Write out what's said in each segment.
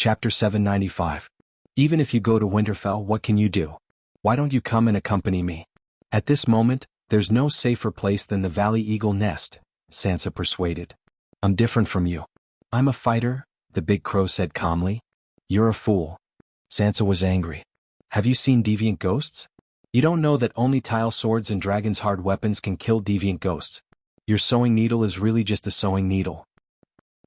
Chapter 795. Even if you go to Winterfell, what can you do? Why don't you come and accompany me? At this moment, there's no safer place than the Valley Eagle Nest, Sansa persuaded. I'm different from you. I'm a fighter, the big crow said calmly. You're a fool. Sansa was angry. Have you seen deviant ghosts? You don't know that only tile swords and dragons' hard weapons can kill deviant ghosts. Your sewing needle is really just a sewing needle.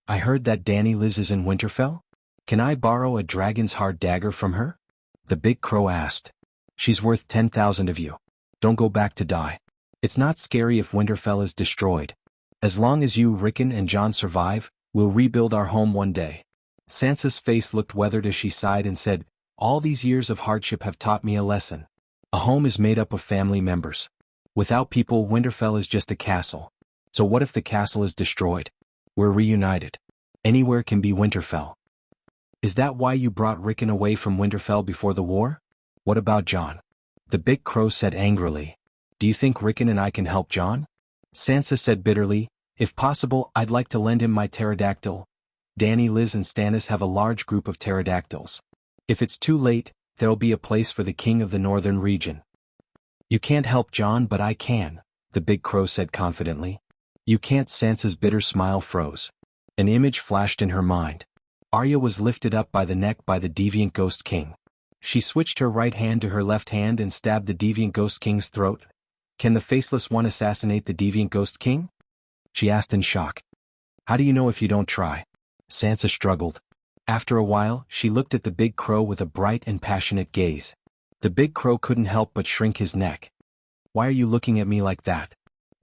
I heard that Dany Liz is in Winterfell? Can I borrow a dragon's hard dagger from her? The big crow asked. She's worth 10,000 of you. Don't go back to die. It's not scary if Winterfell is destroyed. As long as you, Rickon, and Jon survive, we'll rebuild our home one day. Sansa's face looked weathered as she sighed and said, all these years of hardship have taught me a lesson. A home is made up of family members. Without people, Winterfell is just a castle. So what if the castle is destroyed? We're reunited. Anywhere can be Winterfell. Is that why you brought Rickon away from Winterfell before the war? What about Jon? The big crow said angrily. Do you think Rickon and I can help Jon? Sansa said bitterly, if possible, I'd like to lend him my pterodactyl. Dany, Liz, and Stannis have a large group of pterodactyls. If it's too late, there'll be a place for the king of the northern region. You can't help Jon, but I can, the big crow said confidently. You can't. Sansa's bitter smile froze. An image flashed in her mind. Arya was lifted up by the neck by the deviant ghost king. She switched her right hand to her left hand and stabbed the deviant ghost king's throat. Can the faceless one assassinate the deviant ghost king? She asked in shock. How do you know if you don't try? Sansa struggled. After a while, she looked at the big crow with a bright and passionate gaze. The big crow couldn't help but shrink his neck. Why are you looking at me like that?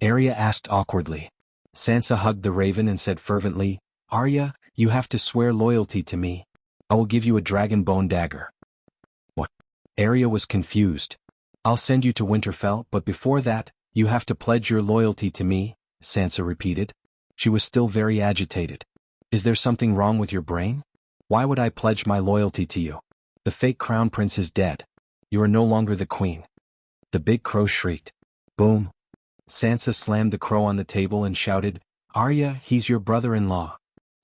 Arya asked awkwardly. Sansa hugged the raven and said fervently, Arya, you have to swear loyalty to me. I will give you a dragon bone dagger. What? Arya was confused. I'll send you to Winterfell, but before that, you have to pledge your loyalty to me, Sansa repeated. She was still very agitated. Is there something wrong with your brain? Why would I pledge my loyalty to you? The fake crown prince is dead. You are no longer the queen. The big crow shrieked. Boom. Sansa slammed the crow on the table and shouted, Arya, he's your brother-in-law.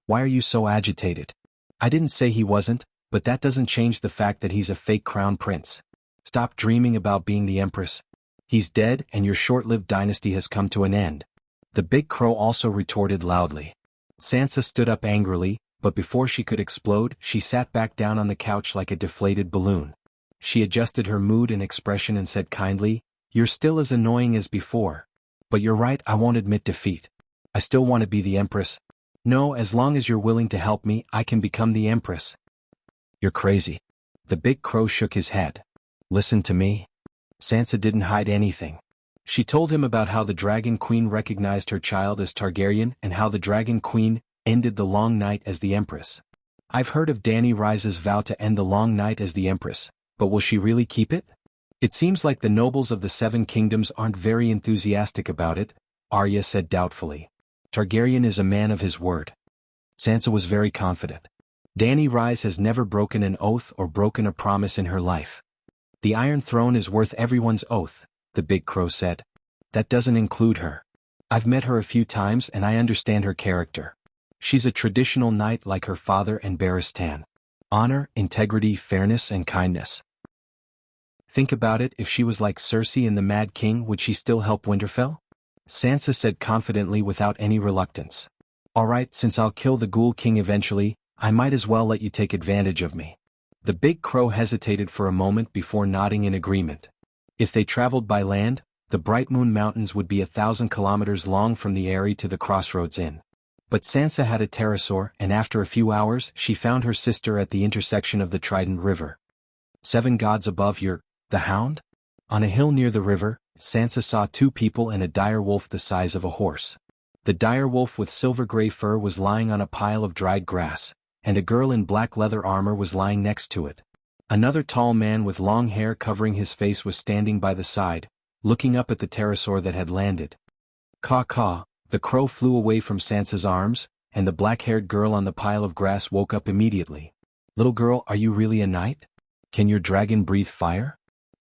Why are you so agitated? I didn't say he wasn't, but that doesn't change the fact that he's a fake crown prince. Stop dreaming about being the empress. He's dead and your short-lived dynasty has come to an end. The big crow also retorted loudly. Sansa stood up angrily, but before she could explode, she sat back down on the couch like a deflated balloon. She adjusted her mood and expression and said kindly, You're still as annoying as before. But you're right, I won't admit defeat. I still want to be the empress. No, as long as you're willing to help me, I can become the empress. You're crazy. The big crow shook his head. Listen to me. Sansa didn't hide anything. She told him about how the Dragon Queen recognized her child as Targaryen and how the Dragon Queen ended the Long Night as the Empress. I've heard of Dany Rise's vow to end the Long Night as the Empress, but will she really keep it? It seems like the nobles of the Seven Kingdoms aren't very enthusiastic about it, Arya said doubtfully. Targaryen is a man of his word. Sansa was very confident. Dany Rise has never broken an oath or broken a promise in her life. The Iron Throne is worth everyone's oath, the big crow said. That doesn't include her. I've met her a few times and I understand her character. She's a traditional knight like her father and Barristan. Honor, integrity, fairness, and kindness. Think about it, if she was like Cersei and the Mad King, would she still help Winterfell? Sansa said confidently without any reluctance. Alright, since I'll kill the Ghoul King eventually, I might as well let you take advantage of me. The big crow hesitated for a moment before nodding in agreement. If they traveled by land, the Bright Moon Mountains would be 1,000 kilometers long from the Eyrie to the Crossroads Inn. But Sansa had a pterosaur, and after a few hours she found her sister at the intersection of the Trident River. 7 gods above the Hound? On a hill near the river, Sansa saw 2 people and a dire wolf the size of a horse. The dire wolf with silver-gray fur was lying on a pile of dried grass, and a girl in black leather armor was lying next to it. Another tall man with long hair covering his face was standing by the side, looking up at the pterosaur that had landed. Caw-caw, the crow flew away from Sansa's arms, and the black-haired girl on the pile of grass woke up immediately. Little girl, are you really a knight? Can your dragon breathe fire?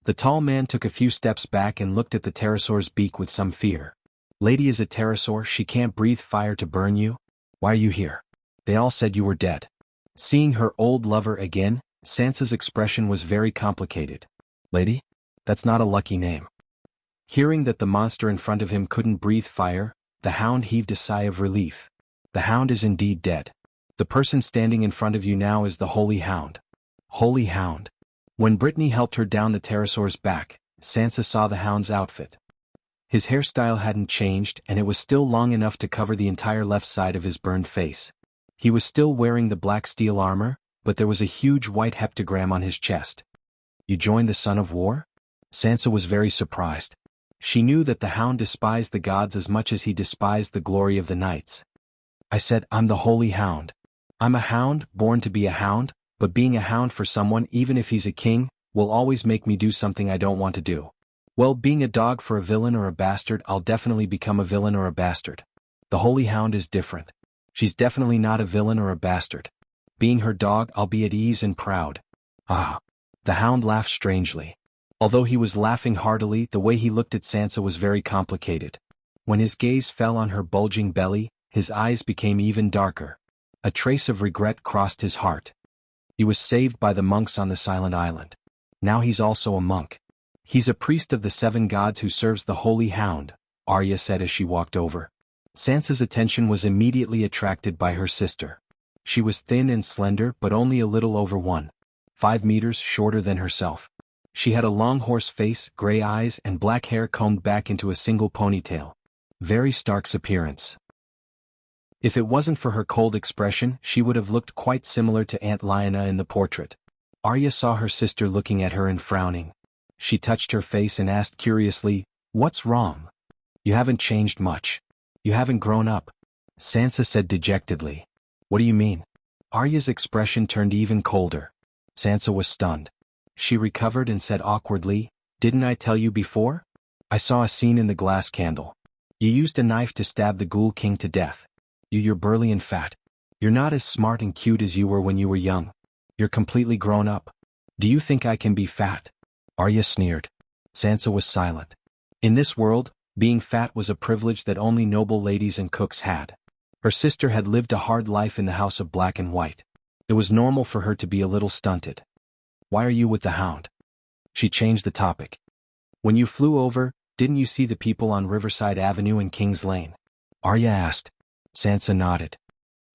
The tall man took a few steps back and looked at the pterosaur's beak with some fear. Lady is a pterosaur, she can't breathe fire to burn you? Why are you here? They all said you were dead. Seeing her old lover again, Sansa's expression was very complicated. Lady? That's not a lucky name. Hearing that the monster in front of him couldn't breathe fire, the Hound heaved a sigh of relief. The Hound is indeed dead. The person standing in front of you now is the Holy Hound. Holy Hound. When Brittany helped her down the pterosaur's back, Sansa saw the Hound's outfit. His hairstyle hadn't changed and it was still long enough to cover the entire left side of his burned face. He was still wearing the black steel armor, but there was a huge white heptagram on his chest. You joined the Son of War? Sansa was very surprised. She knew that the Hound despised the gods as much as he despised the glory of the knights. I said, I'm the Holy Hound. I'm a hound, born to be a hound, but being a hound for someone, even if he's a king, will always make me do something I don't want to do. Well, being a dog for a villain or a bastard, I'll definitely become a villain or a bastard. The Holy Hound is different. She's definitely not a villain or a bastard. Being her dog, I'll be at ease and proud. Ah. The Hound laughed strangely. Although he was laughing heartily, the way he looked at Sansa was very complicated. When his gaze fell on her bulging belly, his eyes became even darker. A trace of regret crossed his heart. He was saved by the monks on the Silent Island. Now he's also a monk. He's a priest of the 7 gods who serves the Holy Hound, Arya said as she walked over. Sansa's attention was immediately attracted by her sister. She was thin and slender but only a little over 1.5 meters shorter than herself. She had a long horse face, gray eyes and black hair combed back into a single ponytail. Very Stark's appearance. If it wasn't for her cold expression, she would have looked quite similar to Aunt Lyanna in the portrait. Arya saw her sister looking at her and frowning. She touched her face and asked curiously, "What's wrong? You haven't changed much. You haven't grown up." Sansa said dejectedly. "What do you mean?" Arya's expression turned even colder. Sansa was stunned. She recovered and said awkwardly, "Didn't I tell you before? I saw a scene in the glass candle. You used a knife to stab the Ghoul King to death. You're burly and fat. You're not as smart and cute as you were when you were young. You're completely grown up. Do you think I can be fat?" Arya sneered. Sansa was silent. In this world, being fat was a privilege that only noble ladies and cooks had. Her sister had lived a hard life in the House of Black and White. It was normal for her to be a little stunted. "Why are you with the Hound?" She changed the topic. "When you flew over, didn't you see the people on Riverside Avenue and King's Lane?" Arya asked. Sansa nodded.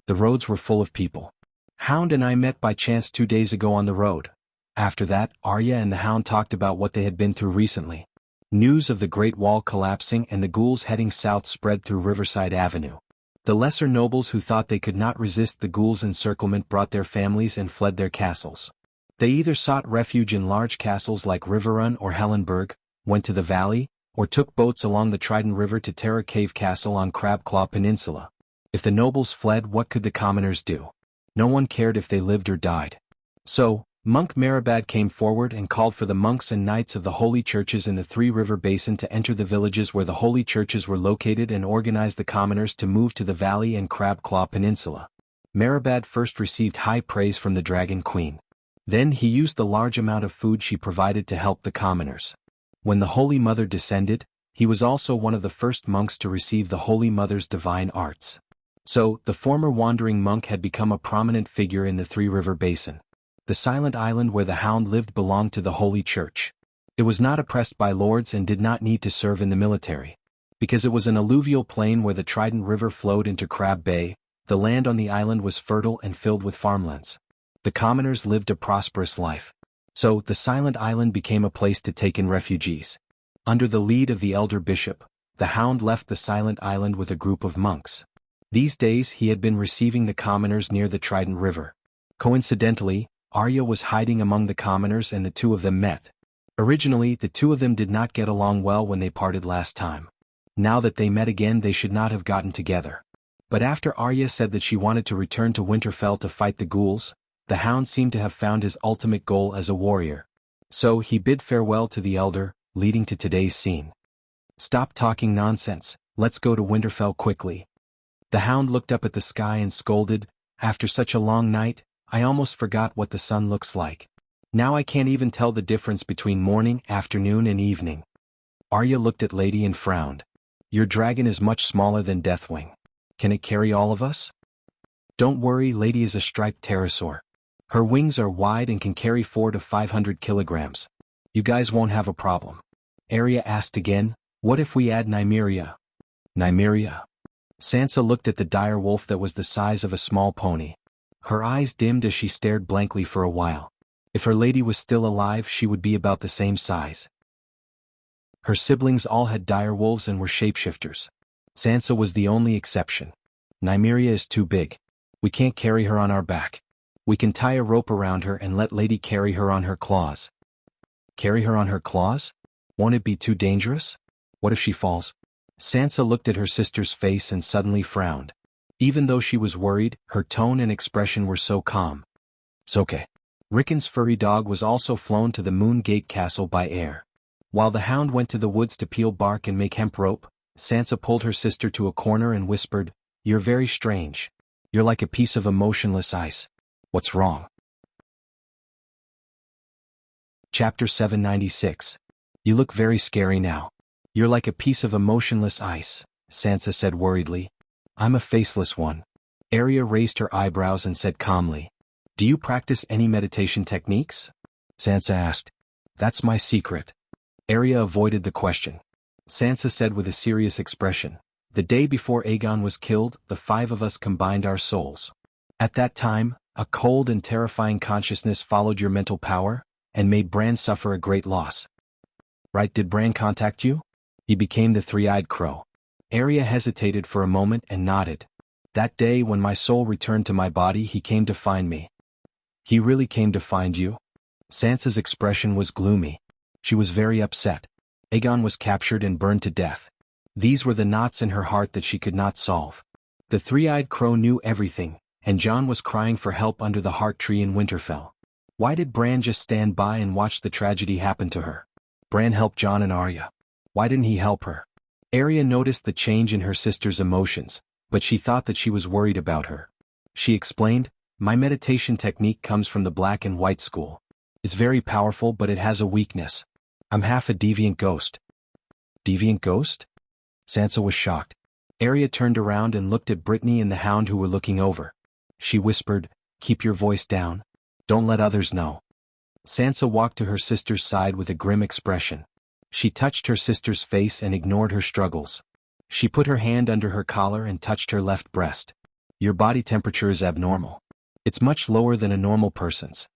"The roads were full of people. Hound and I met by chance 2 days ago on the road." After that, Arya and the Hound talked about what they had been through recently. News of the Great Wall collapsing and the ghouls heading south spread through Riverside Avenue. The lesser nobles who thought they could not resist the ghouls' encirclement brought their families and fled their castles. They either sought refuge in large castles like Riverrun or Helenburg, went to the valley, or took boats along the Trident River to Terror Cave Castle on Crabclaw Peninsula. If the nobles fled, what could the commoners do? No one cared if they lived or died. So, Monk Meribad came forward and called for the monks and knights of the holy churches in the Three River Basin to enter the villages where the holy churches were located and organize the commoners to move to the valley and Crabclaw Peninsula. Meribad first received high praise from the Dragon Queen. Then he used the large amount of food she provided to help the commoners. When the Holy Mother descended, he was also one of the first monks to receive the Holy Mother's divine arts. So, the former wandering monk had become a prominent figure in the Three River Basin. The silent island where the Hound lived belonged to the Holy Church. It was not oppressed by lords and did not need to serve in the military. Because it was an alluvial plain where the Trident River flowed into Crab Bay, the land on the island was fertile and filled with farmlands. The commoners lived a prosperous life. So, the silent island became a place to take in refugees. Under the lead of the elder bishop, the Hound left the silent island with a group of monks. These days he had been receiving the commoners near the Trident River. Coincidentally, Arya was hiding among the commoners and the two of them met. Originally, the two of them did not get along well when they parted last time. Now that they met again, they should not have gotten together. But after Arya said that she wanted to return to Winterfell to fight the ghouls, the Hound seemed to have found his ultimate goal as a warrior. So he bid farewell to the elder, leading to today's scene. "Stop talking nonsense, let's go to Winterfell quickly." The Hound looked up at the sky and scolded, "After such a long night, I almost forgot what the sun looks like. Now I can't even tell the difference between morning, afternoon and evening." Arya looked at Lady and frowned. "Your dragon is much smaller than Deathwing. Can it carry all of us?" Don't worry, lady is a striped pterosaur. Her wings are wide and can carry 400 to 500 kilograms. You guys won't have a problem. Arya asked again, what if we add Nymeria? Nymeria? Sansa looked at the dire wolf that was the size of a small pony. Her eyes dimmed as she stared blankly for a while. If her lady was still alive, she would be about the same size. Her siblings all had dire wolves and were shapeshifters. Sansa was the only exception. Nymeria is too big. We can't carry her on our back. We can tie a rope around her and let Lady carry her on her claws. Carry her on her claws? Won't it be too dangerous? What if she falls? Sansa looked at her sister's face and suddenly frowned. Even though she was worried, her tone and expression were so calm. It's okay. Rickon's furry dog was also flown to the Moon Gate Castle by air. While the hound went to the woods to peel bark and make hemp rope, Sansa pulled her sister to a corner and whispered, "You're very strange. You're like a piece of emotionless ice. What's wrong?" Chapter 796. You look very scary now. You're like a piece of emotionless ice, Sansa said worriedly. I'm a faceless one. Arya raised her eyebrows and said calmly, Do you practice any meditation techniques? Sansa asked. That's my secret. Arya avoided the question. Sansa said with a serious expression, The day before Aegon was killed, the 5 of us combined our souls. At that time, a cold and terrifying consciousness followed your mental power, and made Bran suffer a great loss. Right, did Bran contact you? He became the three-eyed crow. Arya hesitated for a moment and nodded. That day when my soul returned to my body, he came to find me. He really came to find you? Sansa's expression was gloomy. She was very upset. Aegon was captured and burned to death. These were the knots in her heart that she could not solve. The three-eyed crow knew everything, and Jon was crying for help under the heart tree in Winterfell. Why did Bran just stand by and watch the tragedy happen to her? Bran helped Jon and Arya. Why didn't he help her? Arya noticed the change in her sister's emotions, but she thought that she was worried about her. She explained, My meditation technique comes from the black and white school. It's very powerful, but it has a weakness. I'm half a deviant ghost. Deviant ghost? Sansa was shocked. Arya turned around and looked at Brittany and the Hound who were looking over. She whispered, Keep your voice down. Don't let others know. Sansa walked to her sister's side with a grim expression. She touched her sister's face and ignored her struggles. She put her hand under her collar and touched her left breast. Your body temperature is abnormal. It's much lower than a normal person's.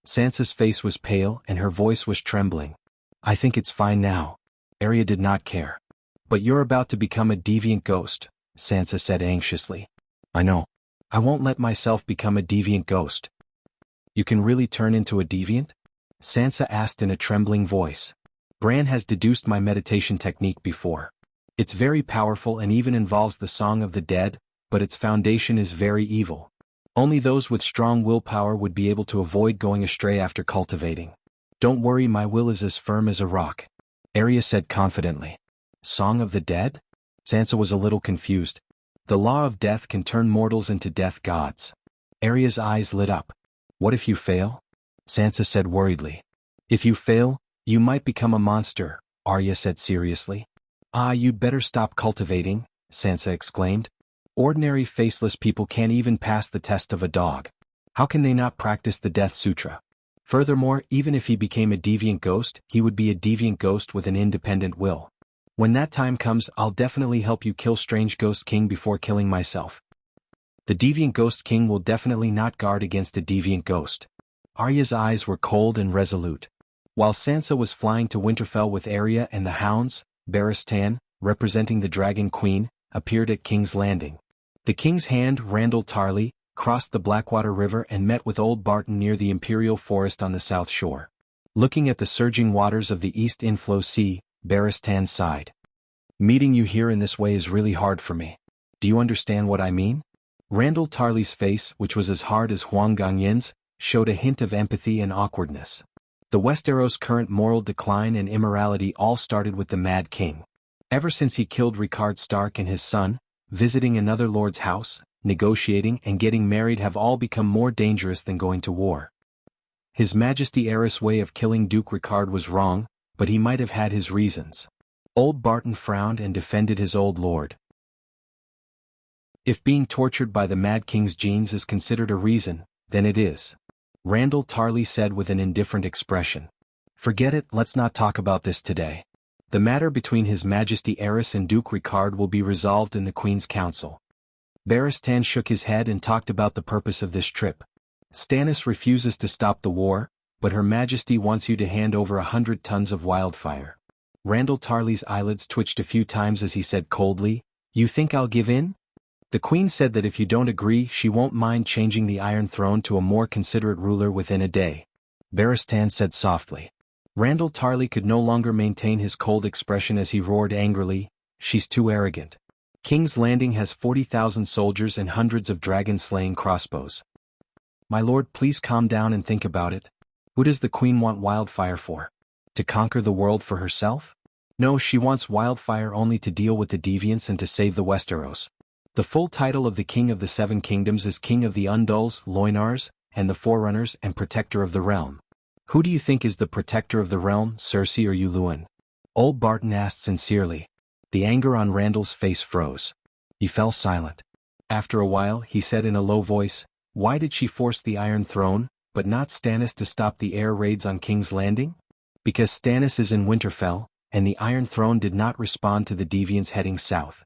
Sansa's face was pale and her voice was trembling. I think it's fine now. Arya did not care. But you're about to become a deviant ghost, Sansa said anxiously. I know. I won't let myself become a deviant ghost. You can really turn into a deviant? Sansa asked in a trembling voice. Bran has deduced my meditation technique before. It's very powerful and even involves the Song of the Dead, but its foundation is very evil. Only those with strong willpower would be able to avoid going astray after cultivating. Don't worry, my will is as firm as a rock, Arya said confidently. Song of the Dead? Sansa was a little confused. The law of death can turn mortals into death gods. Arya's eyes lit up. What if you fail? Sansa said worriedly. If you fail, you might become a monster, Arya said seriously. You'd better stop cultivating, Sansa exclaimed. Ordinary faceless people can't even pass the test of a dog. How can they not practice the Death Sutra? Furthermore, even if he became a deviant ghost, he would be a deviant ghost with an independent will. When that time comes, I'll definitely help you kill Strange Ghost King before killing myself. The Deviant Ghost King will definitely not guard against a deviant ghost. Arya's eyes were cold and resolute. While Sansa was flying to Winterfell with Arya and the hounds, Barristan, representing the Dragon Queen, appeared at King's Landing. The King's Hand, Randall Tarley, crossed the Blackwater River and met with Old Barton near the Imperial Forest on the south shore. Looking at the surging waters of the East Inflow Sea, Barristan sighed. Meeting you here in this way is really hard for me. Do you understand what I mean? Randall Tarley's face, which was as hard as Huang Gongyin's, showed a hint of empathy and awkwardness. The Westeros's current moral decline and immorality all started with the Mad King. Ever since he killed Rickard Stark and his son, visiting another lord's house, negotiating and getting married have all become more dangerous than going to war. His Majesty Aerys' way of killing Duke Rickard was wrong, but he might have had his reasons. Old Barton frowned and defended his old lord. If being tortured by the Mad King's genes is considered a reason, then it is. Randall Tarley said with an indifferent expression. Forget it, let's not talk about this today. The matter between His Majesty Heiress and Duke Ricard will be resolved in the Queen's Council. Barristan shook his head and talked about the purpose of this trip. Stannis refuses to stop the war, but Her Majesty wants you to hand over 100 tons of wildfire. Randall Tarley's eyelids twitched a few times as he said coldly, "You think I'll give in?" The Queen said that if you don't agree, she won't mind changing the Iron Throne to a more considerate ruler within a day. Barristan said softly. Randall Tarley could no longer maintain his cold expression as he roared angrily, "She's too arrogant. King's Landing has 40,000 soldiers and hundreds of dragon-slaying crossbows. My lord, please calm down and think about it. Who does the Queen want wildfire for? To conquer the world for herself? No, she wants wildfire only to deal with the deviants and to save the Westeros. The full title of the King of the Seven Kingdoms is King of the Undulls, Loinars, and the Forerunners and Protector of the Realm. Who do you think is the Protector of the Realm, Cersei or Yuluen?" Old Barton asked sincerely. The anger on Randall's face froze. He fell silent. After a while, he said in a low voice, "Why did she force the Iron Throne, but not Stannis to stop the air raids on King's Landing? Because Stannis is in Winterfell, and the Iron Throne did not respond to the deviants heading south.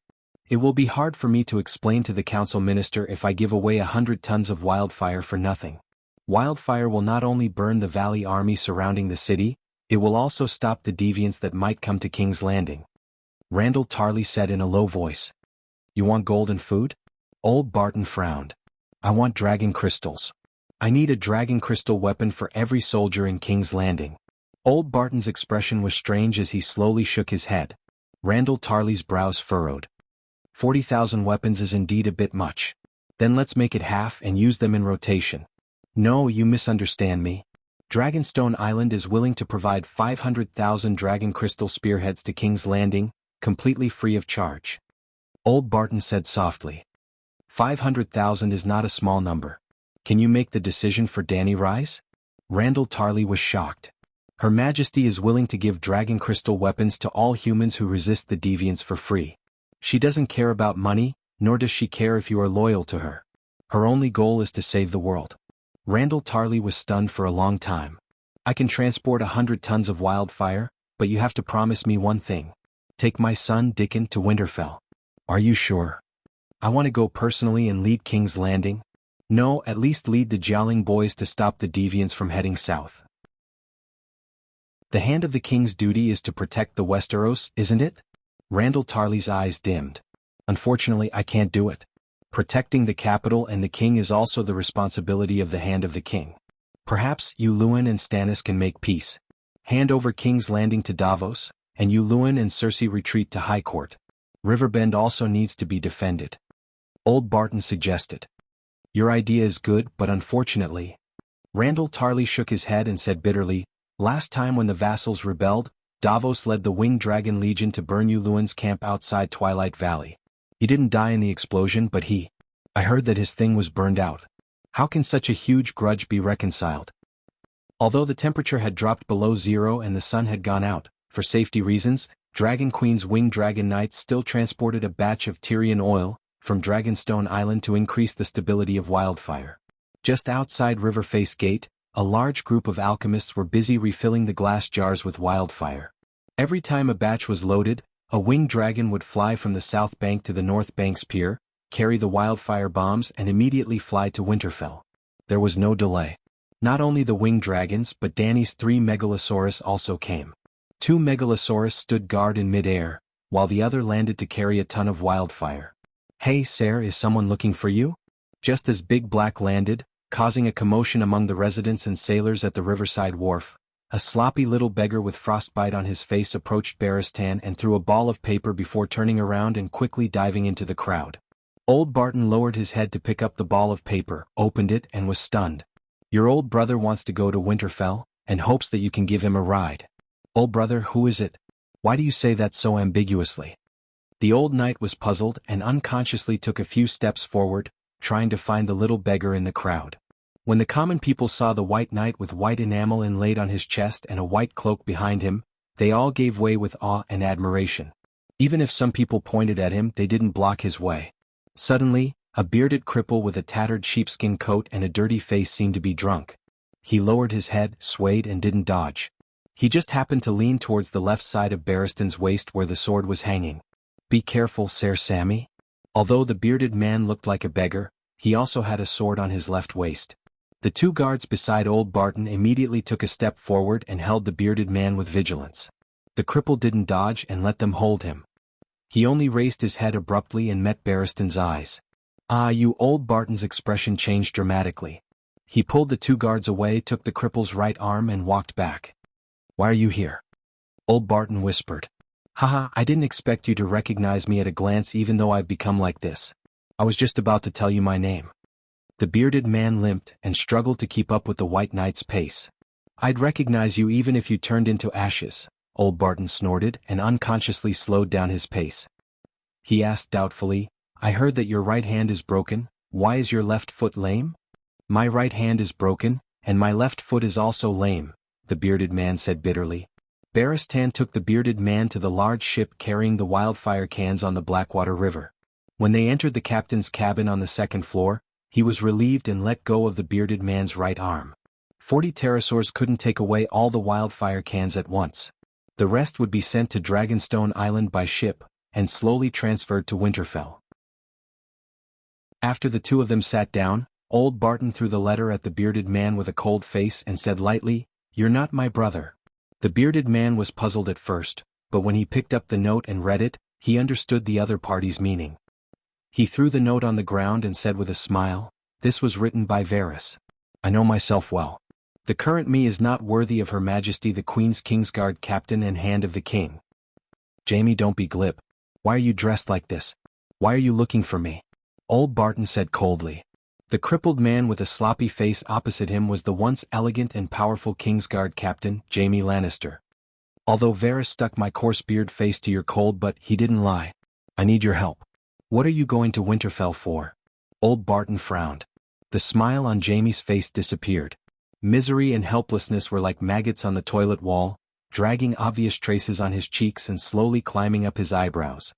It will be hard for me to explain to the council minister if I give away 100 tons of wildfire for nothing. Wildfire will not only burn the Valley army surrounding the city, it will also stop the deviants that might come to King's Landing." Randall Tarley said in a low voice. "You want gold and food?" Old Barton frowned. "I want dragon crystals. I need a dragon crystal weapon for every soldier in King's Landing." Old Barton's expression was strange as he slowly shook his head. Randall Tarley's brows furrowed. 40,000 weapons is indeed a bit much. Then let's make it half and use them in rotation. No, you misunderstand me. Dragonstone Island is willing to provide 500,000 dragon crystal spearheads to King's Landing, completely free of charge. Old Barton said softly. 500,000 is not a small number. Can you make the decision for Dany Rise? Randall Tarley was shocked. Her Majesty is willing to give dragon crystal weapons to all humans who resist the deviants for free. She doesn't care about money, nor does she care if you are loyal to her. Her only goal is to save the world. Randall Tarley was stunned for a long time. I can transport 100 tons of wildfire, but you have to promise me one thing. Take my son Dickon to Winterfell. Are you sure? I want to go personally and lead King's Landing. No, at least lead the Jianghu boys to stop the deviants from heading south. The hand of the King's duty is to protect the Westeros, isn't it? Randall Tarley's eyes dimmed. Unfortunately, I can't do it. Protecting the capital and the king is also the responsibility of the Hand of the King. Perhaps Yuluen and Stannis can make peace. Hand over King's Landing to Davos, and Yuluen and Cersei retreat to High Court. Riverbend also needs to be defended. Old Barton suggested. Your idea is good, but unfortunately. Randall Tarley shook his head and said bitterly, last time when the vassals rebelled, Davos led the Winged Dragon Legion to burn Yuluen's camp outside Twilight Valley. He didn't die in the explosion, but I heard that his thing was burned out. How can such a huge grudge be reconciled? Although the temperature had dropped below zero and the sun had gone out, for safety reasons, Dragon Queen's Winged Dragon Knights still transported a batch of Tyrian oil from Dragonstone Island to increase the stability of wildfire. Just outside Riverface Gate, a large group of alchemists were busy refilling the glass jars with wildfire. Every time a batch was loaded, a winged dragon would fly from the south bank to the north bank's pier, carry the wildfire bombs and immediately fly to Winterfell. There was no delay. Not only the winged dragons but Dany's 3 Megalosaurus also came. 2 Megalosaurus stood guard in mid-air, while the other landed to carry a ton of wildfire. Hey sir, is someone looking for you? Just as Big Black landed, causing a commotion among the residents and sailors at the riverside wharf, a sloppy little beggar with frostbite on his face approached Barristan and threw a ball of paper before turning around and quickly diving into the crowd. Old Barton lowered his head to pick up the ball of paper, opened it and was stunned. Your old brother wants to go to Winterfell, and hopes that you can give him a ride. Old brother, who is it? Why do you say that so ambiguously? The old knight was puzzled and unconsciously took a few steps forward, trying to find the little beggar in the crowd. When the common people saw the white knight with white enamel inlaid on his chest and a white cloak behind him, they all gave way with awe and admiration. Even if some people pointed at him, they didn't block his way. Suddenly, a bearded cripple with a tattered sheepskin coat and a dirty face seemed to be drunk. He lowered his head, swayed and didn't dodge. He just happened to lean towards the left side of Barristan's waist where the sword was hanging. "Be careful, Sir Sammy." Although the bearded man looked like a beggar, he also had a sword on his left waist. The two guards beside old Barton immediately took a step forward and held the bearded man with vigilance. The cripple didn't dodge and let them hold him. He only raised his head abruptly and met Barristan's eyes. "Ah, you old." Barton's expression changed dramatically. He pulled the two guards away, took the cripple's right arm and walked back. "Why are you here?" Old Barton whispered. "Haha, I didn't expect you to recognize me at a glance even though I've become like this. I was just about to tell you my name." The bearded man limped and struggled to keep up with the White Knight's pace. "I'd recognize you even if you turned into ashes," old Barton snorted and unconsciously slowed down his pace. He asked doubtfully, "I heard that your right hand is broken. Why is your left foot lame?" "My right hand is broken, and my left foot is also lame," the bearded man said bitterly. Barristan took the bearded man to the large ship carrying the wildfire cans on the Blackwater River. When they entered the captain's cabin on the second floor, he was relieved and let go of the bearded man's right arm. 40 pterosaurs couldn't take away all the wildfire cans at once. The rest would be sent to Dragonstone Island by ship, and slowly transferred to Winterfell. After the two of them sat down, old Barton threw the letter at the bearded man with a cold face and said lightly, "You're not my brother." The bearded man was puzzled at first, but when he picked up the note and read it, he understood the other party's meaning. He threw the note on the ground and said with a smile, "This was written by Varys. I know myself well. The current me is not worthy of Her Majesty the Queen's Kingsguard Captain and Hand of the King." "Jaime, don't be glib. Why are you dressed like this? Why are you looking for me?" Old Barton said coldly. The crippled man with a sloppy face opposite him was the once elegant and powerful Kingsguard Captain, Jaime Lannister. "Although Varys stuck my coarse beard face to your cold but he didn't lie. I need your help." "What are you going to Winterfell for?" Old Barton frowned. The smile on Jaime's face disappeared. Misery and helplessness were like maggots on the toilet wall, dragging obvious traces on his cheeks and slowly climbing up his eyebrows.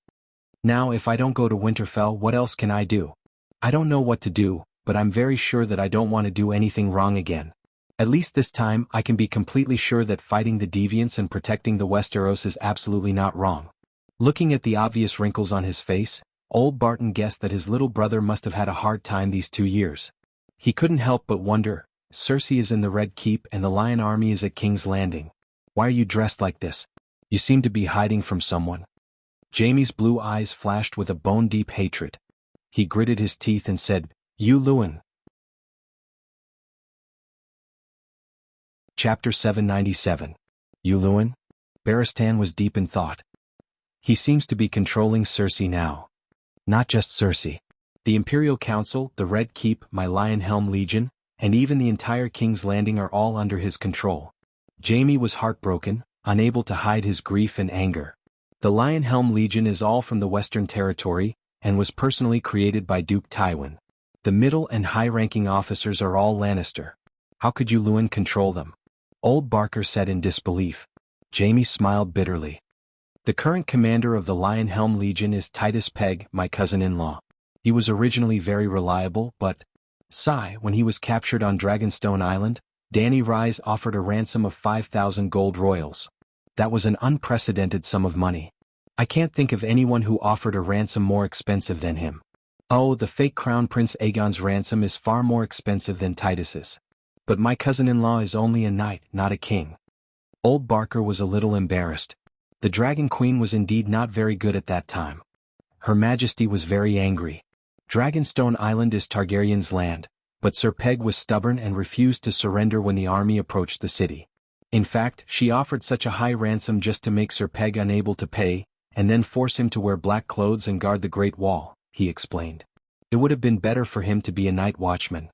"Now if I don't go to Winterfell, what else can I do? I don't know what to do, but I'm very sure that I don't want to do anything wrong again. At least this time I can be completely sure that fighting the deviants and protecting the Westeros is absolutely not wrong." Looking at the obvious wrinkles on his face, old Barton guessed that his little brother must have had a hard time these 2 years. He couldn't help but wonder, Cersei is in the Red Keep and the Lion Army is at King's Landing. Why are you dressed like this? You seem to be hiding from someone. Jaime's blue eyes flashed with a bone-deep hatred. He gritted his teeth and said, "You Lewin." Chapter 797. You Lewin? Barristan was deep in thought. He seems to be controlling Cersei now. Not just Cersei. The Imperial Council, the Red Keep, my Lionhelm Legion, and even the entire King's Landing are all under his control. Jaime was heartbroken, unable to hide his grief and anger. The Lionhelm Legion is all from the Western Territory, and was personally created by Duke Tywin. The middle and high-ranking officers are all Lannister. How could you Lewin control them? Old Barker said in disbelief. Jaime smiled bitterly. The current commander of the Lionhelm Legion is Titus Pegg, my cousin-in-law. He was originally very reliable, but, when he was captured on Dragonstone Island, Dany Rise offered a ransom of 5,000 gold royals. That was an unprecedented sum of money. I can't think of anyone who offered a ransom more expensive than him. Oh, the fake Crown Prince Aegon's ransom is far more expensive than Titus's. But my cousin-in-law is only a knight, not a king. Old Barker was a little embarrassed. The Dragon Queen was indeed not very good at that time. Her Majesty was very angry. Dragonstone Island is Targaryen's land, but Sir Pegg was stubborn and refused to surrender when the army approached the city. In fact, she offered such a high ransom just to make Sir Pegg unable to pay, and then force him to wear black clothes and guard the Great Wall, he explained. It would have been better for him to be a night watchman.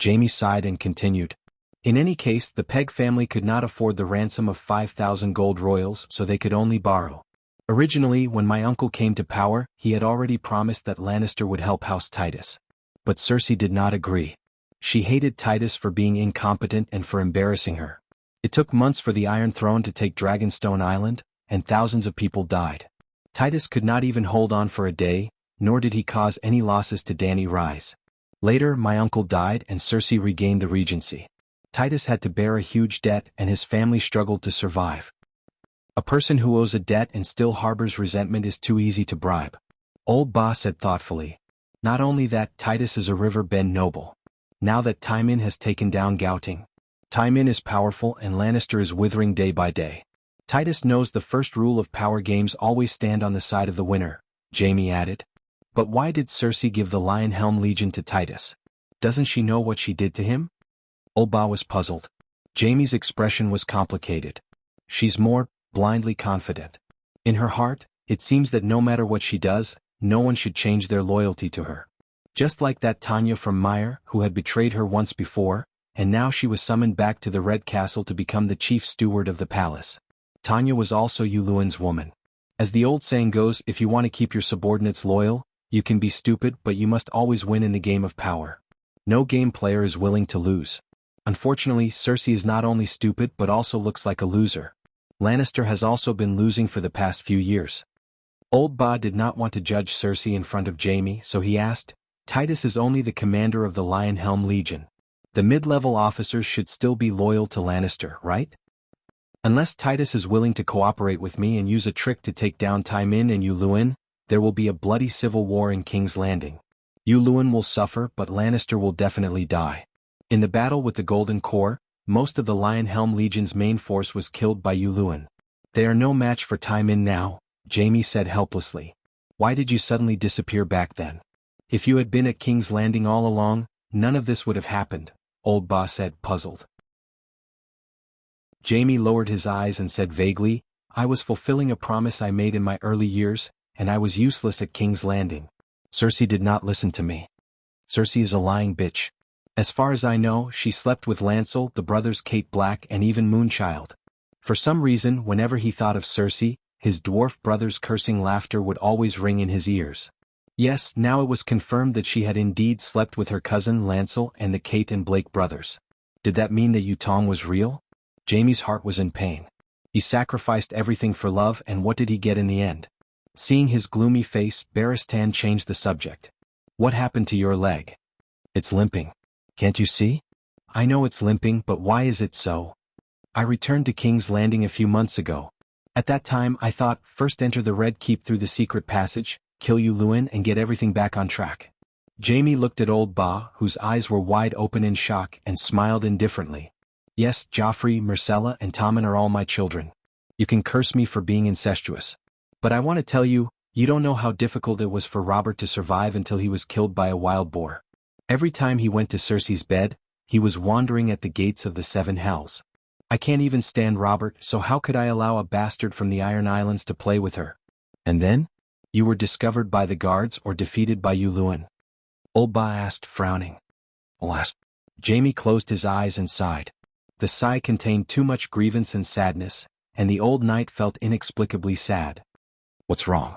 Jaime sighed and continued. In any case, the Pegg family could not afford the ransom of 5,000 gold royals, so they could only borrow. Originally, when my uncle came to power, he had already promised that Lannister would help House Titus. But Cersei did not agree. She hated Titus for being incompetent and for embarrassing her. It took months for the Iron Throne to take Dragonstone Island, and thousands of people died. Titus could not even hold on for a day, nor did he cause any losses to Danny Rise. Later, my uncle died and Cersei regained the regency. Titus had to bear a huge debt and his family struggled to survive. A person who owes a debt and still harbors resentment is too easy to bribe. Old Ba said thoughtfully. Not only that, Titus is a river bend noble. Now that Tywin has taken down Gauting, Tywin is powerful and Lannister is withering day by day. Titus knows the first rule of power games: always stand on the side of the winner, Jaime added. But why did Cersei give the Lionhelm Legion to Titus? Doesn't she know what she did to him? Old Ba was puzzled. Jaime's expression was complicated. She's more blindly confident. In her heart, it seems that no matter what she does, no one should change their loyalty to her. Just like that Tanya from Meyer, who had betrayed her once before, and now she was summoned back to the Red Castle to become the chief steward of the palace. Tanya was also Yulun's woman. As the old saying goes, if you want to keep your subordinates loyal, you can be stupid, but you must always win in the game of power. No game player is willing to lose. Unfortunately, Cersei is not only stupid but also looks like a loser. Lannister has also been losing for the past few years. Old Ba did not want to judge Cersei in front of Jaime, so he asked, Titus is only the commander of the Lionhelm Legion. The mid-level officers should still be loyal to Lannister, right? Unless Titus is willing to cooperate with me and use a trick to take down Tywin and Yulun, there will be a bloody civil war in King's Landing. Yulun will suffer, but Lannister will definitely die. In the battle with the Golden Corps, most of the Lionhelm Legion's main force was killed by Yulun. They are no match for Tywin now, Jaime said helplessly. Why did you suddenly disappear back then? If you had been at King's Landing all along, none of this would have happened, Old Ba said, puzzled. Jaime lowered his eyes and said vaguely, I was fulfilling a promise I made in my early years, and I was useless at King's Landing. Cersei did not listen to me. Cersei is a lying bitch. As far as I know, she slept with Lancel, the brothers Cate Black, and even Moonchild. For some reason, whenever he thought of Cersei, his dwarf brother's cursing laughter would always ring in his ears. Yes, now it was confirmed that she had indeed slept with her cousin Lancel and the Cate and Blake brothers. Did that mean that Yutong was real? Jaime's heart was in pain. He sacrificed everything for love, and what did he get in the end? Seeing his gloomy face, Barristan changed the subject. What happened to your leg? It's limping. Can't you see? I know it's limping, but why is it so? I returned to King's Landing a few months ago. At that time I thought, first enter the Red Keep through the secret passage, kill Yulun and get everything back on track. Jaime looked at Old Ba, whose eyes were wide open in shock, and smiled indifferently. Yes, Joffrey, Myrcella and Tommen are all my children. You can curse me for being incestuous. But I want to tell you, you don't know how difficult it was for Robert to survive until he was killed by a wild boar. Every time he went to Cersei's bed, he was wandering at the gates of the Seven Hells. I can't even stand Robert, so how could I allow a bastard from the Iron Islands to play with her? And then? You were discovered by the guards or defeated by Yulun? Old Ba asked, frowning. Alas. Jaime closed his eyes and sighed. The sigh contained too much grievance and sadness, and the old knight felt inexplicably sad. What's wrong?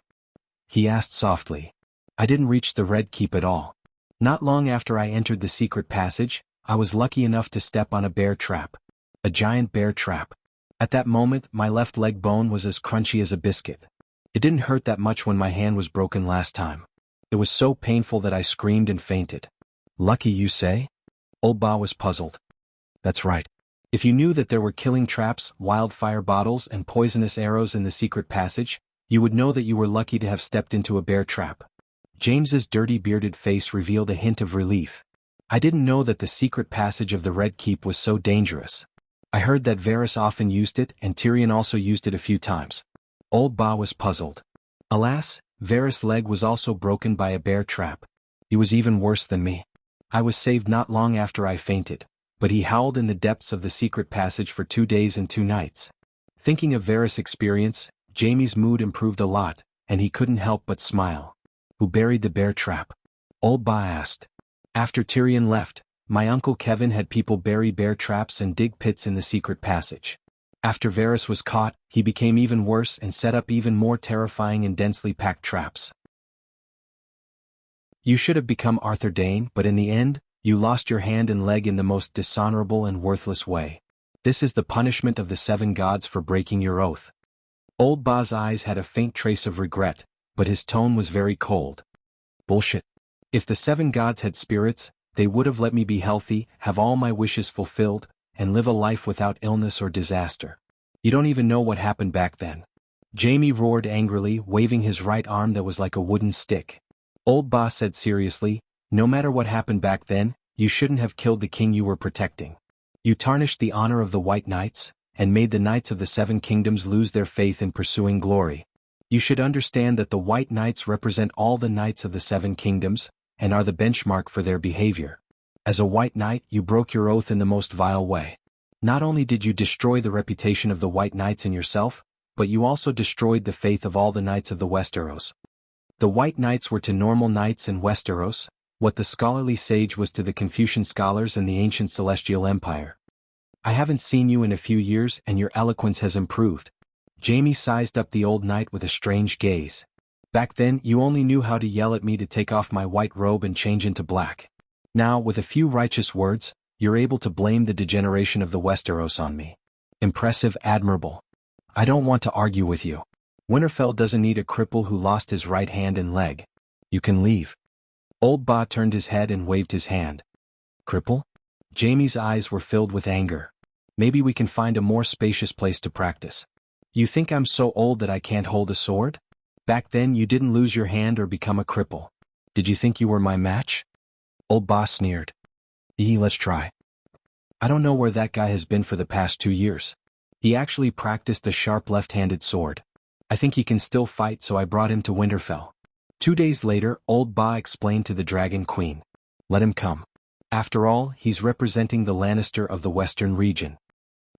He asked softly. I didn't reach the Red Keep at all. Not long after I entered the secret passage, I was lucky enough to step on a bear trap. A giant bear trap. At that moment, my left leg bone was as crunchy as a biscuit. It didn't hurt that much when my hand was broken last time. It was so painful that I screamed and fainted. Lucky, you say? Old Ba was puzzled. That's right. If you knew that there were killing traps, wildfire bottles and poisonous arrows in the secret passage, you would know that you were lucky to have stepped into a bear trap. James's dirty bearded face revealed a hint of relief. I didn't know that the secret passage of the Red Keep was so dangerous. I heard that Varys often used it and Tyrion also used it a few times. Old Ba was puzzled. Alas, Varys' leg was also broken by a bear trap. He was even worse than me. I was saved not long after I fainted, but he howled in the depths of the secret passage for 2 days and 2 nights. Thinking of Varys' experience, Jaime's mood improved a lot, and he couldn't help but smile. Who buried the bear trap? Old Ba asked. After Tyrion left, my uncle Kevin had people bury bear traps and dig pits in the secret passage. After Varys was caught, he became even worse and set up even more terrifying and densely packed traps. You should have become Arthur Dayne, but in the end, you lost your hand and leg in the most dishonorable and worthless way. This is the punishment of the 7 gods for breaking your oath. Old Ba's eyes had a faint trace of regret, but his tone was very cold. Bullshit. If the 7 gods had spirits, they would have let me be healthy, have all my wishes fulfilled, and live a life without illness or disaster. You don't even know what happened back then. Jamie roared angrily, waving his right arm that was like a wooden stick. Old Ba said seriously, no matter what happened back then, you shouldn't have killed the king you were protecting. You tarnished the honor of the White Knights, and made the Knights of the 7 Kingdoms lose their faith in pursuing glory. You should understand that the White Knights represent all the Knights of the 7 Kingdoms, and are the benchmark for their behavior. As a White Knight, you broke your oath in the most vile way. Not only did you destroy the reputation of the White Knights and yourself, but you also destroyed the faith of all the Knights of the Westeros. The White Knights were to normal knights in Westeros, what the scholarly sage was to the Confucian scholars in the ancient Celestial Empire. I haven't seen you in a few years and your eloquence has improved. Jamie sized up the old knight with a strange gaze. Back then you only knew how to yell at me to take off my white robe and change into black. Now, with a few righteous words, you're able to blame the degeneration of the Westeros on me. Impressive, admirable. I don't want to argue with you. Winterfell doesn't need a cripple who lost his right hand and leg. You can leave. Old Ba turned his head and waved his hand. Cripple? Jamie's eyes were filled with anger. Maybe we can find a more spacious place to practice. You think I'm so old that I can't hold a sword? Back then you didn't lose your hand or become a cripple. Did you think you were my match? Old Ba sneered. Let's try. I don't know where that guy has been for the past 2 years. He actually practiced a sharp left-handed sword. I think he can still fight, so I brought him to Winterfell. 2 days later, Old Ba explained to the Dragon Queen. Let him come. After all, he's representing the Lannister of the Western region.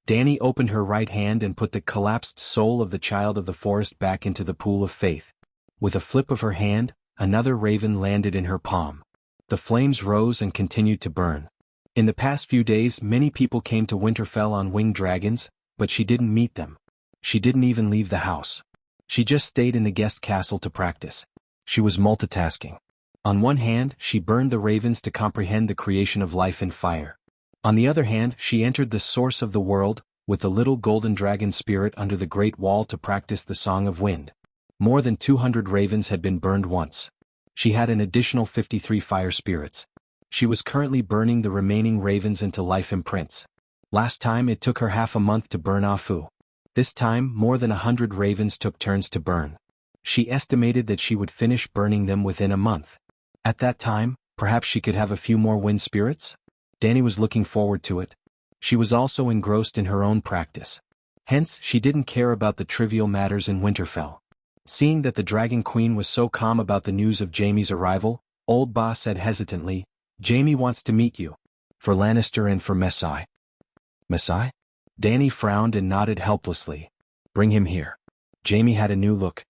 Dany opened her right hand and put the collapsed soul of the Child of the Forest back into the pool of faith. With a flip of her hand, another raven landed in her palm. The flames rose and continued to burn. In the past few days, many people came to Winterfell on winged dragons, but she didn't meet them. She didn't even leave the house. She just stayed in the guest castle to practice. She was multitasking. On one hand, she burned the ravens to comprehend the creation of life in fire. On the other hand, she entered the source of the world, with the little golden dragon spirit under the Great Wall to practice the Song of Wind. More than 200 ravens had been burned once. She had an additional 53 fire spirits. She was currently burning the remaining ravens into life imprints. Last time it took her half a month to burn Afu. This time, more than 100 ravens took turns to burn. She estimated that she would finish burning them within a month. At that time, perhaps she could have a few more wind spirits? Dany was looking forward to it. She was also engrossed in her own practice. Hence, she didn't care about the trivial matters in Winterfell. Seeing that the Dragon Queen was so calm about the news of Jaime's arrival, Old Ba said hesitantly, Jaime wants to meet you. For Lannister and for Messai. Messai? Dany frowned and nodded helplessly. Bring him here. Jaime had a new look.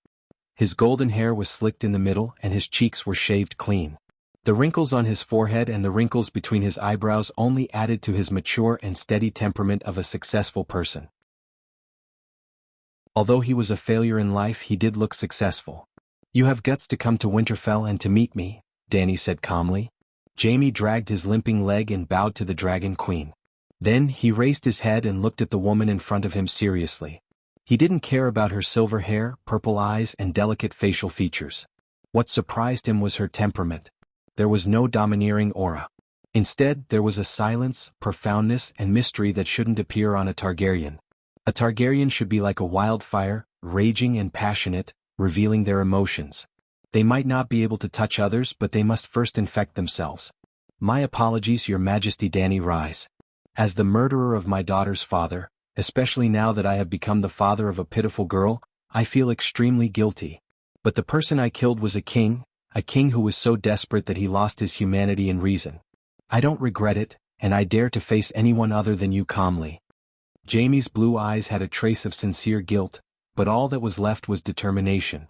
His golden hair was slicked in the middle and his cheeks were shaved clean. The wrinkles on his forehead and the wrinkles between his eyebrows only added to his mature and steady temperament of a successful person. Although he was a failure in life, he did look successful. You have guts to come to Winterfell and to meet me, Dany said calmly. Jaime dragged his limping leg and bowed to the Dragon Queen. Then he raised his head and looked at the woman in front of him seriously. He didn't care about her silver hair, purple eyes, and delicate facial features. What surprised him was her temperament. There was no domineering aura. Instead, there was a silence, profoundness, and mystery that shouldn't appear on a Targaryen. A Targaryen should be like a wildfire, raging and passionate, revealing their emotions. They might not be able to touch others, but they must first infect themselves. My apologies, Your Majesty. Dany rise. As the murderer of my daughter's father, especially now that I have become the father of a pitiful girl, I feel extremely guilty. But the person I killed was a king who was so desperate that he lost his humanity and reason. I don't regret it, and I dare to face anyone other than you calmly. Jaime's blue eyes had a trace of sincere guilt, but all that was left was determination.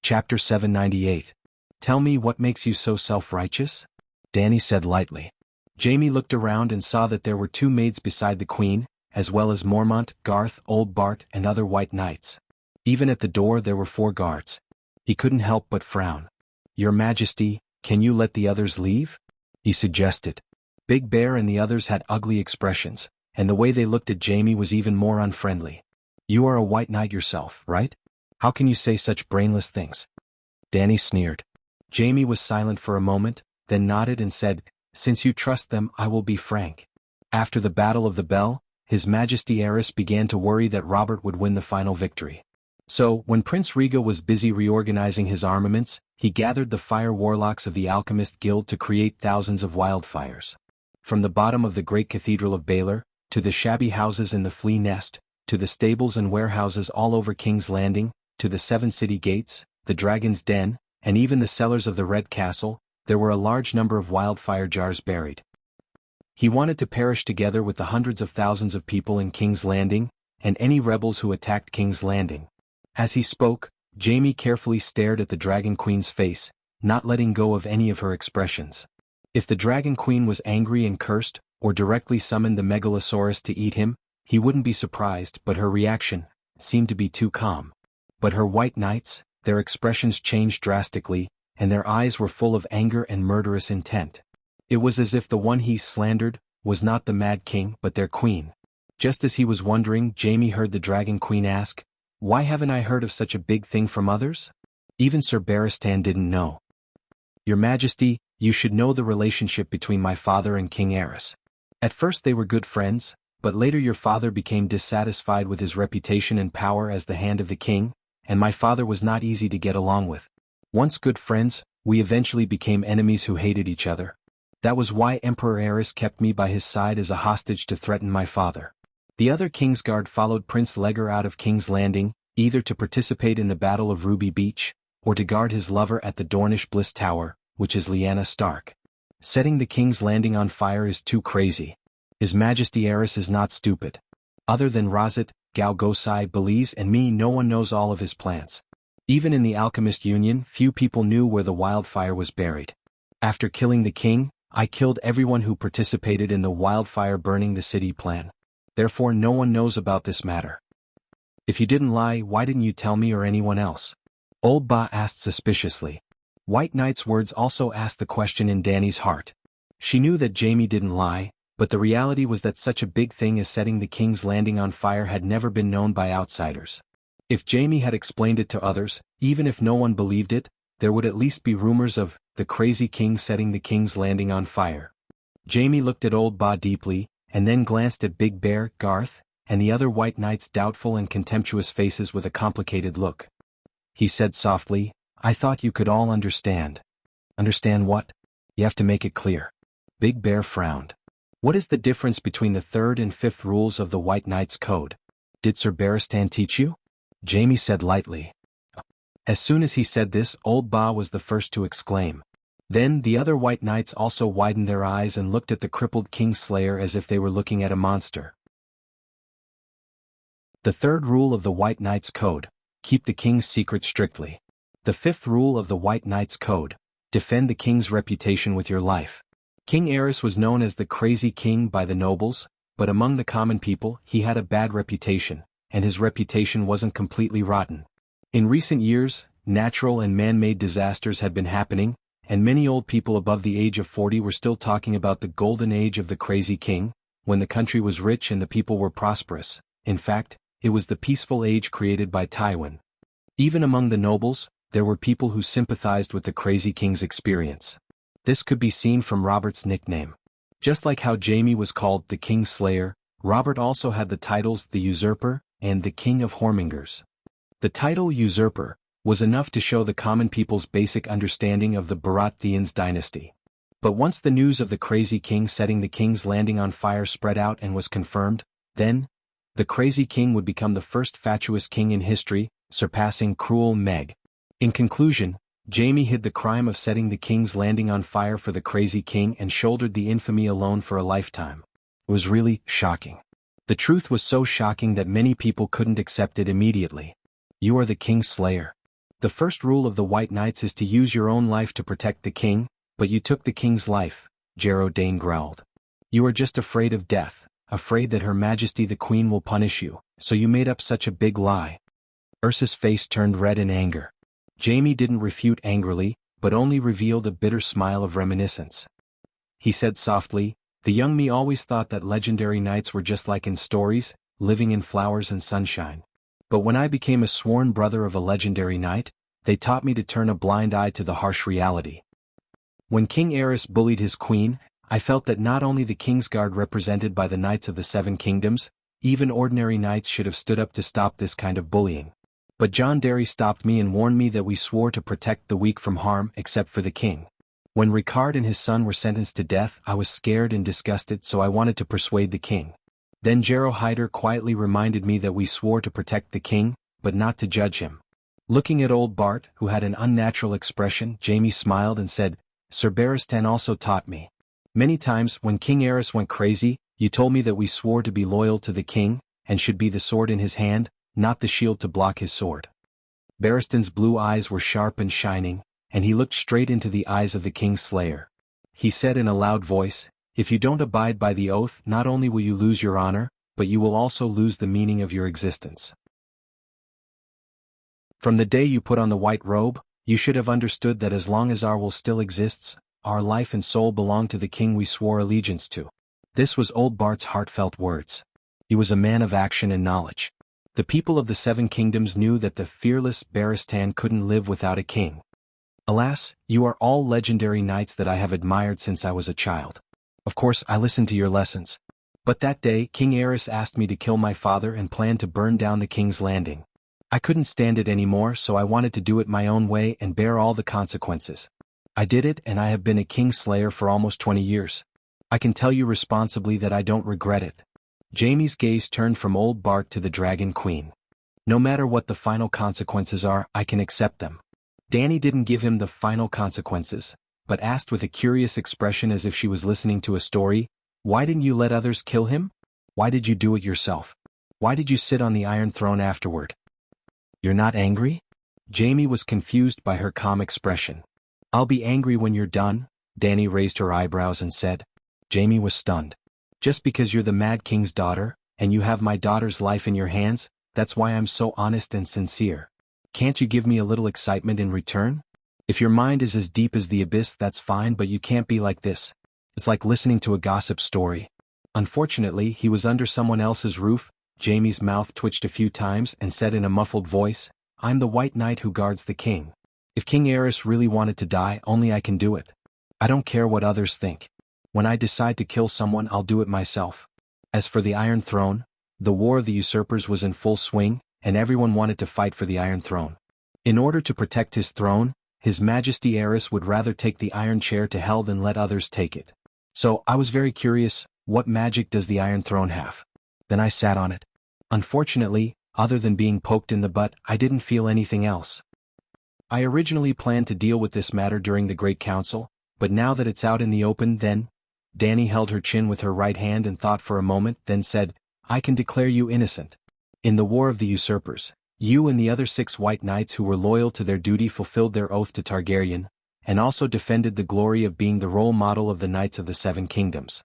Chapter 798. Tell me what makes you so self-righteous? Dany said lightly. Jaime looked around and saw that there were 2 maids beside the queen, as well as Mormont, Garth, Old Bart, and other white knights. Even at the door there were 4 guards. He couldn't help but frown. Your Majesty, can you let the others leave? He suggested. Big Bear and the others had ugly expressions, and the way they looked at Jaime was even more unfriendly. You are a white knight yourself, right? How can you say such brainless things? Danny sneered. Jaime was silent for a moment, then nodded and said, Since you trust them, I will be frank. After the Battle of the Bell, His Majesty Aerys began to worry that Robert would win the final victory. So, when Prince Riga was busy reorganizing his armaments, he gathered the fire warlocks of the Alchemist Guild to create thousands of wildfires. From the bottom of the great cathedral of Baylor, to the shabby houses in the Flea Nest, to the stables and warehouses all over King's Landing, to the 7 city gates, the Dragon's Den, and even the cellars of the Red Castle, there were a large number of wildfire jars buried. He wanted to perish together with the hundreds of thousands of people in King's Landing, and any rebels who attacked King's Landing. As he spoke, Jaime carefully stared at the Dragon Queen's face, not letting go of any of her expressions. If the Dragon Queen was angry and cursed, or directly summoned the Megalosaurus to eat him, he wouldn't be surprised, but her reaction seemed to be too calm. But her white knights, their expressions changed drastically, and their eyes were full of anger and murderous intent. It was as if the one he slandered was not the Mad King but their queen. Just as he was wondering, Jaime heard the Dragon Queen ask, Why haven't I heard of such a big thing from others? Even Sir Barristan didn't know. Your Majesty, you should know the relationship between my father and King Aerys. At first they were good friends, but later your father became dissatisfied with his reputation and power as the Hand of the King, and my father was not easy to get along with. Once good friends, we eventually became enemies who hated each other. That was why Emperor Aerys kept me by his side as a hostage to threaten my father. The other Kingsguard followed Prince Leger out of King's Landing, either to participate in the Battle of Ruby Beach, or to guard his lover at the Dornish Bliss Tower, which is Lyanna Stark. Setting the King's Landing on fire is too crazy. His Majesty Aerys is not stupid. Other than Razit, Gao Gosai, Belize and me, no one knows all of his plans. Even in the Alchemist Union, few people knew where the wildfire was buried. After killing the king, I killed everyone who participated in the wildfire burning the city plan. Therefore no one knows about this matter. If you didn't lie, why didn't you tell me or anyone else? Old Ba asked suspiciously. White Knight's words also asked the question in Dany's heart. She knew that Jaime didn't lie, but the reality was that such a big thing as setting the King's Landing on fire had never been known by outsiders. If Jaime had explained it to others, even if no one believed it, there would at least be rumors of the crazy king setting the King's Landing on fire. Jaime looked at Old Ba deeply, and then glanced at Big Bear, Garth, and the other White Knights' doubtful and contemptuous faces with a complicated look. He said softly, I thought you could all understand. Understand what? You have to make it clear. Big Bear frowned. What is the difference between the 3rd and 5th rules of the White Knight's Code? Did Sir Barristan teach you? Jaime said lightly. As soon as he said this, Old Ba was the first to exclaim. Then the other White Knights also widened their eyes and looked at the crippled Kingslayer as if they were looking at a monster. The 3rd rule of the White Knight's Code, keep the king's secret strictly. The 5th rule of the White Knight's Code, defend the king's reputation with your life. King Aerys was known as the Crazy King by the nobles, but among the common people he had a bad reputation, and his reputation wasn't completely rotten. In recent years, natural and man-made disasters had been happening, and many old people above the age of 40 were still talking about the golden age of the Crazy King, when the country was rich and the people were prosperous. In fact, it was the peaceful age created by Tywin. Even among the nobles, there were people who sympathized with the Crazy King's experience. This could be seen from Robert's nickname. Just like how Jaime was called the Kingslayer, Robert also had the titles the Usurper and the King of Hormingers. The title Usurper was enough to show the common people's basic understanding of the Baratheons dynasty. But once the news of the Crazy King setting the King's Landing on fire spread out and was confirmed, then, the Crazy King would become the first fatuous king in history, surpassing Cruel Meg. In conclusion, Jaime hid the crime of setting the King's Landing on fire for the Crazy King and shouldered the infamy alone for a lifetime. It was really shocking. The truth was so shocking that many people couldn't accept it immediately. You are the King's Slayer. The first rule of the White Knights is to use your own life to protect the king, but you took the king's life, Jarrow Dane growled. You are just afraid of death, afraid that Her Majesty the Queen will punish you, so you made up such a big lie. Ursa's face turned red in anger. Jaime didn't refute angrily, but only revealed a bitter smile of reminiscence. He said softly, the young me always thought that legendary knights were just like in stories, living in flowers and sunshine. But when I became a sworn brother of a legendary knight, they taught me to turn a blind eye to the harsh reality. When King Aerys bullied his queen, I felt that not only the Kingsguard represented by the Knights of the Seven Kingdoms, even ordinary knights should have stood up to stop this kind of bullying. But John Derry stopped me and warned me that we swore to protect the weak from harm except for the king. When Ricard and his son were sentenced to death, I was scared and disgusted, so I wanted to persuade the king. Then Jero Hyder quietly reminded me that we swore to protect the king, but not to judge him. Looking at old Bart, who had an unnatural expression, Jamie smiled and said, "Sir Barristan also taught me. Many times, when King Aerys went crazy, you told me that we swore to be loyal to the king, and should be the sword in his hand, not the shield to block his sword." Barristan's blue eyes were sharp and shining, and he looked straight into the eyes of the King's Slayer. He said in a loud voice, "If you don't abide by the oath, not only will you lose your honor, but you will also lose the meaning of your existence. From the day you put on the white robe, you should have understood that as long as our will still exists, our life and soul belong to the king we swore allegiance to." This was old Bart's heartfelt words. He was a man of action and knowledge. The people of the Seven Kingdoms knew that the fearless Barristan couldn't live without a king. "Alas, you are all legendary knights that I have admired since I was a child. Of course I listened to your lessons. But that day King Aerys asked me to kill my father and planned to burn down the king's landing. I couldn't stand it anymore, so I wanted to do it my own way and bear all the consequences. I did it, and I have been a king slayer for almost 20 years. I can tell you responsibly that I don't regret it." Jamie's gaze turned from old Bart to the Dragon Queen. "No matter what the final consequences are, I can accept them." Dany didn't give him the final consequences, but asked with a curious expression as if she was listening to a story, "Why didn't you let others kill him? Why did you do it yourself? Why did you sit on the Iron Throne afterward? You're not angry?" Jamie was confused by her calm expression. "I'll be angry when you're done," Dany raised her eyebrows and said. Jamie was stunned. "Just because you're the Mad King's daughter, and you have my daughter's life in your hands, that's why I'm so honest and sincere. Can't you give me a little excitement in return? If your mind is as deep as the abyss, that's fine, but you can't be like this. It's like listening to a gossip story." Unfortunately, he was under someone else's roof. Jamie's mouth twitched a few times and said in a muffled voice, "I'm the White Knight who guards the king. If King Aerys really wanted to die, only I can do it. I don't care what others think. When I decide to kill someone, I'll do it myself." As for the Iron Throne, the War of the Usurpers was in full swing, and everyone wanted to fight for the Iron Throne. In order to protect his throne, His Majesty Aerys would rather take the Iron Chair to hell than let others take it. So I was very curious, what magic does the Iron Throne have? Then I sat on it. Unfortunately, other than being poked in the butt, I didn't feel anything else. I originally planned to deal with this matter during the Great Council, but now that it's out in the open, then... Dany held her chin with her right hand and thought for a moment, then said, "I can declare you innocent. In the War of the Usurpers, you and the other 6 White Knights who were loyal to their duty fulfilled their oath to Targaryen, and also defended the glory of being the role model of the Knights of the Seven Kingdoms.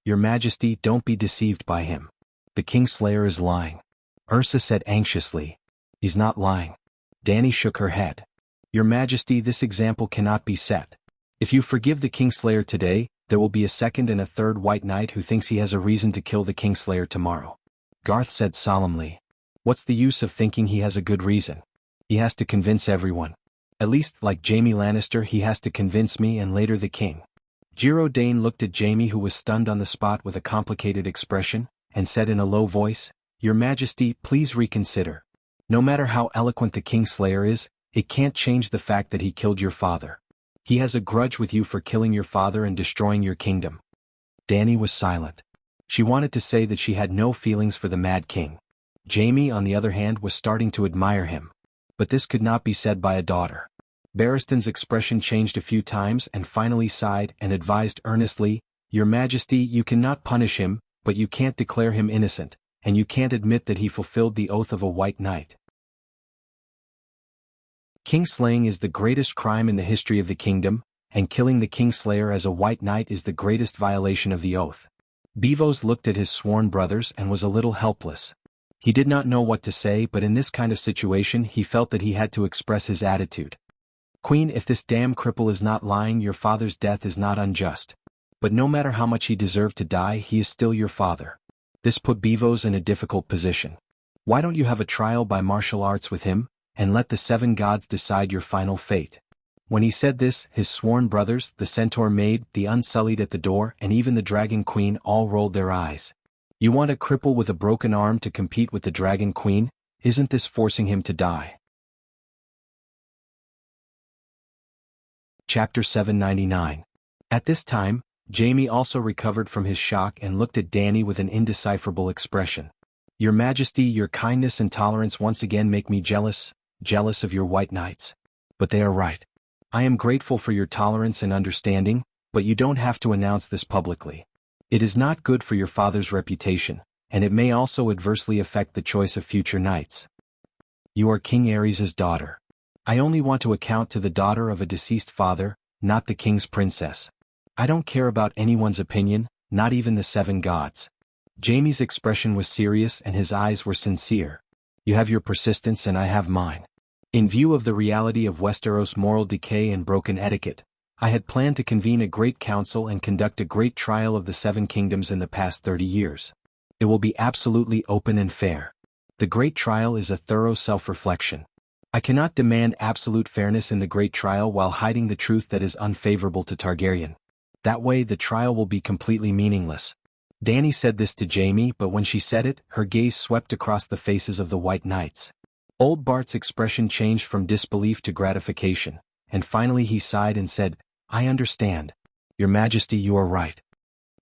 Your Majesty, don't be deceived by him. The Kingslayer is lying." Ursa said anxiously. "He's not lying." Dany shook her head. "Your Majesty, this example cannot be set. If you forgive the Kingslayer today, there will be a second and a third White Knight who thinks he has a reason to kill the Kingslayer tomorrow." Garth said solemnly. "What's the use of thinking he has a good reason? He has to convince everyone. At least, like Jaime Lannister, he has to convince me and later the king." Jiro Dane looked at Jaime, who was stunned on the spot with a complicated expression, and said in a low voice, "Your Majesty, please reconsider. No matter how eloquent the Kingslayer is, it can't change the fact that he killed your father. He has a grudge with you for killing your father and destroying your kingdom." Dany was silent. She wanted to say that she had no feelings for the Mad King. Jaime, on the other hand, was starting to admire him. But this could not be said by a daughter. Barristan's expression changed a few times and finally sighed and advised earnestly, "Your Majesty, you cannot punish him, but you can't declare him innocent, and you can't admit that he fulfilled the oath of a White Knight. Kingslaying is the greatest crime in the history of the kingdom, and killing the Kingslayer as a White Knight is the greatest violation of the oath." Beevos looked at his sworn brothers and was a little helpless. He did not know what to say, but in this kind of situation he felt that he had to express his attitude. "Queen, if this damn cripple is not lying, your father's death is not unjust. But no matter how much he deserved to die, he is still your father." This put Beevos in a difficult position. Why don't you have a trial by martial arts with him, and let the 7 gods decide your final fate? When he said this, his sworn brothers, the centaur maid, the unsullied at the door, and even the dragon queen all rolled their eyes. You want a cripple with a broken arm to compete with the dragon queen? Isn't this forcing him to die? Chapter 799. At this time, Jaime also recovered from his shock and looked at Dany with an indecipherable expression. Your Majesty, your kindness and tolerance once again make me jealous of your white knights. But they are right. I am grateful for your tolerance and understanding, but you don't have to announce this publicly. It is not good for your father's reputation, and it may also adversely affect the choice of future knights. You are King Aerys' daughter. I only want to account to the daughter of a deceased father, not the king's princess. I don't care about anyone's opinion, not even the 7 gods. Jaime's expression was serious and his eyes were sincere. You have your persistence and I have mine. In view of the reality of Westeros' moral decay and broken etiquette, I had planned to convene a great council and conduct a great trial of the 7 kingdoms in the past 30 years. It will be absolutely open and fair. The great trial is a thorough self-reflection. I cannot demand absolute fairness in the great trial while hiding the truth that is unfavorable to Targaryen. That way the trial will be completely meaningless. Dany said this to Jaime, but when she said it, her gaze swept across the faces of the White Knights. Old Bart's expression changed from disbelief to gratification, and finally he sighed and said, I understand. Your Majesty, you are right.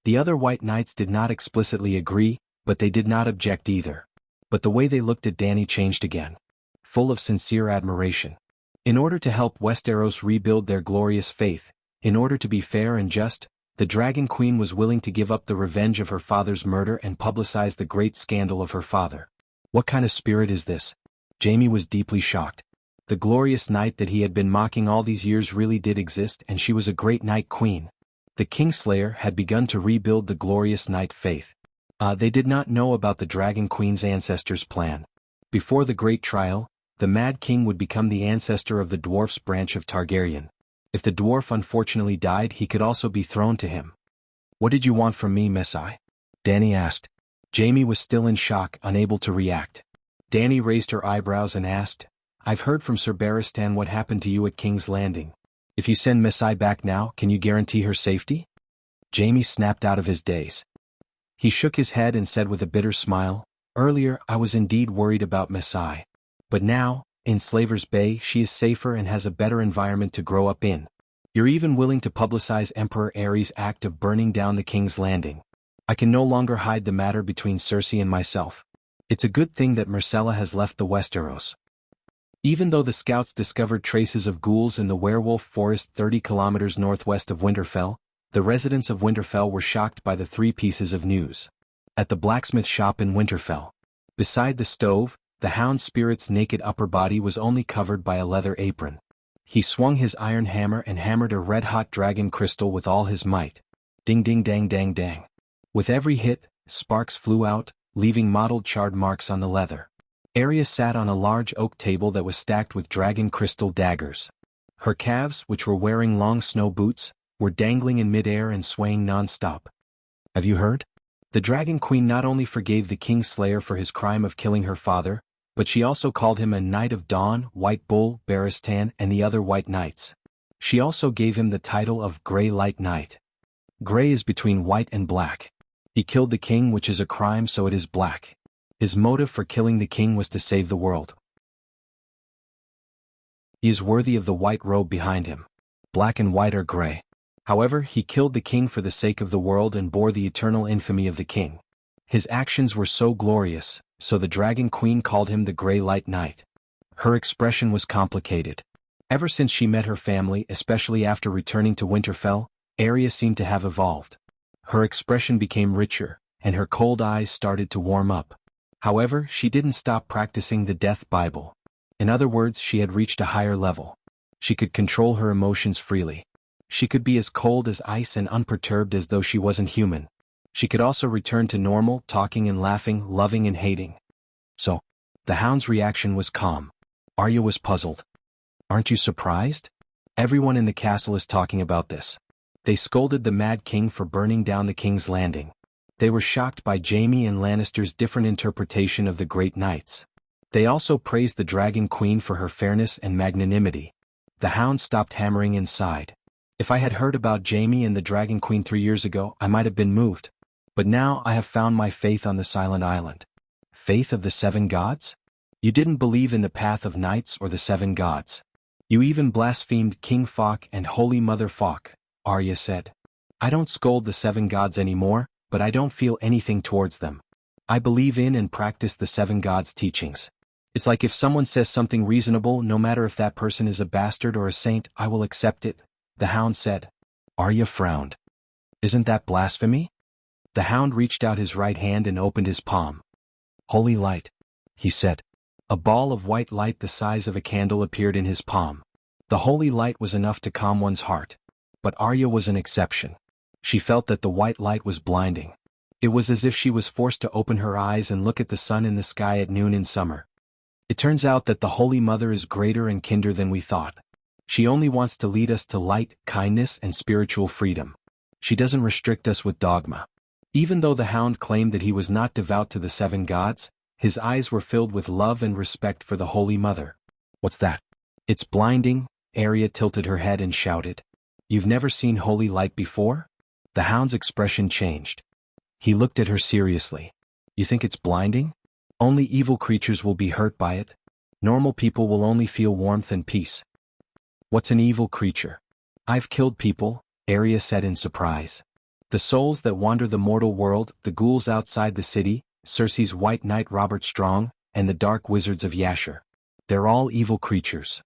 The other White Knights did not explicitly agree, but they did not object either. But the way they looked at Dany changed again, full of sincere admiration. In order to help Westeros rebuild their glorious faith, in order to be fair and just, the Dragon Queen was willing to give up the revenge of her father's murder and publicize the great scandal of her father. What kind of spirit is this? Jaime was deeply shocked. The glorious night that he had been mocking all these years really did exist, and she was a great night queen. The Kingslayer had begun to rebuild the glorious night faith. They did not know about the Dragon Queen's ancestors' plan. Before the great trial, the Mad King would become the ancestor of the dwarf's branch of Targaryen. If the dwarf unfortunately died, he could also be thrown to him. What did you want from me, Messai? Dany asked. Jaime was still in shock, unable to react. Dany raised her eyebrows and asked, I've heard from Sir Barristan what happened to you at King's Landing. If you send Messai back now, can you guarantee her safety? Jaime snapped out of his daze. He shook his head and said with a bitter smile, Earlier I was indeed worried about Messai. But now, in Slaver's Bay, she is safer and has a better environment to grow up in. You're even willing to publicize Emperor Aerys' act of burning down the King's Landing. I can no longer hide the matter between Cersei and myself. It's a good thing that Myrcella has left the Westeros. Even though the scouts discovered traces of ghouls in the werewolf forest 30 kilometers northwest of Winterfell, the residents of Winterfell were shocked by the 3 pieces of news. At the blacksmith shop in Winterfell, beside the stove, the Hound Spirit's naked upper body was only covered by a leather apron. He swung his iron hammer and hammered a red-hot dragon crystal with all his might. Ding ding dang dang dang. With every hit, sparks flew out, leaving mottled charred marks on the leather. Arya sat on a large oak table that was stacked with dragon crystal daggers. Her calves, which were wearing long snow boots, were dangling in midair and swaying non-stop. Have you heard? The Dragon Queen not only forgave the Kingslayer for his crime of killing her father, but she also called him a Knight of Dawn, White Bull, Barristan, and the other White Knights. She also gave him the title of Grey Light Knight. Grey is between white and black. He killed the king, which is a crime, so it is black. His motive for killing the king was to save the world. He is worthy of the white robe behind him. Black and white are gray. However, he killed the king for the sake of the world and bore the eternal infamy of the king. His actions were so glorious, so the Dragon Queen called him the Grey Light Knight. Her expression was complicated. Ever since she met her family, especially after returning to Winterfell, Arya seemed to have evolved. Her expression became richer, and her cold eyes started to warm up. However, she didn't stop practicing the Death Bible. In other words, she had reached a higher level. She could control her emotions freely. She could be as cold as ice and unperturbed as though she wasn't human. She could also return to normal, talking and laughing, loving and hating. So, the Hound's reaction was calm. Arya was puzzled. Aren't you surprised? Everyone in the castle is talking about this. They scolded the Mad King for burning down the King's Landing. They were shocked by Jaime and Lannister's different interpretation of the Great Knights. They also praised the Dragon Queen for her fairness and magnanimity. The hound stopped hammering inside. If I had heard about Jaime and the Dragon Queen 3 years ago, I might have been moved. But now I have found my faith on the Silent Island. Faith of the 7 gods? You didn't believe in the path of knights or the 7 gods. You even blasphemed King Falk and Holy Mother Falk, Arya said. I don't scold the 7 gods anymore, but I don't feel anything towards them. I believe in and practice the 7 gods' teachings. It's like if someone says something reasonable, no matter if that person is a bastard or a saint, I will accept it, the hound said. Arya frowned. Isn't that blasphemy? The hound reached out his right hand and opened his palm. Holy light, he said. A ball of white light the size of a candle appeared in his palm. The holy light was enough to calm one's heart. But Arya was an exception. She felt that the white light was blinding. It was as if she was forced to open her eyes and look at the sun in the sky at noon in summer. It turns out that the Holy Mother is greater and kinder than we thought. She only wants to lead us to light, kindness, and spiritual freedom. She doesn't restrict us with dogma. Even though the hound claimed that he was not devout to the 7 gods, his eyes were filled with love and respect for the Holy Mother. What's that? It's blinding, Arya tilted her head and shouted. You've never seen holy light before? The hound's expression changed. He looked at her seriously. You think it's blinding? Only evil creatures will be hurt by it. Normal people will only feel warmth and peace. What's an evil creature? I've killed people, Arya said in surprise. The souls that wander the mortal world, the ghouls outside the city, Cersei's White Knight Robert Strong, and the dark wizards of Yasher. They're all evil creatures.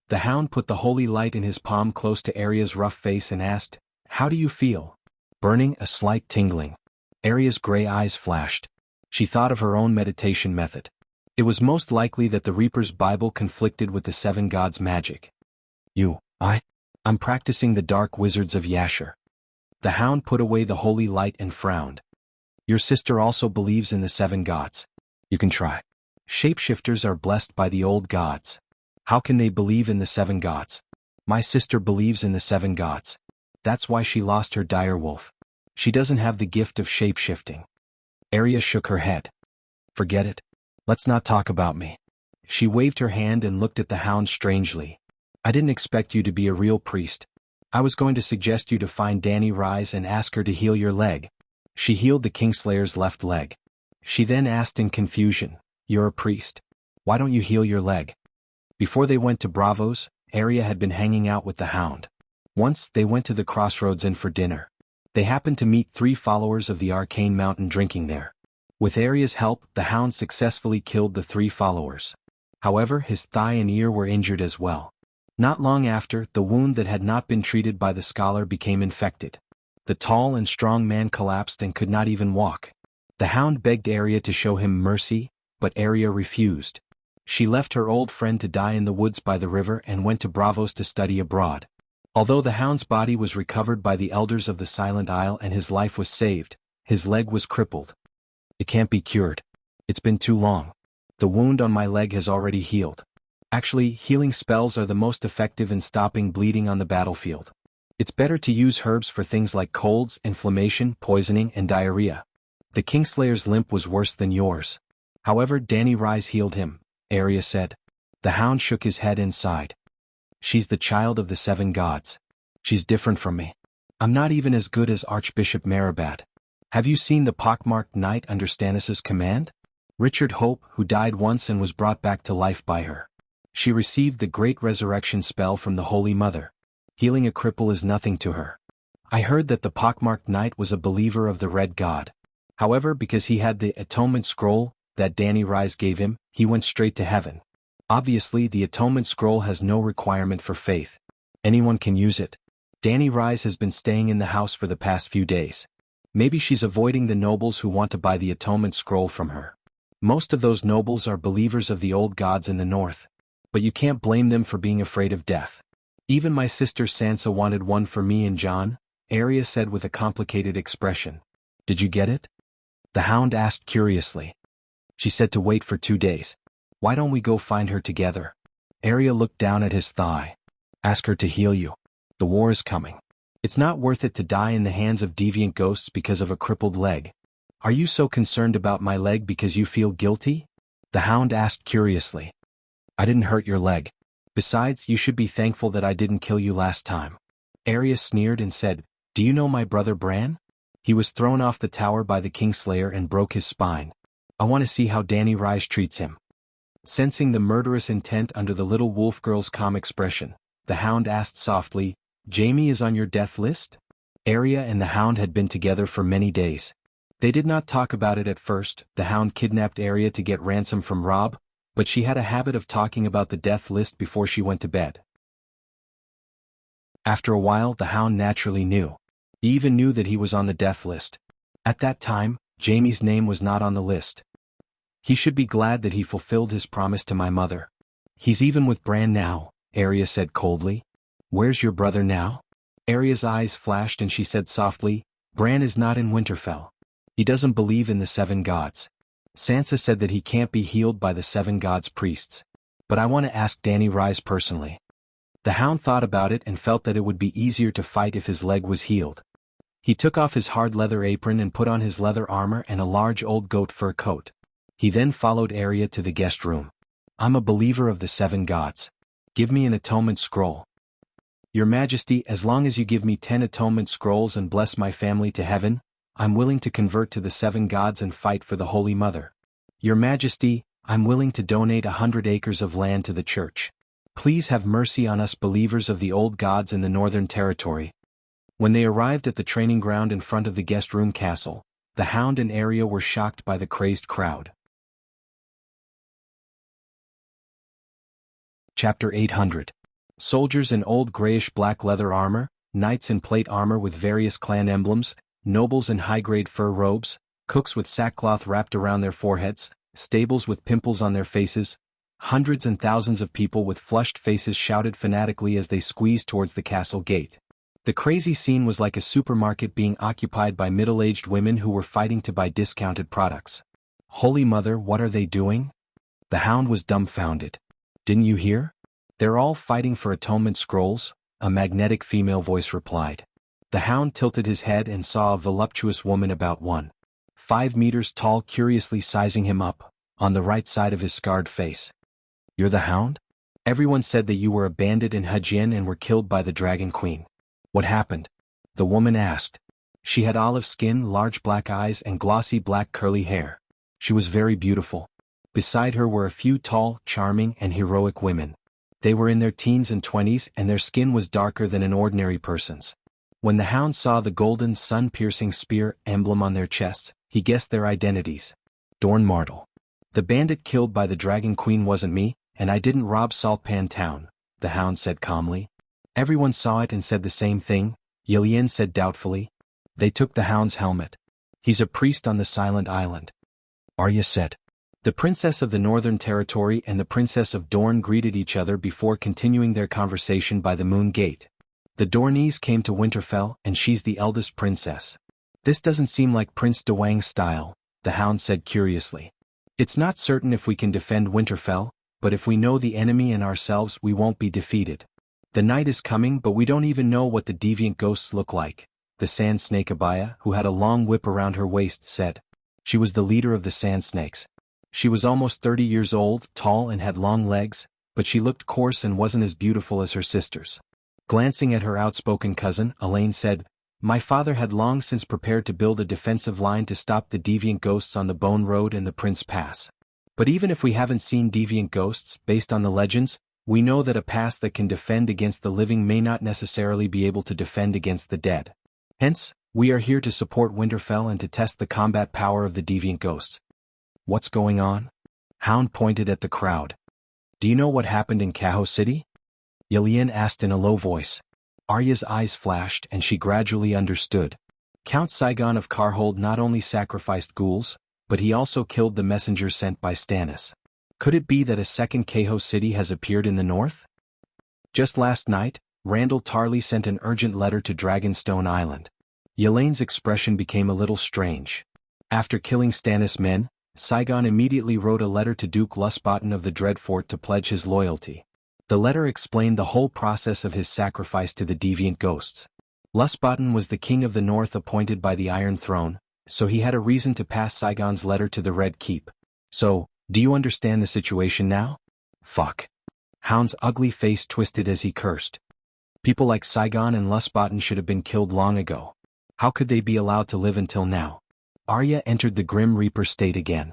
The hound put the holy light in his palm close to Arya's rough face and asked, How do you feel? Burning, a slight tingling. Arya's gray eyes flashed. She thought of her own meditation method. It was most likely that the Reaper's Bible conflicted with the 7 gods' magic. I'm practicing the dark wizards of Yasher. The hound put away the holy light and frowned. Your sister also believes in the 7 gods. You can try. Shapeshifters are blessed by the old gods. How can they believe in the 7 gods? My sister believes in the 7 gods. That's why she lost her direwolf. She doesn't have the gift of shape-shifting. Arya shook her head. Forget it. Let's not talk about me. She waved her hand and looked at the hound strangely. I didn't expect you to be a real priest. I was going to suggest you to find Dany Rise and ask her to heal your leg. She healed the Kingslayer's left leg. She then asked in confusion, You're a priest. Why don't you heal your leg? Before they went to Bravos, Arya had been hanging out with the hound. Once, they went to the crossroads inn for dinner. They happened to meet 3 followers of the Arcane Mountain drinking there. With Arya's help, the hound successfully killed the 3 followers. However, his thigh and ear were injured as well. Not long after, the wound that had not been treated by the scholar became infected. The tall and strong man collapsed and could not even walk. The hound begged Arya to show him mercy, but Arya refused. She left her old friend to die in the woods by the river and went to Bravos to study abroad. Although the hound's body was recovered by the elders of the Silent Isle and his life was saved, his leg was crippled. It can't be cured. It's been too long. The wound on my leg has already healed. Actually, healing spells are the most effective in stopping bleeding on the battlefield. It's better to use herbs for things like colds, inflammation, poisoning, and diarrhea. The Kingslayer's limp was worse than yours. However, Dany Rise healed him, Arya said. The hound shook his head and sighed. She's the child of the 7 gods. She's different from me. I'm not even as good as Archbishop Meribad. Have you seen the pockmarked knight under Stannis's command? Richard Hope, who died once and was brought back to life by her. She received the great resurrection spell from the Holy Mother. Healing a cripple is nothing to her. I heard that the pockmarked knight was a believer of the Red God. However, because he had the atonement scroll that Dany Rise gave him, he went straight to heaven. Obviously, the atonement scroll has no requirement for faith. Anyone can use it. Dany Rise has been staying in the house for the past few days. Maybe she's avoiding the nobles who want to buy the atonement scroll from her. Most of those nobles are believers of the old gods in the north. But you can't blame them for being afraid of death. Even my sister Sansa wanted one for me and Jon, Arya said with a complicated expression. Did you get it? The hound asked curiously. She said to wait for 2 days. Why don't we go find her together? Arya looked down at his thigh. Ask her to heal you. The war is coming. It's not worth it to die in the hands of deviant ghosts because of a crippled leg. Are you so concerned about my leg because you feel guilty? The hound asked curiously. I didn't hurt your leg. Besides, you should be thankful that I didn't kill you last time. Arya sneered and said, Do you know my brother Bran? He was thrown off the tower by the Kingslayer and broke his spine. I want to see how Dany Rise treats him. Sensing the murderous intent under the little wolf girl's calm expression, the hound asked softly, Jaime is on your death list? Arya and the hound had been together for many days. They did not talk about it at first. The hound kidnapped Arya to get ransom from Robb, but she had a habit of talking about the death list before she went to bed. After a while, the hound naturally knew. He even knew that he was on the death list. At that time, Jaime's name was not on the list. He should be glad that he fulfilled his promise to my mother. He's even with Bran now, Arya said coldly. Where's your brother now? Arya's eyes flashed and she said softly, Bran is not in Winterfell. He doesn't believe in the 7 gods. Sansa said that he can't be healed by the 7 gods' priests. But I want to ask Dany Rise personally. The hound thought about it and felt that it would be easier to fight if his leg was healed. He took off his hard leather apron and put on his leather armor and a large old goat fur coat. He then followed Arya to the guest room. I'm a believer of the 7 gods. Give me an atonement scroll. Your Majesty, as long as you give me 10 atonement scrolls and bless my family to heaven, I'm willing to convert to the 7 gods and fight for the Holy Mother. Your Majesty, I'm willing to donate 100 acres of land to the church. Please have mercy on us believers of the old gods in the Northern Territory. When they arrived at the training ground in front of the guest room castle, the hound and Arya were shocked by the crazed crowd. Chapter 800. Soldiers in old grayish-black leather armor, knights in plate armor with various clan emblems, nobles in high-grade fur robes, cooks with sackcloth wrapped around their foreheads, stables with pimples on their faces. Hundreds and thousands of people with flushed faces shouted fanatically as they squeezed towards the castle gate. The crazy scene was like a supermarket being occupied by middle-aged women who were fighting to buy discounted products. Holy Mother, what are they doing? The hound was dumbfounded. Didn't you hear? They're all fighting for atonement scrolls, a magnetic female voice replied. The hound tilted his head and saw a voluptuous woman about 1.5 meters tall curiously sizing him up, on the right side of his scarred face. You're the hound? Everyone said that you were a bandit in Hajin and were killed by the Dragon Queen. What happened? The woman asked. She had olive skin, large black eyes and glossy black curly hair. She was very beautiful. Beside her were a few tall, charming and heroic women. They were in their teens and 20s and their skin was darker than an ordinary person's. When the hound saw the golden sun-piercing spear emblem on their chests, he guessed their identities. Dorn Martell. The bandit killed by the Dragon Queen wasn't me, and I didn't rob Saltpan Town, the hound said calmly. Everyone saw it and said the same thing, Ylien said doubtfully. They took the hound's helmet. He's a priest on the Silent Island. Arya said. The Princess of the Northern Territory and the Princess of Dorne greeted each other before continuing their conversation by the Moon Gate. The Dornese came to Winterfell and she's the eldest princess. This doesn't seem like Prince Dewang's style, the hound said curiously. It's not certain if we can defend Winterfell, but if we know the enemy and ourselves we won't be defeated. The night is coming but we don't even know what the deviant ghosts look like, the Sand Snake Abaya, who had a long whip around her waist, said. She was the leader of the Sand Snakes. She was almost 30 years old, tall and had long legs, but she looked coarse and wasn't as beautiful as her sisters. Glancing at her outspoken cousin, Elaine said, My father had long since prepared to build a defensive line to stop the deviant ghosts on the Bone Road and the Prince Pass. But even if we haven't seen deviant ghosts, based on the legends, we know that a pass that can defend against the living may not necessarily be able to defend against the dead. Hence, we are here to support Winterfell and to test the combat power of the deviant ghosts. What's going on? Hound pointed at the crowd. Do you know what happened in Caho City? Ylien asked in a low voice. Arya's eyes flashed and she gradually understood. Count Saigon of Carhold not only sacrificed ghouls, but he also killed the messengers sent by Stannis. Could it be that a second Caho City has appeared in the north? Just last night, Randall Tarley sent an urgent letter to Dragonstone Island. Yelene's expression became a little strange. After killing Stannis' men, Saigon immediately wrote a letter to Duke Lusbottom of the Dreadfort to pledge his loyalty. The letter explained the whole process of his sacrifice to the deviant ghosts. Lusbotten was the king of the north appointed by the Iron Throne, so he had a reason to pass Saigon's letter to the Red Keep. So, do you understand the situation now? Fuck. Hound's ugly face twisted as he cursed. People like Saigon and Lusbotten should have been killed long ago. How could they be allowed to live until now? Arya entered the Grim Reaper state again.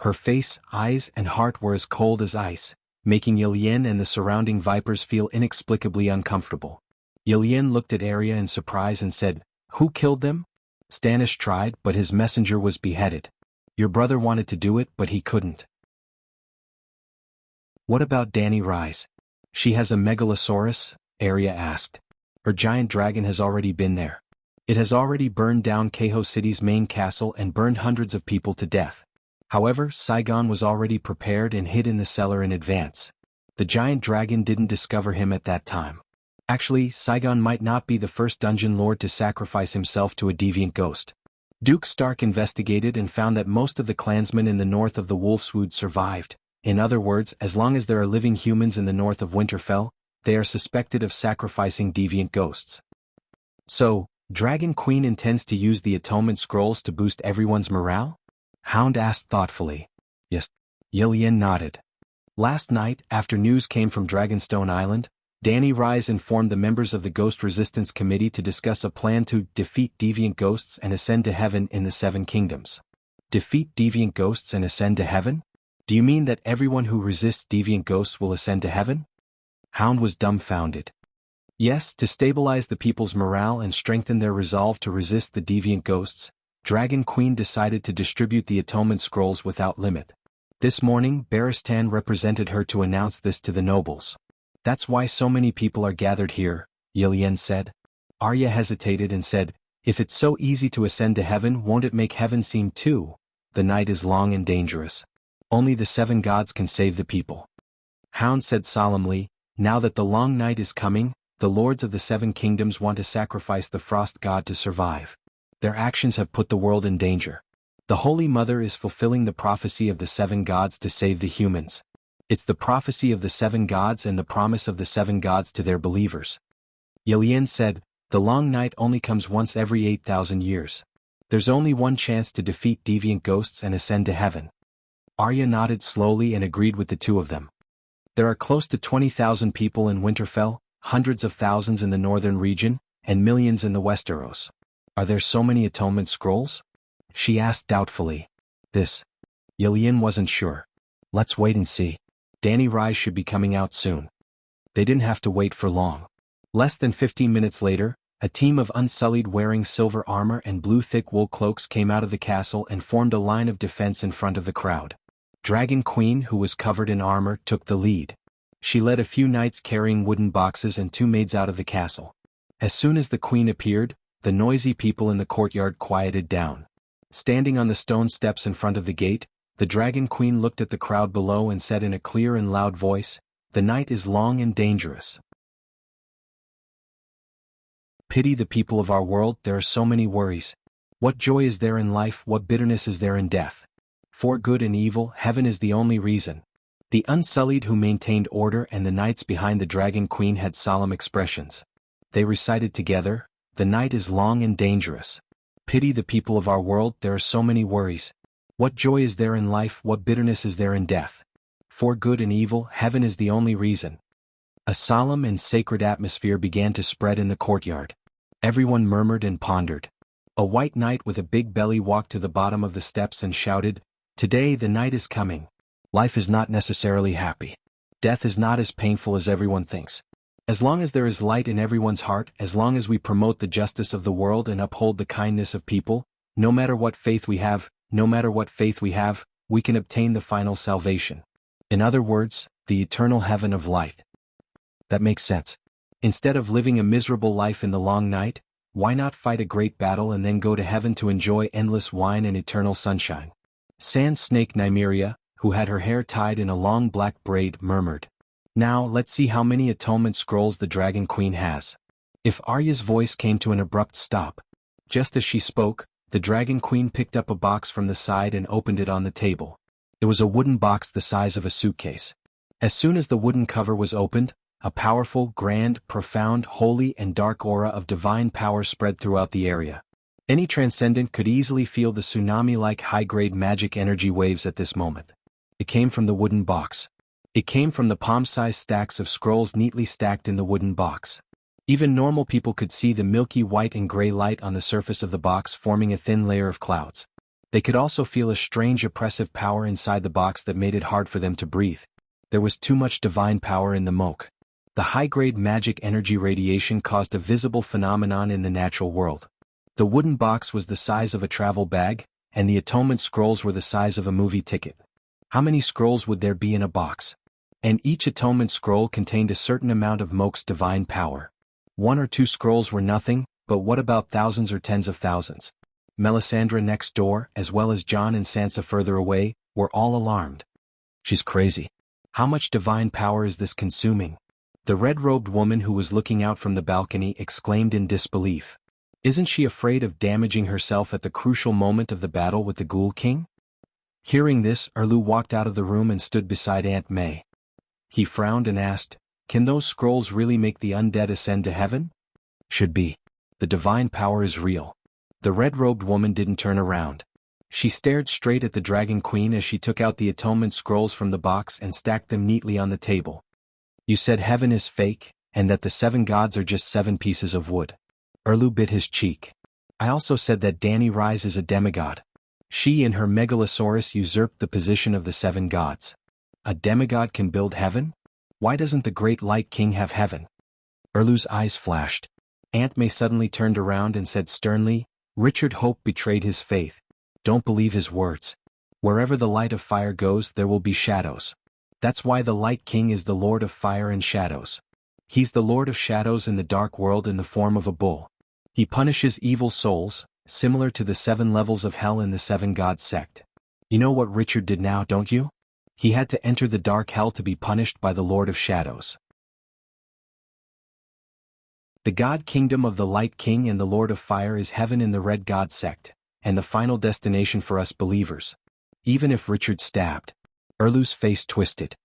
Her face, eyes, and heart were as cold as ice, making Yin and the surrounding vipers feel inexplicably uncomfortable. Yin looked at Arya in surprise and said, "Who killed them?" Stannis tried, but his messenger was beheaded. Your brother wanted to do it, but he couldn't. What about Dany Rise? She has a megalosaurus? Arya asked. Her giant dragon has already been there. It has already burned down Keho City's main castle and burned hundreds of people to death. However, Saigon was already prepared and hid in the cellar in advance. The giant dragon didn't discover him at that time. Actually, Saigon might not be the first dungeon lord to sacrifice himself to a deviant ghost. Duke Stark investigated and found that most of the clansmen in the north of the Wolfswood survived. In other words, as long as there are living humans in the north of Winterfell, they are suspected of sacrificing deviant ghosts. So, Dragon Queen intends to use the Atonement Scrolls to boost everyone's morale? Hound asked thoughtfully. Yes. Yin nodded. Last night, after news came from Dragonstone Island, Dany Rise informed the members of the Ghost Resistance Committee to discuss a plan to defeat deviant ghosts and ascend to heaven in the Seven Kingdoms. Defeat deviant ghosts and ascend to heaven? Do you mean that everyone who resists deviant ghosts will ascend to heaven? Hound was dumbfounded. Yes, to stabilize the people's morale and strengthen their resolve to resist the deviant ghosts, Dragon Queen decided to distribute the Atonement Scrolls without limit. This morning, Barristan represented her to announce this to the nobles. That's why so many people are gathered here, Yin said. Arya hesitated and said, if it's so easy to ascend to heaven, won't it make heaven seem too? The night is long and dangerous. Only the seven gods can save the people. Hound said solemnly, now that the long night is coming, the lords of the seven kingdoms want to sacrifice the frost god to survive. Their actions have put the world in danger. The Holy Mother is fulfilling the prophecy of the seven gods to save the humans. It's the prophecy of the seven gods and the promise of the seven gods to their believers. Yin said, the long night only comes once every 8,000 years. There's only one chance to defeat deviant ghosts and ascend to heaven. Arya nodded slowly and agreed with the two of them. There are close to 20,000 people in Winterfell, hundreds of thousands in the northern region, and millions in the Westeros. Are there so many Atonement Scrolls? She asked doubtfully. Yin wasn't sure. Let's wait and see. Dany Rise should be coming out soon. They didn't have to wait for long. Less than 15 minutes later, a team of Unsullied wearing silver armor and blue thick wool cloaks came out of the castle and formed a line of defense in front of the crowd. Dragon Queen, who was covered in armor, took the lead. She led a few knights carrying wooden boxes and two maids out of the castle. As soon as the queen appeared, the noisy people in the courtyard quieted down. Standing on the stone steps in front of the gate, the Dragon Queen looked at the crowd below and said in a clear and loud voice, the night is long and dangerous. Pity the people of our world, there are so many worries. What joy is there in life, what bitterness is there in death? For good and evil, heaven is the only reason. The Unsullied who maintained order and the knights behind the Dragon Queen had solemn expressions. They recited together, the night is long and dangerous. Pity the people of our world, there are so many worries. What joy is there in life, what bitterness is there in death? For good and evil, heaven is the only reason. A solemn and sacred atmosphere began to spread in the courtyard. Everyone murmured and pondered. A white knight with a big belly walked to the bottom of the steps and shouted, today the night is coming. Life is not necessarily happy. Death is not as painful as everyone thinks. As long as there is light in everyone's heart, as long as we promote the justice of the world and uphold the kindness of people, no matter what faith we have, we can obtain the final salvation. In other words, the eternal heaven of light. That makes sense. Instead of living a miserable life in the long night, why not fight a great battle and then go to heaven to enjoy endless wine and eternal sunshine? Sand Snake Nymeria, who had her hair tied in a long black braid, murmured. Now let's see how many Atonement Scrolls the Dragon Queen has. If Arya's voice came to an abrupt stop. Just as she spoke, the Dragon Queen picked up a box from the side and opened it on the table. It was a wooden box the size of a suitcase. As soon as the wooden cover was opened, A powerful, grand, profound, holy and dark aura of divine power spread throughout the area. Any transcendent could easily feel the tsunami-like high-grade magic energy waves at this moment. It came from the wooden box. It came from the palm-sized stacks of scrolls neatly stacked in the wooden box. Even normal people could see the milky white and gray light on the surface of the box forming a thin layer of clouds. They could also feel a strange oppressive power inside the box that made it hard for them to breathe. There was too much divine power in the smoke. The high-grade magic energy radiation caused a visible phenomenon in the natural world. The wooden box was the size of a travel bag, and the atonement scrolls were the size of a movie ticket. How many scrolls would there be in a box? And each atonement scroll contained a certain amount of Moke's divine power. 1 or 2 scrolls were nothing, but what about thousands or tens of thousands? Melisandre next door, as well as John and Sansa further away, were all alarmed. She's crazy. How much divine power is this consuming? The red-robed woman who was looking out from the balcony exclaimed in disbelief. Isn't she afraid of damaging herself at the crucial moment of the battle with the Ghoul King? Hearing this, Erlu walked out of the room and stood beside Aunt May. He frowned and asked, "Can those scrolls really make the undead ascend to heaven?" "Should be. The divine power is real." The red-robed woman didn't turn around. She stared straight at the Dragon Queen as she took out the atonement scrolls from the box and stacked them neatly on the table. "You said heaven is fake, and that the 7 gods are just 7 pieces of wood." Erlu bit his cheek. "I also said that Dany Rise is a demigod. She and her megalosaurus usurped the position of the 7 gods. A demigod can build heaven? Why doesn't the Great Light King have heaven?" Erlu's eyes flashed. Aunt May suddenly turned around and said sternly, "Richard Hope betrayed his faith. Don't believe his words. Wherever the light of fire goes, there will be shadows. That's why the Light King is the Lord of Fire and Shadows. He's the Lord of Shadows in the dark world in the form of a bull. He punishes evil souls, similar to the 7 levels of hell in the 7 gods sect. You know what Richard did now, don't you? He had to enter the dark hell to be punished by the Lord of Shadows. The God Kingdom of the Light King and the Lord of Fire is heaven in the Red God sect, and the final destination for us believers. Even if Richard stabbed." Erlu's face twisted.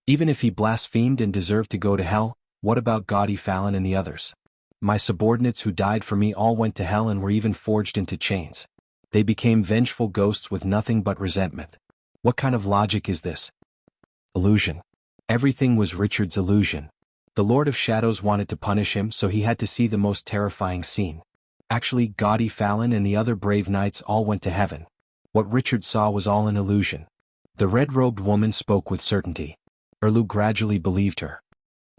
"Even if he blasphemed and deserved to go to hell, what about Gaudy Fallon and the others? My subordinates who died for me all went to hell and were even forged into chains. They became vengeful ghosts with nothing but resentment. What kind of logic is this? Illusion. Everything was Richard's illusion. The Lord of Shadows wanted to punish him, so he had to see the most terrifying scene. Actually, Gaudy Fallon and the other brave knights all went to heaven. What Richard saw was all an illusion." The red-robed woman spoke with certainty. Erlu gradually believed her.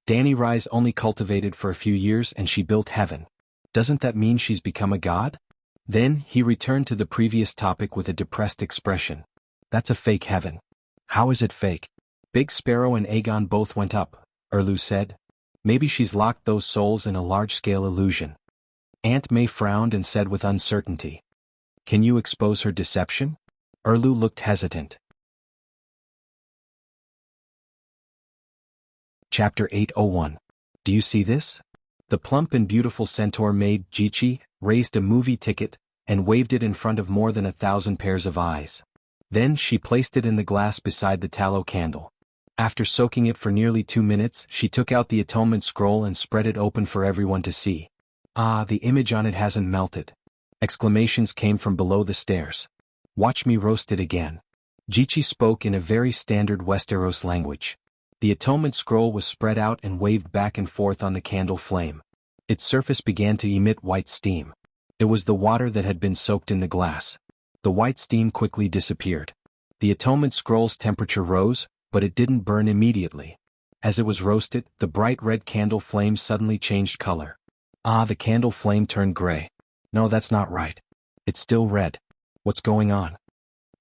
"Dany Rise only cultivated for a few years and she built heaven. Doesn't that mean she's become a god?" Then, he returned to the previous topic with a depressed expression. "That's a fake heaven." "How is it fake?" "Big Sparrow and Aegon both went up," Erlu said. "Maybe she's locked those souls in a large-scale illusion." Aunt May frowned and said with uncertainty. "Can you expose her deception?" Erlu looked hesitant. Chapter 801. Do you see this? The plump and beautiful centaur maid, Jichi, raised a movie ticket and waved it in front of more than 1,000 pairs of eyes. Then she placed it in the glass beside the tallow candle. After soaking it for nearly 2 minutes, she took out the atonement scroll and spread it open for everyone to see. "Ah, the image on it hasn't melted." Exclamations came from below the stairs. "Watch me roast it again." Jichi spoke in a very standard Westeros language. The atonement scroll was spread out and waved back and forth on the candle flame. Its surface began to emit white steam. It was the water that had been soaked in the glass. The white steam quickly disappeared. The atonement scroll's temperature rose, but it didn't burn immediately. As it was roasted, the bright red candle flame suddenly changed color. Ah, the candle flame turned gray. "No, that's not right. It's still red. What's going on?"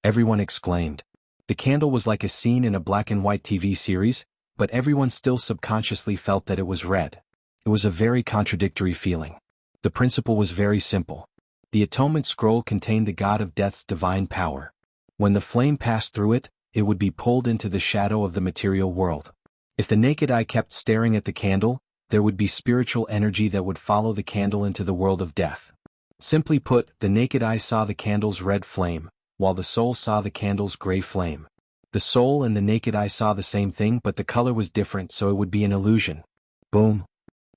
Everyone exclaimed. The candle was like a scene in a black and white TV series, but everyone still subconsciously felt that it was red. It was a very contradictory feeling. The principle was very simple. The atonement scroll contained the god of death's divine power. When the flame passed through it, it would be pulled into the shadow of the material world. If the naked eye kept staring at the candle, there would be spiritual energy that would follow the candle into the world of death. Simply put, the naked eye saw the candle's red flame, while the soul saw the candle's gray flame. The soul and the naked eye saw the same thing, but the color was different, so it would be an illusion. Boom.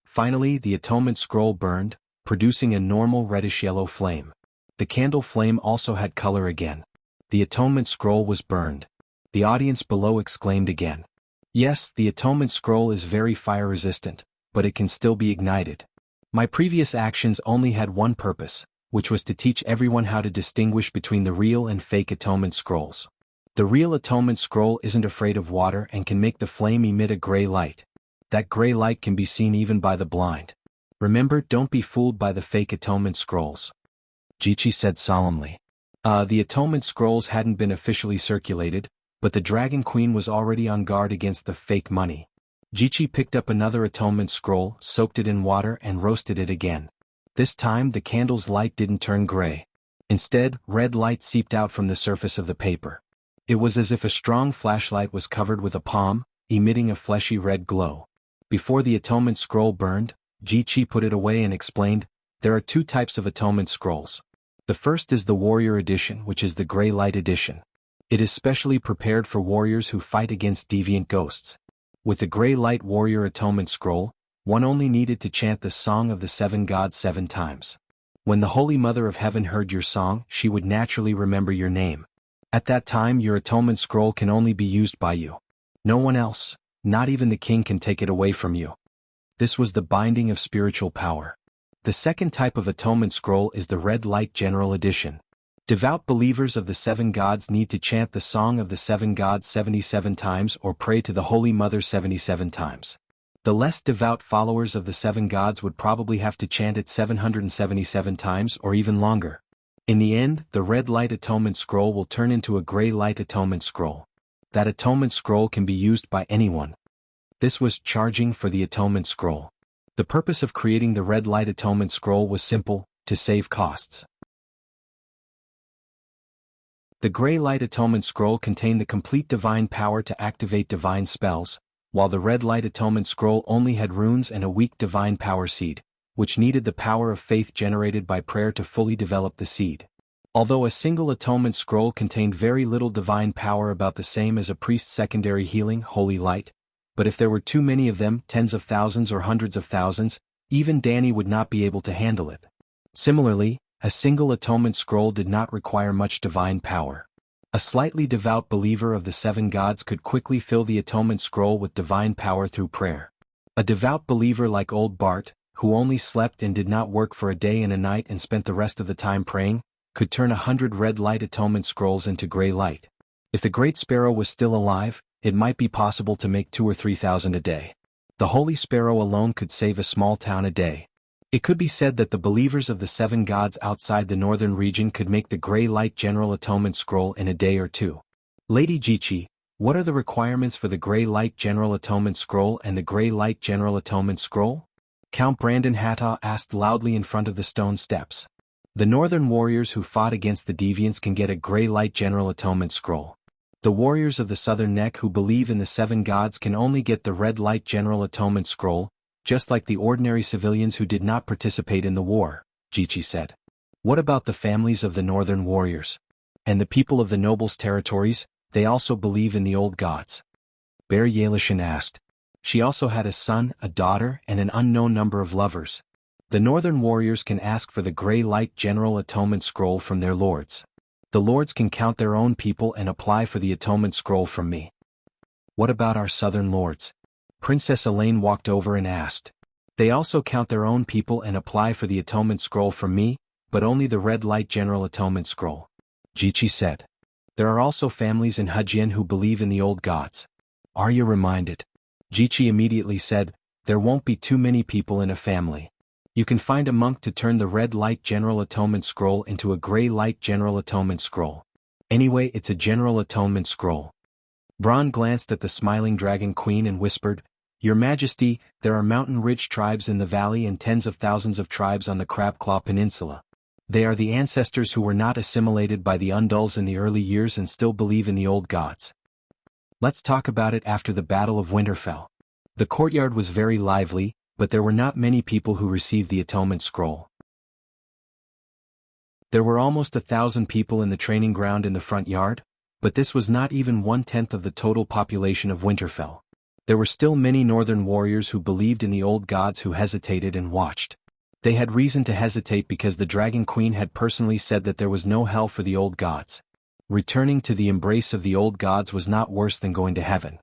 Finally, the atonement scroll burned, producing a normal reddish-yellow flame. The candle flame also had color again. The atonement scroll was burned. The audience below exclaimed again. Yes, the atonement scroll is very fire-resistant, but it can still be ignited. My previous actions only had one purpose, which was to teach everyone how to distinguish between the real and fake atonement scrolls. The real atonement scroll isn't afraid of water and can make the flame emit a gray light. That gray light can be seen even by the blind. Remember, don't be fooled by the fake atonement scrolls. Jichi said solemnly. The atonement scrolls hadn't been officially circulated, but the Dragon Queen was already on guard against the fake money. Jichi picked up another atonement scroll, soaked it in water and roasted it again. This time the candle's light didn't turn gray. Instead, red light seeped out from the surface of the paper. It was as if a strong flashlight was covered with a palm, emitting a fleshy red glow. Before the atonement scroll burned, Jichi put it away and explained, there are two types of atonement scrolls. The first is the warrior edition, which is the gray light edition. It is specially prepared for warriors who fight against deviant ghosts. With the gray light warrior atonement scroll, one only needed to chant the Song of the Seven Gods 7 times. When the Holy Mother of Heaven heard your song, she would naturally remember your name. At that time your atonement scroll can only be used by you. No one else, not even the king, can take it away from you. This was the binding of spiritual power. The second type of atonement scroll is the red light general edition. Devout believers of the 7 gods need to chant the Song of the 7 gods 77 times or pray to the Holy Mother 77 times. The less devout followers of the 7 gods would probably have to chant it 777 times or even longer. In the end, the red light atonement scroll will turn into a gray light atonement scroll. That atonement scroll can be used by anyone. This was charging for the atonement scroll. The purpose of creating the red light atonement scroll was simple, to save costs. The gray light atonement scroll contained the complete divine power to activate divine spells, while the red light atonement scroll only had runes and a weak divine power seed, which needed the power of faith generated by prayer to fully develop the seed. Although a single atonement scroll contained very little divine power, about the same as a priest's secondary healing, holy light, but if there were too many of them, tens of thousands or hundreds of thousands, even Danny would not be able to handle it. Similarly, a single atonement scroll did not require much divine power. A slightly devout believer of the 7 gods could quickly fill the atonement scroll with divine power through prayer. A devout believer like old Bart, who only slept and did not work for a day and a night and spent the rest of the time praying, could turn 100 red light atonement scrolls into gray light. If the Great Sparrow was still alive, it might be possible to make 2,000 or 3,000 a day. The Holy Sparrow alone could save a small town a day. It could be said that the believers of the 7 gods outside the northern region could make the gray light general atonement scroll in a day or two. Lady Jichi, what are the requirements for the gray light general atonement scroll and the gray light general atonement scroll? Count Brandon Hatta asked loudly in front of the stone steps. The northern warriors who fought against the deviants can get a gray light general atonement scroll. The warriors of the southern neck who believe in the 7 gods can only get the red light general atonement scroll, just like the ordinary civilians who did not participate in the war, Jichi said. What about the families of the northern warriors? And the people of the nobles' territories, they also believe in the old gods? Bear Yalishin asked. She also had a son, a daughter, and an unknown number of lovers. The northern warriors can ask for the gray light general atonement scroll from their lords. The lords can count their own people and apply for the atonement scroll from me. What about our southern lords? Princess Elaine walked over and asked. They also count their own people and apply for the atonement scroll from me, but only the red light general atonement scroll. Jichi said. There are also families in Hejian who believe in the old gods. Are you reminded? Jichi immediately said, there won't be too many people in a family. You can find a monk to turn the red light general atonement scroll into a gray light general atonement scroll. Anyway, it's a general atonement scroll. Braun glanced at the smiling Dragon Queen and whispered, Your Majesty, there are mountain ridge tribes in the valley and tens of thousands of tribes on the Crabclaw Peninsula. They are the ancestors who were not assimilated by the Undulls in the early years and still believe in the old gods. Let's talk about it after the Battle of Winterfell. The courtyard was very lively, but there were not many people who received the atonement scroll. There were almost 1,000 people in the training ground in the front yard, but this was not even 1/10 of the total population of Winterfell. There were still many northern warriors who believed in the old gods who hesitated and watched. They had reason to hesitate because the Dragon Queen had personally said that there was no hell for the old gods. Returning to the embrace of the old gods was not worse than going to heaven.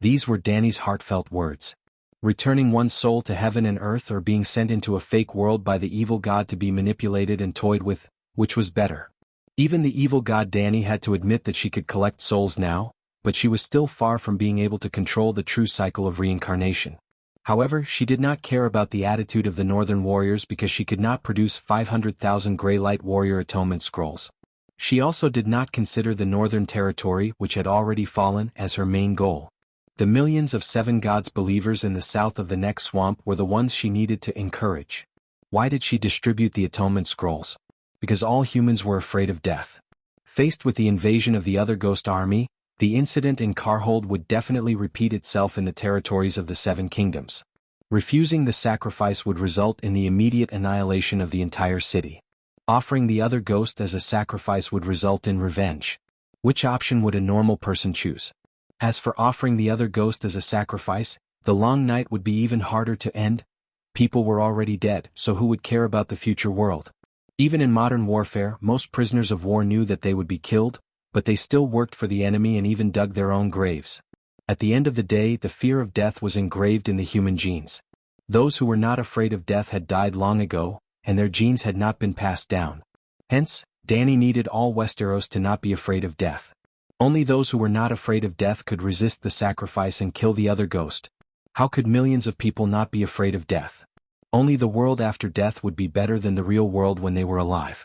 These were Danny's heartfelt words. Returning one's soul to heaven and earth or being sent into a fake world by the evil god to be manipulated and toyed with, which was better? Even the evil god Danny had to admit that she could collect souls now, but she was still far from being able to control the true cycle of reincarnation. However, she did not care about the attitude of the northern warriors because she could not produce 500,000 Grey Light Warrior Atonement Scrolls. She also did not consider the northern territory, which had already fallen, as her main goal. The millions of Seven Gods believers in the south of the next swamp were the ones she needed to encourage. Why did she distribute the Atonement Scrolls? Because all humans were afraid of death. Faced with the invasion of the other ghost army, the incident in Carhold would definitely repeat itself in the territories of the Seven Kingdoms. Refusing the sacrifice would result in the immediate annihilation of the entire city. Offering the other ghost as a sacrifice would result in revenge. Which option would a normal person choose? As for offering the other ghost as a sacrifice, the long night would be even harder to end. People were already dead, so who would care about the future world? Even in modern warfare, most prisoners of war knew that they would be killed, but they still worked for the enemy and even dug their own graves. At the end of the day, the fear of death was engraved in the human genes. Those who were not afraid of death had died long ago, and their genes had not been passed down. Hence, Danny needed all Westeros to not be afraid of death. Only those who were not afraid of death could resist the sacrifice and kill the other ghost. How could millions of people not be afraid of death? Only the world after death would be better than the real world when they were alive.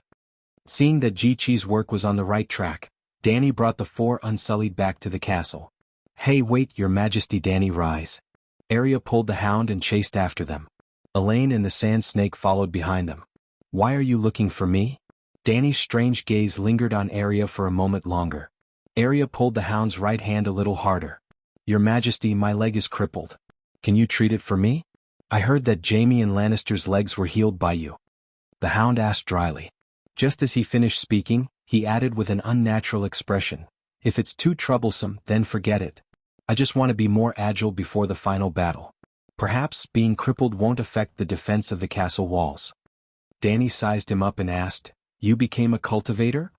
Seeing that Ji-Chi's work was on the right track, Danny brought the four Unsullied back to the castle. "Hey, wait, your majesty!" Danny rise. Arya pulled the hound and chased after them. Elaine and the Sand Snake followed behind them. "Why are you looking for me?" Danny's strange gaze lingered on Arya for a moment longer. Arya pulled the hound's right hand a little harder. "Your majesty, my leg is crippled. Can you treat it for me? I heard that Jaime and Lannister's legs were healed by you." The hound asked dryly. Just as he finished speaking, he added with an unnatural expression, "If it's too troublesome, then forget it. I just want to be more agile before the final battle. Perhaps being crippled won't affect the defense of the castle walls." Danny sized him up and asked, "You became a cultivator?"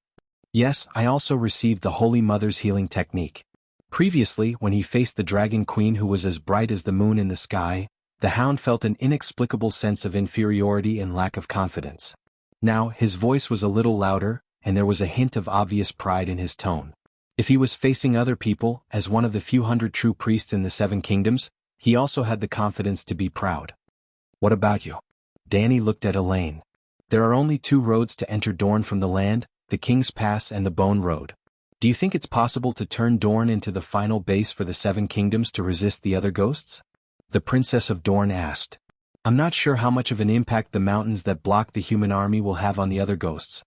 "Yes, I also received the Holy Mother's healing technique." Previously, when he faced the Dragon Queen who was as bright as the moon in the sky, the hound felt an inexplicable sense of inferiority and lack of confidence. Now, his voice was a little louder, and there was a hint of obvious pride in his tone. If he was facing other people, as one of the few hundred true priests in the Seven Kingdoms, he also had the confidence to be proud. "What about you?" Danny looked at Elaine. "There are only two roads to enter Dorne from the land, the King's Pass and the Bone Road. Do you think it's possible to turn Dorne into the final base for the Seven Kingdoms to resist the other ghosts?" The Princess of Dorne asked. "I'm not sure how much of an impact the mountains that block the human army will have on the other ghosts.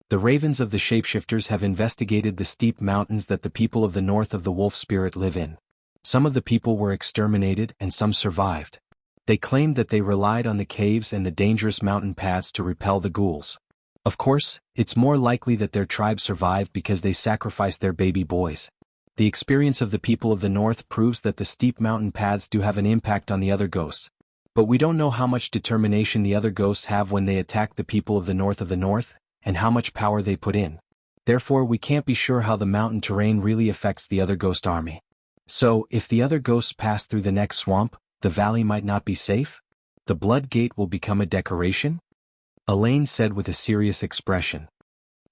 The ravens of the shapeshifters have investigated the steep mountains that the people of the north of the wolf spirit live in. Some of the people were exterminated and some survived. They claimed that they relied on the caves and the dangerous mountain paths to repel the ghouls. Of course, it's more likely that their tribe survived because they sacrificed their baby boys. The experience of the people of the north proves that the steep mountain paths do have an impact on the other ghosts. But we don't know how much determination the other ghosts have when they attack the people of the north, and how much power they put in. Therefore, we can't be sure how the mountain terrain really affects the other ghost army. So, if the other ghosts pass through the next swamp, the valley might not be safe? The Blood Gate will become a decoration? Elaine said with a serious expression.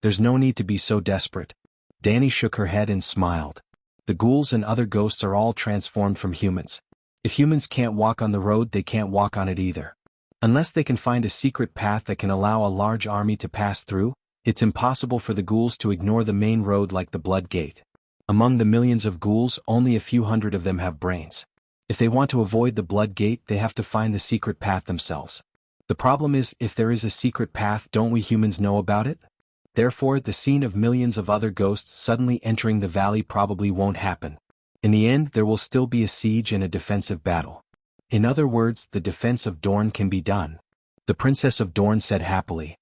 "There's no need to be so desperate." Danny shook her head and smiled. "The ghouls and other ghosts are all transformed from humans. If humans can't walk on the road, they can't walk on it either. Unless they can find a secret path that can allow a large army to pass through, it's impossible for the ghouls to ignore the main road like the Blood Gate. Among the millions of ghouls, only a few hundred of them have brains. If they want to avoid the Blood Gate, they have to find the secret path themselves. The problem is, if there is a secret path, don't we humans know about it? Therefore, the scene of millions of other ghosts suddenly entering the valley probably won't happen. In the end, there will still be a siege and a defensive battle. In other words, the defense of Dorne can be done." The Princess of Dorne said happily.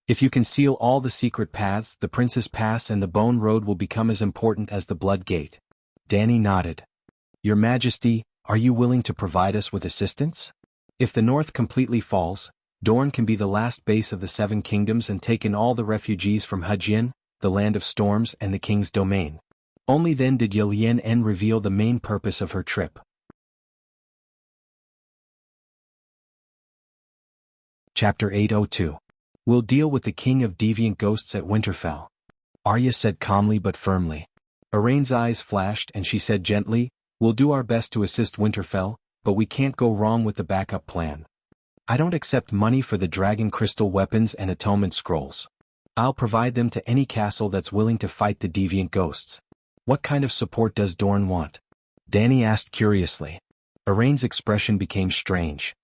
If you conceal all the secret paths, the Princess Pass and the Bone Road will become as important as the Blood Gate. Danny nodded. Your Majesty, are you willing to provide us with assistance? If the north completely falls, Dorne can be the last base of the Seven Kingdoms and take in all the refugees from Hejian, the Land of Storms and the King's domain. Only then did Yelien reveal the main purpose of her trip. Chapter 802. We'll deal with the King of Deviant Ghosts at Winterfell. Arya said calmly but firmly. Erain's eyes flashed and she said gently, we'll do our best to assist Winterfell, but we can't go wrong with the backup plan. I don't accept money for the dragon crystal weapons and atonement scrolls. I'll provide them to any castle that's willing to fight the deviant ghosts. What kind of support does Dorne want? Danny asked curiously. Erain's expression became strange.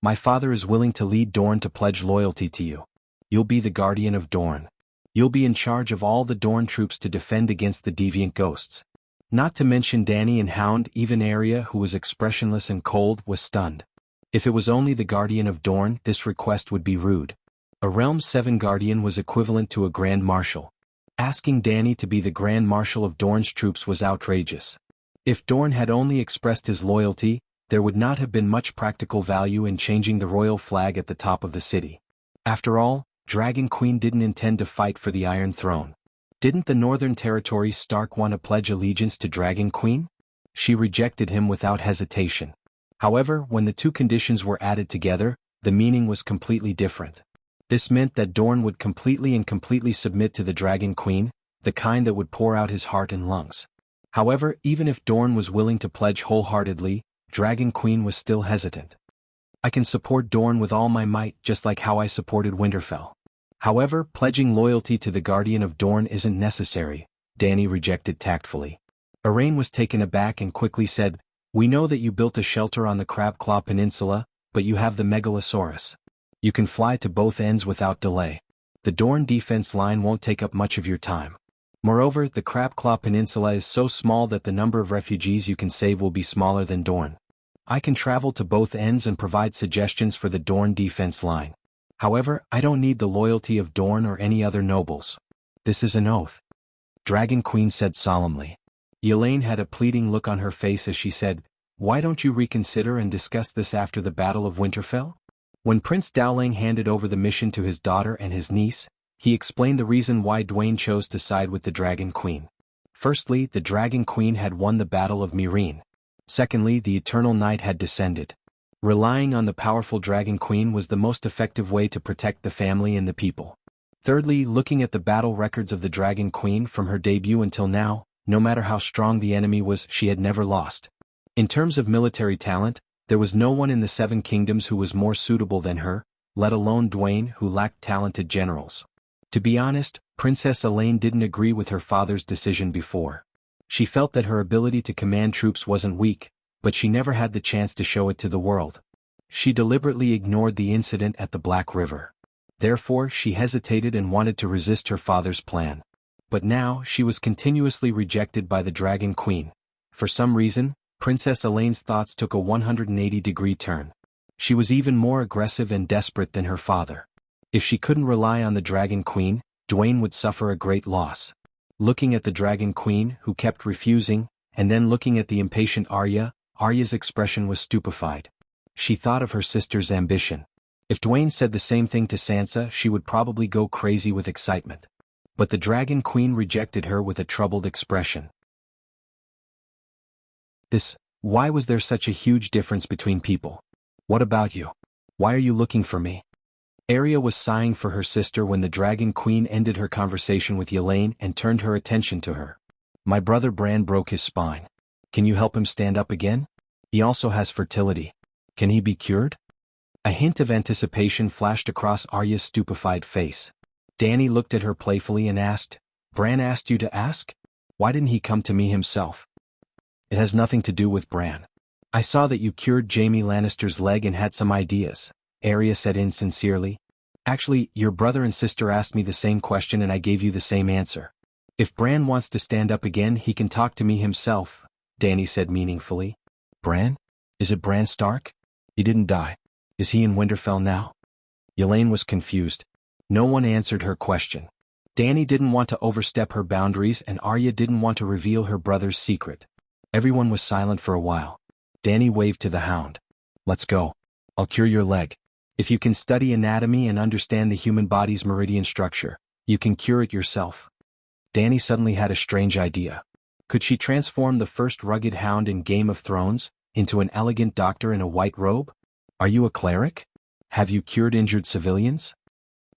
My father is willing to lead Dorne to pledge loyalty to you. You'll be the guardian of Dorne. You'll be in charge of all the Dorne troops to defend against the deviant ghosts. Not to mention Danny and Hound, even Arya, who was expressionless and cold, was stunned. If it was only the guardian of Dorne, this request would be rude. A Realm 7 guardian was equivalent to a Grand Marshal. Asking Danny to be the Grand Marshal of Dorne's troops was outrageous. If Dorne had only expressed his loyalty, there would not have been much practical value in changing the royal flag at the top of the city. After all, Dragon Queen didn't intend to fight for the Iron Throne. Didn't the Northern Territories Stark want to pledge allegiance to Dragon Queen? She rejected him without hesitation. However, when the two conditions were added together, the meaning was completely different. This meant that Dorne would completely submit to the Dragon Queen, the kind that would pour out his heart and lungs. However, even if Dorne was willing to pledge wholeheartedly, Dragon Queen was still hesitant. I can support Dorne with all my might, just like how I supported Winterfell. However, pledging loyalty to the Guardian of Dorne isn't necessary, Danny rejected tactfully. Erain was taken aback and quickly said, we know that you built a shelter on the Crabclaw Peninsula, but you have the Megalosaurus. You can fly to both ends without delay. The Dorne defense line won't take up much of your time. Moreover, the Crabclaw Peninsula is so small that the number of refugees you can save will be smaller than Dorne. I can travel to both ends and provide suggestions for the Dorne defense line. However, I don't need the loyalty of Dorne or any other nobles. This is an oath. Dragon Queen said solemnly. Yelene had a pleading look on her face as she said, why don't you reconsider and discuss this after the Battle of Winterfell? When Prince Dowling handed over the mission to his daughter and his niece, he explained the reason why Dwayne chose to side with the Dragon Queen. Firstly, the Dragon Queen had won the Battle of Meereen. Secondly, the Eternal Night had descended. Relying on the powerful Dragon Queen was the most effective way to protect the family and the people. Thirdly, looking at the battle records of the Dragon Queen from her debut until now, no matter how strong the enemy was, she had never lost. In terms of military talent, there was no one in the Seven Kingdoms who was more suitable than her, let alone Dwayne, who lacked talented generals. To be honest, Princess Elaine didn't agree with her father's decision before. She felt that her ability to command troops wasn't weak, but she never had the chance to show it to the world. She deliberately ignored the incident at the Black River. Therefore, she hesitated and wanted to resist her father's plan. But now, she was continuously rejected by the Dragon Queen. For some reason, Princess Elaine's thoughts took a 180-degree turn. She was even more aggressive and desperate than her father. If she couldn't rely on the Dragon Queen, Dwayne would suffer a great loss. Looking at the Dragon Queen, who kept refusing, and then looking at the impatient Arya, Arya's expression was stupefied. She thought of her sister's ambition. If Dwayne said the same thing to Sansa, she would probably go crazy with excitement. But the Dragon Queen rejected her with a troubled expression. Why was there such a huge difference between people? What about you? Why are you looking for me? Arya was sighing for her sister when the Dragon Queen ended her conversation with Yelene and turned her attention to her. My brother Bran broke his spine. Can you help him stand up again? He also has fertility. Can he be cured? A hint of anticipation flashed across Arya's stupefied face. Dany looked at her playfully and asked, Bran asked you to ask? Why didn't he come to me himself? It has nothing to do with Bran. I saw that you cured Jaime Lannister's leg and had some ideas, Arya said insincerely. Actually, your brother and sister asked me the same question and I gave you the same answer. If Bran wants to stand up again, he can talk to me himself, Dany said meaningfully. Bran? Is it Bran Stark? He didn't die. Is he in Winterfell now? Yelene was confused. No one answered her question. Danny didn't want to overstep her boundaries and Arya didn't want to reveal her brother's secret. Everyone was silent for a while. Danny waved to the hound. Let's go. I'll cure your leg. If you can study anatomy and understand the human body's meridian structure, you can cure it yourself. Danny suddenly had a strange idea. Could she transform the first rugged hound in Game of Thrones into an elegant doctor in a white robe? Are you a cleric? Have you cured injured civilians?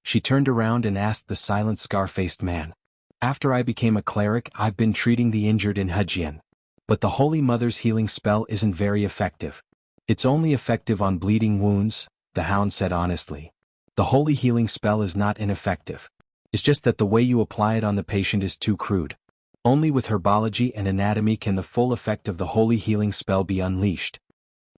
She turned around and asked the silent scar-faced man. After I became a cleric, I've been treating the injured in Hejian. But the Holy Mother's healing spell isn't very effective. It's only effective on bleeding wounds, the hound said honestly. The holy healing spell is not ineffective. It's just that the way you apply it on the patient is too crude. Only with herbology and anatomy can the full effect of the holy healing spell be unleashed.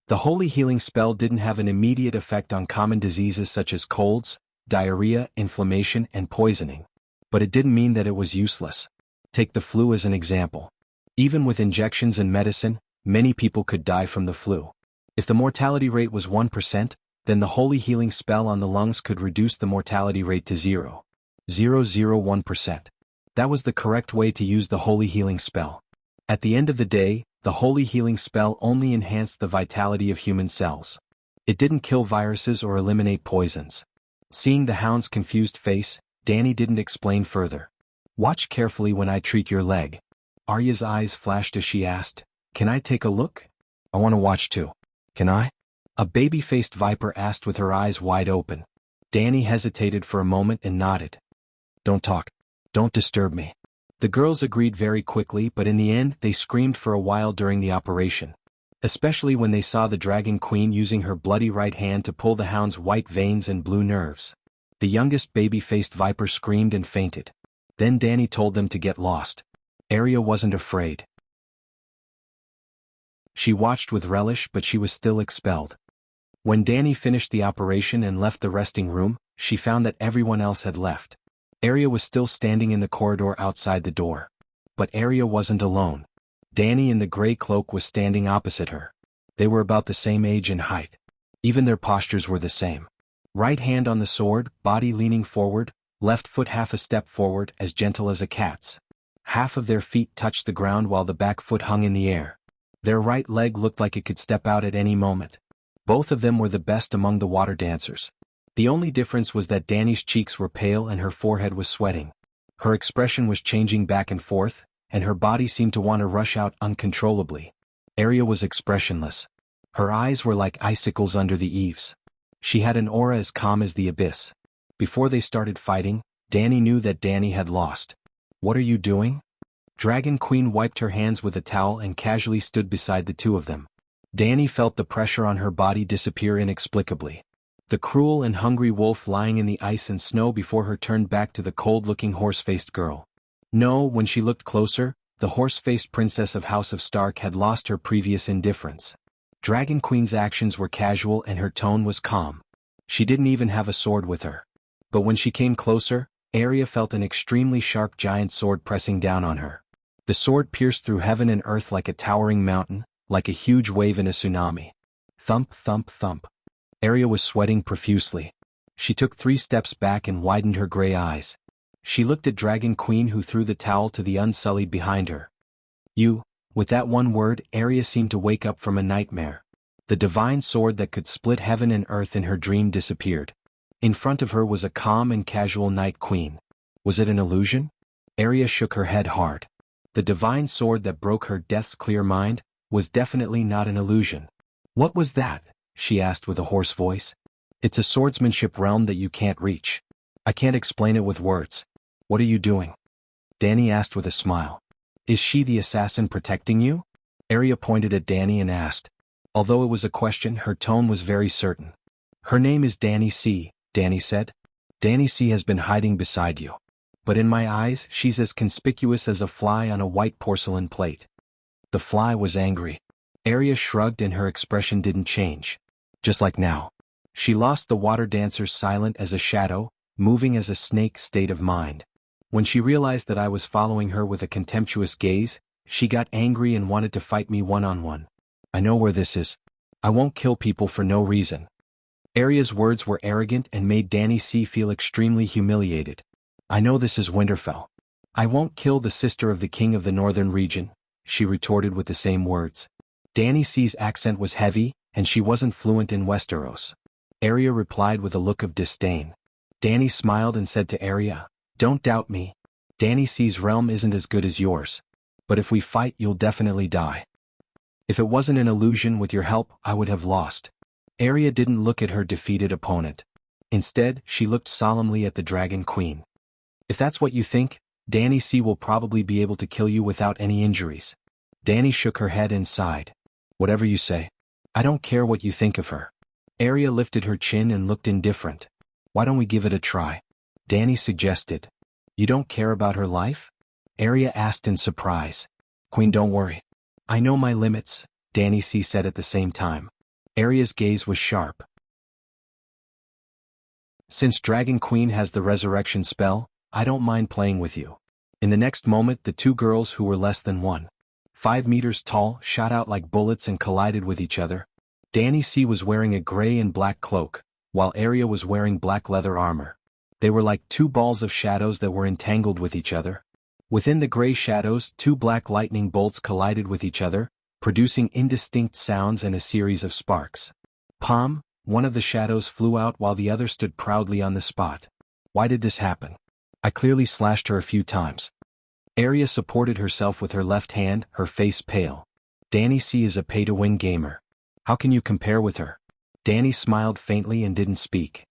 The holy healing spell didn't have an immediate effect on common diseases such as colds, diarrhea, inflammation, and poisoning. But it didn't mean that it was useless. Take the flu as an example. Even with injections and medicine, many people could die from the flu. If the mortality rate was 1%, then the holy healing spell on the lungs could reduce the mortality rate to 0.001%. That was the correct way to use the holy healing spell. At the end of the day, the holy healing spell only enhanced the vitality of human cells. It didn't kill viruses or eliminate poisons. Seeing the hound's confused face, Danny didn't explain further. Watch carefully when I treat your leg. Arya's eyes flashed as she asked, Can I take a look? I want to watch too. Can I? A baby-faced viper asked with her eyes wide open. Danny hesitated for a moment and nodded. Don't talk. Don't disturb me. The girls agreed very quickly, but in the end they screamed for a while during the operation. Especially when they saw the Dragon Queen using her bloody right hand to pull the hound's white veins and blue nerves. The youngest baby-faced viper screamed and fainted. Then Danny told them to get lost. Arya wasn't afraid. She watched with relish, but she was still expelled. When Danny finished the operation and left the resting room, she found that everyone else had left. Arya was still standing in the corridor outside the door. But Arya wasn't alone. Danny in the gray cloak was standing opposite her. They were about the same age and height. Even their postures were the same. Right hand on the sword, body leaning forward, left foot half a step forward, as gentle as a cat's. Half of their feet touched the ground while the back foot hung in the air. Their right leg looked like it could step out at any moment. Both of them were the best among the water dancers. The only difference was that Danny's cheeks were pale and her forehead was sweating. Her expression was changing back and forth, and her body seemed to want to rush out uncontrollably. Arya was expressionless. Her eyes were like icicles under the eaves. She had an aura as calm as the abyss. Before they started fighting, Danny knew that Danny had lost. What are you doing? Dragon Queen wiped her hands with a towel and casually stood beside the two of them. Danny felt the pressure on her body disappear inexplicably. The cruel and hungry wolf lying in the ice and snow before her turned back to the cold-looking horse-faced girl. No, when she looked closer, the horse-faced princess of House of Stark had lost her previous indifference. Dragon Queen's actions were casual and her tone was calm. She didn't even have a sword with her. But when she came closer, Arya felt an extremely sharp giant sword pressing down on her. The sword pierced through heaven and earth like a towering mountain, like a huge wave in a tsunami. Thump, thump, thump. Arya was sweating profusely. She took 3 steps back and widened her gray eyes. She looked at Dragon Queen, who threw the towel to the Unsullied behind her. You, with that one word, Arya seemed to wake up from a nightmare. The divine sword that could split heaven and earth in her dream disappeared. In front of her was a calm and casual Night Queen. Was it an illusion? Arya shook her head hard. The divine sword that broke her death's clear mind was definitely not an illusion. What was that? She asked with a hoarse voice. It's a swordsmanship realm that you can't reach. I can't explain it with words. What are you doing? Danny asked with a smile. Is she the assassin protecting you? Arya pointed at Danny and asked. Although it was a question, her tone was very certain. Her name is Danny C., Danny said. Danny C. has been hiding beside you. But in my eyes, she's as conspicuous as a fly on a white porcelain plate. The fly was angry. Arya shrugged and her expression didn't change. Just like now. She lost the water dancers silent as a shadow, moving as a snake state of mind. When she realized that I was following her with a contemptuous gaze, she got angry and wanted to fight me one-on-one. I know where this is. I won't kill people for no reason. Arya's words were arrogant and made Danny C feel extremely humiliated. I know this is Winterfell. I won't kill the sister of the king of the northern region, she retorted with the same words. Danny C's accent was heavy, and she wasn't fluent in Westeros. Arya replied with a look of disdain. Danny smiled and said to Arya, "Don't doubt me. Danny C's realm isn't as good as yours. But if we fight, you'll definitely die. If it wasn't an illusion, with your help, I would have lost." Arya didn't look at her defeated opponent. Instead, she looked solemnly at the Dragon Queen. "If that's what you think, Danny C will probably be able to kill you without any injuries." Danny shook her head and sighed. "Whatever you say. I don't care what you think of her." Arya lifted her chin and looked indifferent. "Why don't we give it a try?" Danny suggested. "You don't care about her life?" Arya asked in surprise. "Queen, don't worry. I know my limits," Danny C said at the same time. Arya's gaze was sharp. "Since Dragon Queen has the resurrection spell, I don't mind playing with you." In the next moment, the two girls, who were less than 1.5 meters tall, shot out like bullets and collided with each other. Danny C was wearing a gray and black cloak, while Arya was wearing black leather armor. They were like two balls of shadows that were entangled with each other. Within the gray shadows, two black lightning bolts collided with each other, producing indistinct sounds and a series of sparks. Pom, one of the shadows flew out while the other stood proudly on the spot. "Why did this happen? I clearly slashed her a few times." Arya supported herself with her left hand, her face pale. "Danny C is a pay-to-win gamer. How can you compare with her?" Danny smiled faintly and didn't speak.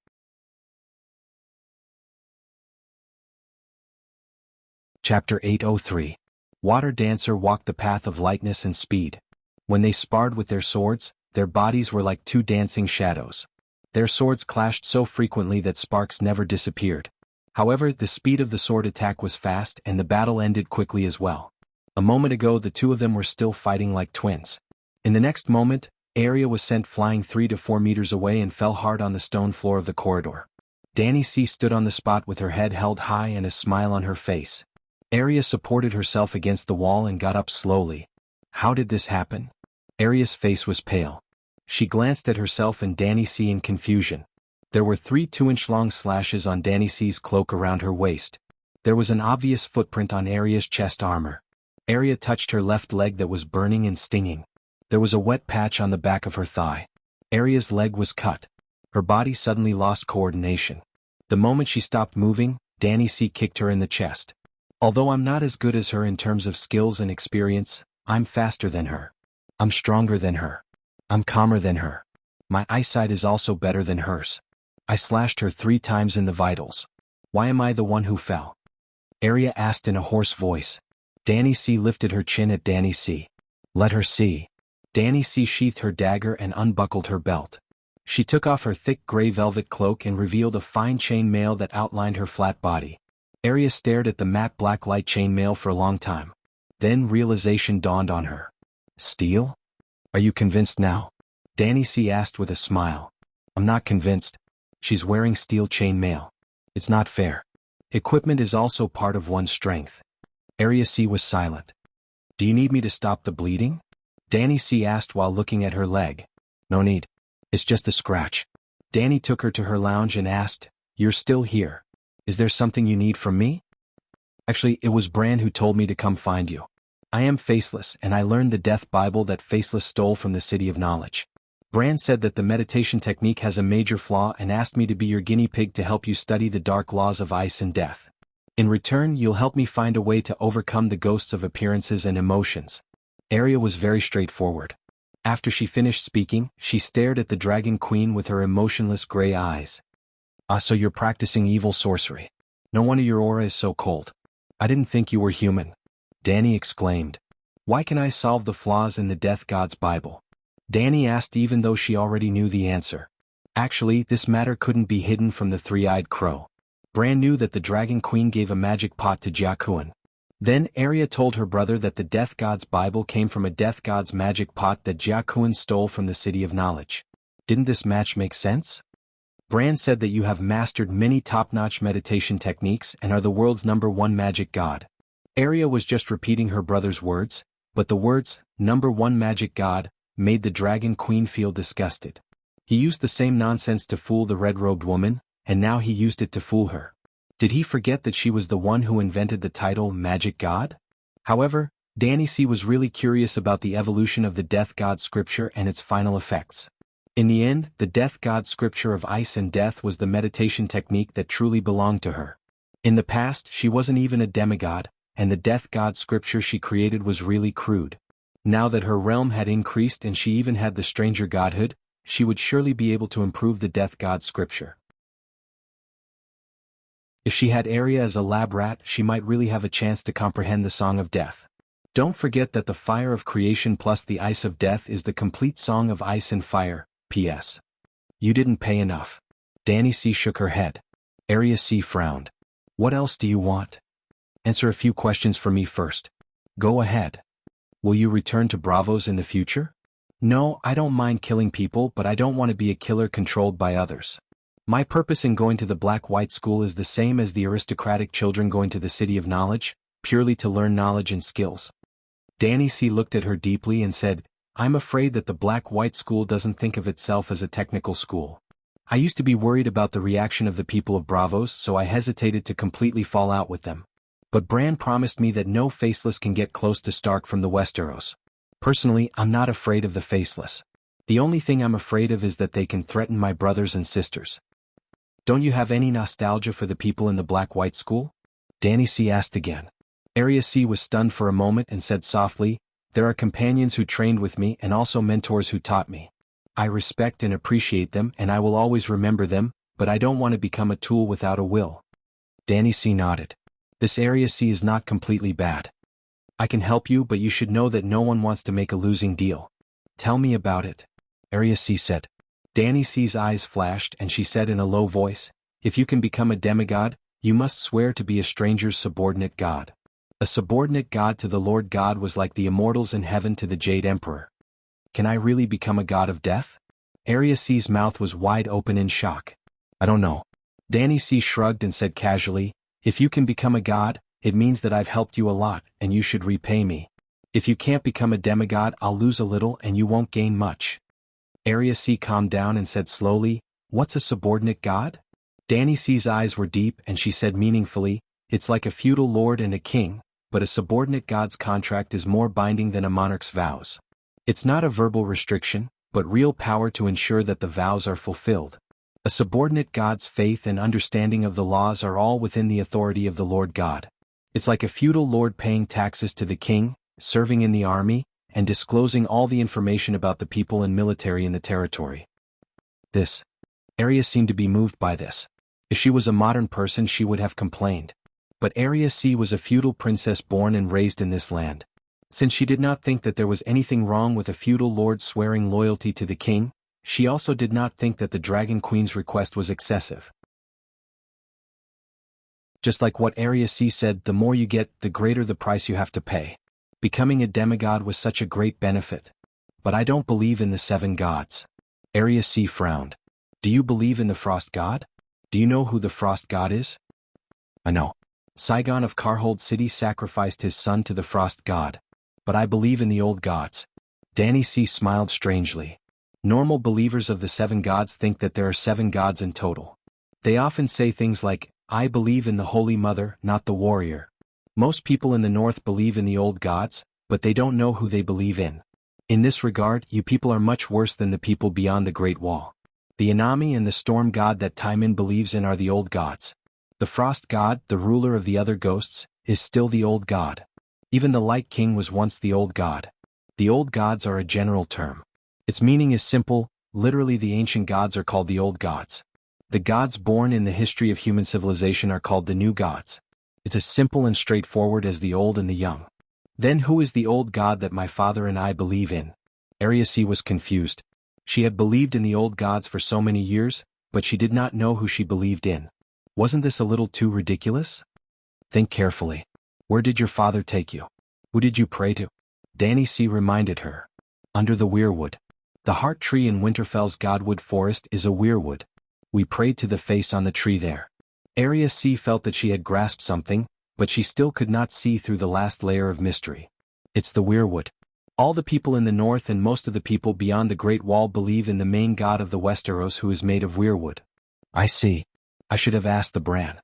Chapter 803. Water Dancer walked the path of lightness and speed. When they sparred with their swords, their bodies were like two dancing shadows. Their swords clashed so frequently that sparks never disappeared. However, the speed of the sword attack was fast and the battle ended quickly as well. A moment ago, the two of them were still fighting like twins. In the next moment, Arya was sent flying 3 to 4 meters away and fell hard on the stone floor of the corridor. Danny C stood on the spot with her head held high and a smile on her face. Arya supported herself against the wall and got up slowly. How did this happen? Arya's face was pale. She glanced at herself and Danny C in confusion. There were 3 2-inch-long slashes on Danny C's cloak around her waist. There was an obvious footprint on Arya's chest armor. Arya touched her left leg that was burning and stinging. There was a wet patch on the back of her thigh. Arya's leg was cut. Her body suddenly lost coordination. The moment she stopped moving, Danny C kicked her in the chest. "Although I'm not as good as her in terms of skills and experience, I'm faster than her. I'm stronger than her. I'm calmer than her. My eyesight is also better than hers. I slashed her 3 times in the vitals. Why am I the one who fell?" Arya asked in a hoarse voice. Danny C lifted her chin at Danny C. "Let her see." Danny C sheathed her dagger and unbuckled her belt. She took off her thick gray velvet cloak and revealed a fine chain mail that outlined her flat body. Arya stared at the matte black light chain mail for a long time. Then realization dawned on her. "Steel? Are you convinced now?" Danny C asked with a smile. "I'm not convinced. She's wearing steel chain mail. It's not fair. Equipment is also part of one's strength." Arya C was silent. "Do you need me to stop the bleeding?" Danny C asked while looking at her leg. "No need. It's just a scratch." Danny took her to her lounge and asked, "You're still here. Is there something you need from me?" "Actually, it was Bran who told me to come find you. I am Faceless, and I learned the Death Bible that Faceless stole from the City of Knowledge. Bran said that the meditation technique has a major flaw and asked me to be your guinea pig to help you study the dark laws of ice and death. In return, you'll help me find a way to overcome the ghosts of appearances and emotions." Arya was very straightforward. After she finished speaking, she stared at the Dragon Queen with her emotionless gray eyes. "Ah, so you're practicing evil sorcery. No wonder your aura is so cold. I didn't think you were human." Danny exclaimed. "Why can I solve the flaws in the Death God's Bible?" Danny asked even though she already knew the answer. Actually, this matter couldn't be hidden from the three-eyed crow. Bran knew that the Dragon Queen gave a magic pot to Jianghu. Then Arya told her brother that the Death God's Bible came from a Death God's magic pot that Jianghu stole from the City of Knowledge. Didn't this match make sense? Bran said that you have mastered many top-notch meditation techniques and are the world's #1 magic god. Arya was just repeating her brother's words, but the words, #1 magic god, made the Dragon Queen feel disgusted. He used the same nonsense to fool the red-robed woman, and now he used it to fool her. Did he forget that she was the one who invented the title Magic God? However, Danny C was really curious about the evolution of the Death God scripture and its final effects. In the end, the Death God scripture of ice and death was the meditation technique that truly belonged to her. In the past, she wasn't even a demigod, and the Death God scripture she created was really crude. Now that her realm had increased and she even had the stranger godhood, she would surely be able to improve the Death God scripture. If she had Arya as a lab rat, she might really have a chance to comprehend the Song of Death. Don't forget that the fire of creation plus the ice of death is the complete Song of Ice and Fire. P.S. You didn't pay enough. Danny C shook her head. Arya C frowned. What else do you want? Answer a few questions for me first. Go ahead. Will you return to Bravos in the future? No, I don't mind killing people, but I don't want to be a killer controlled by others. My purpose in going to the Black-White School is the same as the aristocratic children going to the City of Knowledge, purely to learn knowledge and skills. Danny C looked at her deeply and said, I'm afraid that the Black-White School doesn't think of itself as a technical school. I used to be worried about the reaction of the people of Bravos, so I hesitated to completely fall out with them. But Bran promised me that no Faceless can get close to Stark from the Westeros. Personally, I'm not afraid of the Faceless. The only thing I'm afraid of is that they can threaten my brothers and sisters. Don't you have any nostalgia for the people in the Black-White School? Danny C asked again. Arya C was stunned for a moment and said softly, There are companions who trained with me and also mentors who taught me. I respect and appreciate them and I will always remember them, but I don't want to become a tool without a will. Danny C nodded. This Arya C is not completely bad. I can help you, but you should know that no one wants to make a losing deal. Tell me about it. Arya C said. Danny C's eyes flashed and she said in a low voice, If you can become a demigod, you must swear to be a stranger's subordinate god. A subordinate god to the Lord God was like the immortals in heaven to the Jade Emperor. Can I really become a god of death? Arya C's mouth was wide open in shock. I don't know. Danny C shrugged and said casually, If you can become a god, it means that I've helped you a lot and you should repay me. If you can't become a demigod, I'll lose a little and you won't gain much. Arya C calmed down and said slowly, What's a subordinate god? Danny C's eyes were deep and she said meaningfully, It's like a feudal lord and a king, but a subordinate god's contract is more binding than a monarch's vows. It's not a verbal restriction, but real power to ensure that the vows are fulfilled. A subordinate god's faith and understanding of the laws are all within the authority of the Lord God. It's like a feudal lord paying taxes to the king, serving in the army, and disclosing all the information about the people and military in the territory. Arya seemed to be moved by this. If she was a modern person she would have complained. But Arya C was a feudal princess born and raised in this land. Since she did not think that there was anything wrong with a feudal lord swearing loyalty to the king, she also did not think that the Dragon Queen's request was excessive. Just like what Arya C said, the more you get, the greater the price you have to pay. Becoming a demigod was such a great benefit. But I don't believe in the 7 gods. Arya C frowned. Do you believe in the Frost God? Do you know who the Frost God is? I know. Saigon of Karhold City sacrificed his son to the Frost God. But I believe in the old gods. Danny C smiled strangely. Normal believers of the 7 gods think that there are 7 gods in total. They often say things like, I believe in the Holy Mother, not the warrior. Most people in the north believe in the old gods, but they don't know who they believe in. In this regard, you people are much worse than the people beyond the Great Wall. The Inami and the storm god that Taimin believes in are the old gods. The Frost God, the ruler of the other ghosts, is still the old god. Even the Light King was once the old god. The old gods are a general term. Its meaning is simple, literally the ancient gods are called the old gods. The gods born in the history of human civilization are called the new gods. It's as simple and straightforward as the old and the young. Then who is the old god that my father and I believe in? Arya C was confused. She had believed in the old gods for so many years, but she did not know who she believed in. Wasn't this a little too ridiculous? Think carefully. Where did your father take you? Who did you pray to? Danny C reminded her. Under the weirwood. The heart tree in Winterfell's Godwood Forest is a weirwood. We prayed to the face on the tree there. Arya C felt that she had grasped something, but she still could not see through the last layer of mystery. It's the weirwood. All the people in the north and most of the people beyond the Great Wall believe in the main god of the Westeros who is made of weirwood. I see. I should have asked the Bran.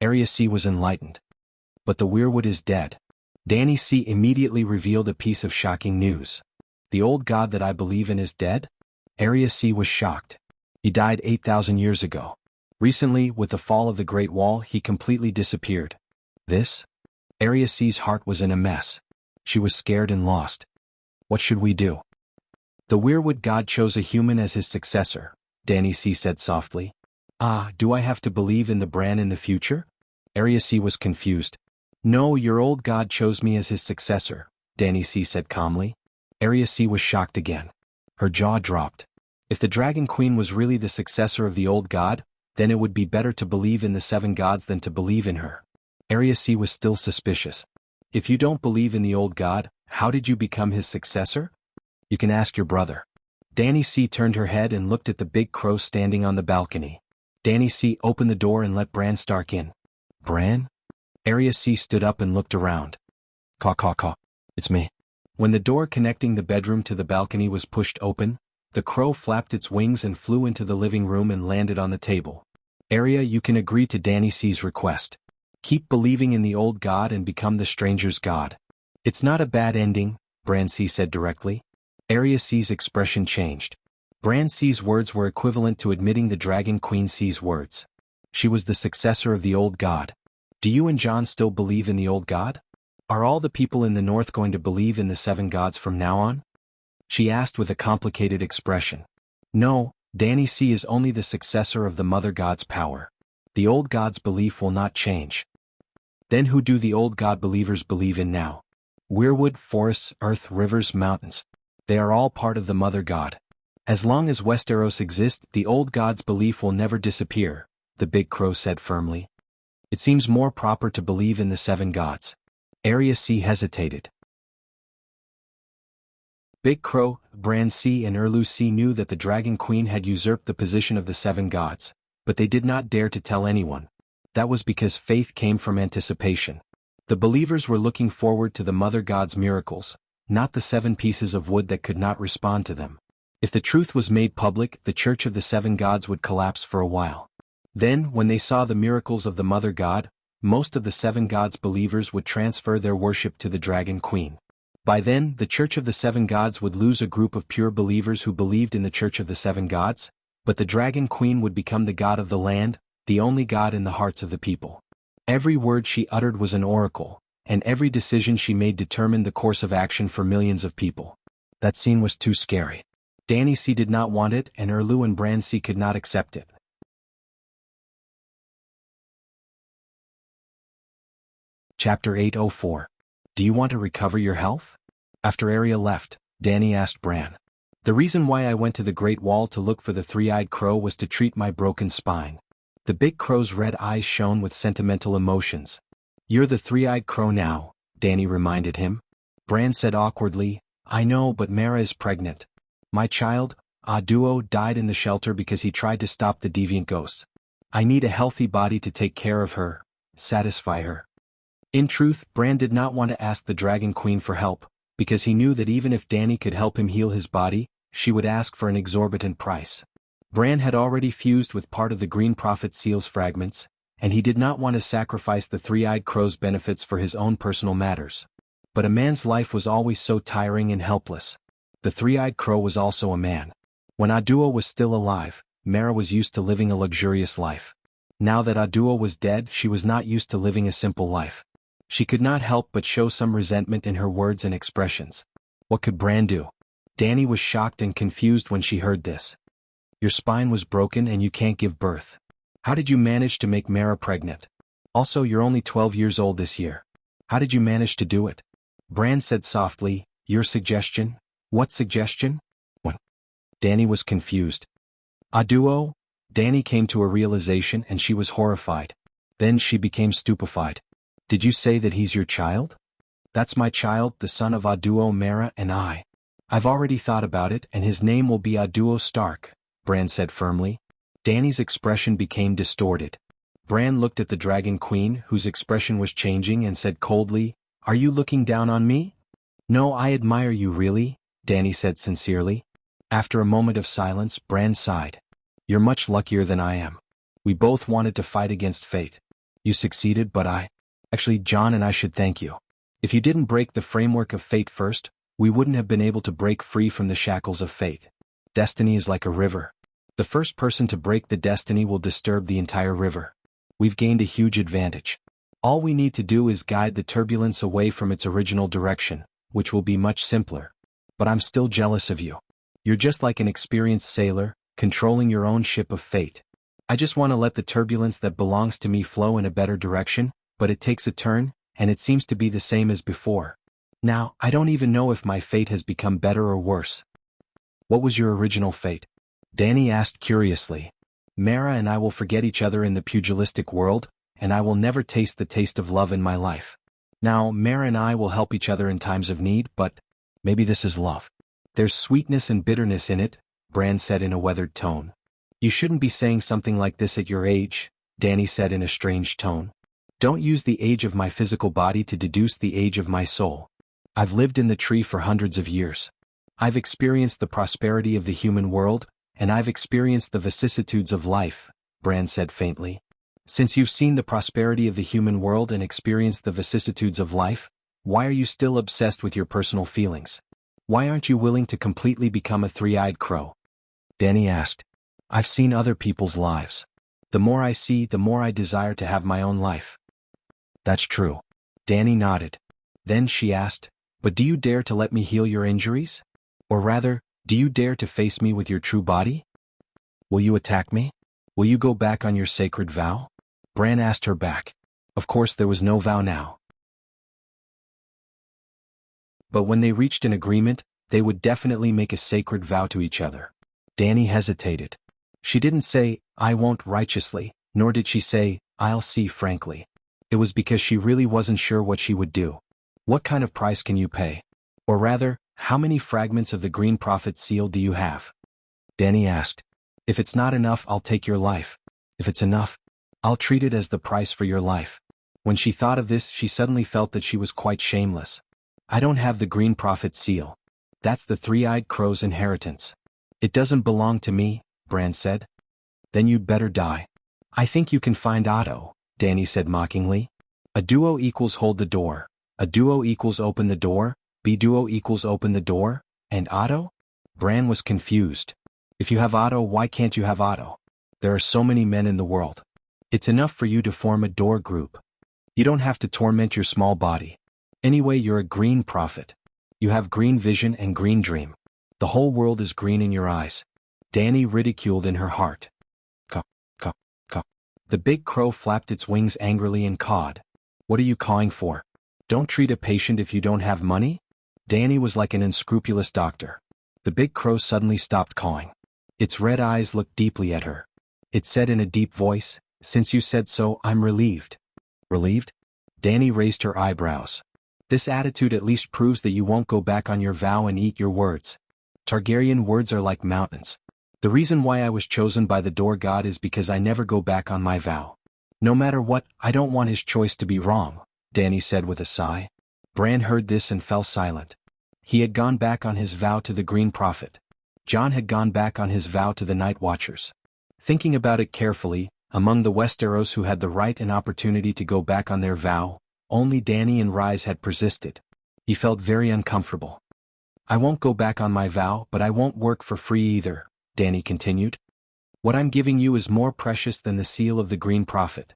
Arya C was enlightened. But the weirwood is dead. Dany C immediately revealed a piece of shocking news. The old god that I believe in is dead? Arya C was shocked. He died 8,000 years ago. Recently, with the fall of the Great Wall, he completely disappeared. This? Arya C's heart was in a mess. She was scared and lost. What should we do? The weirwood god chose a human as his successor, Dany C said softly. Ah, do I have to believe in the Bran in the future? Arya C was confused. No, your old god chose me as his successor, Dany C said calmly. Arya C was shocked again. Her jaw dropped. If the Dragon Queen was really the successor of the old god, then it would be better to believe in the seven gods than to believe in her. Arya C was still suspicious. If you don't believe in the old god, how did you become his successor? You can ask your brother. Dany C turned her head and looked at the big crow standing on the balcony. Dany C opened the door and let Bran Stark in. Bran? Arya C stood up and looked around. Caw caw caw. It's me. When the door connecting the bedroom to the balcony was pushed open, the crow flapped its wings and flew into the living room and landed on the table. Arya, you can agree to Dany C's request. Keep believing in the old god and become the stranger's god. It's not a bad ending, Bran C said directly. Arya C's expression changed. Bran C's words were equivalent to admitting the Dragon Queen C's words. She was the successor of the old god. Do you and Jon still believe in the old god? Are all the people in the north going to believe in the seven gods from now on? She asked with a complicated expression. No, Dany C is only the successor of the mother god's power. The old god's belief will not change. Then who do the old god believers believe in now? Weirwood, forests, earth, rivers, mountains. They are all part of the mother god. As long as Westeros exists, the old god's belief will never disappear, the big crow said firmly. It seems more proper to believe in the seven gods. Arya C hesitated. Big Crow, Bran C and Erlu C knew that the Dragon Queen had usurped the position of the seven gods, but they did not dare to tell anyone. That was because faith came from anticipation. The believers were looking forward to the mother god's miracles, not the seven pieces of wood that could not respond to them. If the truth was made public, the Church of the Seven Gods would collapse for a while. Then, when they saw the miracles of the mother god, most of the seven gods' believers would transfer their worship to the Dragon Queen. By then, the Church of the Seven Gods would lose a group of pure believers who believed in the Church of the Seven Gods, but the Dragon Queen would become the god of the land, the only god in the hearts of the people. Every word she uttered was an oracle, and every decision she made determined the course of action for millions of people. That scene was too scary. Dany C did not want it, and Erlu and Bran C could not accept it. Chapter 804. Do you want to recover your health? After Arya left, Dany asked Bran. The reason why I went to the Great Wall to look for the three-eyed crow was to treat my broken spine. The big crow's red eyes shone with sentimental emotions. You're the three-eyed crow now, Dany reminded him. Bran said awkwardly, I know, but Mara is pregnant. My child, Aduo, died in the shelter because he tried to stop the deviant ghosts. I need a healthy body to take care of her, satisfy her. In truth, Bran did not want to ask the Dragon Queen for help, because he knew that even if Dany could help him heal his body, she would ask for an exorbitant price. Bran had already fused with part of the Green Prophet Seal's fragments, and he did not want to sacrifice the three-eyed crow's benefits for his own personal matters. But a man's life was always so tiring and helpless. The three-eyed crow was also a man. When Aduo was still alive, Mara was used to living a luxurious life. Now that Aduo was dead, she was not used to living a simple life. She could not help but show some resentment in her words and expressions. What could Bran do? Dany was shocked and confused when she heard this. Your spine was broken and you can't give birth. How did you manage to make Mara pregnant? Also, you're only 12 years old this year. How did you manage to do it? Bran said softly, your suggestion? What suggestion? What? Dany was confused. Aduo? Dany came to a realization and she was horrified. Then she became stupefied. Did you say that he's your child? That's my child, the son of Aduo, Mara, and I. I've already thought about it and his name will be Aduo Stark, Bran said firmly. Dany's expression became distorted. Bran looked at the Dragon Queen, whose expression was changing, and said coldly, Are you looking down on me? No, I admire you really, Danny said sincerely. After a moment of silence, Bran sighed. You're much luckier than I am. We both wanted to fight against fate. You succeeded, but Actually, John and I should thank you. If you didn't break the framework of fate first, we wouldn't have been able to break free from the shackles of fate. Destiny is like a river. The first person to break the destiny will disturb the entire river. We've gained a huge advantage. All we need to do is guide the turbulence away from its original direction, which will be much simpler. But I'm still jealous of you. You're just like an experienced sailor, controlling your own ship of fate. I just want to let the turbulence that belongs to me flow in a better direction, but it takes a turn, and it seems to be the same as before. Now, I don't even know if my fate has become better or worse. What was your original fate? Danny asked curiously. Mara and I will forget each other in the pugilistic world, and I will never taste the taste of love in my life. Now, Mara and I will help each other in times of need, but maybe this is love. There's sweetness and bitterness in it, Bran said in a weathered tone. You shouldn't be saying something like this at your age, Danny said in a strange tone. Don't use the age of my physical body to deduce the age of my soul. I've lived in the tree for hundreds of years. I've experienced the prosperity of the human world, and I've experienced the vicissitudes of life, Bran said faintly. Since you've seen the prosperity of the human world and experienced the vicissitudes of life, why are you still obsessed with your personal feelings? Why aren't you willing to completely become a three-eyed crow? Danny asked. I've seen other people's lives. The more I see, the more I desire to have my own life. That's true. Danny nodded. Then she asked, but do you dare to let me heal your injuries? Or rather, do you dare to face me with your true body? Will you attack me? Will you go back on your sacred vow? Bran asked her back. Of course there was no vow now. But when they reached an agreement, they would definitely make a sacred vow to each other. Danny hesitated. She didn't say, I won't righteously, nor did she say, I'll see frankly. It was because she really wasn't sure what she would do. What kind of price can you pay? Or rather, how many fragments of the Green Prophet seal do you have? Danny asked. If it's not enough, I'll take your life. If it's enough, I'll treat it as the price for your life. When she thought of this, she suddenly felt that she was quite shameless. I don't have the Green Prophet seal. That's the three-eyed crow's inheritance. It doesn't belong to me, Bran said. Then you'd better die. I think you can find Otto, Danny said mockingly. A duo equals hold the door. A duo equals open the door. B duo equals open the door. And Otto? Bran was confused. If you have Otto, why can't you have Otto? There are so many men in the world. It's enough for you to form a door group. You don't have to torment your small body. Anyway, you're a green prophet. You have green vision and green dream. The whole world is green in your eyes. Danny ridiculed in her heart. Cup, cup, cup. The big crow flapped its wings angrily and cawed. What are you cawing for? Don't treat a patient if you don't have money? Danny was like an unscrupulous doctor. The big crow suddenly stopped cawing. Its red eyes looked deeply at her. It said in a deep voice, Since you said so, I'm relieved. Relieved? Danny raised her eyebrows. This attitude at least proves that you won't go back on your vow and eat your words. Targaryen words are like mountains. The reason why I was chosen by the door god is because I never go back on my vow. No matter what, I don't want his choice to be wrong, Danny said with a sigh. Bran heard this and fell silent. He had gone back on his vow to the Green Prophet. Jon had gone back on his vow to the Night Watchers. Thinking about it carefully, among the Westeros who had the right and opportunity to go back on their vow, only Danny and Rhys had persisted. He felt very uncomfortable. I won't go back on my vow, but I won't work for free either, Danny continued. What I'm giving you is more precious than the seal of the Green Prophet.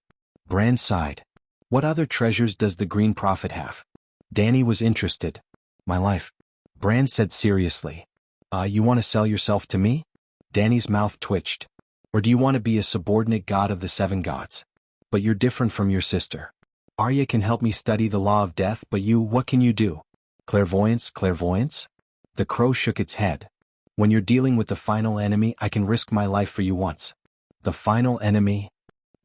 Bran sighed. What other treasures does the Green Prophet have? Danny was interested. My life. Bran said seriously. You want to sell yourself to me? Danny's mouth twitched. Or do you want to be a subordinate god of the seven gods? But you're different from your sister. Arya can help me study the law of death, but you, what can you do? Clairvoyance, clairvoyance? The crow shook its head. When you're dealing with the final enemy, I can risk my life for you once. The final enemy?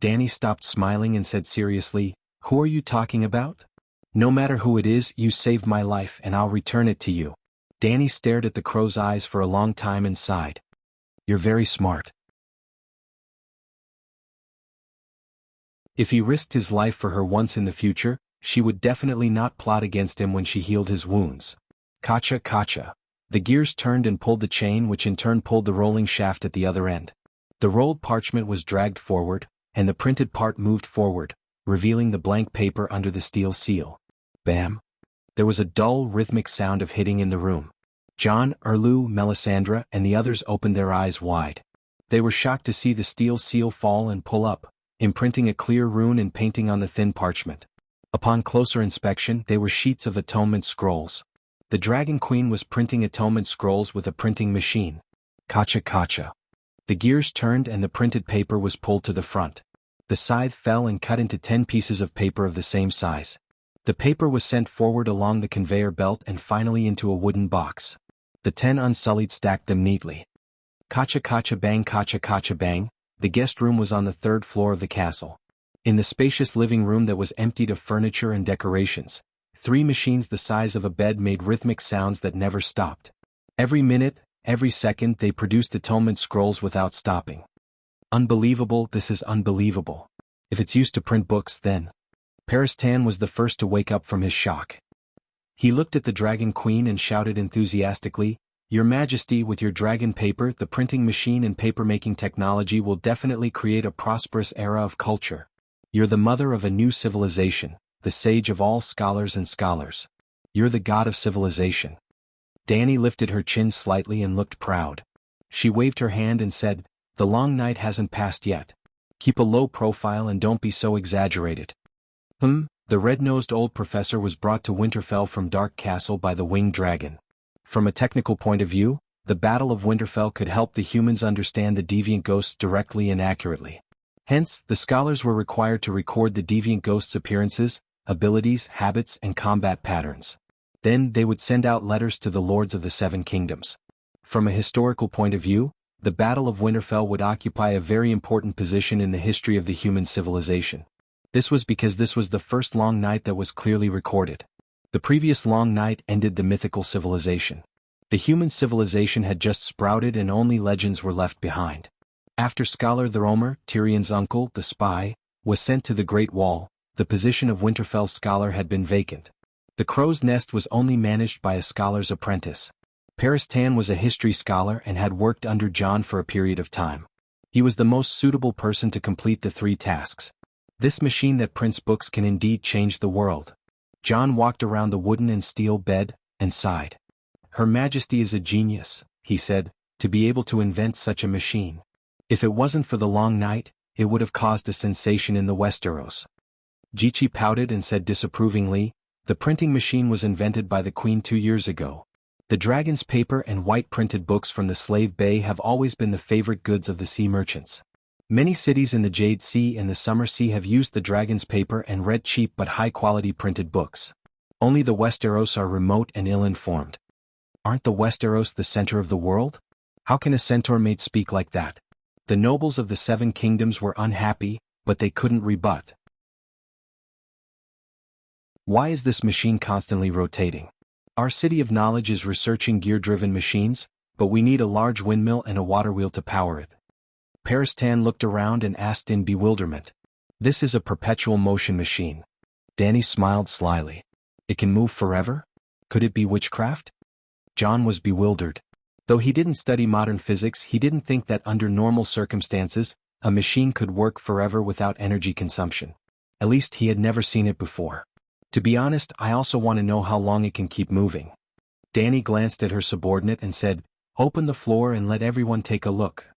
Danny stopped smiling and said seriously, Who are you talking about? No matter who it is, you saved my life and I'll return it to you. Danny stared at the crow's eyes for a long time and sighed. You're very smart. If he risked his life for her once in the future, she would definitely not plot against him when she healed his wounds. Kacha kacha. The gears turned and pulled the chain, which in turn pulled the rolling shaft at the other end. The rolled parchment was dragged forward, and the printed part moved forward, revealing the blank paper under the steel seal. Bam! There was a dull, rhythmic sound of hitting in the room. John, Erlu, Melisandre, and the others opened their eyes wide. They were shocked to see the steel seal fall and pull up, imprinting a clear rune and painting on the thin parchment. Upon closer inspection, they were sheets of atonement scrolls. The Dragon Queen was printing atonement scrolls with a printing machine. Kacha kacha. The gears turned and the printed paper was pulled to the front. The scythe fell and cut into 10 pieces of paper of the same size. The paper was sent forward along the conveyor belt and finally into a wooden box. The 10 Unsullied stacked them neatly. Kacha kacha bang, the guest room was on the 3rd floor of the castle. In the spacious living room that was emptied of furniture and decorations, 3 machines the size of a bed made rhythmic sounds that never stopped. Every minute, every second they produced atonement scrolls without stopping. Unbelievable, this is unbelievable. If it's used to print books, then. Paristan was the first to wake up from his shock. He looked at the Dragon Queen and shouted enthusiastically, "Your Majesty, with your dragon paper, the printing machine and paper-making technology will definitely create a prosperous era of culture. You're the mother of a new civilization, the sage of all scholars and scholars. You're the god of civilization." Dany lifted her chin slightly and looked proud. She waved her hand and said, "The long night hasn't passed yet. Keep a low profile and don't be so exaggerated." The red-nosed old professor was brought to Winterfell from Dark Castle by the winged dragon. From a technical point of view, the Battle of Winterfell could help the humans understand the deviant ghosts directly and accurately. Hence, the scholars were required to record the deviant ghosts' appearances, abilities, habits, and combat patterns. Then they would send out letters to the lords of the 7 kingdoms. From a historical point of view, the Battle of Winterfell would occupy a very important position in the history of the human civilization. This was because this was the first long night that was clearly recorded. The previous long night ended the mythical civilization. The human civilization had just sprouted and only legends were left behind. After Scholar Thromer, Tyrion's uncle, the spy, was sent to the Great Wall, the position of Winterfell's scholar had been vacant. The Crow's Nest was only managed by a scholar's apprentice. Paristan was a history scholar and had worked under Jon for a period of time. He was the most suitable person to complete the 3 tasks. This machine that prints books can indeed change the world. Jon walked around the wooden and steel bed, and sighed. Her Majesty is a genius, he said, to be able to invent such a machine. If it wasn't for the long night, it would have caused a sensation in the Westeros. Jichi pouted and said disapprovingly, "The printing machine was invented by the Queen 2 years ago. The dragon's paper and white printed books from the Slave Bay have always been the favorite goods of the sea merchants. Many cities in the Jade Sea and the Summer Sea have used the dragon's paper and read cheap but high-quality printed books. Only the Westeros are remote and ill-informed." Aren't the Westeros the center of the world? How can a centaur-mate speak like that? The nobles of the 7 kingdoms were unhappy, but they couldn't rebut. Why is this machine constantly rotating? Our city of knowledge is researching gear-driven machines, but we need a large windmill and a water wheel to power it. Paristan looked around and asked in bewilderment. "This is a perpetual motion machine." Dany smiled slyly. "It can move forever? Could it be witchcraft?" Jon was bewildered. Though he didn't study modern physics, he didn't think that under normal circumstances, a machine could work forever without energy consumption. At least he had never seen it before. "To be honest, I also want to know how long it can keep moving." Dany glanced at her subordinate and said, "Open the floor and let everyone take a look."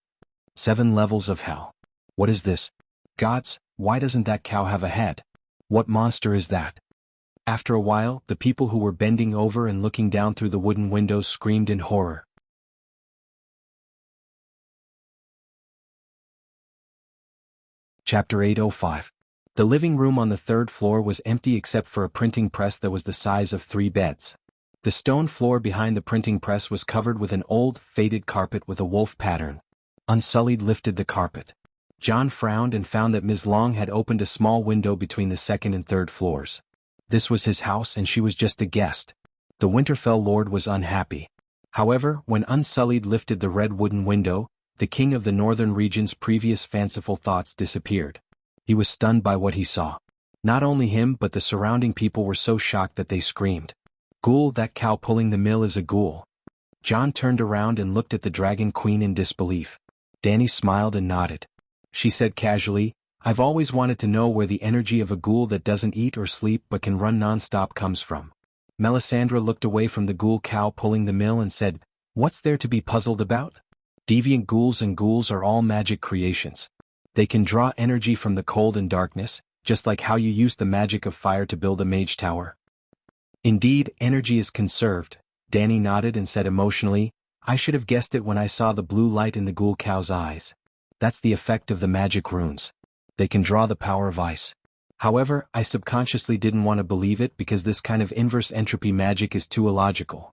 7 levels of hell. What is this? Gods, why doesn't that cow have a head? What monster is that? After a while, the people who were bending over and looking down through the wooden windows screamed in horror. Chapter 805. The living room on the 3rd floor was empty except for a printing press that was the size of 3 beds. The stone floor behind the printing press was covered with an old, faded carpet with a wolf pattern. Unsullied lifted the carpet. Jon frowned and found that Ms. Long had opened a small window between the 2nd and 3rd floors. This was his house and she was just a guest. The Winterfell lord was unhappy. However, when Unsullied lifted the red wooden window, the king of the northern region's previous fanciful thoughts disappeared. He was stunned by what he saw. Not only him but the surrounding people were so shocked that they screamed. Ghoul, that cow pulling the mill is a ghoul. John turned around and looked at the Dragon Queen in disbelief. Danny smiled and nodded. She said casually, I've always wanted to know where the energy of a ghoul that doesn't eat or sleep but can run non-stop comes from. Melisandre looked away from the ghoul cow pulling the mill and said, What's there to be puzzled about? Deviant ghouls and ghouls are all magic creations. They can draw energy from the cold and darkness, just like how you use the magic of fire to build a mage tower. Indeed, energy is conserved. Danny nodded and said emotionally, I should have guessed it when I saw the blue light in the ghoul cow's eyes. That's the effect of the magic runes. They can draw the power of ice. However, I subconsciously didn't want to believe it because this kind of inverse entropy magic is too illogical.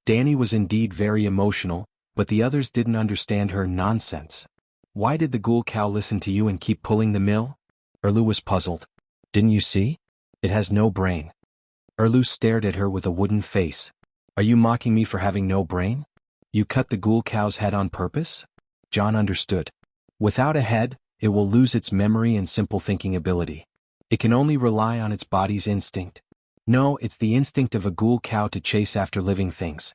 Danny was indeed very emotional, but the others didn't understand her nonsense. Why did the ghoul cow listen to you and keep pulling the mill? Erlu was puzzled. Didn't you see? It has no brain. Erlu stared at her with a wooden face. Are you mocking me for having no brain? You cut the ghoul cow's head on purpose? John understood. Without a head, it will lose its memory and simple thinking ability. It can only rely on its body's instinct. No, it's the instinct of a ghoul cow to chase after living things.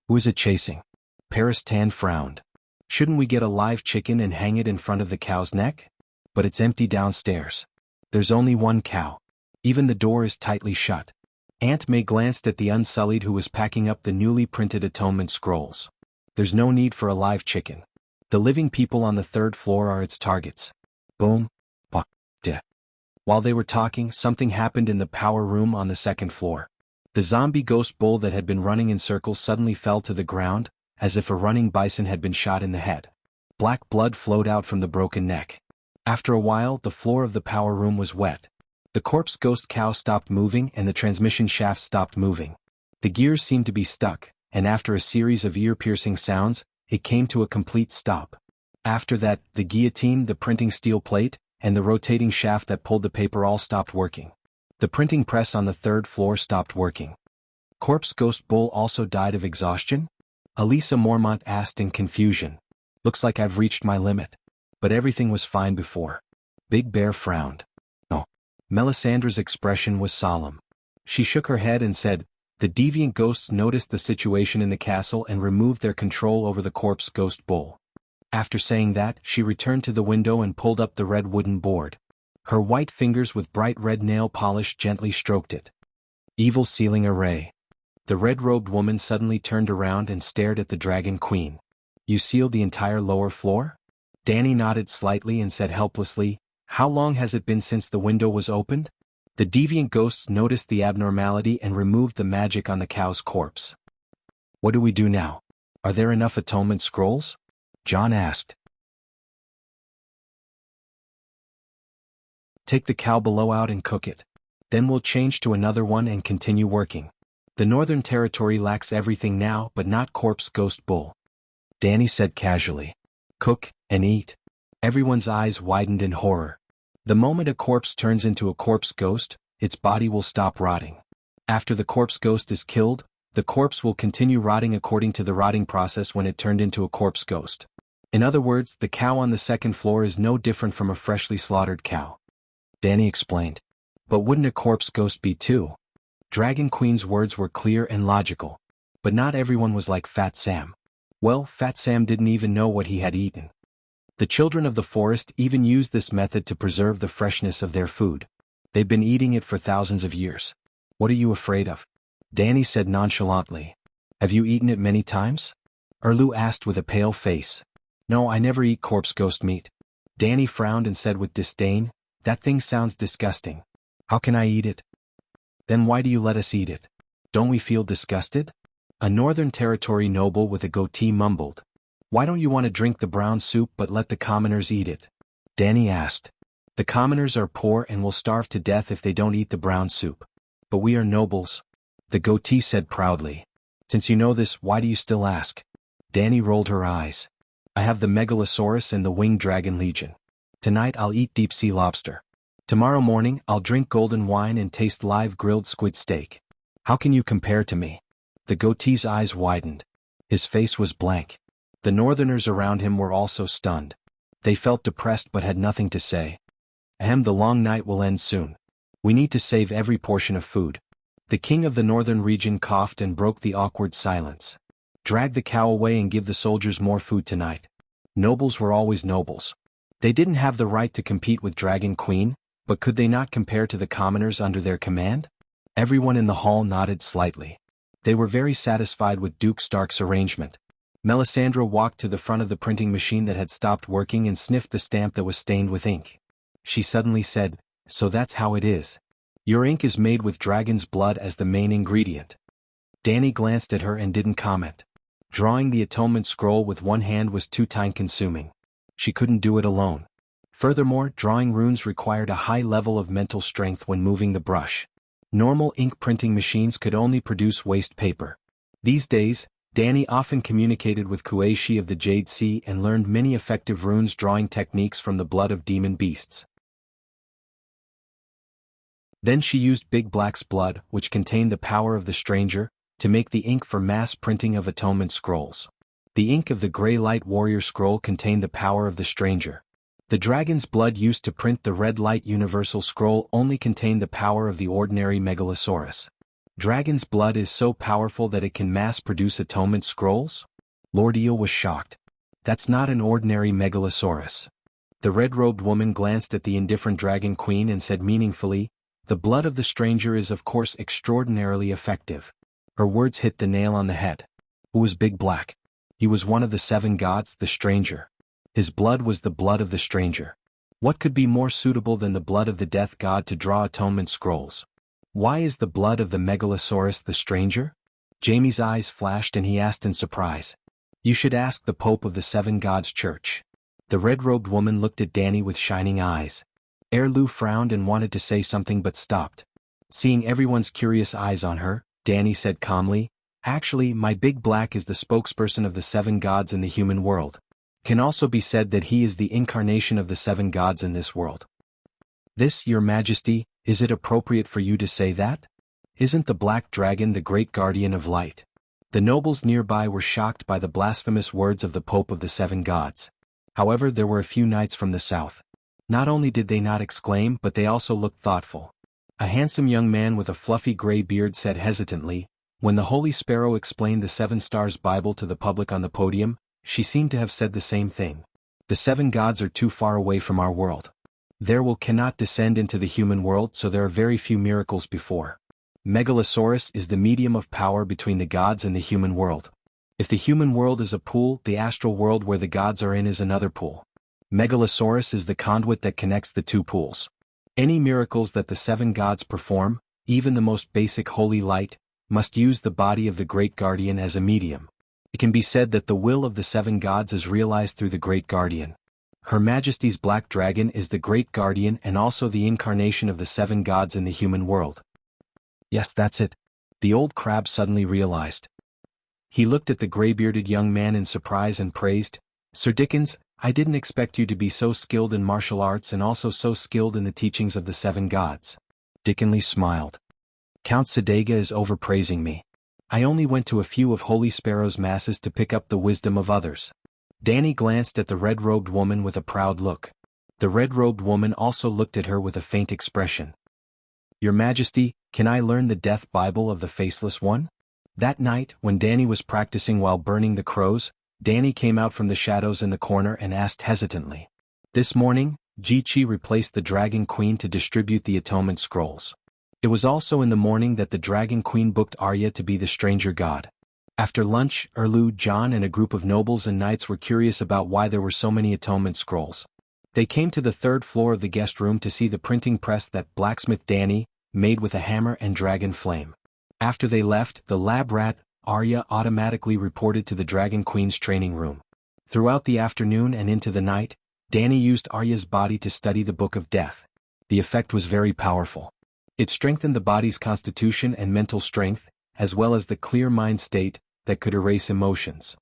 Who is it chasing? Paris Tan frowned. Shouldn't we get a live chicken and hang it in front of the cow's neck? But it's empty downstairs. There's only one cow. Even the door is tightly shut. Aunt May glanced at the Unsullied who was packing up the newly printed atonement scrolls. There's no need for a live chicken. The living people on the third floor are its targets. Boom. Pop. De. While they were talking, something happened in the power room on the second floor. The zombie ghost bull that had been running in circles suddenly fell to the ground, as if a running bison had been shot in the head. Black blood flowed out from the broken neck. After a while, the floor of the power room was wet. The corpse ghost cow stopped moving and the transmission shaft stopped moving. The gears seemed to be stuck, and after a series of ear-piercing sounds, it came to a complete stop. After that, the guillotine, the printing steel plate, and the rotating shaft that pulled the paper all stopped working. The printing press on the third floor stopped working. Corpse ghost bull also died of exhaustion? Elisa Mormont asked in confusion. Looks like I've reached my limit. But everything was fine before. Big Bear frowned. No. Melisandre's expression was solemn. She shook her head and said, The deviant ghosts noticed the situation in the castle and removed their control over the corpse ghost bull. After saying that, she returned to the window and pulled up the red wooden board. Her white fingers with bright red nail polish gently stroked it. Evil ceiling array. The red-robed woman suddenly turned around and stared at the Dragon Queen. You sealed the entire lower floor? Danny nodded slightly and said helplessly, How long has it been since the window was opened? The deviant ghosts noticed the abnormality and removed the magic on the cow's corpse. What do we do now? Are there enough atonement scrolls? John asked. Take the cow below out and cook it. Then we'll change to another one and continue working. The Northern Territory lacks everything now but not corpse ghost bull. Danny said casually. Cook and eat. Everyone's eyes widened in horror. The moment a corpse turns into a corpse ghost, its body will stop rotting. After the corpse ghost is killed, the corpse will continue rotting according to the rotting process when it turned into a corpse ghost. In other words, the cow on the second floor is no different from a freshly slaughtered cow. Danny explained. But wouldn't a corpse ghost be too? Dragon Queen's words were clear and logical. But not everyone was like Fat Sam. Well, Fat Sam didn't even know what he had eaten. The children of the forest even used this method to preserve the freshness of their food. They've been eating it for thousands of years. What are you afraid of? Danny said nonchalantly. Have you eaten it many times? Erlu asked with a pale face. No, I never eat corpse ghost meat. Danny frowned and said with disdain, That thing sounds disgusting. How can I eat it? Then why do you let us eat it? Don't we feel disgusted? A Northern Territory noble with a goatee mumbled. Why don't you want to drink the brown soup but let the commoners eat it? Danny asked. The commoners are poor and will starve to death if they don't eat the brown soup. But we are nobles. The goatee said proudly. Since you know this, why do you still ask? Danny rolled her eyes. I have the Megalosaurus and the Winged Dragon Legion. Tonight I'll eat deep-sea lobster. Tomorrow morning I'll drink golden wine and taste live grilled squid steak. How can you compare to me? The goatee's eyes widened. His face was blank. The northerners around him were also stunned. They felt depressed but had nothing to say. Ahem, the long night will end soon. We need to save every portion of food. The king of the northern region coughed and broke the awkward silence. Drag the cow away and give the soldiers more food tonight. Nobles were always nobles. They didn't have the right to compete with Dragon Queen, but could they not compare to the commoners under their command? Everyone in the hall nodded slightly. They were very satisfied with Duke Stark's arrangement. Melisandre walked to the front of the printing machine that had stopped working and sniffed the stamp that was stained with ink. She suddenly said, "So that's how it is. Your ink is made with dragon's blood as the main ingredient." Dany glanced at her and didn't comment. Drawing the atonement scroll with one hand was too time-consuming. She couldn't do it alone. Furthermore, drawing runes required a high level of mental strength when moving the brush. Normal ink printing machines could only produce waste paper. These days, Dany often communicated with Kuei-shi of the Jade Sea and learned many effective runes drawing techniques from the blood of demon beasts. Then she used Big Black's blood, which contained the power of the stranger, to make the ink for mass printing of atonement scrolls. The ink of the Grey Light Warrior scroll contained the power of the stranger. The dragon's blood used to print the Red Light Universal scroll only contained the power of the ordinary Megalosaurus. Dragon's blood is so powerful that it can mass-produce atonement scrolls? Lord Eel was shocked. That's not an ordinary Megalosaurus. The red-robed woman glanced at the indifferent Dragon Queen and said meaningfully, "The blood of the stranger is of course extraordinarily effective." Her words hit the nail on the head. Who was Big Black? He was one of the 7 gods, the stranger. His blood was the blood of the stranger. What could be more suitable than the blood of the death god to draw atonement scrolls? Why is the blood of the Megalosaurus the stranger? Jaime's eyes flashed and he asked in surprise. You should ask the Pope of the 7 Gods Church. The red-robed woman looked at Dany with shining eyes. Lou frowned and wanted to say something but stopped. Seeing everyone's curious eyes on her, Dany said calmly, "Actually, my Big Black is the spokesperson of the 7 gods in the human world. Can also be said that he is the incarnation of the 7 gods in this world." "This, your majesty, is it appropriate for you to say that? Isn't the black dragon the great guardian of light?" The nobles nearby were shocked by the blasphemous words of the Pope of the 7 gods. However, there were a few knights from the south. Not only did they not exclaim, but they also looked thoughtful. A handsome young man with a fluffy gray beard said hesitantly, "When the Holy Sparrow explained the 7 Stars Bible to the public on the podium, she seemed to have said the same thing. The 7 gods are too far away from our world. Their will cannot descend into the human world, so there are very few miracles before. Megalosaurus is the medium of power between the gods and the human world. If the human world is a pool, the astral world where the gods are in is another pool. Megalosaurus is the conduit that connects the 2 pools. Any miracles that the 7 gods perform, even the most basic holy light, must use the body of the great guardian as a medium. It can be said that the will of the 7 gods is realized through the great guardian. Her Majesty's Black Dragon is the great guardian and also the incarnation of the 7 gods in the human world." "Yes, that's it," the old crab suddenly realized. He looked at the gray-bearded young man in surprise and praised, "Sir Dickens, I didn't expect you to be so skilled in martial arts and also so skilled in the teachings of the 7 gods." Dickonley smiled. "Count Sedega is overpraising me. I only went to a few of Holy Sparrow's masses to pick up the wisdom of others." Dany glanced at the red-robed woman with a proud look. The red-robed woman also looked at her with a faint expression. "Your Majesty, can I learn the Death Bible of the Faceless One?" That night, when Dany was practicing while burning the crows, Dany came out from the shadows in the corner and asked hesitantly. This morning, Ji-Chi replaced the Dragon Queen to distribute the atonement scrolls. It was also in the morning that the Dragon Queen booked Arya to be the stranger god. After lunch, Erlu, John and a group of nobles and knights were curious about why there were so many atonement scrolls. They came to the 3rd floor of the guest room to see the printing press that blacksmith Dany made with a hammer and dragon flame. After they left, the lab rat, Arya, automatically reported to the Dragon Queen's training room. Throughout the afternoon and into the night, Dany used Arya's body to study the Book of Death. The effect was very powerful. It strengthened the body's constitution and mental strength, as well as the clear mind state that could erase emotions.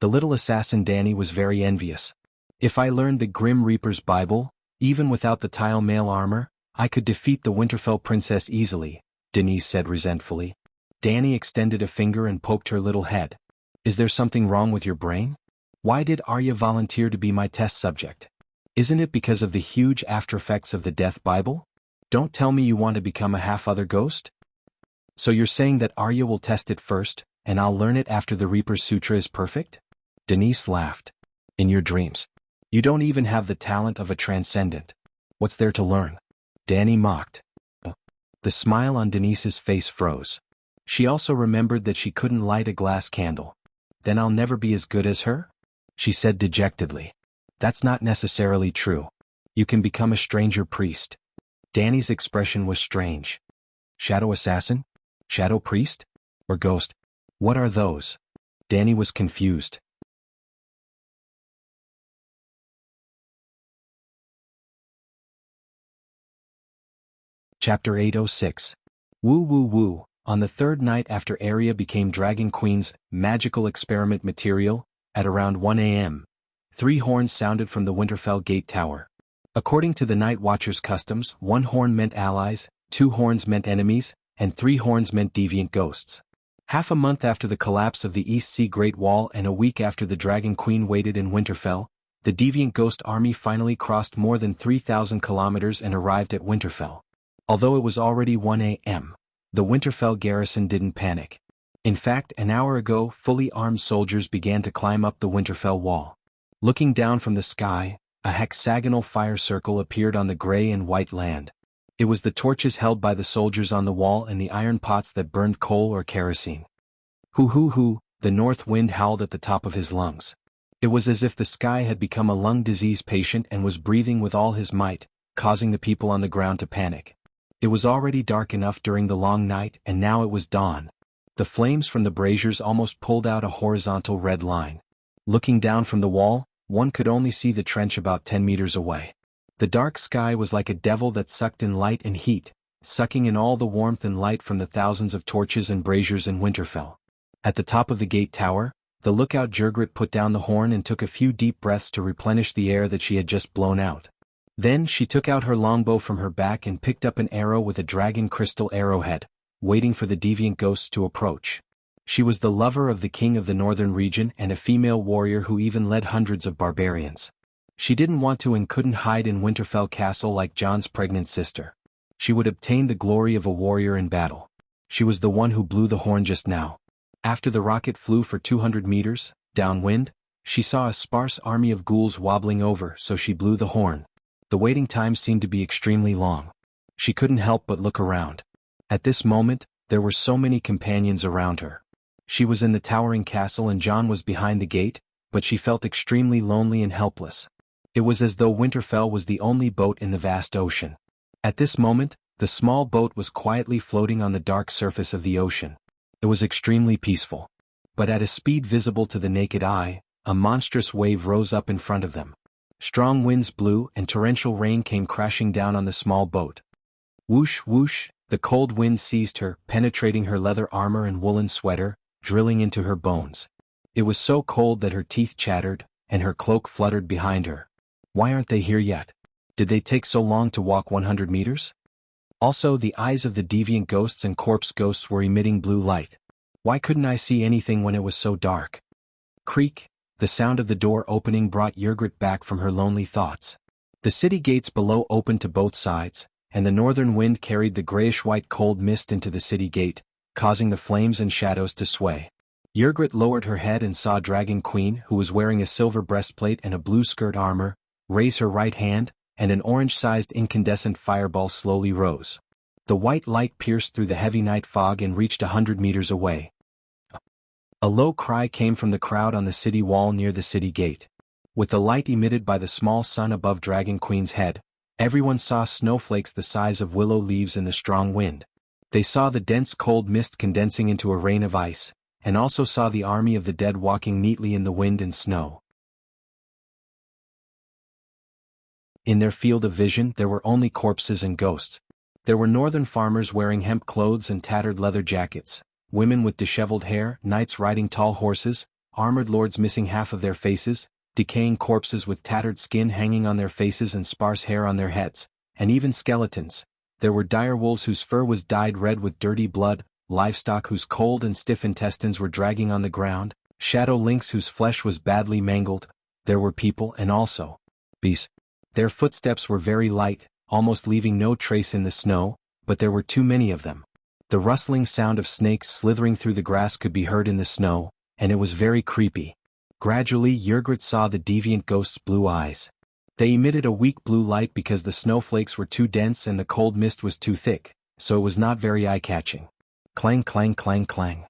The little assassin Dany was very envious. "If I learned the Grim Reaper's Bible, even without the tile mail armor, I could defeat the Winterfell princess easily," Denise said resentfully. Dany extended a finger and poked her little head. "Is there something wrong with your brain? Why did Arya volunteer to be my test subject? Isn't it because of the huge aftereffects of the Death Bible?" Don't tell me you want to become a half-other ghost? So you're saying that Arya will test it first, and I'll learn it after the Reaper's Sutra is perfect? Denise laughed. In your dreams. You don't even have the talent of a transcendent. What's there to learn? Danny mocked. The smile on Denise's face froze. She also remembered that she couldn't light a glass candle. Then I'll never be as good as her? She said dejectedly. That's not necessarily true. You can become a stranger priest. Danny's expression was strange. Shadow assassin? Shadow priest? Or ghost? What are those? Danny was confused. Chapter 806. Woo woo woo. On the third night after Arya became Dragon Queen's magical experiment material, at around 1 a.m., 3 horns sounded from the Winterfell Gate Tower. According to the Night Watcher's customs, 1 horn meant allies, 2 horns meant enemies, and 3 horns meant deviant ghosts. Half a month after the collapse of the East Sea Great Wall and a week after the Dragon Queen waited in Winterfell, the deviant ghost army finally crossed more than 3,000 kilometers and arrived at Winterfell. Although it was already 1 a.m., the Winterfell garrison didn't panic. In fact, an hour ago, fully armed soldiers began to climb up the Winterfell wall. Looking down from the sky, a hexagonal fire circle appeared on the gray and white land. It was the torches held by the soldiers on the wall and the iron pots that burned coal or kerosene. Hoo hoo hoo, the north wind howled at the top of his lungs. It was as if the sky had become a lung disease patient and was breathing with all his might, causing the people on the ground to panic. It was already dark enough during the long night, and now it was dawn. The flames from the braziers almost pulled out a horizontal red line. Looking down from the wall, one could only see the trench about 10 meters away. The dark sky was like a devil that sucked in light and heat, sucking in all the warmth and light from the thousands of torches and braziers in Winterfell. At the top of the gate tower, the lookout Jurgrit put down the horn and took a few deep breaths to replenish the air that she had just blown out. Then she took out her longbow from her back and picked up an arrow with a dragon crystal arrowhead, waiting for the deviant ghosts to approach. She was the lover of the king of the northern region and a female warrior who even led hundreds of barbarians. She didn't want to and couldn't hide in Winterfell Castle like Jon's pregnant sister. She would obtain the glory of a warrior in battle. She was the one who blew the horn just now. After the rocket flew for 200 meters, downwind, she saw a sparse army of ghouls wobbling over, so she blew the horn. The waiting time seemed to be extremely long. She couldn't help but look around. At this moment, there were so many companions around her. She was in the towering castle and Jon was behind the gate, but she felt extremely lonely and helpless. It was as though Winterfell was the only boat in the vast ocean. At this moment, the small boat was quietly floating on the dark surface of the ocean. It was extremely peaceful. But at a speed visible to the naked eye, a monstrous wave rose up in front of them. Strong winds blew and torrential rain came crashing down on the small boat. Whoosh whoosh, the cold wind seized her, penetrating her leather armor and woolen sweater, drilling into her bones. It was so cold that her teeth chattered, and her cloak fluttered behind her. Why aren't they here yet? Did they take so long to walk 100 meters? Also, the eyes of the deviant ghosts and corpse ghosts were emitting blue light. Why couldn't I see anything when it was so dark? Creak, the sound of the door opening brought Jurgrit back from her lonely thoughts. The city gates below opened to both sides, and the northern wind carried the grayish-white cold mist into the city gate, causing the flames and shadows to sway. Jurgrit lowered her head and saw Dragon Queen, who was wearing a silver breastplate and a blue skirt armor, raise her right hand, and an orange-sized incandescent fireball slowly rose. The white light pierced through the heavy night fog and reached 100 meters away. A low cry came from the crowd on the city wall near the city gate. With the light emitted by the small sun above Dragon Queen's head, everyone saw snowflakes the size of willow leaves in the strong wind. They saw the dense cold mist condensing into a rain of ice, and also saw the army of the dead walking neatly in the wind and snow. In their field of vision there were only corpses and ghosts. There were northern farmers wearing hemp clothes and tattered leather jackets, women with disheveled hair, knights riding tall horses, armored lords missing half of their faces, decaying corpses with tattered skin hanging on their faces and sparse hair on their heads, and even skeletons. There were dire wolves whose fur was dyed red with dirty blood, livestock whose cold and stiff intestines were dragging on the ground, shadow lynx whose flesh was badly mangled. There were people and also beasts. Their footsteps were very light, almost leaving no trace in the snow, but there were too many of them. The rustling sound of snakes slithering through the grass could be heard in the snow, and it was very creepy. Gradually Yrgrat saw the deviant ghost's blue eyes. They emitted a weak blue light because the snowflakes were too dense and the cold mist was too thick, so it was not very eye-catching. Clang clang clang clang.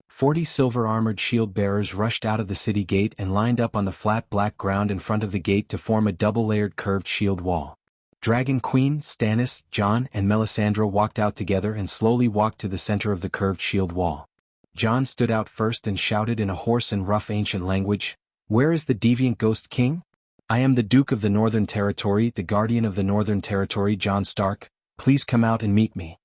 40 silver-armored shield-bearers rushed out of the city gate and lined up on the flat black ground in front of the gate to form a double-layered curved shield wall. Dragon Queen, Stannis, Jon, and Melisandre walked out together and slowly walked to the center of the curved shield wall. Jon stood out first and shouted in a hoarse and rough ancient language, "Where is the deviant ghost king? I am the Duke of the Northern Territory, the Guardian of the Northern Territory, Jon Stark. Please come out and meet me."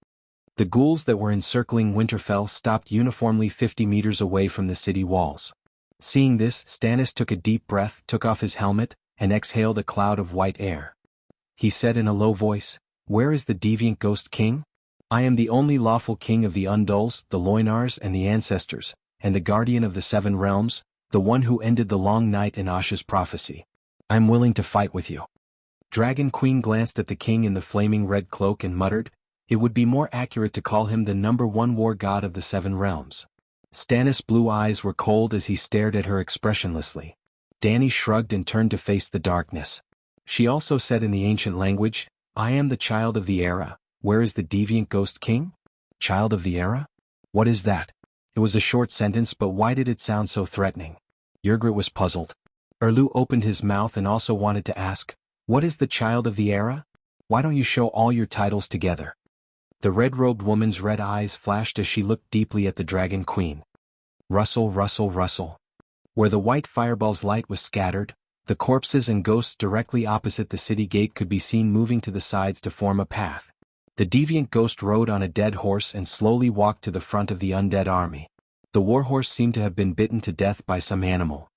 The ghouls that were encircling Winterfell stopped uniformly 50 meters away from the city walls. Seeing this, Stannis took a deep breath, took off his helmet, and exhaled a cloud of white air. He said in a low voice, "Where is the deviant ghost king? I am the only lawful king of the Undulls, the Loinars and the Ancestors, and the guardian of the Seven Realms, the one who ended the long night in Asha's prophecy. I am willing to fight with you." Dragon Queen glanced at the king in the flaming red cloak and muttered, "It would be more accurate to call him the #1 war god of the Seven Realms." Stannis' blue eyes were cold as he stared at her expressionlessly. Dany shrugged and turned to face the darkness. She also said in the ancient language, "I am the child of the era. Where is the deviant ghost king?" Child of the era? What is that? It was a short sentence, but why did it sound so threatening? Yrgrat was puzzled. Erlu opened his mouth and also wanted to ask, "What is the child of the era? Why don't you show all your titles together?" The red-robed woman's red eyes flashed as she looked deeply at the Dragon Queen. Rustle, rustle, rustle. Where the white fireball's light was scattered, the corpses and ghosts directly opposite the city gate could be seen moving to the sides to form a path. The deviant ghost rode on a dead horse and slowly walked to the front of the undead army. The warhorse seemed to have been bitten to death by some animal.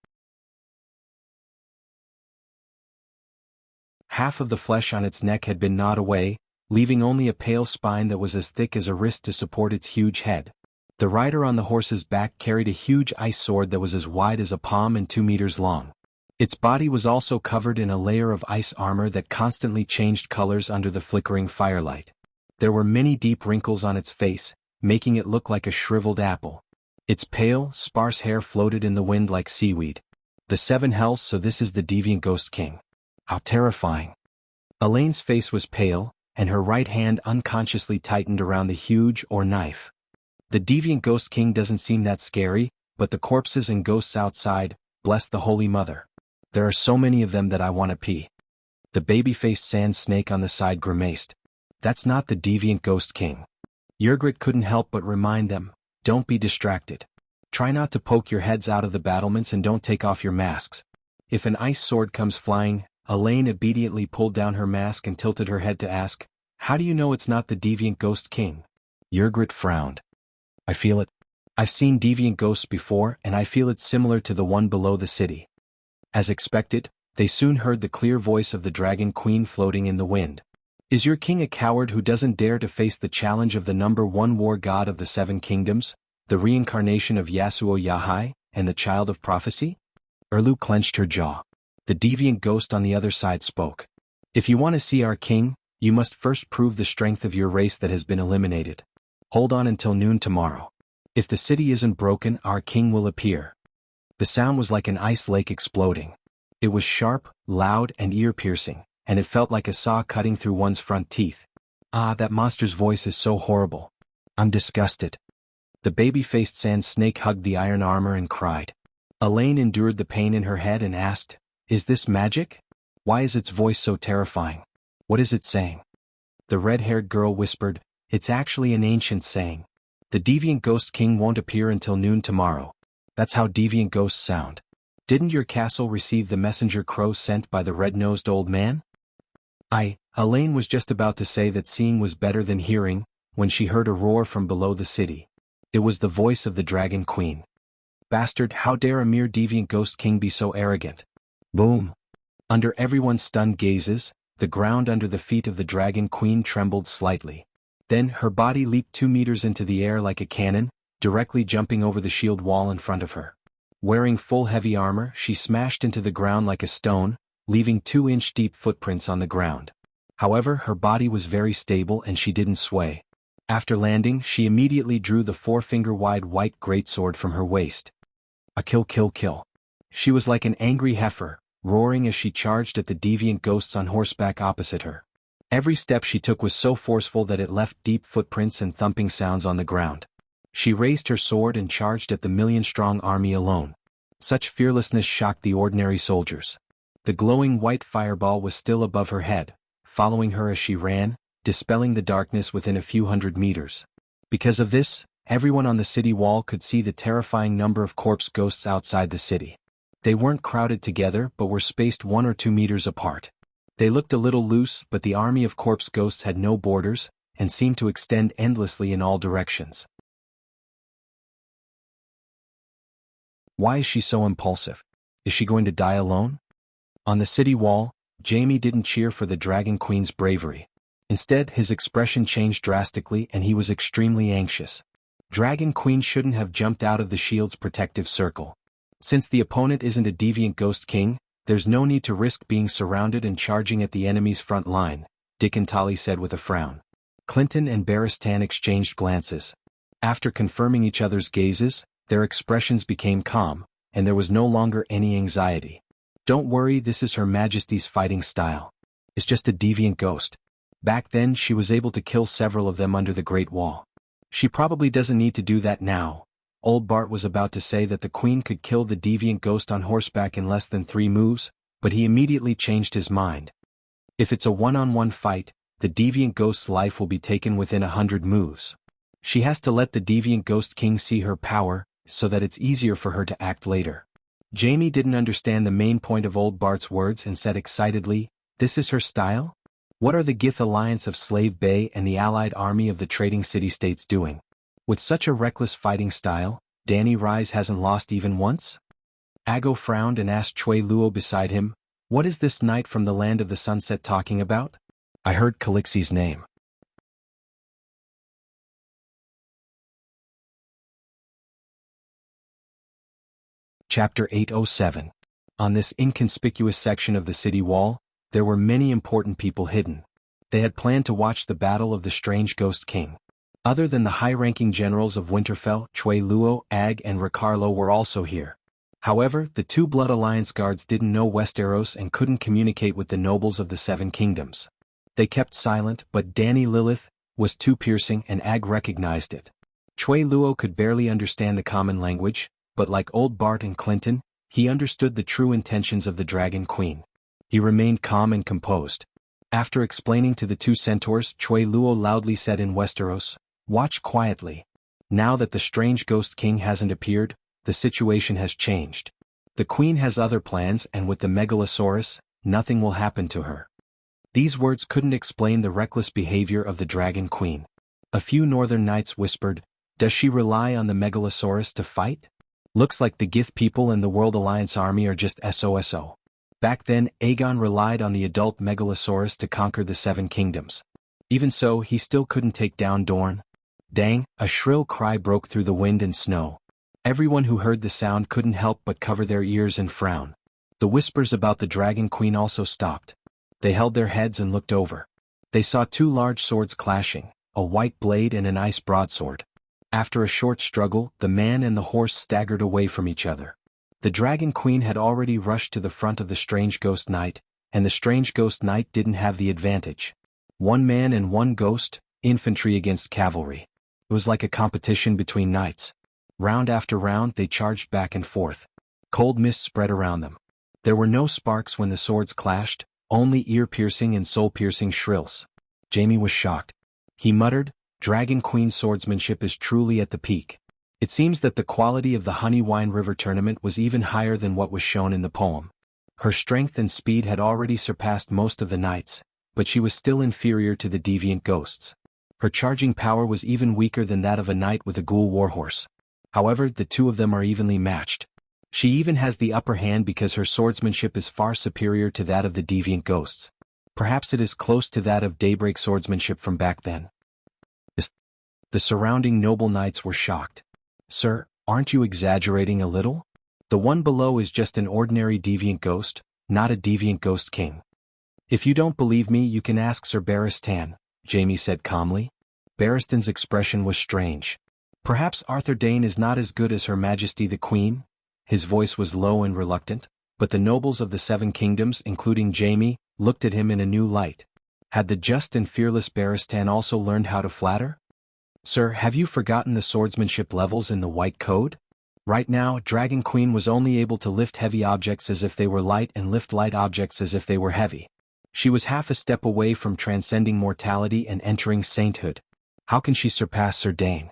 Half of the flesh on its neck had been gnawed away, leaving only a pale spine that was as thick as a wrist to support its huge head. The rider on the horse's back carried a huge ice sword that was as wide as a palm and 2 meters long. Its body was also covered in a layer of ice armor that constantly changed colors under the flickering firelight. There were many deep wrinkles on its face, making it look like a shriveled apple. Its pale, sparse hair floated in the wind like seaweed. The Seven Hells, so this is the deviant ghost king. How terrifying. Elaine's face was pale, and her right hand unconsciously tightened around the huge or knife. The deviant ghost king doesn't seem that scary, but the corpses and ghosts outside, bless the Holy Mother. There are so many of them that I want to pee. The baby-faced sand snake on the side grimaced. That's not the deviant ghost king. Yrgrat couldn't help but remind them, don't be distracted. Try not to poke your heads out of the battlements and don't take off your masks. If an ice sword comes flying, Elaine obediently pulled down her mask and tilted her head to ask, "How do you know it's not the deviant ghost king?" Yrgrat frowned. "I feel it. I've seen deviant ghosts before and I feel it's similar to the one below the city." As expected, they soon heard the clear voice of the Dragon Queen floating in the wind. "Is your king a coward who doesn't dare to face the challenge of the #1 war god of the Seven Kingdoms, the reincarnation of Yasuo Yahai, and the child of prophecy?" Erlu clenched her jaw. The deviant ghost on the other side spoke. "If you want to see our king, you must first prove the strength of your race that has been eliminated. Hold on until noon tomorrow. If the city isn't broken, our king will appear." The sound was like an ice lake exploding. It was sharp, loud, and ear-piercing, and it felt like a saw cutting through one's front teeth. Ah, that monster's voice is so horrible. I'm disgusted. The baby-faced sand snake hugged the iron armor and cried. Elaine endured the pain in her head and asked, "Is this magic? Why is its voice so terrifying? What is it saying?" The red-haired girl whispered, "It's actually an ancient saying. The deviant ghost king won't appear until noon tomorrow. That's how deviant ghosts sound. Didn't your castle receive the messenger crow sent by the red-nosed old man?" Elaine was just about to say that seeing was better than hearing, when she heard a roar from below the city. It was the voice of the Dragon Queen. "Bastard, how dare a mere deviant ghost king be so arrogant?" Boom. Under everyone's stunned gazes, the ground under the feet of the Dragon Queen trembled slightly. Then her body leaped 2 meters into the air like a cannon, directly jumping over the shield wall in front of her. Wearing full heavy armor, she smashed into the ground like a stone, leaving 2-inch deep footprints on the ground. However, her body was very stable and she didn't sway. After landing, she immediately drew the 4-finger-wide white greatsword from her waist. A kill kill kill. She was like an angry heifer, roaring as she charged at the deviant ghosts on horseback opposite her. Every step she took was so forceful that it left deep footprints and thumping sounds on the ground. She raised her sword and charged at the million-strong army alone. Such fearlessness shocked the ordinary soldiers. The glowing white fireball was still above her head, following her as she ran, dispelling the darkness within a few hundred meters. Because of this, everyone on the city wall could see the terrifying number of corpse ghosts outside the city. They weren't crowded together but were spaced 1 or 2 meters apart. They looked a little loose, but the army of corpse ghosts had no borders, and seemed to extend endlessly in all directions. Why is she so impulsive? Is she going to die alone? On the city wall, Jamie didn't cheer for the Dragon Queen's bravery. Instead, his expression changed drastically and he was extremely anxious. Dragon Queen shouldn't have jumped out of the shield's protective circle. Since the opponent isn't a deviant ghost king, there's no need to risk being surrounded and charging at the enemy's front line, Dick and Tali said with a frown. Clinton and Baristan exchanged glances. After confirming each other's gazes, their expressions became calm, and there was no longer any anxiety. Don't worry, this is Her Majesty's fighting style. It's just a deviant ghost. Back then she was able to kill several of them under the Great Wall. She probably doesn't need to do that now. Old Bart was about to say that the Queen could kill the deviant ghost on horseback in less than 3 moves, but he immediately changed his mind. If it's a one-on-one fight, the deviant ghost's life will be taken within 100 moves. She has to let the deviant ghost king see her power, so that it's easier for her to act later. Jamie didn't understand the main point of Old Bart's words and said excitedly, "This is her style? What are the Gith alliance of Slave Bay and the allied army of the trading city-states doing? With such a reckless fighting style, Danny Rise hasn't lost even once?" Ago frowned and asked Chui Luo beside him, "What is this knight from the land of the sunset talking about?" "I heard Calixi's name." Chapter 807. On this inconspicuous section of the city wall, there were many important people hidden. They had planned to watch the battle of the strange Ghost King. Other than the high-ranking generals of Winterfell, Chui Luo, Ag and Ricarlo were also here. However, the 2 Blood Alliance guards didn't know Westeros and couldn't communicate with the nobles of the 7 kingdoms. They kept silent, but Danny Lilith was too piercing and Ag recognized it. Chui Luo could barely understand the common language, but like Old Bart and Clinton, he understood the true intentions of the Dragon Queen. He remained calm and composed. After explaining to the 2 centaurs, Chui Luo loudly said in Westeros, "Watch quietly. Now that the strange Ghost King hasn't appeared, the situation has changed. The Queen has other plans and with the Megalosaurus, nothing will happen to her." These words couldn't explain the reckless behavior of the Dragon Queen. A few northern knights whispered, "Does she rely on the Megalosaurus to fight? Looks like the Gith people and the World Alliance army are just SOSO. Back then, Aegon relied on the adult Megalosaurus to conquer the 7 kingdoms. Even so, he still couldn't take down Dorne." Dang, a shrill cry broke through the wind and snow. Everyone who heard the sound couldn't help but cover their ears and frown. The whispers about the Dragon Queen also stopped. They held their heads and looked over. They saw 2 large swords clashing, a white blade and an ice broadsword. After a short struggle, the man and the horse staggered away from each other. The Dragon Queen had already rushed to the front of the strange Ghost Knight, and the strange Ghost Knight didn't have the advantage. 1 man and 1 ghost, infantry against cavalry. It was like a competition between knights. Round after round they charged back and forth. Cold mist spread around them. There were no sparks when the swords clashed, only ear-piercing and soul-piercing shrills. Jamie was shocked. He muttered, "Dragon Queen swordsmanship is truly at the peak." It seems that the quality of the Honeywine River tournament was even higher than what was shown in the poem. Her strength and speed had already surpassed most of the knights, but she was still inferior to the deviant ghosts. Her charging power was even weaker than that of a knight with a ghoul warhorse. However, the 2 of them are evenly matched. She even has the upper hand because her swordsmanship is far superior to that of the deviant ghosts. Perhaps it is close to that of Daybreak swordsmanship from back then. The surrounding noble knights were shocked. "Sir, aren't you exaggerating a little? The one below is just an ordinary deviant ghost, not a deviant ghost king." If you don't believe me you can ask Sir Barristan, Jaime said calmly. Barristan's expression was strange. Perhaps Arthur Dane is not as good as Her Majesty the Queen? His voice was low and reluctant, but the nobles of the Seven Kingdoms, including Jaime, looked at him in a new light. Had the just and fearless Barristan also learned how to flatter? Sir, have you forgotten the swordsmanship levels in the White Code? Right now, Dragon Queen was only able to lift heavy objects as if they were light and lift light objects as if they were heavy. She was half a step away from transcending mortality and entering sainthood. How can she surpass Sir Dane?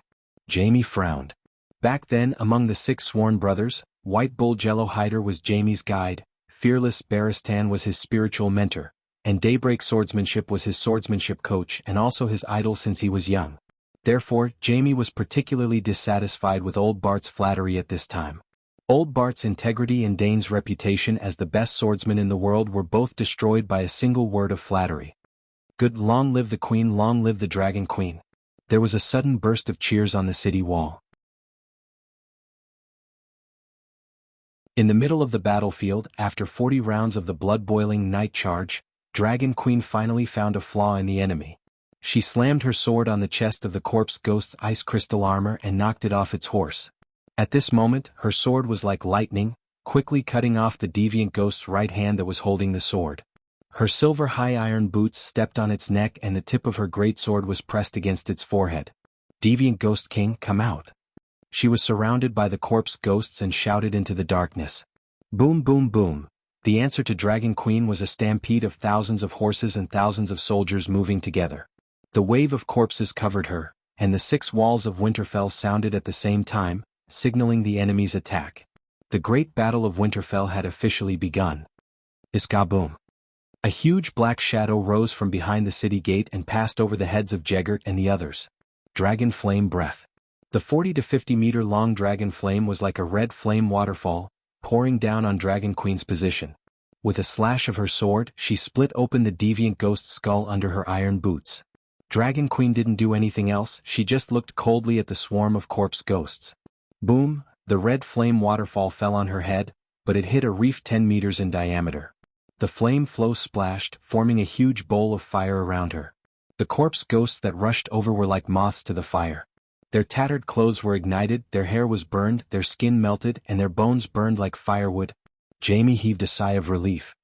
Jaime frowned. Back then, among the 6 sworn brothers, White Bull Jellowhider was Jaime's guide, Fearless Barristan was his spiritual mentor, and Daybreak Swordsmanship was his swordsmanship coach and also his idol since he was young. Therefore, Jaime was particularly dissatisfied with Old Bart's flattery at this time. Old Bart's integrity and Dane's reputation as the best swordsman in the world were both destroyed by a single word of flattery. Good, long live the Queen, long live the Dragon Queen. There was a sudden burst of cheers on the city wall. In the middle of the battlefield, after 40 rounds of the blood-boiling night charge, Dragon Queen finally found a flaw in the enemy. She slammed her sword on the chest of the corpse ghost's ice crystal armor and knocked it off its horse. At this moment, her sword was like lightning, quickly cutting off the deviant ghost's right hand that was holding the sword. Her silver high iron boots stepped on its neck and the tip of her greatsword was pressed against its forehead. Deviant Ghost King, come out. She was surrounded by the corpse ghosts and shouted into the darkness. Boom, boom, boom. The answer to Dragon Queen was a stampede of thousands of horses and thousands of soldiers moving together. The wave of corpses covered her, and the 6 walls of Winterfell sounded at the same time, signaling the enemy's attack. The Great Battle of Winterfell had officially begun. Iskaboom. A huge black shadow rose from behind the city gate and passed over the heads of Jeggert and the others. Dragon Flame Breath. The 40 to 50 meter long dragon flame was like a red flame waterfall, pouring down on Dragon Queen's position. With a slash of her sword, she split open the deviant ghost's skull under her iron boots. Dragon Queen didn't do anything else, she just looked coldly at the swarm of corpse ghosts. Boom, the red flame waterfall fell on her head, but it hit a reef 10 meters in diameter. The flame flow splashed, forming a huge bowl of fire around her. The corpse ghosts that rushed over were like moths to the fire. Their tattered clothes were ignited, their hair was burned, their skin melted, and their bones burned like firewood. Jaime heaved a sigh of relief.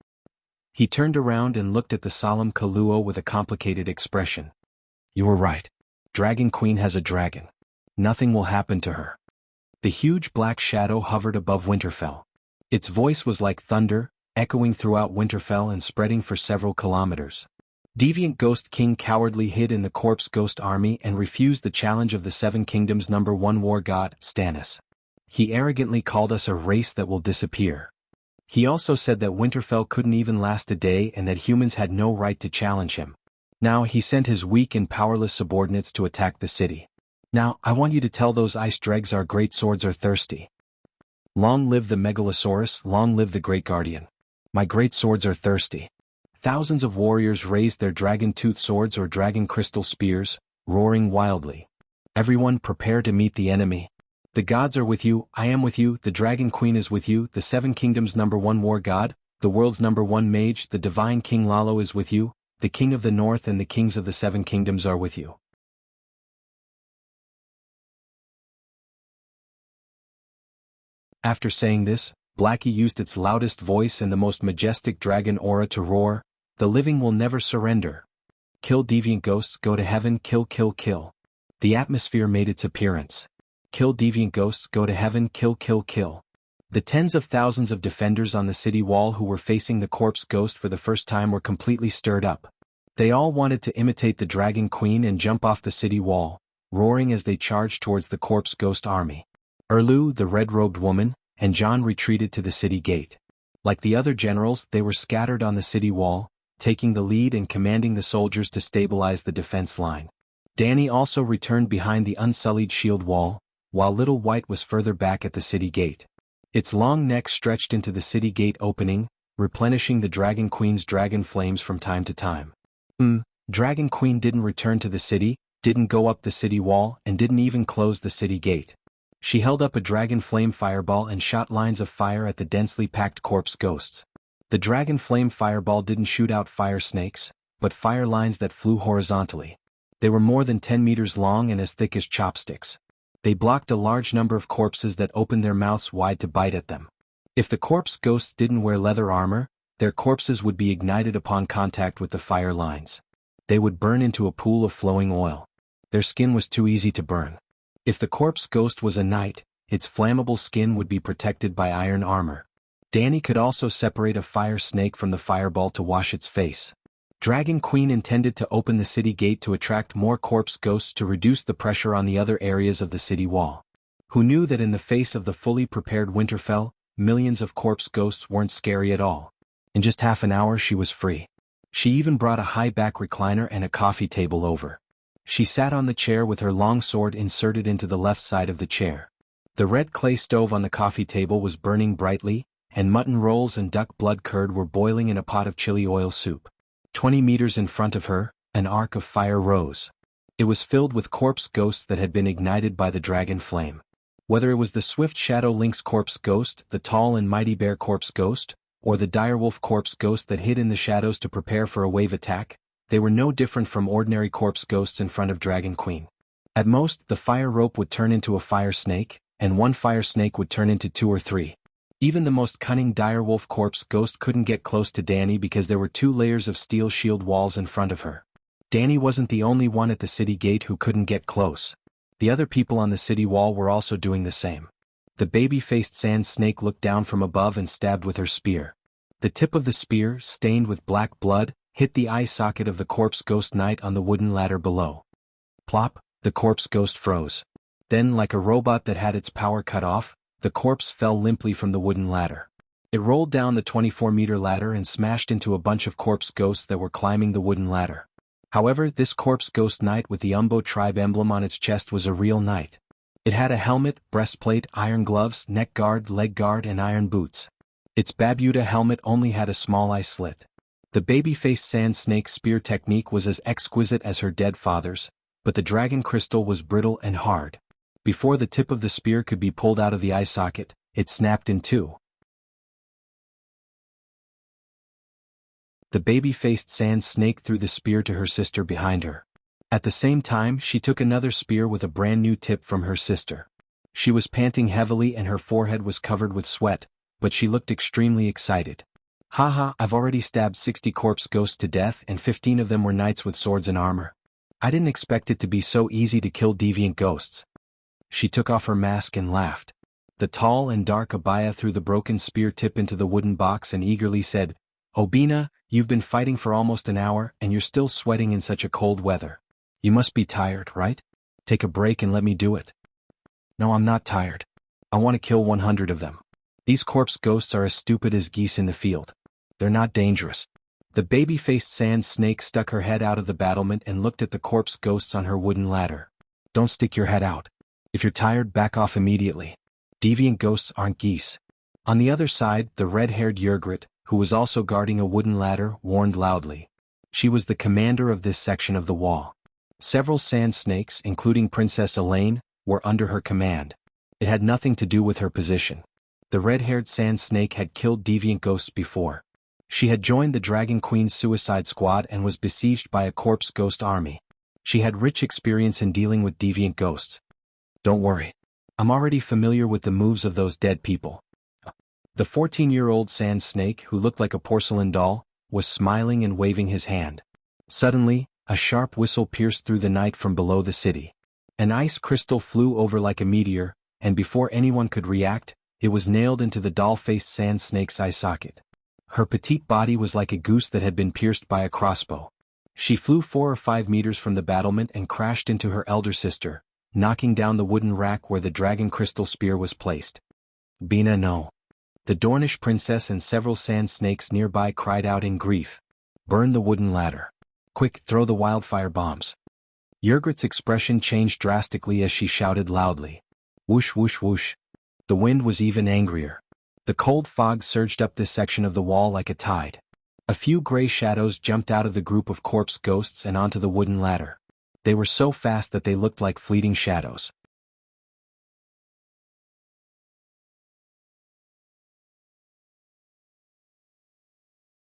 He turned around and looked at the solemn Kaluo with a complicated expression. You were right. Dragon Queen has a dragon. Nothing will happen to her. The huge black shadow hovered above Winterfell. Its voice was like thunder, echoing throughout Winterfell and spreading for several kilometers. Deviant Ghost King cowardly hid in the corpse ghost army and refused the challenge of the Seven Kingdoms' #1 war god, Stannis. He arrogantly called us a race that will disappear. He also said that Winterfell couldn't even last a day and that humans had no right to challenge him. Now he sent his weak and powerless subordinates to attack the city. Now, I want you to tell those ice dregs our great swords are thirsty. Long live the Megalosaurus, long live the Great Guardian. My great swords are thirsty. Thousands of warriors raised their dragon-tooth swords or dragon crystal spears, roaring wildly. Everyone prepare to meet the enemy. The gods are with you, I am with you, the Dragon Queen is with you, the Seven Kingdoms' #1 war god, the world's #1 mage, the divine King Lalo is with you, the King of the North and the kings of the Seven Kingdoms are with you. After saying this, Blackie used its loudest voice and the most majestic dragon aura to roar, the living will never surrender. Kill deviant ghosts, go to heaven, kill, kill, kill. The atmosphere made its appearance. Kill deviant ghosts, go to heaven, kill, kill, kill. The tens of thousands of defenders on the city wall who were facing the corpse ghost for the first time were completely stirred up. They all wanted to imitate the Dragon Queen and jump off the city wall, roaring as they charged towards the corpse ghost army. Erlu, the red-robed woman, and Jon retreated to the city gate. Like the other generals, they were scattered on the city wall, taking the lead and commanding the soldiers to stabilize the defense line. Dany also returned behind the unsullied shield wall, while Little White was further back at the city gate. Its long neck stretched into the city gate opening, replenishing the Dragon Queen's dragon flames from time to time. Dragon Queen didn't return to the city, didn't go up the city wall, and didn't even close the city gate. She held up a dragon flame fireball and shot lines of fire at the densely packed corpse ghosts. The dragon flame fireball didn't shoot out fire snakes, but fire lines that flew horizontally. They were more than 10 meters long and as thick as chopsticks. They blocked a large number of corpses that opened their mouths wide to bite at them. If the corpse ghosts didn't wear leather armor, their corpses would be ignited upon contact with the fire lines. They would burn into a pool of flowing oil. Their skin was too easy to burn. If the corpse ghost was a knight, its flammable skin would be protected by iron armor. Danny could also separate a fire snake from the fireball to wash its face. Dragon Queen intended to open the city gate to attract more corpse ghosts to reduce the pressure on the other areas of the city wall. Who knew that in the face of the fully prepared Winterfell, millions of corpse ghosts weren't scary at all. In just half an hour she was free. She even brought a high-back recliner and a coffee table over. She sat on the chair with her long sword inserted into the left side of the chair. The red clay stove on the coffee table was burning brightly, and mutton rolls and duck blood curd were boiling in a pot of chili oil soup. 20 meters in front of her, an arc of fire rose. It was filled with corpse ghosts that had been ignited by the dragon flame. Whether it was the swift shadow lynx corpse ghost, the tall and mighty bear corpse ghost, or the direwolf corpse ghost that hid in the shadows to prepare for a wave attack, they were no different from ordinary corpse ghosts in front of Dragon Queen. At most, the fire rope would turn into a fire snake, and one fire snake would turn into 2 or 3. Even the most cunning direwolf corpse ghost couldn't get close to Danny because there were 2 layers of steel shield walls in front of her. Danny wasn't the only one at the city gate who couldn't get close. The other people on the city wall were also doing the same. The baby-faced sand snake looked down from above and stabbed with her spear. The tip of the spear, stained with black blood, hit the eye socket of the corpse ghost knight on the wooden ladder below. Plop, the corpse ghost froze. Then, like a robot that had its power cut off, the corpse fell limply from the wooden ladder. It rolled down the 24-meter ladder and smashed into a bunch of corpse ghosts that were climbing the wooden ladder. However, this corpse ghost knight with the Umbo tribe emblem on its chest was a real knight. It had a helmet, breastplate, iron gloves, neck guard, leg guard, and iron boots. Its Babuta helmet only had a small eye slit. The baby-faced sand snake spear technique was as exquisite as her dead father's, but the dragon crystal was brittle and hard. Before the tip of the spear could be pulled out of the eye socket, it snapped in 2. The baby-faced sand snake threw the spear to her sister behind her. At the same time, she took another spear with a brand new tip from her sister. She was panting heavily and her forehead was covered with sweat, but she looked extremely excited. Haha, I've already stabbed 60 corpse ghosts to death and 15 of them were knights with swords and armor. I didn't expect it to be so easy to kill deviant ghosts. She took off her mask and laughed. The tall and dark Abaya threw the broken spear tip into the wooden box and eagerly said, "Obina, you've been fighting for almost an hour and you're still sweating in such a cold weather. You must be tired, right? Take a break and let me do it." "No, I'm not tired. I want to kill 100 of them. These corpse ghosts are as stupid as geese in the field. They're not dangerous." The baby-faced sand snake stuck her head out of the battlement and looked at the corpse ghosts on her wooden ladder. "Don't stick your head out. If you're tired, back off immediately. Deviant ghosts aren't geese." On the other side, the red-haired Yrgrat, who was also guarding a wooden ladder, warned loudly. She was the commander of this section of the wall. Several sand snakes, including Princess Elaine, were under her command. It had nothing to do with her position. The red-haired sand snake had killed deviant ghosts before. She had joined the Dragon Queen's suicide squad and was besieged by a corpse ghost army. She had rich experience in dealing with deviant ghosts. "Don't worry. I'm already familiar with the moves of those dead people." The 14-year-old sand snake, who looked like a porcelain doll, was smiling and waving his hand. Suddenly, a sharp whistle pierced through the night from below the city. An ice crystal flew over like a meteor, and before anyone could react, it was nailed into the doll-faced sand snake's eye socket. Her petite body was like a goose that had been pierced by a crossbow. She flew 4 or 5 meters from the battlement and crashed into her elder sister, knocking down the wooden rack where the dragon crystal spear was placed. "Bina, no." The Dornish princess and several sand snakes nearby cried out in grief. "Burn the wooden ladder. Quick, throw the wildfire bombs." Yrgrat's expression changed drastically as she shouted loudly. Whoosh whoosh whoosh. The wind was even angrier. The cold fog surged up this section of the wall like a tide. A few gray shadows jumped out of the group of corpse ghosts and onto the wooden ladder. They were so fast that they looked like fleeting shadows.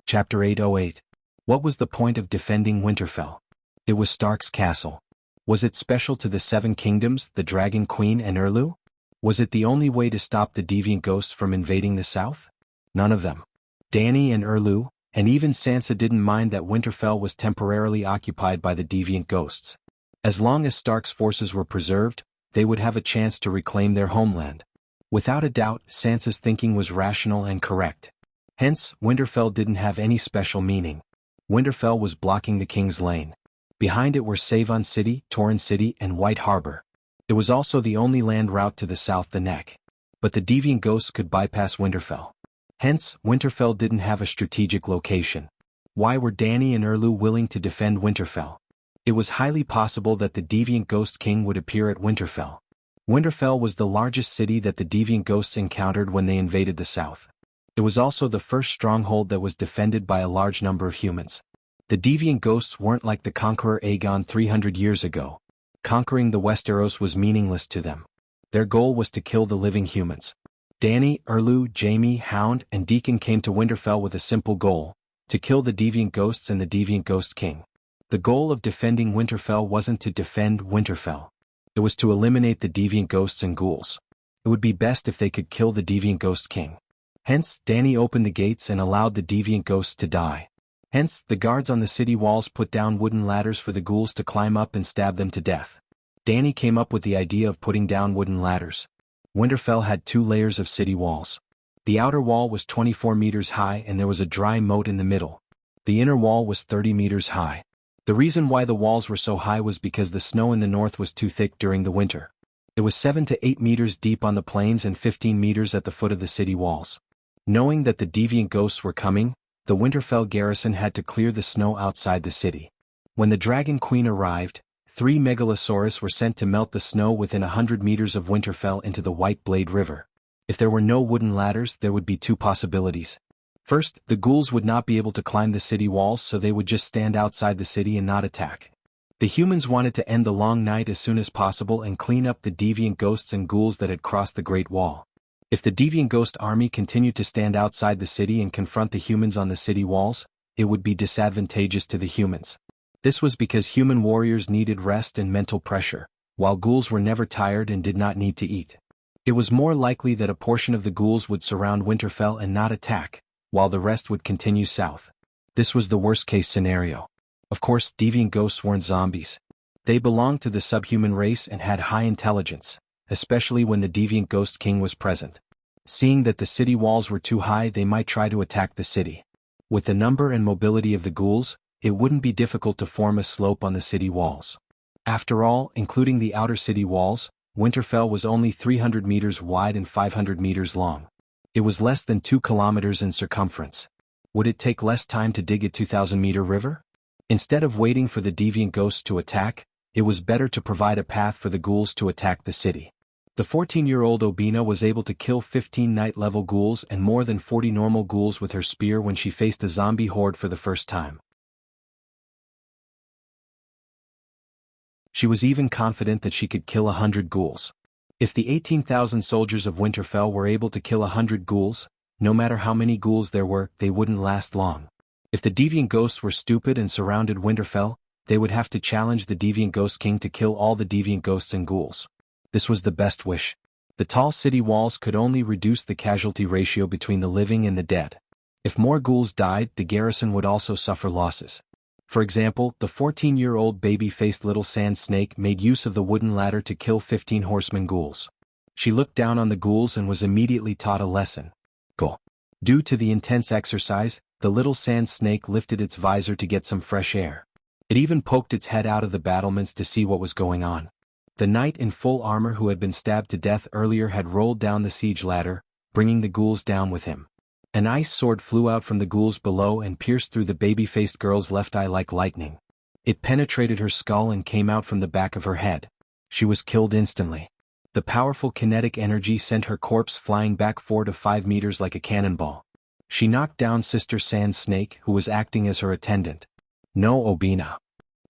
Chapter 808. What was the point of defending Winterfell? It was Stark's castle. Was it special to the Seven Kingdoms, the Dragon Queen and Erlu? Was it the only way to stop the deviant ghosts from invading the south? None of them. Dany and Erlu, and even Sansa didn't mind that Winterfell was temporarily occupied by the deviant ghosts. As long as Stark's forces were preserved, they would have a chance to reclaim their homeland. Without a doubt, Sansa's thinking was rational and correct. Hence, Winterfell didn't have any special meaning. Winterfell was blocking the King's Lane. Behind it were Savon City, Torrhen City, and White Harbor. It was also the only land route to the south, the Neck. But the deviant ghosts could bypass Winterfell. Hence, Winterfell didn't have a strategic location. Why were Dany and Erlu willing to defend Winterfell? It was highly possible that the deviant ghost king would appear at Winterfell. Winterfell was the largest city that the deviant ghosts encountered when they invaded the south. It was also the first stronghold that was defended by a large number of humans. The deviant ghosts weren't like the conqueror Aegon 300 years ago. Conquering the Westeros was meaningless to them. Their goal was to kill the living humans. Dany, Erlu, Jaime, Hound, and Deacon came to Winterfell with a simple goal: to kill the deviant ghosts and the deviant ghost king. The goal of defending Winterfell wasn't to defend Winterfell. It was to eliminate the deviant ghosts and ghouls. It would be best if they could kill the deviant ghost king. Hence, Dany opened the gates and allowed the deviant ghosts to die. Hence, the guards on the city walls put down wooden ladders for the ghouls to climb up and stab them to death. Dany came up with the idea of putting down wooden ladders. Winterfell had 2 layers of city walls. The outer wall was 24 meters high and there was a dry moat in the middle. The inner wall was 30 meters high. The reason why the walls were so high was because the snow in the north was too thick during the winter. It was 7 to 8 meters deep on the plains and 15 meters at the foot of the city walls. Knowing that the deviant ghosts were coming, the Winterfell garrison had to clear the snow outside the city. When the Dragon Queen arrived, 3 megalosaurus were sent to melt the snow within 100 meters of Winterfell into the White Blade River. If there were no wooden ladders, there would be 2 possibilities. First, the ghouls would not be able to climb the city walls, so they would just stand outside the city and not attack. The humans wanted to end the long night as soon as possible and clean up the deviant ghosts and ghouls that had crossed the Great Wall. If the deviant ghost army continued to stand outside the city and confront the humans on the city walls, it would be disadvantageous to the humans. This was because human warriors needed rest and mental pressure, while ghouls were never tired and did not need to eat. It was more likely that a portion of the ghouls would surround Winterfell and not attack, while the rest would continue south. This was the worst-case scenario. Of course, deviant ghosts weren't zombies. They belonged to the subhuman race and had high intelligence, especially when the deviant ghost king was present. Seeing that the city walls were too high, they might try to attack the city. With the number and mobility of the ghouls, it wouldn't be difficult to form a slope on the city walls. After all, including the outer city walls, Winterfell was only 300 meters wide and 500 meters long. It was less than 2 kilometers in circumference. Would it take less time to dig a 2,000-meter river? Instead of waiting for the deviant ghosts to attack, it was better to provide a path for the ghouls to attack the city. The 14-year-old Obina was able to kill 15 night-level ghouls and more than 40 normal ghouls with her spear when she faced a zombie horde for the first time. She was even confident that she could kill 100 ghouls. If the 18,000 soldiers of Winterfell were able to kill 100 ghouls, no matter how many ghouls there were, they wouldn't last long. If the deviant ghosts were stupid and surrounded Winterfell, they would have to challenge the deviant ghost king to kill all the deviant ghosts and ghouls. This was the best wish. The tall city walls could only reduce the casualty ratio between the living and the dead. If more ghouls died, the garrison would also suffer losses. For example, the 14-year-old baby-faced little sand snake made use of the wooden ladder to kill 15 horseman ghouls. She looked down on the ghouls and was immediately taught a lesson. Go. Due to the intense exercise, the little sand snake lifted its visor to get some fresh air. It even poked its head out of the battlements to see what was going on. The knight in full armor who had been stabbed to death earlier had rolled down the siege ladder, bringing the ghouls down with him. An ice sword flew out from the ghouls below and pierced through the baby-faced girl's left eye like lightning. It penetrated her skull and came out from the back of her head. She was killed instantly. The powerful kinetic energy sent her corpse flying back 4 to 5 meters like a cannonball. She knocked down Sister Sand Snake, who was acting as her attendant. No, Obina.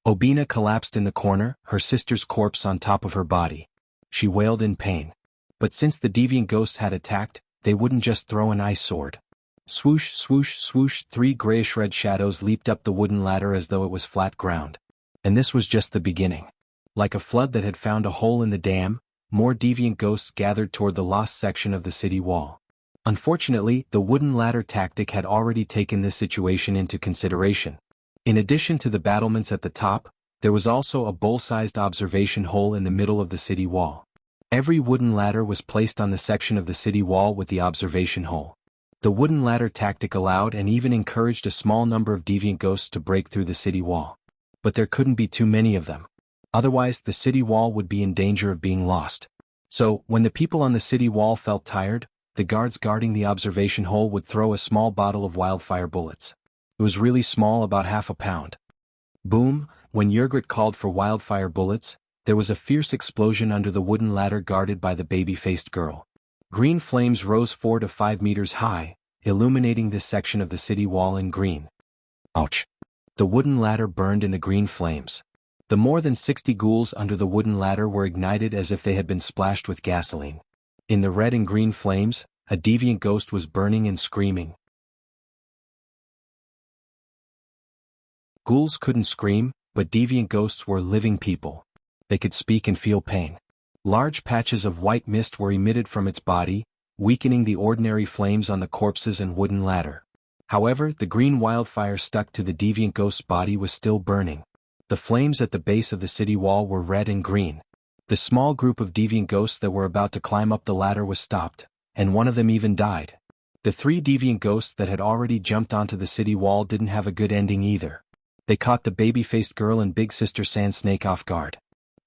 Obina collapsed in the corner, her sister's corpse on top of her body. She wailed in pain. But since the deviant ghosts had attacked, they wouldn't just throw an ice sword. Swoosh, swoosh, swoosh, 3 grayish-red shadows leaped up the wooden ladder as though it was flat ground. And this was just the beginning. Like a flood that had found a hole in the dam, more deviant ghosts gathered toward the lost section of the city wall. Unfortunately, the wooden ladder tactic had already taken this situation into consideration. In addition to the battlements at the top, there was also a bowl-sized observation hole in the middle of the city wall. Every wooden ladder was placed on the section of the city wall with the observation hole. The wooden ladder tactic allowed and even encouraged a small number of deviant ghosts to break through the city wall. But there couldn't be too many of them. Otherwise, the city wall would be in danger of being lost. So, when the people on the city wall felt tired, the guards guarding the observation hole would throw a small bottle of wildfire bullets. It was really small, about half a pound. Boom! When Ygritte called for wildfire bullets, there was a fierce explosion under the wooden ladder guarded by the baby-faced girl. Green flames rose 4 to 5 meters high, illuminating this section of the city wall in green. Ouch! The wooden ladder burned in the green flames. The more than 60 ghouls under the wooden ladder were ignited as if they had been splashed with gasoline. In the red and green flames, a deviant ghost was burning and screaming. Ghouls couldn't scream, but deviant ghosts were living people. They could speak and feel pain. Large patches of white mist were emitted from its body, weakening the ordinary flames on the corpses and wooden ladder. However, the green wildfire stuck to the deviant ghost's body was still burning. The flames at the base of the city wall were red and green. The small group of deviant ghosts that were about to climb up the ladder was stopped, and one of them even died. The 3 deviant ghosts that had already jumped onto the city wall didn't have a good ending either. They caught the baby-faced girl and Big Sister Sand Snake off guard.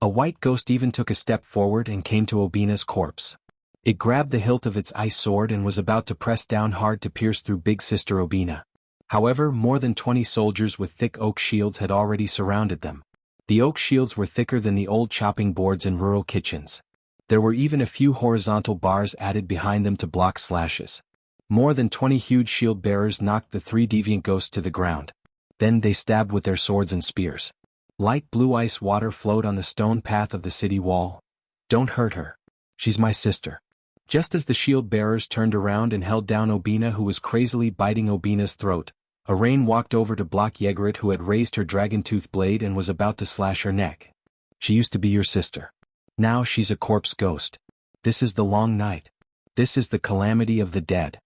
A white ghost even took a step forward and came to Obina's corpse. It grabbed the hilt of its ice sword and was about to press down hard to pierce through Big Sister Obina. However, more than 20 soldiers with thick oak shields had already surrounded them. The oak shields were thicker than the old chopping boards in rural kitchens. There were even a few horizontal bars added behind them to block slashes. More than 20 huge shield bearers knocked the 3 deviant ghosts to the ground. Then they stabbed with their swords and spears. Light blue ice water flowed on the stone path of the city wall. Don't hurt her. She's my sister. Just as the shield bearers turned around and held down Obina, who was crazily biting Obina's throat, Arain walked over to block Ygritte, who had raised her dragon-tooth blade and was about to slash her neck. She used to be your sister. Now she's a corpse ghost. This is the long night. This is the calamity of the dead.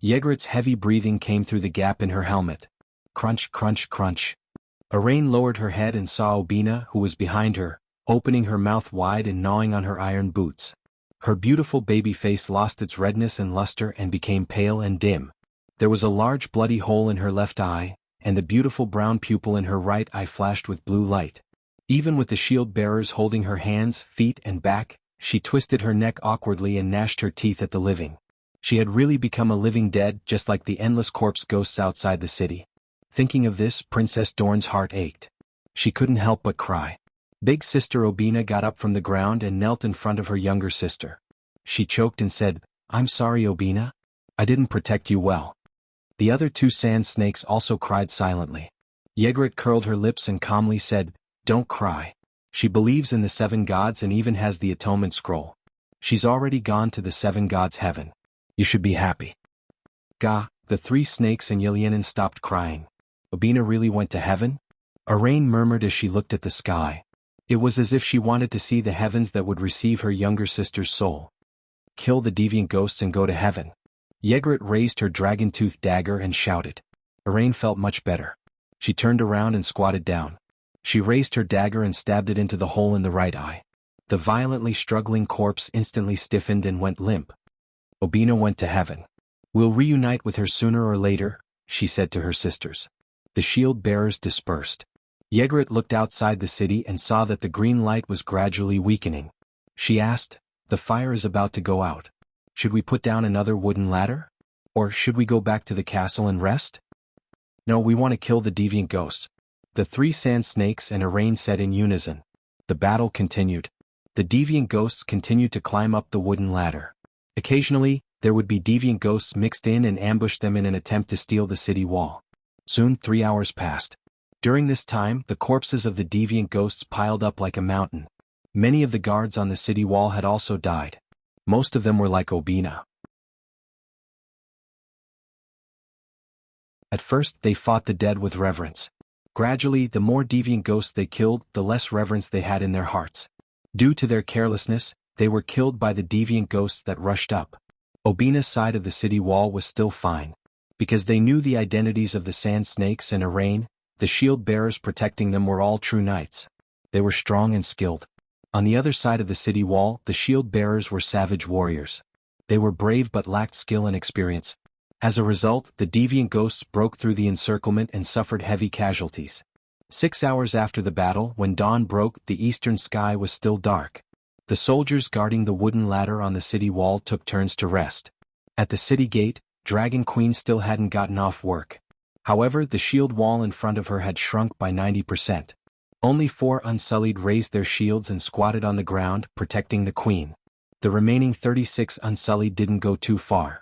Ygritte's heavy breathing came through the gap in her helmet. Crunch, crunch, crunch. Arain lowered her head and saw Obina, who was behind her, opening her mouth wide and gnawing on her iron boots. Her beautiful baby face lost its redness and luster and became pale and dim. There was a large bloody hole in her left eye, and the beautiful brown pupil in her right eye flashed with blue light. Even with the shield bearers holding her hands, feet, and back, she twisted her neck awkwardly and gnashed her teeth at the living. She had really become a living dead, just like the endless corpse ghosts outside the city. Thinking of this, Princess Dorne's heart ached. She couldn't help but cry. Big Sister Obina got up from the ground and knelt in front of her younger sister. She choked and said, "I'm sorry, Obina. I didn't protect you well." The other 2 sand snakes also cried silently. Ygritte curled her lips and calmly said, "Don't cry. She believes in the 7 gods and even has the atonement scroll. She's already gone to the 7 gods' heaven. You should be happy." Gah, the 3 snakes and Yllianen stopped crying. Obina really went to heaven? Arain murmured as she looked at the sky. It was as if she wanted to see the heavens that would receive her younger sister's soul. Kill the deviant ghosts and go to heaven. Ygritte raised her dragon-tooth dagger and shouted. Arain felt much better. She turned around and squatted down. She raised her dagger and stabbed it into the hole in the right eye. The violently struggling corpse instantly stiffened and went limp. Obina went to heaven. "We'll reunite with her sooner or later," she said to her sisters. The shield bearers dispersed. Ygritte looked outside the city and saw that the green light was gradually weakening. She asked, "The fire is about to go out. Should we put down another wooden ladder? Or should we go back to the castle and rest?" "No, we want to kill the deviant ghosts," the 3 sand snakes and Arain said in unison. The battle continued. The deviant ghosts continued to climb up the wooden ladder. Occasionally, there would be deviant ghosts mixed in and ambush them in an attempt to steal the city wall. Soon 3 hours passed. During this time, the corpses of the deviant ghosts piled up like a mountain. Many of the guards on the city wall had also died. Most of them were like Obina. At first they fought the dead with reverence. Gradually, the more deviant ghosts they killed, the less reverence they had in their hearts. Due to their carelessness, they were killed by the deviant ghosts that rushed up. Obina's side of the city wall was still fine. Because they knew the identities of the sand snakes and Arain, the shield bearers protecting them were all true knights. They were strong and skilled. On the other side of the city wall, the shield bearers were savage warriors. They were brave but lacked skill and experience. As a result, the deviant ghosts broke through the encirclement and suffered heavy casualties. 6 hours after the battle, when dawn broke, the eastern sky was still dark. The soldiers guarding the wooden ladder on the city wall took turns to rest. At the city gate, Dragon Queen still hadn't gotten off work. However, the shield wall in front of her had shrunk by 90%. Only 4 Unsullied raised their shields and squatted on the ground, protecting the queen. The remaining 36 Unsullied didn't go too far.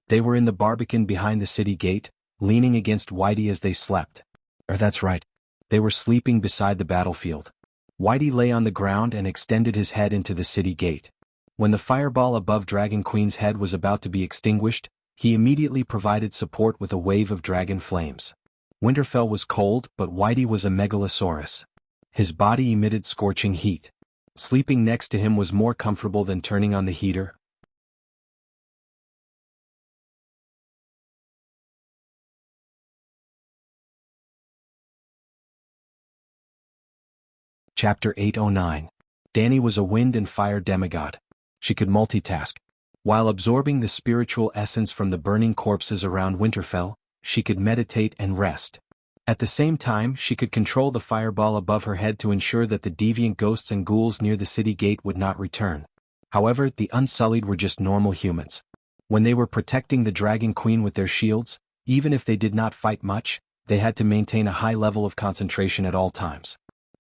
They were in the barbican behind the city gate, leaning against Whitey as they slept. That's right. They were sleeping beside the battlefield. Whitey lay on the ground and extended his head into the city gate. When the fireball above Dragon Queen's head was about to be extinguished, he immediately provided support with a wave of dragon flames. Winterfell was cold, but Whitey was a megalosaurus. His body emitted scorching heat. Sleeping next to him was more comfortable than turning on the heater. Chapter 809. Dany was a wind and fire demigod. She could multitask. While absorbing the spiritual essence from the burning corpses around Winterfell, she could meditate and rest. At the same time, she could control the fireball above her head to ensure that the deviant ghosts and ghouls near the city gate would not return. However, the Unsullied were just normal humans. When they were protecting the Dragon Queen with their shields, even if they did not fight much, they had to maintain a high level of concentration at all times.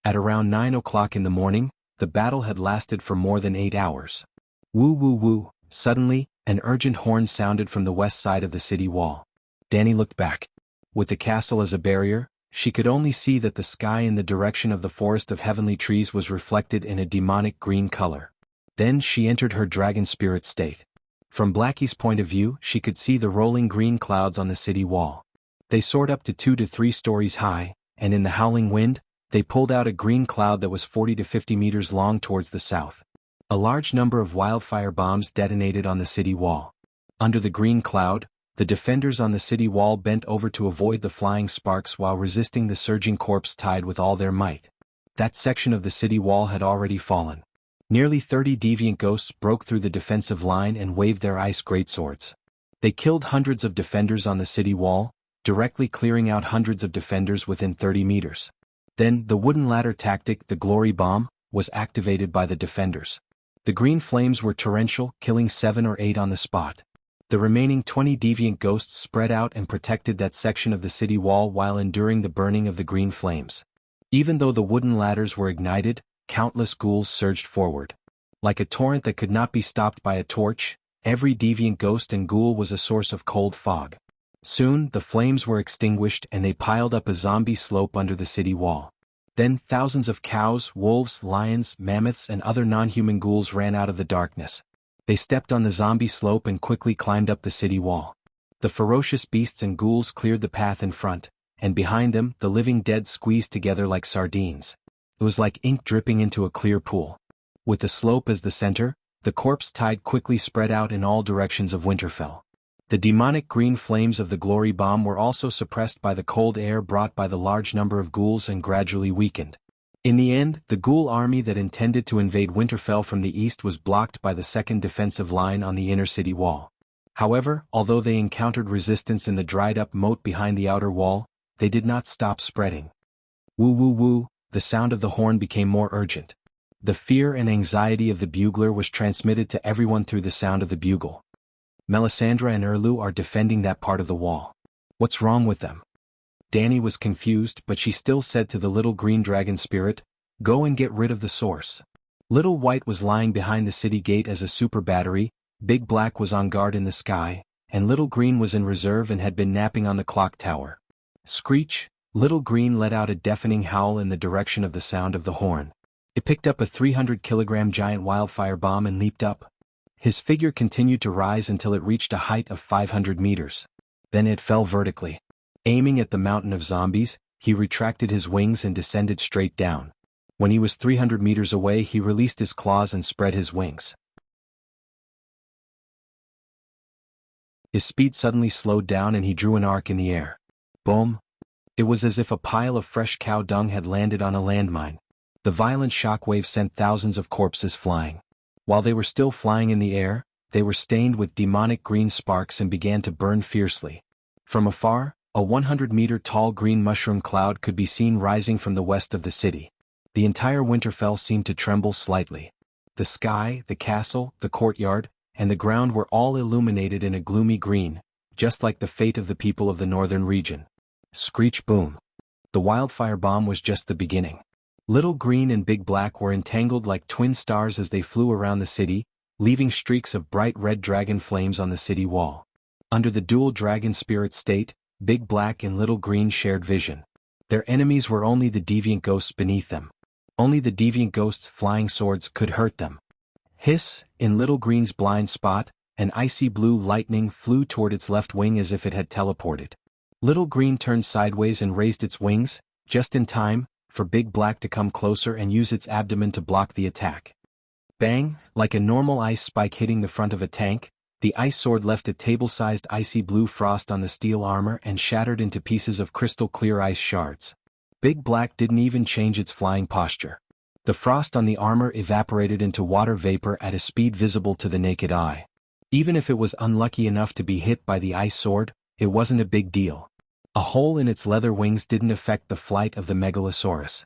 At around 9 o'clock in the morning, the battle had lasted for more than 8 hours. Woo woo woo, suddenly, an urgent horn sounded from the west side of the city wall. Dany looked back. With the castle as a barrier, she could only see that the sky in the direction of the forest of heavenly trees was reflected in a demonic green color. Then she entered her dragon spirit state. From Blackie's point of view, she could see the rolling green clouds on the city wall. They soared up to 2 to 3 stories high, and in the howling wind, they pulled out a green cloud that was 40 to 50 meters long towards the south. A large number of wildfire bombs detonated on the city wall. Under the green cloud, the defenders on the city wall bent over to avoid the flying sparks while resisting the surging corpse tide with all their might. That section of the city wall had already fallen. Nearly 30 deviant ghosts broke through the defensive line and waved their ice greatswords. They killed hundreds of defenders on the city wall, directly clearing out hundreds of defenders within 30 meters. Then, the wooden ladder tactic, the Glory Bomb, was activated by the defenders. The green flames were torrential, killing 7 or 8 on the spot. The remaining 20 deviant ghosts spread out and protected that section of the city wall while enduring the burning of the green flames. Even though the wooden ladders were ignited, countless ghouls surged forward. Like a torrent that could not be stopped by a torch, every deviant ghost and ghoul was a source of cold fog. Soon, the flames were extinguished and they piled up a zombie slope under the city wall. Then thousands of cows, wolves, lions, mammoths and other non-human ghouls ran out of the darkness. They stepped on the zombie slope and quickly climbed up the city wall. The ferocious beasts and ghouls cleared the path in front, and behind them, the living dead squeezed together like sardines. It was like ink dripping into a clear pool. With the slope as the center, the corpse tide quickly spread out in all directions of Winterfell. The demonic green flames of the Glory Bomb were also suppressed by the cold air brought by the large number of ghouls and gradually weakened. In the end, the ghoul army that intended to invade Winterfell from the east was blocked by the second defensive line on the inner city wall. However, although they encountered resistance in the dried-up moat behind the outer wall, they did not stop spreading. Woo woo woo, the sound of the horn became more urgent. The fear and anxiety of the bugler was transmitted to everyone through the sound of the bugle. Melisandre and Erlu are defending that part of the wall. What's wrong with them? Dany was confused, but she still said to the little green dragon spirit, "Go and get rid of the source." Little White was lying behind the city gate as a super battery, Big Black was on guard in the sky, and Little Green was in reserve and had been napping on the clock tower. Screech, Little Green let out a deafening howl in the direction of the sound of the horn. It picked up a 300-kilogram giant wildfire bomb and leaped up. His figure continued to rise until it reached a height of 500 meters. Then it fell vertically. Aiming at the mountain of zombies, he retracted his wings and descended straight down. When he was 300 meters away, he released his claws and spread his wings. His speed suddenly slowed down and he drew an arc in the air. Boom! It was as if a pile of fresh cow dung had landed on a landmine. The violent shockwave sent thousands of corpses flying. While they were still flying in the air, they were stained with demonic green sparks and began to burn fiercely. From afar, a 100-meter-tall green mushroom cloud could be seen rising from the west of the city. The entire Winterfell seemed to tremble slightly. The sky, the castle, the courtyard, and the ground were all illuminated in a gloomy green, just like the fate of the people of the northern region. Screech boom. The wildfire bomb was just the beginning. Little Green and Big Black were entangled like twin stars as they flew around the city, leaving streaks of bright red dragon flames on the city wall. Under the dual dragon spirit state, Big Black and Little Green shared vision. Their enemies were only the deviant ghosts beneath them. Only the deviant ghosts' flying swords could hurt them. Hiss! In Little Green's blind spot, an icy blue lightning flew toward its left wing as if it had teleported. Little Green turned sideways and raised its wings, just in time, for Big Black to come closer and use its abdomen to block the attack. Bang! Like a normal ice spike hitting the front of a tank, the ice sword left a table-sized icy blue frost on the steel armor and shattered into pieces of crystal-clear ice shards. Big Black didn't even change its flying posture. The frost on the armor evaporated into water vapor at a speed visible to the naked eye. Even if it was unlucky enough to be hit by the ice sword, it wasn't a big deal. A hole in its leather wings didn't affect the flight of the Megalosaurus.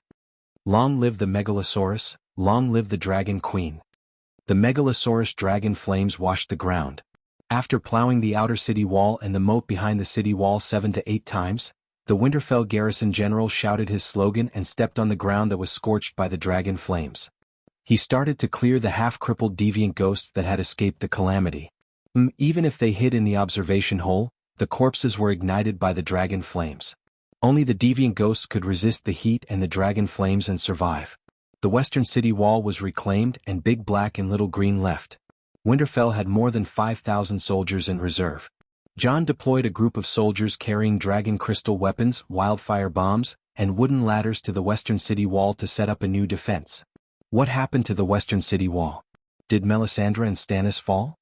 Long live the Megalosaurus, long live the Dragon Queen. The Megalosaurus dragon flames washed the ground. After plowing the outer city wall and the moat behind the city wall 7 to 8 times, the Winterfell garrison general shouted his slogan and stepped on the ground that was scorched by the dragon flames. He started to clear the half-crippled deviant ghosts that had escaped the calamity. Even if they hid in the observation hole, the corpses were ignited by the dragon flames. Only the deviant ghosts could resist the heat and the dragon flames and survive. The western city wall was reclaimed and Big Black and Little Green left. Winterfell had more than 5,000 soldiers in reserve. Jon deployed a group of soldiers carrying dragon crystal weapons, wildfire bombs, and wooden ladders to the western city wall to set up a new defense. What happened to the western city wall? Did Melisandre and Stannis fall?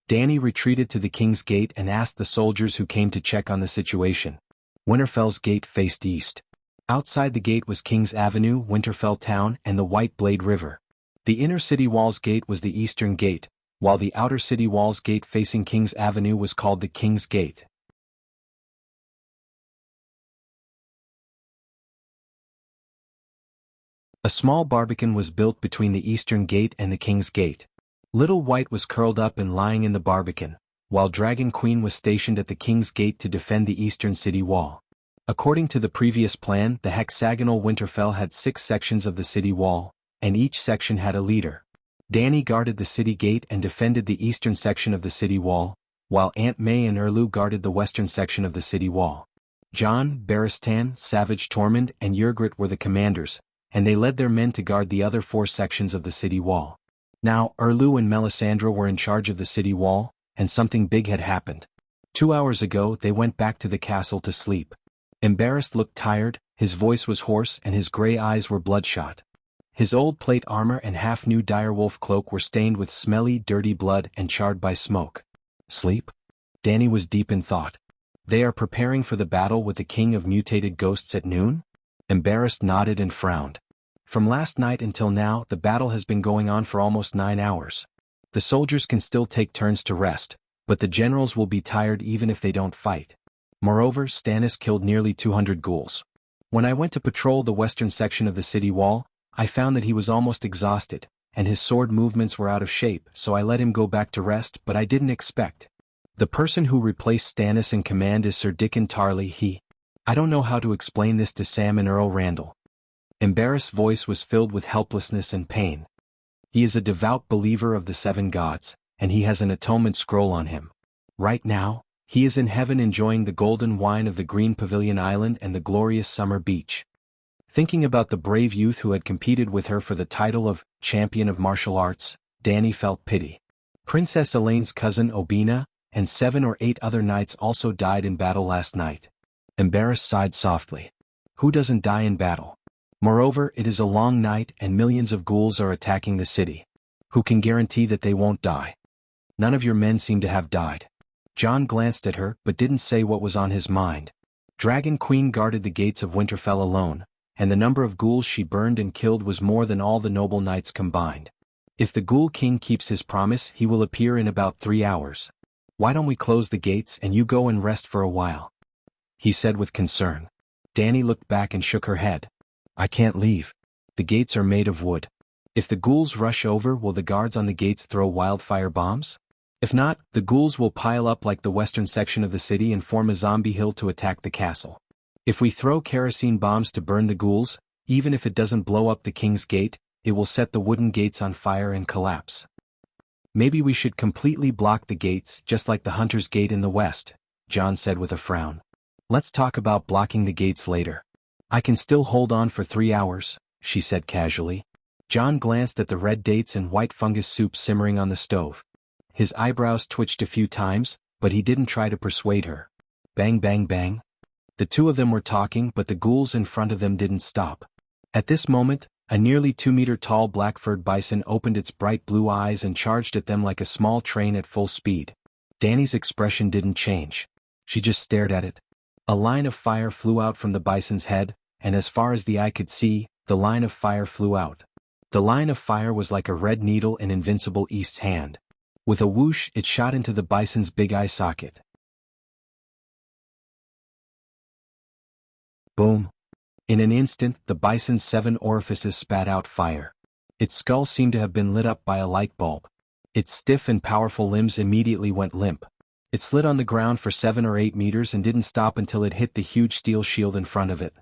Dany retreated to the King's Gate and asked the soldiers who came to check on the situation. Winterfell's gate faced east. Outside the gate was King's Avenue, Winterfell Town, and the White Blade River. The inner city wall's gate was the eastern gate, while the outer city wall's gate facing King's Avenue was called the King's Gate. A small barbican was built between the eastern gate and the King's Gate. Little White was curled up and lying in the barbican, while Dragon Queen was stationed at the King's Gate to defend the eastern city wall. According to the previous plan, the hexagonal Winterfell had 6 sections of the city wall, and each section had a leader. Dany guarded the city gate and defended the eastern section of the city wall, while Aunt May and Erlu guarded the western section of the city wall. Jon, Barristan, Savage Tormund, and Yrgrat were the commanders, and they led their men to guard the other 4 sections of the city wall. Now, Erlu and Melisandre were in charge of the city wall, and something big had happened. 2 hours ago they went back to the castle to sleep. Embarrassed looked tired, his voice was hoarse and his gray eyes were bloodshot. His old plate armor and half-new direwolf cloak were stained with smelly, dirty blood and charred by smoke. Sleep? Dany was deep in thought. They are preparing for the battle with the king of mutated ghosts at noon? Embarrassed nodded and frowned. From last night until now, the battle has been going on for almost 9 hours. The soldiers can still take turns to rest, but the generals will be tired even if they don't fight. Moreover, Stannis killed nearly 200 ghouls. When I went to patrol the western section of the city wall, I found that he was almost exhausted, and his sword movements were out of shape, so I let him go back to rest, but I didn't expect. The person who replaced Stannis in command is Sir Dickon Tarly. I don't know how to explain this to Sam and Earl Randall. Embarrassed voice was filled with helplessness and pain. He is a devout believer of the 7 gods, and he has an atonement scroll on him. Right now, he is in heaven enjoying the golden wine of the green pavilion island and the glorious summer beach. Thinking about the brave youth who had competed with her for the title of Champion of Martial Arts, Dany felt pity. Princess Elaine's cousin Obina, and 7 or 8 other knights also died in battle last night. Embarrassed sighed softly. Who doesn't die in battle? Moreover, it is a long night and millions of ghouls are attacking the city. Who can guarantee that they won't die? None of your men seem to have died. John glanced at her but didn't say what was on his mind. Dragon Queen guarded the gates of Winterfell alone, and the number of ghouls she burned and killed was more than all the noble knights combined. If the Ghoul King keeps his promise, he will appear in about 3 hours. Why don't we close the gates and you go and rest for a while? He said with concern. Dany looked back and shook her head. I can't leave. The gates are made of wood. If the ghouls rush over, will the guards on the gates throw wildfire bombs? If not, the ghouls will pile up like the western section of the city and form a zombie hill to attack the castle. If we throw kerosene bombs to burn the ghouls, even if it doesn't blow up the king's gate, it will set the wooden gates on fire and collapse. Maybe we should completely block the gates just like the Hunter's Gate in the west, John said with a frown. Let's talk about blocking the gates later. I can still hold on for 3 hours, she said casually. John glanced at the red dates and white fungus soup simmering on the stove. His eyebrows twitched a few times, but he didn't try to persuade her. Bang bang bang. The two of them were talking, but the ghouls in front of them didn't stop. At this moment, a nearly 2-meter-tall black-furred bison opened its bright blue eyes and charged at them like a small train at full speed. Dany's expression didn't change. She just stared at it. A line of fire flew out from the bison's head, and as far as the eye could see, the line of fire flew out. The line of fire was like a red needle in Invincible East's hand. With a whoosh, it shot into the bison's big eye socket. Boom. In an instant, the bison's 7 orifices spat out fire. Its skull seemed to have been lit up by a light bulb. Its stiff and powerful limbs immediately went limp. It slid on the ground for 7 or 8 meters and didn't stop until it hit the huge steel shield in front of it.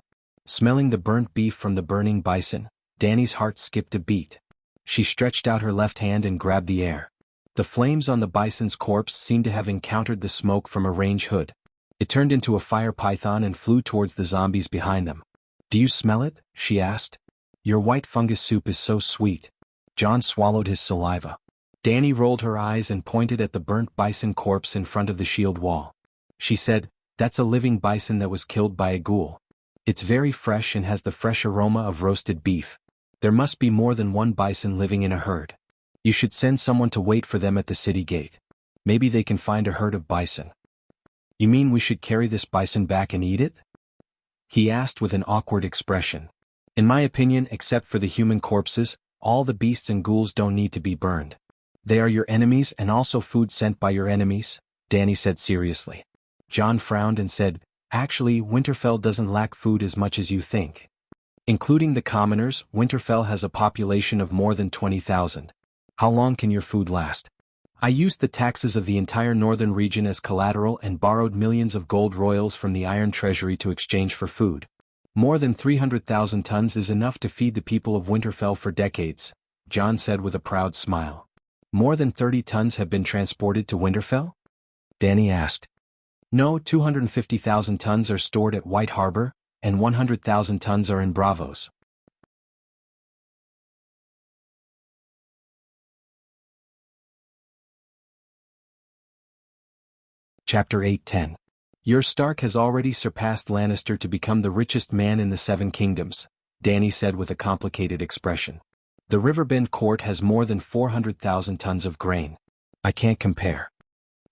Smelling the burnt beef from the burning bison, Dany's heart skipped a beat. She stretched out her left hand and grabbed the air. The flames on the bison's corpse seemed to have encountered the smoke from a range hood. It turned into a fire python and flew towards the zombies behind them. Do you smell it? She asked. Your white fungus soup is so sweet. John swallowed his saliva. Dany rolled her eyes and pointed at the burnt bison corpse in front of the shield wall. She said, That's a living bison that was killed by a ghoul. It's very fresh and has the fresh aroma of roasted beef. There must be more than one bison living in a herd. You should send someone to wait for them at the city gate. Maybe they can find a herd of bison. You mean we should carry this bison back and eat it? He asked with an awkward expression. In my opinion, except for the human corpses, all the beasts and ghouls don't need to be burned. They are your enemies and also food sent by your enemies, Dany said seriously. John frowned and said, Actually, Winterfell doesn't lack food as much as you think. Including the commoners, Winterfell has a population of more than 20,000. How long can your food last? I used the taxes of the entire northern region as collateral and borrowed millions of gold royals from the Iron Treasury to exchange for food. More than 300,000 tons is enough to feed the people of Winterfell for decades, John said with a proud smile. More than 30 tons have been transported to Winterfell? Dany asked. No, 250,000 tons are stored at White Harbor, and 100,000 tons are in Bravos. Chapter 8:10. Your Stark has already surpassed Lannister to become the richest man in the Seven Kingdoms, Dany said with a complicated expression. The Riverbend Court has more than 400,000 tons of grain. I can't compare.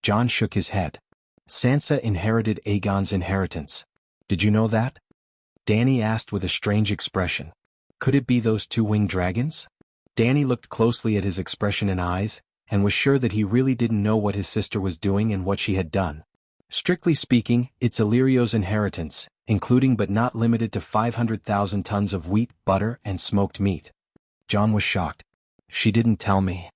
John shook his head. Sansa inherited Aegon's inheritance. Did you know that? Dany asked with a strange expression. Could it be those 2 winged dragons? Dany looked closely at his expression and eyes, and was sure that he really didn't know what his sister was doing and what she had done. Strictly speaking, it's Illyrio's inheritance, including but not limited to 500,000 tons of wheat, butter, and smoked meat. John was shocked. She didn't tell me.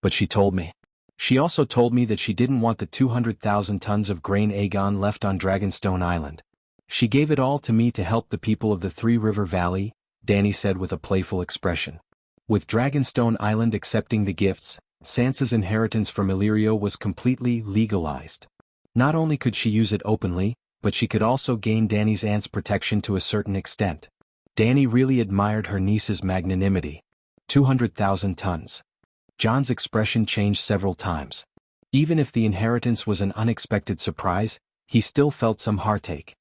But she told me. She also told me that she didn't want the 200,000 tons of grain Aegon left on Dragonstone Island. She gave it all to me to help the people of the Three River Valley, Dany said with a playful expression. With Dragonstone Island accepting the gifts, Sansa's inheritance from Illyrio was completely legalized. Not only could she use it openly, but she could also gain Dany's aunt's protection to a certain extent. Dany really admired her niece's magnanimity. 200,000 tons. John's expression changed several times. Even if the inheritance was an unexpected surprise, he still felt some heartache.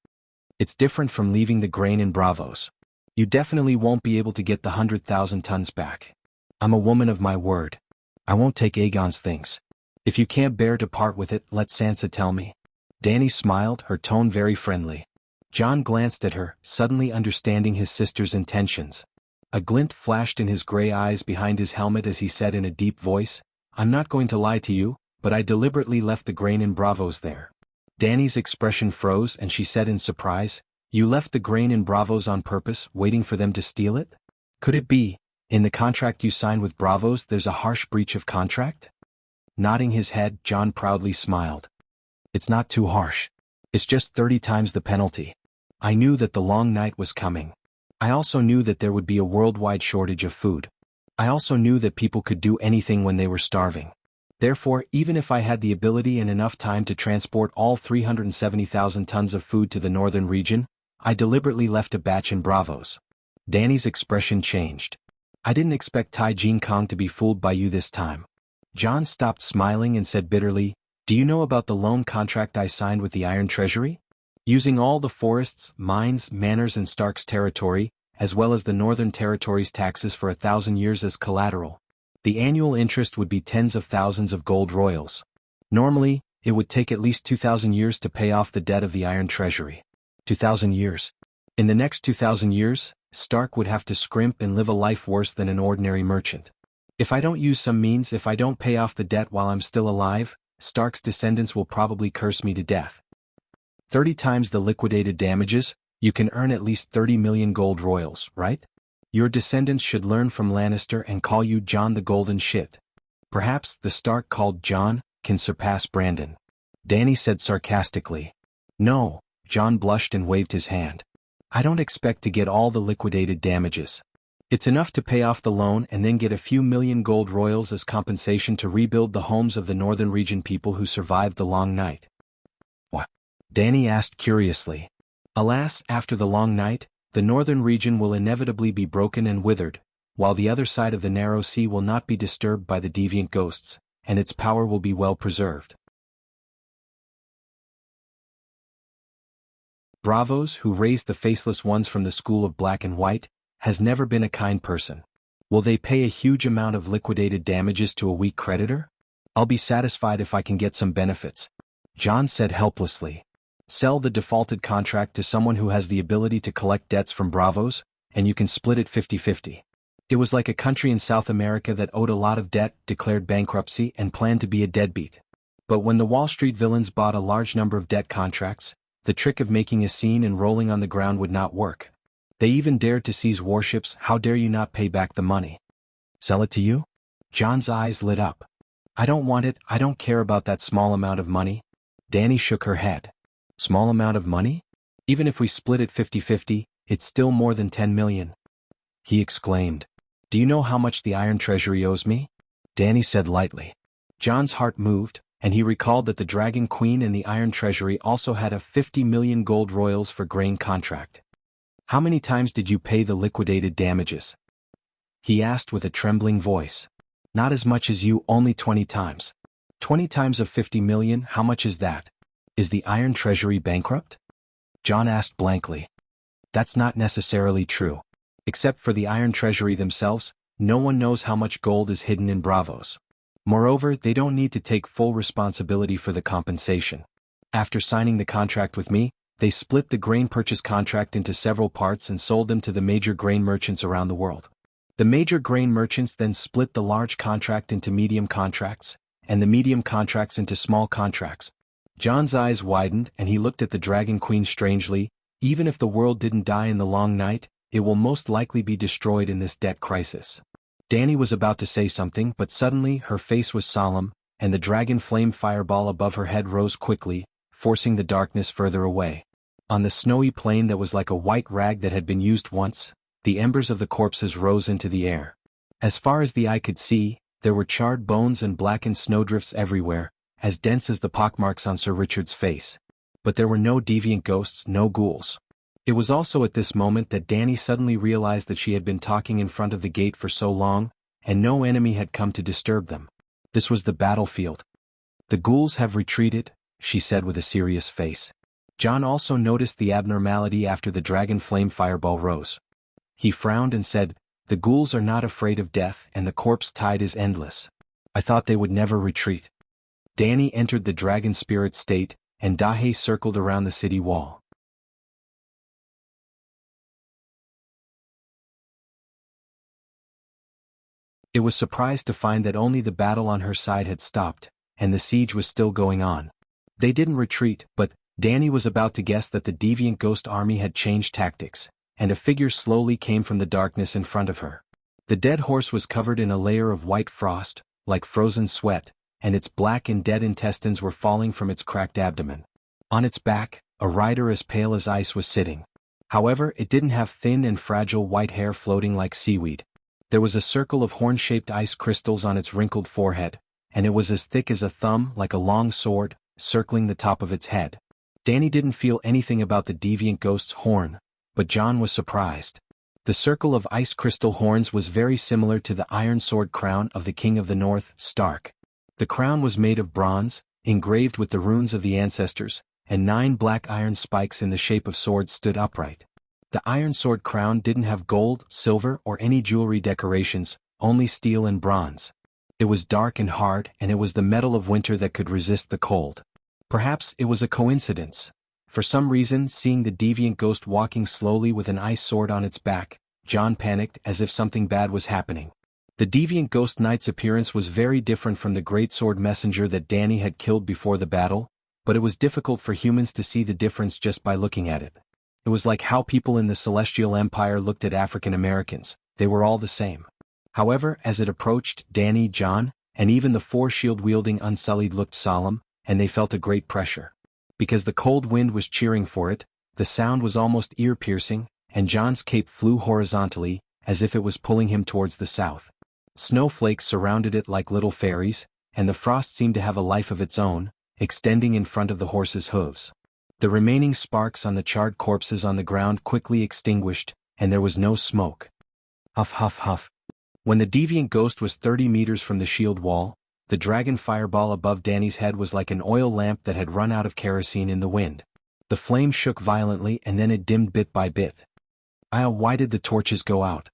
It's different from leaving the grain in Bravos. You definitely won't be able to get the 100,000 tons back. I'm a woman of my word. I won't take Aegon's things. If you can't bear to part with it, let Sansa tell me." Dany smiled, her tone very friendly. Jon glanced at her, suddenly understanding his sister's intentions. A glint flashed in his gray eyes behind his helmet as he said in a deep voice, "I'm not going to lie to you, but I deliberately left the grain in Bravos there." Dany's expression froze and she said in surprise, "You left the grain in Bravos on purpose, waiting for them to steal it? Could it be, in the contract you signed with Bravos there's a harsh breach of contract?" Nodding his head, Jon proudly smiled. "It's not too harsh. It's just 30 times the penalty. I knew that the long night was coming. I also knew that there would be a worldwide shortage of food. I also knew that people could do anything when they were starving. Therefore, even if I had the ability and enough time to transport all 370,000 tons of food to the northern region, I deliberately left a batch in Bravos." Dany's expression changed. "I didn't expect Tai Jin Kong to be fooled by you this time." Jon stopped smiling and said bitterly, "Do you know about the loan contract I signed with the Iron Treasury? Using all the forests, mines, manors and Stark's territory, as well as the Northern Territory's taxes for 1,000 years as collateral. The annual interest would be tens of thousands of gold royals. Normally, it would take at least 2,000 years to pay off the debt of the Iron Treasury. 2,000 years. In the next 2,000 years, Stark would have to scrimp and live a life worse than an ordinary merchant. If I don't use some means, if I don't pay off the debt while I'm still alive, Stark's descendants will probably curse me to death. 30 times the liquidated damages, you can earn at least 30 million gold royals, right? Your descendants should learn from Lannister and call you Jon the Golden Shit. Perhaps the Stark called Jon can surpass Brandon." Dany said sarcastically. "No," Jon blushed and waved his hand. "I don't expect to get all the liquidated damages. It's enough to pay off the loan and then get a few million gold royals as compensation to rebuild the homes of the northern region people who survived the long night." "What?" Dany asked curiously. "Alas, after the long night, the northern region will inevitably be broken and withered, while the other side of the narrow sea will not be disturbed by the deviant ghosts, and its power will be well preserved." Bravos, who raised the faceless ones from the school of black and white, has never been a kind person. Will they pay a huge amount of liquidated damages to a weak creditor? "I'll be satisfied if I can get some benefits," Jon said helplessly. "Sell the defaulted contract to someone who has the ability to collect debts from Bravos, and you can split it 50-50. It was like a country in South America that owed a lot of debt, declared bankruptcy, and planned to be a deadbeat. But when the Wall Street villains bought a large number of debt contracts, the trick of making a scene and rolling on the ground would not work. They even dared to seize warships. How dare you not pay back the money? Sell it to you?" Jon's eyes lit up. "I don't want it. I don't care about that small amount of money." Dany shook her head. "Small amount of money? Even if we split it 50-50, it's still more than 10 million. He exclaimed. "Do you know how much the Iron Treasury owes me?" Dany said lightly. Jon's heart moved, and he recalled that the Dragon Queen and the Iron Treasury also had a 50 million gold royals for grain contract. "How many times did you pay the liquidated damages?" he asked with a trembling voice. "Not as much as you, only 20 times. 20 times of 50 million, how much is that? Is the Iron Treasury bankrupt?" Jon asked blankly. "That's not necessarily true. Except for the Iron Treasury themselves, no one knows how much gold is hidden in Bravos. Moreover, they don't need to take full responsibility for the compensation. After signing the contract with me, they split the grain purchase contract into several parts and sold them to the major grain merchants around the world. The major grain merchants then split the large contract into medium contracts, and the medium contracts into small contracts." Jon's eyes widened and he looked at the Dragon Queen strangely. "Even if the world didn't die in the long night, it will most likely be destroyed in this debt crisis." Dany was about to say something, but suddenly her face was solemn, and the dragon flame fireball above her head rose quickly, forcing the darkness further away. On the snowy plain that was like a white rag that had been used once, the embers of the corpses rose into the air. As far as the eye could see, there were charred bones and blackened snowdrifts everywhere, as dense as the pockmarks on Sir Richard's face. But there were no deviant ghosts, no ghouls. It was also at this moment that Dany suddenly realized that she had been talking in front of the gate for so long, and no enemy had come to disturb them. This was the battlefield. "The ghouls have retreated," she said with a serious face. John also noticed the abnormality after the dragon flame fireball rose. He frowned and said, "The ghouls are not afraid of death and the corpse tide is endless. I thought they would never retreat." Danny entered the dragon spirit state, and Dahe circled around the city wall. It was surprised to find that only the battle on her side had stopped, and the siege was still going on. They didn't retreat, but Danny was about to guess that the deviant ghost army had changed tactics, and a figure slowly came from the darkness in front of her. The dead horse was covered in a layer of white frost, like frozen sweat, and its black and dead intestines were falling from its cracked abdomen. On its back, a rider as pale as ice was sitting. However, it didn't have thin and fragile white hair floating like seaweed. There was a circle of horn-shaped ice crystals on its wrinkled forehead, and it was as thick as a thumb, like a long sword, circling the top of its head. Danny didn't feel anything about the deviant ghost's horn, but John was surprised. The circle of ice crystal horns was very similar to the iron sword crown of the King of the North, Stark. The crown was made of bronze, engraved with the runes of the ancestors, and 9 black iron spikes in the shape of swords stood upright. The iron sword crown didn't have gold, silver, or any jewelry decorations, only steel and bronze. It was dark and hard, and it was the metal of winter that could resist the cold. Perhaps it was a coincidence. For some reason, seeing the deviant ghost walking slowly with an ice sword on its back, John panicked as if something bad was happening. The deviant ghost knight's appearance was very different from the great sword messenger that Danny had killed before the battle, but it was difficult for humans to see the difference just by looking at it. It was like how people in the Celestial Empire looked at African Americans. They were all the same. However, as it approached, Danny, John, and even the 4 shield-wielding Unsullied looked solemn, and they felt a great pressure. Because the cold wind was cheering for it, the sound was almost ear-piercing, and John's cape flew horizontally, as if it was pulling him towards the south. Snowflakes surrounded it like little fairies, and the frost seemed to have a life of its own, extending in front of the horse's hooves. The remaining sparks on the charred corpses on the ground quickly extinguished, and there was no smoke. Huff huff huff. When the deviant ghost was 30 meters from the shield wall, the dragon fireball above Danny's head was like an oil lamp that had run out of kerosene in the wind. The flame shook violently and then it dimmed bit by bit. Why did the torches go out?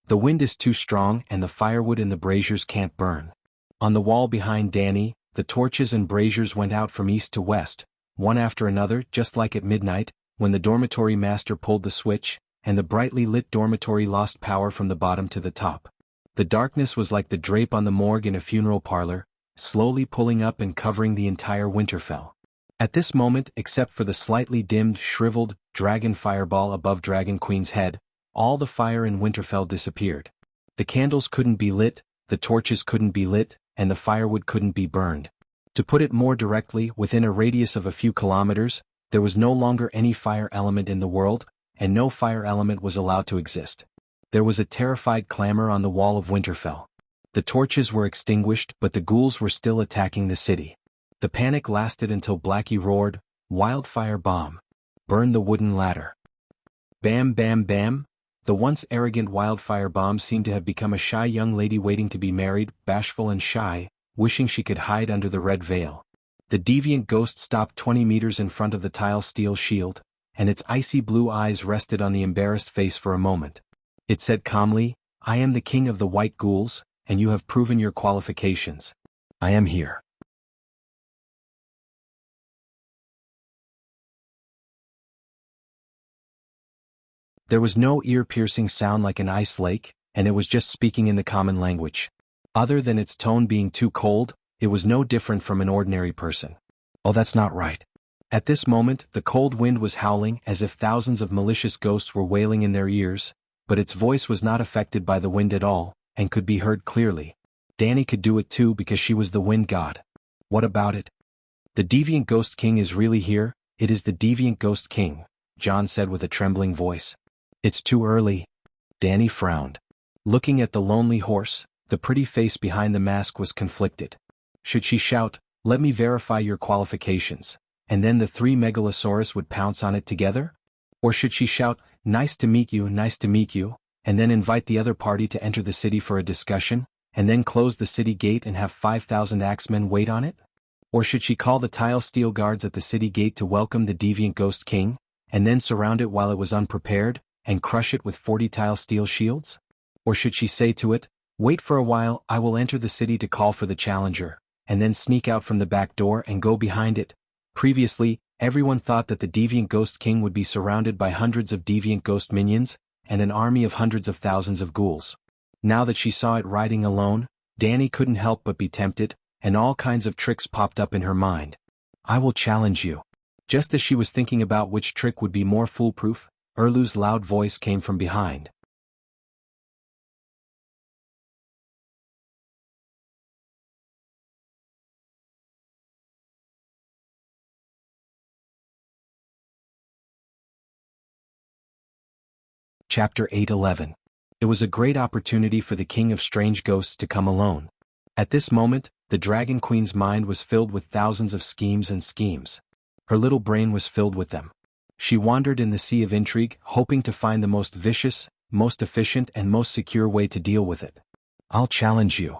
The wind is too strong and the firewood in the braziers can't burn. On the wall behind Danny, the torches and braziers went out from east to west, one after another, just like at midnight, when the dormitory master pulled the switch, and the brightly lit dormitory lost power from the bottom to the top. The darkness was like the drape on the morgue in a funeral parlor, slowly pulling up and covering the entire Winterfell. At this moment, except for the slightly dimmed, shriveled, dragon fireball above Dragon Queen's head, all the fire in Winterfell disappeared. The candles couldn't be lit, the torches couldn't be lit, and the firewood couldn't be burned. To put it more directly, within a radius of a few kilometers, there was no longer any fire element in the world, and no fire element was allowed to exist. There was a terrified clamor on the wall of Winterfell. The torches were extinguished, but the ghouls were still attacking the city. The panic lasted until Blackie roared, "Wildfire bomb! Burn the wooden ladder!" Bam bam bam! The once arrogant wildfire bomb seemed to have become a shy young lady waiting to be married, bashful and shy, wishing she could hide under the red veil. The deviant ghost stopped 20 meters in front of the tile steel shield, and its icy blue eyes rested on the embarrassed face for a moment. It said calmly, "I am the king of the white ghouls, and you have proven your qualifications. I am here." There was no ear-piercing sound like an ice lake, and it was just speaking in the common language. Other than its tone being too cold, it was no different from an ordinary person. "Oh, that's not right." At this moment, the cold wind was howling as if thousands of malicious ghosts were wailing in their ears, but its voice was not affected by the wind at all, and could be heard clearly. Danny could do it too because she was the wind god. "What about it?" "The Deviant Ghost King is really here, it is the Deviant Ghost King," John said with a trembling voice. "It's too early." Danny frowned. Looking at the lonely horse, the pretty face behind the mask was conflicted. Should she shout, "Let me verify your qualifications," and then the 3 Megalosaurus would pounce on it together? Or should she shout, nice to meet you," and then invite the other party to enter the city for a discussion, and then close the city gate and have 5,000 axemen wait on it? Or should she call the tile steel guards at the city gate to welcome the deviant ghost king, and then surround it while it was unprepared, and crush it with 40 tile steel shields? Or should she say to it, "Wait for a while, I will enter the city to call for the challenger," and then sneak out from the back door and go behind it? Previously, everyone thought that the deviant ghost king would be surrounded by hundreds of deviant ghost minions, and an army of hundreds of thousands of ghouls. Now that she saw it riding alone, Danny couldn't help but be tempted, and all kinds of tricks popped up in her mind. "I will challenge you." Just as she was thinking about which trick would be more foolproof, Erlu's loud voice came from behind. Chapter 8:11. It was a great opportunity for the King of Strange Ghosts to come alone. At this moment, the Dragon Queen's mind was filled with thousands of schemes. Her little brain was filled with them. She wandered in the sea of intrigue, hoping to find the most vicious, most efficient and most secure way to deal with it. "I'll challenge you."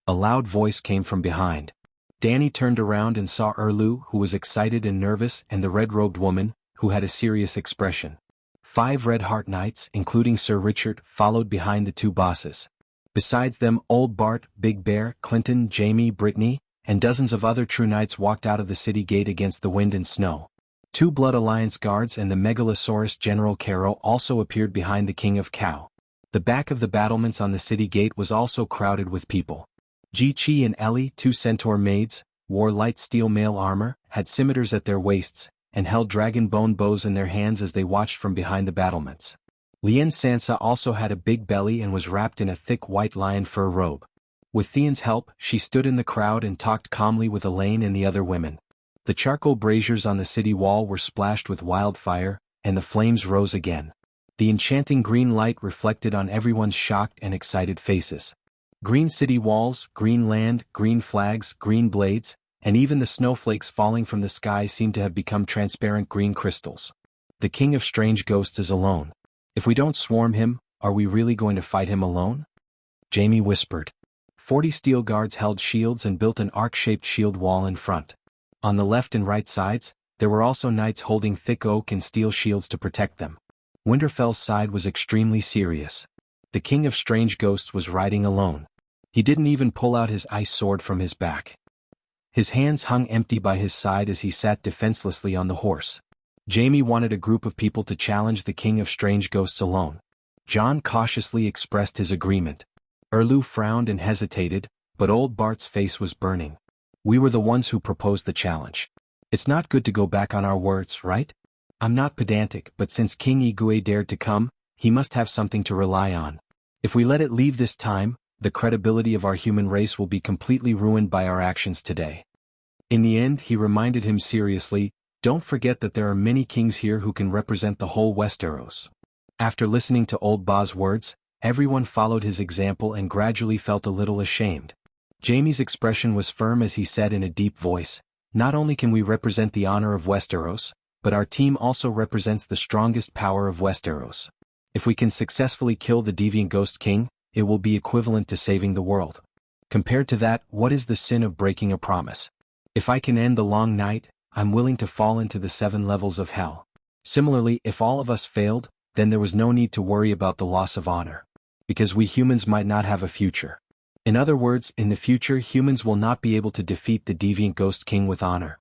A loud voice came from behind. Danny turned around and saw Erlu, who was excited and nervous, and the red-robed woman, who had a serious expression. 5 Red Heart Knights, including Sir Richard, followed behind the 2 bosses. Besides them, Old Bart, Big Bear, Clinton, Jamie, Brittany, and dozens of other true knights walked out of the city gate against the wind and snow. 2 Blood Alliance guards and the Megalosaurus General Caro also appeared behind the King of Cow. The back of the battlements on the city gate was also crowded with people. Ji-Chi and Ellie, 2 centaur maids, wore light steel mail armor, had scimitars at their waists, and held dragon bone bows in their hands as they watched from behind the battlements. Lien Sansa also had a big belly and was wrapped in a thick white lion fur robe. With Theon's help, she stood in the crowd and talked calmly with Elaine and the other women. The charcoal braziers on the city wall were splashed with wildfire, and the flames rose again. The enchanting green light reflected on everyone's shocked and excited faces. Green city walls, green land, green flags, green blades, and even the snowflakes falling from the sky seemed to have become transparent green crystals. "The King of Strange Ghosts is alone. If we don't swarm him, are we really going to fight him alone?" Jamie whispered. 40 steel guards held shields and built an arc-shaped shield wall in front. On the left and right sides, there were also knights holding thick oak and steel shields to protect them. Winterfell's side was extremely serious. The King of Strange Ghosts was riding alone. He didn't even pull out his ice sword from his back. His hands hung empty by his side as he sat defenselessly on the horse. Jamie wanted a group of people to challenge the King of Strange Ghosts alone. Jon cautiously expressed his agreement. Erlu frowned and hesitated, but Old Bart's face was burning. "We were the ones who proposed the challenge. It's not good to go back on our words, right? I'm not pedantic, but since King Igue dared to come, he must have something to rely on. If we let it leave this time, the credibility of our human race will be completely ruined by our actions today." In the end, he reminded him seriously, "Don't forget that there are many kings here who can represent the whole Westeros." After listening to Old Ba's words, everyone followed his example and gradually felt a little ashamed. Jamie's expression was firm as he said in a deep voice, "Not only can we represent the honor of Westeros, but our team also represents the strongest power of Westeros. If we can successfully kill the Deviant Ghost King, it will be equivalent to saving the world. Compared to that, what is the sin of breaking a promise? If I can end the long night, I'm willing to fall into the 7 levels of hell." Similarly, if all of us failed, then there was no need to worry about the loss of honor. Because we humans might not have a future. In other words, in the future humans will not be able to defeat the Deviant Ghost King with honor.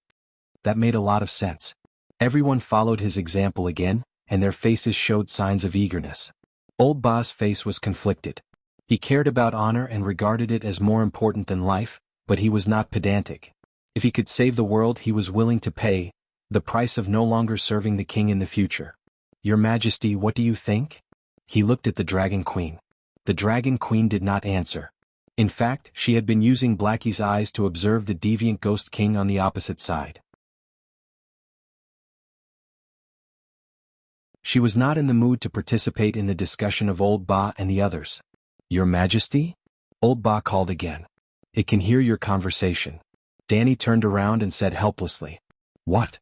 That made a lot of sense. Everyone followed his example again, and their faces showed signs of eagerness. Old Ba's face was conflicted. He cared about honor and regarded it as more important than life, but he was not pedantic. If he could save the world, he was willing to pay the price of no longer serving the king in the future. "Your Majesty, what do you think?" He looked at the Dragon Queen. The Dragon Queen did not answer. In fact, she had been using Blackie's eyes to observe the Deviant Ghost King on the opposite side. She was not in the mood to participate in the discussion of Old Ba and the others. "Your Majesty?" Old Ba called again. "It can hear your conversation." Danny turned around and said helplessly, "What?"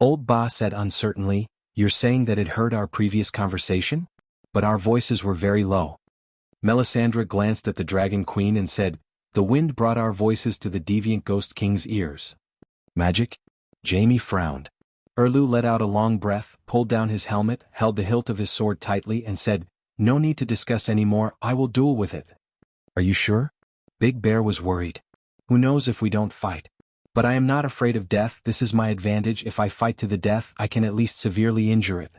Old Ba said uncertainly, "You're saying that it heard our previous conversation? But our voices were very low." Melisandre glanced at the Dragon Queen and said, "The wind brought our voices to the Deviant Ghost King's ears. Magic? Jamie frowned. Erlu let out a long breath, pulled down his helmet, held the hilt of his sword tightly and said, "No need to discuss any more, I will duel with it." "Are you sure?" Big Bear was worried. "Who knows if we don't fight? But I am not afraid of death, this is my advantage, if I fight to the death I can at least severely injure it."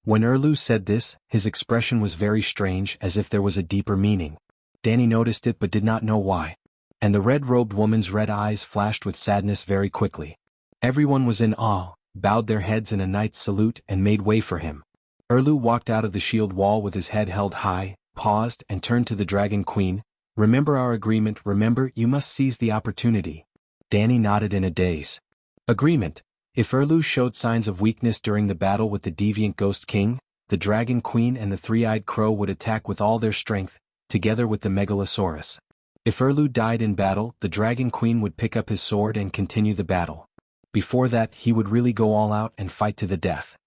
When Erlu said this, his expression was very strange, as if there was a deeper meaning. Danny noticed it but did not know why. And the red-robed woman's red eyes flashed with sadness very quickly. Everyone was in awe, bowed their heads in a knight's salute and made way for him. Erlu walked out of the shield wall with his head held high, paused and turned to the Dragon Queen. "Remember our agreement, remember, you must seize the opportunity." Danny nodded in a daze. Agreement. If Erlu showed signs of weakness during the battle with the deviant Ghost King, the Dragon Queen and the three-eyed crow would attack with all their strength, together with the Megalosaurus. If Erlu died in battle, the Dragon Queen would pick up his sword and continue the battle. Before that, he would really go all out and fight to the death.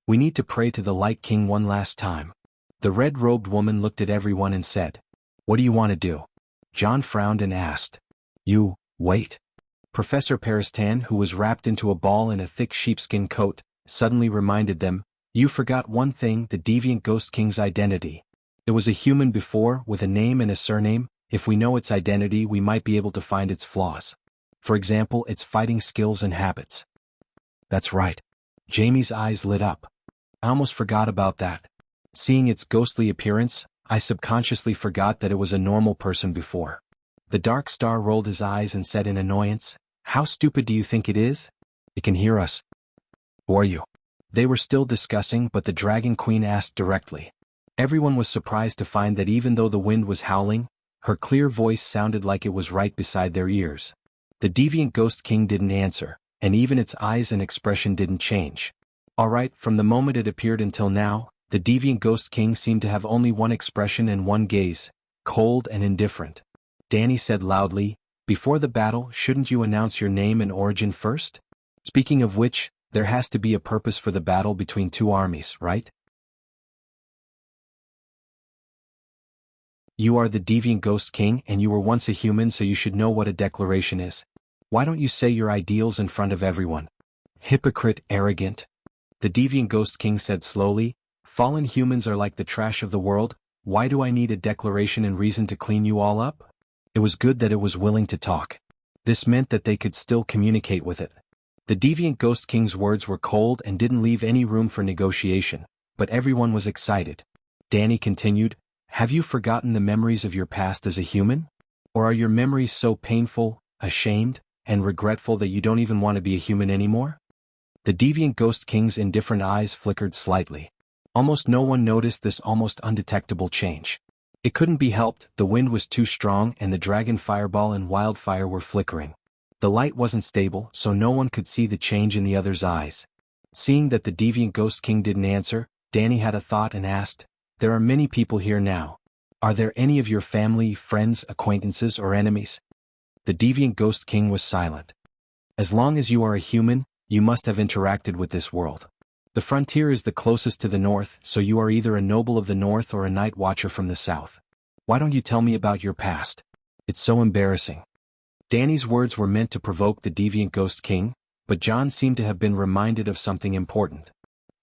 "We need to pray to the Light King one last time." The red-robed woman looked at everyone and said, "What do you want to do?" John frowned and asked, "You, wait." Professor Peristan, who was wrapped into a ball in a thick sheepskin coat, suddenly reminded them, "You forgot one thing, the deviant Ghost King's identity. It was a human before, with a name and a surname. If we know its identity, we might be able to find its flaws. For example, its fighting skills and habits." "That's right." Jamie's eyes lit up. "I almost forgot about that. Seeing its ghostly appearance, I subconsciously forgot that it was a normal person before." The Dark Star rolled his eyes and said in annoyance, "How stupid do you think it is? It can hear us." "Who are you?" They were still discussing, but the Dragon Queen asked directly. Everyone was surprised to find that even though the wind was howling, her clear voice sounded like it was right beside their ears. The deviant Ghost King didn't answer, and even its eyes and expression didn't change. All right, from the moment it appeared until now, the deviant Ghost King seemed to have only one expression and one gaze, cold and indifferent. Danny said loudly, "Before the battle, shouldn't you announce your name and origin first? Speaking of which, there has to be a purpose for the battle between two armies, right? You are the deviant Ghost King and you were once a human, so you should know what a declaration is. Why don't you say your ideals in front of everyone?" "Hypocrite, arrogant." The deviant Ghost King said slowly, "Fallen humans are like the trash of the world. Why do I need a declaration and reason to clean you all up?" It was good that it was willing to talk. This meant that they could still communicate with it. The deviant Ghost King's words were cold and didn't leave any room for negotiation, but everyone was excited. Danny continued, "Have you forgotten the memories of your past as a human? Or are your memories so painful, ashamed, and regretful that you don't even want to be a human anymore?" The deviant Ghost King's indifferent eyes flickered slightly. Almost no one noticed this almost undetectable change. It couldn't be helped, the wind was too strong and the dragon fireball and wildfire were flickering. The light wasn't stable, so no one could see the change in the other's eyes. Seeing that the deviant Ghost King didn't answer, Danny had a thought and asked, "There are many people here now. Are there any of your family, friends, acquaintances, or enemies?" The deviant Ghost King was silent. "As long as you are a human, you must have interacted with this world. The frontier is the closest to the north, so you are either a noble of the north or a night watcher from the south. Why don't you tell me about your past? It's so embarrassing." Danny's words were meant to provoke the deviant Ghost King, but John seemed to have been reminded of something important.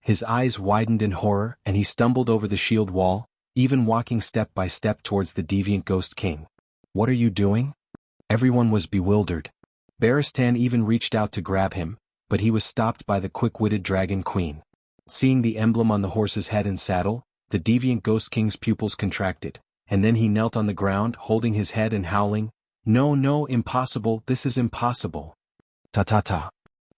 His eyes widened in horror and he stumbled over the shield wall, even walking step by step towards the deviant Ghost King. "What are you doing?" Everyone was bewildered. Beristan even reached out to grab him, but he was stopped by the quick-witted Dragon Queen. Seeing the emblem on the horse's head and saddle, the deviant Ghost King's pupils contracted, and then he knelt on the ground holding his head and howling, "No, no, impossible, this is impossible." Ta-ta-ta.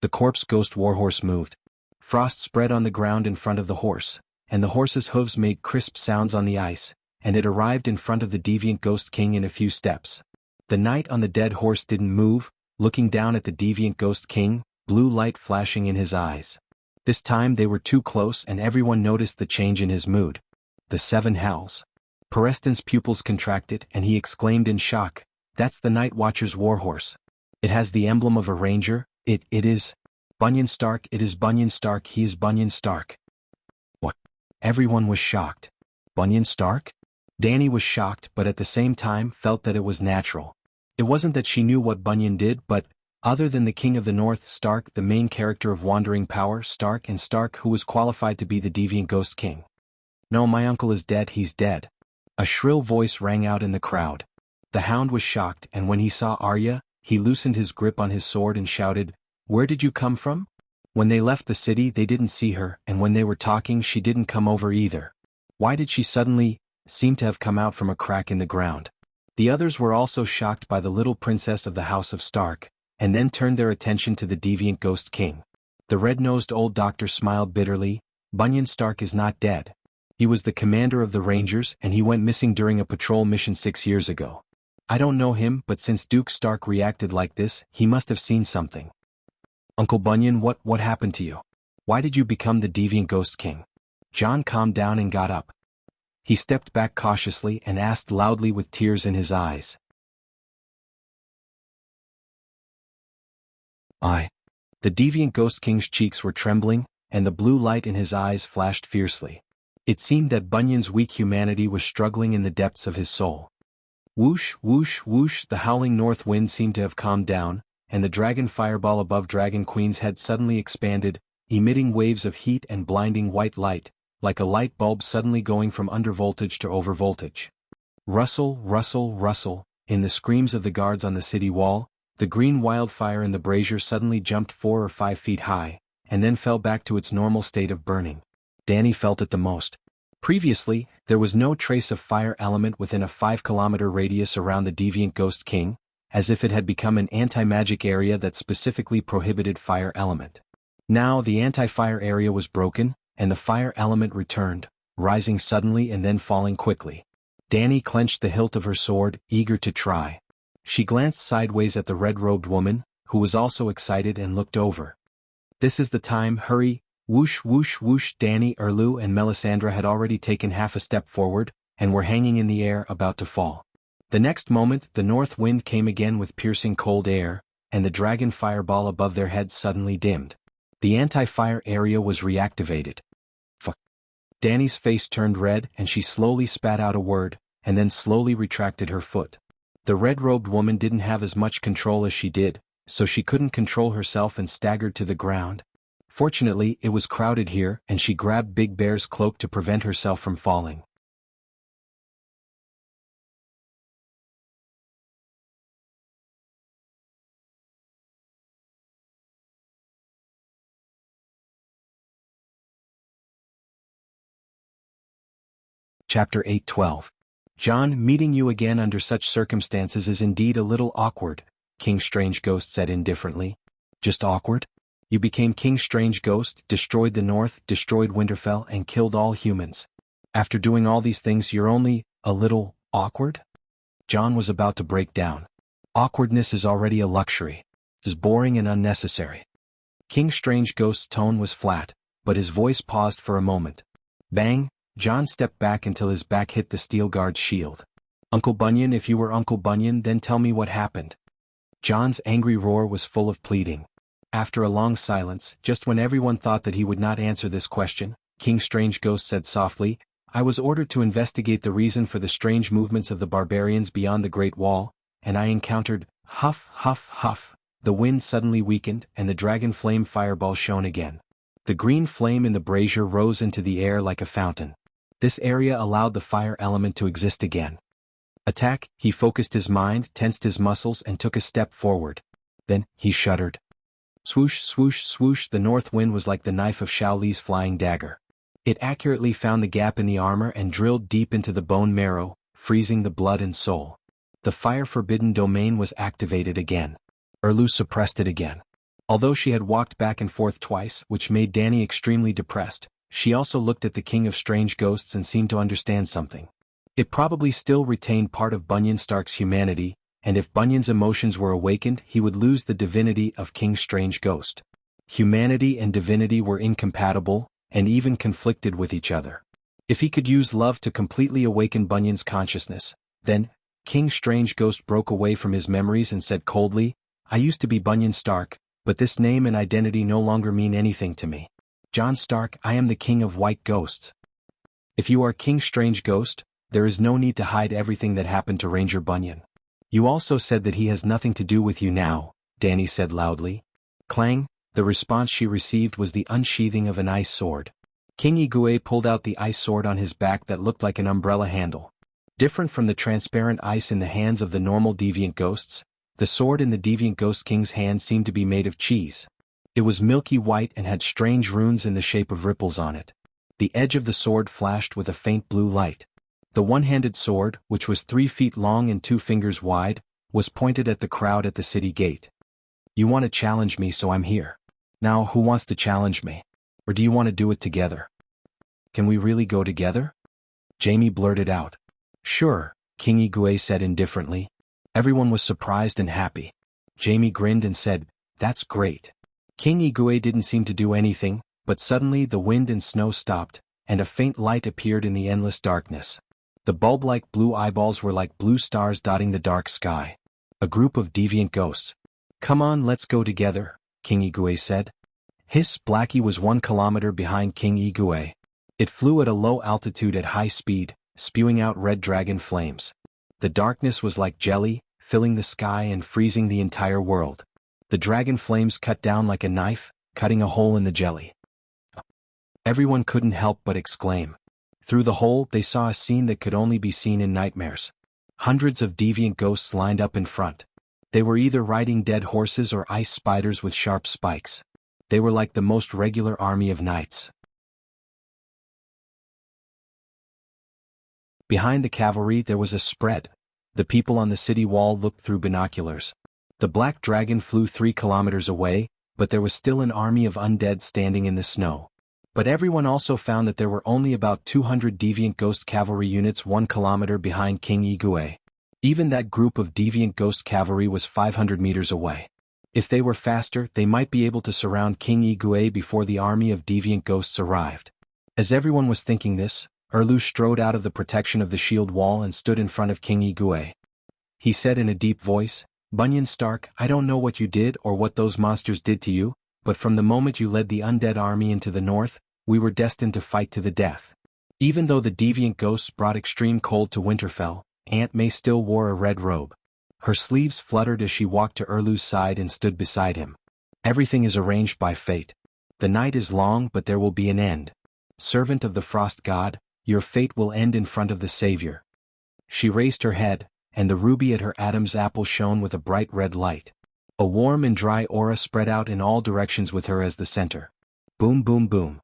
The corpse ghost warhorse moved. Frost spread on the ground in front of the horse, and the horse's hooves made crisp sounds on the ice, and it arrived in front of the deviant Ghost King in a few steps. The knight on the dead horse didn't move, looking down at the deviant Ghost King, blue light flashing in his eyes. This time they were too close and everyone noticed the change in his mood. The seven hells. Perestan's pupils contracted and he exclaimed in shock, "That's the Night Watcher's warhorse. It has the emblem of a ranger, it is Bunyan Stark, it is Bunyan Stark, he is Bunyan Stark." What? Everyone was shocked. Bunyan Stark? Danny was shocked but at the same time felt that it was natural. It wasn't that she knew what Bunyan did, but Other than the King of the North, Stark, the main character of Wandering Power, Stark, who was qualified to be the Deviant Ghost King. No, my uncle is dead, he's dead. A shrill voice rang out in the crowd. The Hound was shocked, and when he saw Arya, he loosened his grip on his sword and shouted, "Where did you come from?" When they left the city they didn't see her, and when they were talking she didn't come over either. Why did she suddenly seem to have come out from a crack in the ground? The others were also shocked by the little princess of the House of Stark, and then turned their attention to the Deviant Ghost King. The red-nosed old doctor smiled bitterly. Bunyan Stark is not dead. He was the commander of the Rangers and he went missing during a patrol mission 6 years ago. I don't know him, but since Duke Stark reacted like this, he must have seen something. Uncle Bunyan, what happened to you? Why did you become the Deviant Ghost King? John calmed down and got up. He stepped back cautiously and asked loudly with tears in his eyes. The Deviant Ghost King's cheeks were trembling, and the blue light in his eyes flashed fiercely. It seemed that Bunyan's weak humanity was struggling in the depths of his soul. Whoosh, whoosh, whoosh, the howling north wind seemed to have calmed down, and the dragon fireball above Dragon Queen's head suddenly expanded, emitting waves of heat and blinding white light, like a light bulb suddenly going from undervoltage to overvoltage. Rustle, rustle, rustle, in the screams of the guards on the city wall, the green wildfire in the brazier suddenly jumped 4 or 5 feet high, and then fell back to its normal state of burning. Danny felt it the most. Previously, there was no trace of fire element within a 5-kilometer radius around the Deviant Ghost King, as if it had become an anti-magic area that specifically prohibited fire element. Now the anti-fire area was broken, and the fire element returned, rising suddenly and then falling quickly. Danny clenched the hilt of her sword, eager to try. She glanced sideways at the red-robed woman, who was also excited and looked over. This is the time, hurry, whoosh whoosh whoosh. Danny, Erlu and Melisandre had already taken half a step forward, and were hanging in the air about to fall. The next moment the north wind came again with piercing cold air, and the dragon fireball above their heads suddenly dimmed. The anti-fire area was reactivated. Fuck. Danny's face turned red and she slowly spat out a word, and then slowly retracted her foot. The red-robed woman didn't have as much control as she did, so she couldn't control herself and staggered to the ground. Fortunately, it was crowded here, and she grabbed Big Bear's cloak to prevent herself from falling. Chapter 8:12. John, meeting you again under such circumstances is indeed a little awkward, King Strange Ghost said indifferently. Just awkward? You became King Strange Ghost, destroyed the North, destroyed Winterfell, and killed all humans. After doing all these things you're only a little awkward? John was about to break down. Awkwardness is already a luxury. It is boring and unnecessary. King Strange Ghost's tone was flat, but his voice paused for a moment. Bang! John stepped back until his back hit the steel guard's shield. Uncle Bunyan, if you were Uncle Bunyan, then tell me what happened. John's angry roar was full of pleading. After a long silence, just when everyone thought that he would not answer this question, King Strange Ghost said softly, I was ordered to investigate the reason for the strange movements of the barbarians beyond the Great Wall, and I encountered, huff, huff, huff. The wind suddenly weakened, and the dragon flame fireball shone again. The green flame in the brazier rose into the air like a fountain. This area allowed the fire element to exist again. Attack, he focused his mind, tensed his muscles and took a step forward. Then, he shuddered. Swoosh, swoosh, swoosh, the north wind was like the knife of Shao Li's flying dagger. It accurately found the gap in the armor and drilled deep into the bone marrow, freezing the blood and soul. The fire-forbidden domain was activated again. Erlu suppressed it again. Although she had walked back and forth twice, which made Danny extremely depressed, she also looked at the King of Strange Ghosts and seemed to understand something. It probably still retained part of Bunyan Stark's humanity, and if Bunyan's emotions were awakened he would lose the divinity of King Strange Ghost. Humanity and divinity were incompatible, and even conflicted with each other. If he could use love to completely awaken Bunyan's consciousness, then, King Strange Ghost broke away from his memories and said coldly, I used to be Bunyan Stark, but this name and identity no longer mean anything to me. John Stark, I am the King of White Ghosts. If you are King Strange Ghost, there is no need to hide everything that happened to Ranger Bunyan. You also said that he has nothing to do with you now, Danny said loudly. Clang, the response she received was the unsheathing of an ice sword. King Igue pulled out the ice sword on his back that looked like an umbrella handle. Different from the transparent ice in the hands of the normal deviant ghosts, the sword in the deviant ghost king's hand seemed to be made of cheese. It was milky white and had strange runes in the shape of ripples on it. The edge of the sword flashed with a faint blue light. The one-handed sword, which was 3 feet long and 2 fingers wide, was pointed at the crowd at the city gate. You want to challenge me, so I'm here. Now, who wants to challenge me? Or do you want to do it together? Can we really go together? Jamie blurted out. Sure, King Igue said indifferently. Everyone was surprised and happy. Jamie grinned and said, That's great. King Igue didn't seem to do anything, but suddenly the wind and snow stopped, and a faint light appeared in the endless darkness. The bulb-like blue eyeballs were like blue stars dotting the dark sky. A group of deviant ghosts. Come on, let's go together, King Igue said. Hiss Blackie was 1 kilometer behind King Igue. It flew at a low altitude at high speed, spewing out red dragon flames. The darkness was like jelly, filling the sky and freezing the entire world. The dragon flames cut down like a knife, cutting a hole in the jelly. Everyone couldn't help but exclaim. Through the hole, they saw a scene that could only be seen in nightmares. Hundreds of deviant ghosts lined up in front. They were either riding dead horses or ice spiders with sharp spikes. They were like the most regular army of knights. Behind the cavalry there was a spread. The people on the city wall looked through binoculars. The black dragon flew 3 kilometers away, but there was still an army of undead standing in the snow. But everyone also found that there were only about 200 deviant ghost cavalry units 1 kilometer behind King Igue. Even that group of deviant ghost cavalry was 500 meters away. If they were faster, they might be able to surround King Igue before the army of deviant ghosts arrived. As everyone was thinking this, Erlu strode out of the protection of the shield wall and stood in front of King Igue. He said in a deep voice, Bunyan Stark, I don't know what you did or what those monsters did to you, but from the moment you led the undead army into the north, we were destined to fight to the death. Even though the deviant ghosts brought extreme cold to Winterfell, Aunt May still wore a red robe. Her sleeves fluttered as she walked to Erlu's side and stood beside him. Everything is arranged by fate. The night is long, but there will be an end. Servant of the frost god, your fate will end in front of the Savior. She raised her head, and the ruby at her Adam's apple shone with a bright red light. A warm and dry aura spread out in all directions with her as the center. Boom boom boom.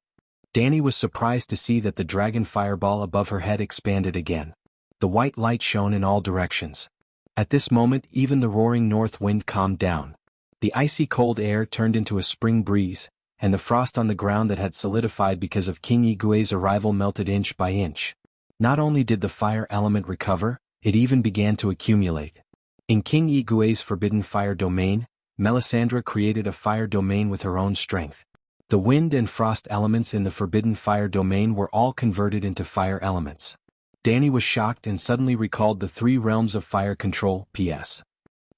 Danny was surprised to see that the dragon fireball above her head expanded again. The white light shone in all directions. At this moment even the roaring north wind calmed down. The icy cold air turned into a spring breeze, and the frost on the ground that had solidified because of King Igue's arrival melted inch by inch. Not only did the fire element recover, it even began to accumulate. In King Igue's forbidden fire domain, Melisandre created a fire domain with her own strength. The wind and frost elements in the forbidden fire domain were all converted into fire elements. Danny was shocked and suddenly recalled the 3 realms of fire control, PS.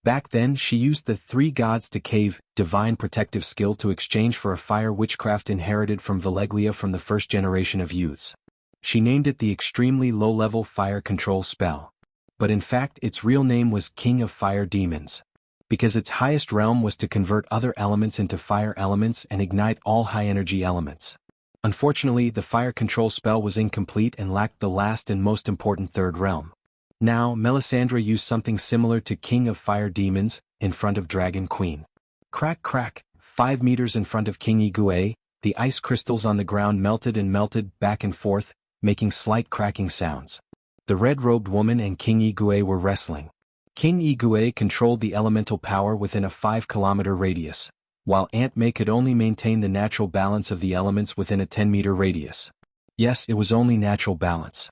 Back then she used the 3 gods to cave, divine protective skill to exchange for a fire witchcraft inherited from Valeglia from the first generation of youths. She named it the extremely low-level fire control spell. But in fact its real name was King of Fire Demons. Because its highest realm was to convert other elements into fire elements and ignite all high-energy elements. Unfortunately, the fire control spell was incomplete and lacked the last and most important 3rd realm. Now, Melisandre used something similar to King of Fire Demons, in front of Dragon Queen. Crack crack, 5 meters in front of King Igue, the ice crystals on the ground melted and melted back and forth, making slight cracking sounds. The red-robed woman and King Igue were wrestling. King Igue controlled the elemental power within a 5-kilometer radius, while Aunt May could only maintain the natural balance of the elements within a 10-meter radius. Yes, it was only natural balance.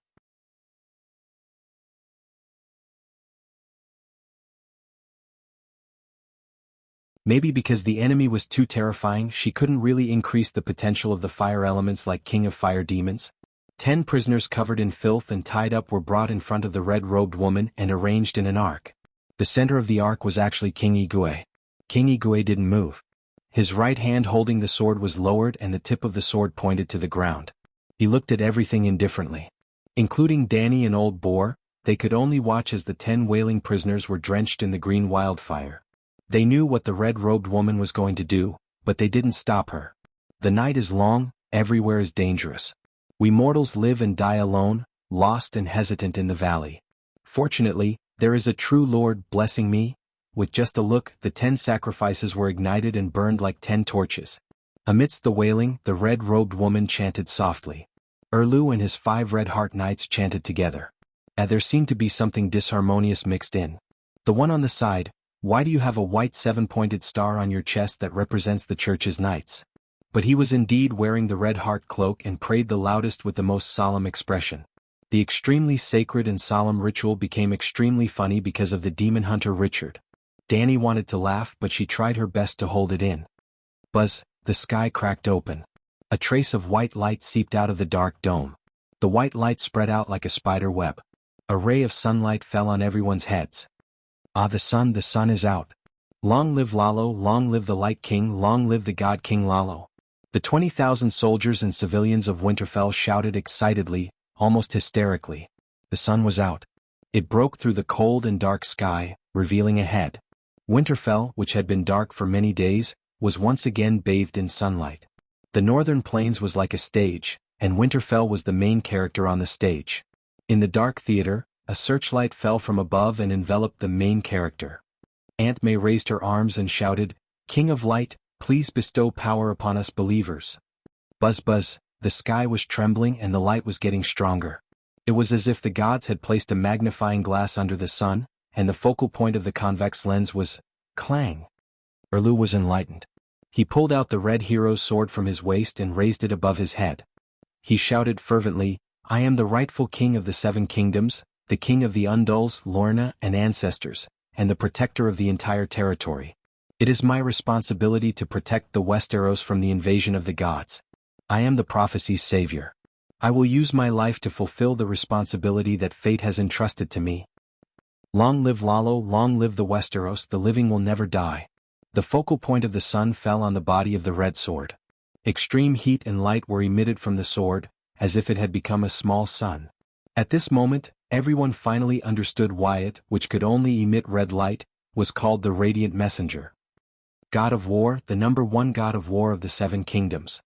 Maybe because the enemy was too terrifying, she couldn't really increase the potential of the fire elements like King of Fire Demons. 10 prisoners covered in filth and tied up were brought in front of the red-robed woman and arranged in an arc. The center of the arc was actually King Igue. King Igue didn't move. His right hand holding the sword was lowered and the tip of the sword pointed to the ground. He looked at everything indifferently. Including Danny and Old Boar, they could only watch as the 10 wailing prisoners were drenched in the green wildfire. They knew what the red-robed woman was going to do, but they didn't stop her. The night is long, everywhere is dangerous. We mortals live and die alone, lost and hesitant in the valley. Fortunately, there is a true Lord blessing me. With just a look, the 10 sacrifices were ignited and burned like 10 torches. Amidst the wailing, the red-robed woman chanted softly. Erlu and his 5 red heart knights chanted together. And there seemed to be something disharmonious mixed in. The one on the side, "Why do you have a white 7-pointed star on your chest that represents the church's knights?" But he was indeed wearing the red heart cloak and prayed the loudest with the most solemn expression. The extremely sacred and solemn ritual became extremely funny because of the demon hunter Richard. Danny wanted to laugh, but she tried her best to hold it in. Buzz, the sky cracked open. A trace of white light seeped out of the dark dome. The white light spread out like a spider web. A ray of sunlight fell on everyone's heads. Ah, the sun is out. Long live Lalo, long live the Light King, long live the God King Lalo. The 20,000 soldiers and civilians of Winterfell shouted excitedly, almost hysterically. The sun was out. It broke through the cold and dark sky, revealing a head. Winterfell, which had been dark for many days, was once again bathed in sunlight. The northern plains was like a stage, and Winterfell was the main character on the stage. In the dark theater, a searchlight fell from above and enveloped the main character. Aunt May raised her arms and shouted, "King of Light, please bestow power upon us believers." Buzz buzz, the sky was trembling and the light was getting stronger. It was as if the gods had placed a magnifying glass under the sun, and the focal point of the convex lens was clang. Erlu was enlightened. He pulled out the red hero's sword from his waist and raised it above his head. He shouted fervently, "I am the rightful king of the 7 kingdoms, the king of the Undulls, Lorna, and ancestors, and the protector of the entire territory. It is my responsibility to protect the Westeros from the invasion of the gods. I am the prophecy's savior. I will use my life to fulfill the responsibility that fate has entrusted to me. Long live Lalo, long live the Westeros, the living will never die." The focal point of the sun fell on the body of the red sword. Extreme heat and light were emitted from the sword, as if it had become a small sun. At this moment, everyone finally understood why it, which could only emit red light, was called the Radiant Messenger. God of War, the number 1 God of War of the 7 kingdoms.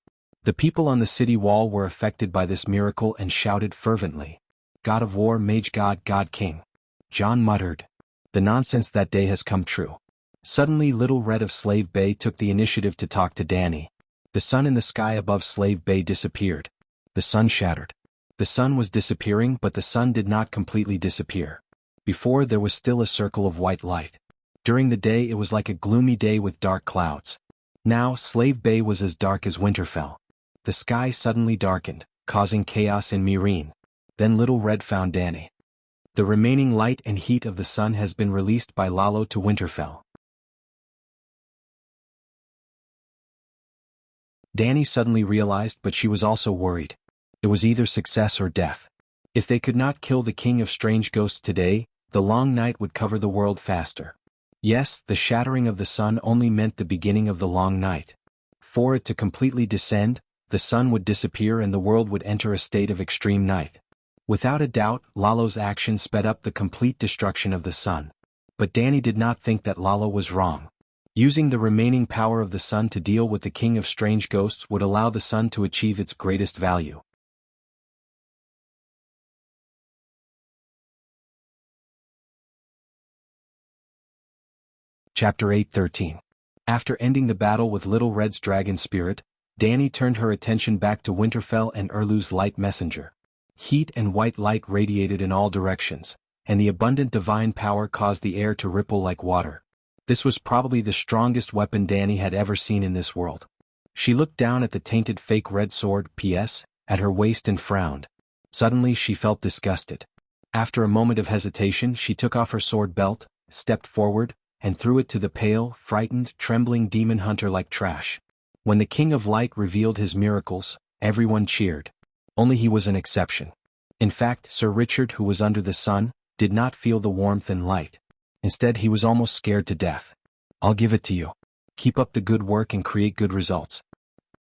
The people on the city wall were affected by this miracle and shouted fervently, "God of War, Mage God, God King." Jon muttered, "The nonsense that day has come true." Suddenly Little Red of Slave Bay took the initiative to talk to Danny. The sun in the sky above Slave Bay disappeared. The sun shattered. The sun was disappearing, but the sun did not completely disappear. Before there was still a circle of white light. During the day it was like a gloomy day with dark clouds. Now Slave Bay was as dark as Winterfell. The sky suddenly darkened, causing chaos in Meereen. Then Little Red found Danny. The remaining light and heat of the sun has been released by Lalo to Winterfell. Danny suddenly realized, but she was also worried. It was either success or death. If they could not kill the King of Strange Ghosts today, the long night would cover the world faster. Yes, the shattering of the sun only meant the beginning of the long night. For it to completely descend, the sun would disappear and the world would enter a state of extreme night. Without a doubt, Lalo's action sped up the complete destruction of the sun. But Danny did not think that Lalo was wrong. Using the remaining power of the sun to deal with the King of Strange Ghosts would allow the sun to achieve its greatest value. Chapter 8:13. After ending the battle with Little Red's dragon spirit, Danny turned her attention back to Winterfell and Erlu's light messenger. Heat and white light radiated in all directions, and the abundant divine power caused the air to ripple like water. This was probably the strongest weapon Danny had ever seen in this world. She looked down at the tainted fake red sword, PS, at her waist and frowned. Suddenly she felt disgusted. After a moment of hesitation she took off her sword belt, stepped forward, and threw it to the pale, frightened, trembling demon hunter like trash. When the King of Light revealed his miracles, everyone cheered. Only he was an exception. In fact, Sir Richard, who was under the sun, did not feel the warmth and light. Instead, he was almost scared to death. "I'll give it to you. Keep up the good work and create good results."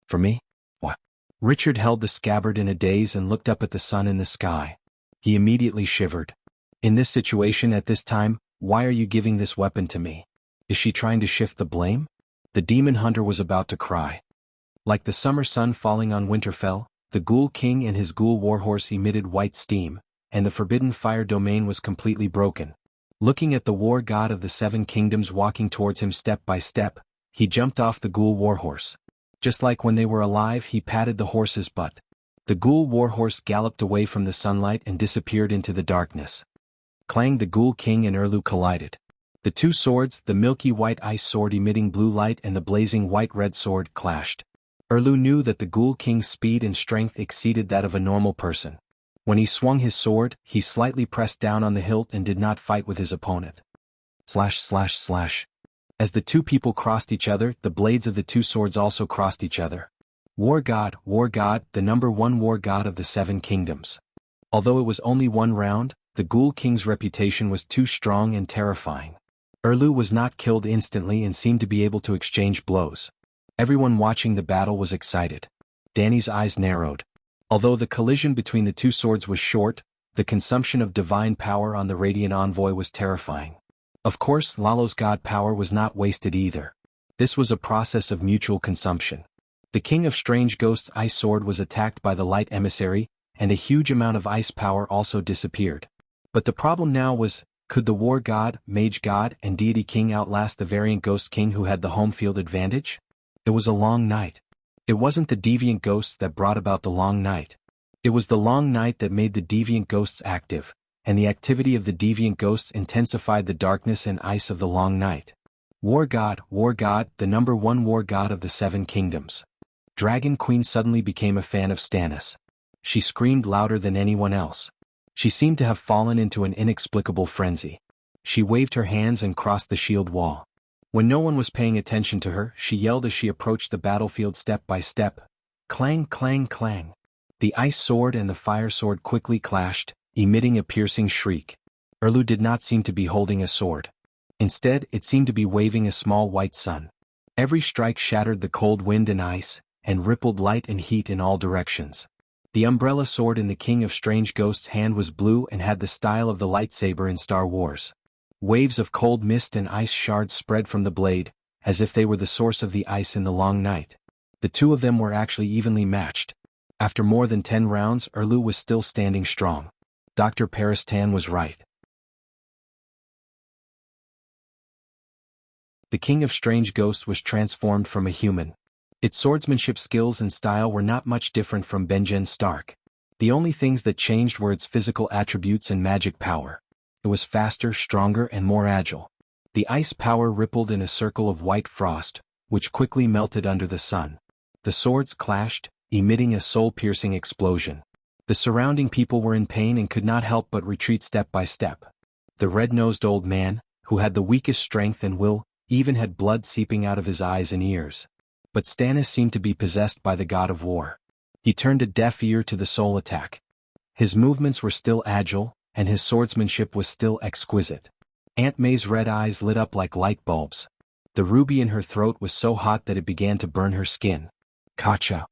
"For me? What?" Richard held the scabbard in a daze and looked up at the sun in the sky. He immediately shivered. "In this situation at this time, why are you giving this weapon to me? Is she trying to shift the blame? The demon hunter was about to cry. Like the summer sun falling on Winterfell, the Ghoul King and his Ghoul Warhorse emitted white steam, and the forbidden fire domain was completely broken. Looking at the war god of the Seven Kingdoms walking towards him step by step, he jumped off the Ghoul Warhorse. Just like when they were alive, he patted the horse's butt. The Ghoul Warhorse galloped away from the sunlight and disappeared into the darkness. Clang! The Ghoul King and Erlu collided. The two swords, the milky white ice sword emitting blue light and the blazing white-red sword, clashed. Erlu knew that the Ghoul King's speed and strength exceeded that of a normal person. When he swung his sword, he slightly pressed down on the hilt and did not fight with his opponent. Slash slash slash. As the two people crossed each other, the blades of the two swords also crossed each other. War God, the number one war god of the Seven Kingdoms. Although it was only one round, the Ghoul King's reputation was too strong and terrifying. Erlu was not killed instantly and seemed to be able to exchange blows. Everyone watching the battle was excited. Dany's eyes narrowed. Although the collision between the two swords was short, the consumption of divine power on the Radiant Envoy was terrifying. Of course, Lalo's god power was not wasted either. This was a process of mutual consumption. The King of Strange Ghosts' ice sword was attacked by the Light Emissary, and a huge amount of ice power also disappeared. But the problem now was, could the War God, Mage God, and Deity King outlast the Variant Ghost King who had the home field advantage? It was a long night. It wasn't the deviant ghosts that brought about the long night. It was the long night that made the deviant ghosts active, and the activity of the deviant ghosts intensified the darkness and ice of the long night. War God, the number one war god of the Seven Kingdoms. Dragon Queen suddenly became a fan of Stannis. She screamed louder than anyone else. She seemed to have fallen into an inexplicable frenzy. She waved her hands and crossed the shield wall. When no one was paying attention to her, she yelled as she approached the battlefield step by step. Clang, clang, clang. The ice sword and the fire sword quickly clashed, emitting a piercing shriek. Erlu did not seem to be holding a sword. Instead, it seemed to be waving a small white sun. Every strike shattered the cold wind and ice, and rippled light and heat in all directions. The umbrella sword in the King of Strange Ghosts' hand was blue and had the style of the lightsaber in Star Wars. Waves of cold mist and ice shards spread from the blade, as if they were the source of the ice in the long night. The two of them were actually evenly matched. After more than 10 rounds, Erlu was still standing strong. Dr. Paristan was right. The King of Strange Ghosts was transformed from a human. Its swordsmanship skills and style were not much different from Benjen Stark. The only things that changed were its physical attributes and magic power. It was faster, stronger, and more agile. The ice power rippled in a circle of white frost, which quickly melted under the sun. The swords clashed, emitting a soul-piercing explosion. The surrounding people were in pain and could not help but retreat step by step. The red-nosed old man, who had the weakest strength and will, even had blood seeping out of his eyes and ears. But Stannis seemed to be possessed by the god of war. He turned a deaf ear to the soul attack. His movements were still agile, and his swordsmanship was still exquisite. Aunt May's red eyes lit up like light bulbs. The ruby in her throat was so hot that it began to burn her skin. Kacha.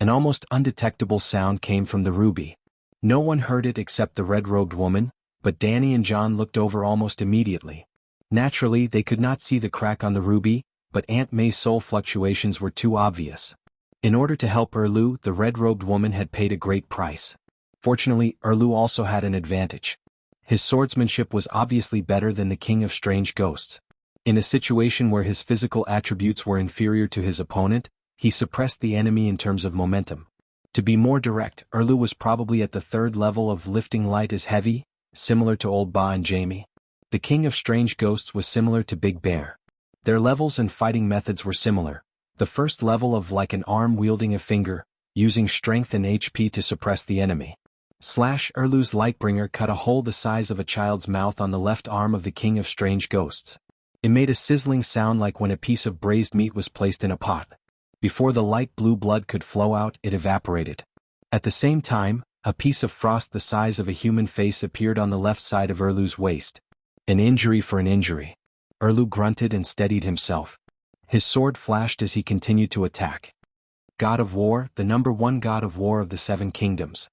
An almost undetectable sound came from the ruby. No one heard it except the red-robed woman, but Dany and Jon looked over almost immediately. Naturally, they could not see the crack on the ruby, but Aunt May's soul fluctuations were too obvious. In order to help Erlu, the red-robed woman had paid a great price. Fortunately, Erlu also had an advantage. His swordsmanship was obviously better than the King of Strange Ghosts. In a situation where his physical attributes were inferior to his opponent, he suppressed the enemy in terms of momentum. To be more direct, Erlu was probably at the 3rd level of lifting light as heavy, similar to Old Ba and Jaime. The King of Strange Ghosts was similar to Big Bear. Their levels and fighting methods were similar. The first level of like an arm wielding a finger, using strength and HP to suppress the enemy. Erlu's Lightbringer cut a hole the size of a child's mouth on the left arm of the King of Strange Ghosts. It made a sizzling sound like when a piece of braised meat was placed in a pot. Before the light blue blood could flow out, it evaporated. At the same time, a piece of frost the size of a human face appeared on the left side of Erlu's waist. An injury for an injury. Erlu grunted and steadied himself. His sword flashed as he continued to attack. God of War, the number one god of war of the Seven Kingdoms.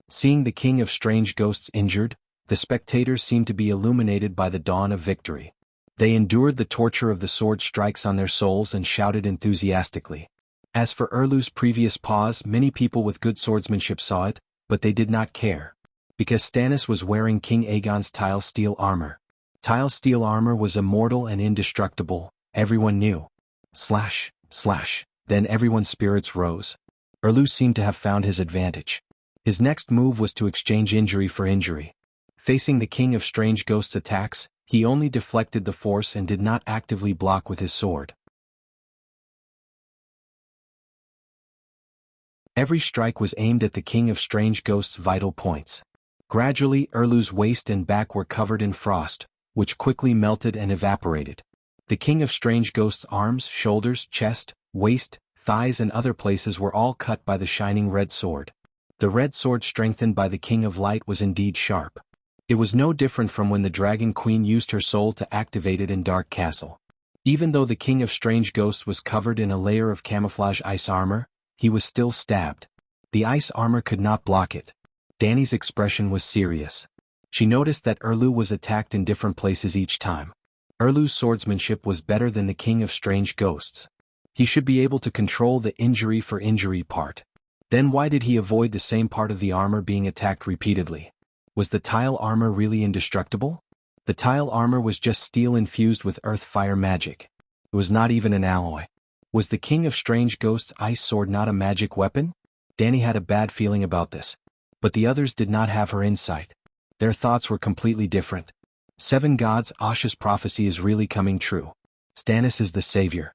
Seeing the King of Strange Ghosts injured, the spectators seemed to be illuminated by the dawn of victory. They endured the torture of the sword strikes on their souls and shouted enthusiastically. As for Erlu's previous pause, many people with good swordsmanship saw it, but they did not care. Because Stannis was wearing King Aegon's tile steel armor. Tile steel armor was immortal and indestructible, everyone knew. Slash, slash, then everyone's spirits rose. Erlu seemed to have found his advantage. His next move was to exchange injury for injury. Facing the King of Strange Ghosts' attacks, he only deflected the force and did not actively block with his sword. Every strike was aimed at the King of Strange Ghosts' vital points. Gradually, Erlu's waist and back were covered in frost, which quickly melted and evaporated. The King of Strange Ghosts' arms, shoulders, chest, waist, thighs and other places were all cut by the shining red sword. The red sword strengthened by the King of Light was indeed sharp. It was no different from when the Dragon Queen used her soul to activate it in Dark Castle. Even though the King of Strange Ghosts was covered in a layer of camouflage ice armor, he was still stabbed. The ice armor could not block it. Dany's expression was serious. She noticed that Erlu was attacked in different places each time. Erlu's swordsmanship was better than the King of Strange Ghosts. He should be able to control the injury for injury part. Then why did he avoid the same part of the armor being attacked repeatedly? Was the tile armor really indestructible? The tile armor was just steel infused with earth-fire magic. It was not even an alloy. Was the King of Strange Ghosts' ice sword not a magic weapon? Dany had a bad feeling about this. But the others did not have her insight. Their thoughts were completely different. 7 gods, Asha's prophecy is really coming true. Stannis is the savior.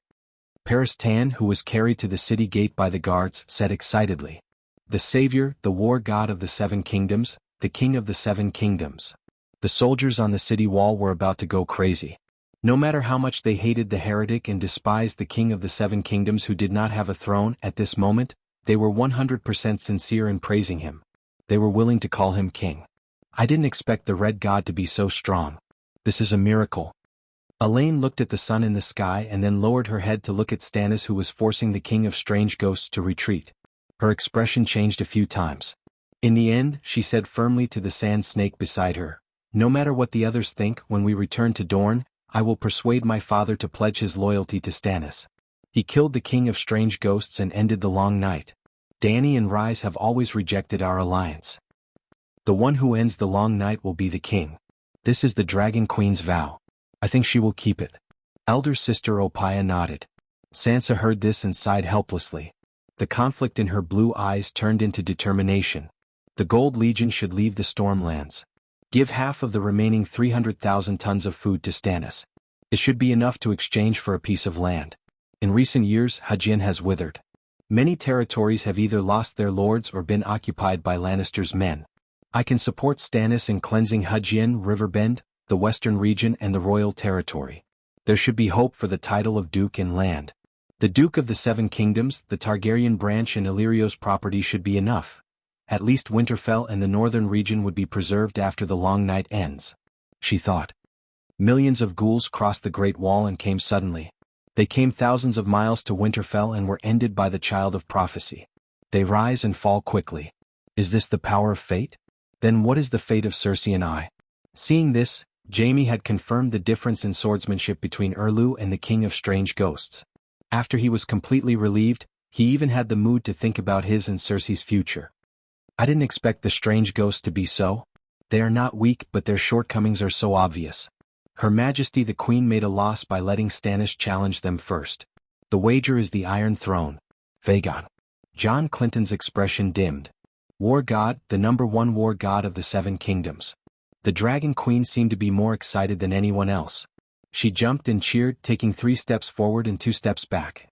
Paris Tan, who was carried to the city gate by the guards, said excitedly. The savior, the war god of the 7 kingdoms, the king of the 7 kingdoms. The soldiers on the city wall were about to go crazy. No matter how much they hated the heretic and despised the king of the 7 kingdoms who did not have a throne at this moment, they were 100% sincere in praising him. They were willing to call him king. I didn't expect the red god to be so strong. This is a miracle. Elaine looked at the sun in the sky and then lowered her head to look at Stannis, who was forcing the King of Strange Ghosts to retreat. Her expression changed a few times. In the end, she said firmly to the sand snake beside her, "No matter what the others think, when we return to Dorne, I will persuade my father to pledge his loyalty to Stannis. He killed the King of Strange Ghosts and ended the long night. Dany and Rhys have always rejected our alliance. The one who ends the long night will be the king. This is the Dragon Queen's vow. I think she will keep it." Elder Sister Opaya nodded. Sansa heard this and sighed helplessly. The conflict in her blue eyes turned into determination. The Gold Legion should leave the Stormlands. Give half of the remaining 300,000 tons of food to Stannis. It should be enough to exchange for a piece of land. In recent years, Hajin has withered. Many territories have either lost their lords or been occupied by Lannister's men. I can support Stannis in cleansing Hajin, Riverbend, the Western region and the Royal Territory. There should be hope for the title of Duke in land. The Duke of the 7 Kingdoms, the Targaryen branch and Illyrio's property should be enough. At least Winterfell and the northern region would be preserved after the long night ends. She thought. Millions of ghouls crossed the Great Wall and came suddenly. They came thousands of miles to Winterfell and were ended by the Child of Prophecy. They rise and fall quickly. Is this the power of fate? Then what is the fate of Cersei and I? Seeing this, Jaime had confirmed the difference in swordsmanship between Erlu and the King of Strange Ghosts. After he was completely relieved, he even had the mood to think about his and Cersei's future. I didn't expect the Strange Ghosts to be so. They are not weak, but their shortcomings are so obvious. Her Majesty the Queen made a loss by letting Stannis challenge them first. The wager is the Iron Throne. Vagon. John Clinton's expression dimmed. War God, the #1 war god of the 7 kingdoms. The Dragon Queen seemed to be more excited than anyone else. She jumped and cheered, taking 3 steps forward and 2 steps back.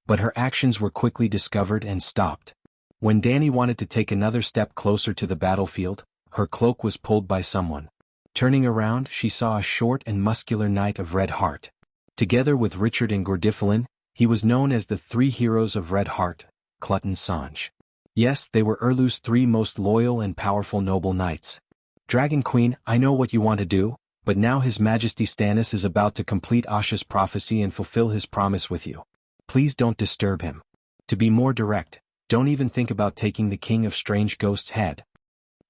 But her actions were quickly discovered and stopped. When Dany wanted to take another step closer to the battlefield, her cloak was pulled by someone. Turning around, she saw a short and muscular knight of Red Heart. Together with Richard and Gordiffelin, he was known as the 3 heroes of Red Heart, Clutton Sange. Yes, they were Erlu's 3 most loyal and powerful noble knights. Dragon Queen, I know what you want to do, but now His Majesty Stannis is about to complete Asha's prophecy and fulfill his promise with you. Please don't disturb him. To be more direct, don't even think about taking the King of Strange Ghosts' head.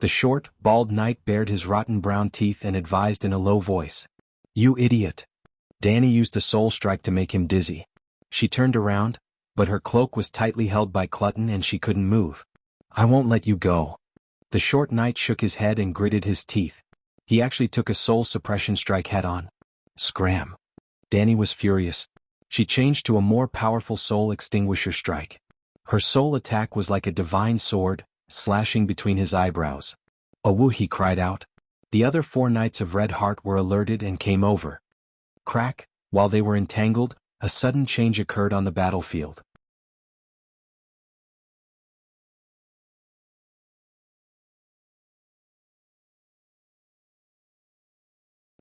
The short, bald knight bared his rotten brown teeth and advised in a low voice. You idiot. Danny used a soul strike to make him dizzy. She turned around, but her cloak was tightly held by Clutton and she couldn't move. I won't let you go. The short knight shook his head and gritted his teeth. He actually took a soul suppression strike head-on. Scram. Danny was furious. She changed to a more powerful soul extinguisher strike. Her soul attack was like a divine sword, slashing between his eyebrows. "Awoo!" he cried out. The other 4 knights of Red Heart were alerted and came over. Crack, while they were entangled, a sudden change occurred on the battlefield.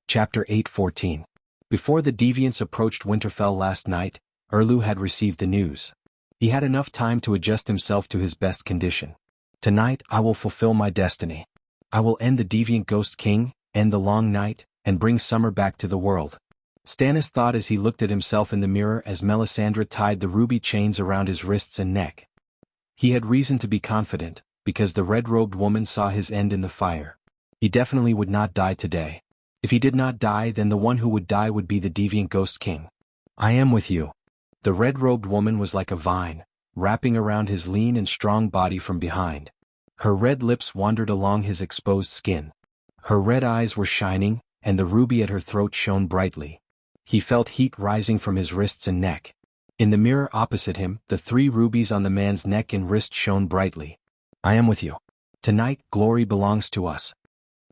Chapter 8:14. Before the deviants approached Winterfell last night, Erlu had received the news. He had enough time to adjust himself to his best condition. Tonight I will fulfill my destiny. I will end the deviant Ghost King, end the long night, and bring summer back to the world. Stannis thought as he looked at himself in the mirror as Melisandre tied the ruby chains around his wrists and neck. He had reason to be confident, because the red-robed woman saw his end in the fire. He definitely would not die today. If he did not die, then the one who would die would be the deviant Ghost King. I am with you. The red-robed woman was like a vine, wrapping around his lean and strong body from behind. Her red lips wandered along his exposed skin. Her red eyes were shining, and the ruby at her throat shone brightly. He felt heat rising from his wrists and neck. In the mirror opposite him, the 3 rubies on the man's neck and wrist shone brightly. I am with you. Tonight, glory belongs to us.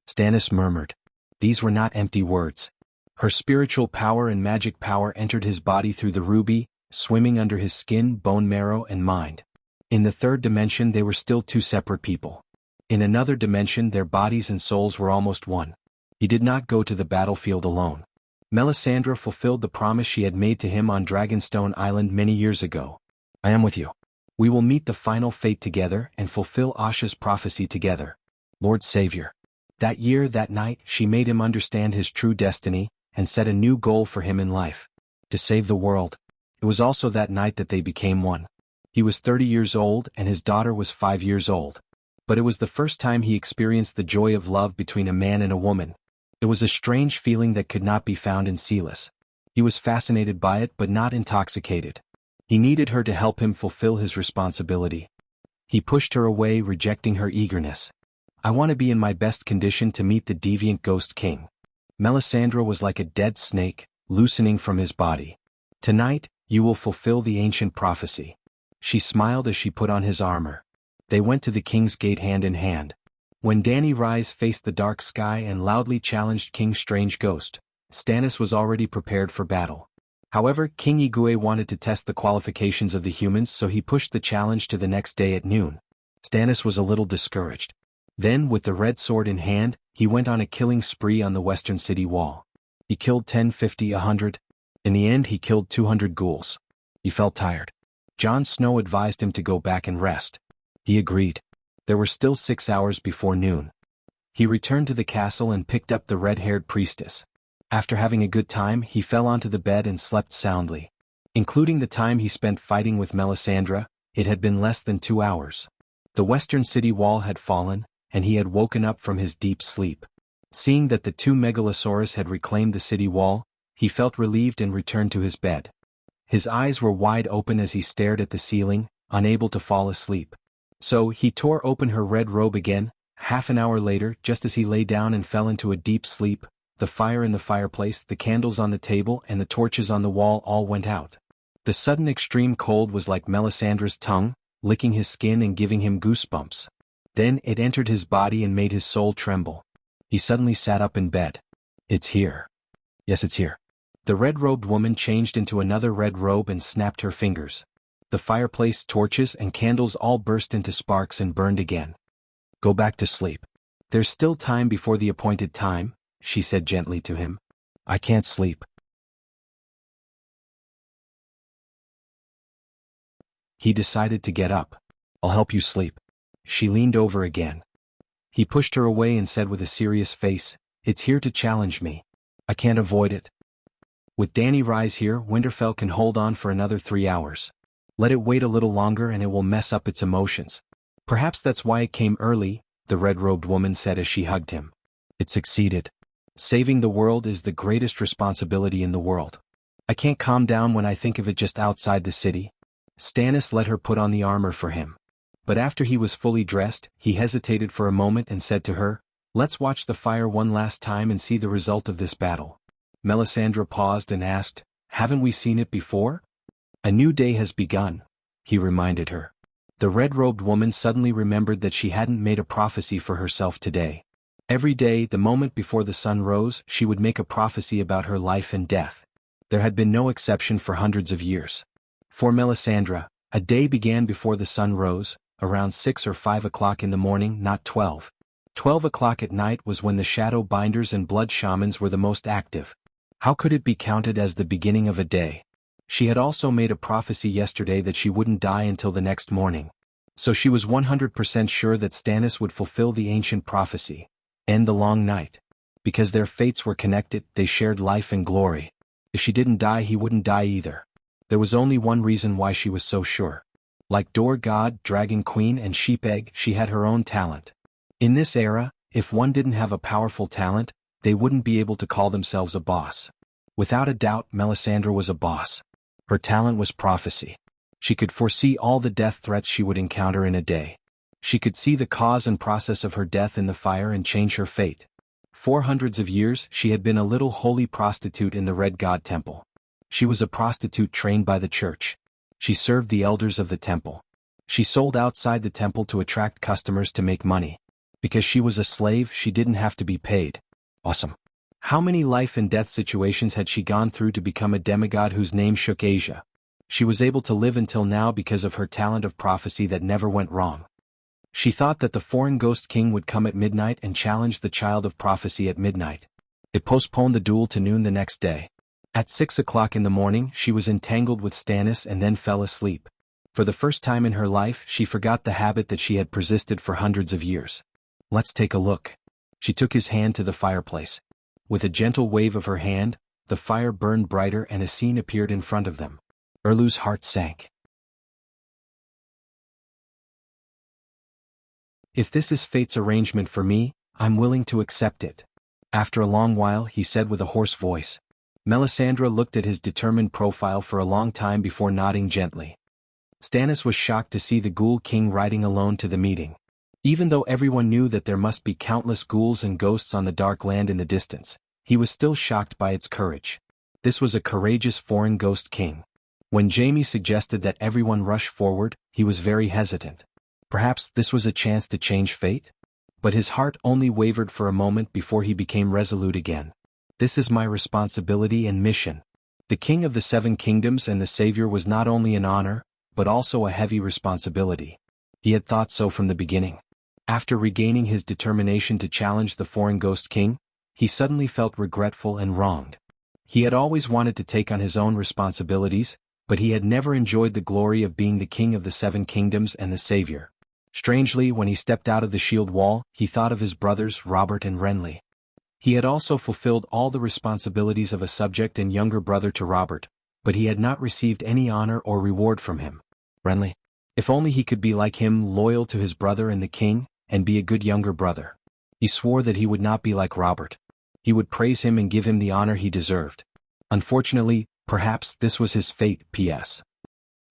Stannis murmured. These were not empty words. Her spiritual power and magic power entered his body through the ruby, swimming under his skin, bone marrow, and mind. In the 3rd dimension they were still 2 separate people. In another dimension their bodies and souls were almost one. He did not go to the battlefield alone. Melisandre fulfilled the promise she had made to him on Dragonstone Island many years ago. I am with you. We will meet the final fate together and fulfill Asha's prophecy together. Lord Savior. That year, that night, she made him understand his true destiny, and set a new goal for him in life. To save the world. It was also that night that they became one. He was 30 years old and his daughter was 5 years old. But it was the first time he experienced the joy of love between a man and a woman. It was a strange feeling that could not be found in Silas. He was fascinated by it but not intoxicated. He needed her to help him fulfill his responsibility. He pushed her away, rejecting her eagerness. I want to be in my best condition to meet the deviant Ghost King. Melisandre was like a dead snake, loosening from his body. Tonight, you will fulfill the ancient prophecy. She smiled as she put on his armor. They went to the King's Gate hand in hand. When Danny Rise faced the dark sky and loudly challenged King Strange Ghost, Stannis was already prepared for battle. However, King Ygoutte wanted to test the qualifications of the humans, so he pushed the challenge to the next day at noon. Stannis was a little discouraged. Then, with the red sword in hand, he went on a killing spree on the western city wall. He killed 10, 50, 100. In the end he killed 200 ghouls. He felt tired. Jon Snow advised him to go back and rest. He agreed. There were still 6 hours before noon. He returned to the castle and picked up the red-haired priestess. After having a good time, he fell onto the bed and slept soundly. Including the time he spent fighting with Melisandre, it had been less than 2 hours. The western city wall had fallen, and he had woken up from his deep sleep. Seeing that the 2 megalosaurus had reclaimed the city wall, he felt relieved and returned to his bed. His eyes were wide open as he stared at the ceiling, unable to fall asleep. So he tore open her red robe again. Half an hour later, just as he lay down and fell into a deep sleep, the fire in the fireplace, the candles on the table, and the torches on the wall all went out. The sudden extreme cold was like Melisandre's tongue, licking his skin and giving him goosebumps. Then it entered his body and made his soul tremble. He suddenly sat up in bed. It's here. Yes, it's here. The red-robed woman changed into another red robe and snapped her fingers. The fireplace, torches, and candles all burst into sparks and burned again. Go back to sleep. There's still time before the appointed time, she said gently to him. I can't sleep. He decided to get up. I'll help you sleep. She leaned over again. He pushed her away and said with a serious face, It's here to challenge me. I can't avoid it. With Danny Rise here, Winterfell can hold on for another 3 hours. Let it wait a little longer and it will mess up its emotions. Perhaps that's why it came early, the red-robed woman said as she hugged him. It succeeded. Saving the world is the greatest responsibility in the world. I can't calm down when I think of it just outside the city. Stannis let her put on the armor for him. But after he was fully dressed, he hesitated for a moment and said to her, "Let's watch the fire one last time and see the result of this battle." Melisandre paused and asked, "Haven't we seen it before?" "A new day has begun," he reminded her. The red-robed woman suddenly remembered that she hadn't made a prophecy for herself today. Every day, the moment before the sun rose, she would make a prophecy about her life and death. There had been no exception for hundreds of years. For Melisandre, a day began before the sun rose, around 6 or 5 o'clock in the morning, not 12. 12 o'clock at night was when the shadow binders and blood shamans were the most active. How could it be counted as the beginning of a day? She had also made a prophecy yesterday that she wouldn't die until the next morning. So she was 100% sure that Stannis would fulfill the ancient prophecy, end the long night. Because their fates were connected, they shared life and glory. If she didn't die, he wouldn't die either. There was only one reason why she was so sure. Like Door God, Dragon Queen and Sheep Egg, she had her own talent. In this era, if one didn't have a powerful talent, they wouldn't be able to call themselves a boss. Without a doubt, Melisandre was a boss. Her talent was prophecy. She could foresee all the death threats she would encounter in a day. She could see the cause and process of her death in the fire and change her fate. For hundreds of years, she had been a little holy prostitute in the Red God Temple. She was a prostitute trained by the church. She served the elders of the temple. She sold outside the temple to attract customers to make money. Because she was a slave, she didn't have to be paid. Awesome. How many life and death situations had she gone through to become a demigod whose name shook Asia? She was able to live until now because of her talent of prophecy that never went wrong. She thought that the foreign ghost king would come at midnight and challenge the child of prophecy at midnight. It postponed the duel to noon the next day. At 6 o'clock in the morning, she was entangled with Stannis and then fell asleep. For the first time in her life, she forgot the habit that she had persisted for hundreds of years. "Let's take a look." She took his hand to the fireplace. With a gentle wave of her hand, the fire burned brighter and a scene appeared in front of them. Erlu's heart sank. "If this is fate's arrangement for me, I'm willing to accept it." After a long while, he said with a hoarse voice. Melisandre looked at his determined profile for a long time before nodding gently. Stannis was shocked to see the Ghoul King riding alone to the meeting. Even though everyone knew that there must be countless ghouls and ghosts on the dark land in the distance, he was still shocked by its courage. This was a courageous foreign ghost king. When Jaime suggested that everyone rush forward, he was very hesitant. Perhaps this was a chance to change fate? But his heart only wavered for a moment before he became resolute again. "This is my responsibility and mission." The King of the Seven Kingdoms and the Savior was not only an honor, but also a heavy responsibility. He had thought so from the beginning. After regaining his determination to challenge the foreign ghost king, he suddenly felt regretful and wronged. He had always wanted to take on his own responsibilities, but he had never enjoyed the glory of being the King of the Seven Kingdoms and the Savior. Strangely, when he stepped out of the shield wall, he thought of his brothers Robert and Renly. He had also fulfilled all the responsibilities of a subject and younger brother to Robert, but he had not received any honor or reward from him. Renly. If only he could be like him, loyal to his brother and the king, and be a good younger brother. He swore that he would not be like Robert. He would praise him and give him the honor he deserved. Unfortunately, perhaps this was his fate. P.S.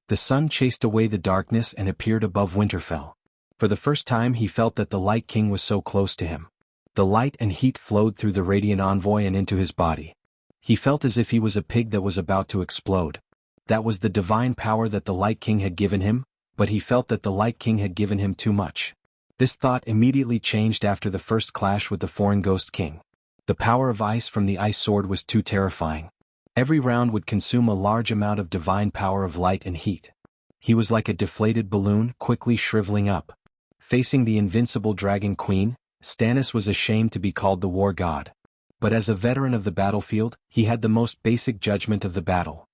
The sun chased away the darkness and appeared above Winterfell. For the first time he felt that the Light King was so close to him. The light and heat flowed through the radiant envoy and into his body. He felt as if he was a pig that was about to explode. That was the divine power that the Light King had given him, but he felt that the Light King had given him too much. This thought immediately changed after the first clash with the foreign ghost king. The power of ice from the ice sword was too terrifying. Every round would consume a large amount of divine power of light and heat. He was like a deflated balloon quickly shriveling up. Facing the invincible Dragon Queen, Stannis was ashamed to be called the war god. But as a veteran of the battlefield, he had the most basic judgment of the battle.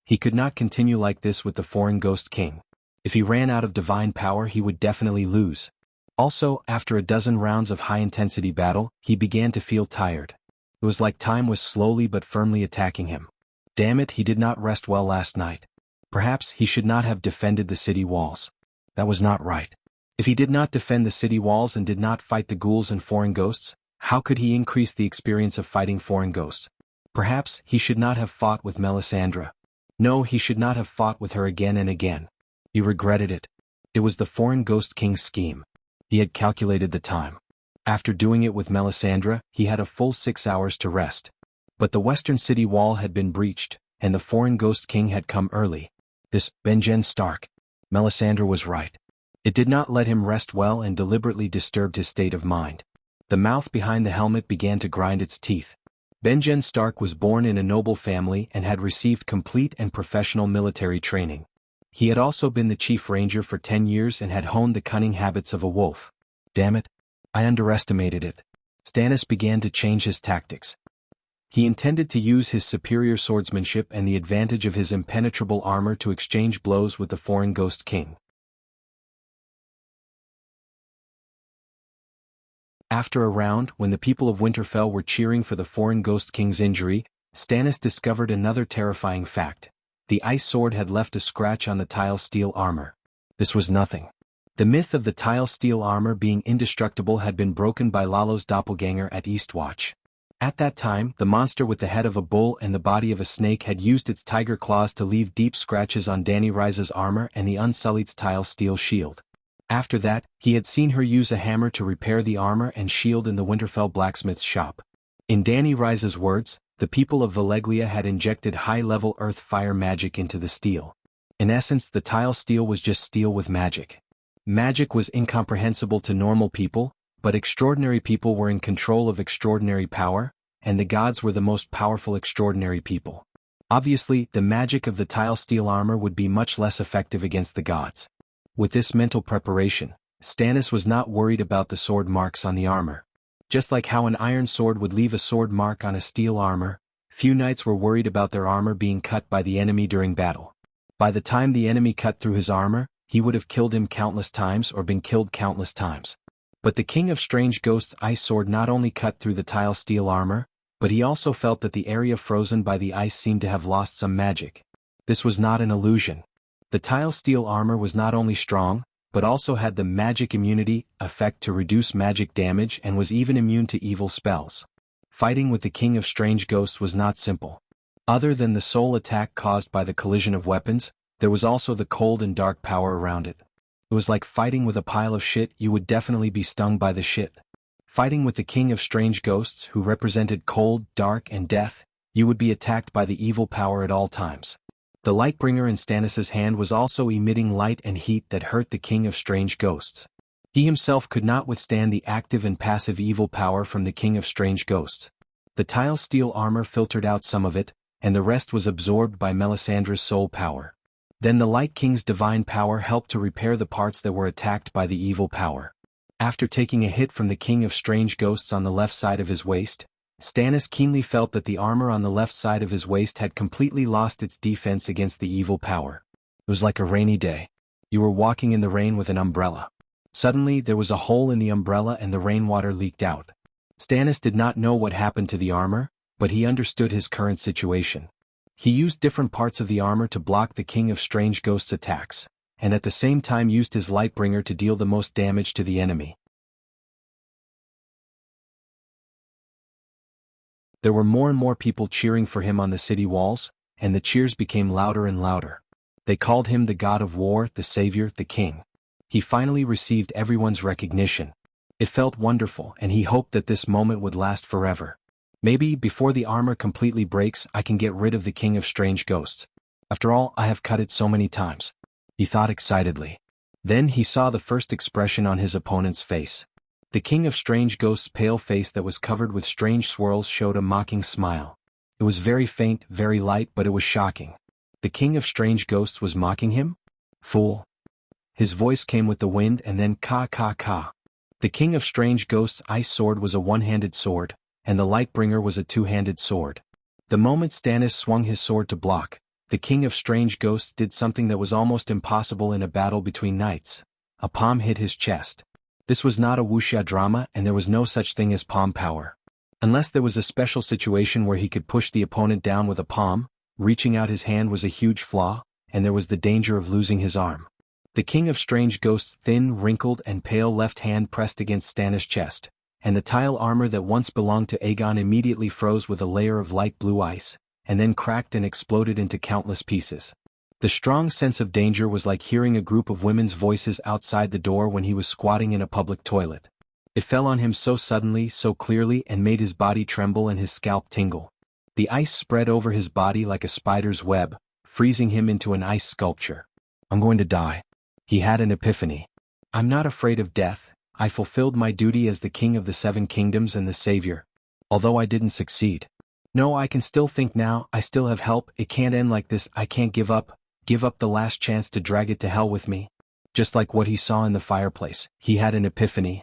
He could not continue like this with the foreign ghost king. If he ran out of divine power, he would definitely lose. Also, after a dozen rounds of high-intensity battle, he began to feel tired. It was like time was slowly but firmly attacking him. Damn it, he did not rest well last night. Perhaps he should not have defended the city walls. That was not right. If he did not defend the city walls and did not fight the ghouls and foreign ghosts, how could he increase the experience of fighting foreign ghosts? Perhaps he should not have fought with Melisandre. No, he should not have fought with her again and again. He regretted it. It was the foreign ghost king's scheme. He had calculated the time. After doing it with Melisandre, he had a full 6 hours to rest. But the western city wall had been breached, and the foreign ghost king had come early. This Benjen Stark. Melisandre was right. It did not let him rest well and deliberately disturbed his state of mind. The mouth behind the helmet began to grind its teeth. Benjen Stark was born in a noble family and had received complete and professional military training. He had also been the chief ranger for 10 years and had honed the cunning habits of a wolf. Damn it. I underestimated it. Stannis began to change his tactics. He intended to use his superior swordsmanship and the advantage of his impenetrable armor to exchange blows with the foreign ghost king. After a round, when the people of Winterfell were cheering for the foreign ghost king's injury, Stannis discovered another terrifying fact. The ice sword had left a scratch on the tile steel armor. This was nothing. The myth of the tile steel armor being indestructible had been broken by Lalo's doppelganger at Eastwatch. At that time, the monster with the head of a bull and the body of a snake had used its tiger claws to leave deep scratches on Dany Rise's armor and the Unsullied's tile steel shield. After that, he had seen her use a hammer to repair the armor and shield in the Winterfell blacksmith's shop. In Dany Rise's words, the people of Valeglia had injected high-level earth-fire magic into the steel. In essence, the tile steel was just steel with magic. Magic was incomprehensible to normal people, but extraordinary people were in control of extraordinary power, and the gods were the most powerful extraordinary people. Obviously, the magic of the tile steel armor would be much less effective against the gods. With this mental preparation, Stannis was not worried about the sword marks on the armor. Just like how an iron sword would leave a sword mark on a steel armor, few knights were worried about their armor being cut by the enemy during battle. By the time the enemy cut through his armor, he would have killed him countless times or been killed countless times. But the King of Strange Ghosts' ice sword not only cut through the tile steel armor, but he also felt that the area frozen by the ice seemed to have lost some magic. This was not an illusion. The tile steel armor was not only strong, but also had the magic immunity effect to reduce magic damage and was even immune to evil spells. Fighting with the King of Strange Ghosts was not simple. Other than the soul attack caused by the collision of weapons, there was also the cold and dark power around it. It was like fighting with a pile of shit. You would definitely be stung by the shit. Fighting with the King of Strange Ghosts, who represented cold, dark, and death, you would be attacked by the evil power at all times. The Lightbringer in Stannis' hand was also emitting light and heat that hurt the King of Strange Ghosts. He himself could not withstand the active and passive evil power from the King of Strange Ghosts. The tile steel armor filtered out some of it, and the rest was absorbed by Melisandre's soul power. Then the Light King's divine power helped to repair the parts that were attacked by the evil power. After taking a hit from the King of Strange Ghosts on the left side of his waist, Stannis keenly felt that the armor on the left side of his waist had completely lost its defense against the evil power. It was like a rainy day. You were walking in the rain with an umbrella. Suddenly, there was a hole in the umbrella and the rainwater leaked out. Stannis did not know what happened to the armor, but he understood his current situation. He used different parts of the armor to block the King of Strange Ghosts' attacks, and at the same time used his Lightbringer to deal the most damage to the enemy. There were more and more people cheering for him on the city walls, and the cheers became louder and louder. They called him the God of War, the Savior, the King. He finally received everyone's recognition. It felt wonderful, and he hoped that this moment would last forever. Maybe, before the armor completely breaks, I can get rid of the King of Strange Ghosts. After all, I have cut it so many times. He thought excitedly. Then he saw the first expression on his opponent's face. The King of Strange Ghosts' pale face that was covered with strange swirls showed a mocking smile. It was very faint, very light, but it was shocking. The King of Strange Ghosts was mocking him? Fool. His voice came with the wind and then ka. The King of Strange Ghosts' ice sword was a one-handed sword, and the Lightbringer was a two-handed sword. The moment Stannis swung his sword to block, the King of Strange Ghosts did something that was almost impossible in a battle between knights. A palm hit his chest. This was not a Wuxia drama, and there was no such thing as palm power. Unless there was a special situation where he could push the opponent down with a palm, reaching out his hand was a huge flaw, and there was the danger of losing his arm. The king of strange ghosts' thin, wrinkled, and pale left hand pressed against Stannis' chest, and the tile armor that once belonged to Aegon immediately froze with a layer of light blue ice, and then cracked and exploded into countless pieces. The strong sense of danger was like hearing a group of women's voices outside the door when he was squatting in a public toilet. It fell on him so suddenly, so clearly, and made his body tremble and his scalp tingle. The ice spread over his body like a spider's web, freezing him into an ice sculpture. I'm going to die. He had an epiphany. I'm not afraid of death. I fulfilled my duty as the king of the Seven Kingdoms and the savior. Although I didn't succeed. No, I can still think now, I still have help, it can't end like this, I can't give up the last chance to drag it to hell with me. Just like what he saw in the fireplace, he had an epiphany.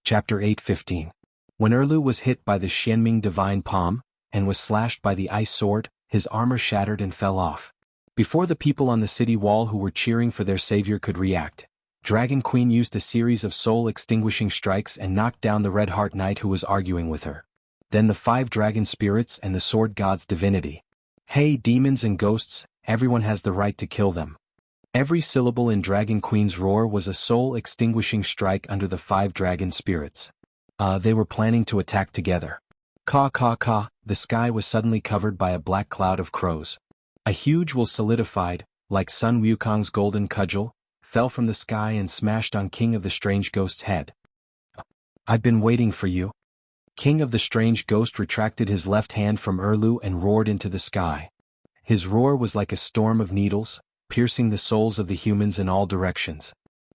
Chapter 8:15. When Erlu was hit by the Xianming divine palm, and was slashed by the ice sword, his armor shattered and fell off. Before the people on the city wall who were cheering for their savior could react, Dragon Queen used a series of soul-extinguishing strikes and knocked down the Red Heart Knight who was arguing with her. Then the 5 dragon spirits and the sword god's divinity. Hey, demons and ghosts, everyone has the right to kill them. Every syllable in Dragon Queen's roar was a soul-extinguishing strike under the 5 dragon spirits. They were planning to attack together. Caw caw caw, the sky was suddenly covered by a black cloud of crows. A huge wool solidified, like Sun Wukong's golden cudgel, fell from the sky and smashed on King of the Strange Ghost's head. I've been waiting for you. King of the Strange Ghost retracted his left hand from Erlu and roared into the sky. His roar was like a storm of needles, piercing the souls of the humans in all directions.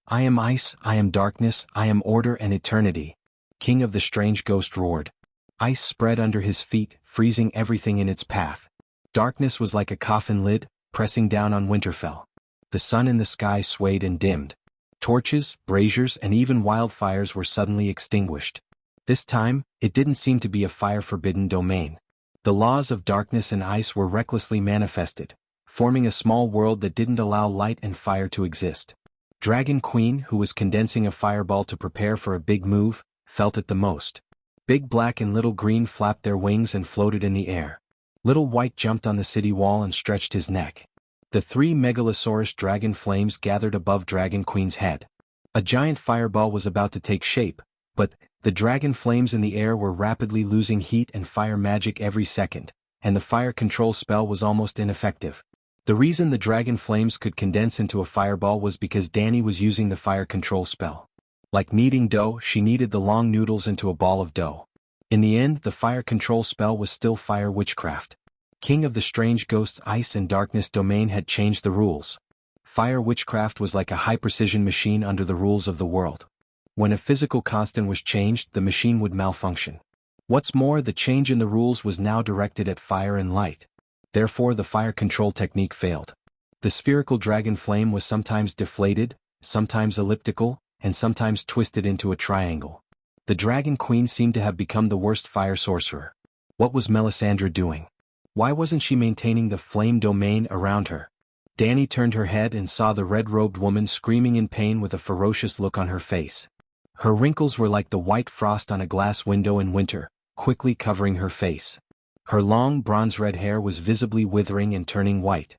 I am ice, I am darkness, I am order and eternity. King of the Strange Ghost roared. Ice spread under his feet, freezing everything in its path. Darkness was like a coffin lid, pressing down on Winterfell. The sun in the sky swayed and dimmed. Torches, braziers, and even wildfires were suddenly extinguished. This time, it didn't seem to be a fire-forbidden domain. The laws of darkness and ice were recklessly manifested, forming a small world that didn't allow light and fire to exist. Dragon Queen, who was condensing a fireball to prepare for a big move, felt it the most. Big Black and Little Green flapped their wings and floated in the air. Little White jumped on the city wall and stretched his neck. The 3 megalosaurus dragon flames gathered above Dragon Queen's head. A giant fireball was about to take shape, but the dragon flames in the air were rapidly losing heat and fire magic every second, and the fire control spell was almost ineffective. The reason the dragon flames could condense into a fireball was because Dany was using the fire control spell. Like kneading dough, she kneaded the long noodles into a ball of dough. In the end, the fire control spell was still fire witchcraft. King of the Strange Ghost's ice and darkness domain had changed the rules. Fire witchcraft was like a high-precision machine under the rules of the world. When a physical constant was changed, the machine would malfunction. What's more, the change in the rules was now directed at fire and light. Therefore, the fire control technique failed. The spherical dragon flame was sometimes deflated, sometimes elliptical, and sometimes twisted into a triangle. The Dragon Queen seemed to have become the worst fire sorcerer. What was Melisandre doing? Why wasn't she maintaining the flame domain around her? Dany turned her head and saw the red-robed woman screaming in pain with a ferocious look on her face. Her wrinkles were like the white frost on a glass window in winter, quickly covering her face. Her long bronze-red hair was visibly withering and turning white.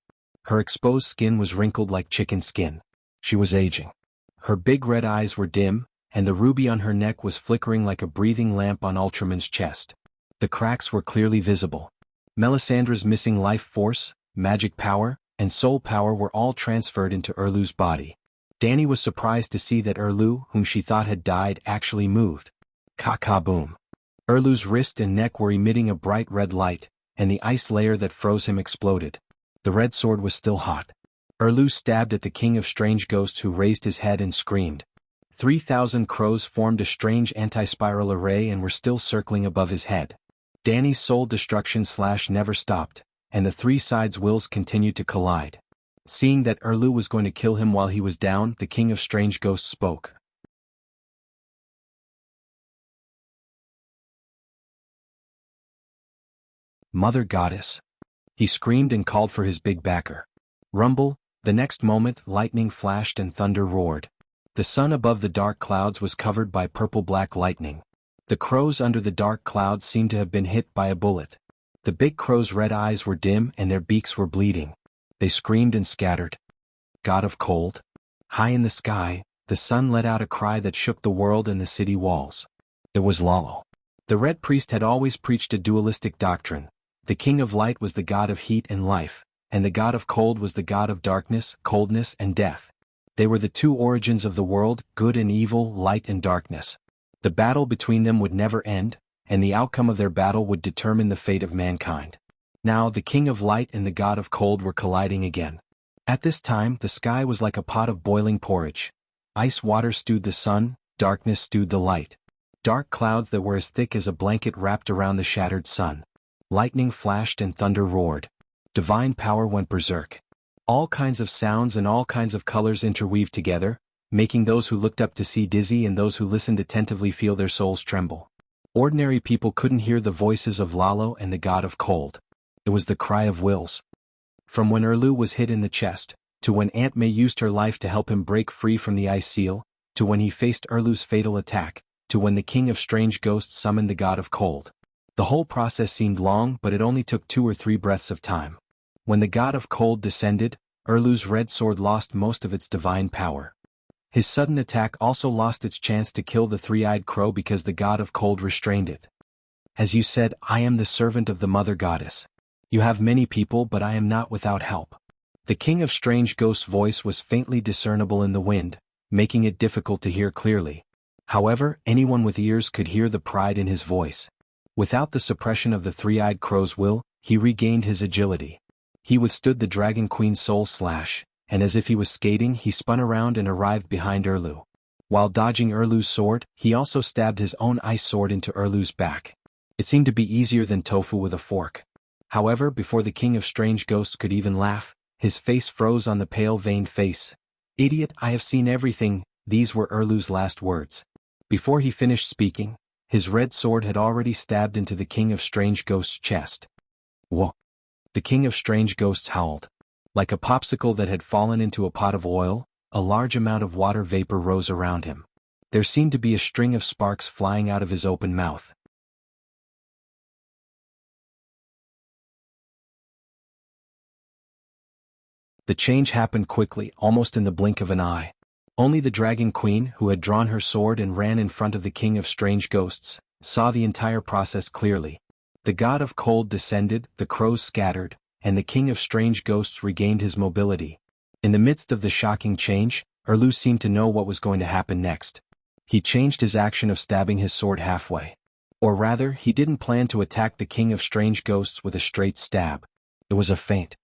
Her exposed skin was wrinkled like chicken skin. She was aging. Her big red eyes were dim, and the ruby on her neck was flickering like a breathing lamp on Ultraman's chest. The cracks were clearly visible. Melisandre's missing life force, magic power, and soul power were all transferred into Erlu's body. Dany was surprised to see that Erlu, whom she thought had died, actually moved. Ka-ka-boom. Erlu's wrist and neck were emitting a bright red light, and the ice layer that froze him exploded. The red sword was still hot. Erlu stabbed at the King of Strange Ghosts, who raised his head and screamed. 3,000 crows formed a strange anti-spiral array and were still circling above his head. Dany's soul destruction slash never stopped, and the 3 sides' wills continued to collide. Seeing that Erlu was going to kill him while he was down, the King of Strange Ghosts spoke. Mother Goddess. He screamed and called for his big backer. Rumble. The next moment, lightning flashed and thunder roared. The sun above the dark clouds was covered by purple-black lightning. The crows under the dark clouds seemed to have been hit by a bullet. The big crows' red eyes were dim and their beaks were bleeding. They screamed and scattered. God of cold? High in the sky, the sun let out a cry that shook the world and the city walls. It was Lalo. The Red Priest had always preached a dualistic doctrine. The King of Light was the god of heat and life, and the god of cold was the god of darkness, coldness, and death. They were the two origins of the world, good and evil, light and darkness. The battle between them would never end, and the outcome of their battle would determine the fate of mankind. Now the King of Light and the god of cold were colliding again. At this time the sky was like a pot of boiling porridge. Ice water stewed the sun, darkness stewed the light. Dark clouds that were as thick as a blanket wrapped around the shattered sun. Lightning flashed and thunder roared. Divine power went berserk. All kinds of sounds and all kinds of colors interweaved together, making those who looked up to see dizzy and those who listened attentively feel their souls tremble. Ordinary people couldn't hear the voices of Lalo and the god of cold. It was the cry of wills. From when Erlu was hit in the chest, to when Aunt May used her life to help him break free from the ice seal, to when he faced Erlu's fatal attack, to when the King of Strange Ghosts summoned the god of cold. The whole process seemed long, but it only took 2 or 3 breaths of time. When the god of cold descended, Erlu's red sword lost most of its divine power. His sudden attack also lost its chance to kill the three-eyed crow because the god of cold restrained it. As you said, I am the servant of the Mother Goddess. You have many people, but I am not without help. The King of Strange Ghosts' voice was faintly discernible in the wind, making it difficult to hear clearly. However, anyone with ears could hear the pride in his voice. Without the suppression of the three-eyed crow's will, he regained his agility. He withstood the Dragon Queen's soul slash, and as if he was skating, he spun around and arrived behind Erlu. While dodging Erlu's sword, he also stabbed his own ice sword into Erlu's back. It seemed to be easier than tofu with a fork. However, before the King of Strange Ghosts could even laugh, his face froze on the pale veined face. Idiot, I have seen everything, these were Erlu's last words. Before he finished speaking, his red sword had already stabbed into the King of Strange Ghosts' chest. Whoa! The King of Strange Ghosts howled. Like a popsicle that had fallen into a pot of oil, a large amount of water vapor rose around him. There seemed to be a string of sparks flying out of his open mouth. The change happened quickly, almost in the blink of an eye. Only the Dragon Queen, who had drawn her sword and ran in front of the King of Strange Ghosts, saw the entire process clearly. The god of cold descended, the crows scattered, and the King of Strange Ghosts regained his mobility. In the midst of the shocking change, Erlu seemed to know what was going to happen next. He changed his action of stabbing his sword halfway. Or rather, he didn't plan to attack the King of Strange Ghosts with a straight stab. It was a feint.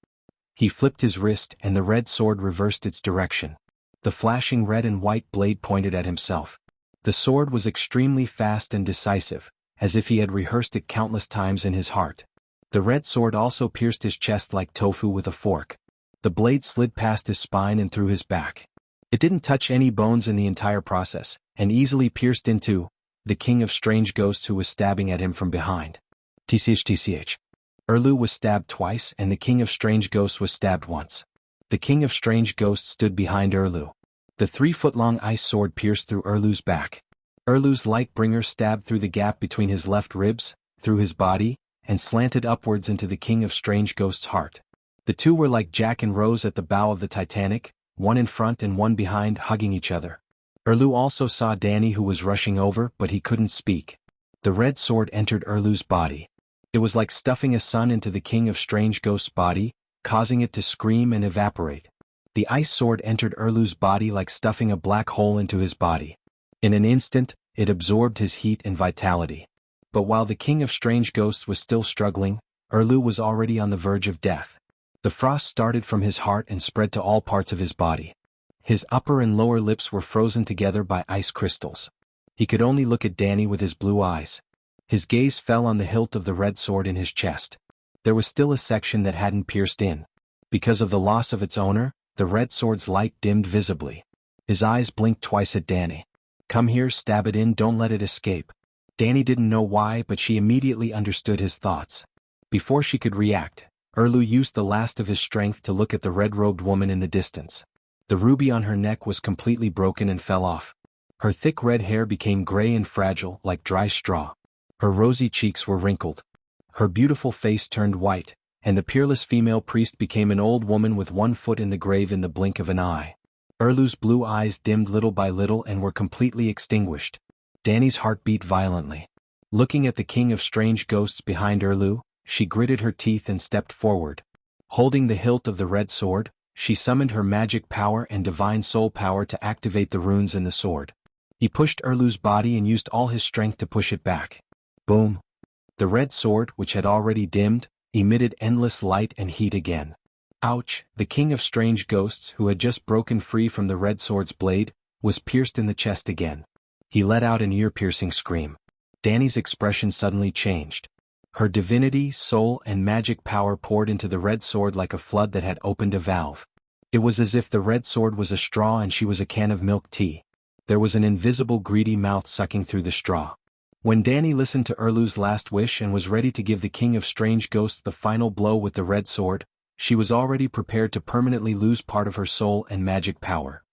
He flipped his wrist and the red sword reversed its direction. The flashing red and white blade pointed at himself. The sword was extremely fast and decisive, as if he had rehearsed it countless times in his heart. The red sword also pierced his chest like tofu with a fork. The blade slid past his spine and through his back. It didn't touch any bones in the entire process, and easily pierced into the King of Strange Ghosts who was stabbing at him from behind. TCH. Erlu was stabbed twice and the King of Strange Ghosts was stabbed once. The King of Strange Ghosts stood behind Erlu. The 3-foot-long ice sword pierced through Erlu's back. Erlu's Lightbringer stabbed through the gap between his left ribs, through his body, and slanted upwards into the King of Strange Ghosts' heart. The two were like Jack and Rose at the bow of the Titanic, one in front and one behind, hugging each other. Erlu also saw Danny, who was rushing over, but he couldn't speak. The red sword entered Erlu's body. It was like stuffing a sun into the King of Strange Ghosts' body, causing it to scream and evaporate. The ice sword entered Erlu's body like stuffing a black hole into his body. In an instant, it absorbed his heat and vitality. But while the King of Strange Ghosts was still struggling, Erlu was already on the verge of death. The frost started from his heart and spread to all parts of his body. His upper and lower lips were frozen together by ice crystals. He could only look at Danny with his blue eyes. His gaze fell on the hilt of the red sword in his chest. There was still a section that hadn't pierced in. Because of the loss of its owner, the red sword's light dimmed visibly. His eyes blinked twice at Danny. Come here, stab it in, don't let it escape. Danny didn't know why, but she immediately understood his thoughts. Before she could react, Erlu used the last of his strength to look at the red-robed woman in the distance. The ruby on her neck was completely broken and fell off. Her thick red hair became gray and fragile like dry straw. Her rosy cheeks were wrinkled. Her beautiful face turned white, and the peerless female priest became an old woman with one foot in the grave in the blink of an eye. Erlu's blue eyes dimmed little by little and were completely extinguished. Danny's heart beat violently. Looking at the king of strange ghosts behind Erlu, she gritted her teeth and stepped forward. Holding the hilt of the red sword, she summoned her magic power and divine soul power to activate the runes in the sword. He pushed Erlu's body and used all his strength to push it back. Boom! The red sword, which had already dimmed, emitted endless light and heat again. Ouch! The king of strange ghosts, who had just broken free from the red sword's blade, was pierced in the chest again. He let out an ear-piercing scream. Danny's expression suddenly changed. Her divinity, soul, and magic power poured into the red sword like a flood that had opened a valve. It was as if the red sword was a straw and she was a can of milk tea. There was an invisible greedy mouth sucking through the straw. When Danny listened to Erlu's last wish and was ready to give the king of strange ghosts the final blow with the red sword, she was already prepared to permanently lose part of her soul and magic power.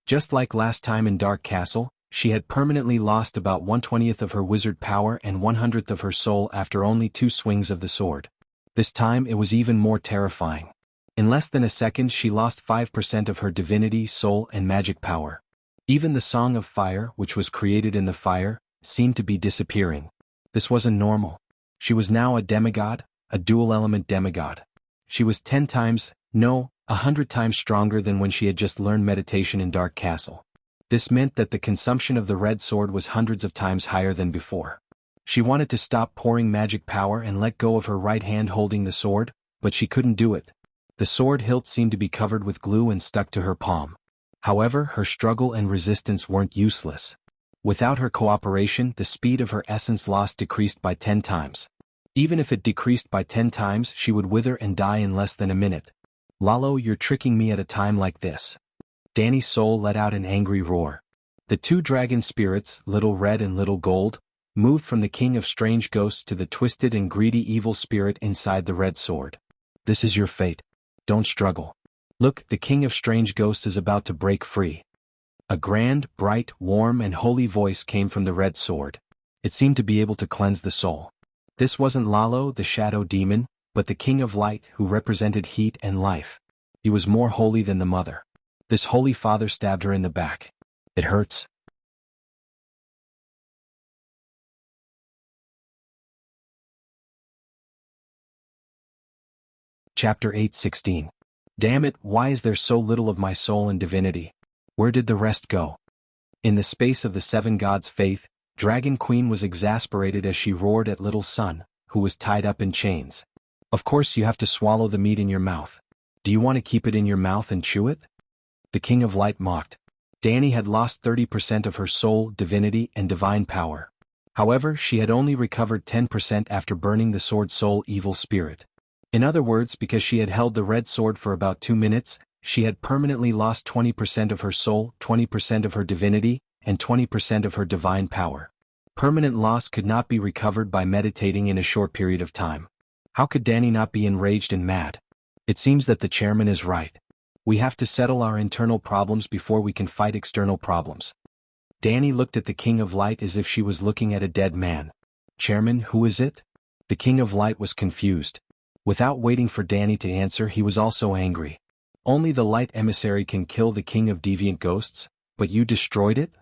Just like last time in Dark Castle, she had permanently lost about 1/20th of her wizard power and 1/100th of her soul after only 2 swings of the sword. This time it was even more terrifying. In less than a second she lost 5% of her divinity, soul, and magic power. Even the Song of Fire, which was created in the fire, seemed to be disappearing. This wasn't normal. She was now a demigod, a dual-element demigod. She was 10 times, no, 100 times stronger than when she had just learned meditation in Dark Castle. This meant that the consumption of the red sword was hundreds of times higher than before. She wanted to stop pouring magic power and let go of her right hand holding the sword, but she couldn't do it. The sword hilt seemed to be covered with glue and stuck to her palm. However, her struggle and resistance weren't useless. Without her cooperation, the speed of her essence loss decreased by 10 times. Even if it decreased by 10 times, she would wither and die in less than a minute. Lalo, you're tricking me at a time like this. Danny's soul let out an angry roar. The 2 dragon spirits, Little Red and Little Gold, moved from the king of strange ghosts to the twisted and greedy evil spirit inside the red sword. This is your fate. Don't struggle. Look, the king of strange ghosts is about to break free. A grand, bright, warm, and holy voice came from the red sword. It seemed to be able to cleanse the soul. This wasn't Lalo, the shadow demon, but the king of light who represented heat and life. He was more holy than the mother. This holy father stabbed her in the back. It hurts. Chapter 8:16. Damn it, why is there so little of my soul and divinity? Where did the rest go? In the space of the 7 gods' faith, Dragon Queen was exasperated as she roared at Little Sun, who was tied up in chains. Of course you have to swallow the meat in your mouth. Do you want to keep it in your mouth and chew it? The King of Light mocked. Danny had lost 30% of her soul, divinity, and divine power. However, she had only recovered 10% after burning the sword's soul evil spirit. In other words, because she had held the red sword for about 2 minutes, she had permanently lost 20% of her soul, 20% of her divinity, and 20% of her divine power. Permanent loss could not be recovered by meditating in a short period of time. How could Danny not be enraged and mad? It seems that the chairman is right. We have to settle our internal problems before we can fight external problems. Danny looked at the King of Light as if she was looking at a dead man. Chairman, who is it? The King of Light was confused. Without waiting for Danny to answer, he was also angry. Only the Light Emissary can kill the King of Deviant Ghosts, but you destroyed it?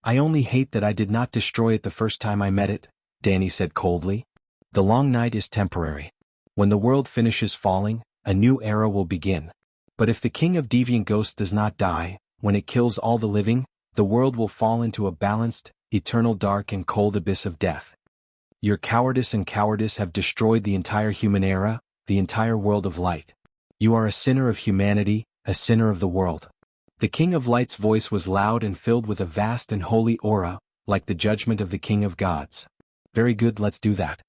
I only hate that I did not destroy it the first time I met it, Danny said coldly. The long night is temporary. When the world finishes falling, a new era will begin. But if the King of Deviant Ghosts does not die, when it kills all the living, the world will fall into a balanced, eternal dark and cold abyss of death. Your cowardice and cowardice have destroyed the entire human era, the entire world of light. You are a sinner of humanity, a sinner of the world. The King of Light's voice was loud and filled with a vast and holy aura, like the judgment of the King of Gods. Very good, let's do that.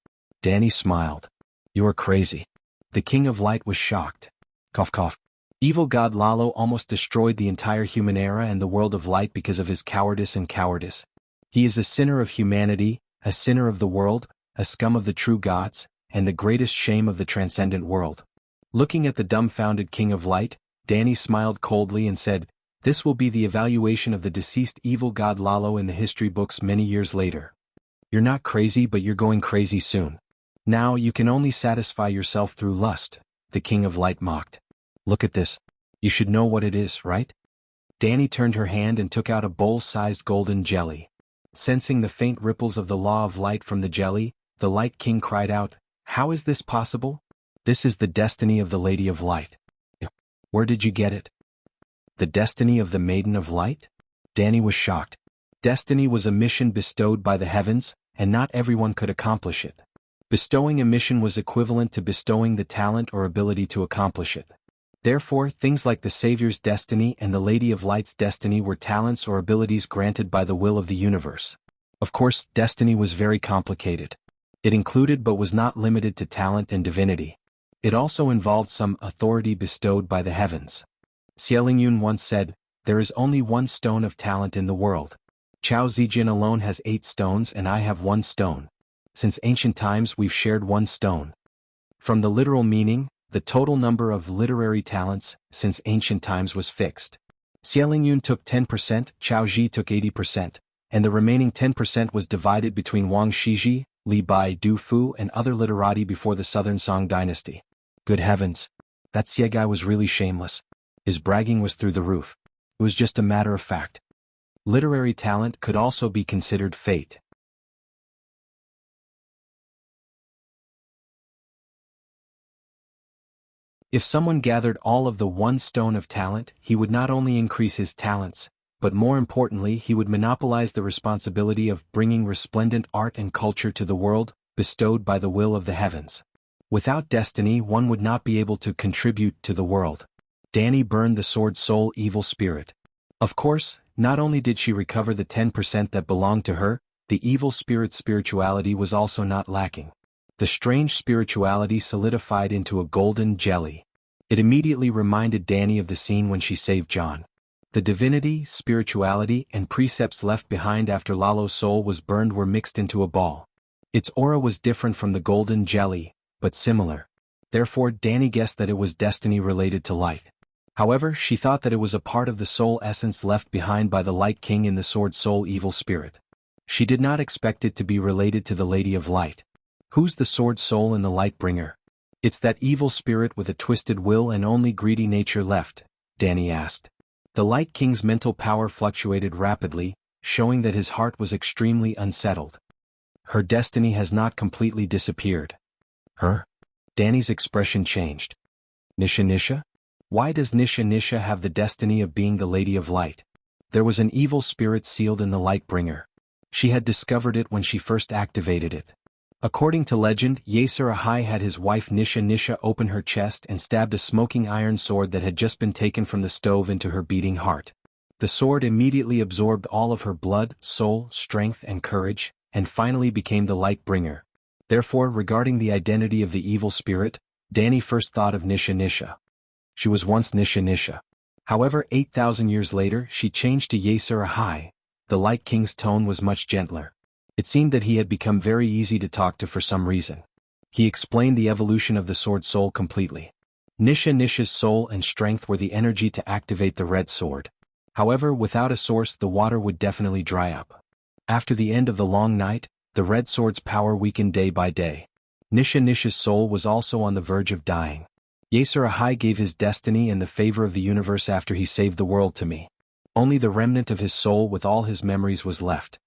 Danny smiled. You are crazy. The King of Light was shocked. Cough cough. Evil God Lalo almost destroyed the entire human era and the world of light because of his cowardice and cowardice. He is a sinner of humanity, a sinner of the world, a scum of the true gods, and the greatest shame of the transcendent world. Looking at the dumbfounded King of Light, Danny smiled coldly and said, "This will be the evaluation of the deceased evil god Lalo in the history books many years later. You're not crazy, but you're going crazy soon. Now you can only satisfy yourself through lust," the King of Light mocked. "Look at this. You should know what it is, right?" Danny turned her hand and took out a bowl-sized golden jelly. Sensing the faint ripples of the law of light from the jelly, the Light King cried out, "How is this possible? This is the destiny of the Lady of Light." "Where did you get it?" "The destiny of the Maiden of Light?" Danny was shocked. Destiny was a mission bestowed by the heavens, and not everyone could accomplish it. Bestowing a mission was equivalent to bestowing the talent or ability to accomplish it. Therefore, things like the Savior's destiny and the Lady of Light's destiny were talents or abilities granted by the will of the universe. Of course, destiny was very complicated. It included but was not limited to talent and divinity. It also involved some authority bestowed by the heavens. Xiaolingyun once said, "There is only one stone of talent in the world. Chao Zijin alone has 8 stones and I have 1 stone. Since ancient times we've shared 1 stone." From the literal meaning, the total number of literary talents, since ancient times was fixed. Xiaolingyun took 10%, Chao Ji took 80%, and the remaining 10% was divided between Wang Shiji, Li Bai Du Fu and other literati before the Southern Song dynasty. Good heavens! That Xie guy was really shameless. His bragging was through the roof. It was just a matter of fact. Literary talent could also be considered fate. If someone gathered all of the 1 stone of talent, he would not only increase his talents, but more importantly he would monopolize the responsibility of bringing resplendent art and culture to the world, bestowed by the will of the heavens. Without destiny one would not be able to contribute to the world. Danny burned the sword soul evil spirit. Of course, not only did she recover the 10% that belonged to her, the evil spirit's spirituality was also not lacking. The strange spirituality solidified into a golden jelly. It immediately reminded Danny of the scene when she saved John. The divinity, spirituality, and precepts left behind after Lalo's soul was burned were mixed into a ball. Its aura was different from the golden jelly, but similar. Therefore Danny guessed that it was destiny related to light. However, she thought that it was a part of the soul essence left behind by the Light King in the sword soul evil spirit. She did not expect it to be related to the Lady of Light. Who's the sword soul and the light bringer? It's that evil spirit with a twisted will and only greedy nature left, Danny asked. The Light King's mental power fluctuated rapidly, showing that his heart was extremely unsettled. Her destiny has not completely disappeared. Her? Danny's expression changed. Nisha Nisha? Why does Nisha Nisha have the destiny of being the Lady of Light? There was an evil spirit sealed in the light bringer. She had discovered it when she first activated it. According to legend, Yasser Ahai had his wife Nisha Nisha open her chest and stabbed a smoking iron sword that had just been taken from the stove into her beating heart. The sword immediately absorbed all of her blood, soul, strength and courage, and finally became the light bringer. Therefore, regarding the identity of the evil spirit, Danny first thought of Nisha Nisha. She was once Nisha Nisha. However, 8,000 years later, she changed to Yasser Ahai. The Light King's tone was much gentler. It seemed that he had become very easy to talk to for some reason. He explained the evolution of the sword soul completely. Nisha Nisha's soul and strength were the energy to activate the red sword. However, without a source the water would definitely dry up. After the end of the long night, the red sword's power weakened day by day. Nisha Nisha's soul was also on the verge of dying. Yasser Ahai gave his destiny and the favor of the universe after he saved the world to me. Only the remnant of his soul with all his memories was left.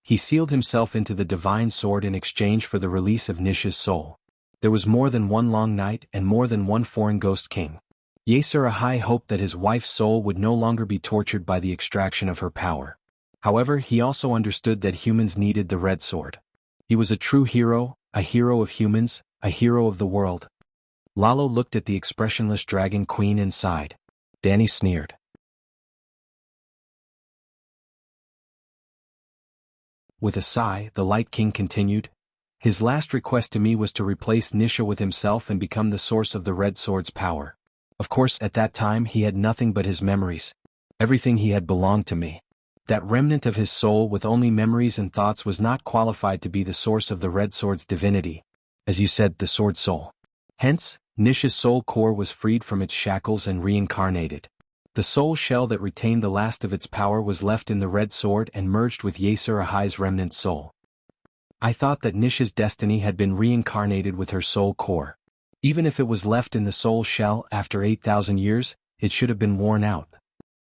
He sealed himself into the divine sword in exchange for the release of Nisha's soul. There was more than one long night and more than one foreign ghost king. Yasser Ahai hoped that his wife's soul would no longer be tortured by the extraction of her power. However, he also understood that humans needed the red sword. He was a true hero, a hero of humans, a hero of the world. Lalo looked at the expressionless dragon queen and sighed. Danny sneered. With a sigh, the Light King continued. His last request to me was to replace Nisha with himself and become the source of the red sword's power. Of course, at that time he had nothing but his memories. Everything he had belonged to me. That remnant of his soul with only memories and thoughts was not qualified to be the source of the red sword's divinity. As you said, the sword soul. Hence, Nisha's soul core was freed from its shackles and reincarnated. The soul shell that retained the last of its power was left in the red sword and merged with Yasir Ahai's remnant soul. I thought that Nisha's destiny had been reincarnated with her soul core. Even if it was left in the soul shell after 8,000 years, it should have been worn out.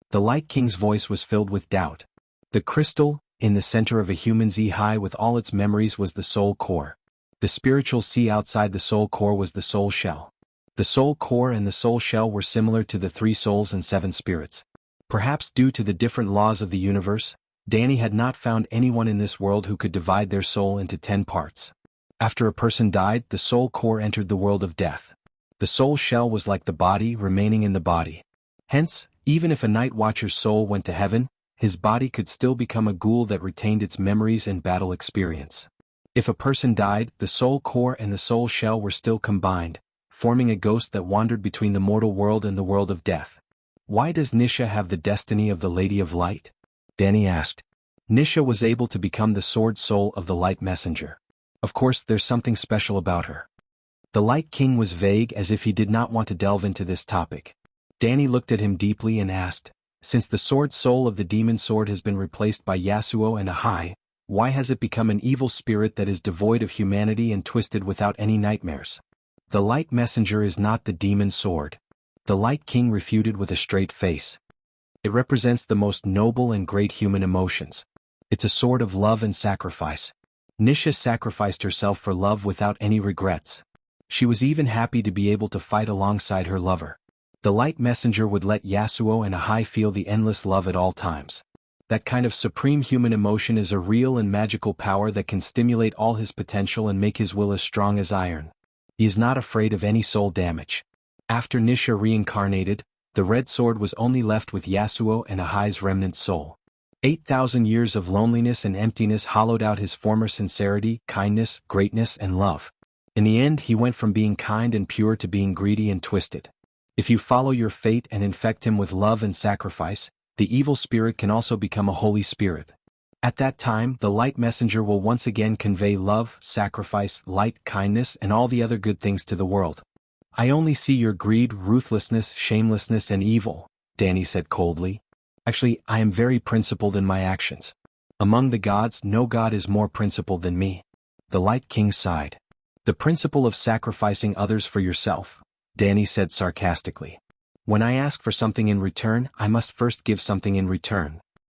The Light King's voice was filled with doubt. The crystal, in the center of a human's eye with all its memories, was the soul core. The spiritual sea outside the soul core was the soul shell. The soul core and the soul shell were similar to the 3 souls and 7 spirits. Perhaps due to the different laws of the universe, Danny had not found anyone in this world who could divide their soul into 10 parts. After a person died, the soul core entered the world of death. The soul shell was like the body, remaining in the body. Hence, even if a night watcher's soul went to heaven, his body could still become a ghoul that retained its memories and battle experience. If a person died, the soul core and the soul shell were still combined, forming a ghost that wandered between the mortal world and the world of death. Why does Nisha have the destiny of the Lady of Light? Danny asked. Nisha was able to become the sword soul of the Light Messenger. Of course, there's something special about her. The Light King was vague, as if he did not want to delve into this topic. Danny looked at him deeply and asked, since the sword soul of the demon sword has been replaced by Yasuo and Ahai, why has it become an evil spirit that is devoid of humanity and twisted without any nightmares? The Light Messenger is not the demon sword. The Light King refuted with a straight face. It represents the most noble and great human emotions. It's a sword of love and sacrifice. Nisha sacrificed herself for love without any regrets. She was even happy to be able to fight alongside her lover. The Light Messenger would let Yasuo and Ahai feel the endless love at all times. That kind of supreme human emotion is a real and magical power that can stimulate all his potential and make his will as strong as iron. He is not afraid of any soul damage. After Nisha reincarnated, the red sword was only left with Yasuo and Ahai's remnant soul. 8,000 years of loneliness and emptiness hollowed out his former sincerity, kindness, greatness, and love. In the end, he went from being kind and pure to being greedy and twisted. If you follow your fate and infect him with love and sacrifice, the evil spirit can also become a holy spirit. At that time, the Light Messenger will once again convey love, sacrifice, light, kindness, and all the other good things to the world. I only see your greed, ruthlessness, shamelessness, and evil, Danny said coldly. Actually, I am very principled in my actions. Among the gods, no god is more principled than me. The Light King sighed. The principle of sacrificing others for yourself, Danny said sarcastically. When I ask for something in return, I must first give something in return.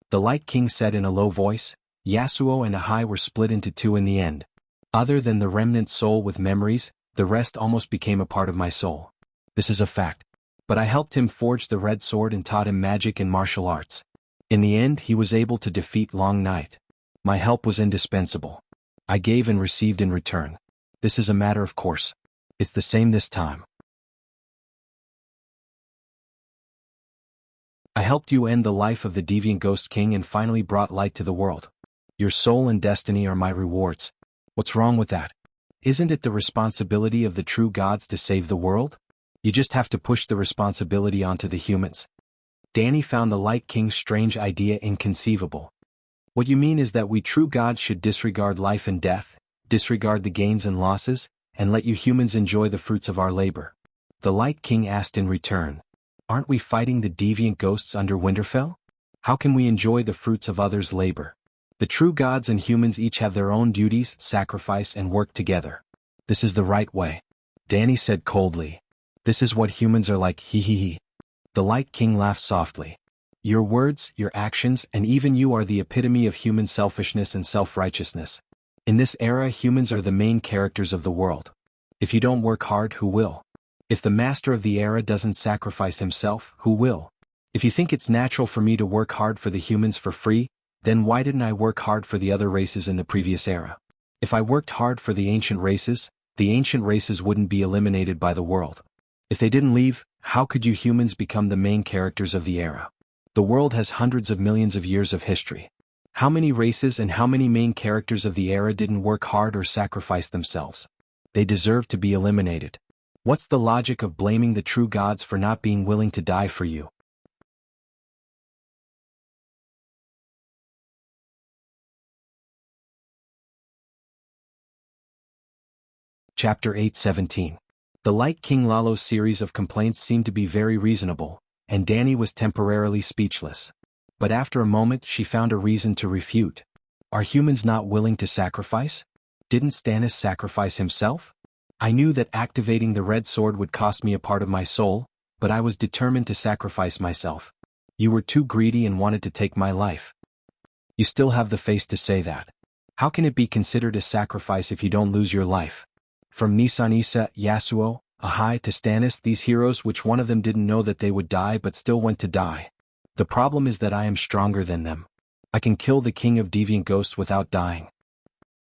The Light King said in a low voice. Yasuo and Ahai were split into 2 in the end. Other than the remnant soul with memories, the rest almost became a part of my soul. This is a fact. But I helped him forge the red sword and taught him magic and martial arts. In the end, he was able to defeat Long Night. My help was indispensable. I gave and received in return. This is a matter of course. It's the same this time. I helped you end the life of the deviant Ghost King and finally brought light to the world. Your soul and destiny are my rewards. What's wrong with that? Isn't it the responsibility of the true gods to save the world? You just have to push the responsibility onto the humans. Danny found the Light King's strange idea inconceivable. What you mean is that we true gods should disregard life and death, disregard the gains and losses, and let you humans enjoy the fruits of our labor? The Light King asked in return. Aren't we fighting the deviant ghosts under Winterfell? How can we enjoy the fruits of others' labor? The true gods and humans each have their own duties, sacrifice, and work together. This is the right way. Danny said coldly. This is what humans are like, he he he. The Light King laughed softly. Your words, your actions, and even you are the epitome of human selfishness and self-righteousness. In this era, humans are the main characters of the world. If you don't work hard, who will? If the master of the era doesn't sacrifice himself, who will? If you think it's natural for me to work hard for the humans for free, then why didn't I work hard for the other races in the previous era? If I worked hard for the ancient races wouldn't be eliminated by the world. If they didn't leave, how could you humans become the main characters of the era? The world has hundreds of millions of years of history. How many races and how many main characters of the era didn't work hard or sacrifice themselves? They deserve to be eliminated. What's the logic of blaming the true gods for not being willing to die for you? Chapter 8:17. The Light King Lalo's series of complaints seemed to be very reasonable, and Danny was temporarily speechless. But after a moment she found a reason to refute. Are humans not willing to sacrifice? Didn't Stannis sacrifice himself? I knew that activating the red sword would cost me a part of my soul, but I was determined to sacrifice myself. You were too greedy and wanted to take my life. You still have the face to say that. How can it be considered a sacrifice if you don't lose your life? From Nisanisa, Yasuo, Ahai to Stannis, these heroes, which one of them didn't know that they would die but still went to die. The problem is that I am stronger than them. I can kill the King of Deviant Ghosts without dying.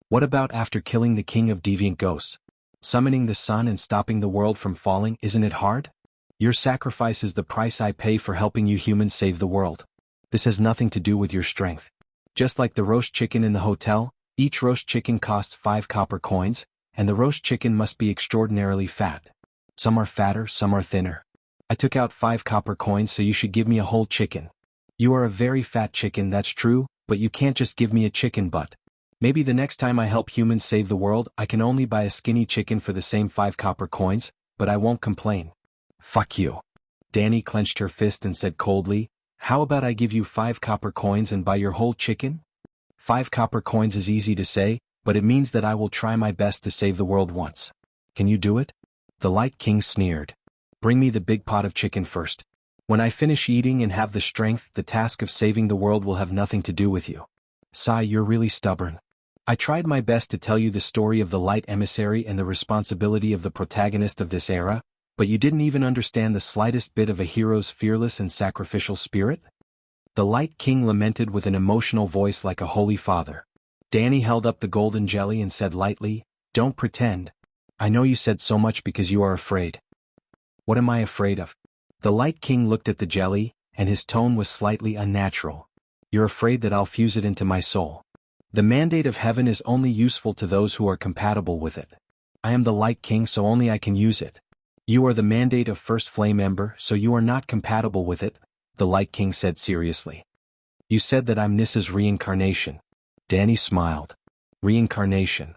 What about after killing the King of Deviant Ghosts? Summoning the sun and stopping the world from falling, isn't it hard? Your sacrifice is the price I pay for helping you humans save the world. This has nothing to do with your strength. Just like the roast chicken in the hotel, each roast chicken costs 5 copper coins, and the roast chicken must be extraordinarily fat. Some are fatter, some are thinner. I took out 5 copper coins, so you should give me a whole chicken. You are a very fat chicken, that's true, but you can't just give me a chicken butt. Maybe the next time I help humans save the world I can only buy a skinny chicken for the same 5 copper coins, but I won't complain. Fuck you. Danny clenched her fist and said coldly, how about I give you 5 copper coins and buy your whole chicken? 5 copper coins is easy to say, but it means that I will try my best to save the world once. Can you do it? The Light King sneered. Bring me the big pot of chicken first. When I finish eating and have the strength, the task of saving the world will have nothing to do with you. Sai, you're really stubborn. I tried my best to tell you the story of the Light Emissary and the responsibility of the protagonist of this era, but you didn't even understand the slightest bit of a hero's fearless and sacrificial spirit? The Light King lamented with an emotional voice like a holy father. Danny held up the golden jelly and said lightly, don't pretend. I know you said so much because you are afraid. What am I afraid of? The Light King looked at the jelly, and his tone was slightly unnatural. You're afraid that I'll fuse it into my soul. The mandate of heaven is only useful to those who are compatible with it. I am the Light King, so only I can use it. You are the mandate of First Flame Ember, so you are not compatible with it, the Light King said seriously. You said that I'm Nissa's reincarnation. Danny smiled. Reincarnation.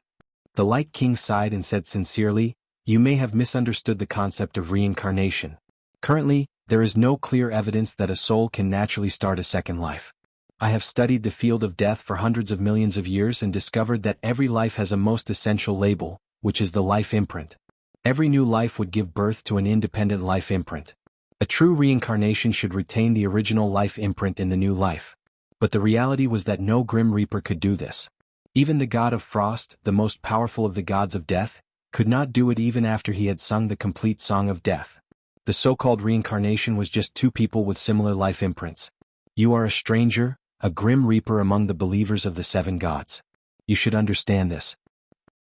The Light King sighed and said sincerely, you may have misunderstood the concept of reincarnation. Currently, there is no clear evidence that a soul can naturally start a second life. I have studied the field of death for hundreds of millions of years and discovered that every life has a most essential label, which is the life imprint. Every new life would give birth to an independent life imprint. A true reincarnation should retain the original life imprint in the new life. But the reality was that no Grim Reaper could do this. Even the god of frost, the most powerful of the gods of death, could not do it even after he had sung the complete song of death. The so-called reincarnation was just 2 people with similar life imprints. You are a stranger, a Grim Reaper among the believers of the 7 gods. You should understand this.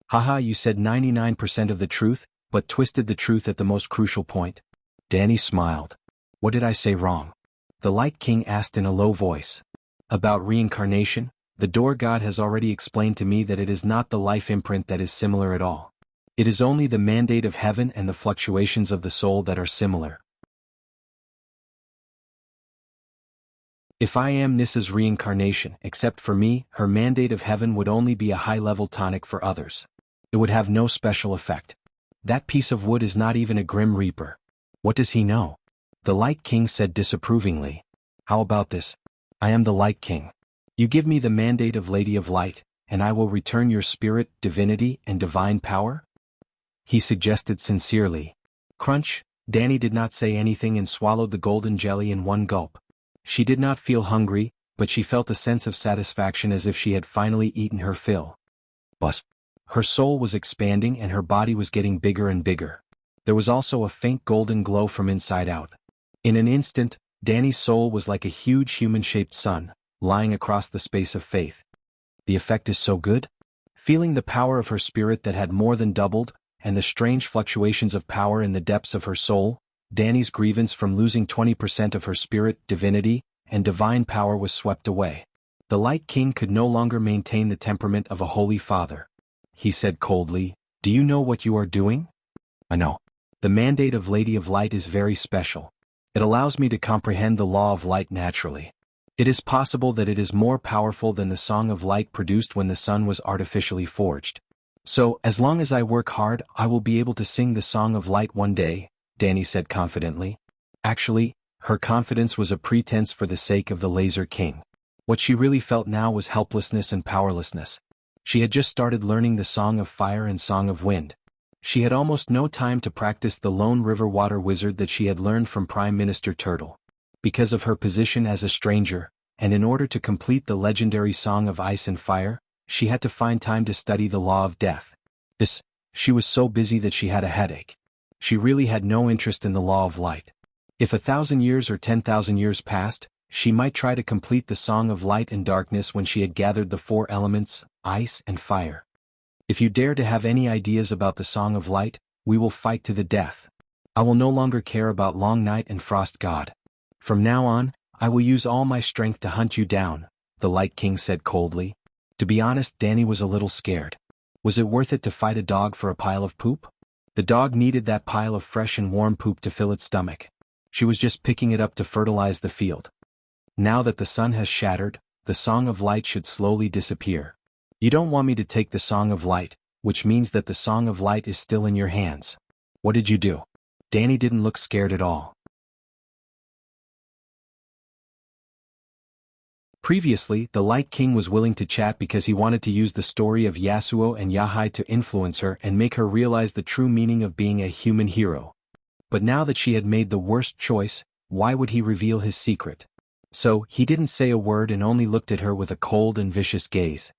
Haha, you said 99% of the truth, but twisted the truth at the most crucial point. Danny smiled. What did I say wrong? The Light King asked in a low voice. About reincarnation, the door god has already explained to me that it is not the life imprint that is similar at all. It is only the mandate of heaven and the fluctuations of the soul that are similar. If I am Nissa's reincarnation, except for me, her mandate of heaven would only be a high-level tonic for others. It would have no special effect. That piece of wood is not even a Grim Reaper. What does he know? The Light King said disapprovingly. How about this? I am the Light King. You give me the mandate of Lady of Light, and I will return your spirit, divinity, and divine power? He suggested sincerely. Crunch. Danny did not say anything and swallowed the golden jelly in one gulp. She did not feel hungry, but she felt a sense of satisfaction as if she had finally eaten her fill. Buzz. Her soul was expanding and her body was getting bigger and bigger. There was also a faint golden glow from inside out. In an instant, Danny's soul was like a huge human-shaped sun, lying across the space of faith. The effect is so good? Feeling the power of her spirit that had more than doubled, and the strange fluctuations of power in the depths of her soul, Danny's grievance from losing 20% of her spirit, divinity, and divine power was swept away. The Light King could no longer maintain the temperament of a holy father. He said coldly, do you know what you are doing? I know. The mandate of Lady of Light is very special. It allows me to comprehend the law of light naturally. It is possible that it is more powerful than the Song of Light produced when the sun was artificially forged. So, as long as I work hard, I will be able to sing the Song of Light one day, Danny said confidently. Actually, her confidence was a pretense for the sake of the Laser King. What she really felt now was helplessness and powerlessness. She had just started learning the Song of Fire and Song of Wind. She had almost no time to practice the Lone River Water Wizard that she had learned from Prime Minister Turtle. Because of her position as a stranger, and in order to complete the legendary Song of Ice and Fire, she had to find time to study the Law of Death. She was so busy that she had a headache. She really had no interest in the Law of Light. If 1,000 years or 10,000 years passed, she might try to complete the Song of Light and Darkness when she had gathered the 4 elements, ice and fire. If you dare to have any ideas about the Song of Light, we will fight to the death. I will no longer care about Long Night and Frost God. From now on, I will use all my strength to hunt you down, the Light King said coldly. To be honest, Danny was a little scared. Was it worth it to fight a dog for a pile of poop? The dog needed that pile of fresh and warm poop to fill its stomach. She was just picking it up to fertilize the field. Now that the sun has shattered, the Song of Light should slowly disappear. You don't want me to take the Song of Light, which means that the Song of Light is still in your hands. What did you do? Danny didn't look scared at all. Previously, the Light King was willing to chat because he wanted to use the story of Yasuo and Yahai to influence her and make her realize the true meaning of being a human hero. But now that she had made the worst choice, why would he reveal his secret? So, he didn't say a word and only looked at her with a cold and vicious gaze.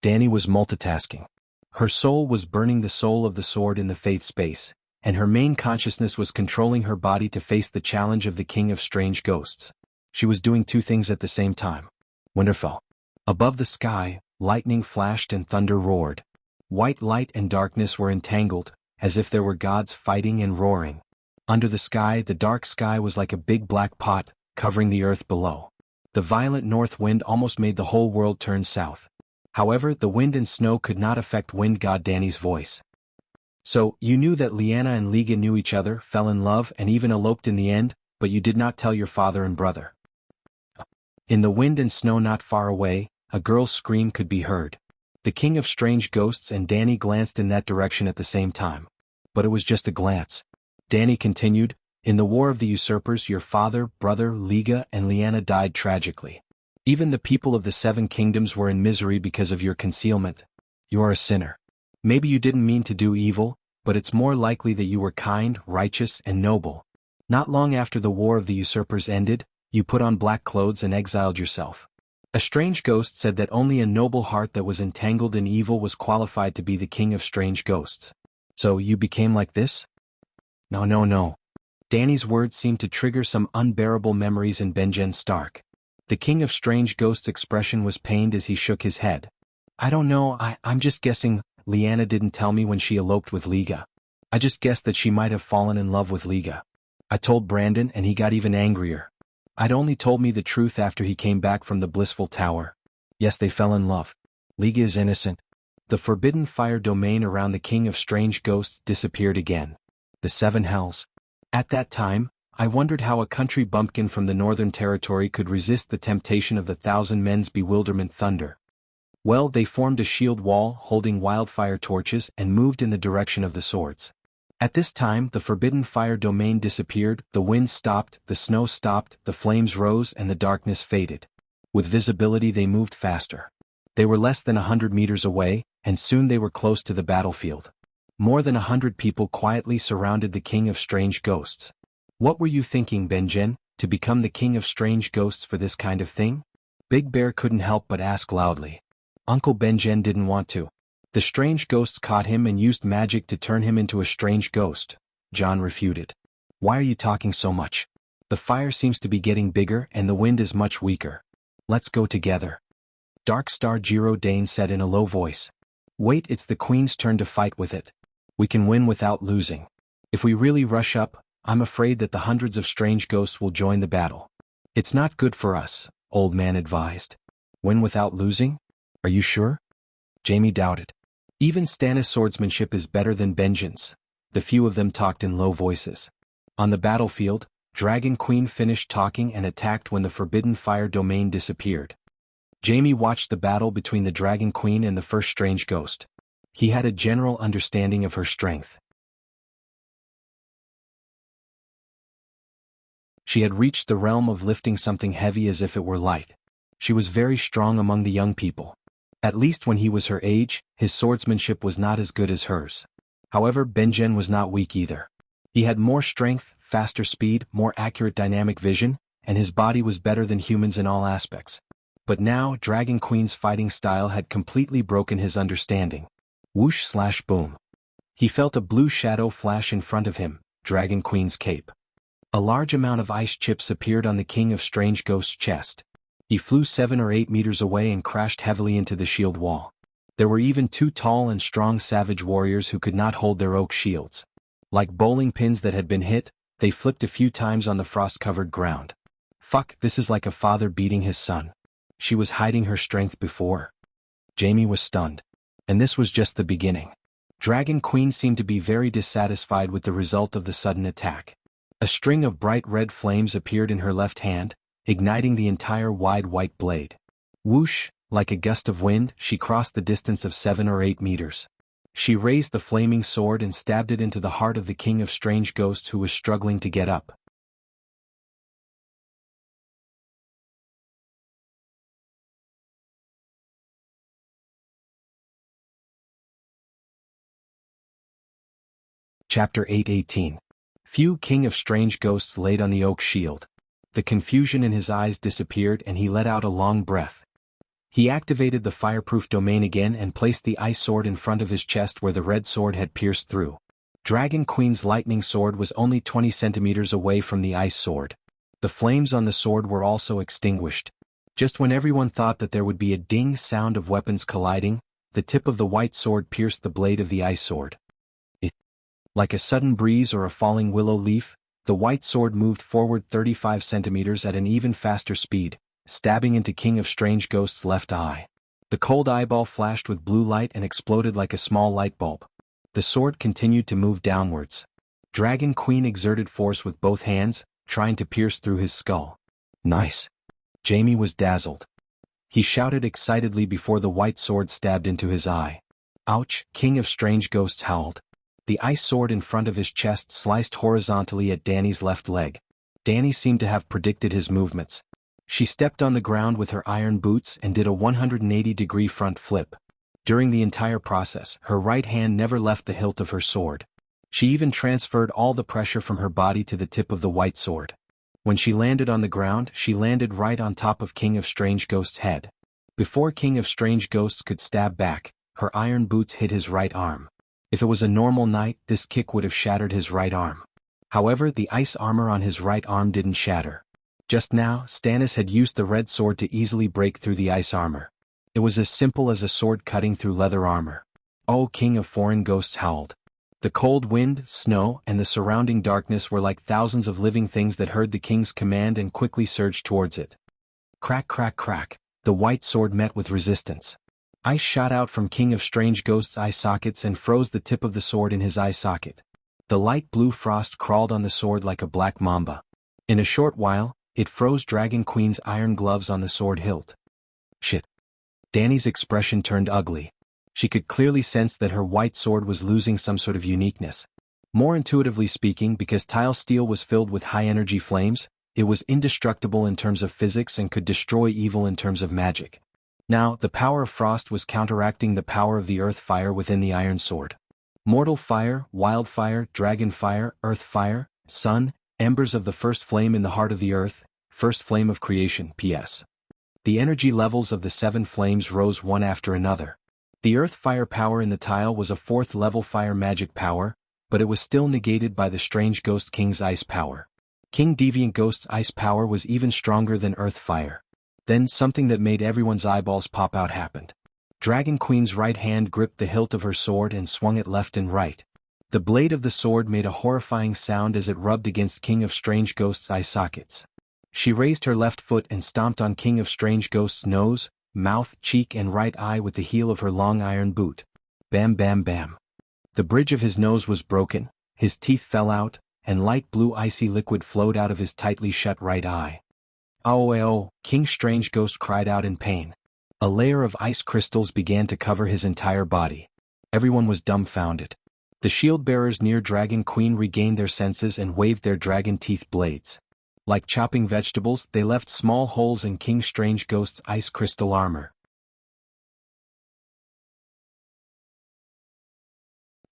Danny was multitasking. Her soul was burning the soul of the sword in the faith space, and her main consciousness was controlling her body to face the challenge of the King of Strange Ghosts. She was doing 2 things at the same time. Winter fell. Above the sky, lightning flashed and thunder roared. White light and darkness were entangled, as if there were gods fighting and roaring. Under the sky, the dark sky was like a big black pot, covering the earth below. The violent north wind almost made the whole world turn south. However, the wind and snow could not affect wind god Danny's voice. So, you knew that Liana and Liga knew each other, fell in love and even eloped in the end, but you did not tell your father and brother. In the wind and snow not far away, a girl's scream could be heard. The King of Strange Ghosts and Danny glanced in that direction at the same time. But it was just a glance. Danny continued, "In the War of the Usurpers your father, brother, Liga and Liana died tragically. Even the people of the 7 kingdoms were in misery because of your concealment. You're a sinner. Maybe you didn't mean to do evil, but it's more likely that you were kind, righteous and noble. Not long after the War of the Usurpers ended, you put on black clothes and exiled yourself. A strange ghost said that only a noble heart that was entangled in evil was qualified to be the King of Strange Ghosts. So you became like this?" No. Danny's words seemed to trigger some unbearable memories in Benjen Stark. The King of Strange Ghosts' expression was pained as he shook his head. "I don't know, I'm just guessing. Liana didn't tell me when she eloped with Liga. I just guessed that she might have fallen in love with Liga. I told Brandon and he got even angrier. I'd only told me the truth after he came back from the Blissful Tower. Yes, they fell in love. Liga is innocent." The forbidden fire domain around the King of Strange Ghosts disappeared again. The 7 hells. At that time, I wondered how a country bumpkin from the Northern Territory could resist the temptation of the 1,000 men's bewilderment thunder. Well, they formed a shield wall holding wildfire torches and moved in the direction of the swords. At this time the forbidden fire domain disappeared, the wind stopped, the snow stopped, the flames rose and the darkness faded. With visibility they moved faster. They were less than 100 meters away, and soon they were close to the battlefield. More than 100 people quietly surrounded the King of Strange Ghosts. "What were you thinking, Benjen, to become the King of Strange Ghosts for this kind of thing?" Big Bear couldn't help but ask loudly. Uncle Benjen didn't want to. The strange ghosts caught him and used magic to turn him into a strange ghost, John refuted. "Why are you talking so much? The fire seems to be getting bigger and the wind is much weaker. Let's go together." Dark Star Jiro Dane said in a low voice. "Wait, it's the Queen's turn to fight with it. We can win without losing. If we really rush up, I'm afraid that the hundreds of strange ghosts will join the battle. It's not good for us," Old Man advised. "Win without losing? Are you sure?" Jamie doubted. Even Stannis' swordsmanship is better than Benjen's. The few of them talked in low voices. On the battlefield, Dragon Queen finished talking and attacked when the forbidden fire domain disappeared. Jamie watched the battle between the Dragon Queen and the first strange ghost. He had a general understanding of her strength. She had reached the realm of lifting something heavy as if it were light. She was very strong among the young people. At least when he was her age, his swordsmanship was not as good as hers. However, Benjen was not weak either. He had more strength, faster speed, more accurate dynamic vision, and his body was better than humans in all aspects. But now, Dragon Queen's fighting style had completely broken his understanding. Whoosh/boom. He felt a blue shadow flash in front of him, Dragon Queen's cape. A large amount of ice chips appeared on the King of Strange Ghost's chest. He flew 7 or 8 meters away and crashed heavily into the shield wall. There were even 2 tall and strong savage warriors who could not hold their oak shields. Like bowling pins that had been hit, they flipped a few times on the frost-covered ground. Fuck, this is like a father beating his son. She was hiding her strength before. Jamie was stunned. And this was just the beginning. Dragon Queen seemed to be very dissatisfied with the result of the sudden attack. A string of bright red flames appeared in her left hand, igniting the entire wide white blade. Whoosh, like a gust of wind, she crossed the distance of 7 or 8 meters. She raised the flaming sword and stabbed it into the heart of the King of Strange Ghosts, who was struggling to get up. Chapter 8:18. Few King of Strange Ghosts laid on the oak shield. The confusion in his eyes disappeared and he let out a long breath. He activated the fireproof domain again and placed the ice sword in front of his chest where the red sword had pierced through. Dragon Queen's lightning sword was only 20 centimeters away from the ice sword. The flames on the sword were also extinguished. Just when everyone thought that there would be a ding sound of weapons colliding, the tip of the white sword pierced the blade of the ice sword. Like a sudden breeze or a falling willow leaf, the white sword moved forward 35 centimeters at an even faster speed, stabbing into King of Strange Ghost's left eye. The cold eyeball flashed with blue light and exploded like a small light bulb. The sword continued to move downwards. Dragon Queen exerted force with both hands, trying to pierce through his skull. Nice. Jamie was dazzled. He shouted excitedly before the white sword stabbed into his eye. Ouch, King of Strange Ghosts howled. The ice sword in front of his chest sliced horizontally at Danny's left leg. Danny seemed to have predicted his movements. She stepped on the ground with her iron boots and did a 180-degree front flip. During the entire process, her right hand never left the hilt of her sword. She even transferred all the pressure from her body to the tip of the white sword. When she landed on the ground, she landed right on top of King of Strange Ghost's head. Before King of Strange Ghosts could stab back, her iron boots hit his right arm. If it was a normal night, this kick would have shattered his right arm. However, the ice armor on his right arm didn't shatter. Just now, Stannis had used the red sword to easily break through the ice armor. It was as simple as a sword cutting through leather armor. Oh, King of Foreign Ghosts howled. The cold wind, snow, and the surrounding darkness were like thousands of living things that heard the king's command and quickly surged towards it. Crack, crack, crack. The white sword met with resistance. Ice shot out from King of Strange Ghost's eye sockets and froze the tip of the sword in his eye socket. The light blue frost crawled on the sword like a black mamba. In a short while, it froze Dragon Queen's iron gloves on the sword hilt. Shit. Danny's expression turned ugly. She could clearly sense that her white sword was losing some sort of uniqueness. More intuitively speaking, because tile steel was filled with high-energy flames, it was indestructible in terms of physics and could destroy evil in terms of magic. Now, the power of frost was counteracting the power of the earth fire within the iron sword. Mortal fire, wildfire, dragon fire, earth fire, sun, embers of the first flame in the heart of the earth, first flame of creation, P.S. The energy levels of the 7 flames rose one after another. The earth fire power in the tile was a 4th level fire magic power, but it was still negated by the Strange Ghost King's ice power. King Deviant Ghost's ice power was even stronger than earth fire. Then something that made everyone's eyeballs pop out happened. Dragon Queen's right hand gripped the hilt of her sword and swung it left and right. The blade of the sword made a horrifying sound as it rubbed against King of Strange Ghost's eye sockets. She raised her left foot and stomped on King of Strange Ghost's nose, mouth, cheek and right eye with the heel of her long iron boot. Bam bam bam. The bridge of his nose was broken, his teeth fell out, and light blue icy liquid flowed out of his tightly shut right eye. Oh, King Strange Ghost cried out in pain. A layer of ice crystals began to cover his entire body. Everyone was dumbfounded. The shield-bearers near Dragon Queen regained their senses and waved their dragon teeth blades. Like chopping vegetables, they left small holes in King Strange Ghost's ice crystal armor.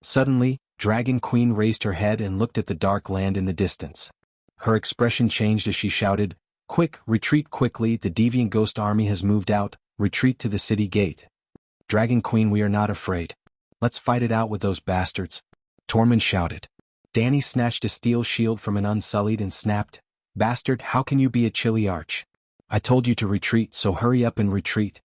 Suddenly, Dragon Queen raised her head and looked at the dark land in the distance. Her expression changed as she shouted, "Quick, retreat quickly, the deviant ghost army has moved out, retreat to the city gate." "Dragon Queen, we are not afraid. Let's fight it out with those bastards," Tormund shouted. Dany snatched a steel shield from an unsullied and snapped, "Bastard, how can you be a chilly arch? I told you to retreat, so hurry up and retreat."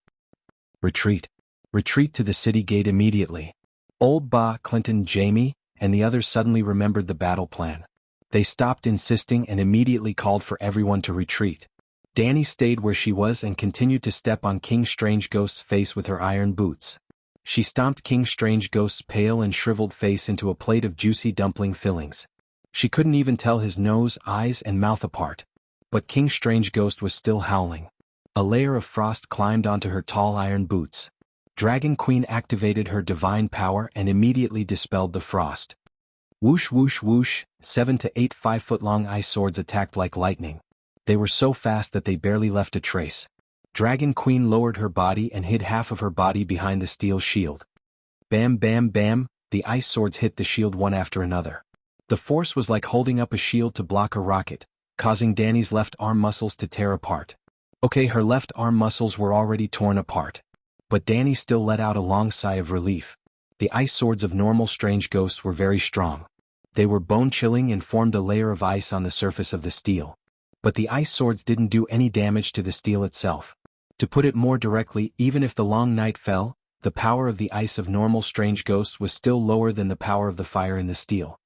"Retreat. Retreat to the city gate immediately." Old Ba, Clinton, Jaime, and the others suddenly remembered the battle plan. They stopped insisting and immediately called for everyone to retreat. Dany stayed where she was and continued to step on King Strange Ghost's face with her iron boots. She stomped King Strange Ghost's pale and shriveled face into a plate of juicy dumpling fillings. She couldn't even tell his nose, eyes, and mouth apart. But King Strange Ghost was still howling. A layer of frost climbed onto her tall iron boots. Dragon Queen activated her divine power and immediately dispelled the frost. Whoosh whoosh whoosh, 7 to 8 5-foot-long ice swords attacked like lightning. They were so fast that they barely left a trace. Dragon Queen lowered her body and hid half of her body behind the steel shield. Bam bam bam, the ice swords hit the shield one after another. The force was like holding up a shield to block a rocket, causing Dany's left arm muscles to tear apart. Okay, her left arm muscles were already torn apart. But Dany still let out a long sigh of relief. The ice swords of normal strange ghosts were very strong. They were bone-chilling and formed a layer of ice on the surface of the steel. But the ice swords didn't do any damage to the steel itself. To put it more directly, even if the long night fell, the power of the ice of normal strange ghosts was still lower than the power of the fire in the steel.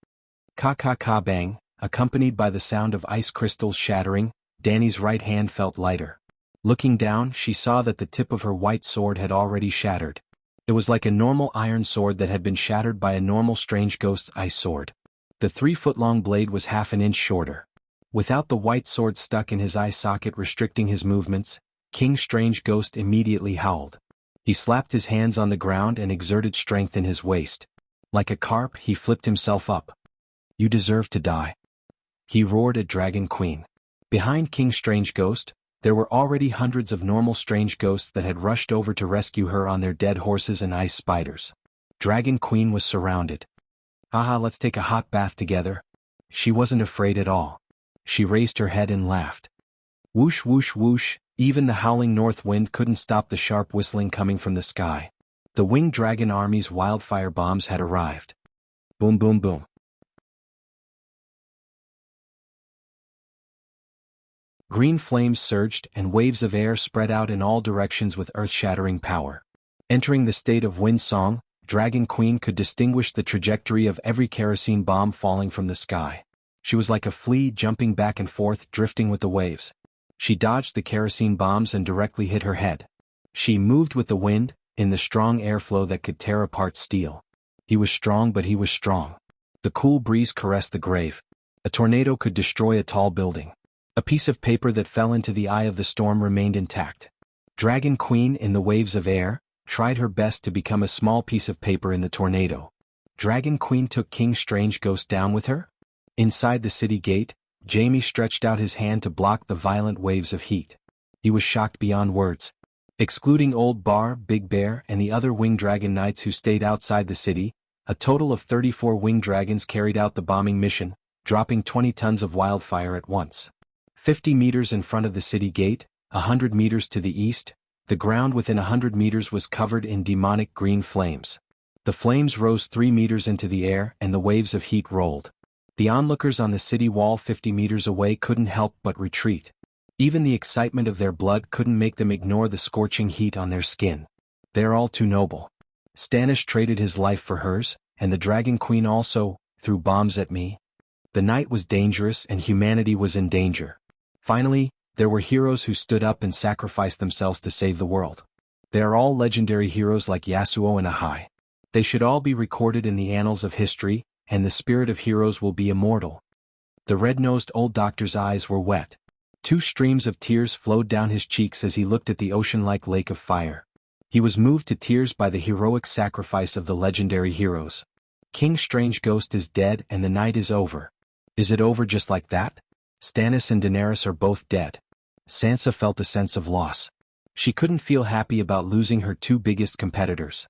Ka bang, accompanied by the sound of ice crystals shattering, Dany's right hand felt lighter. Looking down, she saw that the tip of her white sword had already shattered. It was like a normal iron sword that had been shattered by a normal strange ghost's ice sword. The 3-foot-long blade was half an inch shorter. Without the white sword stuck in his eye socket restricting his movements, King Strange Ghost immediately howled. He slapped his hands on the ground and exerted strength in his waist. Like a carp, he flipped himself up. "You deserve to die," he roared at Dragon Queen. Behind King Strange Ghost, there were already hundreds of normal strange ghosts that had rushed over to rescue her on their dead horses and ice spiders. Dragon Queen was surrounded. "Haha, let's take a hot bath together." She wasn't afraid at all. She raised her head and laughed. Whoosh whoosh whoosh, even the howling north wind couldn't stop the sharp whistling coming from the sky. The winged dragon army's wildfire bombs had arrived. Boom boom boom. Green flames surged and waves of air spread out in all directions with earth-shattering power. Entering the state of wind song, Dragon Queen could distinguish the trajectory of every kerosene bomb falling from the sky. She was like a flea jumping back and forth, drifting with the waves. She dodged the kerosene bombs and directly hit her head. She moved with the wind, in the strong airflow that could tear apart steel. He was strong, but he was strong. The cool breeze caressed the grave. A tornado could destroy a tall building. A piece of paper that fell into the eye of the storm remained intact. Dragon Queen, in the waves of air, tried her best to become a small piece of paper in the tornado. Dragon Queen took King Strange Ghost down with her? Inside the city gate, Jaime stretched out his hand to block the violent waves of heat. He was shocked beyond words. Excluding Old Bar, Big Bear, and the other winged dragon knights who stayed outside the city, a total of 34 winged dragons carried out the bombing mission, dropping 20 tons of wildfire at once. 50 meters in front of the city gate, 100 meters to the east, the ground within 100 meters was covered in demonic green flames. The flames rose 3 meters into the air and the waves of heat rolled. The onlookers on the city wall 50 meters away couldn't help but retreat. Even the excitement of their blood couldn't make them ignore the scorching heat on their skin. They're all too noble. Stannis traded his life for hers, and the Dragon Queen also threw bombs at me. The night was dangerous and humanity was in danger. Finally, there were heroes who stood up and sacrificed themselves to save the world. They are all legendary heroes like Yasuo and Ahai. They should all be recorded in the annals of history, and the spirit of heroes will be immortal. The red-nosed old doctor's eyes were wet. 2 streams of tears flowed down his cheeks as he looked at the ocean-like lake of fire. He was moved to tears by the heroic sacrifice of the legendary heroes. King Strange Ghost is dead and the night is over. Is it over just like that? Stannis and Daenerys are both dead. Sansa felt a sense of loss. She couldn't feel happy about losing her two biggest competitors.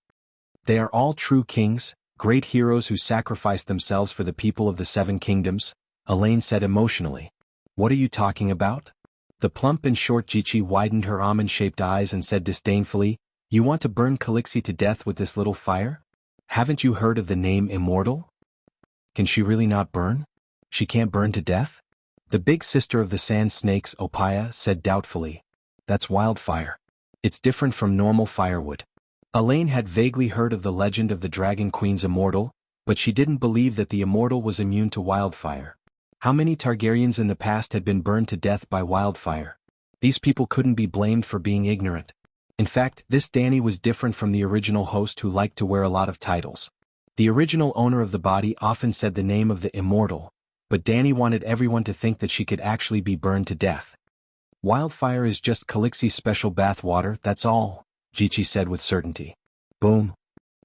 They are all true kings, great heroes who sacrificed themselves for the people of the Seven Kingdoms, Elaine said emotionally. What are you talking about? The plump and short Jichi widened her almond-shaped eyes and said disdainfully, You want to burn Calixi to death with this little fire? Haven't you heard of the name Immortal? Can she really not burn? She can't burn to death? The big sister of the sand snakes, Opaya, said doubtfully. That's wildfire. It's different from normal firewood. Elaine had vaguely heard of the legend of the Dragon Queen's Immortal, but she didn't believe that the Immortal was immune to wildfire. How many Targaryens in the past had been burned to death by wildfire? These people couldn't be blamed for being ignorant. In fact, this Dany was different from the original host who liked to wear a lot of titles. The original owner of the body often said the name of the Immortal, but Dany wanted everyone to think that she could actually be burned to death. Wildfire is just Calixi's special bath water, that's all, Jichi said with certainty. Boom.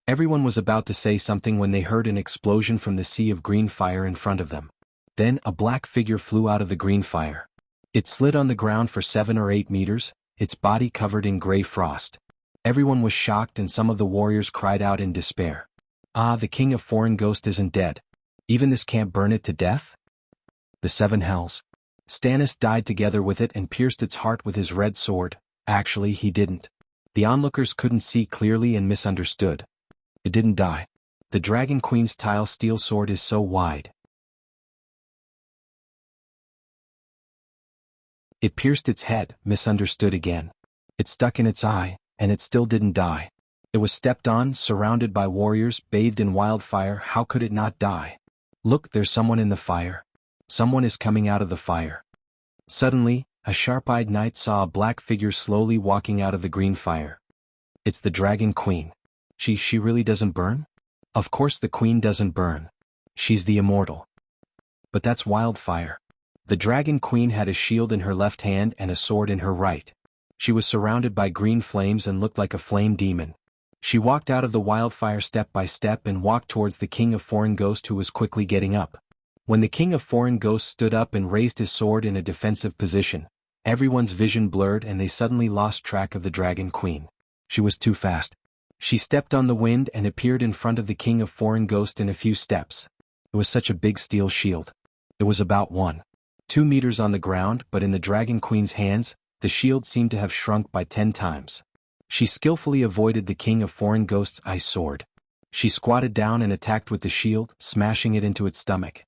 Everyone was about to say something when they heard an explosion from the sea of green fire in front of them. Then a black figure flew out of the green fire. It slid on the ground for 7 or 8 meters, its body covered in gray frost. Everyone was shocked and some of the warriors cried out in despair. Ah, the king of Foreign Ghost isn't dead. Even this can't burn it to death? The seven hells. Stannis died together with it and pierced its heart with his red sword. Actually, he didn't. The onlookers couldn't see clearly and misunderstood. It didn't die. The Dragon Queen's tile steel sword is so wide. It pierced its head, misunderstood again. It stuck in its eye, and it still didn't die. It was stepped on, surrounded by warriors, bathed in wildfire. How could it not die? Look, there's someone in the fire. Someone is coming out of the fire. Suddenly, a sharp-eyed knight saw a black figure slowly walking out of the green fire. It's the Dragon Queen. She really doesn't burn? Of course the queen doesn't burn. She's the immortal. But that's wildfire. The Dragon Queen had a shield in her left hand and a sword in her right. She was surrounded by green flames and looked like a flame demon. She walked out of the wildfire step by step and walked towards the King of Foreign Ghost, who was quickly getting up. When the King of Foreign Ghost stood up and raised his sword in a defensive position, everyone's vision blurred and they suddenly lost track of the Dragon Queen. She was too fast. She stepped on the wind and appeared in front of the King of Foreign Ghost in a few steps. It was such a big steel shield. It was about 1.2 meters on the ground, but in the Dragon Queen's hands, the shield seemed to have shrunk by 10 times. She skillfully avoided the King of Foreign Ghost's ice sword. She squatted down and attacked with the shield, smashing it into its stomach.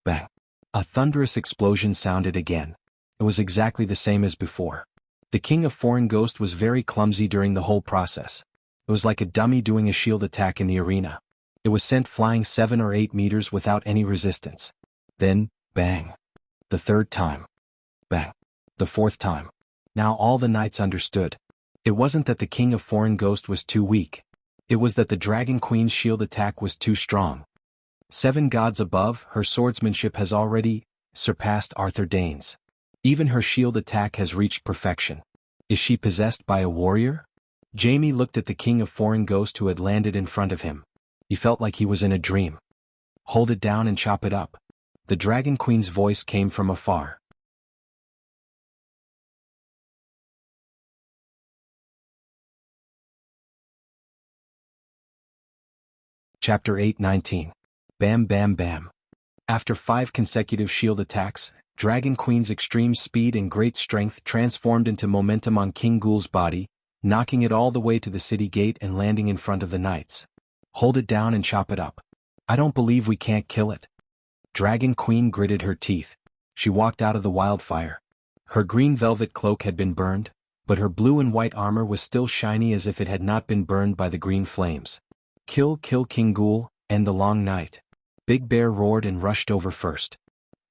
Bang! A thunderous explosion sounded again. It was exactly the same as before. The King of Foreign Ghost was very clumsy during the whole process. It was like a dummy doing a shield attack in the arena. It was sent flying 7 or 8 meters without any resistance. Then, bang! The third time. Bang! The fourth time. Now all the knights understood. It wasn't that the King of Foreign Ghost was too weak. It was that the Dragon Queen's shield attack was too strong. 7 gods above, her swordsmanship has already surpassed Arthur Dayne's. Even her shield attack has reached perfection. Is she possessed by a warrior? Jaime looked at the King of Foreign Ghost who had landed in front of him. He felt like he was in a dream. Hold it down and chop it up. The Dragon Queen's voice came from afar. Chapter 8:19. Bam Bam Bam. After 5 consecutive shield attacks, Dragon Queen's extreme speed and great strength transformed into momentum on King Ghoul's body, knocking it all the way to the city gate and landing in front of the knights. Hold it down and chop it up. I don't believe we can't kill it. Dragon Queen gritted her teeth. She walked out of the wildfire. Her green velvet cloak had been burned, but her blue and white armor was still shiny as if it had not been burned by the green flames. Kill King Ghoul, end the long night. Big Bear roared and rushed over first.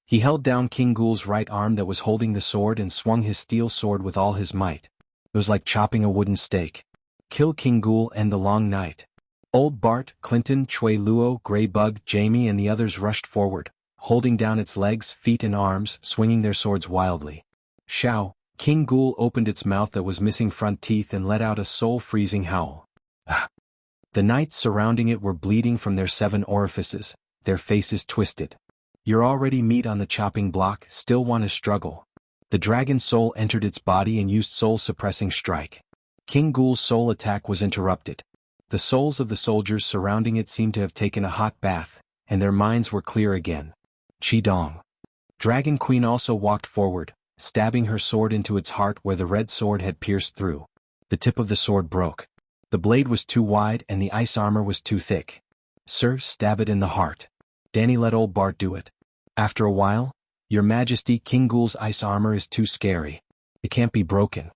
He held down King Ghoul's right arm that was holding the sword and swung his steel sword with all his might. It was like chopping a wooden stake. Kill King Ghoul, end the long night. Old Bart, Clinton, Chui Luo, Greybug, Jaime and the others rushed forward, holding down its legs, feet and arms, swinging their swords wildly. Shao, King Ghoul opened its mouth that was missing front teeth and let out a soul-freezing howl. Ah. The knights surrounding it were bleeding from their 7 orifices, their faces twisted. You're already meat on the chopping block, still want to struggle. The dragon soul entered its body and used soul-suppressing strike. King Ghoul's soul attack was interrupted. The souls of the soldiers surrounding it seemed to have taken a hot bath, and their minds were clear again. Qidong. Dragon Queen also walked forward, stabbing her sword into its heart where the red sword had pierced through. The tip of the sword broke. The blade was too wide and the ice armor was too thick. Sir, stab it in the heart. Danny, let old Bart do it. After a while, Your Majesty, King Ghoul's ice armor is too scary. It can't be broken.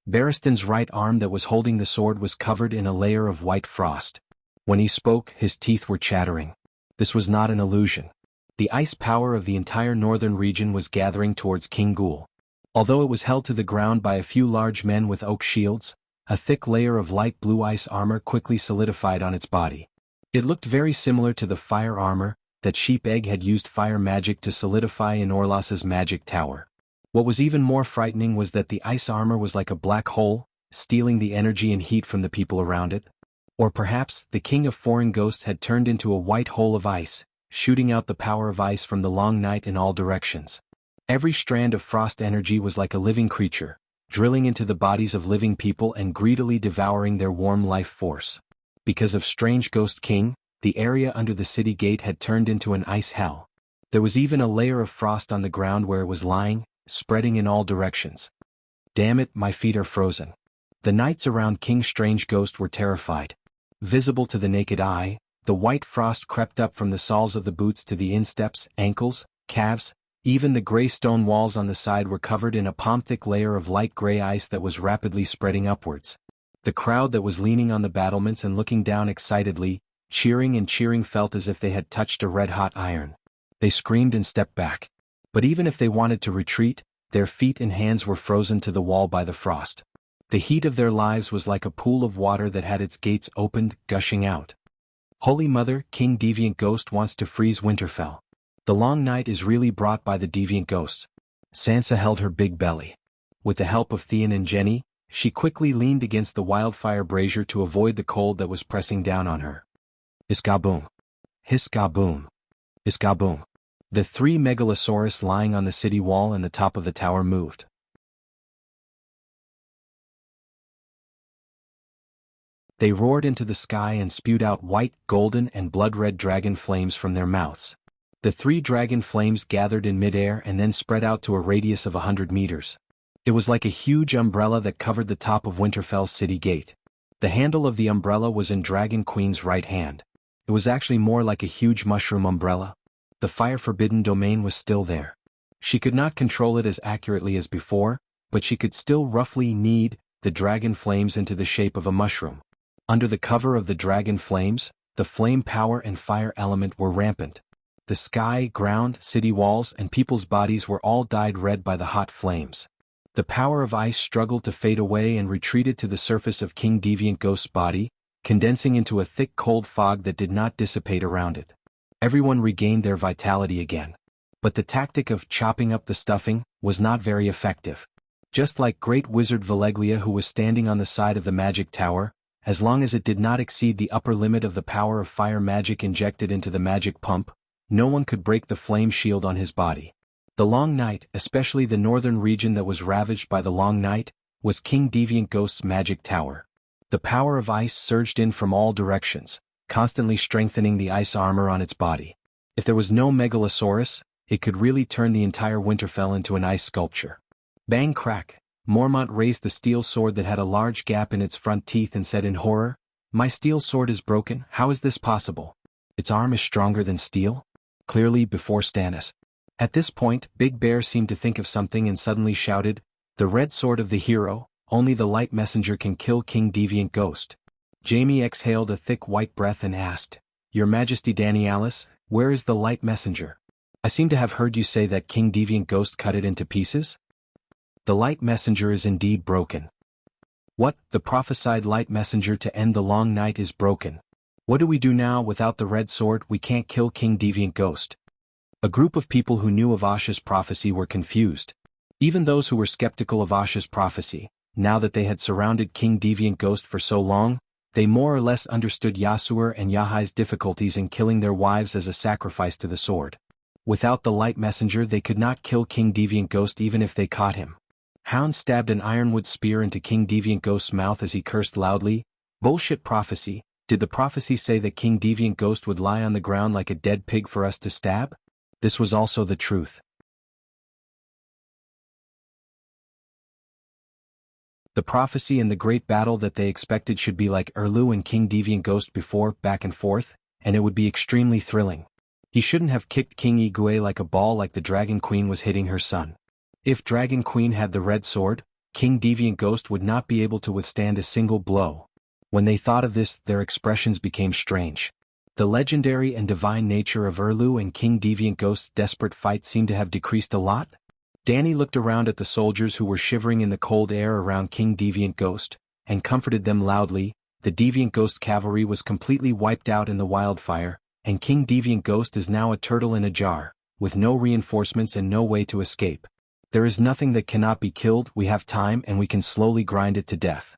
Barristan's right arm that was holding the sword was covered in a layer of white frost. When he spoke, his teeth were chattering. This was not an illusion. The ice power of the entire northern region was gathering towards King Ghoul. Although it was held to the ground by a few large men with oak shields, a thick layer of light blue ice armor quickly solidified on its body. It looked very similar to the fire armor that Sheep Egg had used fire magic to solidify in Orlas's magic tower. What was even more frightening was that the ice armor was like a black hole, stealing the energy and heat from the people around it. Or perhaps the king of foreign ghosts had turned into a white hole of ice, shooting out the power of ice from the long night in all directions. Every strand of frost energy was like a living creature, drilling into the bodies of living people and greedily devouring their warm life force. Because of Strange Ghost King, the area under the city gate had turned into an ice hell. There was even a layer of frost on the ground where it was lying, spreading in all directions. Damn it, my feet are frozen. The knights around King Strange Ghost were terrified. Visible to the naked eye, the white frost crept up from the soles of the boots to the insteps, ankles, calves. Even the gray stone walls on the side were covered in a palm-thick layer of light gray ice that was rapidly spreading upwards. The crowd that was leaning on the battlements and looking down excitedly, cheering felt as if they had touched a red-hot iron. They screamed and stepped back. But even if they wanted to retreat, their feet and hands were frozen to the wall by the frost. The heat of their lives was like a pool of water that had its gates opened, gushing out. Holy Mother, King Deviant Ghost wants to freeze Winterfell. The long night is really brought by the Deviant Ghost. Sansa held her big belly. With the help of Theon and Jenny, she quickly leaned against the wildfire brazier to avoid the cold that was pressing down on her. Iskaboom. Hiskaboom. Iskaboom. The 3 megalosaurus lying on the city wall and the top of the tower moved. They roared into the sky and spewed out white, golden, and blood-red dragon flames from their mouths. The 3 dragon flames gathered in midair and then spread out to a radius of 100 meters. It was like a huge umbrella that covered the top of Winterfell's city gate. The handle of the umbrella was in Dragon Queen's right hand. It was actually more like a huge mushroom umbrella. The fire-forbidden domain was still there. She could not control it as accurately as before, but she could still roughly knead the dragon flames into the shape of a mushroom. Under the cover of the dragon flames, the flame power and fire element were rampant. The sky, ground, city walls, and people's bodies were all dyed red by the hot flames. The power of ice struggled to fade away and retreated to the surface of King Deviant Ghost's body, condensing into a thick cold fog that did not dissipate around it. Everyone regained their vitality again. But the tactic of chopping up the stuffing was not very effective. Just like Great Wizard Valeglia, who was standing on the side of the magic tower, as long as it did not exceed the upper limit of the power of fire magic injected into the magic pump, no one could break the flame shield on his body. The Long Night, especially the northern region that was ravaged by the Long Night, was King Deviant Ghost's magic tower. The power of ice surged in from all directions, constantly strengthening the ice armor on its body. If there was no Megalosaurus, it could really turn the entire Winterfell into an ice sculpture. Bang crack, Mormont raised the steel sword that had a large gap in its front teeth and said in horror, "My steel sword is broken, how is this possible? Its arm is stronger than steel?" Clearly before Stannis. At this point, Big Bear seemed to think of something and suddenly shouted, "The red sword of the hero, only the light messenger can kill King Deviant Ghost." Jaime exhaled a thick white breath and asked, "Your Majesty Danielis, where is the light messenger? I seem to have heard you say that King Deviant Ghost cut it into pieces?" "The light messenger is indeed broken." "What, the prophesied light messenger to end the long night is broken? What do we do now? Without the red sword we can't kill King Deviant Ghost." A group of people who knew of Asha's prophecy were confused. Even those who were skeptical of Asha's prophecy, now that they had surrounded King Deviant Ghost for so long, they more or less understood Yasuo and Yahai's difficulties in killing their wives as a sacrifice to the sword. Without the light messenger they could not kill King Deviant Ghost even if they caught him. Hound stabbed an ironwood spear into King Deviant Ghost's mouth as he cursed loudly. Bullshit prophecy. Did the prophecy say that King Deviant Ghost would lie on the ground like a dead pig for us to stab? This was also the truth. The prophecy and the great battle that they expected should be like Erlu and King Deviant Ghost before, back and forth, and it would be extremely thrilling. He shouldn't have kicked King Igue like a ball like the Dragon Queen was hitting her son. If Dragon Queen had the red sword, King Deviant Ghost would not be able to withstand a single blow. When they thought of this, their expressions became strange. The legendary and divine nature of Erlu and King Deviant Ghost's desperate fight seemed to have decreased a lot. Danny looked around at the soldiers who were shivering in the cold air around King Deviant Ghost, and comforted them loudly. The Deviant Ghost cavalry was completely wiped out in the wildfire, and King Deviant Ghost is now a turtle in a jar, with no reinforcements and no way to escape. There is nothing that cannot be killed, we have time and we can slowly grind it to death.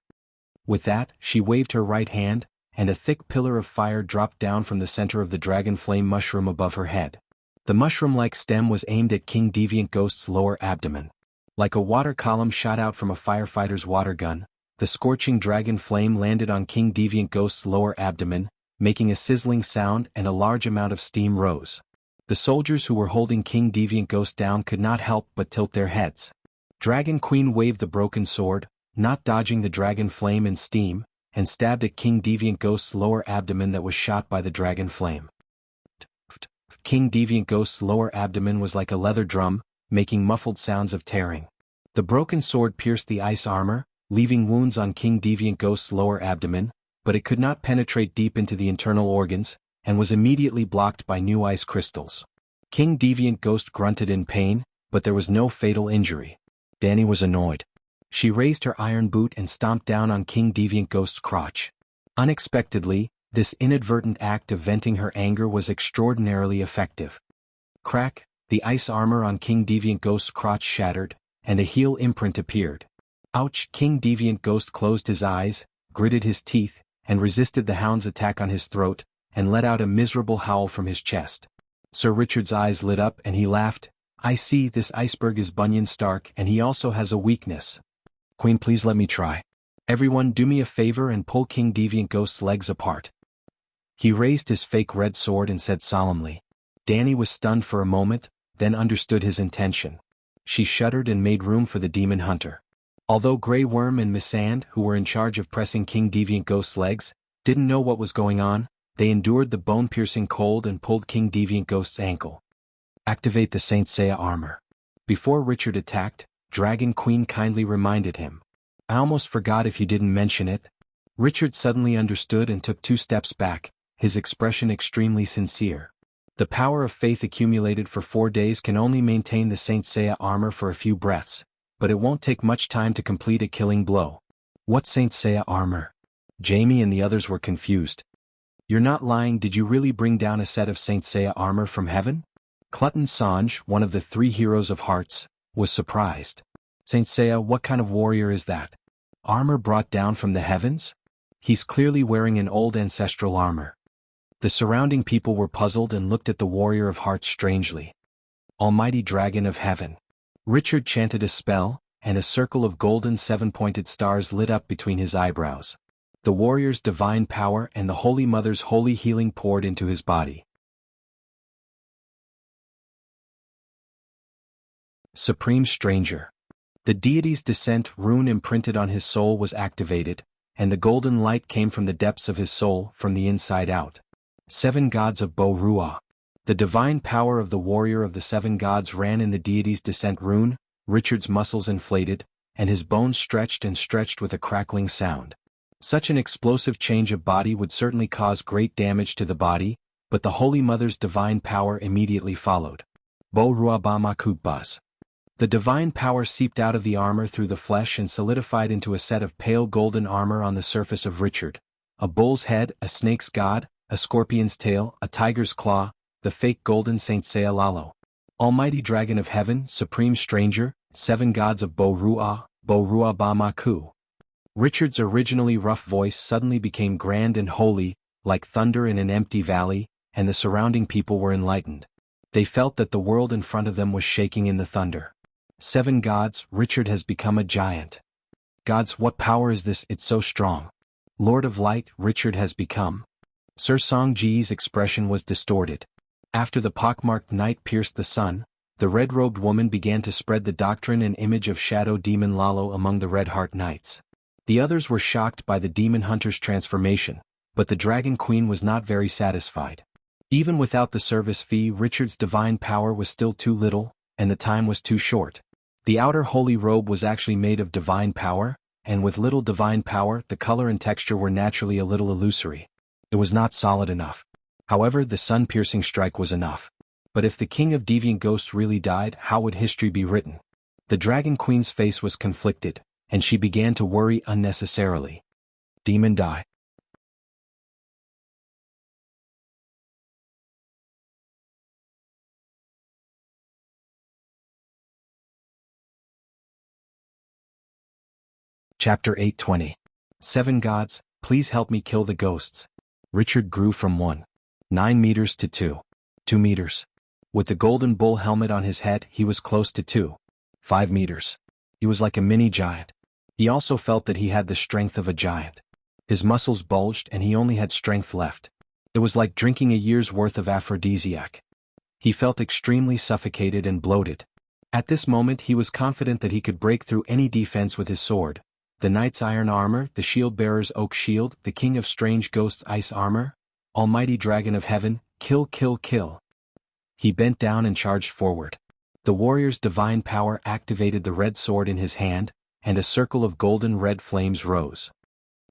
With that, she waved her right hand, and a thick pillar of fire dropped down from the center of the dragon flame mushroom above her head. The mushroom-like stem was aimed at King Deviant Ghost's lower abdomen. Like a water column shot out from a firefighter's water gun, the scorching dragon flame landed on King Deviant Ghost's lower abdomen, making a sizzling sound and a large amount of steam rose. The soldiers who were holding King Deviant Ghost down could not help but tilt their heads. Dragon Queen waved the broken sword, not dodging the dragon flame and steam, and stabbed at King Deviant Ghost's lower abdomen that was shot by the dragon flame. King Deviant Ghost's lower abdomen was like a leather drum, making muffled sounds of tearing. The broken sword pierced the ice armor, leaving wounds on King Deviant Ghost's lower abdomen, but it could not penetrate deep into the internal organs, and was immediately blocked by new ice crystals. King Deviant Ghost grunted in pain, but there was no fatal injury. Danny was annoyed. She raised her iron boot and stomped down on King Deviant Ghost's crotch. Unexpectedly, this inadvertent act of venting her anger was extraordinarily effective. Crack, the ice armor on King Deviant Ghost's crotch shattered, and a heel imprint appeared. Ouch! King Deviant Ghost closed his eyes, gritted his teeth, and resisted the hound's attack on his throat, and let out a miserable howl from his chest. Sir Richard's eyes lit up and he laughed. I see, this iceberg is Bunyan Stark and he also has a weakness. Queen, please let me try. Everyone do me a favor and pull King Deviant Ghost's legs apart. He raised his fake red sword and said solemnly. Danny was stunned for a moment, then understood his intention. She shuddered and made room for the demon hunter. Although Grey Worm and Missand, who were in charge of pressing King Deviant Ghost's legs, didn't know what was going on, they endured the bone-piercing cold and pulled King Deviant Ghost's ankle. Activate the Saint Seiya armor. Before Richard attacked, Dragon Queen kindly reminded him. I almost forgot if you didn't mention it. Richard suddenly understood and took 2 steps back, his expression extremely sincere. The power of faith accumulated for 4 days can only maintain the Saint Seiya armor for a few breaths, but it won't take much time to complete a killing blow. What Saint Seiya armor? Jamie and the others were confused. You're not lying, did you really bring down a set of Saint Seiya armor from heaven? Clutton Sanj, one of the 3 heroes of hearts, was surprised. Saint Seiya, what kind of warrior is that? Armor brought down from the heavens? He's clearly wearing an old ancestral armor. The surrounding people were puzzled and looked at the warrior of hearts strangely. Almighty Dragon of Heaven. Richard chanted a spell, and a circle of golden 7-pointed stars lit up between his eyebrows. The warrior's divine power and the Holy Mother's holy healing poured into his body. Supreme Stranger. The deity's descent rune imprinted on his soul was activated, and the golden light came from the depths of his soul, from the inside out. 7 gods of Bo Ruah. The divine power of the warrior of the 7 gods ran in the deity's descent rune. Richard's muscles inflated, and his bones stretched and stretched with a crackling sound. Such an explosive change of body would certainly cause great damage to the body, but the Holy Mother's divine power immediately followed. Bo Ruah Bamakutbaz. The divine power seeped out of the armor through the flesh and solidified into a set of pale golden armor on the surface of Richard. A bull's head, a snake's god, a scorpion's tail, a tiger's claw, the fake golden Saint Seiya Lalo. Almighty Dragon of Heaven, Supreme Stranger, Seven gods of Bo-Rua Ba-Ma-Ku. Richard's originally rough voice suddenly became grand and holy, like thunder in an empty valley, and the surrounding people were enlightened. They felt that the world in front of them was shaking in the thunder. Seven gods, Richard has become a giant. Gods, what power is this? It's so strong. Lord of Light, Richard has become. Sir Songji's expression was distorted. After the pockmarked night pierced the sun, the red-robed woman began to spread the doctrine and image of Shadow Demon Lalo among the Red Heart Knights. The others were shocked by the demon hunter's transformation, but the Dragon Queen was not very satisfied. Even without the service fee, Richard's divine power was still too little, and the time was too short. The outer holy robe was actually made of divine power, and with little divine power, the color and texture were naturally a little illusory. It was not solid enough. However, the sun-piercing strike was enough. But if the king of deviant ghosts really died, how would history be written? The Dragon Queen's face was conflicted, and she began to worry unnecessarily. Demon die. Chapter 820. Seven gods, please help me kill the ghosts. Richard grew from 1.9 meters to 2 meters. With the golden bull helmet on his head, he was close to 2.5 meters. He was like a mini giant. He also felt that he had the strength of a giant. His muscles bulged and he only had strength left. It was like drinking a year's worth of aphrodisiac. He felt extremely suffocated and bloated. At this moment he was confident that he could break through any defense with his sword. The knight's iron armor, the shield-bearer's oak shield, the king of strange ghosts' ice armor. Almighty dragon of heaven, kill, kill, kill. He bent down and charged forward. The warrior's divine power activated the red sword in his hand, and a circle of golden red flames rose.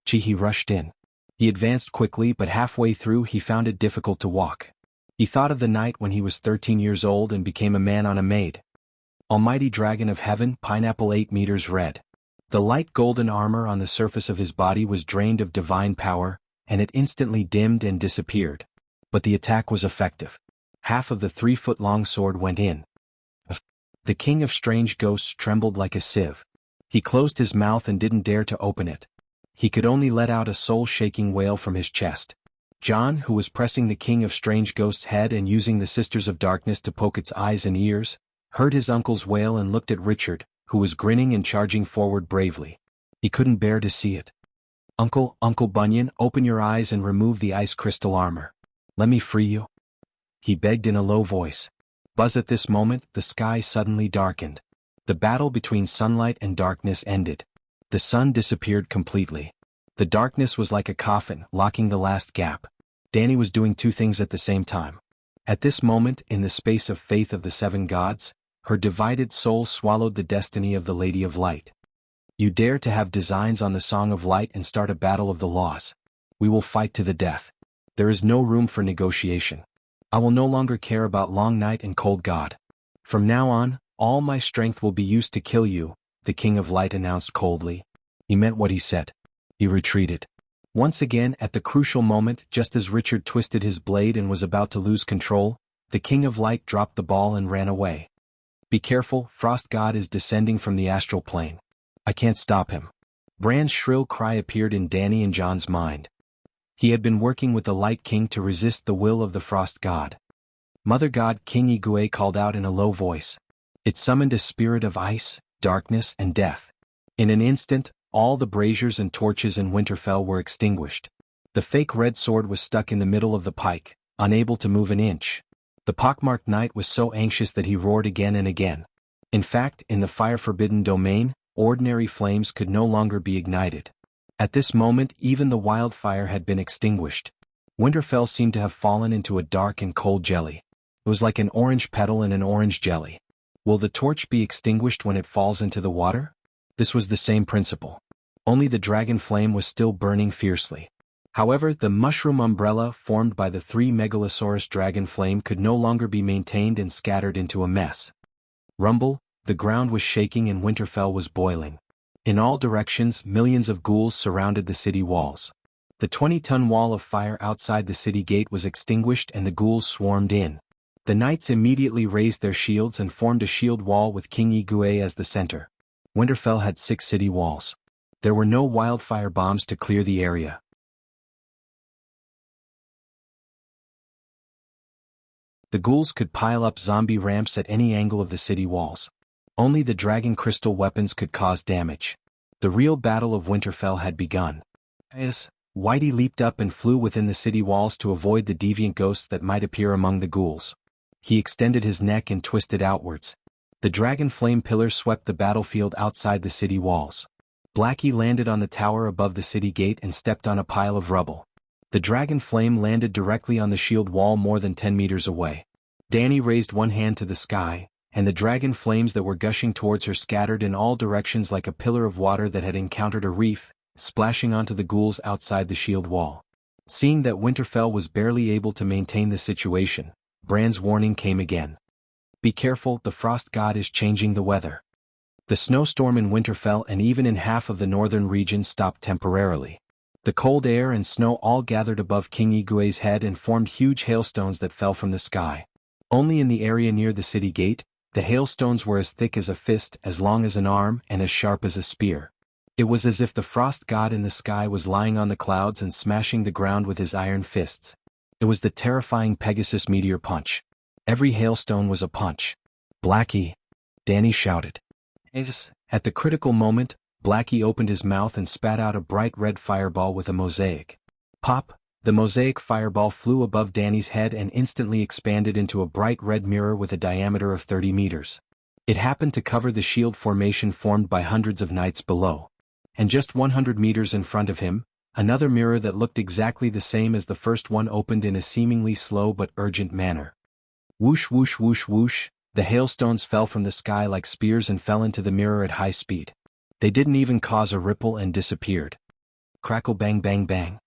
He rushed in. He advanced quickly, but halfway through he found it difficult to walk. He thought of the night when he was 13 years old and became a man on a maid. Almighty dragon of heaven, pineapple 8 meters red. The light golden armor on the surface of his body was drained of divine power, and it instantly dimmed and disappeared. But the attack was effective. Half of the 3-foot-long sword went in. The king of strange ghosts trembled like a sieve. He closed his mouth and didn't dare to open it. He could only let out a soul-shaking wail from his chest. John, who was pressing the king of strange ghosts' head and using the Sisters of Darkness to poke its eyes and ears, heard his uncle's wail and looked at Richard, who was grinning and charging forward bravely. He couldn't bear to see it. Uncle Bunyan, open your eyes and remove the ice crystal armor. Let me free you. He begged in a low voice. Buzz, at this moment, the sky suddenly darkened. The battle between sunlight and darkness ended. The sun disappeared completely. The darkness was like a coffin, locking the last gap. Danny was doing two things at the same time. At this moment, in the space of faith of the seven gods, her divided soul swallowed the destiny of the Lady of Light. You dare to have designs on the Song of Light and start a battle of the laws. We will fight to the death. There is no room for negotiation. I will no longer care about long night and cold God. From now on, all my strength will be used to kill you, the King of Light announced coldly. He meant what he said. He retreated. Once again, at the crucial moment, just as Richard twisted his blade and was about to lose control, the King of Light dropped the ball and ran away. Be careful, Frost God is descending from the astral plane. I can't stop him. Bran's shrill cry appeared in Danny and John's mind. He had been working with the Light King to resist the will of the Frost God. Mother God King Igue called out in a low voice. It summoned a spirit of ice, darkness, and death. In an instant, all the braziers and torches in Winterfell were extinguished. The fake red sword was stuck in the middle of the pike, unable to move an inch. The pockmarked knight was so anxious that he roared again and again. In fact, in the fire-forbidden domain, ordinary flames could no longer be ignited. At this moment, even the wildfire had been extinguished. Winterfell seemed to have fallen into a dark and cold jelly. It was like an orange petal in an orange jelly. Will the torch be extinguished when it falls into the water? This was the same principle. Only the dragon flame was still burning fiercely. However, the mushroom umbrella formed by the 3 megalosaurus dragon flame could no longer be maintained and scattered into a mess. Rumble, the ground was shaking and Winterfell was boiling. In all directions, millions of ghouls surrounded the city walls. The 20-ton wall of fire outside the city gate was extinguished and the ghouls swarmed in. The knights immediately raised their shields and formed a shield wall with King Igue as the center. Winterfell had 6 city walls. There were no wildfire bombs to clear the area. The ghouls could pile up zombie ramps at any angle of the city walls. Only the dragon crystal weapons could cause damage. The real battle of Winterfell had begun. As Whitey leaped up and flew within the city walls to avoid the deviant ghosts that might appear among the ghouls. He extended his neck and twisted outwards. The dragon flame pillar swept the battlefield outside the city walls. Blackie landed on the tower above the city gate and stepped on a pile of rubble. The dragon flame landed directly on the shield wall more than 10 meters away. Dany raised one hand to the sky, and the dragon flames that were gushing towards her scattered in all directions like a pillar of water that had encountered a reef, splashing onto the ghouls outside the shield wall. Seeing that Winterfell was barely able to maintain the situation, Bran's warning came again. Be careful, the frost god is changing the weather. The snowstorm in Winterfell and even in half of the northern region stopped temporarily. The cold air and snow all gathered above King Igue's head and formed huge hailstones that fell from the sky. Only in the area near the city gate, the hailstones were as thick as a fist, as long as an arm, and as sharp as a spear. It was as if the frost god in the sky was lying on the clouds and smashing the ground with his iron fists. It was the terrifying Pegasus meteor punch. Every hailstone was a punch. Blackie! Dany shouted. At the critical moment, Blackie opened his mouth and spat out a bright red fireball with a mosaic. Pop! The mosaic fireball flew above Dany's head and instantly expanded into a bright red mirror with a diameter of 30 meters. It happened to cover the shield formation formed by hundreds of knights below. And just 100 meters in front of him, another mirror that looked exactly the same as the first one opened in a seemingly slow but urgent manner. Whoosh whoosh whoosh whoosh, the hailstones fell from the sky like spears and fell into the mirror at high speed. They didn't even cause a ripple and disappeared. Crackle bang bang bang.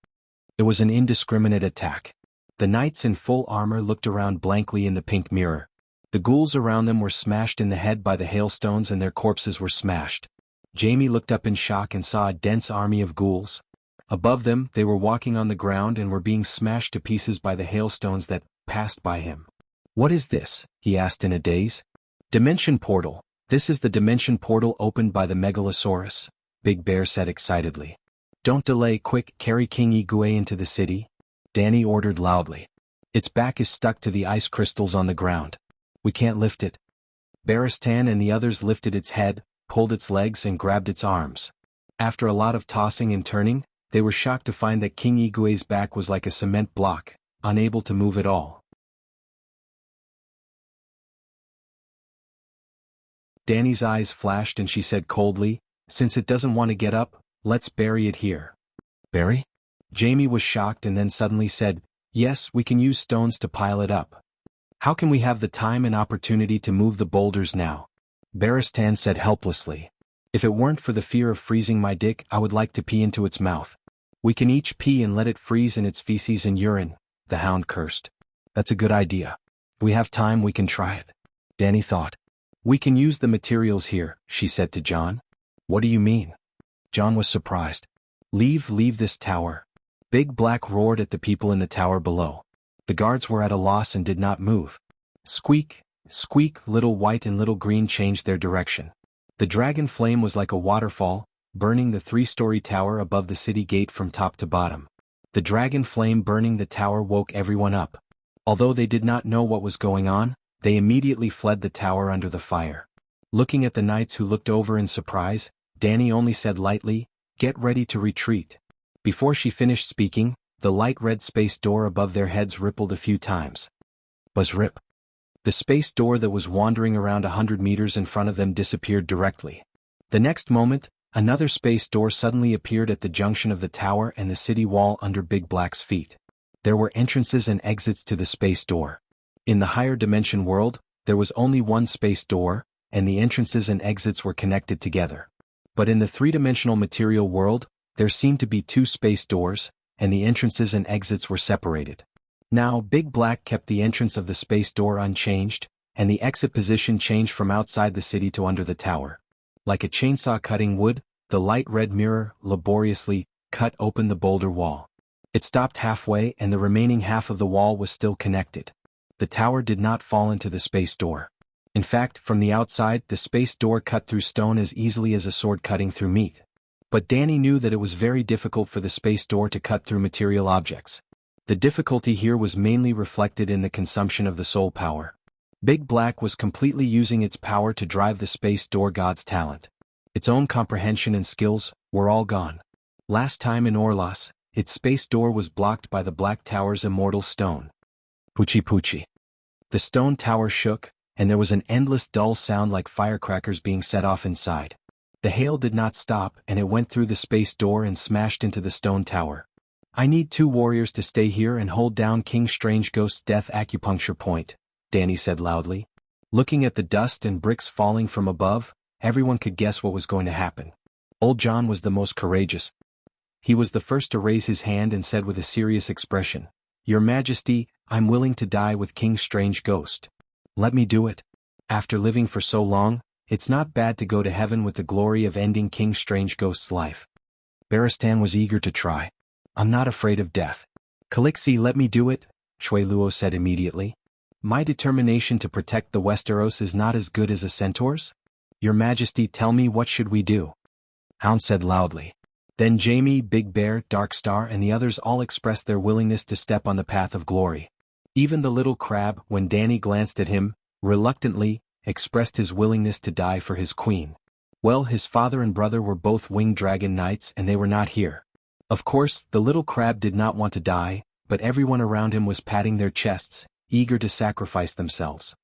It was an indiscriminate attack. The knights in full armor looked around blankly in the pink mirror. The ghouls around them were smashed in the head by the hailstones and their corpses were smashed. Jaime looked up in shock and saw a dense army of ghouls. Above them, they were walking on the ground and were being smashed to pieces by the hailstones that passed by him. What is this? He asked in a daze. Dimension portal. This is the dimension portal opened by the Megalosaurus, Big Bear said excitedly. Don't delay, quick, carry King Igue into the city. Dany ordered loudly. Its back is stuck to the ice crystals on the ground. We can't lift it. Barristan and the others lifted its head, pulled its legs and grabbed its arms. After a lot of tossing and turning, they were shocked to find that King Igue's back was like a cement block, unable to move at all. Dany's eyes flashed and she said coldly, since it doesn't want to get up, let's bury it here. Bury? Jaime was shocked and then suddenly said, yes, we can use stones to pile it up. How can we have the time and opportunity to move the boulders now? Barristan said helplessly. If it weren't for the fear of freezing my dick, I would like to pee into its mouth. We can each pee and let it freeze in its feces and urine, the hound cursed. That's a good idea. If we have time, we can try it. Dany thought. We can use the materials here, she said to Jon. What do you mean? Jon was surprised. Leave this tower. Big Black roared at the people in the tower below. The guards were at a loss and did not move. Squeak, squeak, Little White and Little Green changed their direction. The dragon flame was like a waterfall, burning the 3-story tower above the city gate from top to bottom. The dragon flame burning the tower woke everyone up. Although they did not know what was going on, they immediately fled the tower under the fire. Looking at the knights who looked over in surprise, Dany only said lightly, get ready to retreat. Before she finished speaking, the light red space door above their heads rippled a few times. Buzz rip. The space door that was wandering around 100 meters in front of them disappeared directly. The next moment, another space door suddenly appeared at the junction of the tower and the city wall under Big Black's feet. There were entrances and exits to the space door. In the higher dimension world, there was only one space door, and the entrances and exits were connected together. But in the 3-dimensional material world, there seemed to be 2 space doors, and the entrances and exits were separated. Now Big Black kept the entrance of the space door unchanged, and the exit position changed from outside the city to under the tower. Like a chainsaw cutting wood, the light red mirror laboriously cut open the boulder wall. It stopped halfway and the remaining half of the wall was still connected. The tower did not fall into the space door. In fact, from the outside, the space door cut through stone as easily as a sword cutting through meat. But Danny knew that it was very difficult for the space door to cut through material objects. The difficulty here was mainly reflected in the consumption of the soul power. Big Black was completely using its power to drive the space door god's talent. Its own comprehension and skills were all gone. Last time in Orlos, its space door was blocked by the Black Tower's immortal stone. Puchi Puchi. The stone tower shook, and there was an endless dull sound like firecrackers being set off inside. The hail did not stop, and it went through the space door and smashed into the stone tower. I need 2 warriors to stay here and hold down King Strange Ghost's death acupuncture point, Danny said loudly. Looking at the dust and bricks falling from above, everyone could guess what was going to happen. Old John was the most courageous. He was the first to raise his hand and said with a serious expression, "Your Majesty, I'm willing to die with King Strange Ghost. Let me do it. After living for so long, it's not bad to go to heaven with the glory of ending King Strange Ghost's life." Baristan was eager to try. "I'm not afraid of death." "Calixi, let me do it," Shui Luo said immediately. "My determination to protect the Westeros is not as good as a centaur's. Your Majesty, tell me, what should we do?" Hound said loudly. Then Jaime, Big Bear, Darkstar and the others all expressed their willingness to step on the path of glory. Even the little crab, when Danny glanced at him, reluctantly, expressed his willingness to die for his queen. Well, his father and brother were both winged dragon knights and they were not here. Of course, the little crab did not want to die, but everyone around him was patting their chests, eager to sacrifice themselves.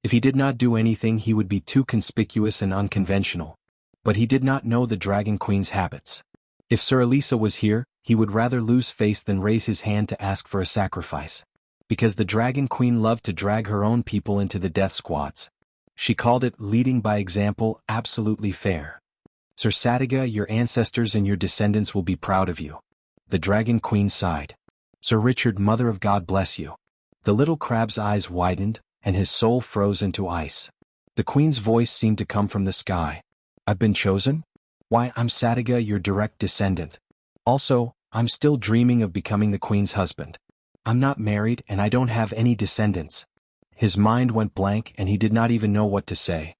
If he did not do anything, he would be too conspicuous and unconventional. But he did not know the Dragon Queen's habits. If Sir Elisa was here, he would rather lose face than raise his hand to ask for a sacrifice. Because the Dragon Queen loved to drag her own people into the death squads. She called it leading by example, absolutely fair. "Sir Sadiga, your ancestors and your descendants will be proud of you." The Dragon Queen sighed. "Sir Richard, Mother of God bless you." The little crab's eyes widened, and his soul froze into ice. The Queen's voice seemed to come from the sky. "I've been chosen? Why, I'm Sadiga, your direct descendant. Also, I'm still dreaming of becoming the Queen's husband. I'm not married and I don't have any descendants." His mind went blank and he did not even know what to say.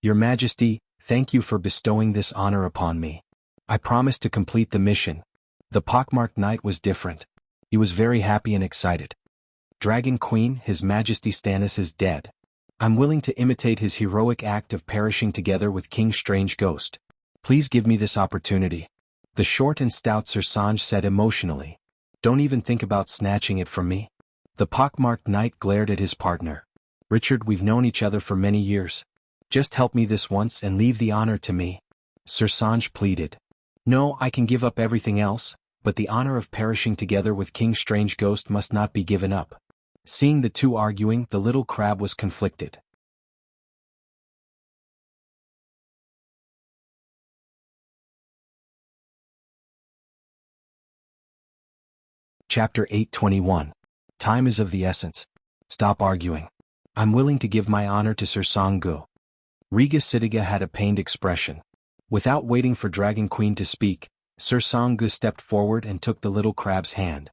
"Your Majesty, thank you for bestowing this honor upon me. I promise to complete the mission." The pockmarked knight was different. He was very happy and excited. "Dragon Queen, His Majesty Stannis is dead. I'm willing to imitate his heroic act of perishing together with King Strange Ghost. Please give me this opportunity." The short and stout Sir Sanj said emotionally. "Don't even think about snatching it from me." The pockmarked knight glared at his partner. "Richard, we've known each other for many years. Just help me this once and leave the honor to me." Sir Sanj pleaded. "No, I can give up everything else, but the honor of perishing together with King Strange Ghost must not be given up." Seeing the two arguing, the little crab was conflicted. Chapter 8:21. Time is of the essence. Stop arguing. I'm willing to give my honor to Sir Sanggu. Riga Sitiga had a pained expression. Without waiting for Dragon Queen to speak, Sir Sanggu stepped forward and took the little crab's hand.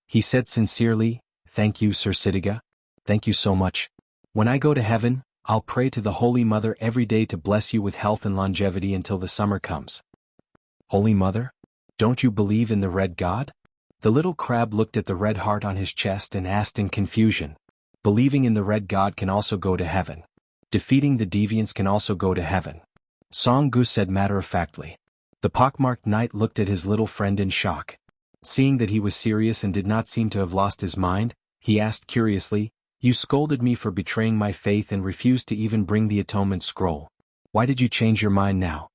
He said sincerely, "Thank you, Sir Sitiga. Thank you so much. When I go to heaven, I'll pray to the Holy Mother every day to bless you with health and longevity until the summer comes." "Holy Mother? Don't you believe in the Red God?" The little crab looked at the red heart on his chest and asked in confusion. "Believing in the Red God can also go to heaven. Defeating the deviants can also go to heaven," Sanggu said matter-of-factly. The pockmarked knight looked at his little friend in shock. Seeing that he was serious and did not seem to have lost his mind, he asked curiously, "You scolded me for betraying my faith and refused to even bring the atonement scroll. Why did you change your mind now?"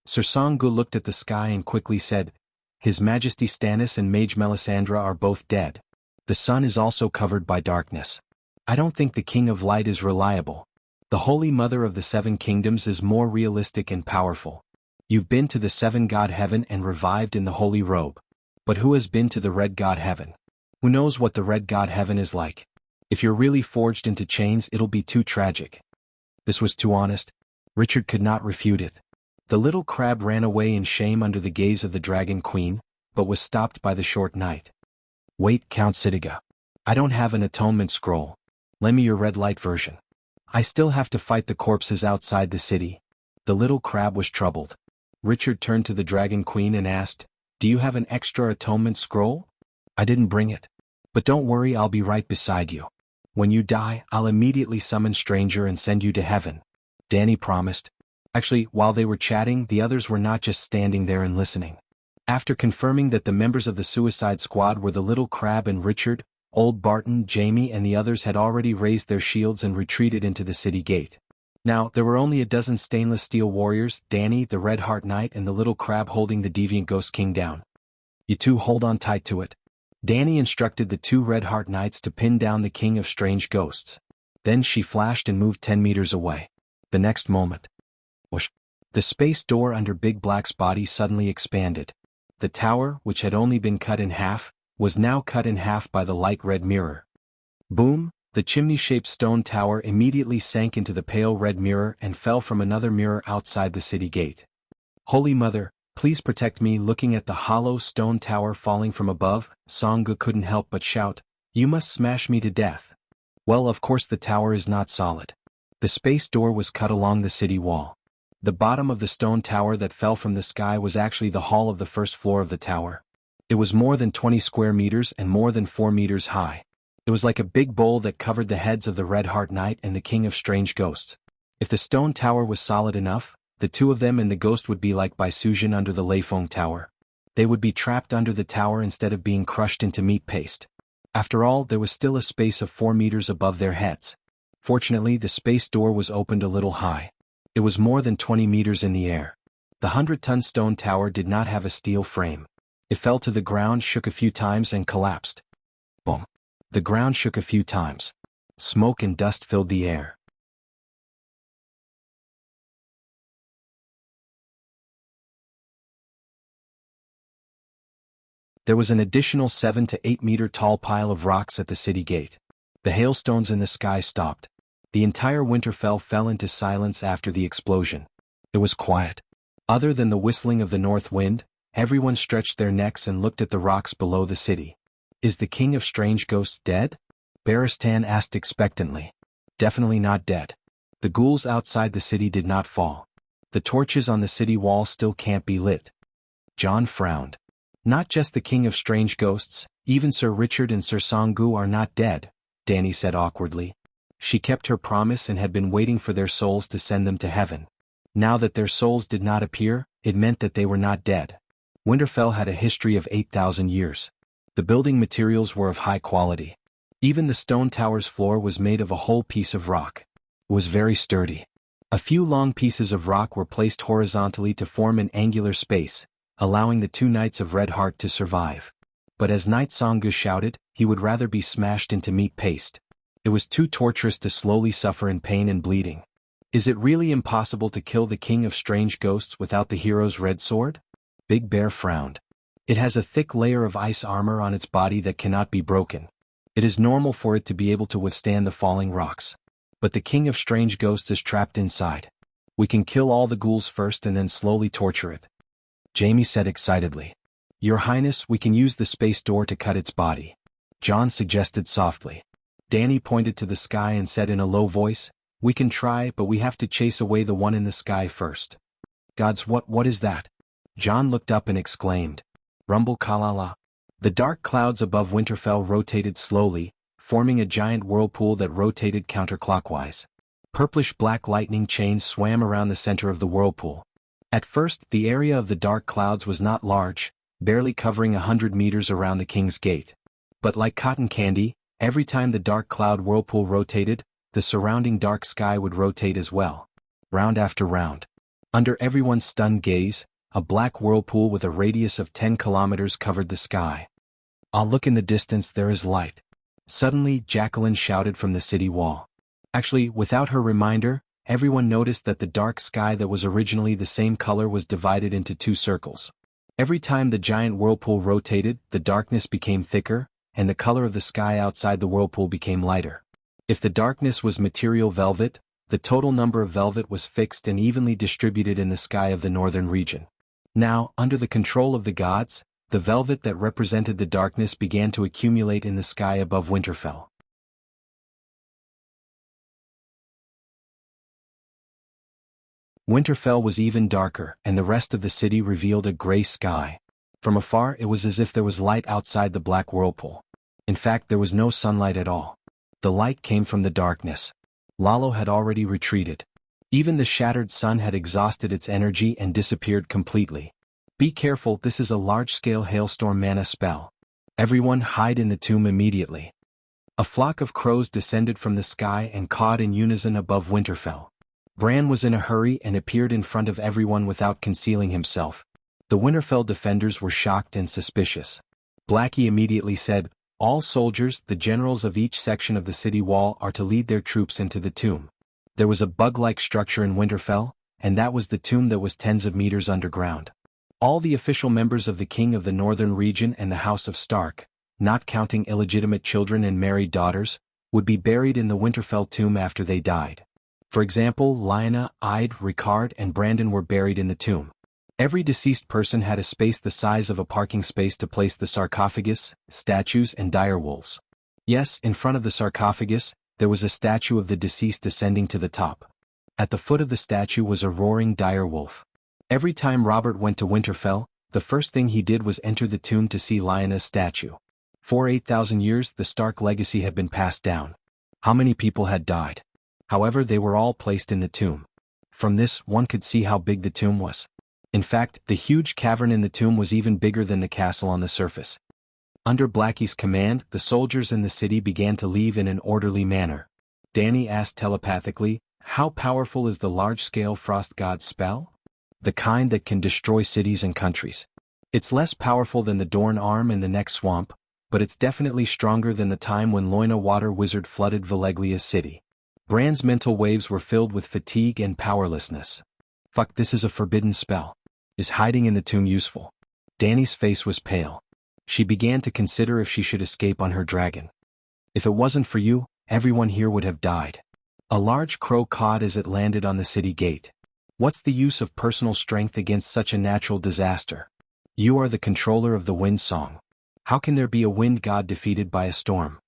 Sir Sanggu looked at the sky and quickly said, "His Majesty Stannis and Mage Melisandre are both dead. The sun is also covered by darkness. I don't think the King of Light is reliable. The Holy Mother of the Seven Kingdoms is more realistic and powerful. You've been to the Seven God Heaven and revived in the Holy Robe. But who has been to the Red God Heaven? Who knows what the Red God Heaven is like? If you're really forged into chains, it'll be too tragic." This was too honest. Richard could not refute it. The little crab ran away in shame under the gaze of the Dragon Queen, but was stopped by the short night. Wait, Count Sitiga. I don't have an atonement scroll. Lend me your red light version. I still have to fight the corpses outside the city. The little crab was troubled. Richard turned to the Dragon Queen and asked, Do you have an extra atonement scroll? I didn't bring it. But don't worry, I'll be right beside you. When you die, I'll immediately summon Stranger and send you to heaven. Danny promised. Actually, while they were chatting, the others were not just standing there and listening. After confirming that the members of the Suicide Squad were the little crab and Richard, Old Barton, Jamie and the others had already raised their shields and retreated into the city gate. Now, there were only a dozen stainless steel warriors, Danny, the Red Heart Knight and the little crab holding the Deviant Ghost King down. You two hold on tight to it. Danny instructed the two Red Heart Knights to pin down the King of Strange Ghosts. Then she flashed and moved 10 meters away. The next moment, whoosh, the space door under Big Black's body suddenly expanded. The tower, which had only been cut in half, was now cut in half by the light red mirror. Boom, the chimney-shaped stone tower immediately sank into the pale red mirror and fell from another mirror outside the city gate. Holy Mother, please protect me. Looking at the hollow stone tower falling from above, Sangha couldn't help but shout, You must smash me to death. Well, of course the tower is not solid. The space door was cut along the city wall. The bottom of the stone tower that fell from the sky was actually the hall of the first floor of the tower. It was more than 20 square meters and more than 4 meters high. It was like a big bowl that covered the heads of the Red Heart Knight and the King of Strange Ghosts. If the stone tower was solid enough, the two of them and the ghost would be like Baisujin under the Leifeng Tower. They would be trapped under the tower instead of being crushed into meat paste. After all, there was still a space of 4 meters above their heads. Fortunately, the space door was opened a little high. It was more than 20 meters in the air. The 100-ton stone tower did not have a steel frame. It fell to the ground, shook a few times and collapsed. Boom. The ground shook a few times. Smoke and dust filled the air. There was an additional 7 to 8 meter tall pile of rocks at the city gate. The hailstones in the sky stopped. The entire Winterfell fell into silence after the explosion. It was quiet. Other than the whistling of the north wind, everyone stretched their necks and looked at the rocks below the city. Is the King of Strange Ghosts dead? Barristan asked expectantly. Definitely not dead. The ghouls outside the city did not fall. The torches on the city wall still can't be lit. Jon frowned. Not just the King of Strange Ghosts, even Sir Richard and Sir Sanggu are not dead, Danny said awkwardly. She kept her promise and had been waiting for their souls to send them to heaven. Now that their souls did not appear, it meant that they were not dead. Winterfell had a history of 8,000 years. The building materials were of high quality. Even the stone tower's floor was made of a whole piece of rock. It was very sturdy. A few long pieces of rock were placed horizontally to form an angular space, allowing the two Knights of Red Heart to survive. But as Knight Sanggu shouted, he would rather be smashed into meat paste. It was too torturous to slowly suffer in pain and bleeding. Is it really impossible to kill the King of Strange Ghosts without the hero's red sword? Big Bear frowned. It has a thick layer of ice armor on its body that cannot be broken. It is normal for it to be able to withstand the falling rocks. But the King of Strange Ghosts is trapped inside. We can kill all the ghouls first and then slowly torture it. Jaime said excitedly. Your Highness, we can use the space door to cut its body. Jon suggested softly. Danny pointed to the sky and said in a low voice, We can try, but we have to chase away the one in the sky first. Gods, what is that? Jon looked up and exclaimed. Rumble Kalala. The dark clouds above Winterfell rotated slowly, forming a giant whirlpool that rotated counterclockwise. Purplish-black lightning chains swam around the center of the whirlpool. At first, the area of the dark clouds was not large, barely covering 100 meters around the King's Gate. But like cotton candy, every time the dark cloud whirlpool rotated, the surrounding dark sky would rotate as well. Round after round. Under everyone's stunned gaze, a black whirlpool with a radius of 10 kilometers covered the sky. Ah, look in the distance, there is light. Suddenly, Jacqueline shouted from the city wall. Actually, without her reminder, everyone noticed that the dark sky that was originally the same color was divided into 2 circles. Every time the giant whirlpool rotated, the darkness became thicker, and the color of the sky outside the whirlpool became lighter. If the darkness was material velvet, the total number of velvet was fixed and evenly distributed in the sky of the northern region. Now, under the control of the gods, The velvet that represented the darkness began to accumulate in the sky above Winterfell. Winterfell was even darker, and the rest of the city revealed a gray sky. From afar it was as if there was light outside the black whirlpool. In fact, there was no sunlight at all. The light came from the darkness. Lalo had already retreated. Even the shattered sun had exhausted its energy and disappeared completely. Be careful, this is a large-scale hailstorm mana spell. Everyone hide in the tomb immediately. A flock of crows descended from the sky and cawed in unison above Winterfell. Bran was in a hurry and appeared in front of everyone without concealing himself. The Winterfell defenders were shocked and suspicious. Blackie immediately said, "All soldiers, the generals of each section of the city wall, are to lead their troops into the tomb." There was a bug-like structure in Winterfell, and that was the tomb that was tens of meters underground. All the official members of the King of the Northern Region and the House of Stark, not counting illegitimate children and married daughters, would be buried in the Winterfell tomb after they died. For example, Lyanna, Ide, Ricard, and Brandon were buried in the tomb. Every deceased person had a space the size of a parking space to place the sarcophagus, statues, and direwolves. Yes, in front of the sarcophagus, there was a statue of the deceased ascending to the top. At the foot of the statue was a roaring direwolf. Every time Robert went to Winterfell, the first thing he did was enter the tomb to see Lyanna's statue. For 8,000 years the Stark legacy had been passed down. How many people had died? However, they were all placed in the tomb. From this, one could see how big the tomb was. In fact, the huge cavern in the tomb was even bigger than the castle on the surface. Under Blackie's command, the soldiers in the city began to leave in an orderly manner. Dany asked telepathically, "How powerful is the large-scale Frost God spell?" "The kind that can destroy cities and countries. It's less powerful than the Dorn Arm in the next swamp, but it's definitely stronger than the time when Loina Water Wizard flooded Valeglia's city." Bran's mental waves were filled with fatigue and powerlessness. Fuck, this is a forbidden spell. Is hiding in the tomb useful? Dany's face was pale. She began to consider if she should escape on her dragon. "If it wasn't for you, everyone here would have died." A large crow cawed as it landed on the city gate. "What's the use of personal strength against such a natural disaster? You are the controller of the wind song. How can there be a wind god defeated by a storm?"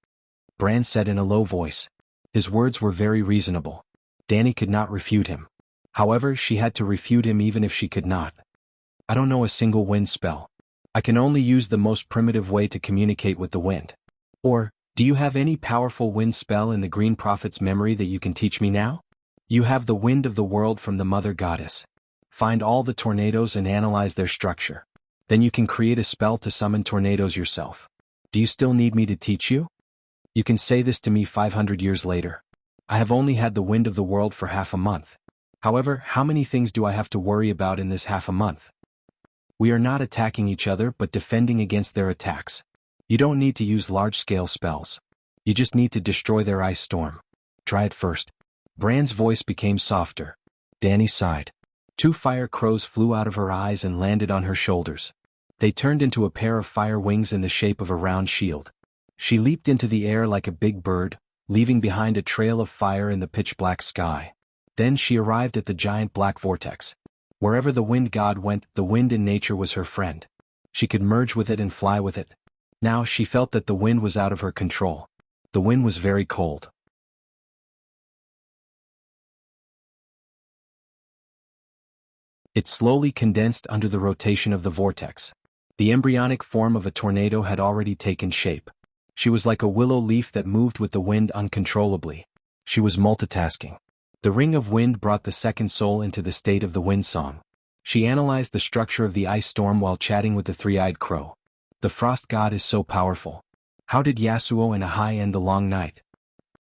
Bran said in a low voice. His words were very reasonable. Dany could not refute him. However, she had to refute him even if she could not. "I don't know a single wind spell. I can only use the most primitive way to communicate with the wind." "Or, do you have any powerful wind spell in the Green Prophet's memory that you can teach me now?" "You have the wind of the world from the Mother Goddess. Find all the tornadoes and analyze their structure. Then you can create a spell to summon tornadoes yourself. Do you still need me to teach you? You can say this to me 500 years later. I have only had the wind of the world for half a month. However, how many things do I have to worry about in this half a month? We are not attacking each other but defending against their attacks. You don't need to use large-scale spells. You just need to destroy their ice storm. Try it first." Bran's voice became softer. Dany sighed. 2 fire crows flew out of her eyes and landed on her shoulders. They turned into a pair of fire wings in the shape of a round shield. She leaped into the air like a big bird, leaving behind a trail of fire in the pitch-black sky. Then she arrived at the giant black vortex. Wherever the wind god went, the wind in nature was her friend. She could merge with it and fly with it. Now she felt that the wind was out of her control. The wind was very cold. It slowly condensed under the rotation of the vortex. The embryonic form of a tornado had already taken shape. She was like a willow leaf that moved with the wind uncontrollably. She was multitasking. The ring of wind brought the second soul into the state of the wind song. She analyzed the structure of the ice storm while chatting with the three-eyed crow. "The frost god is so powerful. How did Yasuo and Ahai end the long night?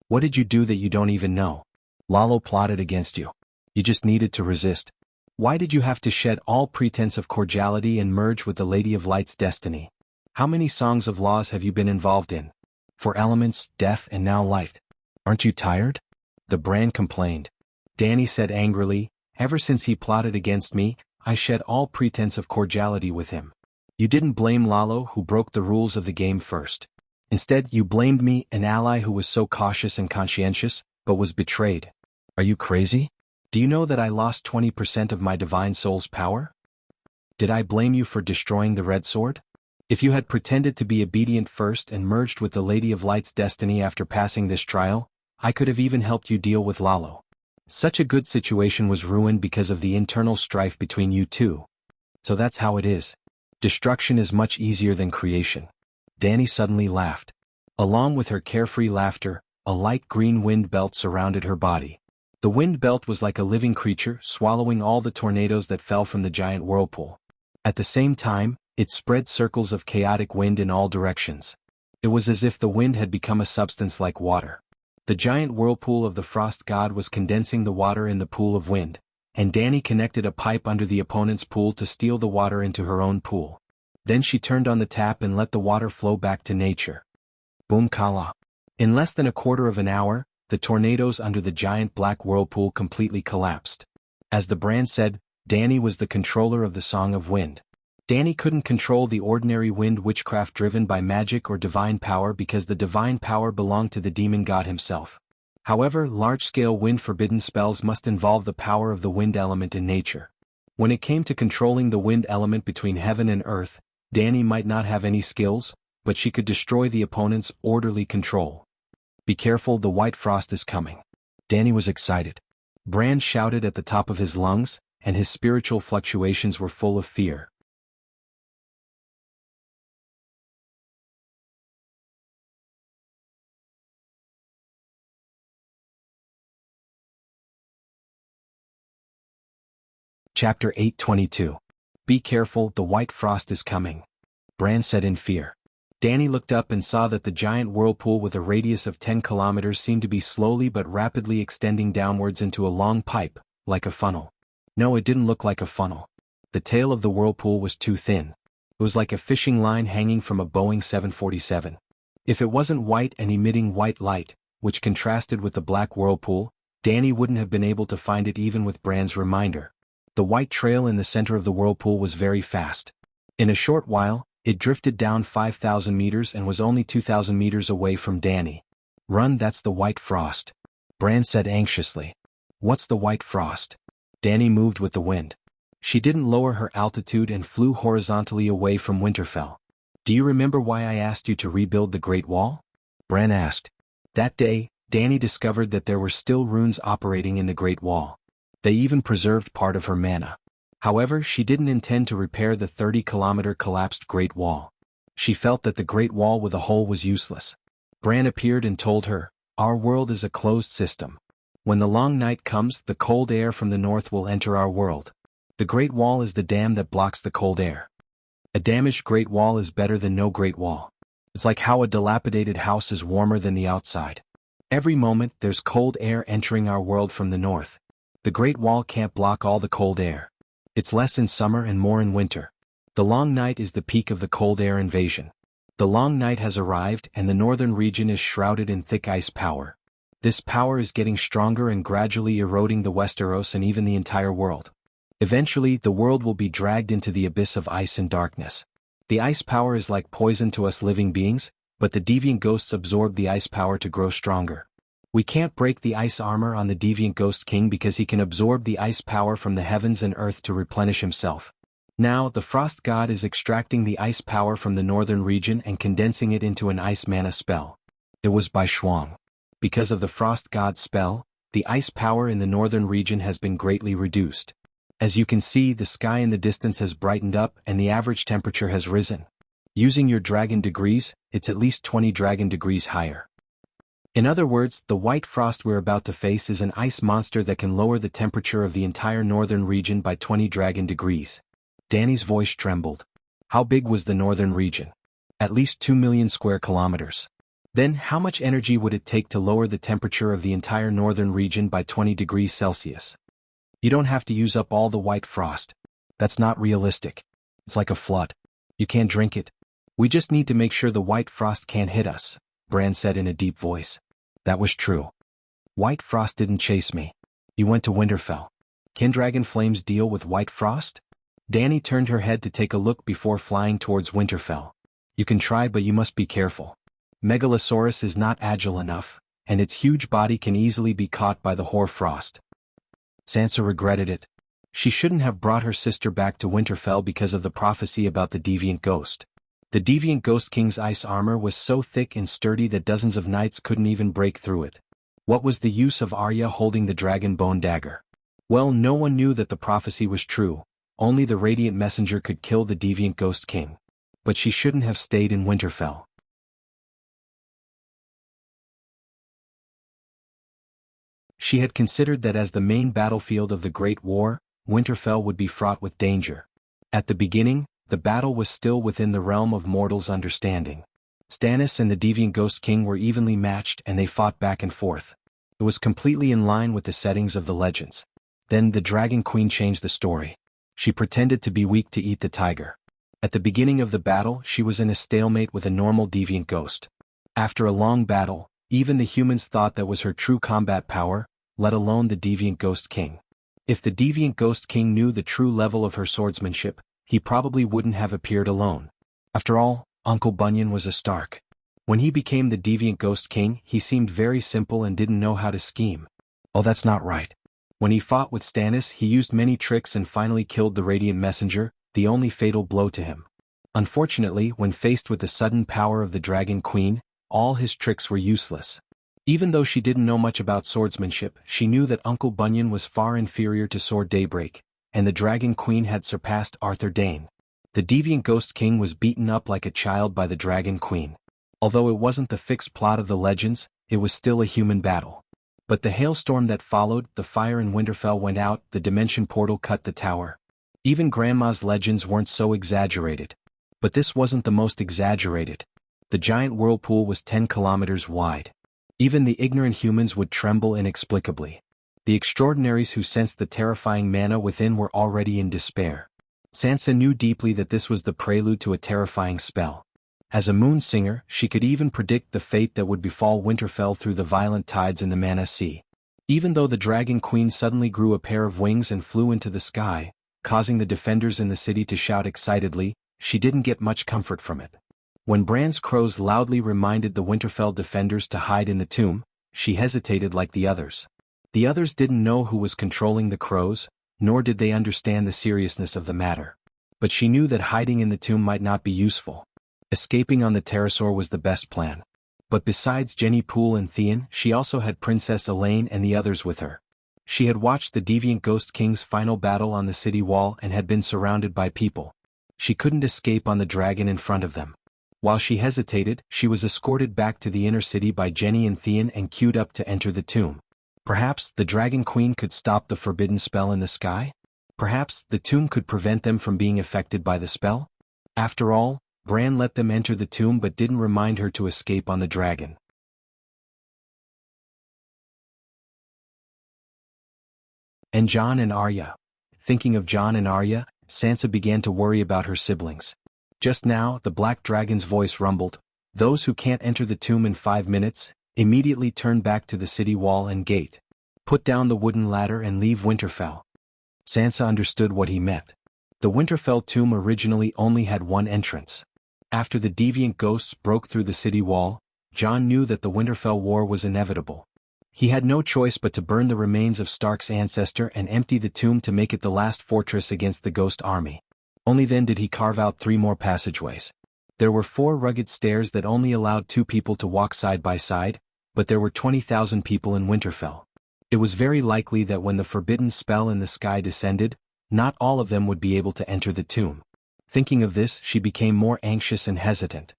What did you do that you don't even know? Lalo plotted against you. You just needed to resist. Why did you have to shed all pretense of cordiality and merge with the Lady of Light's destiny? How many songs of laws have you been involved in? 4 elements, death, and now light. Aren't you tired?" The Bran complained. Dany said angrily, "Ever since he plotted against me, I shed all pretense of cordiality with him. You didn't blame Lalo, who broke the rules of the game first. Instead, you blamed me, an ally who was so cautious and conscientious, but was betrayed. Are you crazy? Do you know that I lost 20% of my divine soul's power? Did I blame you for destroying the Red Sword? If you had pretended to be obedient first and merged with the Lady of Light's destiny after passing this trial, I could have even helped you deal with Lalo. Such a good situation was ruined because of the internal strife between you two. So that's how it is. Destruction is much easier than creation. Danny suddenly laughed. Along with her carefree laughter, a light green wind belt surrounded her body. The wind belt was like a living creature, swallowing all the tornadoes that fell from the giant whirlpool. At the same time, it spread circles of chaotic wind in all directions. It was as if the wind had become a substance like water. The giant whirlpool of the frost god was condensing the water in the pool of wind, and Danny connected a pipe under the opponent's pool to steal the water into her own pool. Then she turned on the tap and let the water flow back to nature. Boom kala. In less than a quarter of an hour, the tornadoes under the giant black whirlpool completely collapsed. As the brand said, Danny was the controller of the Song of Wind. Danny couldn't control the ordinary wind witchcraft driven by magic or divine power because the divine power belonged to the demon god himself. However, large-scale wind-forbidden spells must involve the power of the wind element in nature. When it came to controlling the wind element between heaven and earth, Danny might not have any skills, but she could destroy the opponent's orderly control. Be careful, the white frost is coming. Danny was excited. Brand shouted at the top of his lungs, and his spiritual fluctuations were full of fear. Chapter 822. Be careful, the white frost is coming. Brand said in fear. Danny looked up and saw that the giant whirlpool with a radius of 10 kilometers seemed to be slowly but rapidly extending downwards into a long pipe, like a funnel. No, it didn't look like a funnel. The tail of the whirlpool was too thin. It was like a fishing line hanging from a Boeing 747. If it wasn't white and emitting white light, which contrasted with the black whirlpool, Danny wouldn't have been able to find it even with Brand's reminder. The white trail in the center of the whirlpool was very fast. In a short while, it drifted down 5,000 meters and was only 2,000 meters away from Danny. Run, that's the white frost. Brand said anxiously. What's the white frost? Danny moved with the wind. She didn't lower her altitude and flew horizontally away from Winterfell. Do you remember why I asked you to rebuild the Great Wall? Bran asked. That day, Danny discovered that there were still runes operating in the Great Wall. They even preserved part of her mana. However, she didn't intend to repair the 30-kilometer collapsed Great Wall. She felt that the Great Wall with a hole was useless. Bran appeared and told her, "Our world is a closed system. When the long night comes, the cold air from the north will enter our world. The Great Wall is the dam that blocks the cold air. A damaged Great Wall is better than no Great Wall. It's like how a dilapidated house is warmer than the outside. Every moment, there's cold air entering our world from the north. The Great Wall can't block all the cold air. It's less in summer and more in winter. The long night is the peak of the cold air invasion. The long night has arrived and the northern region is shrouded in thick ice power. This power is getting stronger and gradually eroding the Westeros and even the entire world. Eventually, the world will be dragged into the abyss of ice and darkness. The ice power is like poison to us living beings, but the deviant ghosts absorb the ice power to grow stronger. We can't break the ice armor on the deviant ghost king because he can absorb the ice power from the heavens and earth to replenish himself. Now, the frost god is extracting the ice power from the northern region and condensing it into an ice mana spell. It was by Shuang. Because of the frost god's spell, the ice power in the northern region has been greatly reduced. As you can see, the sky in the distance has brightened up and the average temperature has risen. Using your dragon degrees, it's at least 20 dragon degrees higher. In other words, the white frost we're about to face is an ice monster that can lower the temperature of the entire northern region by 20 dragon degrees. Danny's voice trembled. How big was the northern region? At least 2 million square kilometers. Then, how much energy would it take to lower the temperature of the entire northern region by 20 degrees Celsius? You don't have to use up all the white frost. That's not realistic. It's like a flood. You can't drink it. We just need to make sure the white frost can't hit us, Bran said in a deep voice. That was true. White frost didn't chase me. You went to Winterfell. Can dragon flames deal with white frost? Danny turned her head to take a look before flying towards Winterfell. You can try, but you must be careful. Megalosaurus is not agile enough, and its huge body can easily be caught by the hoarfrost. Sansa regretted it. She shouldn't have brought her sister back to Winterfell because of the prophecy about the deviant ghost. The deviant Ghost King's ice armor was so thick and sturdy that dozens of knights couldn't even break through it. What was the use of Arya holding the dragon bone dagger? Well, no one knew that the prophecy was true. Only the radiant messenger could kill the deviant Ghost King. But she shouldn't have stayed in Winterfell. She had considered that as the main battlefield of the Great War, Winterfell would be fraught with danger. At the beginning, the battle was still within the realm of mortals' understanding. Stannis and the deviant Ghost King were evenly matched and they fought back and forth. It was completely in line with the settings of the legends. Then the Dragon Queen changed the story. She pretended to be weak to eat the tiger. At the beginning of the battle, she was in a stalemate with a normal deviant ghost. After a long battle, even the humans thought that was her true combat power, let alone the deviant Ghost King. If the deviant Ghost King knew the true level of her swordsmanship, he probably wouldn't have appeared alone. After all, Uncle Bunyan was a Stark. When he became the deviant Ghost King, he seemed very simple and didn't know how to scheme. Oh, that's not right. When he fought with Stannis, he used many tricks and finally killed the radiant messenger, the only fatal blow to him. Unfortunately, when faced with the sudden power of the Dragon Queen, all his tricks were useless. Even though she didn't know much about swordsmanship, she knew that Uncle Bunyan was far inferior to Sword Daybreak, and the Dragon Queen had surpassed Arthur Dayne. The deviant Ghost King was beaten up like a child by the Dragon Queen. Although it wasn't the fixed plot of the legends, it was still a human battle. But the hailstorm that followed, the fire in Winterfell went out, the dimension portal cut the tower. Even Grandma's legends weren't so exaggerated. But this wasn't the most exaggerated. The giant whirlpool was 10 kilometers wide. Even the ignorant humans would tremble inexplicably. The extraordinaries who sensed the terrifying mana within were already in despair. Sansa knew deeply that this was the prelude to a terrifying spell. As a moon singer, she could even predict the fate that would befall Winterfell through the violent tides in the Mana Sea. Even though the Dragon Queen suddenly grew a pair of wings and flew into the sky, causing the defenders in the city to shout excitedly, she didn't get much comfort from it. When Bran's crows loudly reminded the Winterfell defenders to hide in the tomb, she hesitated like the others. The others didn't know who was controlling the crows, nor did they understand the seriousness of the matter. But she knew that hiding in the tomb might not be useful. Escaping on the Terrasaur was the best plan. But besides Jenny Poole and Theon, she also had Princess Elaine and the others with her. She had watched the deviant Ghost King's final battle on the city wall and had been surrounded by people. She couldn't escape on the dragon in front of them. While she hesitated, she was escorted back to the inner city by Jenny and Theon and queued up to enter the tomb. Perhaps the Dragon Queen could stop the forbidden spell in the sky? Perhaps the tomb could prevent them from being affected by the spell? After all, Bran let them enter the tomb but didn't remind her to escape on the dragon. And Jon and Arya. Thinking of Jon and Arya, Sansa began to worry about her siblings. Just now, the Black Dragon's voice rumbled. Those who can't enter the tomb in 5 minutes, immediately turn back to the city wall and gate. Put down the wooden ladder and leave Winterfell. Sansa understood what he meant. The Winterfell tomb originally only had one entrance. After the deviant ghosts broke through the city wall, Jon knew that the Winterfell war was inevitable. He had no choice but to burn the remains of Stark's ancestor and empty the tomb to make it the last fortress against the ghost army. Only then did he carve out 3 more passageways. There were 4 rugged stairs that only allowed 2 people to walk side by side, but there were 20,000 people in Winterfell. It was very likely that when the forbidden spell in the sky descended, not all of them would be able to enter the tomb. Thinking of this, she became more anxious and hesitant.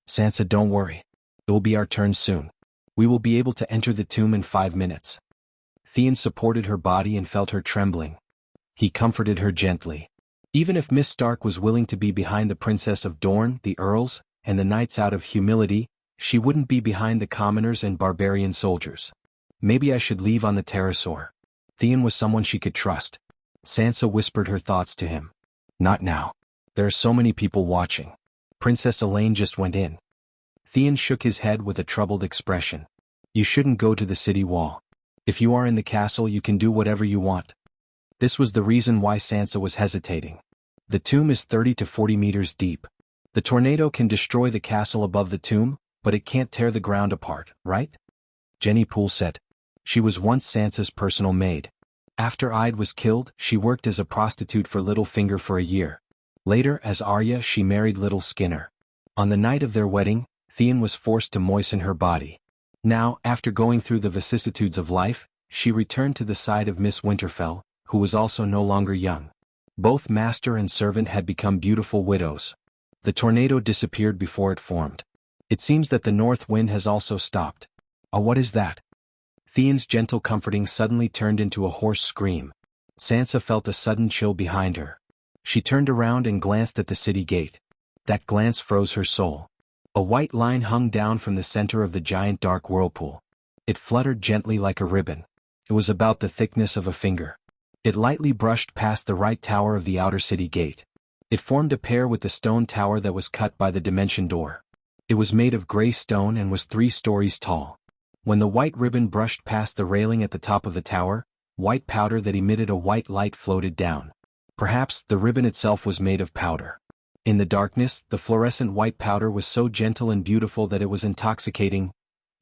Sansa, don't worry. It will be our turn soon. We will be able to enter the tomb in 5 minutes. Theon supported her body and felt her trembling. He comforted her gently. Even if Miss Stark was willing to be behind the Princess of Dorne, the Earls, and the Knights out of humility, she wouldn't be behind the commoners and barbarian soldiers. Maybe I should leave on the Terrasaur. Theon was someone she could trust. Sansa whispered her thoughts to him. Not now. There are so many people watching. Princess Elaine just went in. Theon shook his head with a troubled expression. You shouldn't go to the city wall. If you are in the castle, you can do whatever you want. This was the reason why Sansa was hesitating. The tomb is 30 to 40 meters deep. The tornado can destroy the castle above the tomb, but it can't tear the ground apart, right? Jenny Poole said. She was once Sansa's personal maid. After Ide was killed, she worked as a prostitute for Littlefinger for a year. Later, as Arya, she married Little Skinner. On the night of their wedding, Theon was forced to moisten her body. Now, after going through the vicissitudes of life, she returned to the side of Miss Winterfell, who was also no longer young. Both master and servant had become beautiful widows. The tornado disappeared before it formed. It seems that the north wind has also stopped. Ah, what is that? Theon's gentle comforting suddenly turned into a hoarse scream. Sansa felt a sudden chill behind her. She turned around and glanced at the city gate. That glance froze her soul. A white line hung down from the center of the giant dark whirlpool. It fluttered gently like a ribbon. It was about the thickness of a finger. It lightly brushed past the right tower of the outer city gate. It formed a pair with the stone tower that was cut by the dimension door. It was made of gray stone and was 3 stories tall. When the white ribbon brushed past the railing at the top of the tower, white powder that emitted a white light floated down. Perhaps the ribbon itself was made of powder. In the darkness, the fluorescent white powder was so gentle and beautiful that it was intoxicating.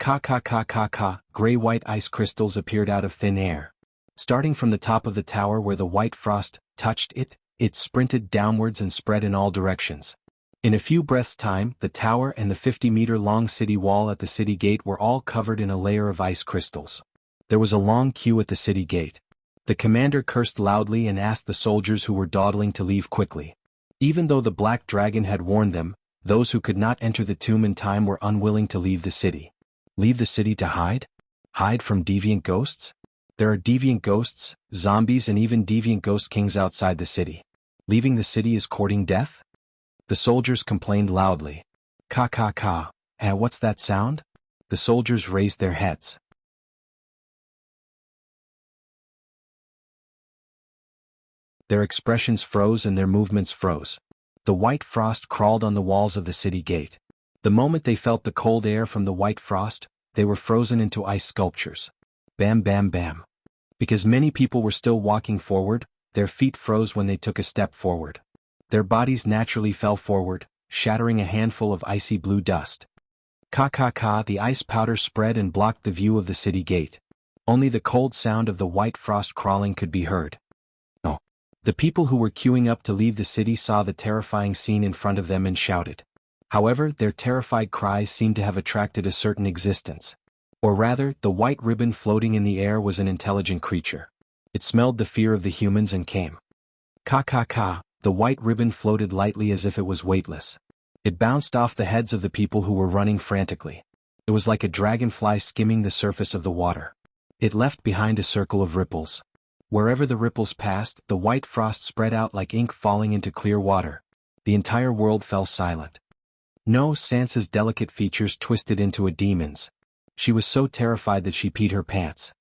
Gray-white ice crystals appeared out of thin air. Starting from the top of the tower where the white frost touched it, it sprinted downwards and spread in all directions. In a few breaths' time, the tower and the 50-meter-long city wall at the city gate were all covered in a layer of ice crystals. There was a long queue at the city gate. The commander cursed loudly and asked the soldiers who were dawdling to leave quickly. Even though the Black Dragon had warned them, those who could not enter the tomb in time were unwilling to leave the city. Leave the city to hide? Hide from deviant ghosts? There are deviant ghosts, zombies and even deviant ghost kings outside the city. Leaving the city is courting death? The soldiers complained loudly. What's that sound? The soldiers raised their heads. Their expressions froze and their movements froze. The white frost crawled on the walls of the city gate. The moment they felt the cold air from the white frost, they were frozen into ice sculptures. Bam bam bam. Because many people were still walking forward, their feet froze when they took a step forward. Their bodies naturally fell forward, shattering a handful of icy blue dust. The ice powder spread and blocked the view of the city gate. Only the cold sound of the white frost crawling could be heard. The people who were queuing up to leave the city saw the terrifying scene in front of them and shouted. However, their terrified cries seemed to have attracted a certain existence. Or rather, the white ribbon floating in the air was an intelligent creature. It smelled the fear of the humans and came. The white ribbon floated lightly as if it was weightless. It bounced off the heads of the people who were running frantically. It was like a dragonfly skimming the surface of the water. It left behind a circle of ripples. Wherever the ripples passed, the white frost spread out like ink falling into clear water. The entire world fell silent. No, Sansa's delicate features twisted into a demon's. She was so terrified that she peed her pants.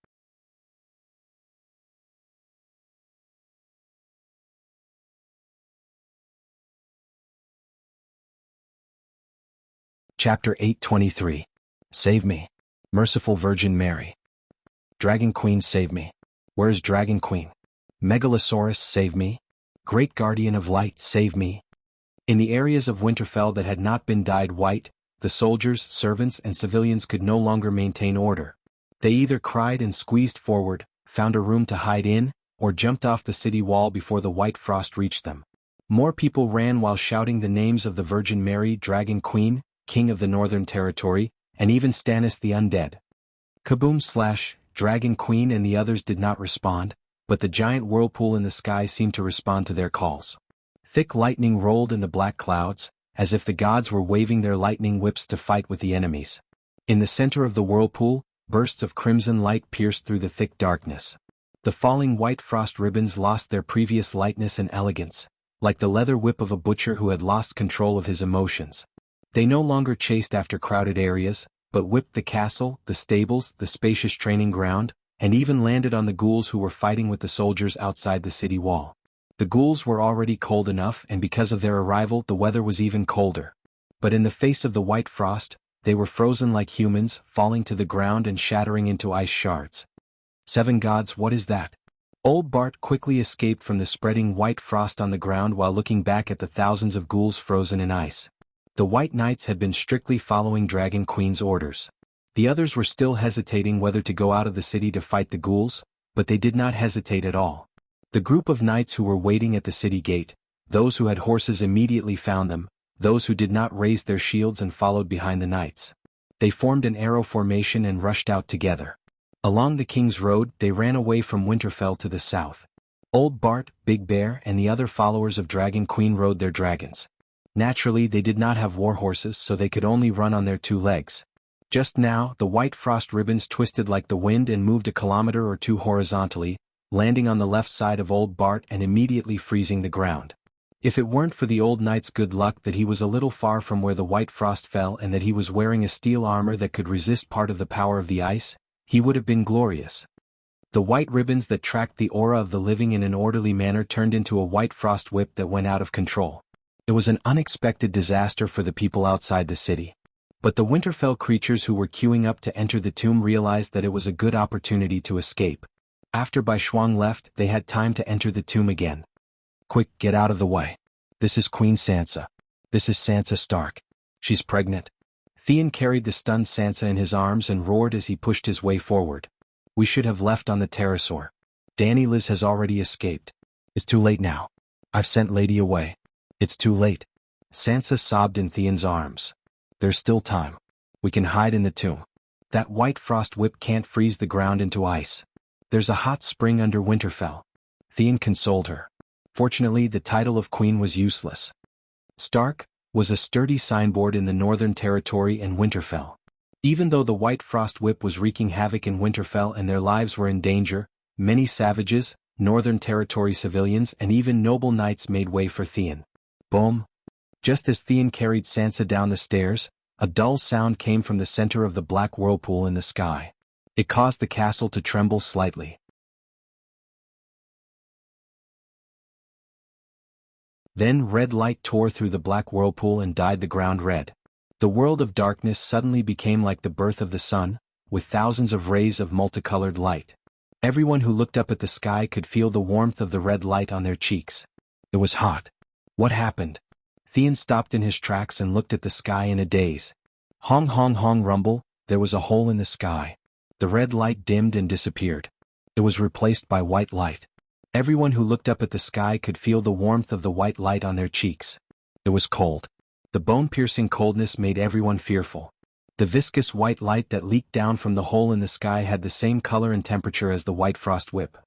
Chapter 8:23. Save me. Merciful Virgin Mary. Dragon Queen, save me. Where's Dragon Queen? Megalosaurus, save me. Great Guardian of Light, save me. In the areas of Winterfell that had not been dyed white, the soldiers, servants and civilians could no longer maintain order. They either cried and squeezed forward, found a room to hide in, or jumped off the city wall before the white frost reached them. More people ran while shouting the names of the Virgin Mary, Dragon Queen, King of the Northern Territory, and even Stannis the Undead. Kaboom! Dragon Queen and the others did not respond, but the giant whirlpool in the sky seemed to respond to their calls. Thick lightning rolled in the black clouds, as if the gods were waving their lightning whips to fight with the enemies. In the center of the whirlpool, bursts of crimson light pierced through the thick darkness. The falling white frost ribbons lost their previous lightness and elegance, like the leather whip of a butcher who had lost control of his emotions. They no longer chased after crowded areas, but whipped the castle, the stables, the spacious training ground, and even landed on the ghouls who were fighting with the soldiers outside the city wall. The ghouls were already cold enough, and because of their arrival the weather was even colder. But in the face of the white frost, they were frozen like humans, falling to the ground and shattering into ice shards. 7 gods, what is that? Old Bart quickly escaped from the spreading white frost on the ground while looking back at the thousands of ghouls frozen in ice. The White Knights had been strictly following Dragon Queen's orders. The others were still hesitating whether to go out of the city to fight the ghouls, but they did not hesitate at all. The group of knights who were waiting at the city gate, those who had horses immediately found them, those who did not raise their shields and followed behind the knights. They formed an arrow formation and rushed out together. Along the King's Road, they ran away from Winterfell to the south. Old Bart, Big Bear, and the other followers of Dragon Queen rode their dragons. Naturally, they did not have war horses, so they could only run on their 2 legs. Just now, the white frost ribbons twisted like the wind and moved a kilometer or 2 horizontally, landing on the left side of Old Bart and immediately freezing the ground. If it weren't for the old knight's good luck that he was a little far from where the white frost fell and that he was wearing a steel armor that could resist part of the power of the ice, he would have been glorious. The white ribbons that tracked the aura of the living in an orderly manner turned into a white frost whip that went out of control. It was an unexpected disaster for the people outside the city. But the Winterfell creatures who were queuing up to enter the tomb realized that it was a good opportunity to escape. After Bai Shuang left, they had time to enter the tomb again. Quick, get out of the way. This is Queen Sansa. This is Sansa Stark. She's pregnant. Theon carried the stunned Sansa in his arms and roared as he pushed his way forward. We should have left on the pterosaur. Dany Liz has already escaped. It's too late now. I've sent Lady away. It's too late. Sansa sobbed in Theon's arms. There's still time. We can hide in the tomb. That white frost whip can't freeze the ground into ice. There's a hot spring under Winterfell. Theon consoled her. Fortunately, the title of queen was useless. Stark was a sturdy signboard in the Northern Territory and Winterfell. Even though the white frost whip was wreaking havoc in Winterfell and their lives were in danger, many savages, Northern Territory civilians, and even noble knights made way for Theon. Boom! Just as Theon carried Sansa down the stairs, a dull sound came from the center of the black whirlpool in the sky. It caused the castle to tremble slightly. Then red light tore through the black whirlpool and dyed the ground red. The world of darkness suddenly became like the birth of the sun, with thousands of rays of multicolored light. Everyone who looked up at the sky could feel the warmth of the red light on their cheeks. It was hot. What happened? Theon stopped in his tracks and looked at the sky in a daze. Hong hong hong rumble, there was a hole in the sky. The red light dimmed and disappeared. It was replaced by white light. Everyone who looked up at the sky could feel the warmth of the white light on their cheeks. It was cold. The bone-piercing coldness made everyone fearful. The viscous white light that leaked down from the hole in the sky had the same color and temperature as the white frost whip.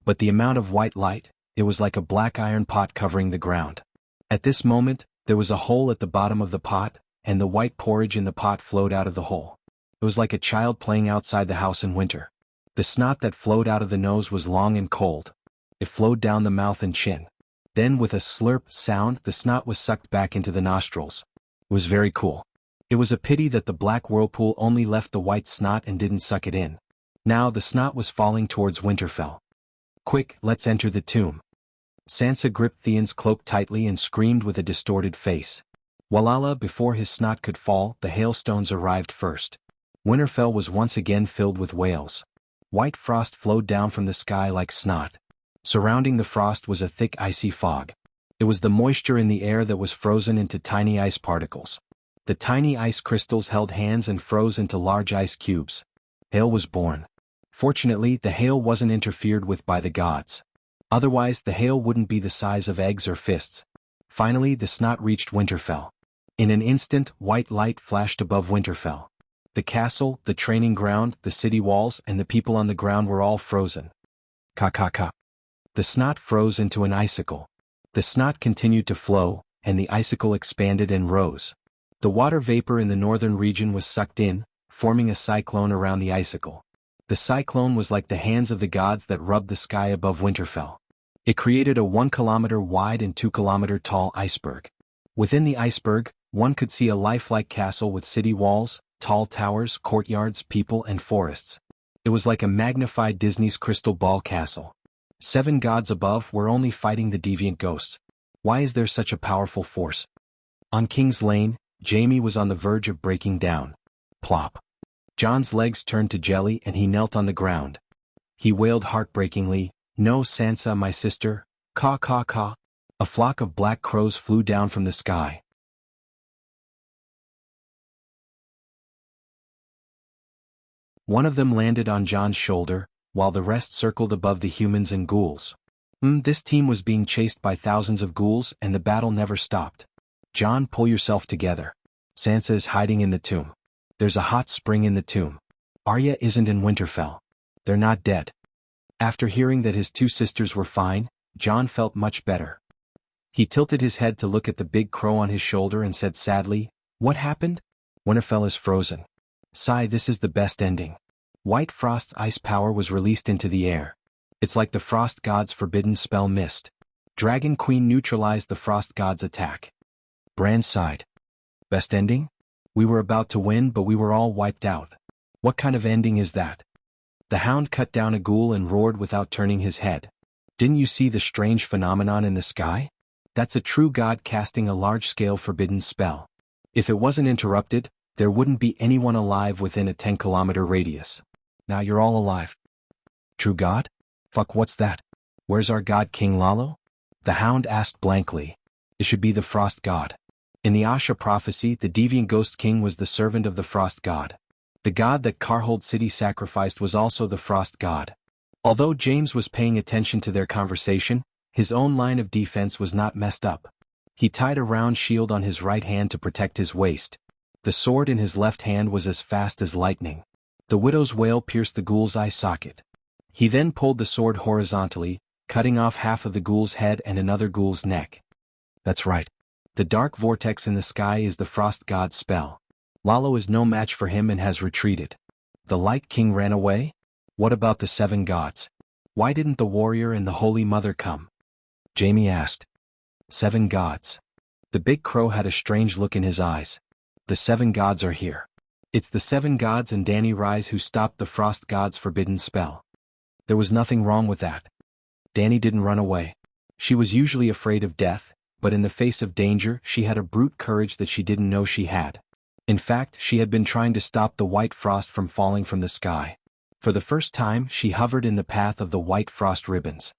But the amount of white light, it was like a black iron pot covering the ground. At this moment, there was a hole at the bottom of the pot, and the white porridge in the pot flowed out of the hole. It was like a child playing outside the house in winter. The snot that flowed out of the nose was long and cold. It flowed down the mouth and chin. Then with a slurp sound, the snot was sucked back into the nostrils. It was very cool. It was a pity that the black whirlpool only left the white snot and didn't suck it in. Now the snot was falling towards Winterfell. Quick, let's enter the tomb. Sansa gripped Theon's cloak tightly and screamed with a distorted face. Walala, before his snot could fall, the hailstones arrived first. Winterfell was once again filled with wails. White frost flowed down from the sky like snot. Surrounding the frost was a thick icy fog. It was the moisture in the air that was frozen into tiny ice particles. The tiny ice crystals held hands and froze into large ice cubes. Hail was born. Fortunately, the hail wasn't interfered with by the gods. Otherwise, the hail wouldn't be the size of eggs or fists. Finally, the snot reached Winterfell. In an instant, white light flashed above Winterfell. The castle, the training ground, the city walls, and the people on the ground were all frozen. Ka. The snot froze into an icicle. The snot continued to flow, and the icicle expanded and rose. The water vapor in the northern region was sucked in, forming a cyclone around the icicle. The cyclone was like the hands of the gods that rubbed the sky above Winterfell. It created a 1 kilometer wide and 2 kilometer tall iceberg. Within the iceberg, one could see a lifelike castle with city walls, tall towers, courtyards, people, and forests. It was like a magnified Disney's crystal ball castle. 7 gods above were only fighting the deviant ghosts. Why is there such a powerful force? On King's Lane, Jaime was on the verge of breaking down. Plop. Jon's legs turned to jelly and he knelt on the ground. He wailed heartbreakingly, "No, Sansa, my sister, caw caw caw." A flock of black crows flew down from the sky. One of them landed on Jon's shoulder, while the rest circled above the humans and ghouls. This team was being chased by thousands of ghouls and the battle never stopped. John, pull yourself together. Sansa is hiding in the tomb. There's a hot spring in the tomb. Arya isn't in Winterfell. They're not dead. After hearing that his two sisters were fine, John felt much better. He tilted his head to look at the big crow on his shoulder and said sadly, "What happened? Winterfell is frozen. Sigh, this is the best ending. White Frost's ice power was released into the air. It's like the Frost God's forbidden spell missed. Dragon Queen neutralized the Frost God's attack." Bran sighed. Best ending? We were about to win, but we were all wiped out. What kind of ending is that? The Hound cut down a ghoul and roared without turning his head. Didn't you see the strange phenomenon in the sky? That's a true god casting a large-scale forbidden spell. If it wasn't interrupted, there wouldn't be anyone alive within a 10-kilometer radius. Now you're all alive. True god? Fuck, what's that? Where's our god King Lalo? The Hound asked blankly. It should be the Frost God. In the Asha prophecy, the deviant Ghost King was the servant of the Frost God. The god that Carhold City sacrificed was also the Frost God. Although James was paying attention to their conversation, his own line of defense was not messed up. He tied a round shield on his right hand to protect his waist. The sword in his left hand was as fast as lightning. The widow's wail pierced the ghoul's eye socket. He then pulled the sword horizontally, cutting off half of the ghoul's head and another ghoul's neck. That's right. The dark vortex in the sky is the Frost God's spell. Lalo is no match for him and has retreated. The Light King ran away? What about the 7 gods? Why didn't the warrior and the Holy Mother come? Jaime asked. 7 gods. The big crow had a strange look in his eyes. The 7 gods are here. It's the 7 gods and Dany Rise who stopped the Frost God's forbidden spell. There was nothing wrong with that. Dany didn't run away. She was usually afraid of death, but in the face of danger she had a brute courage that she didn't know she had. In fact, she had been trying to stop the white frost from falling from the sky. For the first time, she hovered in the path of the white frost ribbons.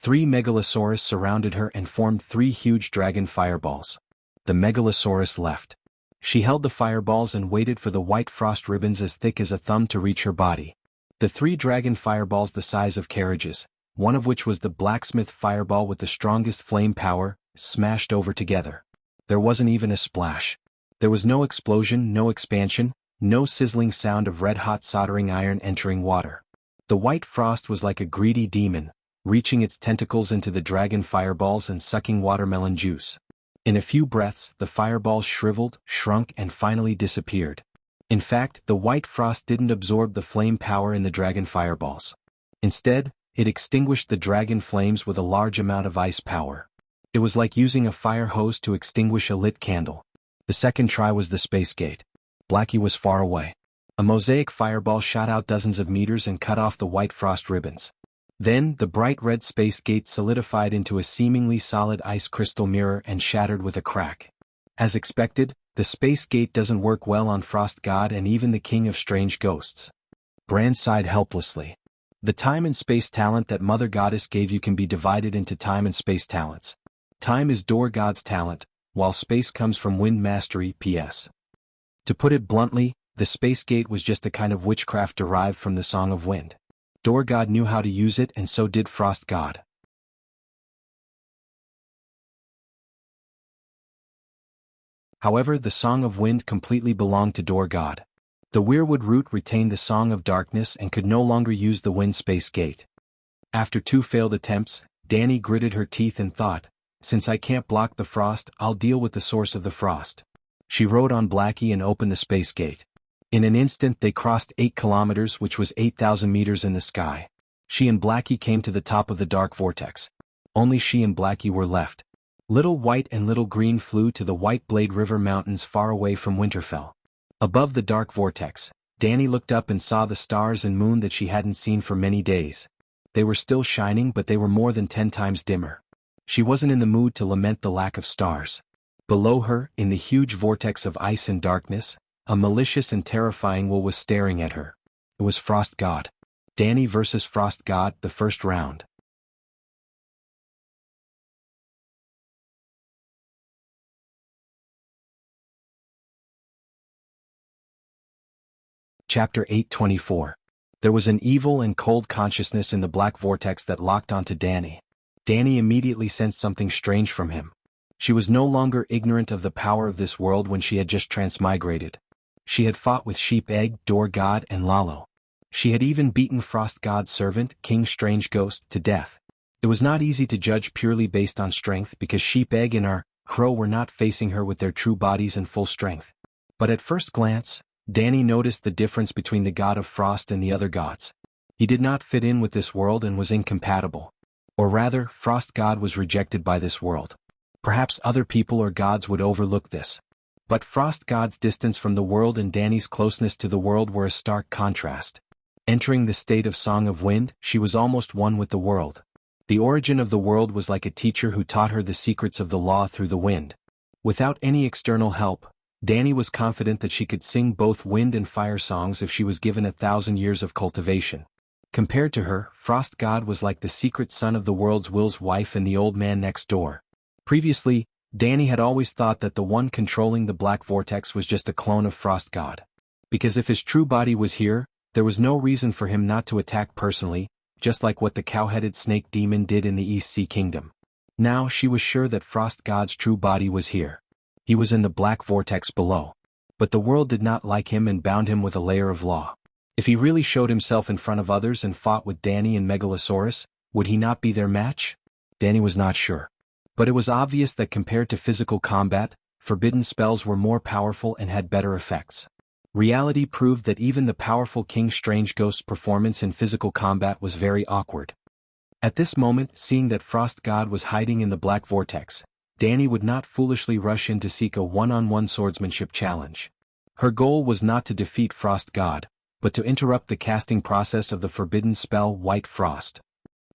3 megalosaurus surrounded her and formed 3 huge dragon fireballs. The megalosaurus left. She held the fireballs and waited for the white frost ribbons as thick as a thumb to reach her body. The 3 dragon fireballs the size of carriages, one of which was the blacksmith fireball with the strongest flame power, smashed over together. There wasn't even a splash. There was no explosion, no expansion, no sizzling sound of red-hot soldering iron entering water. The white frost was like a greedy demon, reaching its tentacles into the dragon fireballs and sucking watermelon juice. In a few breaths, the fireballs shriveled, shrunk, and finally disappeared. In fact, the white frost didn't absorb the flame power in the dragon fireballs. Instead, it extinguished the dragon flames with a large amount of ice power. It was like using a fire hose to extinguish a lit candle. The second try was the space gate. Blackie was far away. A mosaic fireball shot out dozens of meters and cut off the white frost ribbons. Then, the bright red space gate solidified into a seemingly solid ice crystal mirror and shattered with a crack. As expected, the space gate doesn't work well on Frost God and even the King of Strange Ghosts. Bran sighed helplessly. The time and space talent that Mother Goddess gave you can be divided into time and space talents. Time is Door God's talent, while space comes from Wind Mastery, PS. To put it bluntly, the space gate was just a kind of witchcraft derived from the Song of Wind. Door God knew how to use it and so did Frost God. However, the Song of Wind completely belonged to Door God. The Weirwood Root retained the Song of Darkness and could no longer use the Wind Space Gate. After 2 failed attempts, Dany gritted her teeth and thought, since I can't block the frost, I'll deal with the source of the frost. She rode on Blackie and opened the space gate. In an instant they crossed 8 kilometers, which was 8,000 meters in the sky. She and Blackie came to the top of the dark vortex. Only she and Blackie were left. Little White and Little Green flew to the White Blade River Mountains far away from Winterfell. Above the dark vortex, Dany looked up and saw the stars and moon that she hadn't seen for many days. They were still shining, but they were more than 10 times dimmer. She wasn't in the mood to lament the lack of stars. Below her, in the huge vortex of ice and darkness, a malicious and terrifying will was staring at her. It was Frost God. Dany versus Frost God, the first round. Chapter 8:24. There was an evil and cold consciousness in the black vortex that locked onto Dany. Dany immediately sensed something strange from him. She was no longer ignorant of the power of this world when she had just transmigrated. She had fought with Sheep Egg, Door God, and Lalo. She had even beaten Frost God's servant, King Strange Ghost, to death. It was not easy to judge purely based on strength because Sheep Egg and our Crow were not facing her with their true bodies and full strength. But at first glance, Danny noticed the difference between the god of frost and the other gods. He did not fit in with this world and was incompatible. Or rather, Frost God was rejected by this world. Perhaps other people or gods would overlook this. But Frost God's distance from the world and Danny's closeness to the world were a stark contrast. Entering the state of Song of Wind, she was almost one with the world. The origin of the world was like a teacher who taught her the secrets of the law through the wind. Without any external help, Danny was confident that she could sing both wind and fire songs if she was given 1,000 years of cultivation. Compared to her, Frost God was like the secret son of the world's Will's wife and the old man next door. Previously, Danny had always thought that the one controlling the black vortex was just a clone of Frost God. Because if his true body was here, there was no reason for him not to attack personally, just like what the cow-headed snake demon did in the East Sea Kingdom. Now she was sure that Frost God's true body was here. He was in the black vortex below. But the world did not like him and bound him with a layer of law. If he really showed himself in front of others and fought with Danny and Megalosaurus, would he not be their match? Danny was not sure. But it was obvious that compared to physical combat, forbidden spells were more powerful and had better effects. Reality proved that even the powerful King Strange Ghost's performance in physical combat was very awkward. At this moment, seeing that Frost God was hiding in the black vortex, Danny would not foolishly rush in to seek a one-on-one swordsmanship challenge. Her goal was not to defeat Frost God, but to interrupt the casting process of the forbidden spell White Frost.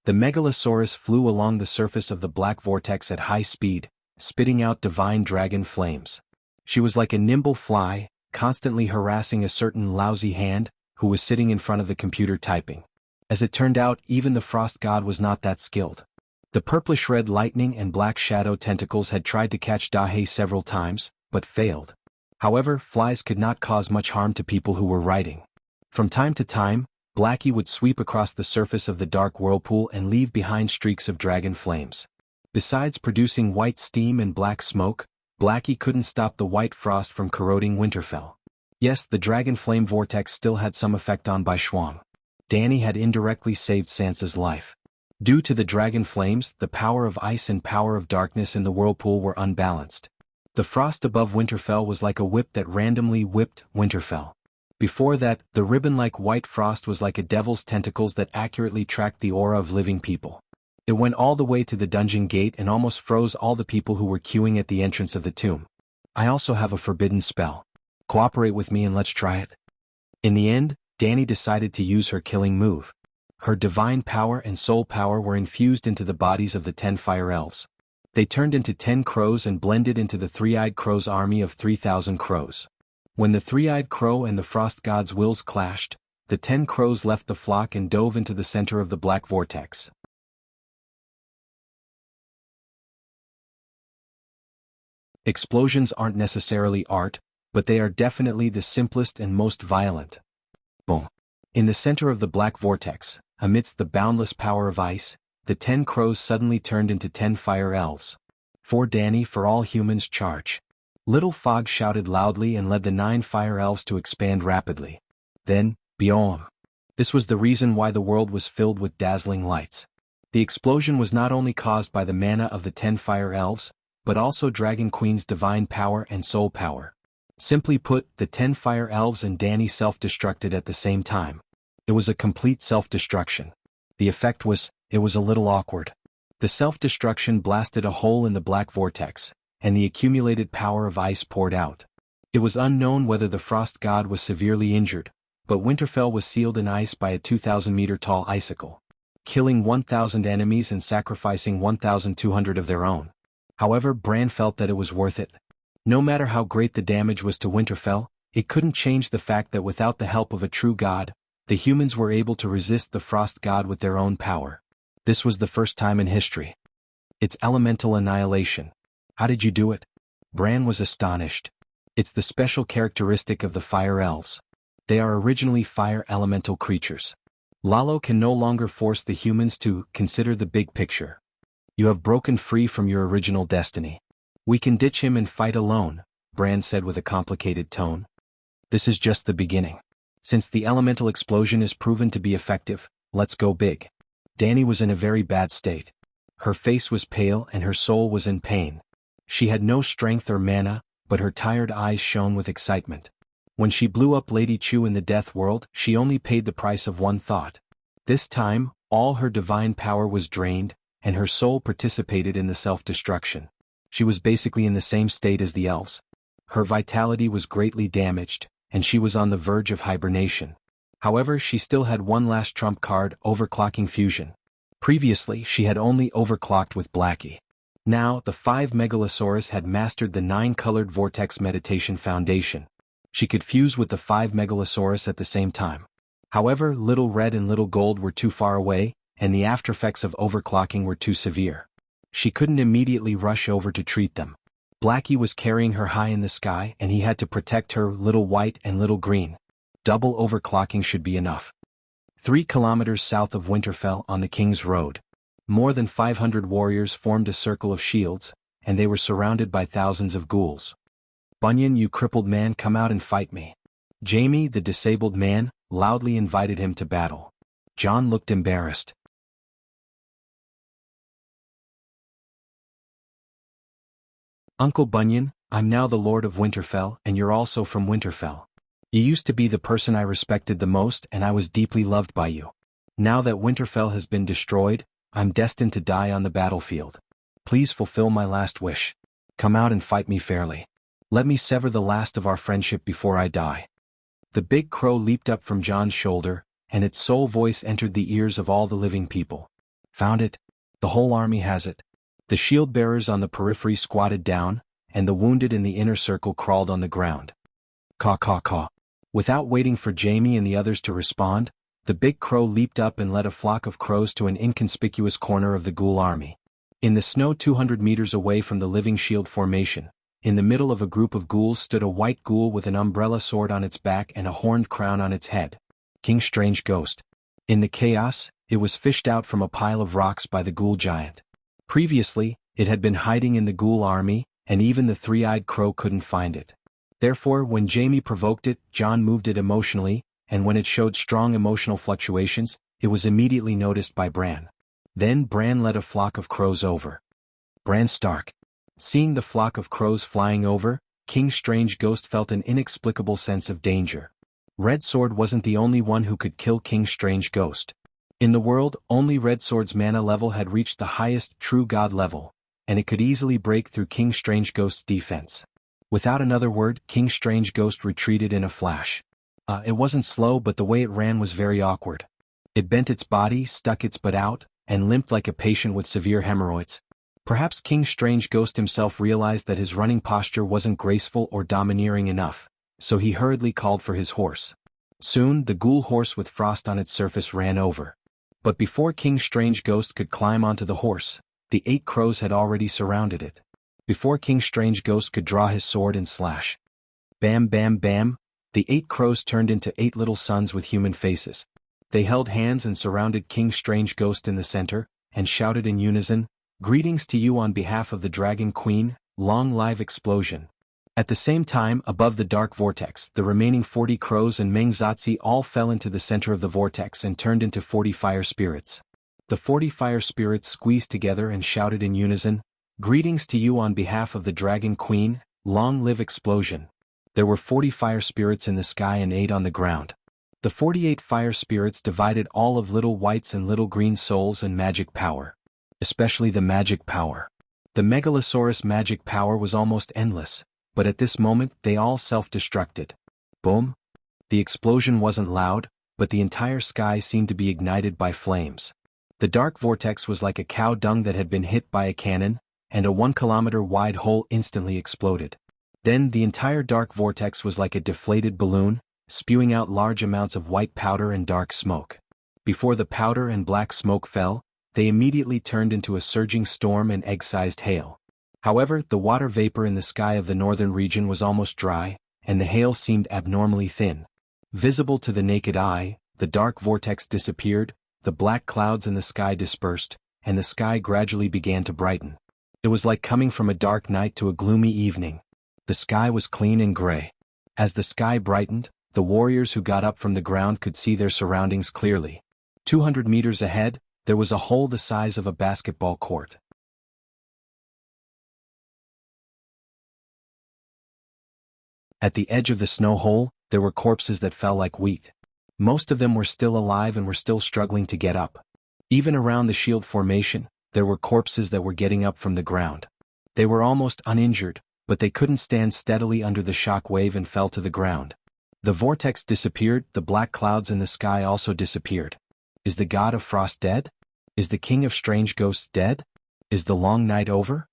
The Megalosaurus flew along the surface of the black vortex at high speed, spitting out divine dragon flames. She was like a nimble fly, constantly harassing a certain lousy hand, who was sitting in front of the computer typing. As it turned out, even the Frost God was not that skilled. The purplish-red lightning and black shadow tentacles had tried to catch Dahe several times, but failed. However, flies could not cause much harm to people who were writing. From time to time, Blackie would sweep across the surface of the dark whirlpool and leave behind streaks of dragon flames. Besides producing white steam and black smoke, Blackie couldn't stop the white frost from corroding Winterfell. Yes, the dragon flame vortex still had some effect on Bai Shuang. Danny had indirectly saved Sansa's life. Due to the dragon flames, the power of ice and power of darkness in the whirlpool were unbalanced. The frost above Winterfell was like a whip that randomly whipped Winterfell. Before that, the ribbon-like white frost was like a devil's tentacles that accurately tracked the aura of living people. It went all the way to the dungeon gate and almost froze all the people who were queuing at the entrance of the tomb. I also have a forbidden spell. Cooperate with me and let's try it. In the end, Danny decided to use her killing move. Her divine power and soul power were infused into the bodies of the 10 fire elves. They turned into 10 crows and blended into the three-eyed crow's army of 3,000 crows. When the three-eyed crow and the frost god's wills clashed, the 10 crows left the flock and dove into the center of the black vortex. Explosions aren't necessarily art, but they are definitely the simplest and most violent. Boom. In the center of the black vortex, amidst the boundless power of ice, the 10 crows suddenly turned into 10 fire elves. For Danny, for all humans, charge. Little Fog shouted loudly and led the 9 fire elves to expand rapidly. Then, Biom. This was the reason why the world was filled with dazzling lights. The explosion was not only caused by the mana of the 10 fire elves, but also Dragon Queen's divine power and soul power. Simply put, the 10 fire elves and Danny self-destructed at the same time. It was a complete self-destruction. The effect was, it was a little awkward. The self-destruction blasted a hole in the black vortex, and the accumulated power of ice poured out. It was unknown whether the frost god was severely injured, but Winterfell was sealed in ice by a 2,000-meter-tall icicle, killing 1,000 enemies and sacrificing 1,200 of their own. However, Bran felt that it was worth it. No matter how great the damage was to Winterfell, it couldn't change the fact that without the help of a true god, the humans were able to resist the frost god with their own power. This was the first time in history. It's elemental annihilation. How did you do it? Bran was astonished. It's the special characteristic of the fire elves. They are originally fire elemental creatures. Lalo can no longer force the humans to consider the big picture. You have broken free from your original destiny. We can ditch him and fight alone, Bran said with a complicated tone. This is just the beginning. Since the elemental explosion is proven to be effective, let's go big. Dany was in a very bad state. Her face was pale and her soul was in pain. She had no strength or mana, but her tired eyes shone with excitement. When she blew up Lady Chu in the Death World, she only paid the price of one thought. This time, all her divine power was drained, and her soul participated in the self-destruction. She was basically in the same state as the elves. Her vitality was greatly damaged, and she was on the verge of hibernation. However, she still had one last trump card, overclocking fusion. Previously, she had only overclocked with Blackie. Now, the 5 Megalosaurus had mastered the 9-colored Vortex Meditation Foundation. She could fuse with the 5 Megalosaurus at the same time. However, Little Red and Little Gold were too far away, and the aftereffects of overclocking were too severe. She couldn't immediately rush over to treat them. Blackie was carrying her high in the sky and he had to protect her, Little White and Little Green. Double overclocking should be enough. 3 kilometers south of Winterfell on the King's Road. More than 500 warriors formed a circle of shields, and they were surrounded by thousands of ghouls. Bunyan, you crippled man, come out and fight me. Jaime, the disabled man, loudly invited him to battle. Jon looked embarrassed. Uncle Bunyan, I'm now the Lord of Winterfell and you're also from Winterfell. You used to be the person I respected the most and I was deeply loved by you. Now that Winterfell has been destroyed, I'm destined to die on the battlefield. Please fulfill my last wish. Come out and fight me fairly. Let me sever the last of our friendship before I die. The big crow leaped up from Jon's shoulder, and its sole voice entered the ears of all the living people. Found it. The whole army has it. The shield-bearers on the periphery squatted down, and the wounded in the inner circle crawled on the ground. Caw caw caw. Without waiting for Jaime and the others to respond, the big crow leaped up and led a flock of crows to an inconspicuous corner of the ghoul army. In the snow 200 meters away from the living shield formation, in the middle of a group of ghouls stood a white ghoul with an umbrella sword on its back and a horned crown on its head. King Strange Ghost. In the chaos, it was fished out from a pile of rocks by the ghoul giant. Previously, it had been hiding in the ghoul army, and even the three-eyed crow couldn't find it. Therefore, when Jaime provoked it, Jon moved it emotionally, and when it showed strong emotional fluctuations, it was immediately noticed by Bran. Then Bran led a flock of crows over. Bran Stark. Seeing the flock of crows flying over, King Strange Ghost felt an inexplicable sense of danger. Red Sword wasn't the only one who could kill King Strange Ghost. In the world, only Red Sword's mana level had reached the highest true god level, and it could easily break through King Strange Ghost's defense. Without another word, King Strange Ghost retreated in a flash. It wasn't slow, but the way it ran was very awkward. It bent its body, stuck its butt out, and limped like a patient with severe hemorrhoids. Perhaps King Strange Ghost himself realized that his running posture wasn't graceful or domineering enough, so he hurriedly called for his horse. Soon, the ghoul horse with frost on its surface ran over. But before King Strange Ghost could climb onto the horse, the 8 crows had already surrounded it. Before King Strange Ghost could draw his sword and slash. Bam bam bam, the 8 crows turned into 8 little suns with human faces. They held hands and surrounded King Strange Ghost in the center, and shouted in unison, "Greetings to you on behalf of the Dragon Queen, long live explosion." At the same time, above the dark vortex, the remaining 40 crows and Mengzatsi all fell into the center of the vortex and turned into 40 fire spirits. The 40 fire spirits squeezed together and shouted in unison, "Greetings to you on behalf of the Dragon Queen, long live explosion." There were 40 fire spirits in the sky and 8 on the ground. The 48 fire spirits divided all of Little White's and Little Green's souls and magic power. Especially the magic power. The Megalosaurus magic power was almost endless, but at this moment they all self-destructed. Boom! The explosion wasn't loud, but the entire sky seemed to be ignited by flames. The dark vortex was like a cow dung that had been hit by a cannon, and a 1-kilometer-wide hole instantly exploded. Then the entire dark vortex was like a deflated balloon, spewing out large amounts of white powder and dark smoke. Before the powder and black smoke fell, they immediately turned into a surging storm and egg-sized hail. However, the water vapor in the sky of the northern region was almost dry, and the hail seemed abnormally thin. Visible to the naked eye, the dark vortex disappeared, the black clouds in the sky dispersed, and the sky gradually began to brighten. It was like coming from a dark night to a gloomy evening. The sky was clean and gray. As the sky brightened, the warriors who got up from the ground could see their surroundings clearly. 200 meters ahead, there was a hole the size of a basketball court. At the edge of the snow hole, there were corpses that fell like wheat. Most of them were still alive and were still struggling to get up. Even around the shield formation, there were corpses that were getting up from the ground. They were almost uninjured, but they couldn't stand steadily under the shock wave and fell to the ground. The vortex disappeared, the black clouds in the sky also disappeared. Is the god of frost dead? Is the king of strange ghosts dead? Is the long night over?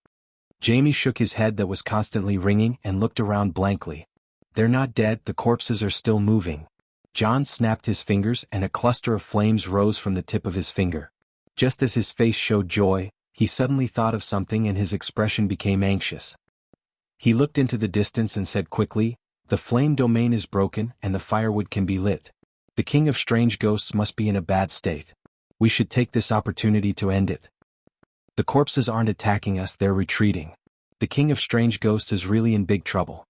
Jamie shook his head that was constantly ringing and looked around blankly. They're not dead, the corpses are still moving. John snapped his fingers and a cluster of flames rose from the tip of his finger. Just as his face showed joy, he suddenly thought of something and his expression became anxious. He looked into the distance and said quickly, "The flame domain is broken and the firewood can be lit. The king of strange ghosts must be in a bad state. We should take this opportunity to end it. The corpses aren't attacking us, they're retreating. The king of strange ghosts is really in big trouble."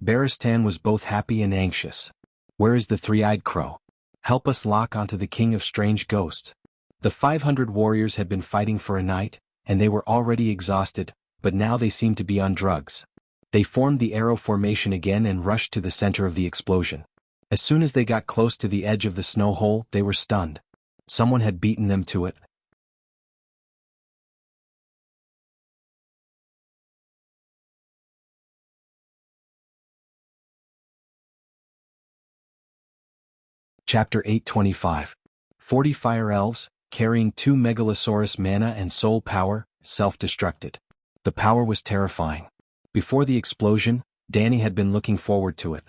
Baristan was both happy and anxious. "Where is the three-eyed crow? Help us lock onto the king of strange ghosts." The 500 warriors had been fighting for a night, and they were already exhausted, but now they seemed to be on drugs. They formed the arrow formation again and rushed to the center of the explosion. As soon as they got close to the edge of the snow hole, they were stunned. Someone had beaten them to it. Chapter 825. 40 Fire Elves, carrying 2 Megalosaurus mana and soul power, self-destructed. The power was terrifying. Before the explosion, Danny had been looking forward to it.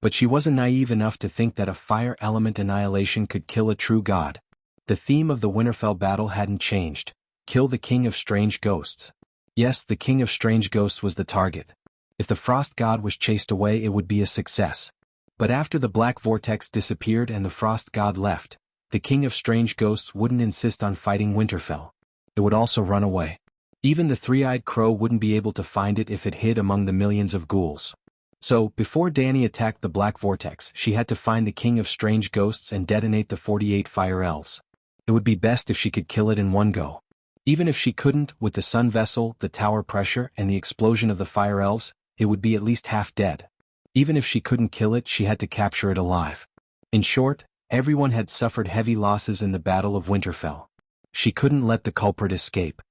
But she wasn't naive enough to think that a fire element annihilation could kill a true god. The theme of the Winterfell battle hadn't changed: kill the king of strange ghosts. Yes, the king of strange ghosts was the target. If the frost god was chased away, it would be a success. But after the black vortex disappeared and the frost god left, the king of strange ghosts wouldn't insist on fighting Winterfell. It would also run away. Even the three-eyed crow wouldn't be able to find it if it hid among the millions of ghouls. So, before Danny attacked the black vortex, she had to find the king of strange ghosts and detonate the 48 fire elves. It would be best if she could kill it in one go. Even if she couldn't, with the sun vessel, the tower pressure, and the explosion of the fire elves, it would be at least half dead. Even if she couldn't kill it, she had to capture it alive. In short, everyone had suffered heavy losses in the Battle of Winterfell. She couldn't let the culprit escape.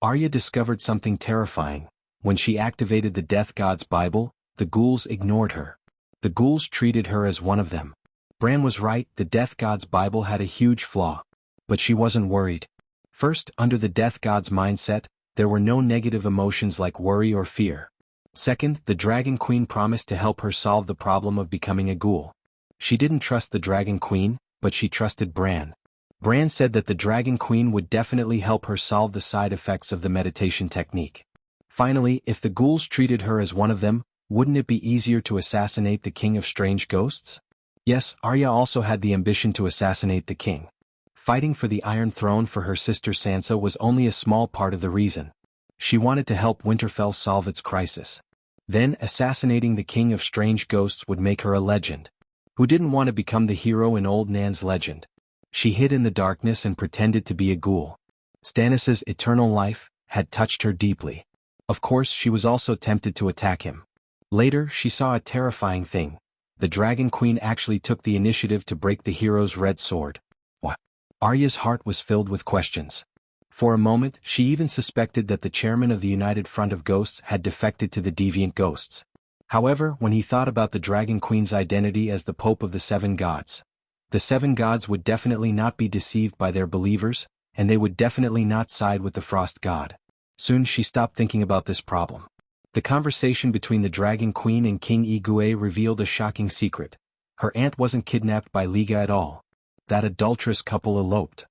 Arya discovered something terrifying. When she activated the Death God's Bible, the ghouls ignored her. The ghouls treated her as one of them. Bran was right, the Death God's Bible had a huge flaw. But she wasn't worried. First, under the Death God's mindset, there were no negative emotions like worry or fear. Second, the Dragon Queen promised to help her solve the problem of becoming a ghoul. She didn't trust the Dragon Queen, but she trusted Bran. Bran said that the Dragon Queen would definitely help her solve the side effects of the meditation technique. Finally, if the ghouls treated her as one of them, wouldn't it be easier to assassinate the king of strange ghosts? Yes, Arya also had the ambition to assassinate the king. Fighting for the Iron Throne for her sister Sansa was only a small part of the reason. She wanted to help Winterfell solve its crisis. Then, assassinating the king of strange ghosts would make her a legend. Who didn't want to become the hero in old Nan's legend? She hid in the darkness and pretended to be a ghoul. Stannis' eternal life had touched her deeply. Of course, she was also tempted to attack him. Later, she saw a terrifying thing. The Dragon Queen actually took the initiative to break the hero's red sword. What? Arya's heart was filled with questions. For a moment, she even suspected that the chairman of the United Front of Ghosts had defected to the Deviant Ghosts. However, when he thought about the Dragon Queen's identity as the Pope of the Seven Gods, the Seven Gods would definitely not be deceived by their believers, and they would definitely not side with the Frost God. Soon she stopped thinking about this problem. The conversation between the Dragon Queen and King Ygue revealed a shocking secret. Her aunt wasn't kidnapped by Liga at all. That adulterous couple eloped.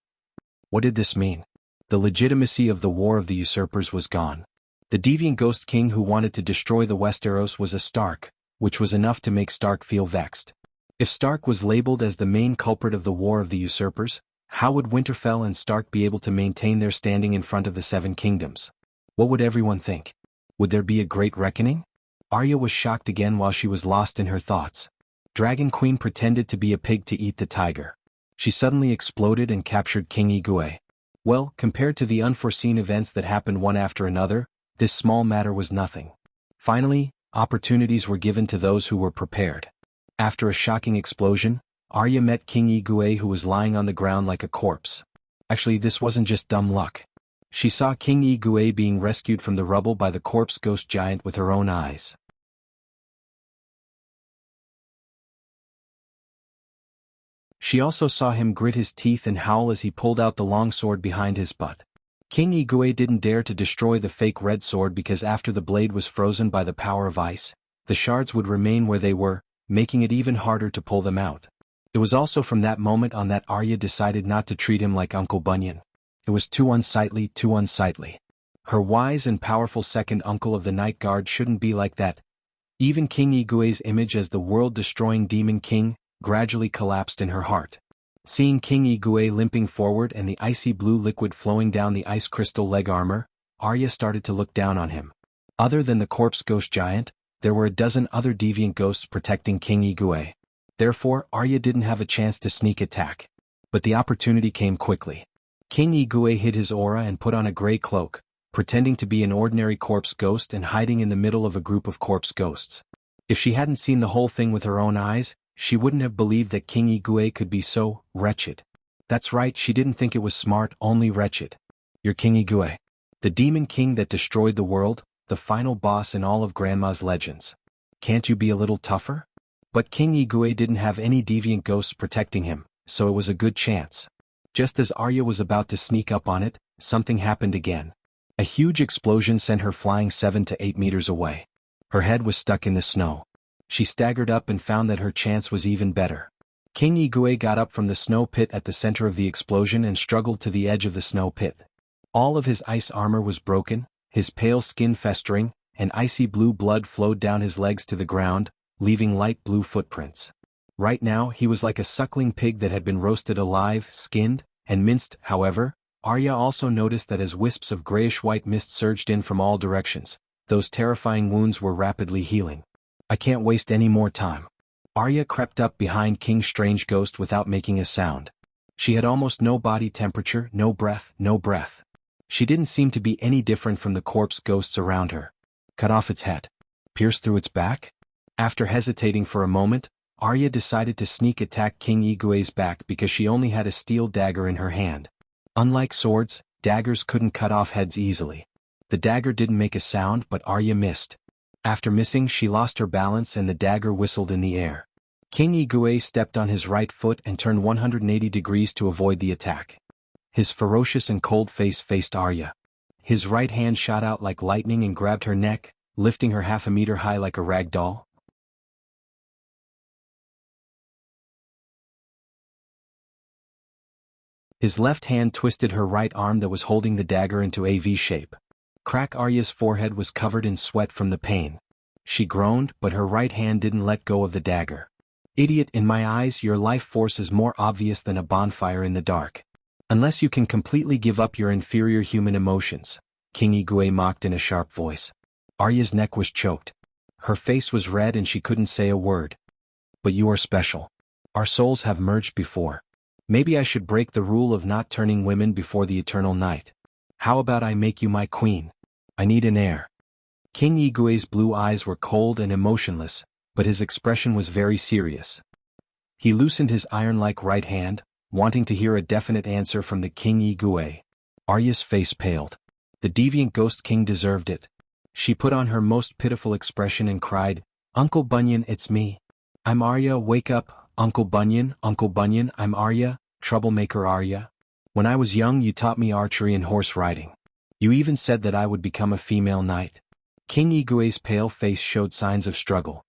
What did this mean? The legitimacy of the War of the Usurpers was gone. The Deviant Ghost King who wanted to destroy the Westeros was a Stark, which was enough to make Stark feel vexed. If Stark was labeled as the main culprit of the War of the Usurpers, how would Winterfell and Stark be able to maintain their standing in front of the Seven Kingdoms? What would everyone think? Would there be a great reckoning? Arya was shocked again while she was lost in her thoughts. Dragon Queen pretended to be a pig to eat the tiger. She suddenly exploded and captured King Igue. Well, compared to the unforeseen events that happened one after another, this small matter was nothing. Finally, opportunities were given to those who were prepared. After a shocking explosion, Arya met King Igue, who was lying on the ground like a corpse. Actually, this wasn't just dumb luck. She saw King Igue being rescued from the rubble by the corpse ghost giant with her own eyes. She also saw him grit his teeth and howl as he pulled out the long sword behind his butt. King Igue didn't dare to destroy the fake red sword because after the blade was frozen by the power of ice, the shards would remain where they were, making it even harder to pull them out. It was also from that moment on that Arya decided not to treat him like Uncle Bunyan. It was too unsightly, too unsightly. Her wise and powerful second uncle of the Night Guard shouldn't be like that. Even King Igue's image as the world-destroying demon king gradually collapsed in her heart. Seeing King Igue limping forward and the icy blue liquid flowing down the ice crystal leg armor, Arya started to look down on him. Other than the corpse ghost giant, there were a dozen other deviant ghosts protecting King Igue. Therefore, Arya didn't have a chance to sneak attack. But the opportunity came quickly. King Igue hid his aura and put on a gray cloak, pretending to be an ordinary corpse ghost and hiding in the middle of a group of corpse ghosts. If she hadn't seen the whole thing with her own eyes, she wouldn't have believed that King Igue could be so wretched. That's right, she didn't think it was smart, only wretched. You're King Igue, the demon king that destroyed the world, the final boss in all of Grandma's legends. Can't you be a little tougher? But King Igue didn't have any deviant ghosts protecting him, so it was a good chance. Just as Arya was about to sneak up on it, something happened again. A huge explosion sent her flying 7 to 8 meters away. Her head was stuck in the snow. She staggered up and found that her chance was even better. King Igue got up from the snow pit at the center of the explosion and struggled to the edge of the snow pit. All of his ice armor was broken, his pale skin festering, and icy blue blood flowed down his legs to the ground, leaving light blue footprints. Right now he was like a suckling pig that had been roasted alive, skinned, and minced. However, Arya also noticed that as wisps of grayish-white mist surged in from all directions, those terrifying wounds were rapidly healing. I can't waste any more time. Arya crept up behind King Strange Ghost without making a sound. She had almost no body temperature, no breath, no breath. She didn't seem to be any different from the corpse ghosts around her. Cut off its head. Pierce through its back? After hesitating for a moment, Arya decided to sneak attack King Igue's back because she only had a steel dagger in her hand. Unlike swords, daggers couldn't cut off heads easily. The dagger didn't make a sound, but Arya missed. After missing, she lost her balance and the dagger whistled in the air. King Igue stepped on his right foot and turned 180 degrees to avoid the attack. His ferocious and cold face faced Arya. His right hand shot out like lightning and grabbed her neck, lifting her half a meter high like a rag doll. His left hand twisted her right arm that was holding the dagger into a V shape. Crack. Arya's forehead was covered in sweat from the pain. She groaned, but her right hand didn't let go of the dagger. Idiot, in my eyes your life force is more obvious than a bonfire in the dark. Unless you can completely give up your inferior human emotions, King Igue mocked in a sharp voice. Arya's neck was choked. Her face was red and she couldn't say a word. But you are special. Our souls have merged before. Maybe I should break the rule of not turning women before the eternal night. How about I make you my queen? I need an heir. King Igue's blue eyes were cold and emotionless, but his expression was very serious. He loosened his iron-like right hand, wanting to hear a definite answer from the King Igue. Arya's face paled. The deviant ghost king deserved it. She put on her most pitiful expression and cried, "Uncle Bunyan, it's me. I'm Arya, wake up, Uncle Bunyan, I'm Arya, troublemaker Arya. When I was young you taught me archery and horse riding. You even said that I would become a female knight." King Igue's pale face showed signs of struggle.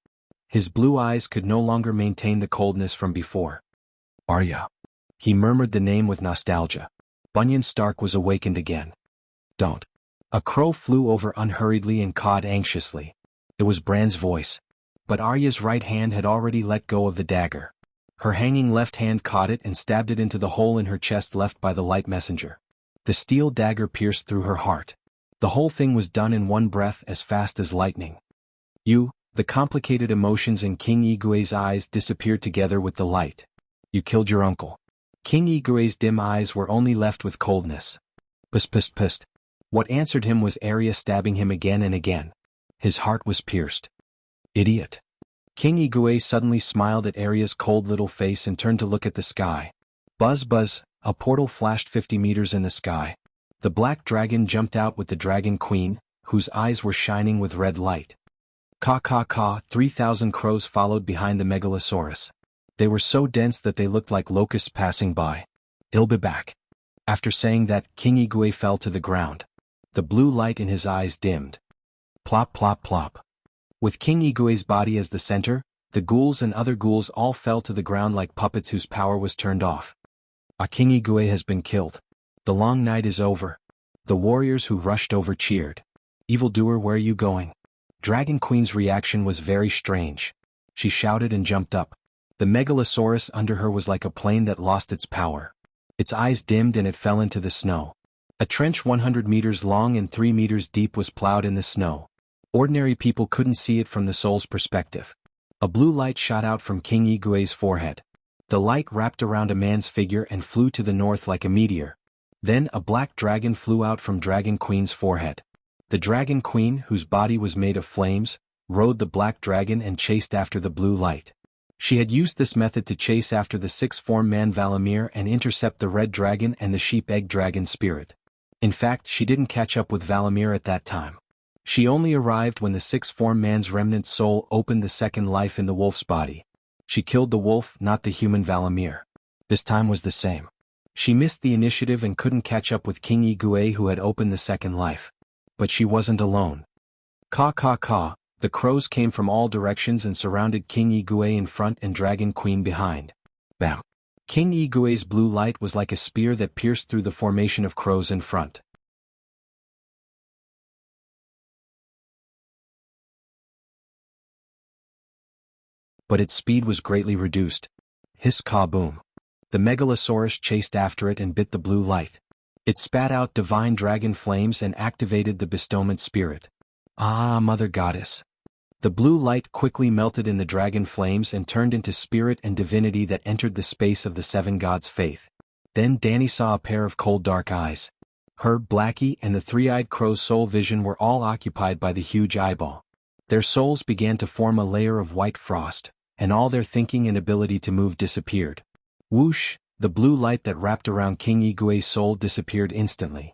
His blue eyes could no longer maintain the coldness from before. Arya. He murmured the name with nostalgia. Bunyan Stark was awakened again. Don't. A crow flew over unhurriedly and cawed anxiously. It was Bran's voice. But Arya's right hand had already let go of the dagger. Her hanging left hand caught it and stabbed it into the hole in her chest left by the light messenger. The steel dagger pierced through her heart. The whole thing was done in one breath as fast as lightning. The complicated emotions in King Igue's eyes disappeared together with the light. You killed your uncle. King Igue's dim eyes were only left with coldness. Psst. What answered him was Arya stabbing him again and again. His heart was pierced. Idiot. King Igue suddenly smiled at Arya's cold little face and turned to look at the sky. Buzz, a portal flashed 50 meters in the sky. The black dragon jumped out with the dragon queen, whose eyes were shining with red light. Caw, 3,000 crows followed behind the megalosaurus. They were so dense that they looked like locusts passing by. I'll be back. After saying that, King Igue fell to the ground. The blue light in his eyes dimmed. Plop. With King Igue's body as the center, the ghouls and other ghouls all fell to the ground like puppets whose power was turned off. King Igue has been killed. The long night is over. The warriors who rushed over cheered. Evildoer, where are you going? Dragon Queen's reaction was very strange. She shouted and jumped up. The megalosaurus under her was like a plane that lost its power. Its eyes dimmed and it fell into the snow. A trench 100 meters long and 3 meters deep was plowed in the snow. Ordinary people couldn't see it from the soul's perspective. A blue light shot out from King Igue's forehead. The light wrapped around a man's figure and flew to the north like a meteor. Then a black dragon flew out from Dragon Queen's forehead. The Dragon Queen, whose body was made of flames, rode the black dragon and chased after the blue light. She had used this method to chase after the six-form man Valamir and intercept the red dragon and the sheep-egg dragon spirit. In fact, she didn't catch up with Valamir at that time. She only arrived when the six-form man's remnant soul opened the second life in the wolf's body. She killed the wolf, not the human Valamir. This time was the same. She missed the initiative and couldn't catch up with King Igue, who had opened the second life. But she wasn't alone. Caw. The crows came from all directions and surrounded King Igue in front and Dragon Queen behind. Bam! King Igue's blue light was like a spear that pierced through the formation of crows in front. But its speed was greatly reduced. Hiss, kaboom. The megalosaurus chased after it and bit the blue light. It spat out divine dragon flames and activated the bestowment spirit. Mother goddess. The blue light quickly melted in the dragon flames and turned into spirit and divinity that entered the space of the seven gods' faith. Then Dany saw a pair of cold dark eyes. Her, Blackie, and the three-eyed crow's soul vision were all occupied by the huge eyeball. Their souls began to form a layer of white frost, and all their thinking and ability to move disappeared. Whoosh, the blue light that wrapped around King Igue's soul disappeared instantly.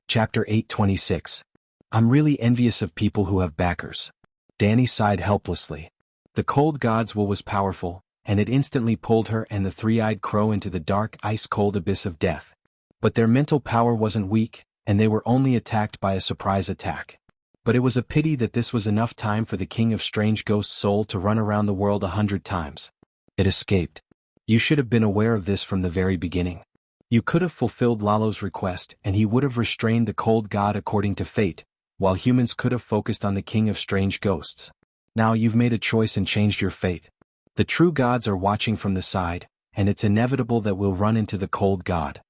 Chapter 826. I'm really envious of people who have backers. Dany sighed helplessly. The cold god's will was powerful, and it instantly pulled her and the three-eyed crow into the dark, ice-cold abyss of death. But their mental power wasn't weak, and they were only attacked by a surprise attack. But it was a pity that this was enough time for the King of Strange Ghost's soul to run around the world 100 times. It escaped. You should have been aware of this from the very beginning. You could have fulfilled Lalo's request and he would have restrained the cold god according to fate, while humans could have focused on the King of Strange Ghosts. Now you've made a choice and changed your fate. The true gods are watching from the side, and it's inevitable that we'll run into the cold god.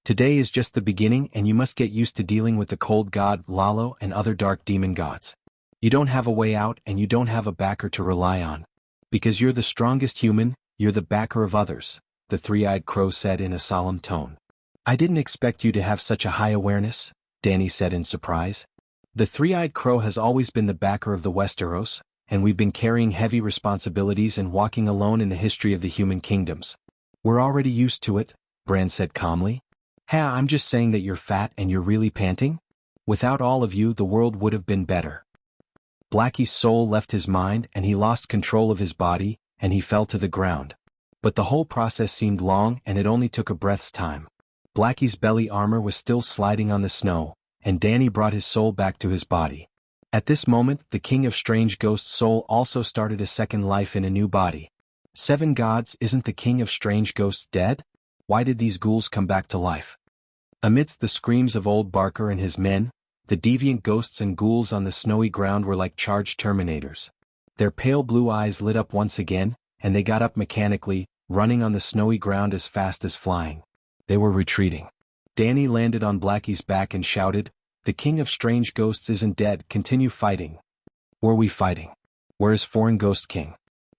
Today is just the beginning and you must get used to dealing with the cold god, Lalo, and other dark demon gods. You don't have a way out and you don't have a backer to rely on. Because you're the strongest human, you're the backer of others, the three-eyed crow said in a solemn tone. I didn't expect you to have such a high awareness, Dany said in surprise. The three-eyed crow has always been the backer of the Westeros, and we've been carrying heavy responsibilities and walking alone in the history of the human kingdoms. We're already used to it, Bran said calmly. I'm just saying that you're fat and you're really panting? Without all of you the world would have been better. Blackie's soul left his mind and he lost control of his body, and he fell to the ground. But the whole process seemed long and it only took a breath's time. Blackie's belly armor was still sliding on the snow, and Dany brought his soul back to his body. At this moment, the King of Strange Ghost's soul also started a second life in a new body. Seven gods, isn't the King of Strange Ghosts dead? Why did these ghouls come back to life? Amidst the screams of old Barker and his men, the deviant ghosts and ghouls on the snowy ground were like charged terminators. Their pale blue eyes lit up once again, and they got up mechanically, running on the snowy ground as fast as flying. They were retreating. Danny landed on Blackie's back and shouted, "The king of strange ghosts isn't dead, continue fighting." "Were we fighting? Where is foreign ghost king?"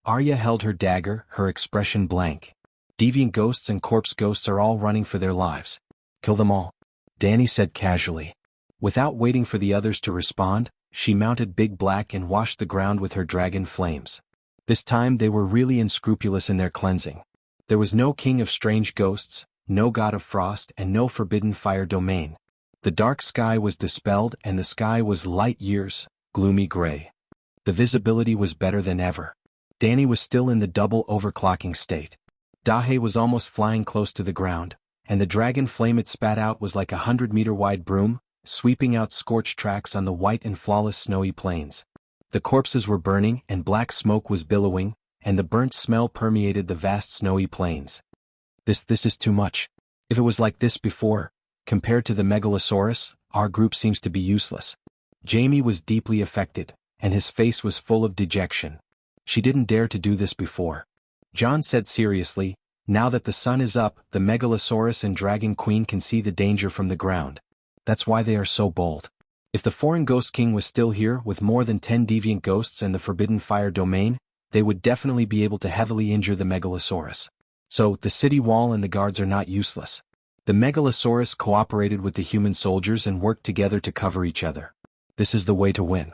Arya held her dagger, her expression blank. "Deviant ghosts and corpse ghosts are all running for their lives. Kill them all," Danny said casually. Without waiting for the others to respond, she mounted Big Black and washed the ground with her dragon flames. This time they were really unscrupulous in their cleansing. There was no king of strange ghosts, no god of frost, and no forbidden fire domain. The dark sky was dispelled and the sky was light years, gloomy gray. The visibility was better than ever. Danny was still in the double overclocking state. Dahe was almost flying close to the ground, and the dragon flame it spat out was like 100-meter wide broom, sweeping out scorched tracks on the white and flawless snowy plains. The corpses were burning and black smoke was billowing, and the burnt smell permeated the vast snowy plains. This is too much. If it was like this before, compared to the Megalosaurus, our group seems to be useless. Jamie was deeply affected, and his face was full of dejection. She didn't dare to do this before. John said seriously, "Now that the sun is up, the Megalosaurus and Dragon Queen can see the danger from the ground. That's why they are so bold. If the foreign ghost king was still here with more than 10 deviant ghosts and the forbidden fire domain, they would definitely be able to heavily injure the Megalosaurus. So, the city wall and the guards are not useless. The Megalosaurus cooperated with the human soldiers and worked together to cover each other. This is the way to win."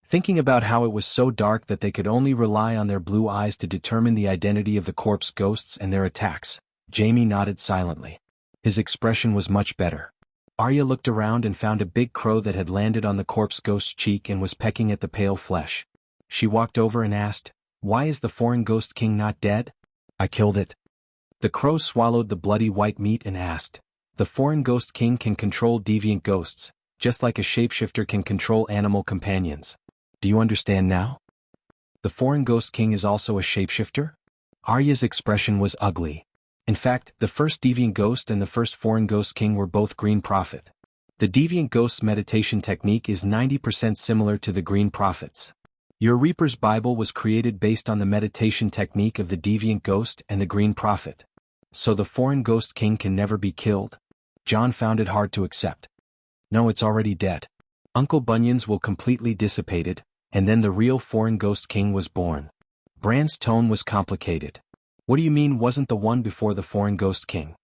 Thinking about how it was so dark that they could only rely on their blue eyes to determine the identity of the corpse ghosts and their attacks, Jamie nodded silently. His expression was much better. Arya looked around and found a big crow that had landed on the corpse ghost's cheek and was pecking at the pale flesh. She walked over and asked, "Why is the foreign ghost king not dead?" "I killed it." The crow swallowed the bloody white meat and asked, "The foreign ghost king can control deviant ghosts, just like a shapeshifter can control animal companions. Do you understand now? The foreign ghost king is also a shapeshifter?" Arya's expression was ugly. In fact, the first deviant ghost and the first foreign ghost king were both Green Prophet. The deviant ghost's meditation technique is 90% similar to the Green Prophet's. Your Reaper's Bible was created based on the meditation technique of the deviant ghost and the Green Prophet. So the foreign ghost king can never be killed? John found it hard to accept. "No, it's already dead. Uncle Bunyan's will completely dissipated, and then the real foreign ghost king was born." Bran's tone was complicated. "What do you mean wasn't the one before the foreign ghost king?"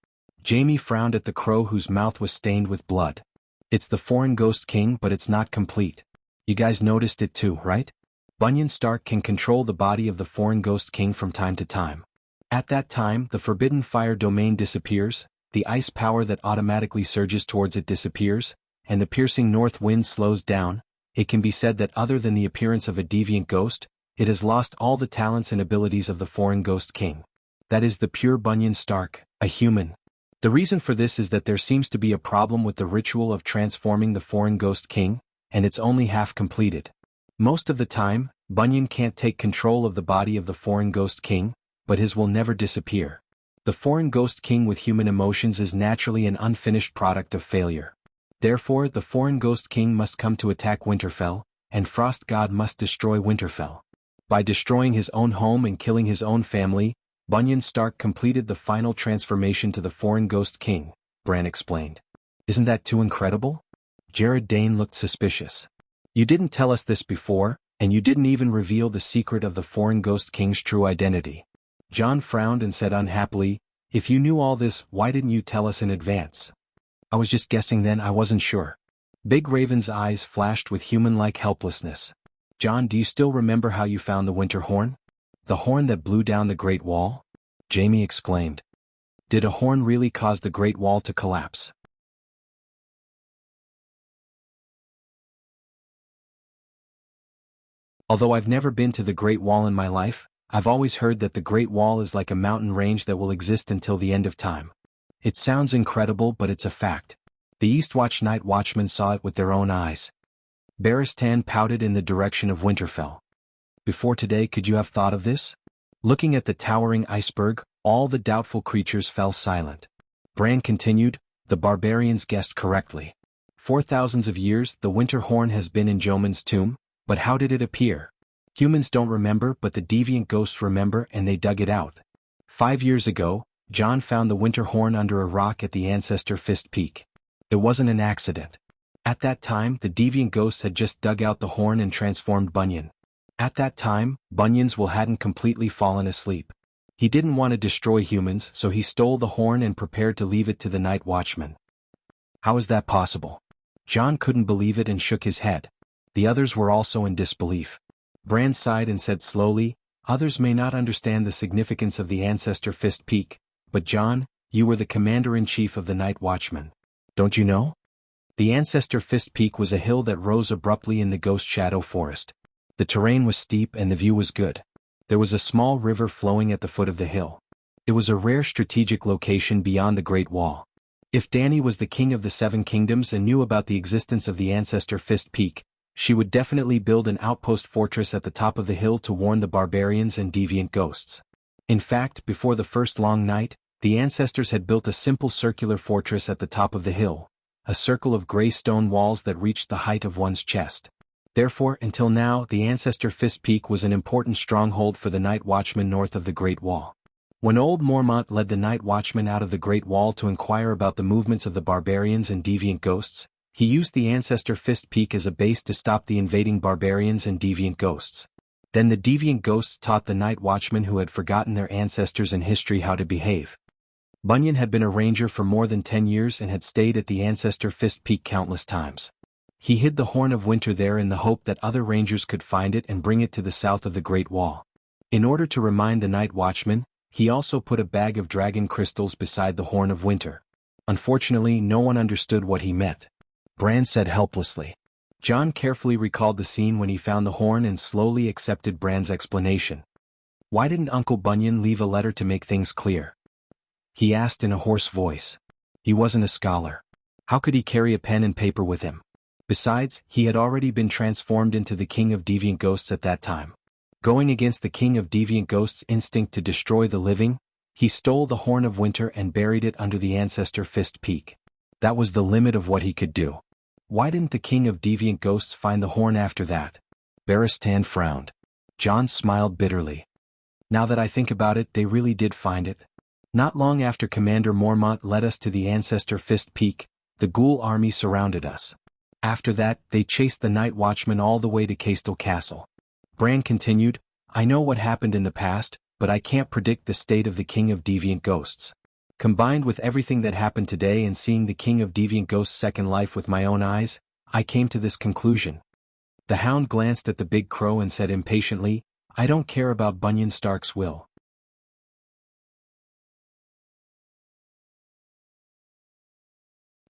Jamie frowned at the crow whose mouth was stained with blood. "It's the foreign ghost king, but it's not complete. You guys noticed it too, right? Bunyan Stark can control the body of the foreign ghost king from time to time. At that time, the forbidden fire domain disappears, the ice power that automatically surges towards it disappears, and the piercing north wind slows down. It can be said that other than the appearance of a deviant ghost, it has lost all the talents and abilities of the foreign ghost king. That is the pure Bunyan Stark, a human. The reason for this is that there seems to be a problem with the ritual of transforming the foreign ghost king, and it's only half completed. Most of the time, Bunyan can't take control of the body of the foreign ghost king, but his will never disappear. The foreign ghost king with human emotions is naturally an unfinished product of failure. Therefore, the foreign ghost king must come to attack Winterfell, and Frost God must destroy Winterfell. By destroying his own home and killing his own family, Bunyan Stark completed the final transformation to the foreign ghost king, Bran explained. "Isn't that too incredible?" Jared Dane looked suspicious. "You didn't tell us this before, and you didn't even reveal the secret of the foreign ghost king's true identity." Jon frowned and said unhappily, "If you knew all this, why didn't you tell us in advance?" "I was just guessing then, I wasn't sure." Big Raven's eyes flashed with human-like helplessness. "Jon, do you still remember how you found the Winter Horn? The horn that blew down the Great Wall?" Jaime exclaimed. "Did a horn really cause the Great Wall to collapse?" "Although I've never been to the Great Wall in my life, I've always heard that the Great Wall is like a mountain range that will exist until the end of time. It sounds incredible, but it's a fact. The Eastwatch Night Watchmen saw it with their own eyes." Barristan pouted in the direction of Winterfell. "Before today, could you have thought of this?" Looking at the towering iceberg, all the doubtful creatures fell silent. Bran continued, "The barbarians guessed correctly. For thousands of years, the winter horn has been in Joman's tomb, but how did it appear? Humans don't remember, but the deviant ghosts remember, and they dug it out. 5 years ago, John found the winter horn under a rock at the Ancestor Fist Peak. It wasn't an accident. At that time, the deviant ghosts had just dug out the horn and transformed Bunyan. At that time, Bunyan's will hadn't completely fallen asleep. He didn't want to destroy humans, so he stole the horn and prepared to leave it to the night watchman. How is that possible? John couldn't believe it and shook his head. The others were also in disbelief. Bran sighed and said slowly, "Others may not understand the significance of the Ancestor Fist Peak, but John, you were the commander-in-chief of the Night Watchmen. Don't you know?" The Ancestor Fist Peak was a hill that rose abruptly in the Ghost Shadow Forest. The terrain was steep and the view was good. There was a small river flowing at the foot of the hill. It was a rare strategic location beyond the Great Wall. If Dany was the king of the Seven Kingdoms and knew about the existence of the Ancestor Fist Peak, she would definitely build an outpost fortress at the top of the hill to warn the barbarians and deviant ghosts. In fact, before the first long night, the ancestors had built a simple circular fortress at the top of the hill, a circle of gray stone walls that reached the height of one's chest. Therefore, until now, the Ancestor Fist Peak was an important stronghold for the Night Watchmen north of the Great Wall. When old Mormont led the Night Watchmen out of the Great Wall to inquire about the movements of the barbarians and deviant ghosts, he used the Ancestor Fist Peak as a base to stop the invading barbarians and deviant ghosts. Then the deviant ghosts taught the Night Watchmen who had forgotten their ancestors and history how to behave. Bunyan had been a ranger for more than 10 years and had stayed at the Ancestor Fist Peak countless times. He hid the Horn of Winter there in the hope that other rangers could find it and bring it to the south of the Great Wall. In order to remind the Night Watchmen, he also put a bag of dragon crystals beside the Horn of Winter. Unfortunately, no one understood what he meant. Bran said helplessly. John carefully recalled the scene when he found the horn and slowly accepted Bran's explanation. Why didn't Uncle Bunyan leave a letter to make things clear? He asked in a hoarse voice. He wasn't a scholar. How could he carry a pen and paper with him? Besides, he had already been transformed into the King of Deviant Ghosts at that time. Going against the King of Deviant Ghosts' instinct to destroy the living, he stole the Horn of Winter and buried it under the Ancestor Fist Peak. That was the limit of what he could do. Why didn't the King of Deviant Ghosts find the horn after that? Barristan frowned. John smiled bitterly. Now that I think about it, they really did find it. Not long after Commander Mormont led us to the Ancestor Fist Peak, the Ghoul army surrounded us. After that, they chased the Night Watchmen all the way to Castle Castle. Bran continued, I know what happened in the past, but I can't predict the state of the King of Deviant Ghosts. Combined with everything that happened today and seeing the King of Deviant Ghosts' second life with my own eyes, I came to this conclusion. The Hound glanced at the big crow and said impatiently, I don't care about Bunyan Stark's will.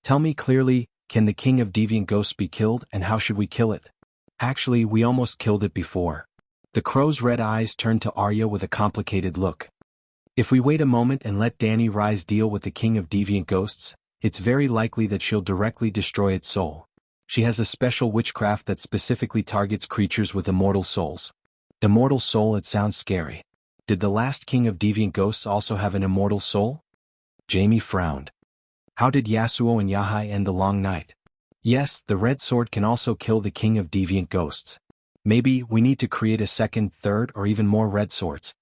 Tell me clearly, can the King of Deviant Ghosts be killed, and how should we kill it? Actually, we almost killed it before. The crow's red eyes turned to Arya with a complicated look. If we wait a moment and let Dany Rise deal with the King of Deviant Ghosts, it's very likely that she'll directly destroy its soul. She has a special witchcraft that specifically targets creatures with immortal souls. Immortal soul, it sounds scary. Did the last King of Deviant Ghosts also have an immortal soul? Jaime frowned. How did Yasuo and Yahai end the long night? Yes, the red sword can also kill the King of Deviant Ghosts. Maybe we need to create a second, third, or even more red swords.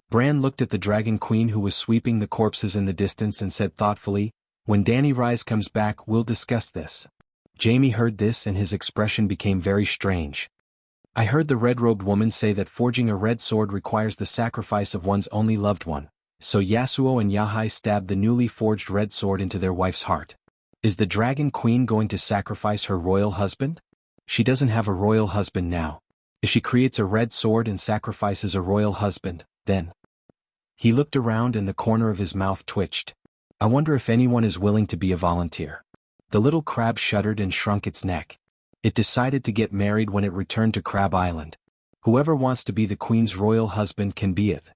Bran looked at the Dragon Queen who was sweeping the corpses in the distance and said thoughtfully, when Dany Rise comes back, we'll discuss this. Jaime heard this and his expression became very strange. I heard the red-robed woman say that forging a red sword requires the sacrifice of one's only loved one, so Yasuo and Yahai stabbed the newly forged red sword into their wife's heart. Is the Dragon Queen going to sacrifice her royal husband? She doesn't have a royal husband now. If she creates a red sword and sacrifices a royal husband, then... He looked around and the corner of his mouth twitched. I wonder if anyone is willing to be a volunteer. The little crab shuddered and shrunk its neck. It decided to get married when it returned to Crab Island. Whoever wants to be the Queen's royal husband can be it.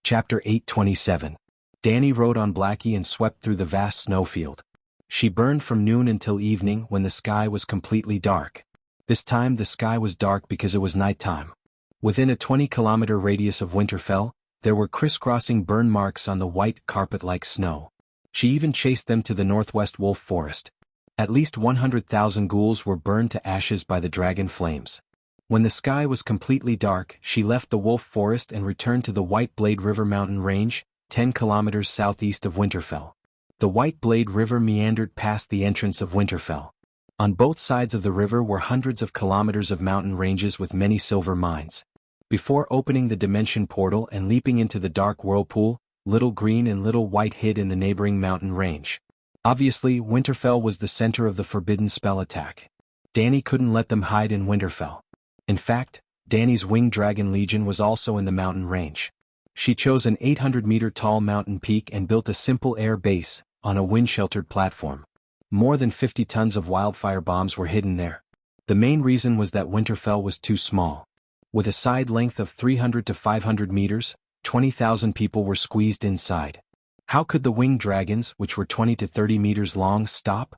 Chapter 827. Dany rode on Blackie and swept through the vast snowfield. She burned from noon until evening when the sky was completely dark. This time the sky was dark because it was nighttime. Within a 20-kilometer radius of Winterfell, there were crisscrossing burn marks on the white carpet-like snow. She even chased them to the northwest wolf forest. At least 100,000 ghouls were burned to ashes by the dragon flames. When the sky was completely dark, she left the wolf forest and returned to the White Blade River mountain range, 10 kilometers southeast of Winterfell. The White Blade River meandered past the entrance of Winterfell. On both sides of the river were hundreds of kilometers of mountain ranges with many silver mines. Before opening the dimension portal and leaping into the dark whirlpool, Little Green and Little White hid in the neighboring mountain range. Obviously, Winterfell was the center of the forbidden spell attack. Dany couldn't let them hide in Winterfell. In fact, Dany's winged dragon legion was also in the mountain range. She chose an 800-meter-tall mountain peak and built a simple air base, on a wind-sheltered platform. More than 50 tons of wildfire bombs were hidden there. The main reason was that Winterfell was too small. With a side length of 300 to 500 meters, 20,000 people were squeezed inside. How could the winged dragons, which were 20 to 30 meters long, stop?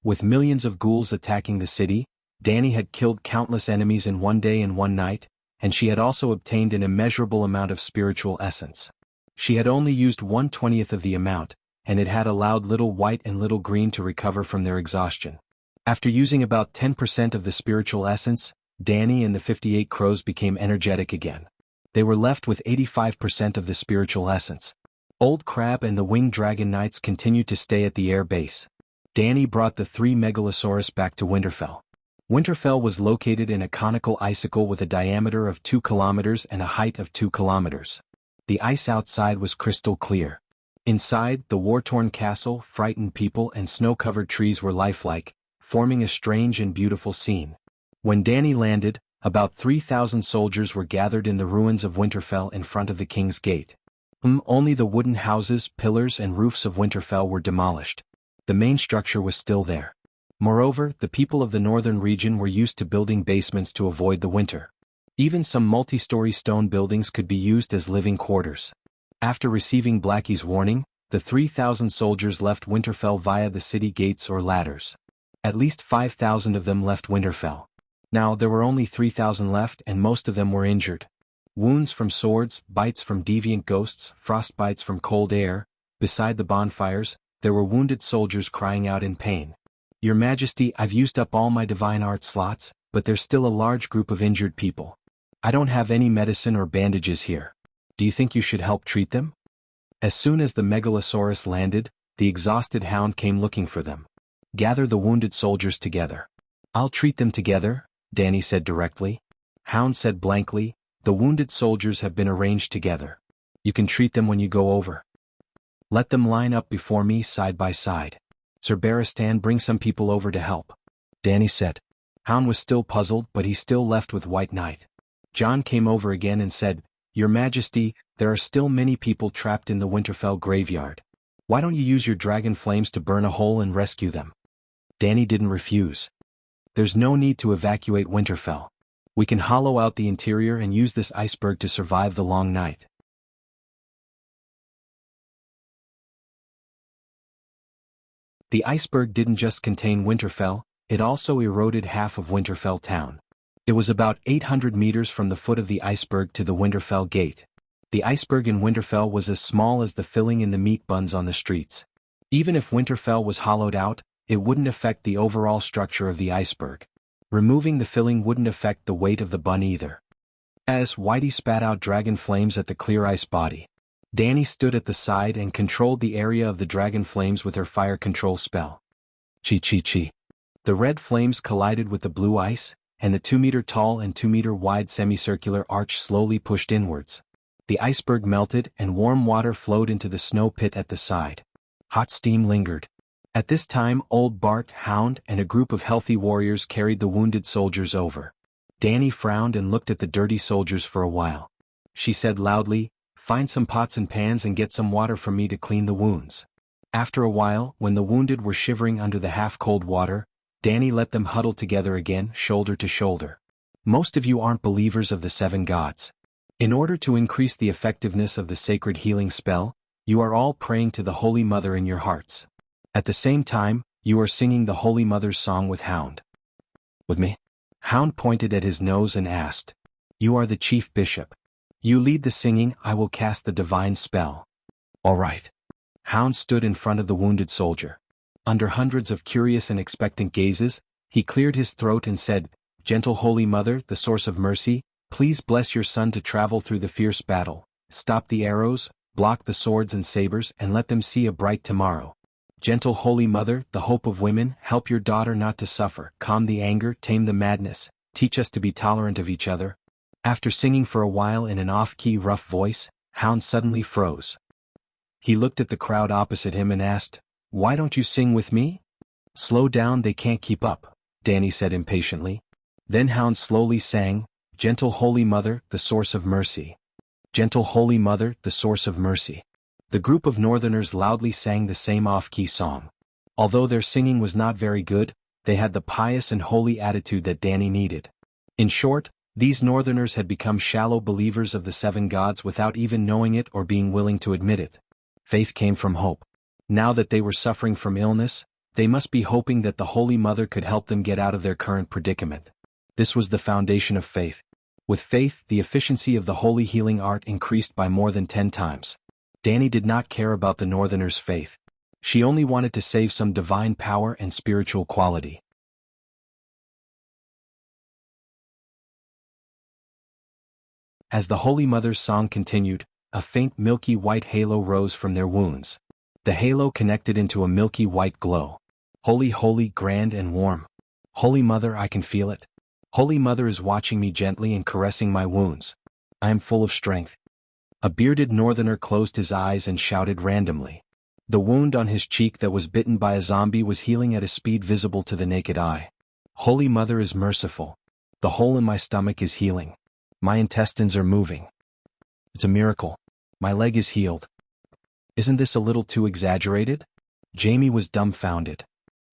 With millions of ghouls attacking the city, Dany had killed countless enemies in one day and one night, and she had also obtained an immeasurable amount of spiritual essence. She had only used 1/20th of the amount, and it had allowed Little White and Little Green to recover from their exhaustion. After using about 10% of the spiritual essence, Dany and the 58 crows became energetic again. They were left with 85% of the spiritual essence. Old Crab and the winged dragon knights continued to stay at the air base. Dany brought the 3 megalosaurus back to Winterfell. Winterfell was located in a conical icicle with a diameter of 2 kilometers and a height of 2 kilometers. The ice outside was crystal clear. Inside, the war-torn castle, frightened people and snow-covered trees were lifelike, forming a strange and beautiful scene. When Dany landed, about 3,000 soldiers were gathered in the ruins of Winterfell in front of the King's Gate. Only the wooden houses, pillars and roofs of Winterfell were demolished. The main structure was still there. Moreover, the people of the northern region were used to building basements to avoid the winter. Even some multi-story stone buildings could be used as living quarters. After receiving Blackie's warning, the 3,000 soldiers left Winterfell via the city gates or ladders. At least 5,000 of them left Winterfell. Now there were only 3,000 left and most of them were injured. Wounds from swords, bites from deviant ghosts, frostbites from cold air. Beside the bonfires, there were wounded soldiers crying out in pain. "Your Majesty, I've used up all my divine art slots, but there's still a large group of injured people. I don't have any medicine or bandages here. Do you think you should help treat them?" As soon as the Megalosaurus landed, the exhausted Hound came looking for them. "Gather the wounded soldiers together." "I'll treat them together," Dany said directly. Hound said blankly, "The wounded soldiers have been arranged together. You can treat them when you go over. Let them line up before me side by side. Sir Barristan, bring some people over to help," Dany said. Hound was still puzzled, but he still left with White Knight. Jon came over again and said, "Your Majesty, there are still many people trapped in the Winterfell graveyard. Why don't you use your dragon flames to burn a hole and rescue them?" Dany didn't refuse. "There's no need to evacuate Winterfell. We can hollow out the interior and use this iceberg to survive the long night." The iceberg didn't just contain Winterfell, it also eroded half of Winterfell town. It was about 800 meters from the foot of the iceberg to the Winterfell gate. The iceberg in Winterfell was as small as the filling in the meat buns on the streets. Even if Winterfell was hollowed out, it wouldn't affect the overall structure of the iceberg. Removing the filling wouldn't affect the weight of the bun either. As Whitey spat out dragon flames at the clear ice body, Dany stood at the side and controlled the area of the dragon flames with her fire control spell. Chi. The red flames collided with the blue ice, and the 2-meter-tall and 2-meter-wide semicircular arch slowly pushed inwards. The iceberg melted and warm water flowed into the snow pit at the side. Hot steam lingered. At this time, Old Bart, Hound, and a group of healthy warriors carried the wounded soldiers over. Dany frowned and looked at the dirty soldiers for a while. She said loudly, "Find some pots and pans and get some water for me to clean the wounds." After a while, when the wounded were shivering under the half-cold water, Dany let them huddle together again, shoulder to shoulder. "Most of you aren't believers of the 7 gods. In order to increase the effectiveness of the sacred healing spell, you are all praying to the Holy Mother in your hearts. At the same time, you are singing the Holy Mother's song with Hound. With me?" Hound pointed at his nose and asked, "You are the chief bishop. You lead the singing, I will cast the divine spell." "All right." Hound stood in front of the wounded soldier. Under hundreds of curious and expectant gazes, he cleared his throat and said, "Gentle Holy Mother, the source of mercy, please bless your son to travel through the fierce battle, stop the arrows, block the swords and sabers, and let them see a bright tomorrow. Gentle Holy Mother, the hope of women, help your daughter not to suffer, calm the anger, tame the madness, teach us to be tolerant of each other." After singing for a while in an off-key rough voice, Hound suddenly froze. He looked at the crowd opposite him and asked, "Why don't you sing with me?" "Slow down, they can't keep up," Danny said impatiently. Then Hound slowly sang, "Gentle Holy Mother, the source of mercy. Gentle Holy Mother, the source of mercy." The group of northerners loudly sang the same off-key song. Although their singing was not very good, they had the pious and holy attitude that Danny needed. In short, these northerners had become shallow believers of the seven gods without even knowing it or being willing to admit it. Faith came from hope. Now that they were suffering from illness, they must be hoping that the Holy Mother could help them get out of their current predicament. This was the foundation of faith. With faith, the efficiency of the holy healing art increased by more than 10 times. Danny did not care about the northerners' faith. She only wanted to save some divine power and spiritual quality. As the Holy Mother's song continued, a faint milky white halo rose from their wounds. The halo connected into a milky white glow. "Holy, holy, grand and warm. Holy Mother, I can feel it. Holy Mother is watching me gently and caressing my wounds. I am full of strength." A bearded northerner closed his eyes and shouted randomly. The wound on his cheek that was bitten by a zombie was healing at a speed visible to the naked eye. "Holy Mother is merciful. The hole in my stomach is healing. My intestines are moving. It's a miracle. My leg is healed. Isn't this a little too exaggerated?" Jamie was dumbfounded.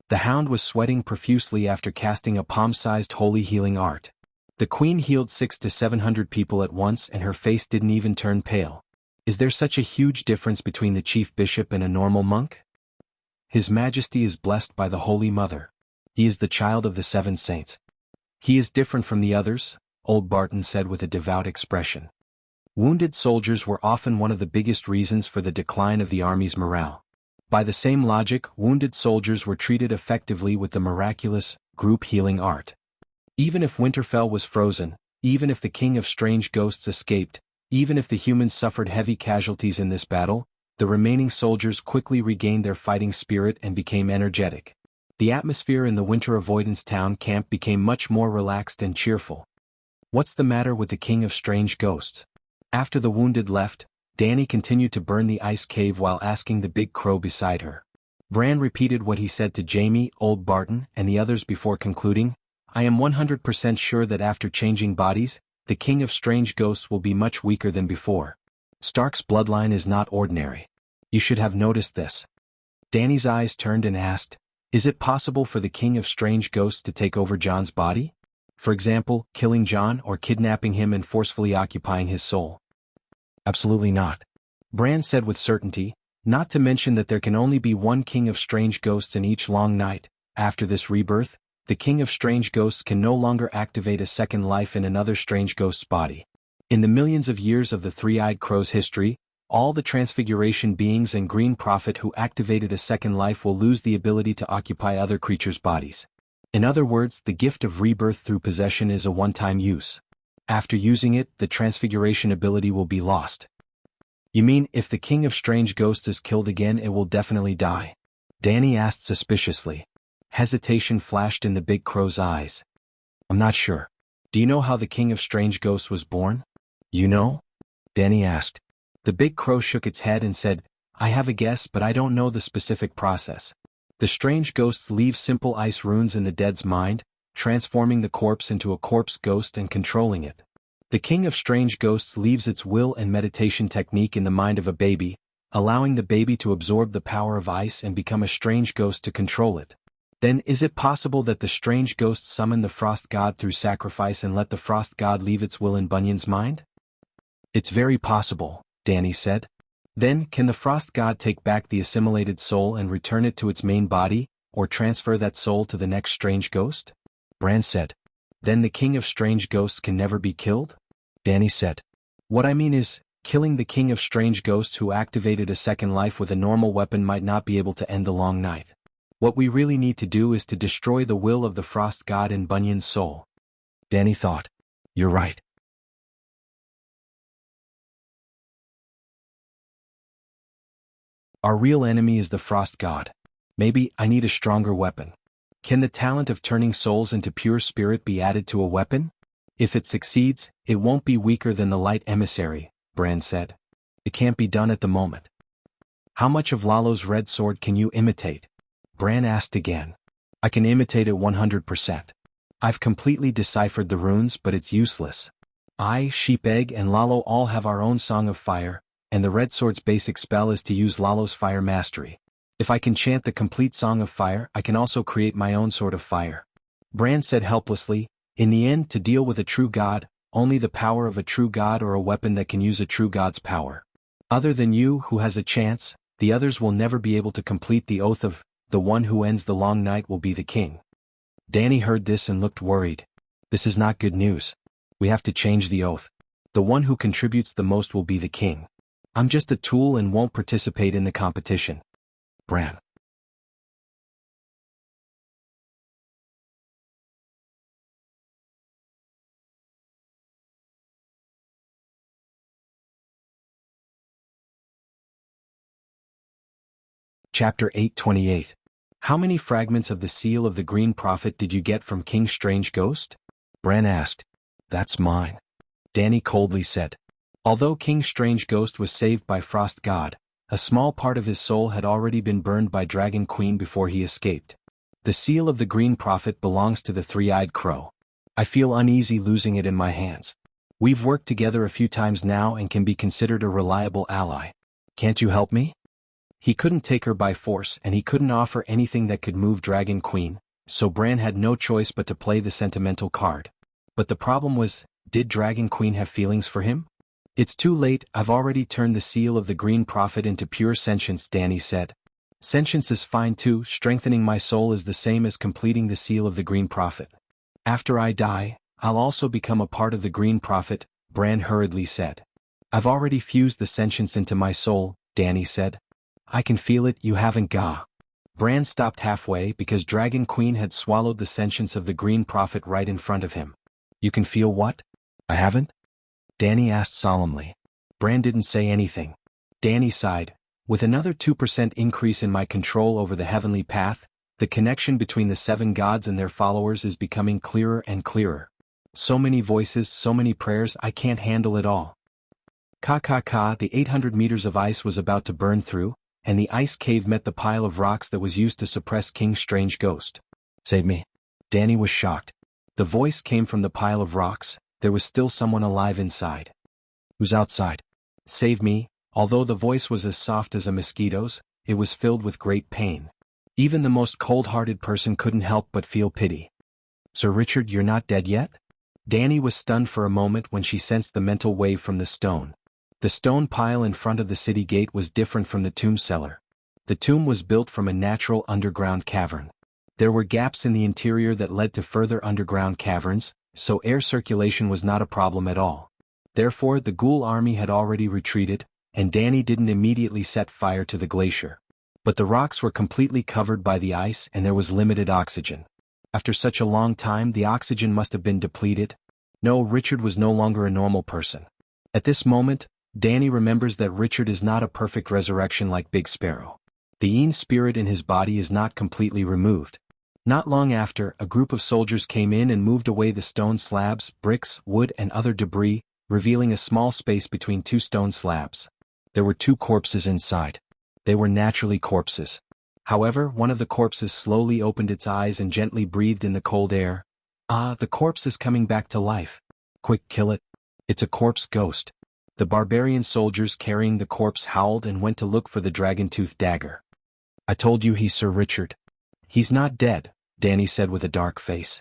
The Hound was sweating profusely after casting a palm-sized holy healing art. The Queen healed 600 to 700 people at once and her face didn't even turn pale. Is there such a huge difference between the chief bishop and a normal monk? His Majesty is blessed by the Holy Mother. He is the child of the 7 saints. He is different from the others, old Barton said with a devout expression. Wounded soldiers were often one of the biggest reasons for the decline of the army's morale. By the same logic, wounded soldiers were treated effectively with the miraculous, group healing art. Even if Winterfell was frozen, even if the King of Strange Ghosts escaped, even if the humans suffered heavy casualties in this battle, the remaining soldiers quickly regained their fighting spirit and became energetic. The atmosphere in the winter avoidance town camp became much more relaxed and cheerful. "What's the matter with the King of Strange Ghosts?" After the wounded left, Danny continued to burn the ice cave while asking the big crow beside her. Bran repeated what he said to Jamie, old Barton, and the others before concluding, "I am 100% sure that after changing bodies, the King of Strange Ghosts will be much weaker than before. Stark's bloodline is not ordinary. You should have noticed this." Danny's eyes turned and asked, "Is it possible for the King of Strange Ghosts to take over Jon's body? For example, killing Jon or kidnapping him and forcefully occupying his soul?" "Absolutely not," Bran said with certainty, "not to mention that there can only be one King of Strange Ghosts in each long night. After this rebirth, the King of Strange Ghosts can no longer activate a second life in another strange ghost's body. In the millions of years of the Three-Eyed Crow's history, all the Transfiguration beings and Green Prophet who activated a second life will lose the ability to occupy other creatures' bodies. In other words, the gift of rebirth through possession is a one-time use. After using it, the Transfiguration ability will be lost." "You mean, if the King of Strange Ghosts is killed again it will definitely die?" Danny asked suspiciously. Hesitation flashed in the big crow's eyes. "I'm not sure. Do you know how the King of Strange Ghosts was born?" "You know?" Danny asked. The big crow shook its head and said, "I have a guess but I don't know the specific process. The strange ghosts leave simple ice runes in the dead's mind, transforming the corpse into a corpse ghost and controlling it. The King of Strange Ghosts leaves its will and meditation technique in the mind of a baby, allowing the baby to absorb the power of ice and become a strange ghost to control it. Then is it possible that the strange ghost summon the frost god through sacrifice and let the frost god leave its will in Bunyan's mind?" "It's very possible," Danny said. "Then, can the frost god take back the assimilated soul and return it to its main body, or transfer that soul to the next strange ghost?" Bran said. Then the king of strange ghosts can never be killed? Danny said. What I mean is, killing the king of strange ghosts who activated a second life with a normal weapon might not be able to end the long night. What we really need to do is to destroy the will of the frost god in Bunyan's soul. Danny thought. You're right. Our real enemy is the frost god. Maybe I need a stronger weapon. Can the talent of turning souls into pure spirit be added to a weapon? If it succeeds, it won't be weaker than the light emissary, Bran said. It can't be done at the moment. How much of Lalo's red sword can you imitate? Bran asked again. I can imitate it 100%. I've completely deciphered the runes, but it's useless. I, Sheep Egg, and Lalo all have our own Song of Fire, and the red sword's basic spell is to use Lalo's fire mastery. If I can chant the complete Song of Fire, I can also create my own Sword of Fire. Bran said helplessly, in the end, to deal with a true god, only the power of a true god or a weapon that can use a true god's power. Other than you who has a chance, the others will never be able to complete the oath of, the one who ends the long night will be the king. Danny heard this and looked worried. This is not good news. We have to change the oath. The one who contributes the most will be the king. I'm just a tool and won't participate in the competition. Bran. Chapter 828. How many fragments of the seal of the Green Prophet did you get from King Strange Ghost? Bran asked. That's mine. Danny coldly said. Although King Strange Ghost was saved by Frost God, a small part of his soul had already been burned by Dragon Queen before he escaped. The seal of the Green Prophet belongs to the Three-Eyed Crow. I feel uneasy losing it in my hands. We've worked together a few times now and can be considered a reliable ally. Can't you help me? He couldn't take her by force and he couldn't offer anything that could move Dragon Queen, so Bran had no choice but to play the sentimental card. But the problem was, did Dragon Queen have feelings for him? It's too late, I've already turned the seal of the Green Prophet into pure sentience, Danny said. Sentience is fine too, strengthening my soul is the same as completing the seal of the Green Prophet. After I die, I'll also become a part of the Green Prophet, Bran hurriedly said. I've already fused the sentience into my soul, Danny said. I can feel it, you haven't ga. Bran stopped halfway because Dragon Queen had swallowed the sentience of the Green Prophet right in front of him. You can feel what? I haven't? Danny asked solemnly. Bran didn't say anything. Danny sighed. With another 2% increase in my control over the heavenly path, the connection between the 7 gods and their followers is becoming clearer and clearer. So many voices, so many prayers, I can't handle it all. The 800 meters of ice was about to burn through, and the ice cave met the pile of rocks that was used to suppress King Strange Ghost. Save me. Danny was shocked. The voice came from the pile of rocks. There was still someone alive inside. Who's outside? Save me. Although the voice was as soft as a mosquito's, it was filled with great pain. Even the most cold-hearted person couldn't help but feel pity. Sir Richard, you're not dead yet? Danny was stunned for a moment when she sensed the mental wave from the stone. The stone pile in front of the city gate was different from the tomb cellar. The tomb was built from a natural underground cavern. There were gaps in the interior that led to further underground caverns, so air circulation was not a problem at all. Therefore, the ghoul army had already retreated, and Danny didn't immediately set fire to the glacier. But the rocks were completely covered by the ice and there was limited oxygen. After such a long time, the oxygen must have been depleted. No, Richard was no longer a normal person. At this moment, Danny remembers that Richard is not a perfect resurrection like Big Sparrow. The Yin spirit in his body is not completely removed. Not long after, a group of soldiers came in and moved away the stone slabs, bricks, wood and other debris, revealing a small space between 2 stone slabs. There were 2 corpses inside. They were naturally corpses. However, one of the corpses slowly opened its eyes and gently breathed in the cold air. Ah, the corpse is coming back to life. Quick, kill it. It's a corpse ghost. The barbarian soldiers carrying the corpse howled and went to look for the dragon-toothed dagger. I told you he's Sir Richard. He's not dead, Danny said with a dark face.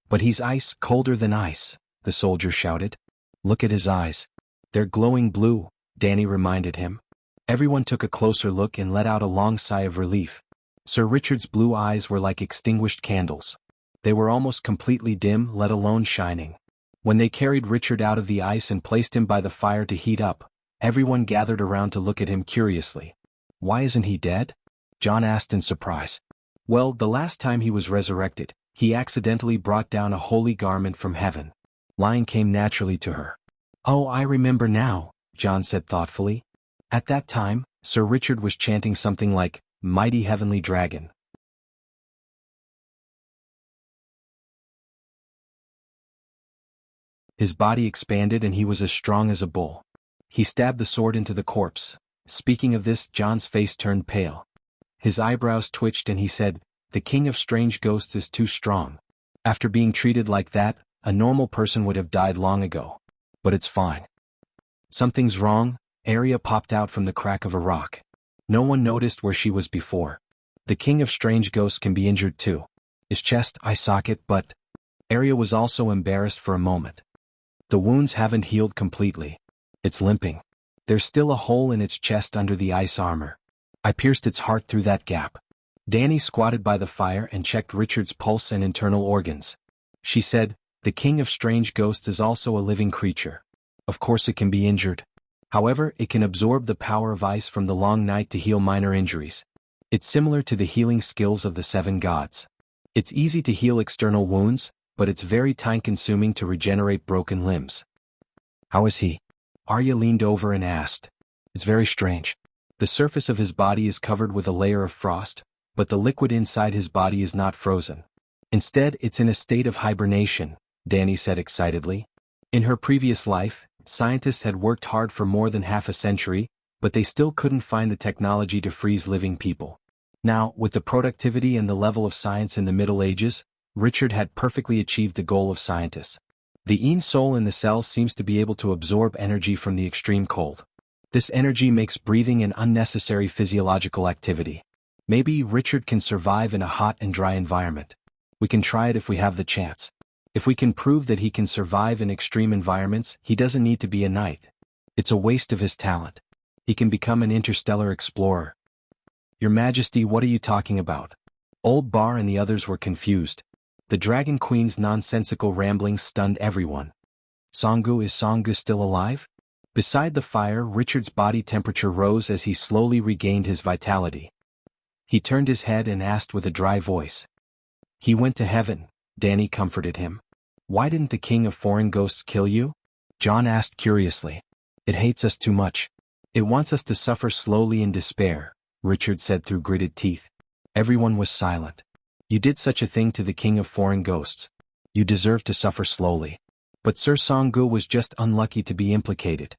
But he's ice, colder than ice, the soldier shouted. Look at his eyes. They're glowing blue, Danny reminded him. Everyone took a closer look and let out a long sigh of relief. Sir Richard's blue eyes were like extinguished candles. They were almost completely dim, let alone shining. When they carried Richard out of the ice and placed him by the fire to heat up, everyone gathered around to look at him curiously. "Why isn't he dead?" John asked in surprise. "Well, the last time he was resurrected, he accidentally brought down a holy garment from heaven." Lying came naturally to her. "Oh, I remember now," John said thoughtfully. "At that time, Sir Richard was chanting something like, 'Mighty Heavenly Dragon.'" His body expanded and he was as strong as a bull. He stabbed the sword into the corpse. Speaking of this, John's face turned pale. His eyebrows twitched and he said, "The king of strange ghosts is too strong. After being treated like that, a normal person would have died long ago. But it's fine." "Something's wrong," Arya popped out from the crack of a rock. No one noticed where she was before. "The king of strange ghosts can be injured too. His chest, eye socket, but..." Arya was also embarrassed for a moment. "The wounds haven't healed completely. It's limping. There's still a hole in its chest under the ice armor. I pierced its heart through that gap." Dany squatted by the fire and checked Richard's pulse and internal organs. She said, "The king of strange ghosts is also a living creature. Of course it can be injured. However, it can absorb the power of ice from the long night to heal minor injuries. It's similar to the healing skills of the seven gods. It's easy to heal external wounds, but it's very time-consuming to regenerate broken limbs." "How is he?" Arya leaned over and asked. "It's very strange. The surface of his body is covered with a layer of frost, but the liquid inside his body is not frozen. Instead, it's in a state of hibernation," Dany said excitedly. In her previous life, scientists had worked hard for more than half a century, but they still couldn't find the technology to freeze living people. Now, with the productivity and the level of science in the Middle Ages, Richard had perfectly achieved the goal of scientists. The Yin soul in the cell seems to be able to absorb energy from the extreme cold. This energy makes breathing an unnecessary physiological activity. Maybe Richard can survive in a hot and dry environment. We can try it if we have the chance. If we can prove that he can survive in extreme environments, he doesn't need to be a knight. It's a waste of his talent. He can become an interstellar explorer." "Your Majesty, what are you talking about?" Old Bar and the others were confused. The Dragon Queen's nonsensical ramblings stunned everyone. Is Songu still alive?" Beside the fire, Richard's body temperature rose as he slowly regained his vitality. He turned his head and asked with a dry voice. "He went to heaven," Dany comforted him. "Why didn't the king of foreign ghosts kill you?" John asked curiously. "It hates us too much. It wants us to suffer slowly in despair," Richard said through gritted teeth. Everyone was silent. "You did such a thing to the king of foreign ghosts. You deserve to suffer slowly. But Sir Songu was just unlucky to be implicated."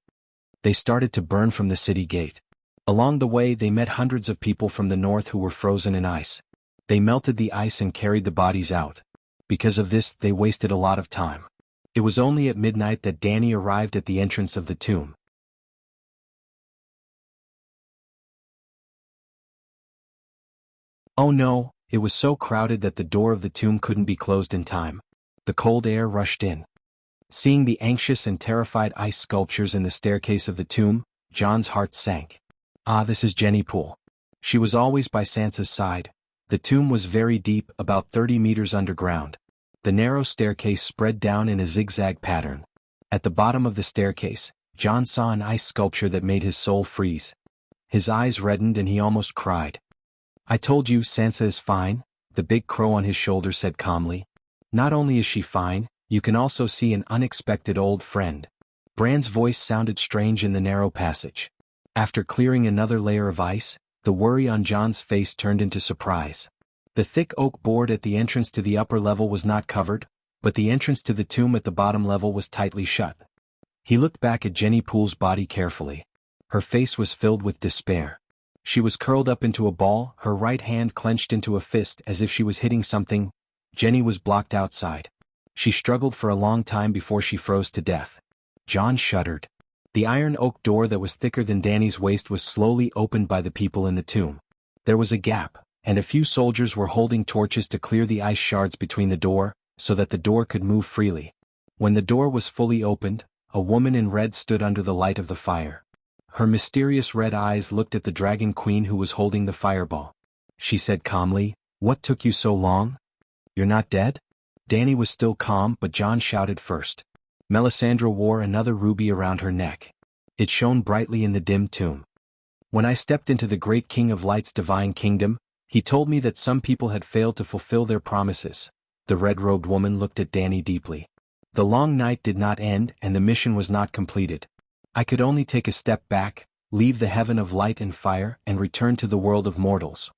They started to burn from the city gate. Along the way they met hundreds of people from the north who were frozen in ice. They melted the ice and carried the bodies out. Because of this, they wasted a lot of time. It was only at midnight that Dany arrived at the entrance of the tomb. Oh no, it was so crowded that the door of the tomb couldn't be closed in time. The cold air rushed in. Seeing the anxious and terrified ice sculptures in the staircase of the tomb, John's heart sank. Ah, this is Jenny Poole. She was always by Sansa's side. The tomb was very deep, about 30 meters underground. The narrow staircase spread down in a zigzag pattern. At the bottom of the staircase, John saw an ice sculpture that made his soul freeze. His eyes reddened and he almost cried. "I told you Sansa is fine," the big crow on his shoulder said calmly. "Not only is she fine, you can also see an unexpected old friend." Bran's voice sounded strange in the narrow passage. After clearing another layer of ice, the worry on John's face turned into surprise. The thick oak board at the entrance to the upper level was not covered, but the entrance to the tomb at the bottom level was tightly shut. He looked back at Jenny Poole's body carefully. Her face was filled with despair. She was curled up into a ball, her right hand clenched into a fist as if she was hitting something. Jenny was blocked outside. She struggled for a long time before she froze to death. John shuddered. The iron oak door that was thicker than Dany's waist was slowly opened by the people in the tomb. There was a gap, and a few soldiers were holding torches to clear the ice shards between the door, so that the door could move freely. When the door was fully opened, a woman in red stood under the light of the fire. Her mysterious red eyes looked at the Dragon Queen who was holding the fireball. She said calmly, "What took you so long? You're not dead?" Danny was still calm, but John shouted first. Melisandre wore another ruby around her neck. It shone brightly in the dim tomb. When I stepped into the great King of Light's divine kingdom, he told me that some people had failed to fulfill their promises. The red-robed woman looked at Danny deeply. The long night did not end and the mission was not completed. I could only take a step back, leave the heaven of light and fire, and return to the world of mortals.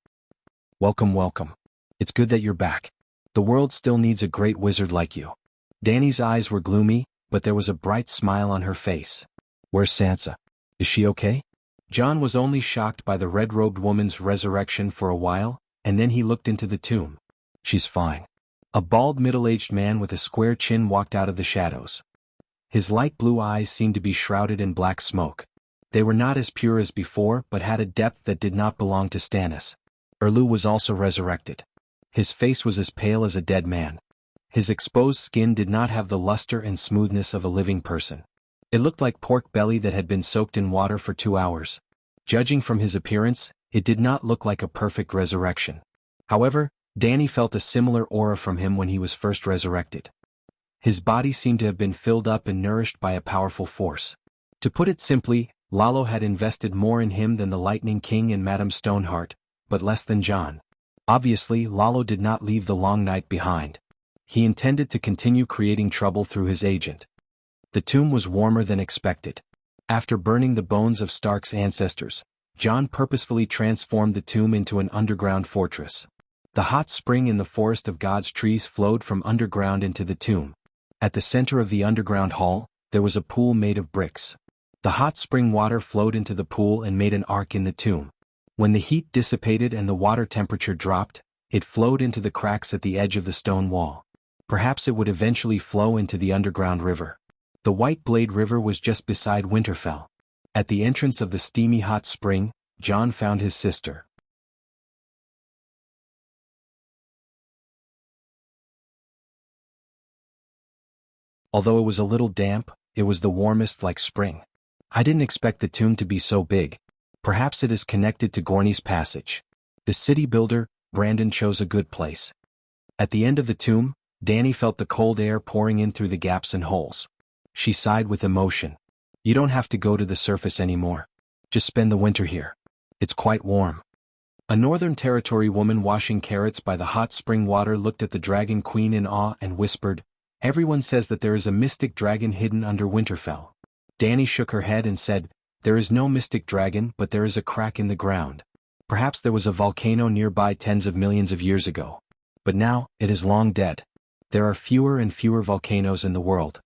Welcome, welcome. It's good that you're back. The world still needs a great wizard like you. Danny's eyes were gloomy, but there was a bright smile on her face. Where's Sansa? Is she okay? John was only shocked by the red-robed woman's resurrection for a while, and then he looked into the tomb. She's fine. A bald middle-aged man with a square chin walked out of the shadows. His light blue eyes seemed to be shrouded in black smoke. They were not as pure as before but had a depth that did not belong to Stannis. Erlu was also resurrected. His face was as pale as a dead man. His exposed skin did not have the luster and smoothness of a living person. It looked like pork belly that had been soaked in water for 2 hours. Judging from his appearance, it did not look like a perfect resurrection. However, Danny felt a similar aura from him when he was first resurrected. His body seemed to have been filled up and nourished by a powerful force. To put it simply, Lalo had invested more in him than the Lightning King and Madame Stoneheart, but less than John. Obviously, Lalo did not leave the long night behind. He intended to continue creating trouble through his agent. The tomb was warmer than expected. After burning the bones of Stark's ancestors, John purposefully transformed the tomb into an underground fortress. The hot spring in the forest of God's trees flowed from underground into the tomb. At the center of the underground hall, there was a pool made of bricks. The hot spring water flowed into the pool and made an arc in the tomb. When the heat dissipated and the water temperature dropped, it flowed into the cracks at the edge of the stone wall. Perhaps it would eventually flow into the underground river. The White Blade River was just beside Winterfell. At the entrance of the steamy hot spring, John found his sister. Although it was a little damp, it was the warmest like spring. I didn't expect the tomb to be so big. Perhaps it is connected to Gorney's Passage. The city builder, Brandon, chose a good place. At the end of the tomb, Danny felt the cold air pouring in through the gaps and holes. She sighed with emotion. You don't have to go to the surface anymore. Just spend the winter here. It's quite warm. A Northern Territory woman washing carrots by the hot spring water looked at the Dragon Queen in awe and whispered, "Everyone says that there is a mystic dragon hidden under Winterfell." Danny shook her head and said, "There is no mystic dragon, but there is a crack in the ground. Perhaps there was a volcano nearby tens of millions of years ago. But now, it is long dead. There are fewer and fewer volcanoes in the world."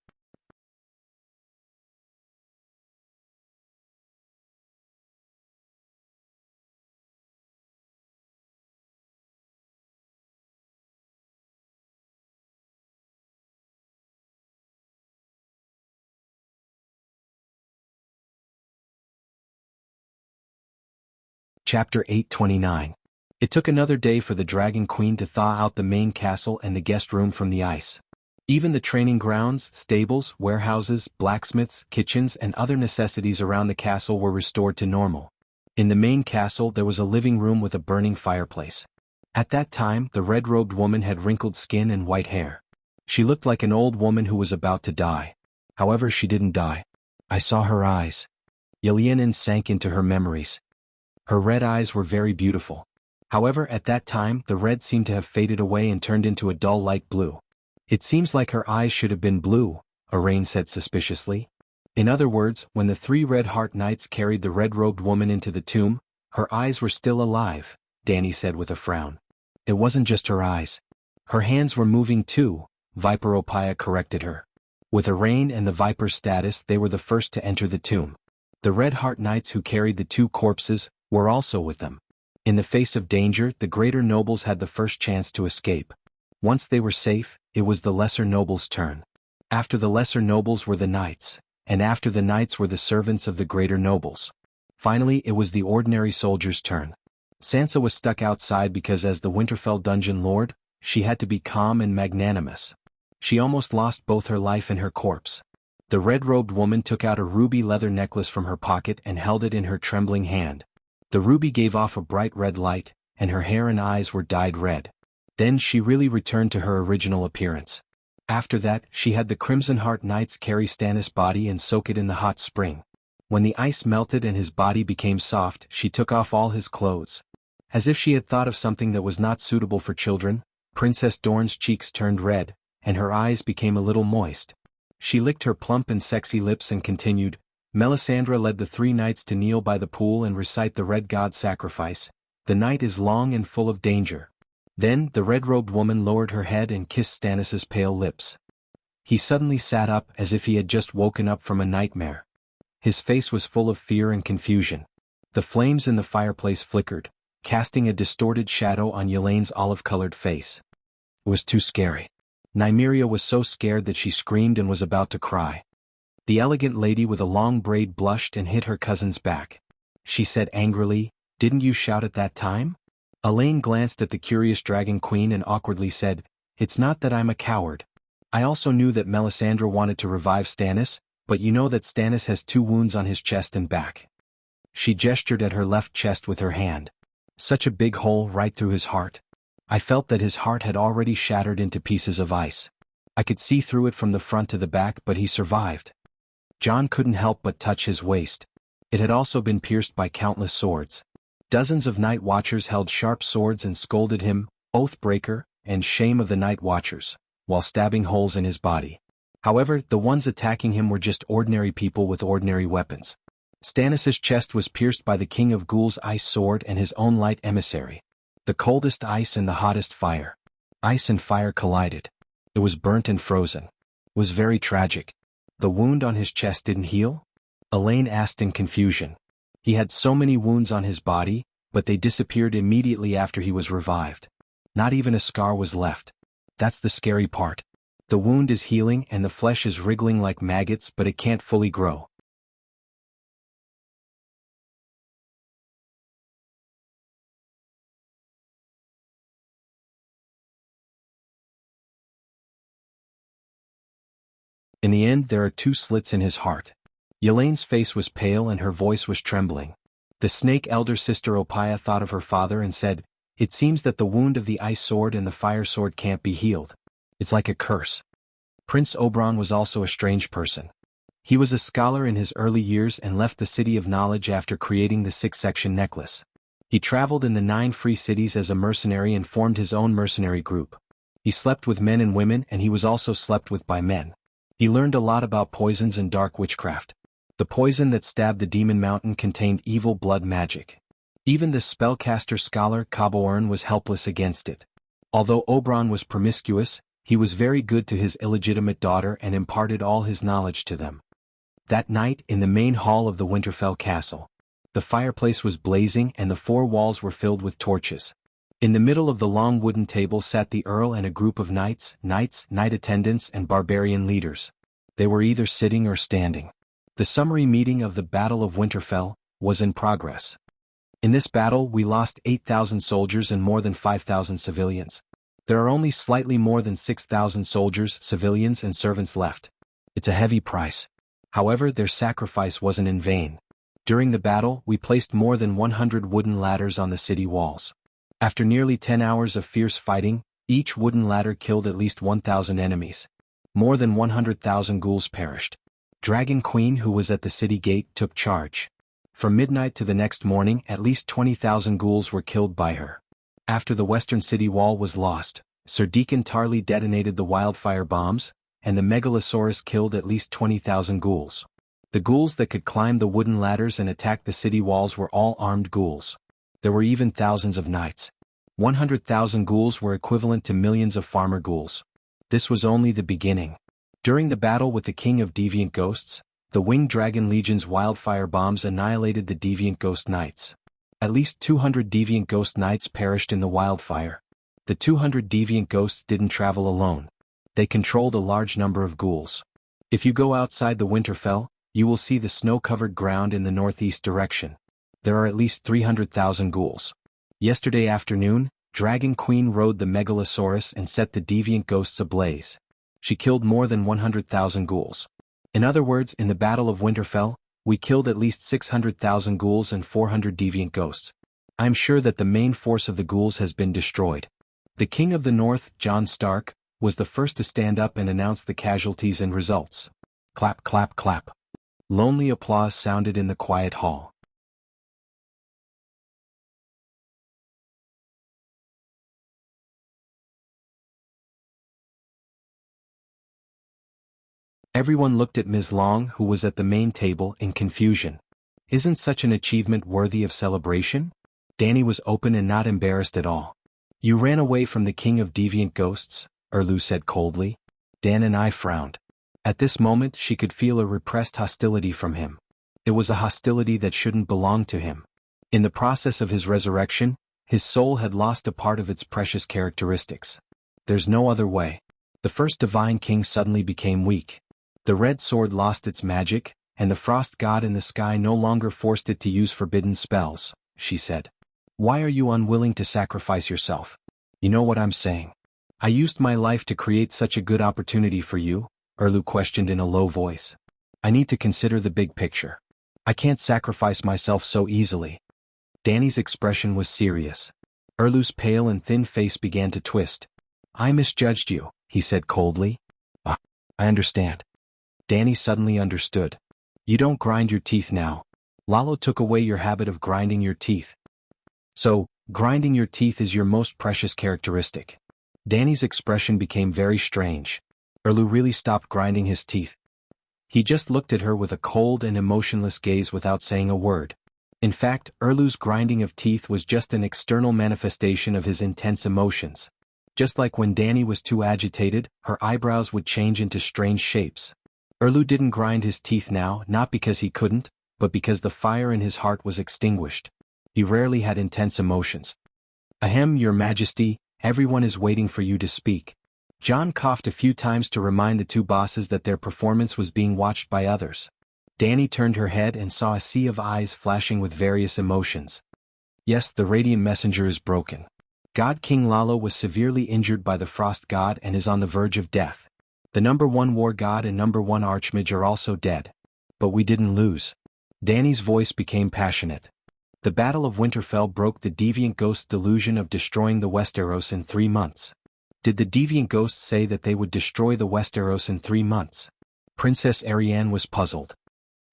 Chapter 829. It took another day for the Dragon Queen to thaw out the main castle and the guest room from the ice. Even the training grounds, stables, warehouses, blacksmiths, kitchens, and other necessities around the castle were restored to normal. In the main castle there was a living room with a burning fireplace. At that time, the red-robed woman had wrinkled skin and white hair. She looked like an old woman who was about to die. However, she didn't die. I saw her eyes. Yelienin sank into her memories. Her red eyes were very beautiful. However, at that time, the red seemed to have faded away and turned into a dull light blue. "It seems like her eyes should have been blue," Arain said suspiciously. In other words, when the 3 Red Heart Knights carried the red-robed woman into the tomb, her eyes were still alive, Danny said with a frown. It wasn't just her eyes. Her hands were moving too, Viperopia corrected her. With Arain and the Viper's status, they were the first to enter the tomb. The Red Heart Knights who carried the 2 corpses were also with them. In the face of danger, the greater nobles had the first chance to escape. Once they were safe, it was the lesser nobles' turn. After the lesser nobles were the knights, and after the knights were the servants of the greater nobles. Finally, it was the ordinary soldiers' turn. Sansa was stuck outside because as the Winterfell dungeon lord, she had to be calm and magnanimous. She almost lost both her life and her corpse. The red-robed woman took out a ruby leather necklace from her pocket and held it in her trembling hand. The ruby gave off a bright red light, and her hair and eyes were dyed red. Then she really returned to her original appearance. After that, she had the Crimson Heart Knights carry Stannis' body and soak it in the hot spring. When the ice melted and his body became soft, she took off all his clothes. As if she had thought of something that was not suitable for children, Princess Dorne's cheeks turned red, and her eyes became a little moist. She licked her plump and sexy lips and continued, Melisandre led the 3 knights to kneel by the pool and recite the Red God sacrifice. The night is long and full of danger. Then, the red-robed woman lowered her head and kissed Stannis' pale lips. He suddenly sat up as if he had just woken up from a nightmare. His face was full of fear and confusion. The flames in the fireplace flickered, casting a distorted shadow on Yelene's olive-colored face. It was too scary. Nymeria was so scared that she screamed and was about to cry. The elegant lady with a long braid blushed and hit her cousin's back. She said angrily, "Didn't you shout at that time?" Elaine glanced at the curious dragon queen and awkwardly said, "It's not that I'm a coward. I also knew that Melisandre wanted to revive Stannis, but you know that Stannis has 2 wounds on his chest and back." She gestured at her left chest with her hand. Such a big hole right through his heart. I felt that his heart had already shattered into pieces of ice. I could see through it from the front to the back, but he survived. Jon couldn't help but touch his waist. It had also been pierced by countless swords. Dozens of night watchers held sharp swords and scolded him, Oathbreaker, and shame of the night watchers, while stabbing holes in his body. However, the ones attacking him were just ordinary people with ordinary weapons. Stannis' chest was pierced by the King of Ghouls' ice sword and his own light emissary. The coldest ice and the hottest fire. Ice and fire collided. It was burnt and frozen. It was very tragic. The wound on his chest didn't heal? Elaine asked in confusion. He had so many wounds on his body, but they disappeared immediately after he was revived. Not even a scar was left. That's the scary part. The wound is healing and the flesh is wriggling like maggots, but it can't fully grow. In the end, there are 2 slits in his heart. Yelene's face was pale and her voice was trembling. The snake elder sister Opaya thought of her father and said, "It seems that the wound of the ice sword and the fire sword can't be healed. It's like a curse." Prince Oberyn was also a strange person. He was a scholar in his early years and left the City of Knowledge after creating the 6-section necklace. He traveled in the 9 free cities as a mercenary and formed his own mercenary group. He slept with men and women, and he was also slept with by men. He learned a lot about poisons and dark witchcraft. The poison that stabbed the Demon Mountain contained evil blood magic. Even the spellcaster scholar Cabourn was helpless against it. Although Oberyn was promiscuous, he was very good to his illegitimate daughter and imparted all his knowledge to them. That night, in the main hall of the Winterfell castle, the fireplace was blazing and the 4 walls were filled with torches. In the middle of the long wooden table sat the Earl and a group of knights, night attendants and barbarian leaders. They were either sitting or standing. The summary meeting of the Battle of Winterfell was in progress. In this battle we lost 8,000 soldiers and more than 5,000 civilians. There are only slightly more than 6,000 soldiers, civilians and servants left. It's a heavy price. However, their sacrifice wasn't in vain. During the battle, we placed more than 100 wooden ladders on the city walls. After nearly 10 hours of fierce fighting, each wooden ladder killed at least 1,000 enemies. More than 100,000 ghouls perished. Dragon Queen, who was at the city gate, took charge. From midnight to the next morning, at least 20,000 ghouls were killed by her. After the western city wall was lost, Sir Deacon Tarly detonated the wildfire bombs, and the Megalosaurus killed at least 20,000 ghouls. The ghouls that could climb the wooden ladders and attack the city walls were all armed ghouls. There were even thousands of knights. 100,000 ghouls were equivalent to millions of farmer ghouls. This was only the beginning. During the battle with the King of Deviant Ghosts, the Winged Dragon Legion's wildfire bombs annihilated the Deviant Ghost Knights. At least 200 Deviant Ghost Knights perished in the wildfire. The 200 Deviant Ghosts didn't travel alone. They controlled a large number of ghouls. If you go outside the Winterfell, you will see the snow-covered ground in the northeast direction. There are at least 300,000 ghouls. Yesterday afternoon, Dragon Queen rode the Megalosaurus and set the Deviant Ghosts ablaze. She killed more than 100,000 ghouls. In other words, in the Battle of Winterfell, we killed at least 600,000 ghouls and 400 Deviant Ghosts. I am sure that the main force of the ghouls has been destroyed. The King of the North, John Stark, was the first to stand up and announce the casualties and results. Clap, clap, clap. Lonely applause sounded in the quiet hall. Everyone looked at Ms. Long, who was at the main table, in confusion. Isn't such an achievement worthy of celebration? Danny was open and not embarrassed at all. You ran away from the king of deviant ghosts, Erlu said coldly. Dan and I frowned. At this moment she could feel a repressed hostility from him. It was a hostility that shouldn't belong to him. In the process of his resurrection, his soul had lost a part of its precious characteristics. There's no other way. The first divine king suddenly became weak. The red sword lost its magic, and the frost god in the sky no longer forced it to use forbidden spells, she said. Why are you unwilling to sacrifice yourself? You know what I'm saying. I used my life to create such a good opportunity for you, Erlu questioned in a low voice. I need to consider the big picture. I can't sacrifice myself so easily. Danny's expression was serious. Erlu's pale and thin face began to twist. I misjudged you, he said coldly. Ah, I understand. Danny suddenly understood. You don't grind your teeth now. Lalo took away your habit of grinding your teeth. So, grinding your teeth is your most precious characteristic. Danny's expression became very strange. Erlu really stopped grinding his teeth. He just looked at her with a cold and emotionless gaze without saying a word. In fact, Erlu's grinding of teeth was just an external manifestation of his intense emotions. Just like when Danny was too agitated, her eyebrows would change into strange shapes. Erlu didn't grind his teeth now, not because he couldn't, but because the fire in his heart was extinguished. He rarely had intense emotions. Ahem, Your Majesty, everyone is waiting for you to speak. John coughed a few times to remind the two bosses that their performance was being watched by others. Danny turned her head and saw a sea of eyes flashing with various emotions. Yes, the radiant messenger is broken. God King Lalo was severely injured by the frost god and is on the verge of death. The #1 war god and #1 archmage are also dead. But we didn't lose. Danny's voice became passionate. The Battle of Winterfell broke the deviant ghost's delusion of destroying the Westeros in 3 months. Did the deviant ghosts say that they would destroy the Westeros in 3 months? Princess Arianne was puzzled.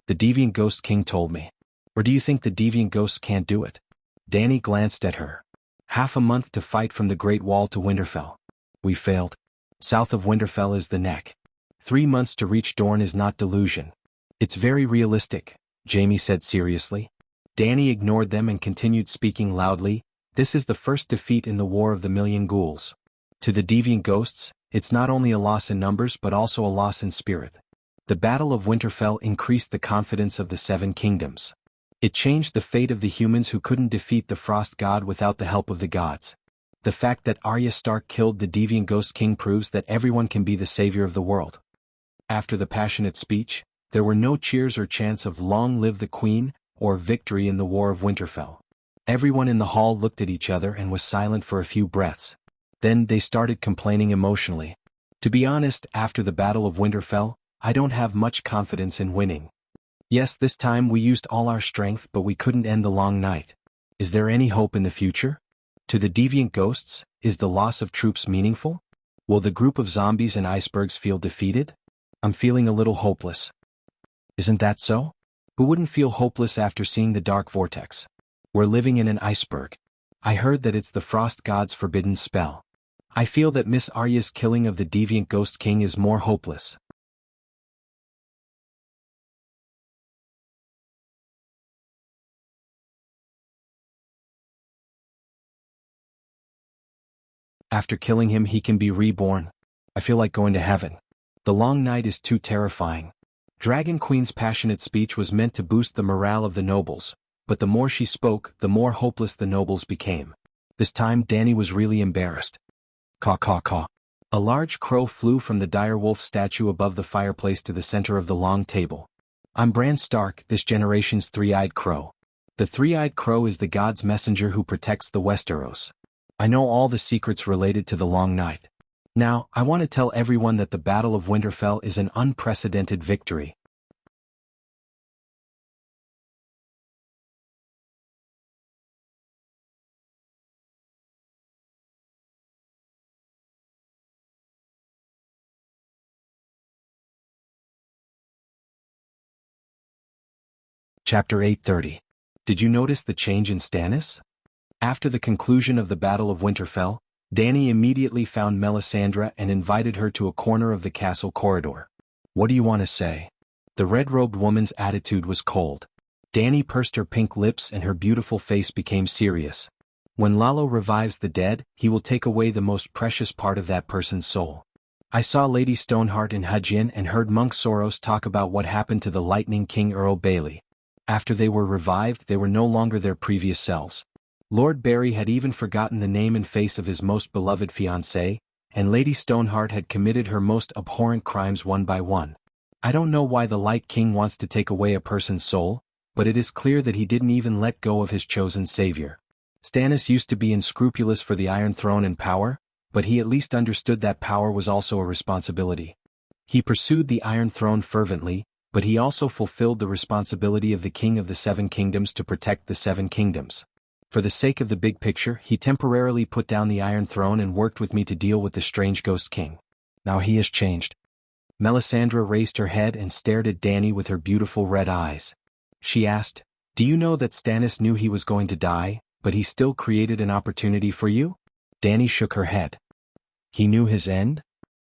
The deviant ghost king told me. Or do you think the deviant ghosts can't do it? Danny glanced at her. Half a month to fight from the Great Wall to Winterfell. We failed. South of Winterfell is the neck. 3 months to reach Dorne is not delusion. It's very realistic, Jaime said seriously. Danny ignored them and continued speaking loudly. This is the first defeat in the War of the Million Ghouls. To the deviant ghosts, it's not only a loss in numbers but also a loss in spirit. The Battle of Winterfell increased the confidence of the Seven Kingdoms. It changed the fate of the humans who couldn't defeat the Frost God without the help of the gods. The fact that Arya Stark killed the deviant ghost king proves that everyone can be the savior of the world. After the passionate speech, there were no cheers or chants of "Long live the Queen" or "Victory in the War of Winterfell." Everyone in the hall looked at each other and was silent for a few breaths. Then they started complaining emotionally. To be honest, after the Battle of Winterfell, I don't have much confidence in winning. Yes, this time we used all our strength but we couldn't end the long night. Is there any hope in the future? To the deviant ghosts, is the loss of troops meaningful? Will the group of zombies and icebergs feel defeated? I'm feeling a little hopeless. Isn't that so? Who wouldn't feel hopeless after seeing the dark vortex? We're living in an iceberg. I heard that it's the frost god's forbidden spell. I feel that Miss Arya's killing of the deviant ghost king is more hopeless. After killing him he can be reborn. I feel like going to heaven. The long night is too terrifying. Dragon Queen's passionate speech was meant to boost the morale of the nobles, but the more she spoke, the more hopeless the nobles became. This time Danny was really embarrassed. Caw caw caw. A large crow flew from the direwolf statue above the fireplace to the center of the long table. I'm Bran Stark, this generation's three-eyed crow. The three-eyed crow is the god's messenger who protects the Westeros. I know all the secrets related to the long night. Now, I want to tell everyone that the Battle of Winterfell is an unprecedented victory. Chapter 830. Did you notice the change in Stannis? After the conclusion of the Battle of Winterfell, Dany immediately found Melisandre and invited her to a corner of the castle corridor. What do you want to say? The red-robed woman's attitude was cold. Dany pursed her pink lips and her beautiful face became serious. When Lalo revives the dead, he will take away the most precious part of that person's soul. I saw Lady Stoneheart in Hujin and heard Monk Soros talk about what happened to the Lightning King Earl Bailey. After they were revived, they were no longer their previous selves. Lord Barry had even forgotten the name and face of his most beloved fiancée, and Lady Stoneheart had committed her most abhorrent crimes one by one. I don't know why the Light King wants to take away a person's soul, but it is clear that he didn't even let go of his chosen savior. Stannis used to be unscrupulous for the Iron Throne and power, but he at least understood that power was also a responsibility. He pursued the Iron Throne fervently, but he also fulfilled the responsibility of the King of the Seven Kingdoms to protect the Seven Kingdoms. For the sake of the big picture, he temporarily put down the Iron Throne and worked with me to deal with the strange Ghost King. Now he has changed. Melisandre raised her head and stared at Dany with her beautiful red eyes. She asked, "Do you know that Stannis knew he was going to die, but he still created an opportunity for you?" Dany shook her head. He knew his end?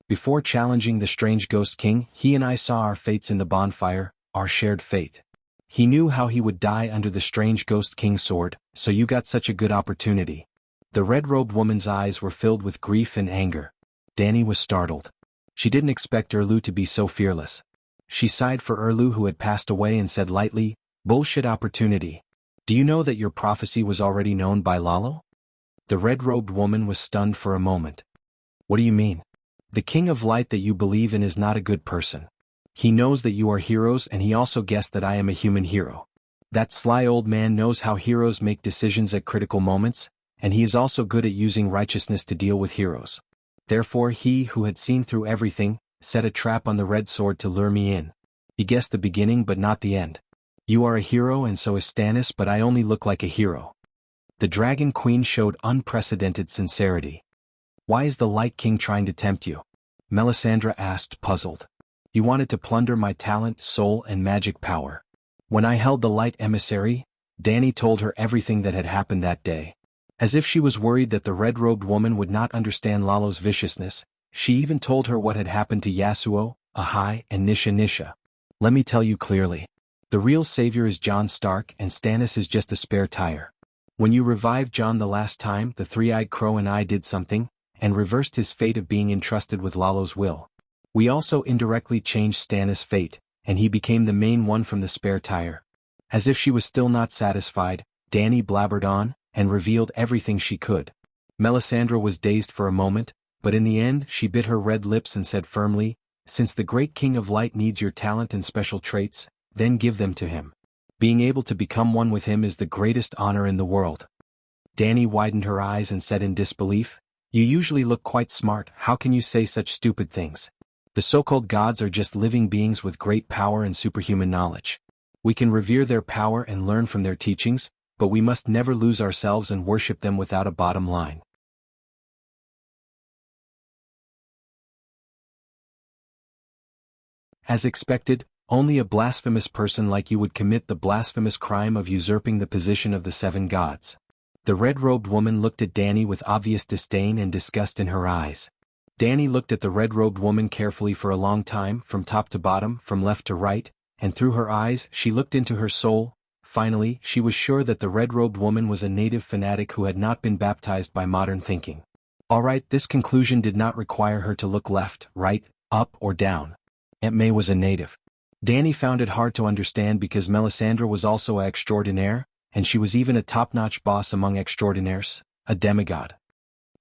Before challenging the strange Ghost King, he and I saw our fates in the bonfire, our shared fate. He knew how he would die under the strange Ghost King's sword, so you got such a good opportunity. The red-robed woman's eyes were filled with grief and anger. Dany was startled. She didn't expect Erlu to be so fearless. She sighed for Erlu who had passed away and said lightly, "Bullshit opportunity. Do you know that your prophecy was already known by Lalo?" The red-robed woman was stunned for a moment. What do you mean? The King of Light that you believe in is not a good person. He knows that you are heroes and he also guessed that I am a human hero. That sly old man knows how heroes make decisions at critical moments, and he is also good at using righteousness to deal with heroes. Therefore he who had seen through everything, set a trap on the red sword to lure me in. He guessed the beginning but not the end. You are a hero and so is Stannis, but I only look like a hero. The Dragon Queen showed unprecedented sincerity. Why is the Light King trying to tempt you? Melisandre asked, puzzled. He wanted to plunder my talent, soul and magic power. When I held the Light Emissary, Dany told her everything that had happened that day. As if she was worried that the red-robed woman would not understand Lalo's viciousness, she even told her what had happened to Yasuo, Ahai and Nisha. Let me tell you clearly. The real savior is Jon Stark and Stannis is just a spare tire. When you revived Jon the last time, the Three-Eyed Crow and I did something, and reversed his fate of being entrusted with Lalo's will. We also indirectly changed Stannis' fate, and he became the main one from the spare tire. As if she was still not satisfied, Dany blabbered on, and revealed everything she could. Melisandre was dazed for a moment, but in the end she bit her red lips and said firmly, "Since the great King of Light needs your talent and special traits, then give them to him. Being able to become one with him is the greatest honor in the world." Dany widened her eyes and said in disbelief, "You usually look quite smart, how can you say such stupid things? The so-called gods are just living beings with great power and superhuman knowledge. We can revere their power and learn from their teachings, but we must never lose ourselves and worship them without a bottom line." As expected, only a blasphemous person like you would commit the blasphemous crime of usurping the position of the seven gods. The red-robed woman looked at Dany with obvious disdain and disgust in her eyes. Dany looked at the red-robed woman carefully for a long time, from top to bottom, from left to right, and through her eyes she looked into her soul. Finally, she was sure that the red-robed woman was a native fanatic who had not been baptized by modern thinking. Alright, this conclusion did not require her to look left, right, up or down. Aunt May was a native. Dany found it hard to understand because Melisandre was also an extraordinaire, and she was even a top-notch boss among extraordinaires, a demigod.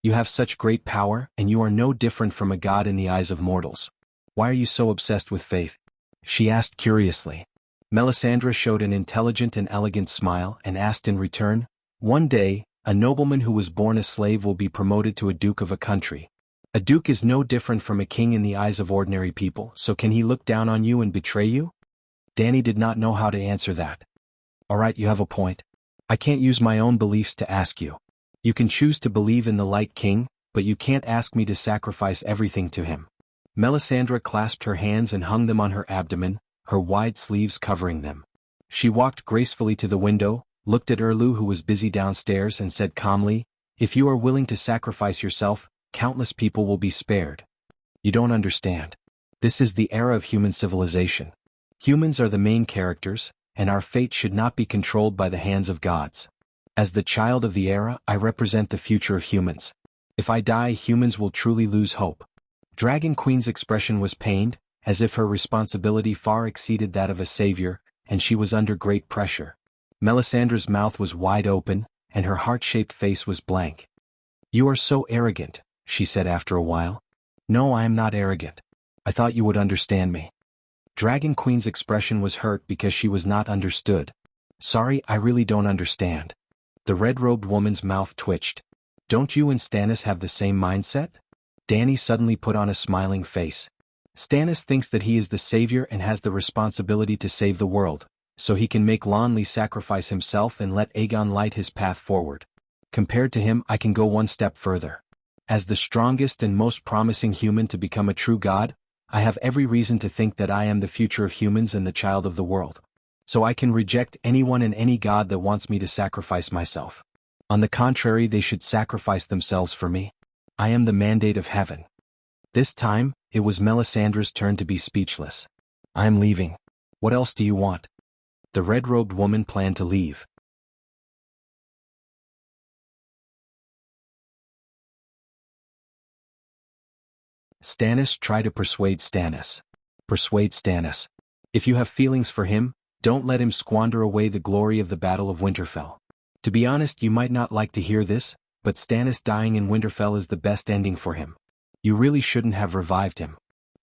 You have such great power, and you are no different from a god in the eyes of mortals. Why are you so obsessed with faith? She asked curiously. Melisandre showed an intelligent and elegant smile and asked in return, "One day, a nobleman who was born a slave will be promoted to a duke of a country. A duke is no different from a king in the eyes of ordinary people, so can he look down on you and betray you?" Dany did not know how to answer that. "Alright, you have a point. I can't use my own beliefs to ask you. You can choose to believe in the Light King, but you can't ask me to sacrifice everything to him." Melisandre clasped her hands and hung them on her abdomen, her wide sleeves covering them. She walked gracefully to the window, looked at Erlu who was busy downstairs and said calmly, "If you are willing to sacrifice yourself, countless people will be spared. You don't understand. This is the era of human civilization. Humans are the main characters, and our fate should not be controlled by the hands of gods. As the child of the era, I represent the future of humans. If I die, humans will truly lose hope." Dragon Queen's expression was pained, as if her responsibility far exceeded that of a savior, and she was under great pressure. Melisandre's mouth was wide open, and her heart-shaped face was blank. "You are so arrogant," she said after a while. "No, I am not arrogant. I thought you would understand me." Dragon Queen's expression was hurt because she was not understood. "Sorry, I really don't understand." The red-robed woman's mouth twitched. "Don't you and Stannis have the same mindset?" Dany suddenly put on a smiling face. "Stannis thinks that he is the savior and has the responsibility to save the world, so he can make Lonley sacrifice himself and let Aegon light his path forward. Compared to him, I can go one step further. As the strongest and most promising human to become a true god, I have every reason to think that I am the future of humans and the child of the world. So I can reject anyone and any god that wants me to sacrifice myself. On the contrary, they should sacrifice themselves for me. I am the mandate of heaven." This time, it was Melisandre's turn to be speechless. "I am leaving. What else do you want?" The red-robed woman planned to leave. Stannis, try to persuade Stannis. Persuade Stannis. If you have feelings for him, don't let him squander away the glory of the Battle of Winterfell. To be honest, you might not like to hear this, but Stannis dying in Winterfell is the best ending for him. You really shouldn't have revived him."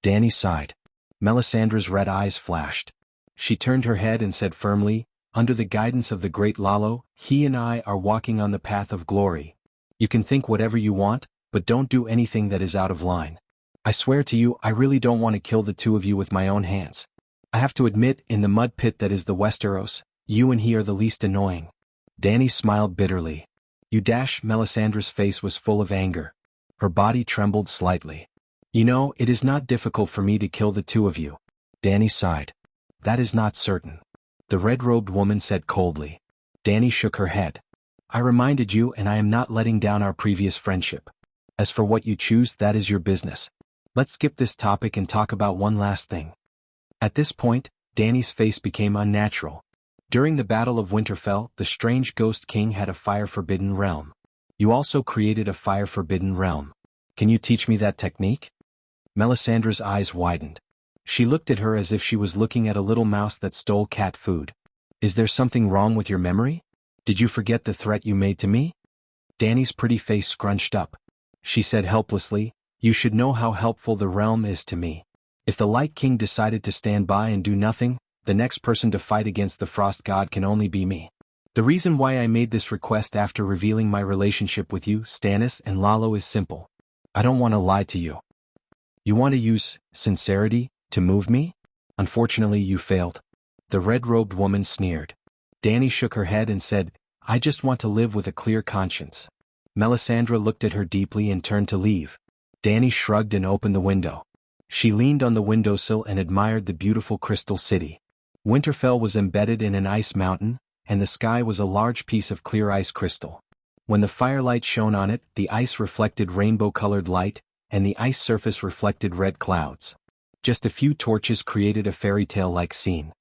Dany sighed. Melisandre's red eyes flashed. She turned her head and said firmly, "Under the guidance of the great Lalo, he and I are walking on the path of glory. You can think whatever you want, but don't do anything that is out of line. I swear to you, I really don't want to kill the two of you with my own hands. I have to admit, in the mud pit that is the Westeros, you and he are the least annoying." Dany smiled bitterly. "You dash." Melisandre's face was full of anger. Her body trembled slightly. "You know, it is not difficult for me to kill the two of you." Dany sighed. "That is not certain," the red-robed woman said coldly. Dany shook her head. "I reminded you, and I am not letting down our previous friendship. As for what you choose, that is your business. Let's skip this topic and talk about one last thing." At this point, Dany's face became unnatural. During the Battle of Winterfell, the strange Ghost King had a fire-forbidden realm. You also created a fire-forbidden realm. Can you teach me that technique? Melisandre's eyes widened. She looked at her as if she was looking at a little mouse that stole cat food. "Is there something wrong with your memory? Did you forget the threat you made to me?" Dany's pretty face scrunched up. She said helplessly, "You should know how helpful the realm is to me. If the Light King decided to stand by and do nothing, the next person to fight against the Frost God can only be me. The reason why I made this request after revealing my relationship with you, Stannis and Lalo, is simple. I don't want to lie to you. You want to use sincerity to move me? Unfortunately, you failed." The red-robed woman sneered. Dany shook her head and said, "I just want to live with a clear conscience." Melisandre looked at her deeply and turned to leave. Dany shrugged and opened the window. She leaned on the windowsill and admired the beautiful crystal city. Winterfell was embedded in an ice mountain, and the sky was a large piece of clear ice crystal. When the firelight shone on it, the ice reflected rainbow-colored light, and the ice surface reflected red clouds. Just a few torches created a fairy tale-like scene.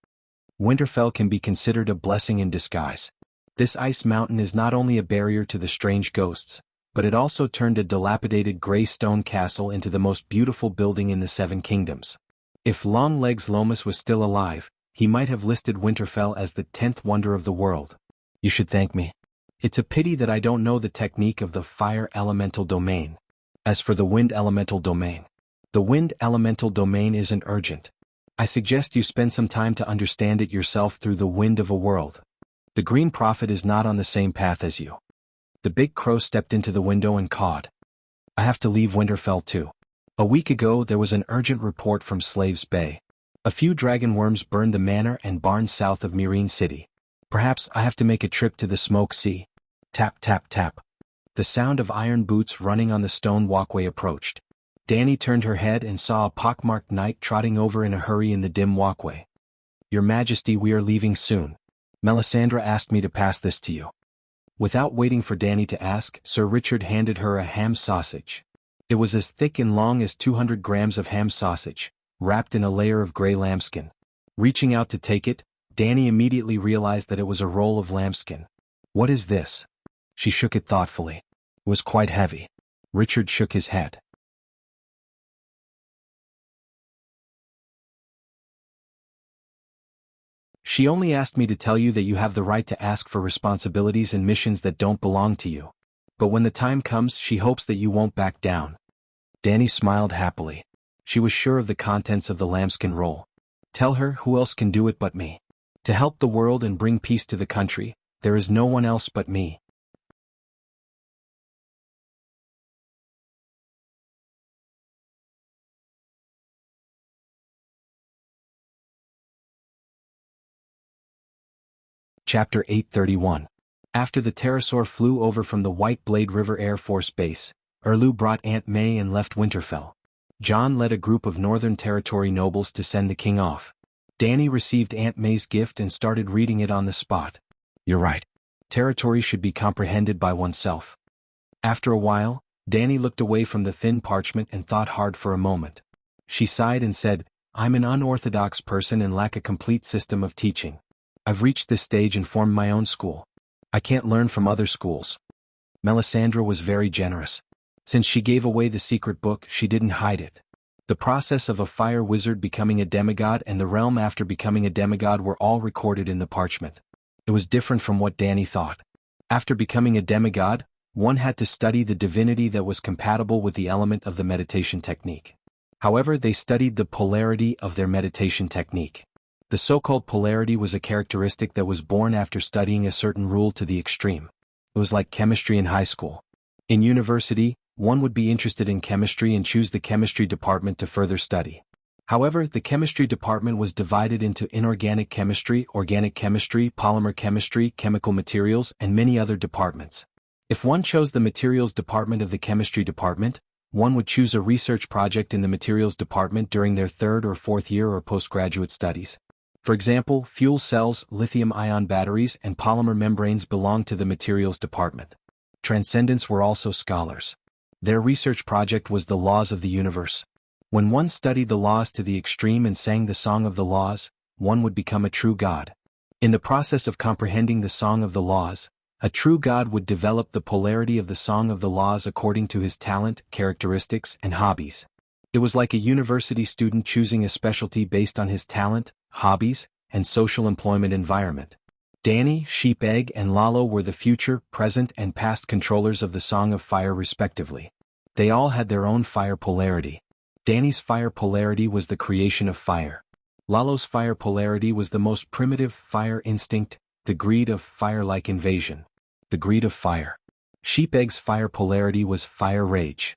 Winterfell can be considered a blessing in disguise. This ice mountain is not only a barrier to the strange ghosts, but it also turned a dilapidated gray stone castle into the most beautiful building in the Seven Kingdoms. If Longlegs Lomas was still alive, he might have listed Winterfell as the 10th wonder of the world. You should thank me. It's a pity that I don't know the technique of the fire elemental domain. As for the wind elemental domain, the wind elemental domain isn't urgent. I suggest you spend some time to understand it yourself through the wind of a world. The Green Prophet is not on the same path as you. The big crow stepped into the window and cawed. I have to leave Winterfell too. A week ago there was an urgent report from Slaves Bay. A few dragon worms burned the manor and barns south of Meereen City. Perhaps I have to make a trip to the Smoke Sea. Tap tap tap. The sound of iron boots running on the stone walkway approached. Dany turned her head and saw a pockmarked knight trotting over in a hurry in the dim walkway. Your Majesty, we are leaving soon. Melisandre asked me to pass this to you. Without waiting for Dany to ask, Sir Richard handed her a ham sausage. It was as thick and long as 200 grams of ham sausage, wrapped in a layer of gray lambskin. Reaching out to take it, Dany immediately realized that it was a roll of lambskin. What is this? She shook it thoughtfully. It was quite heavy. Richard shook his head. She only asked me to tell you that you have the right to ask for responsibilities and missions that don't belong to you. But when the time comes, she hopes that you won't back down. Dany smiled happily. She was sure of the contents of the lambskin roll. Tell her, who else can do it but me? To help the world and bring peace to the country, there is no one else but me. Chapter 831. After the pterosaur flew over from the White Blade River Air Force Base, Erlu brought Aunt May and left Winterfell. Jon led a group of Northern Territory nobles to send the king off. Dany received Aunt May's gift and started reading it on the spot. You're right. Territory should be comprehended by oneself. After a while, Dany looked away from the thin parchment and thought hard for a moment. She sighed and said, I'm an unorthodox person and lack a complete system of teaching. I've reached this stage and formed my own school. I can't learn from other schools. Melisandre was very generous. Since she gave away the secret book, she didn't hide it. The process of a fire wizard becoming a demigod and the realm after becoming a demigod were all recorded in the parchment. It was different from what Dany thought. After becoming a demigod, one had to study the divinity that was compatible with the element of the meditation technique. However, they studied the polarity of their meditation technique. The so-called polarity was a characteristic that was born after studying a certain rule to the extreme. It was like chemistry in high school. In university, one would be interested in chemistry and choose the chemistry department to further study. However, the chemistry department was divided into inorganic chemistry, organic chemistry, polymer chemistry, chemical materials, and many other departments. If one chose the materials department of the chemistry department, one would choose a research project in the materials department during their third or fourth year or postgraduate studies. For example, fuel cells, lithium-ion batteries, and polymer membranes belonged to the materials department. Transcendents were also scholars. Their research project was the laws of the universe. When one studied the laws to the extreme and sang the song of the laws, one would become a true god. In the process of comprehending the song of the laws, a true god would develop the polarity of the song of the laws according to his talent, characteristics, and hobbies. It was like a university student choosing a specialty based on his talent, hobbies, and social employment environment. Dany, Sheep Egg, and Lalo were the future, present, and past controllers of the Song of Fire respectively. They all had their own fire polarity. Dany's fire polarity was the creation of fire. Lalo's fire polarity was the most primitive fire instinct, the greed of fire-like invasion. The greed of fire. Sheep Egg's fire polarity was fire rage.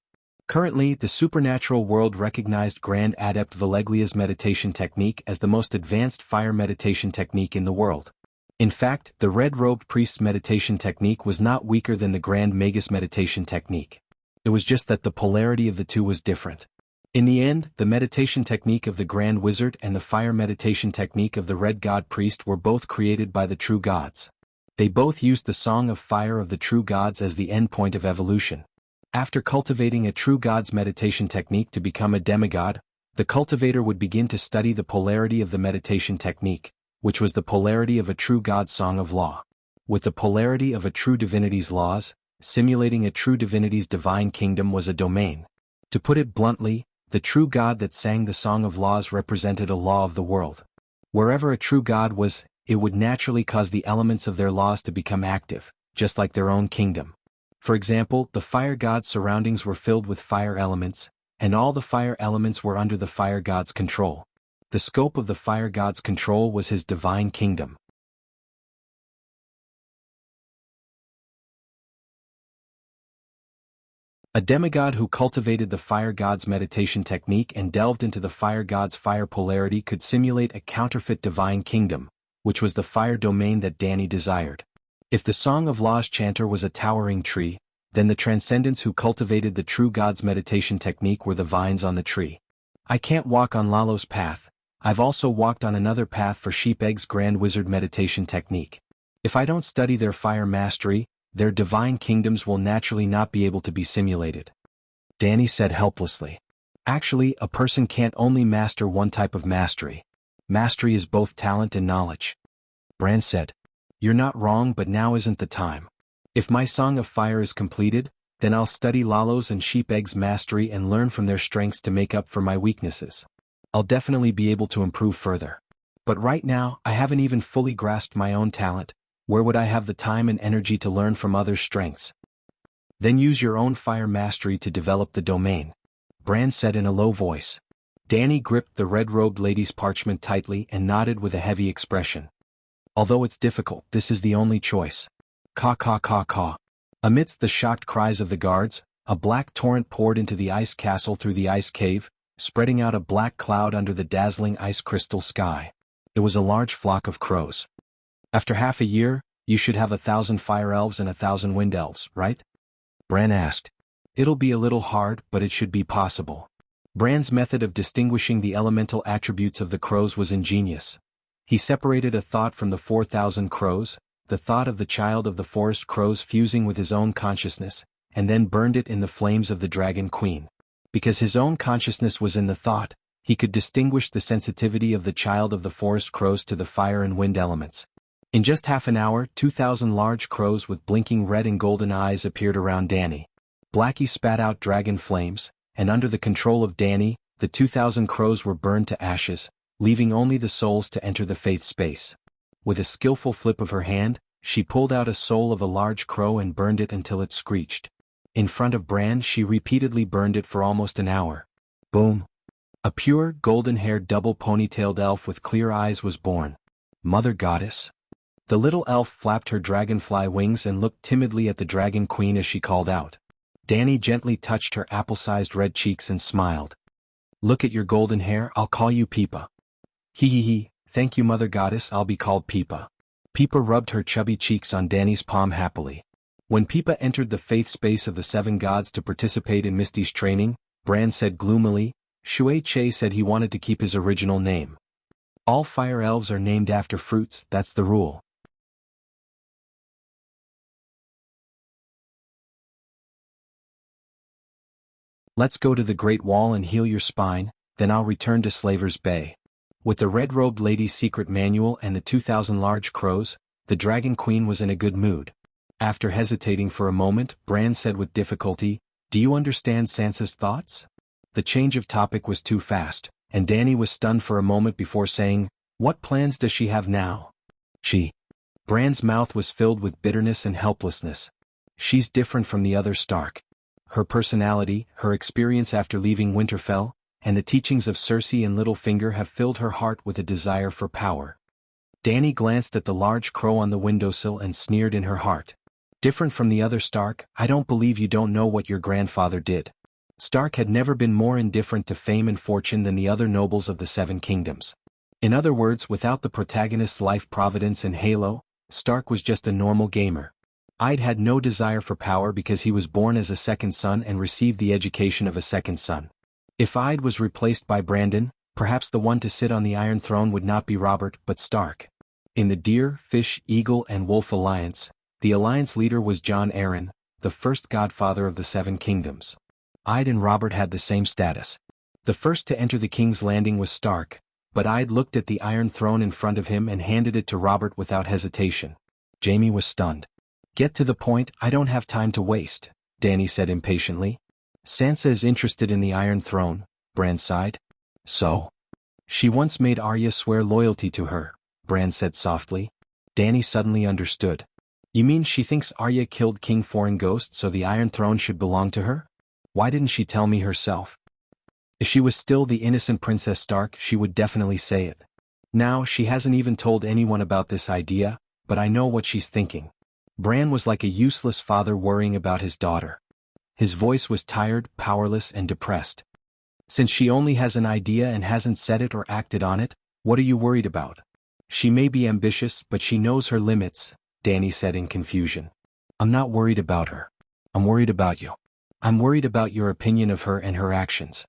Currently, the supernatural world recognized Grand Adept Valeglia's meditation technique as the most advanced fire meditation technique in the world. In fact, the red-robed priest's meditation technique was not weaker than the Grand Magus meditation technique. It was just that the polarity of the two was different. In the end, the meditation technique of the Grand Wizard and the fire meditation technique of the Red God Priest were both created by the true gods. They both used the Song of Fire of the true gods as the endpoint of evolution. After cultivating a true god's meditation technique to become a demigod, the cultivator would begin to study the polarity of the meditation technique, which was the polarity of a true god's song of law. With the polarity of a true divinity's laws, simulating a true divinity's divine kingdom was a domain. To put it bluntly, the true god that sang the song of laws represented a law of the world. Wherever a true god was, it would naturally cause the elements of their laws to become active, just like their own kingdom. For example, the fire god's surroundings were filled with fire elements, and all the fire elements were under the fire god's control. The scope of the fire god's control was his divine kingdom. A demigod who cultivated the fire god's meditation technique and delved into the fire god's fire polarity could simulate a counterfeit divine kingdom, which was the fire domain that Dany desired. If the Song of Law's chanter was a towering tree, then the transcendents who cultivated the true god's meditation technique were the vines on the tree. I can't walk on Lalo's path, I've also walked on another path for Sheep Egg's Grand Wizard meditation technique. If I don't study their fire mastery, their divine kingdoms will naturally not be able to be simulated. Danny said helplessly. Actually, a person can't only master one type of mastery. Mastery is both talent and knowledge. Bran said. You're not wrong, but now isn't the time. If my Song of Fire is completed, then I'll study Lalo's and Sheep Egg's mastery and learn from their strengths to make up for my weaknesses. I'll definitely be able to improve further. But right now, I haven't even fully grasped my own talent. Where would I have the time and energy to learn from others' strengths? Then use your own fire mastery to develop the domain, Bran said in a low voice. Danny gripped the red-robed lady's parchment tightly and nodded with a heavy expression. Although it's difficult, this is the only choice. Caw caw caw caw. Amidst the shocked cries of the guards, a black torrent poured into the ice castle through the ice cave, spreading out a black cloud under the dazzling ice crystal sky. It was a large flock of crows. After half a year, you should have 1,000 fire elves and 1,000 wind elves, right? Bran asked. It'll be a little hard, but it should be possible. Bran's method of distinguishing the elemental attributes of the crows was ingenious. He separated a thought from the 4,000 crows, the thought of the child of the forest crows fusing with his own consciousness, and then burned it in the flames of the Dragon Queen. Because his own consciousness was in the thought, he could distinguish the sensitivity of the child of the forest crows to the fire and wind elements. In just half an hour, 2,000 large crows with blinking red and golden eyes appeared around Danny. Blackie spat out dragon flames, and under the control of Danny, the 2,000 crows were burned to ashes, leaving only the souls to enter the faith space. With a skillful flip of her hand, she pulled out a soul of a large crow and burned it until it screeched. In front of Bran, she repeatedly burned it for almost an hour. Boom! A pure, golden-haired double-ponytailed elf with clear eyes was born. Mother Goddess. The little elf flapped her dragonfly wings and looked timidly at the Dragon Queen as she called out. Danny gently touched her apple-sized red cheeks and smiled. Look at your golden hair, I'll call you Peepa. Hee, thank you Mother Goddess, I'll be called Peepa. Peepa rubbed her chubby cheeks on Danny's palm happily. When Peepa entered the faith space of the 7 gods to participate in Misty's training, Bran said gloomily, Shui Che said he wanted to keep his original name. All fire elves are named after fruits, that's the rule. Let's go to the Great Wall and heal your spine, then I'll return to Slaver's Bay. With the red-robed lady's secret manual and the 2,000 large crows, the Dragon Queen was in a good mood. After hesitating for a moment, Bran said with difficulty, Do you understand Sansa's thoughts? The change of topic was too fast, and Danny was stunned for a moment before saying, What plans does she have now? Bran's mouth was filled with bitterness and helplessness. She's different from the other Stark. Her personality, her experience after leaving Winterfell, and the teachings of Cersei and Littlefinger have filled her heart with a desire for power. Danny glanced at the large crow on the windowsill and sneered in her heart. Different from the other Stark, I don't believe you don't know what your grandfather did. Stark had never been more indifferent to fame and fortune than the other nobles of the 7 kingdoms. In other words, without the protagonist's life providence and halo, Stark was just a normal gamer. I'd had no desire for power because he was born as a second son and received the education of a second son. If I'd was replaced by Brandon, perhaps the one to sit on the Iron Throne would not be Robert but Stark. In the Deer, Fish, Eagle and Wolf Alliance, the alliance leader was Jon Arryn, the first godfather of the 7 kingdoms. I'd and Robert had the same status. The first to enter the King's Landing was Stark, but I'd looked at the Iron Throne in front of him and handed it to Robert without hesitation. Jaime was stunned. Get to the point, I don't have time to waste, Danny said impatiently. Sansa is interested in the Iron Throne, Bran sighed. So? She once made Arya swear loyalty to her, Bran said softly. Danny suddenly understood. You mean she thinks Arya killed King Forenghost so the Iron Throne should belong to her? Why didn't she tell me herself? If she was still the innocent Princess Stark, she would definitely say it. Now, she hasn't even told anyone about this idea, but I know what she's thinking. Bran was like a useless father worrying about his daughter. His voice was tired, powerless, and depressed. Since she only has an idea and hasn't said it or acted on it, what are you worried about? She may be ambitious, but she knows her limits, Danny said in confusion. I'm not worried about her. I'm worried about you. I'm worried about your opinion of her and her actions.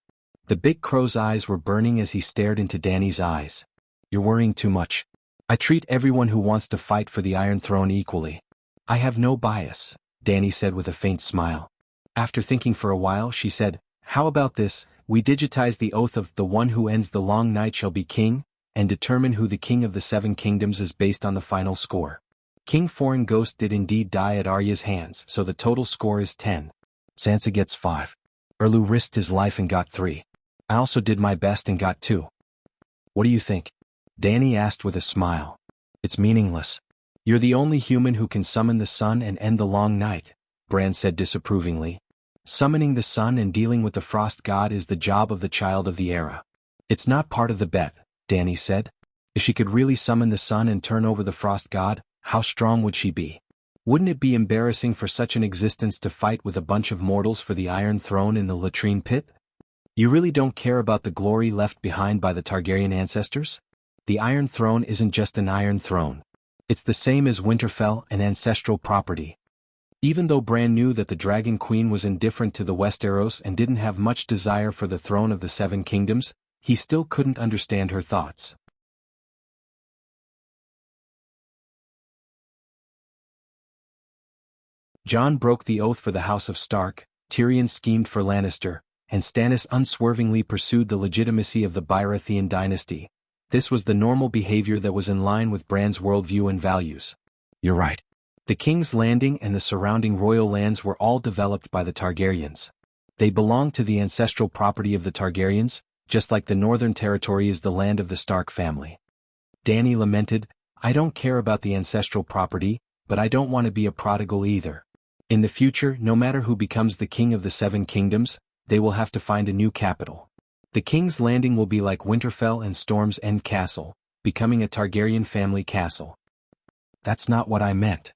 The big crow's eyes were burning as he stared into Danny's eyes. You're worrying too much. I treat everyone who wants to fight for the Iron Throne equally. I have no bias, Danny said with a faint smile. After thinking for a while, she said, how about this, we digitize the oath of the one who ends the long night shall be king, and determine who the king of the 7 kingdoms is based on the final score. King Foreign Ghost did indeed die at Arya's hands, so the total score is 10. Sansa gets 5. Erlu risked his life and got 3. I also did my best and got 2. What do you think? Danny asked with a smile. It's meaningless. You're the only human who can summon the sun and end the long night, Bran said disapprovingly. Summoning the sun and dealing with the frost god is the job of the child of the era. It's not part of the bet, Danny said. If she could really summon the sun and turn over the frost god, how strong would she be? Wouldn't it be embarrassing for such an existence to fight with a bunch of mortals for the Iron Throne in the latrine pit? You really don't care about the glory left behind by the Targaryen ancestors? The Iron Throne isn't just an Iron Throne. It's the same as Winterfell, an ancestral property. Even though Bran knew that the Dragon Queen was indifferent to the Westeros and didn't have much desire for the throne of the 7 kingdoms, he still couldn't understand her thoughts. Jon broke the oath for the House of Stark, Tyrion schemed for Lannister, and Stannis unswervingly pursued the legitimacy of the Baratheon dynasty. This was the normal behavior that was in line with Bran's worldview and values. You're right. The King's Landing and the surrounding royal lands were all developed by the Targaryens. They belonged to the ancestral property of the Targaryens, just like the Northern Territory is the land of the Stark family. Danny lamented, I don't care about the ancestral property, but I don't want to be a prodigal either. In the future, no matter who becomes the king of the 7 kingdoms, they will have to find a new capital. The King's Landing will be like Winterfell and Storm's End Castle, becoming a Targaryen family castle. That's not what I meant.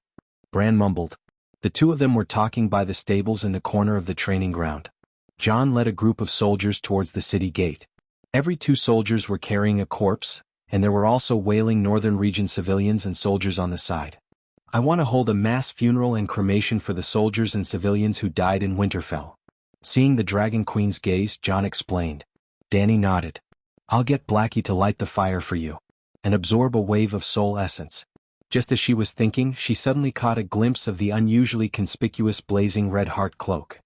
Bran mumbled. The two of them were talking by the stables in the corner of the training ground. Jon led a group of soldiers towards the city gate. Every 2 soldiers were carrying a corpse, and there were also wailing Northern Region civilians and soldiers on the side. I want to hold a mass funeral and cremation for the soldiers and civilians who died in Winterfell. Seeing the Dragon Queen's gaze, Jon explained. Danny nodded. I'll get Blackie to light the fire for you. And absorb a wave of soul essence. Just as she was thinking, she suddenly caught a glimpse of the unusually conspicuous blazing red heart cloak.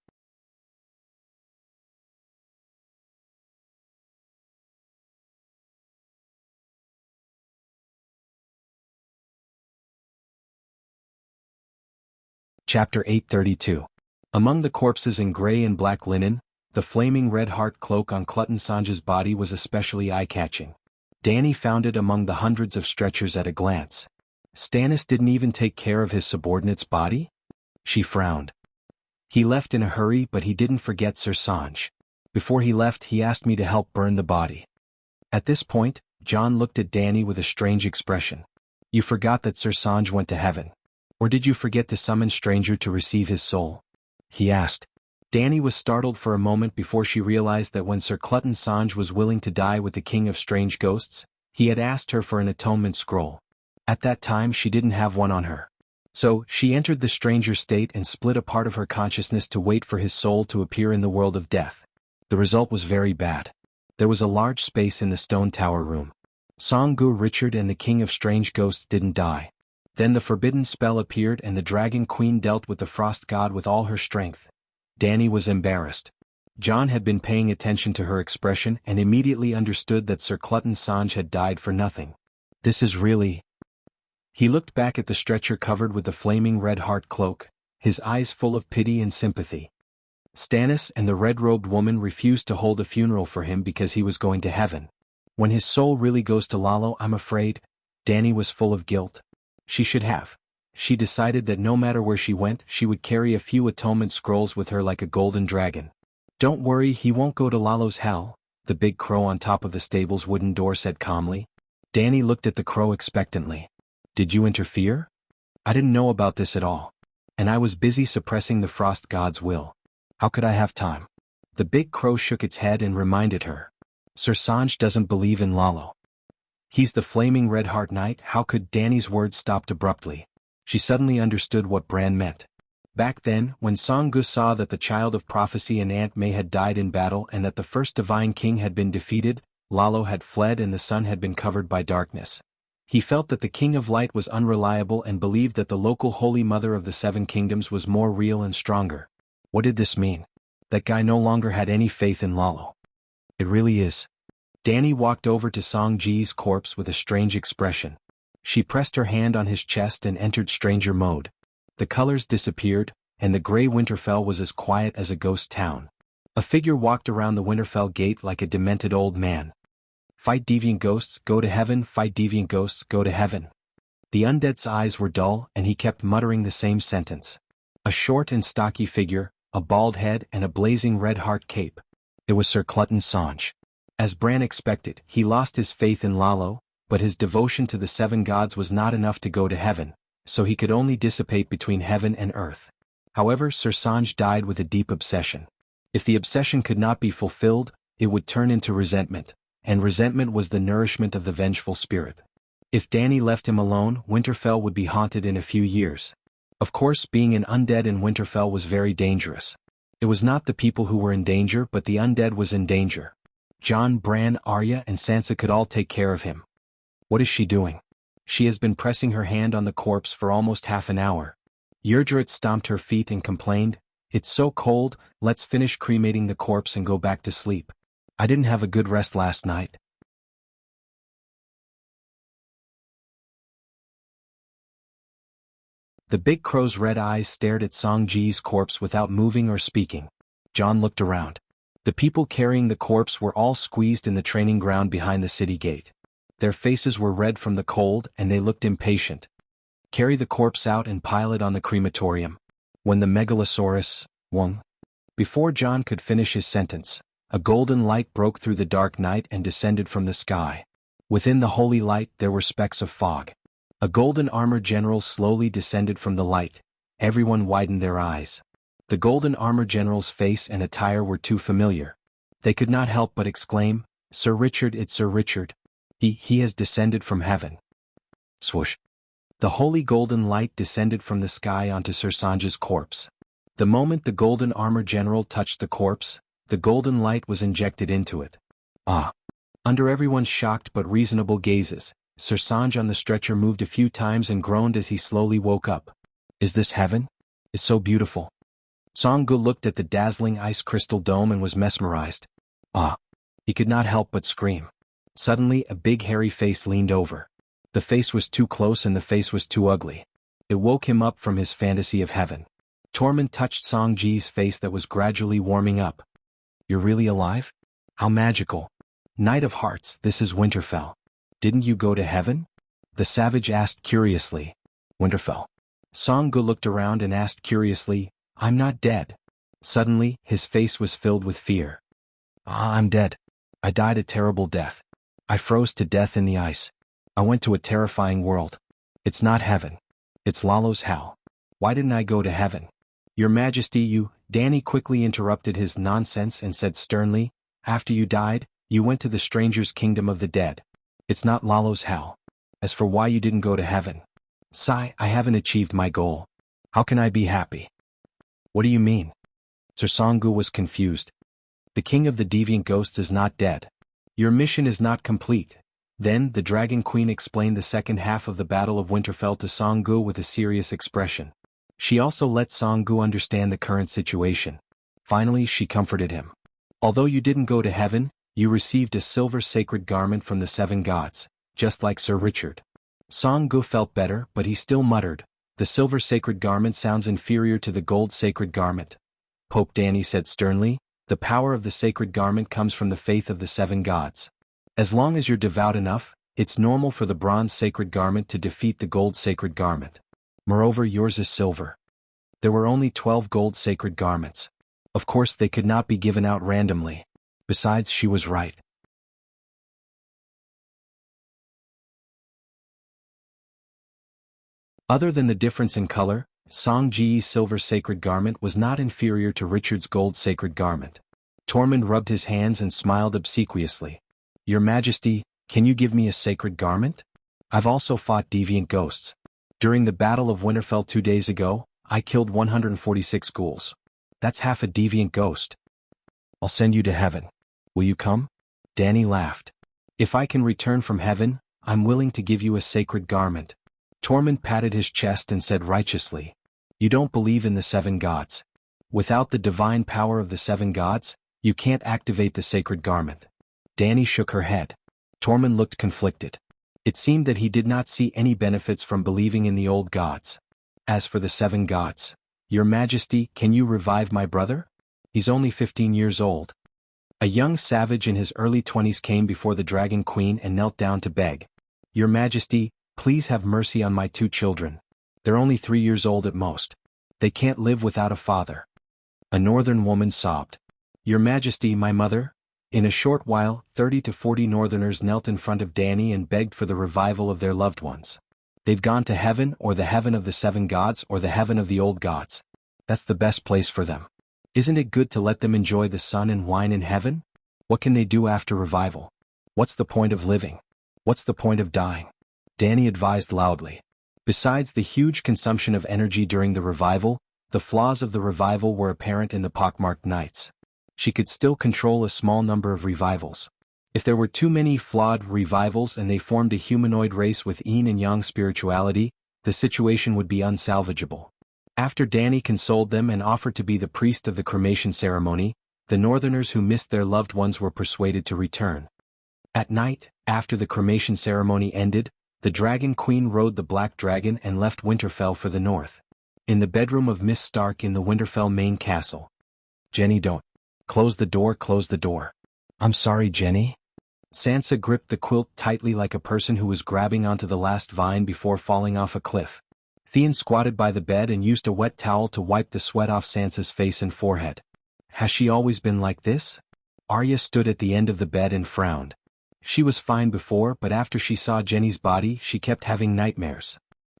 Chapter 832. Among the corpses in gray and black linen, the flaming red heart cloak on Clutton Sanja's body was especially eye-catching. Danny found it among the hundreds of stretchers at a glance. Stannis didn't even take care of his subordinate's body? She frowned. He left in a hurry, but he didn't forget Sir Sanj. Before he left, he asked me to help burn the body. At this point, Jon looked at Danny with a strange expression. You forgot that Sir Sanj went to heaven. Or did you forget to summon Stranger to receive his soul? He asked. Danny was startled for a moment before she realized that when Sir Clutton Sanj was willing to die with the King of Strange Ghosts, he had asked her for an atonement scroll. At that time she didn't have one on her. So, she entered the stranger state and split a part of her consciousness to wait for his soul to appear in the world of death. The result was very bad. There was a large space in the stone tower room. Songgu Richard and the King of Strange Ghosts didn't die. Then the forbidden spell appeared and the Dragon Queen dealt with the Frost God with all her strength. Danny was embarrassed. Jon had been paying attention to her expression and immediately understood that Sir Clutton Sanj had died for nothing. This is really... He looked back at the stretcher covered with the flaming red heart cloak, his eyes full of pity and sympathy. Stannis and the red-robed woman refused to hold a funeral for him because he was going to heaven. When his soul really goes to Lalo, I'm afraid, Danny was full of guilt. She should have. She decided that no matter where she went, she would carry a few atonement scrolls with her like a golden dragon. Don't worry, he won't go to Lalo's hell, the big crow on top of the stable's wooden door said calmly. Danny looked at the crow expectantly. Did you interfere? I didn't know about this at all. And I was busy suppressing the Frost God's will. How could I have time? The big crow shook its head and reminded her. Sir Sanj doesn't believe in Lalo. He's the flaming red heart knight. How could Danny's words stopped abruptly? She suddenly understood what Bran meant. Back then, when Song-gu saw that the child of prophecy and Aunt May had died in battle and that the first divine king had been defeated, Lalo had fled and the sun had been covered by darkness. He felt that the king of light was unreliable and believed that the local holy mother of the seven kingdoms was more real and stronger. What did this mean? That guy no longer had any faith in Lalo. It really is. Danny walked over to Song-ji's corpse with a strange expression. She pressed her hand on his chest and entered stranger mode. The colors disappeared, and the gray Winterfell was as quiet as a ghost town. A figure walked around the Winterfell gate like a demented old man. Fight deviant ghosts, go to heaven, fight deviant ghosts, go to heaven. The undead's eyes were dull and he kept muttering the same sentence. A short and stocky figure, a bald head and a blazing red heart cape. It was Sir Clutton Songe. As Bran expected, he lost his faith in Lalo, but his devotion to the seven gods was not enough to go to heaven, so he could only dissipate between heaven and earth. However, Sir Songe died with a deep obsession. If the obsession could not be fulfilled, it would turn into resentment, and resentment was the nourishment of the vengeful spirit. If Danny left him alone, Winterfell would be haunted in a few years. Of course, being an undead in Winterfell was very dangerous. It was not the people who were in danger, but the undead was in danger. Jon, Bran, Arya, and Sansa could all take care of him. What is she doing? She has been pressing her hand on the corpse for almost half an hour. Yurgeret stomped her feet and complained, "It's so cold, let's finish cremating the corpse and go back to sleep. I didn't have a good rest last night." The big crow's red eyes stared at Song-ji's corpse without moving or speaking. Jon looked around. The people carrying the corpse were all squeezed in the training ground behind the city gate. Their faces were red from the cold and they looked impatient. Carry the corpse out and pile it on the crematorium. When the Megalosaurus, Wong. Before Jon could finish his sentence, a golden light broke through the dark night and descended from the sky. Within the holy light there were specks of fog. A golden armored general slowly descended from the light. Everyone widened their eyes. The golden armored general's face and attire were too familiar. They could not help but exclaim, "Sir Richard, it's Sir Richard. He has descended from heaven." Swoosh. The holy golden light descended from the sky onto Sir Songe's corpse. The moment the golden armored general touched the corpse, the golden light was injected into it. Ah! Under everyone's shocked but reasonable gazes, Sir Songe on the stretcher moved a few times and groaned as he slowly woke up. "Is this heaven? It's so beautiful." Song-gu looked at the dazzling ice crystal dome and was mesmerized. Ah! He could not help but scream. Suddenly a big hairy face leaned over. The face was too close and the face was too ugly. It woke him up from his fantasy of heaven. Tormund touched Song-ji's face that was gradually warming up. "You're really alive? How magical. Knight of Hearts, this is Winterfell. Didn't you go to heaven?" the savage asked curiously. "Winterfell." Song-gu looked around and asked curiously, "I'm not dead." Suddenly, his face was filled with fear. "Ah, I'm dead. I died a terrible death. I froze to death in the ice. I went to a terrifying world. It's not heaven. It's Lalo's hell. Why didn't I go to heaven?" "Your Majesty, you..." Danny quickly interrupted his nonsense and said sternly, "After you died, you went to the stranger's kingdom of the dead. It's not Lalo's hell. As for why you didn't go to heaven, sigh, I haven't achieved my goal. How can I be happy?" "What do you mean?" Sir Song-gu was confused. "The king of the deviant ghosts is not dead. Your mission is not complete." Then the Dragon Queen explained the second half of the Battle of Winterfell to Song-gu with a serious expression. She also let Song-gu understand the current situation. Finally she comforted him. "Although you didn't go to heaven, you received a silver sacred garment from the seven gods, just like Sir Richard." Song-gu felt better, but he still muttered, "The silver sacred garment sounds inferior to the gold sacred garment." Pope Danny said sternly, "The power of the sacred garment comes from the faith of the seven gods. As long as you're devout enough, it's normal for the bronze sacred garment to defeat the gold sacred garment. Moreover, yours is silver. There were only 12 gold sacred garments. Of course they could not be given out randomly. Besides, she was right." Other than the difference in color, Song-ji's silver sacred garment was not inferior to Richard's gold sacred garment. Tormund rubbed his hands and smiled obsequiously. "Your Majesty, can you give me a sacred garment? I've also fought deviant ghosts. During the Battle of Winterfell 2 days ago, I killed 146 ghouls. That's half a deviant ghost. I'll send you to heaven. Will you come? Danny laughed. If I can return from heaven, I'm willing to give you a sacred garment. Tormund patted his chest and said righteously, you don't believe in the 7 gods. Without the divine power of the 7 gods, you can't activate the sacred garment. Danny shook her head. Tormund looked conflicted. It seemed that he did not see any benefits from believing in the old gods. As for the 7 gods, Your Majesty, can you revive my brother? He's only 15 years old. A young savage in his early 20s came before the Dragon Queen and knelt down to beg. Your Majesty, please have mercy on my 2 children. They're only 3 years old at most. They can't live without a father. A northern woman sobbed. Your Majesty, my mother? In a short while, 30 to 40 northerners knelt in front of Danny and begged for the revival of their loved ones. They've gone to heaven, or the heaven of the 7 gods, or the heaven of the old gods. That's the best place for them. Isn't it good to let them enjoy the sun and wine in heaven? What can they do after revival? What's the point of living? What's the point of dying? Danny advised loudly. Besides the huge consumption of energy during the revival, the flaws of the revival were apparent in the pockmarked knights. She could still control a small number of revivals. If there were too many flawed revivals and they formed a humanoid race with yin and yang spirituality, the situation would be unsalvageable. After Danny consoled them and offered to be the priest of the cremation ceremony, the northerners who missed their loved ones were persuaded to return. At night, after the cremation ceremony ended, the Dragon Queen rode the Black Dragon and left Winterfell for the north. In the bedroom of Miss Stark in the Winterfell main castle. Jenny, don't. Close the door, close the door. I'm sorry, Jenny. Sansa gripped the quilt tightly like a person who was grabbing onto the last vine before falling off a cliff. Theon squatted by the bed and used a wet towel to wipe the sweat off Sansa's face and forehead. Has she always been like this? Arya stood at the end of the bed and frowned. She was fine before, but after she saw Jenny's body, she kept having nightmares.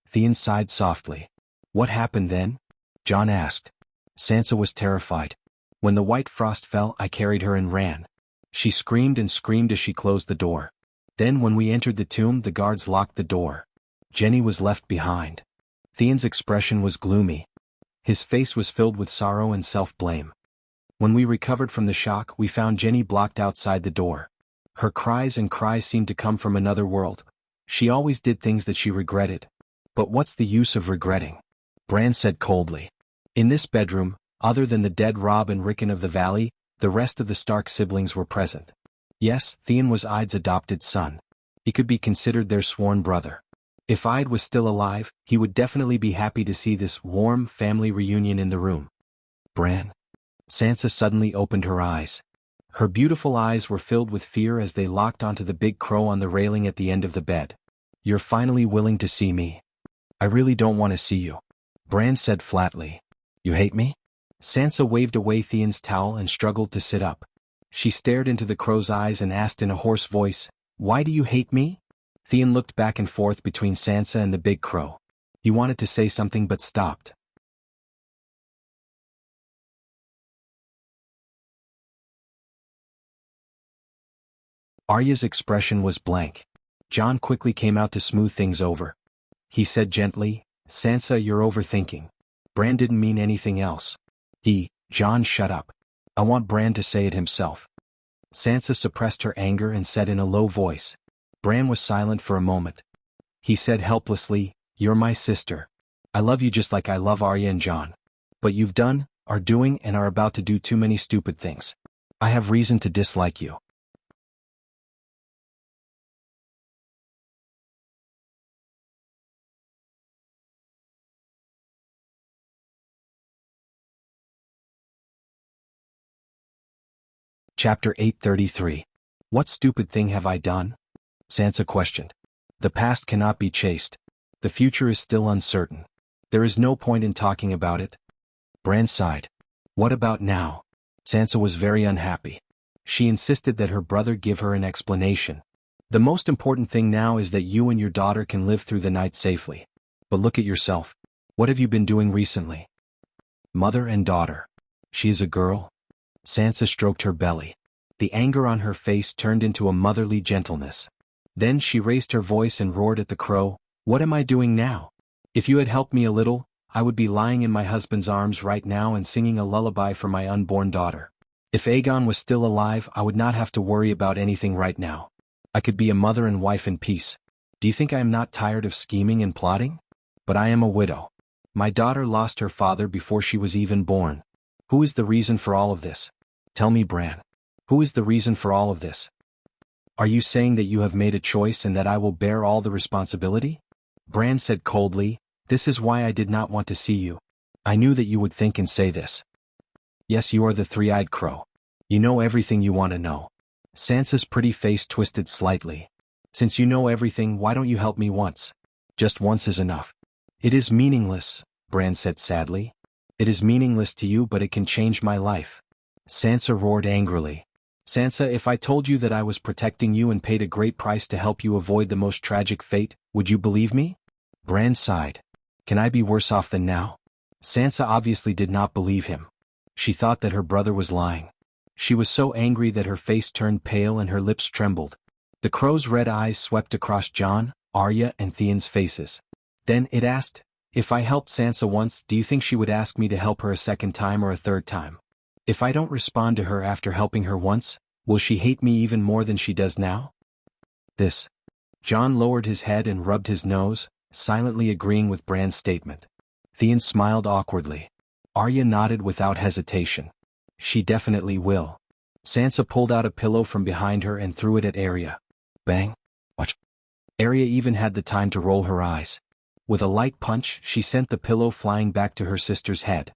Theon sighed softly. What happened then? Jon asked. Sansa was terrified. When the white frost fell, I carried her and ran. She screamed and screamed as she closed the door. Then when we entered the tomb, the guards locked the door. Jenny was left behind. Theon's expression was gloomy. His face was filled with sorrow and self-blame. When we recovered from the shock, we found Jenny blocked outside the door. Her cries and cries seemed to come from another world. She always did things that she regretted. But what's the use of regretting? Bran said coldly. In this bedroom, other than the dead Robb and Rickon of the Valley, the rest of the Stark siblings were present. Yes, Theon was Id's adopted son. He could be considered their sworn brother. If Ide was still alive, he would definitely be happy to see this warm family reunion in the room. Bran. Sansa suddenly opened her eyes. Her beautiful eyes were filled with fear as they locked onto the big crow on the railing at the end of the bed. You're finally willing to see me. I really don't want to see you. Bran said flatly. You hate me? Sansa waved away Theon's towel and struggled to sit up. She stared into the crow's eyes and asked in a hoarse voice, Why do you hate me? Theon looked back and forth between Sansa and the big crow. He wanted to say something but stopped. Arya's expression was blank. Jon quickly came out to smooth things over. He said gently, Sansa, you're overthinking. Bran didn't mean anything else. Jon, shut up. I want Bran to say it himself. Sansa suppressed her anger and said in a low voice. Bran was silent for a moment. He said helplessly, You're my sister. I love you just like I love Arya and Jon. But you've done, are doing, and are about to do too many stupid things. I have reason to dislike you. Chapter 833. What stupid thing have I done? Sansa questioned. The past cannot be chased. The future is still uncertain. There is no point in talking about it. Bran sighed. What about now? Sansa was very unhappy. She insisted that her brother give her an explanation. The most important thing now is that you and your daughter can live through the night safely. But look at yourself. What have you been doing recently? Mother and daughter. She is a girl. Sansa stroked her belly. The anger on her face turned into a motherly gentleness. Then she raised her voice and roared at the crow, What am I doing now? If you had helped me a little, I would be lying in my husband's arms right now and singing a lullaby for my unborn daughter. If Aegon was still alive, I would not have to worry about anything right now. I could be a mother and wife in peace. Do you think I am not tired of scheming and plotting? But I am a widow. My daughter lost her father before she was even born. Who is the reason for all of this? Tell me, Bran. Who is the reason for all of this? Are you saying that you have made a choice and that I will bear all the responsibility? Bran said coldly, "This is why I did not want to see you. I knew that you would think and say this. Yes, you are the three-eyed crow. You know everything you want to know." Sansa's pretty face twisted slightly. "Since you know everything, why don't you help me once? Just once is enough." "It is meaningless," Bran said sadly. "It is meaningless to you, but it can change my life." Sansa roared angrily. "Sansa, if I told you that I was protecting you and paid a great price to help you avoid the most tragic fate, would you believe me?" Bran sighed. "Can I be worse off than now?" Sansa obviously did not believe him. She thought that her brother was lying. She was so angry that her face turned pale and her lips trembled. The crow's red eyes swept across Jon, Arya, and Theon's faces. Then it asked, "If I helped Sansa once, do you think she would ask me to help her a second time or a third time? If I don't respond to her after helping her once, will she hate me even more than she does now?" This. Jon lowered his head and rubbed his nose, silently agreeing with Bran's statement. Theon smiled awkwardly. Arya nodded without hesitation. "She definitely will." Sansa pulled out a pillow from behind her and threw it at Arya. Bang. Watch. Arya even had the time to roll her eyes. With a light punch, she sent the pillow flying back to her sister's head.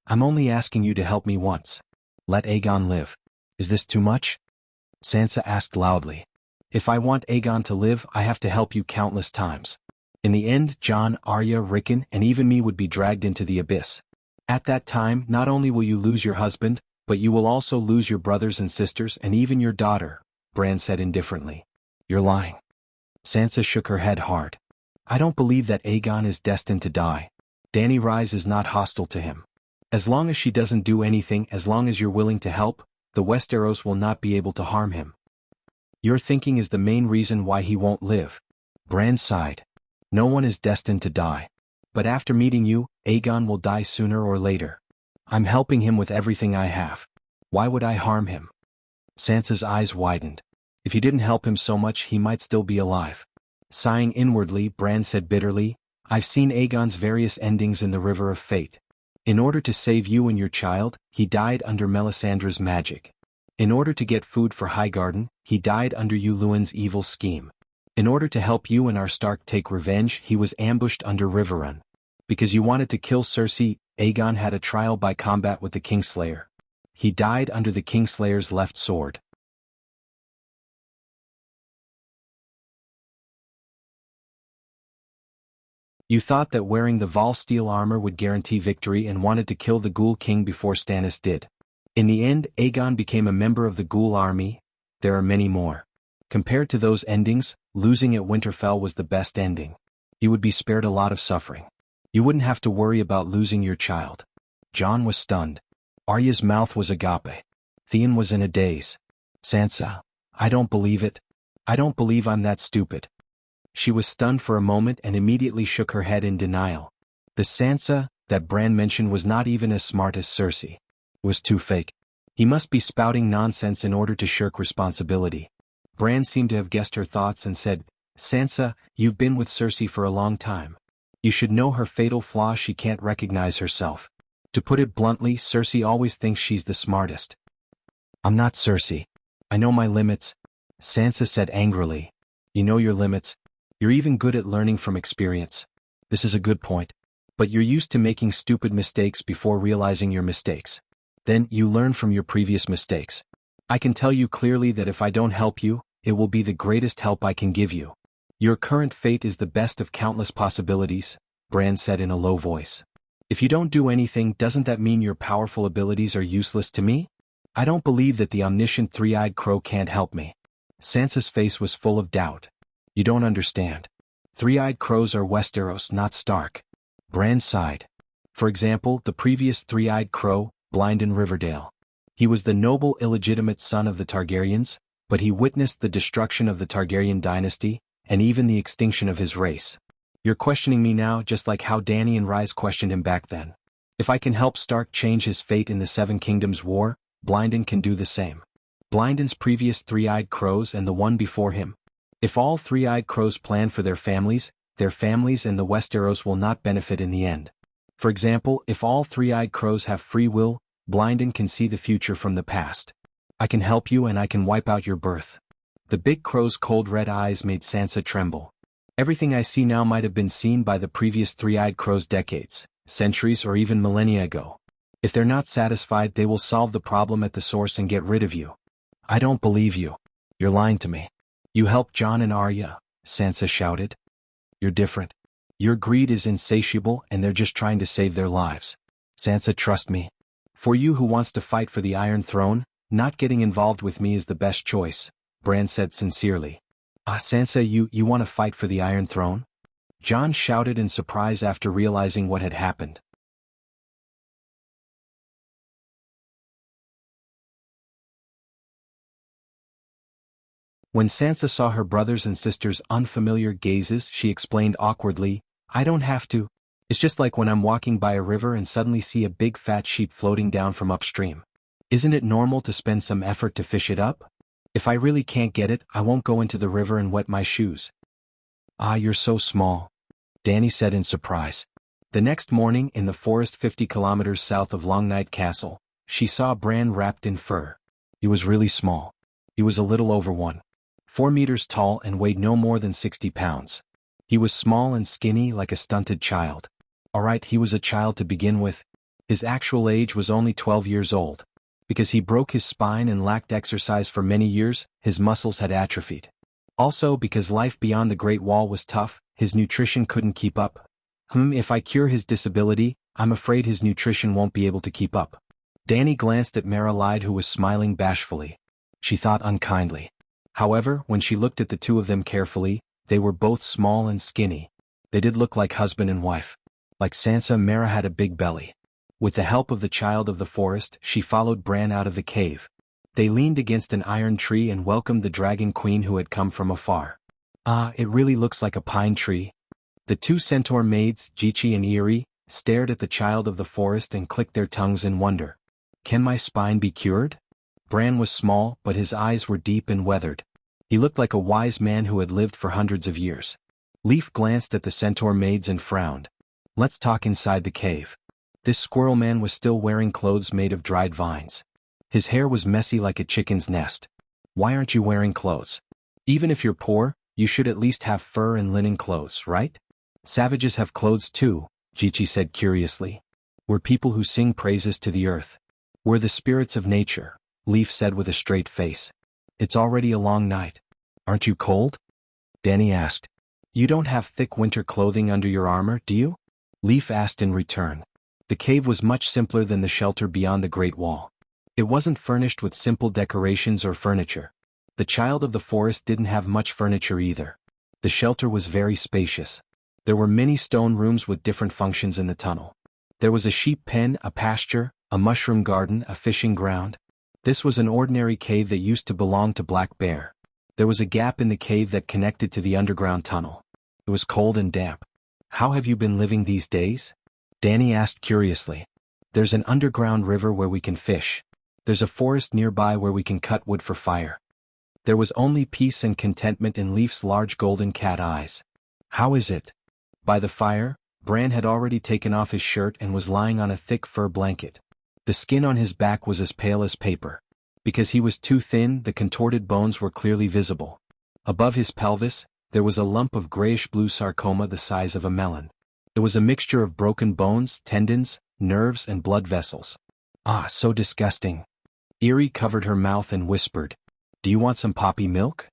"I'm only asking you to help me once. Let Aegon live. Is this too much?" Sansa asked loudly. "If I want Aegon to live, I have to help you countless times. In the end, Jon, Arya, Rickon, and even me would be dragged into the abyss. At that time, not only will you lose your husband, but you will also lose your brothers and sisters and even your daughter," Bran said indifferently. "You're lying." Sansa shook her head hard. "I don't believe that Aegon is destined to die. Dany Rise is not hostile to him. As long as she doesn't do anything, as long as you're willing to help, the Westeros will not be able to harm him. Your thinking is the main reason why he won't live." Bran sighed. "No one is destined to die. But after meeting you, Aegon will die sooner or later. I'm helping him with everything I have. Why would I harm him?" Sansa's eyes widened. If you didn't help him so much, he might still be alive. Sighing inwardly, Bran said bitterly, "I've seen Aegon's various endings in the River of Fate. In order to save you and your child, he died under Melisandre's magic. In order to get food for Highgarden, he died under Luwin's evil scheme. In order to help you and our Stark take revenge, he was ambushed under Riverrun. Because you wanted to kill Cersei, Aegon had a trial by combat with the Kingslayer. He died under the Kingslayer's left sword. You thought that wearing the Val steel armor would guarantee victory and wanted to kill the Ghoul King before Stannis did. In the end, Aegon became a member of the Ghoul army. There are many more. Compared to those endings, losing at Winterfell was the best ending. You would be spared a lot of suffering. You wouldn't have to worry about losing your child." Jon was stunned. Arya's mouth was agape. Theon was in a daze. "Sansa, I don't believe it. I don't believe I'm that stupid." She was stunned for a moment and immediately shook her head in denial. The Sansa that Bran mentioned was not even as smart as Cersei. It was too fake. He must be spouting nonsense in order to shirk responsibility. Bran seemed to have guessed her thoughts and said, "Sansa, you've been with Cersei for a long time. You should know her fatal flaw: she can't recognize herself. To put it bluntly, Cersei always thinks she's the smartest." "I'm not Cersei. I know my limits," Sansa said angrily. "You know your limits. You're even good at learning from experience. This is a good point. But you're used to making stupid mistakes before realizing your mistakes. Then, you learn from your previous mistakes. I can tell you clearly that if I don't help you, it will be the greatest help I can give you. Your current fate is the best of countless possibilities," Bran said in a low voice. "If you don't do anything, doesn't that mean your powerful abilities are useless to me? I don't believe that the omniscient three-eyed crow can't help me." Sansa's face was full of doubt. "You don't understand. Three-eyed crows are Westeros, not Stark." Bran sighed. "For example, the previous three-eyed crow, blind in Riverdale. He was the noble illegitimate son of the Targaryens, but he witnessed the destruction of the Targaryen dynasty, and even the extinction of his race. You're questioning me now just like how Danny and Rise questioned him back then. If I can help Stark change his fate in the Seven Kingdoms War, Blinden can do the same. Blinden's previous three-eyed crows and the one before him. If all three-eyed crows plan for their families and the Westeros will not benefit in the end. For example, if all three-eyed crows have free will, Blinden can see the future from the past. I can help you and I can wipe out your birth. The big crow's cold red eyes made Sansa tremble. Everything I see now might have been seen by the previous three-eyed crows decades, centuries or even millennia ago. If they're not satisfied, they will solve the problem at the source and get rid of you. I don't believe you. You're lying to me. You helped Jon and Arya, Sansa shouted. You're different. Your greed is insatiable and they're just trying to save their lives. Sansa, trust me. For you who wants to fight for the Iron Throne, not getting involved with me is the best choice, Bran said sincerely. Ah, Sansa, you want to fight for the Iron Throne? Jon shouted in surprise after realizing what had happened. When Sansa saw her brothers and sisters' unfamiliar gazes, she explained awkwardly, I don't have to. It's just like when I'm walking by a river and suddenly see a big fat sheep floating down from upstream. Isn't it normal to spend some effort to fish it up? If I really can't get it, I won't go into the river and wet my shoes. Ah, you're so small, Dany said in surprise. The next morning, in the forest 50 kilometers south of Longnight Castle, she saw Bran wrapped in fur. He was really small. He was a little over 1.4 meters tall and weighed no more than 60 pounds. He was small and skinny like a stunted child. Alright, he was a child to begin with. His actual age was only 12 years old. Because he broke his spine and lacked exercise for many years, his muscles had atrophied. Also, because life beyond the Great Wall was tough, his nutrition couldn't keep up. If I cure his disability, I'm afraid his nutrition won't be able to keep up. Dany glanced at Maralide, who was smiling bashfully. She thought unkindly. However, when she looked at the two of them carefully, they were both small and skinny. They did look like husband and wife. Like Sansa, Mara had a big belly. With the help of the Child of the Forest, she followed Bran out of the cave. They leaned against an iron tree and welcomed the Dragon Queen who had come from afar. Ah, it really looks like a pine tree. The two centaur maids, Jichi and Eerie, stared at the Child of the Forest and clicked their tongues in wonder. Can my spine be cured? Bran was small, but his eyes were deep and weathered. He looked like a wise man who had lived for hundreds of years. Leaf glanced at the centaur maids and frowned. Let's talk inside the cave. This squirrel man was still wearing clothes made of dried vines. His hair was messy like a chicken's nest. Why aren't you wearing clothes? Even if you're poor, you should at least have fur and linen clothes, right? Savages have clothes too, Jichi said curiously. We're people who sing praises to the earth. We're the spirits of nature, Leaf said with a straight face. It's already a long night. Aren't you cold? Dany asked. You don't have thick winter clothing under your armor, do you? Leaf asked in return. The cave was much simpler than the shelter beyond the Great Wall. It wasn't furnished with simple decorations or furniture. The Child of the Forest didn't have much furniture either. The shelter was very spacious. There were many stone rooms with different functions in the tunnel. There was a sheep pen, a pasture, a mushroom garden, a fishing ground. This was an ordinary cave that used to belong to Black Bear. There was a gap in the cave that connected to the underground tunnel. It was cold and damp. How have you been living these days? Dany asked curiously. There's an underground river where we can fish. There's a forest nearby where we can cut wood for fire. There was only peace and contentment in Leaf's large golden cat eyes. How is it? By the fire, Bran had already taken off his shirt and was lying on a thick fur blanket. The skin on his back was as pale as paper. Because he was too thin, the contorted bones were clearly visible. Above his pelvis, there was a lump of grayish-blue sarcoma the size of a melon. It was a mixture of broken bones, tendons, nerves, and blood vessels. Ah, so disgusting. Eerie covered her mouth and whispered, Do you want some poppy milk?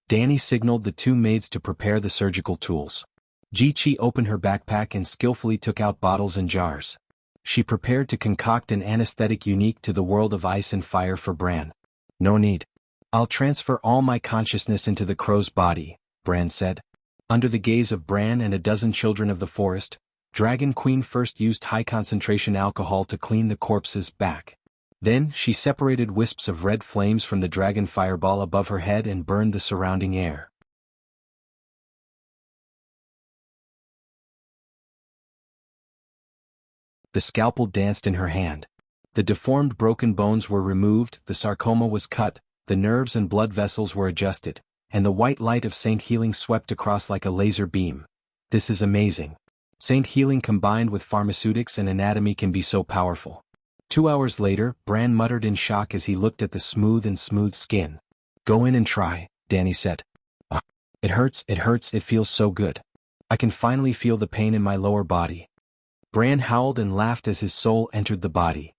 Dany signaled the two maids to prepare the surgical tools. Jichi opened her backpack and skillfully took out bottles and jars. She prepared to concoct an anesthetic unique to the world of ice and fire for Bran. No need. I'll transfer all my consciousness into the crow's body, Bran said. Under the gaze of Bran and a dozen children of the forest, Dragon Queen first used high-concentration alcohol to clean the corpse's back. Then, she separated wisps of red flames from the dragon fireball above her head and burned the surrounding air. The scalpel danced in her hand. The deformed broken bones were removed, the sarcoma was cut, the nerves and blood vessels were adjusted, and the white light of Saint Healing swept across like a laser beam. This is amazing. Saint Healing combined with pharmaceutics and anatomy can be so powerful. 2 hours later, Bran muttered in shock as he looked at the smooth skin. Go in and try, Danny said. It hurts, it feels so good. I can finally feel the pain in my lower body. Bran howled and laughed as his soul entered the body.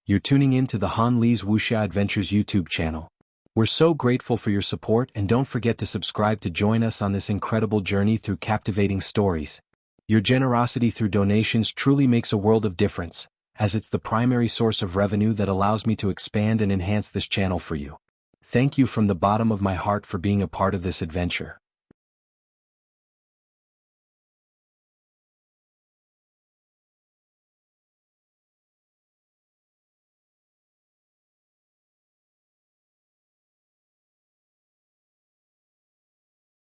You're tuning in to the Han Lee's Wuxia Adventures YouTube channel. We're so grateful for your support, and don't forget to subscribe to join us on this incredible journey through captivating stories. Your generosity through donations truly makes a world of difference, as it's the primary source of revenue that allows me to expand and enhance this channel for you. Thank you from the bottom of my heart for being a part of this adventure.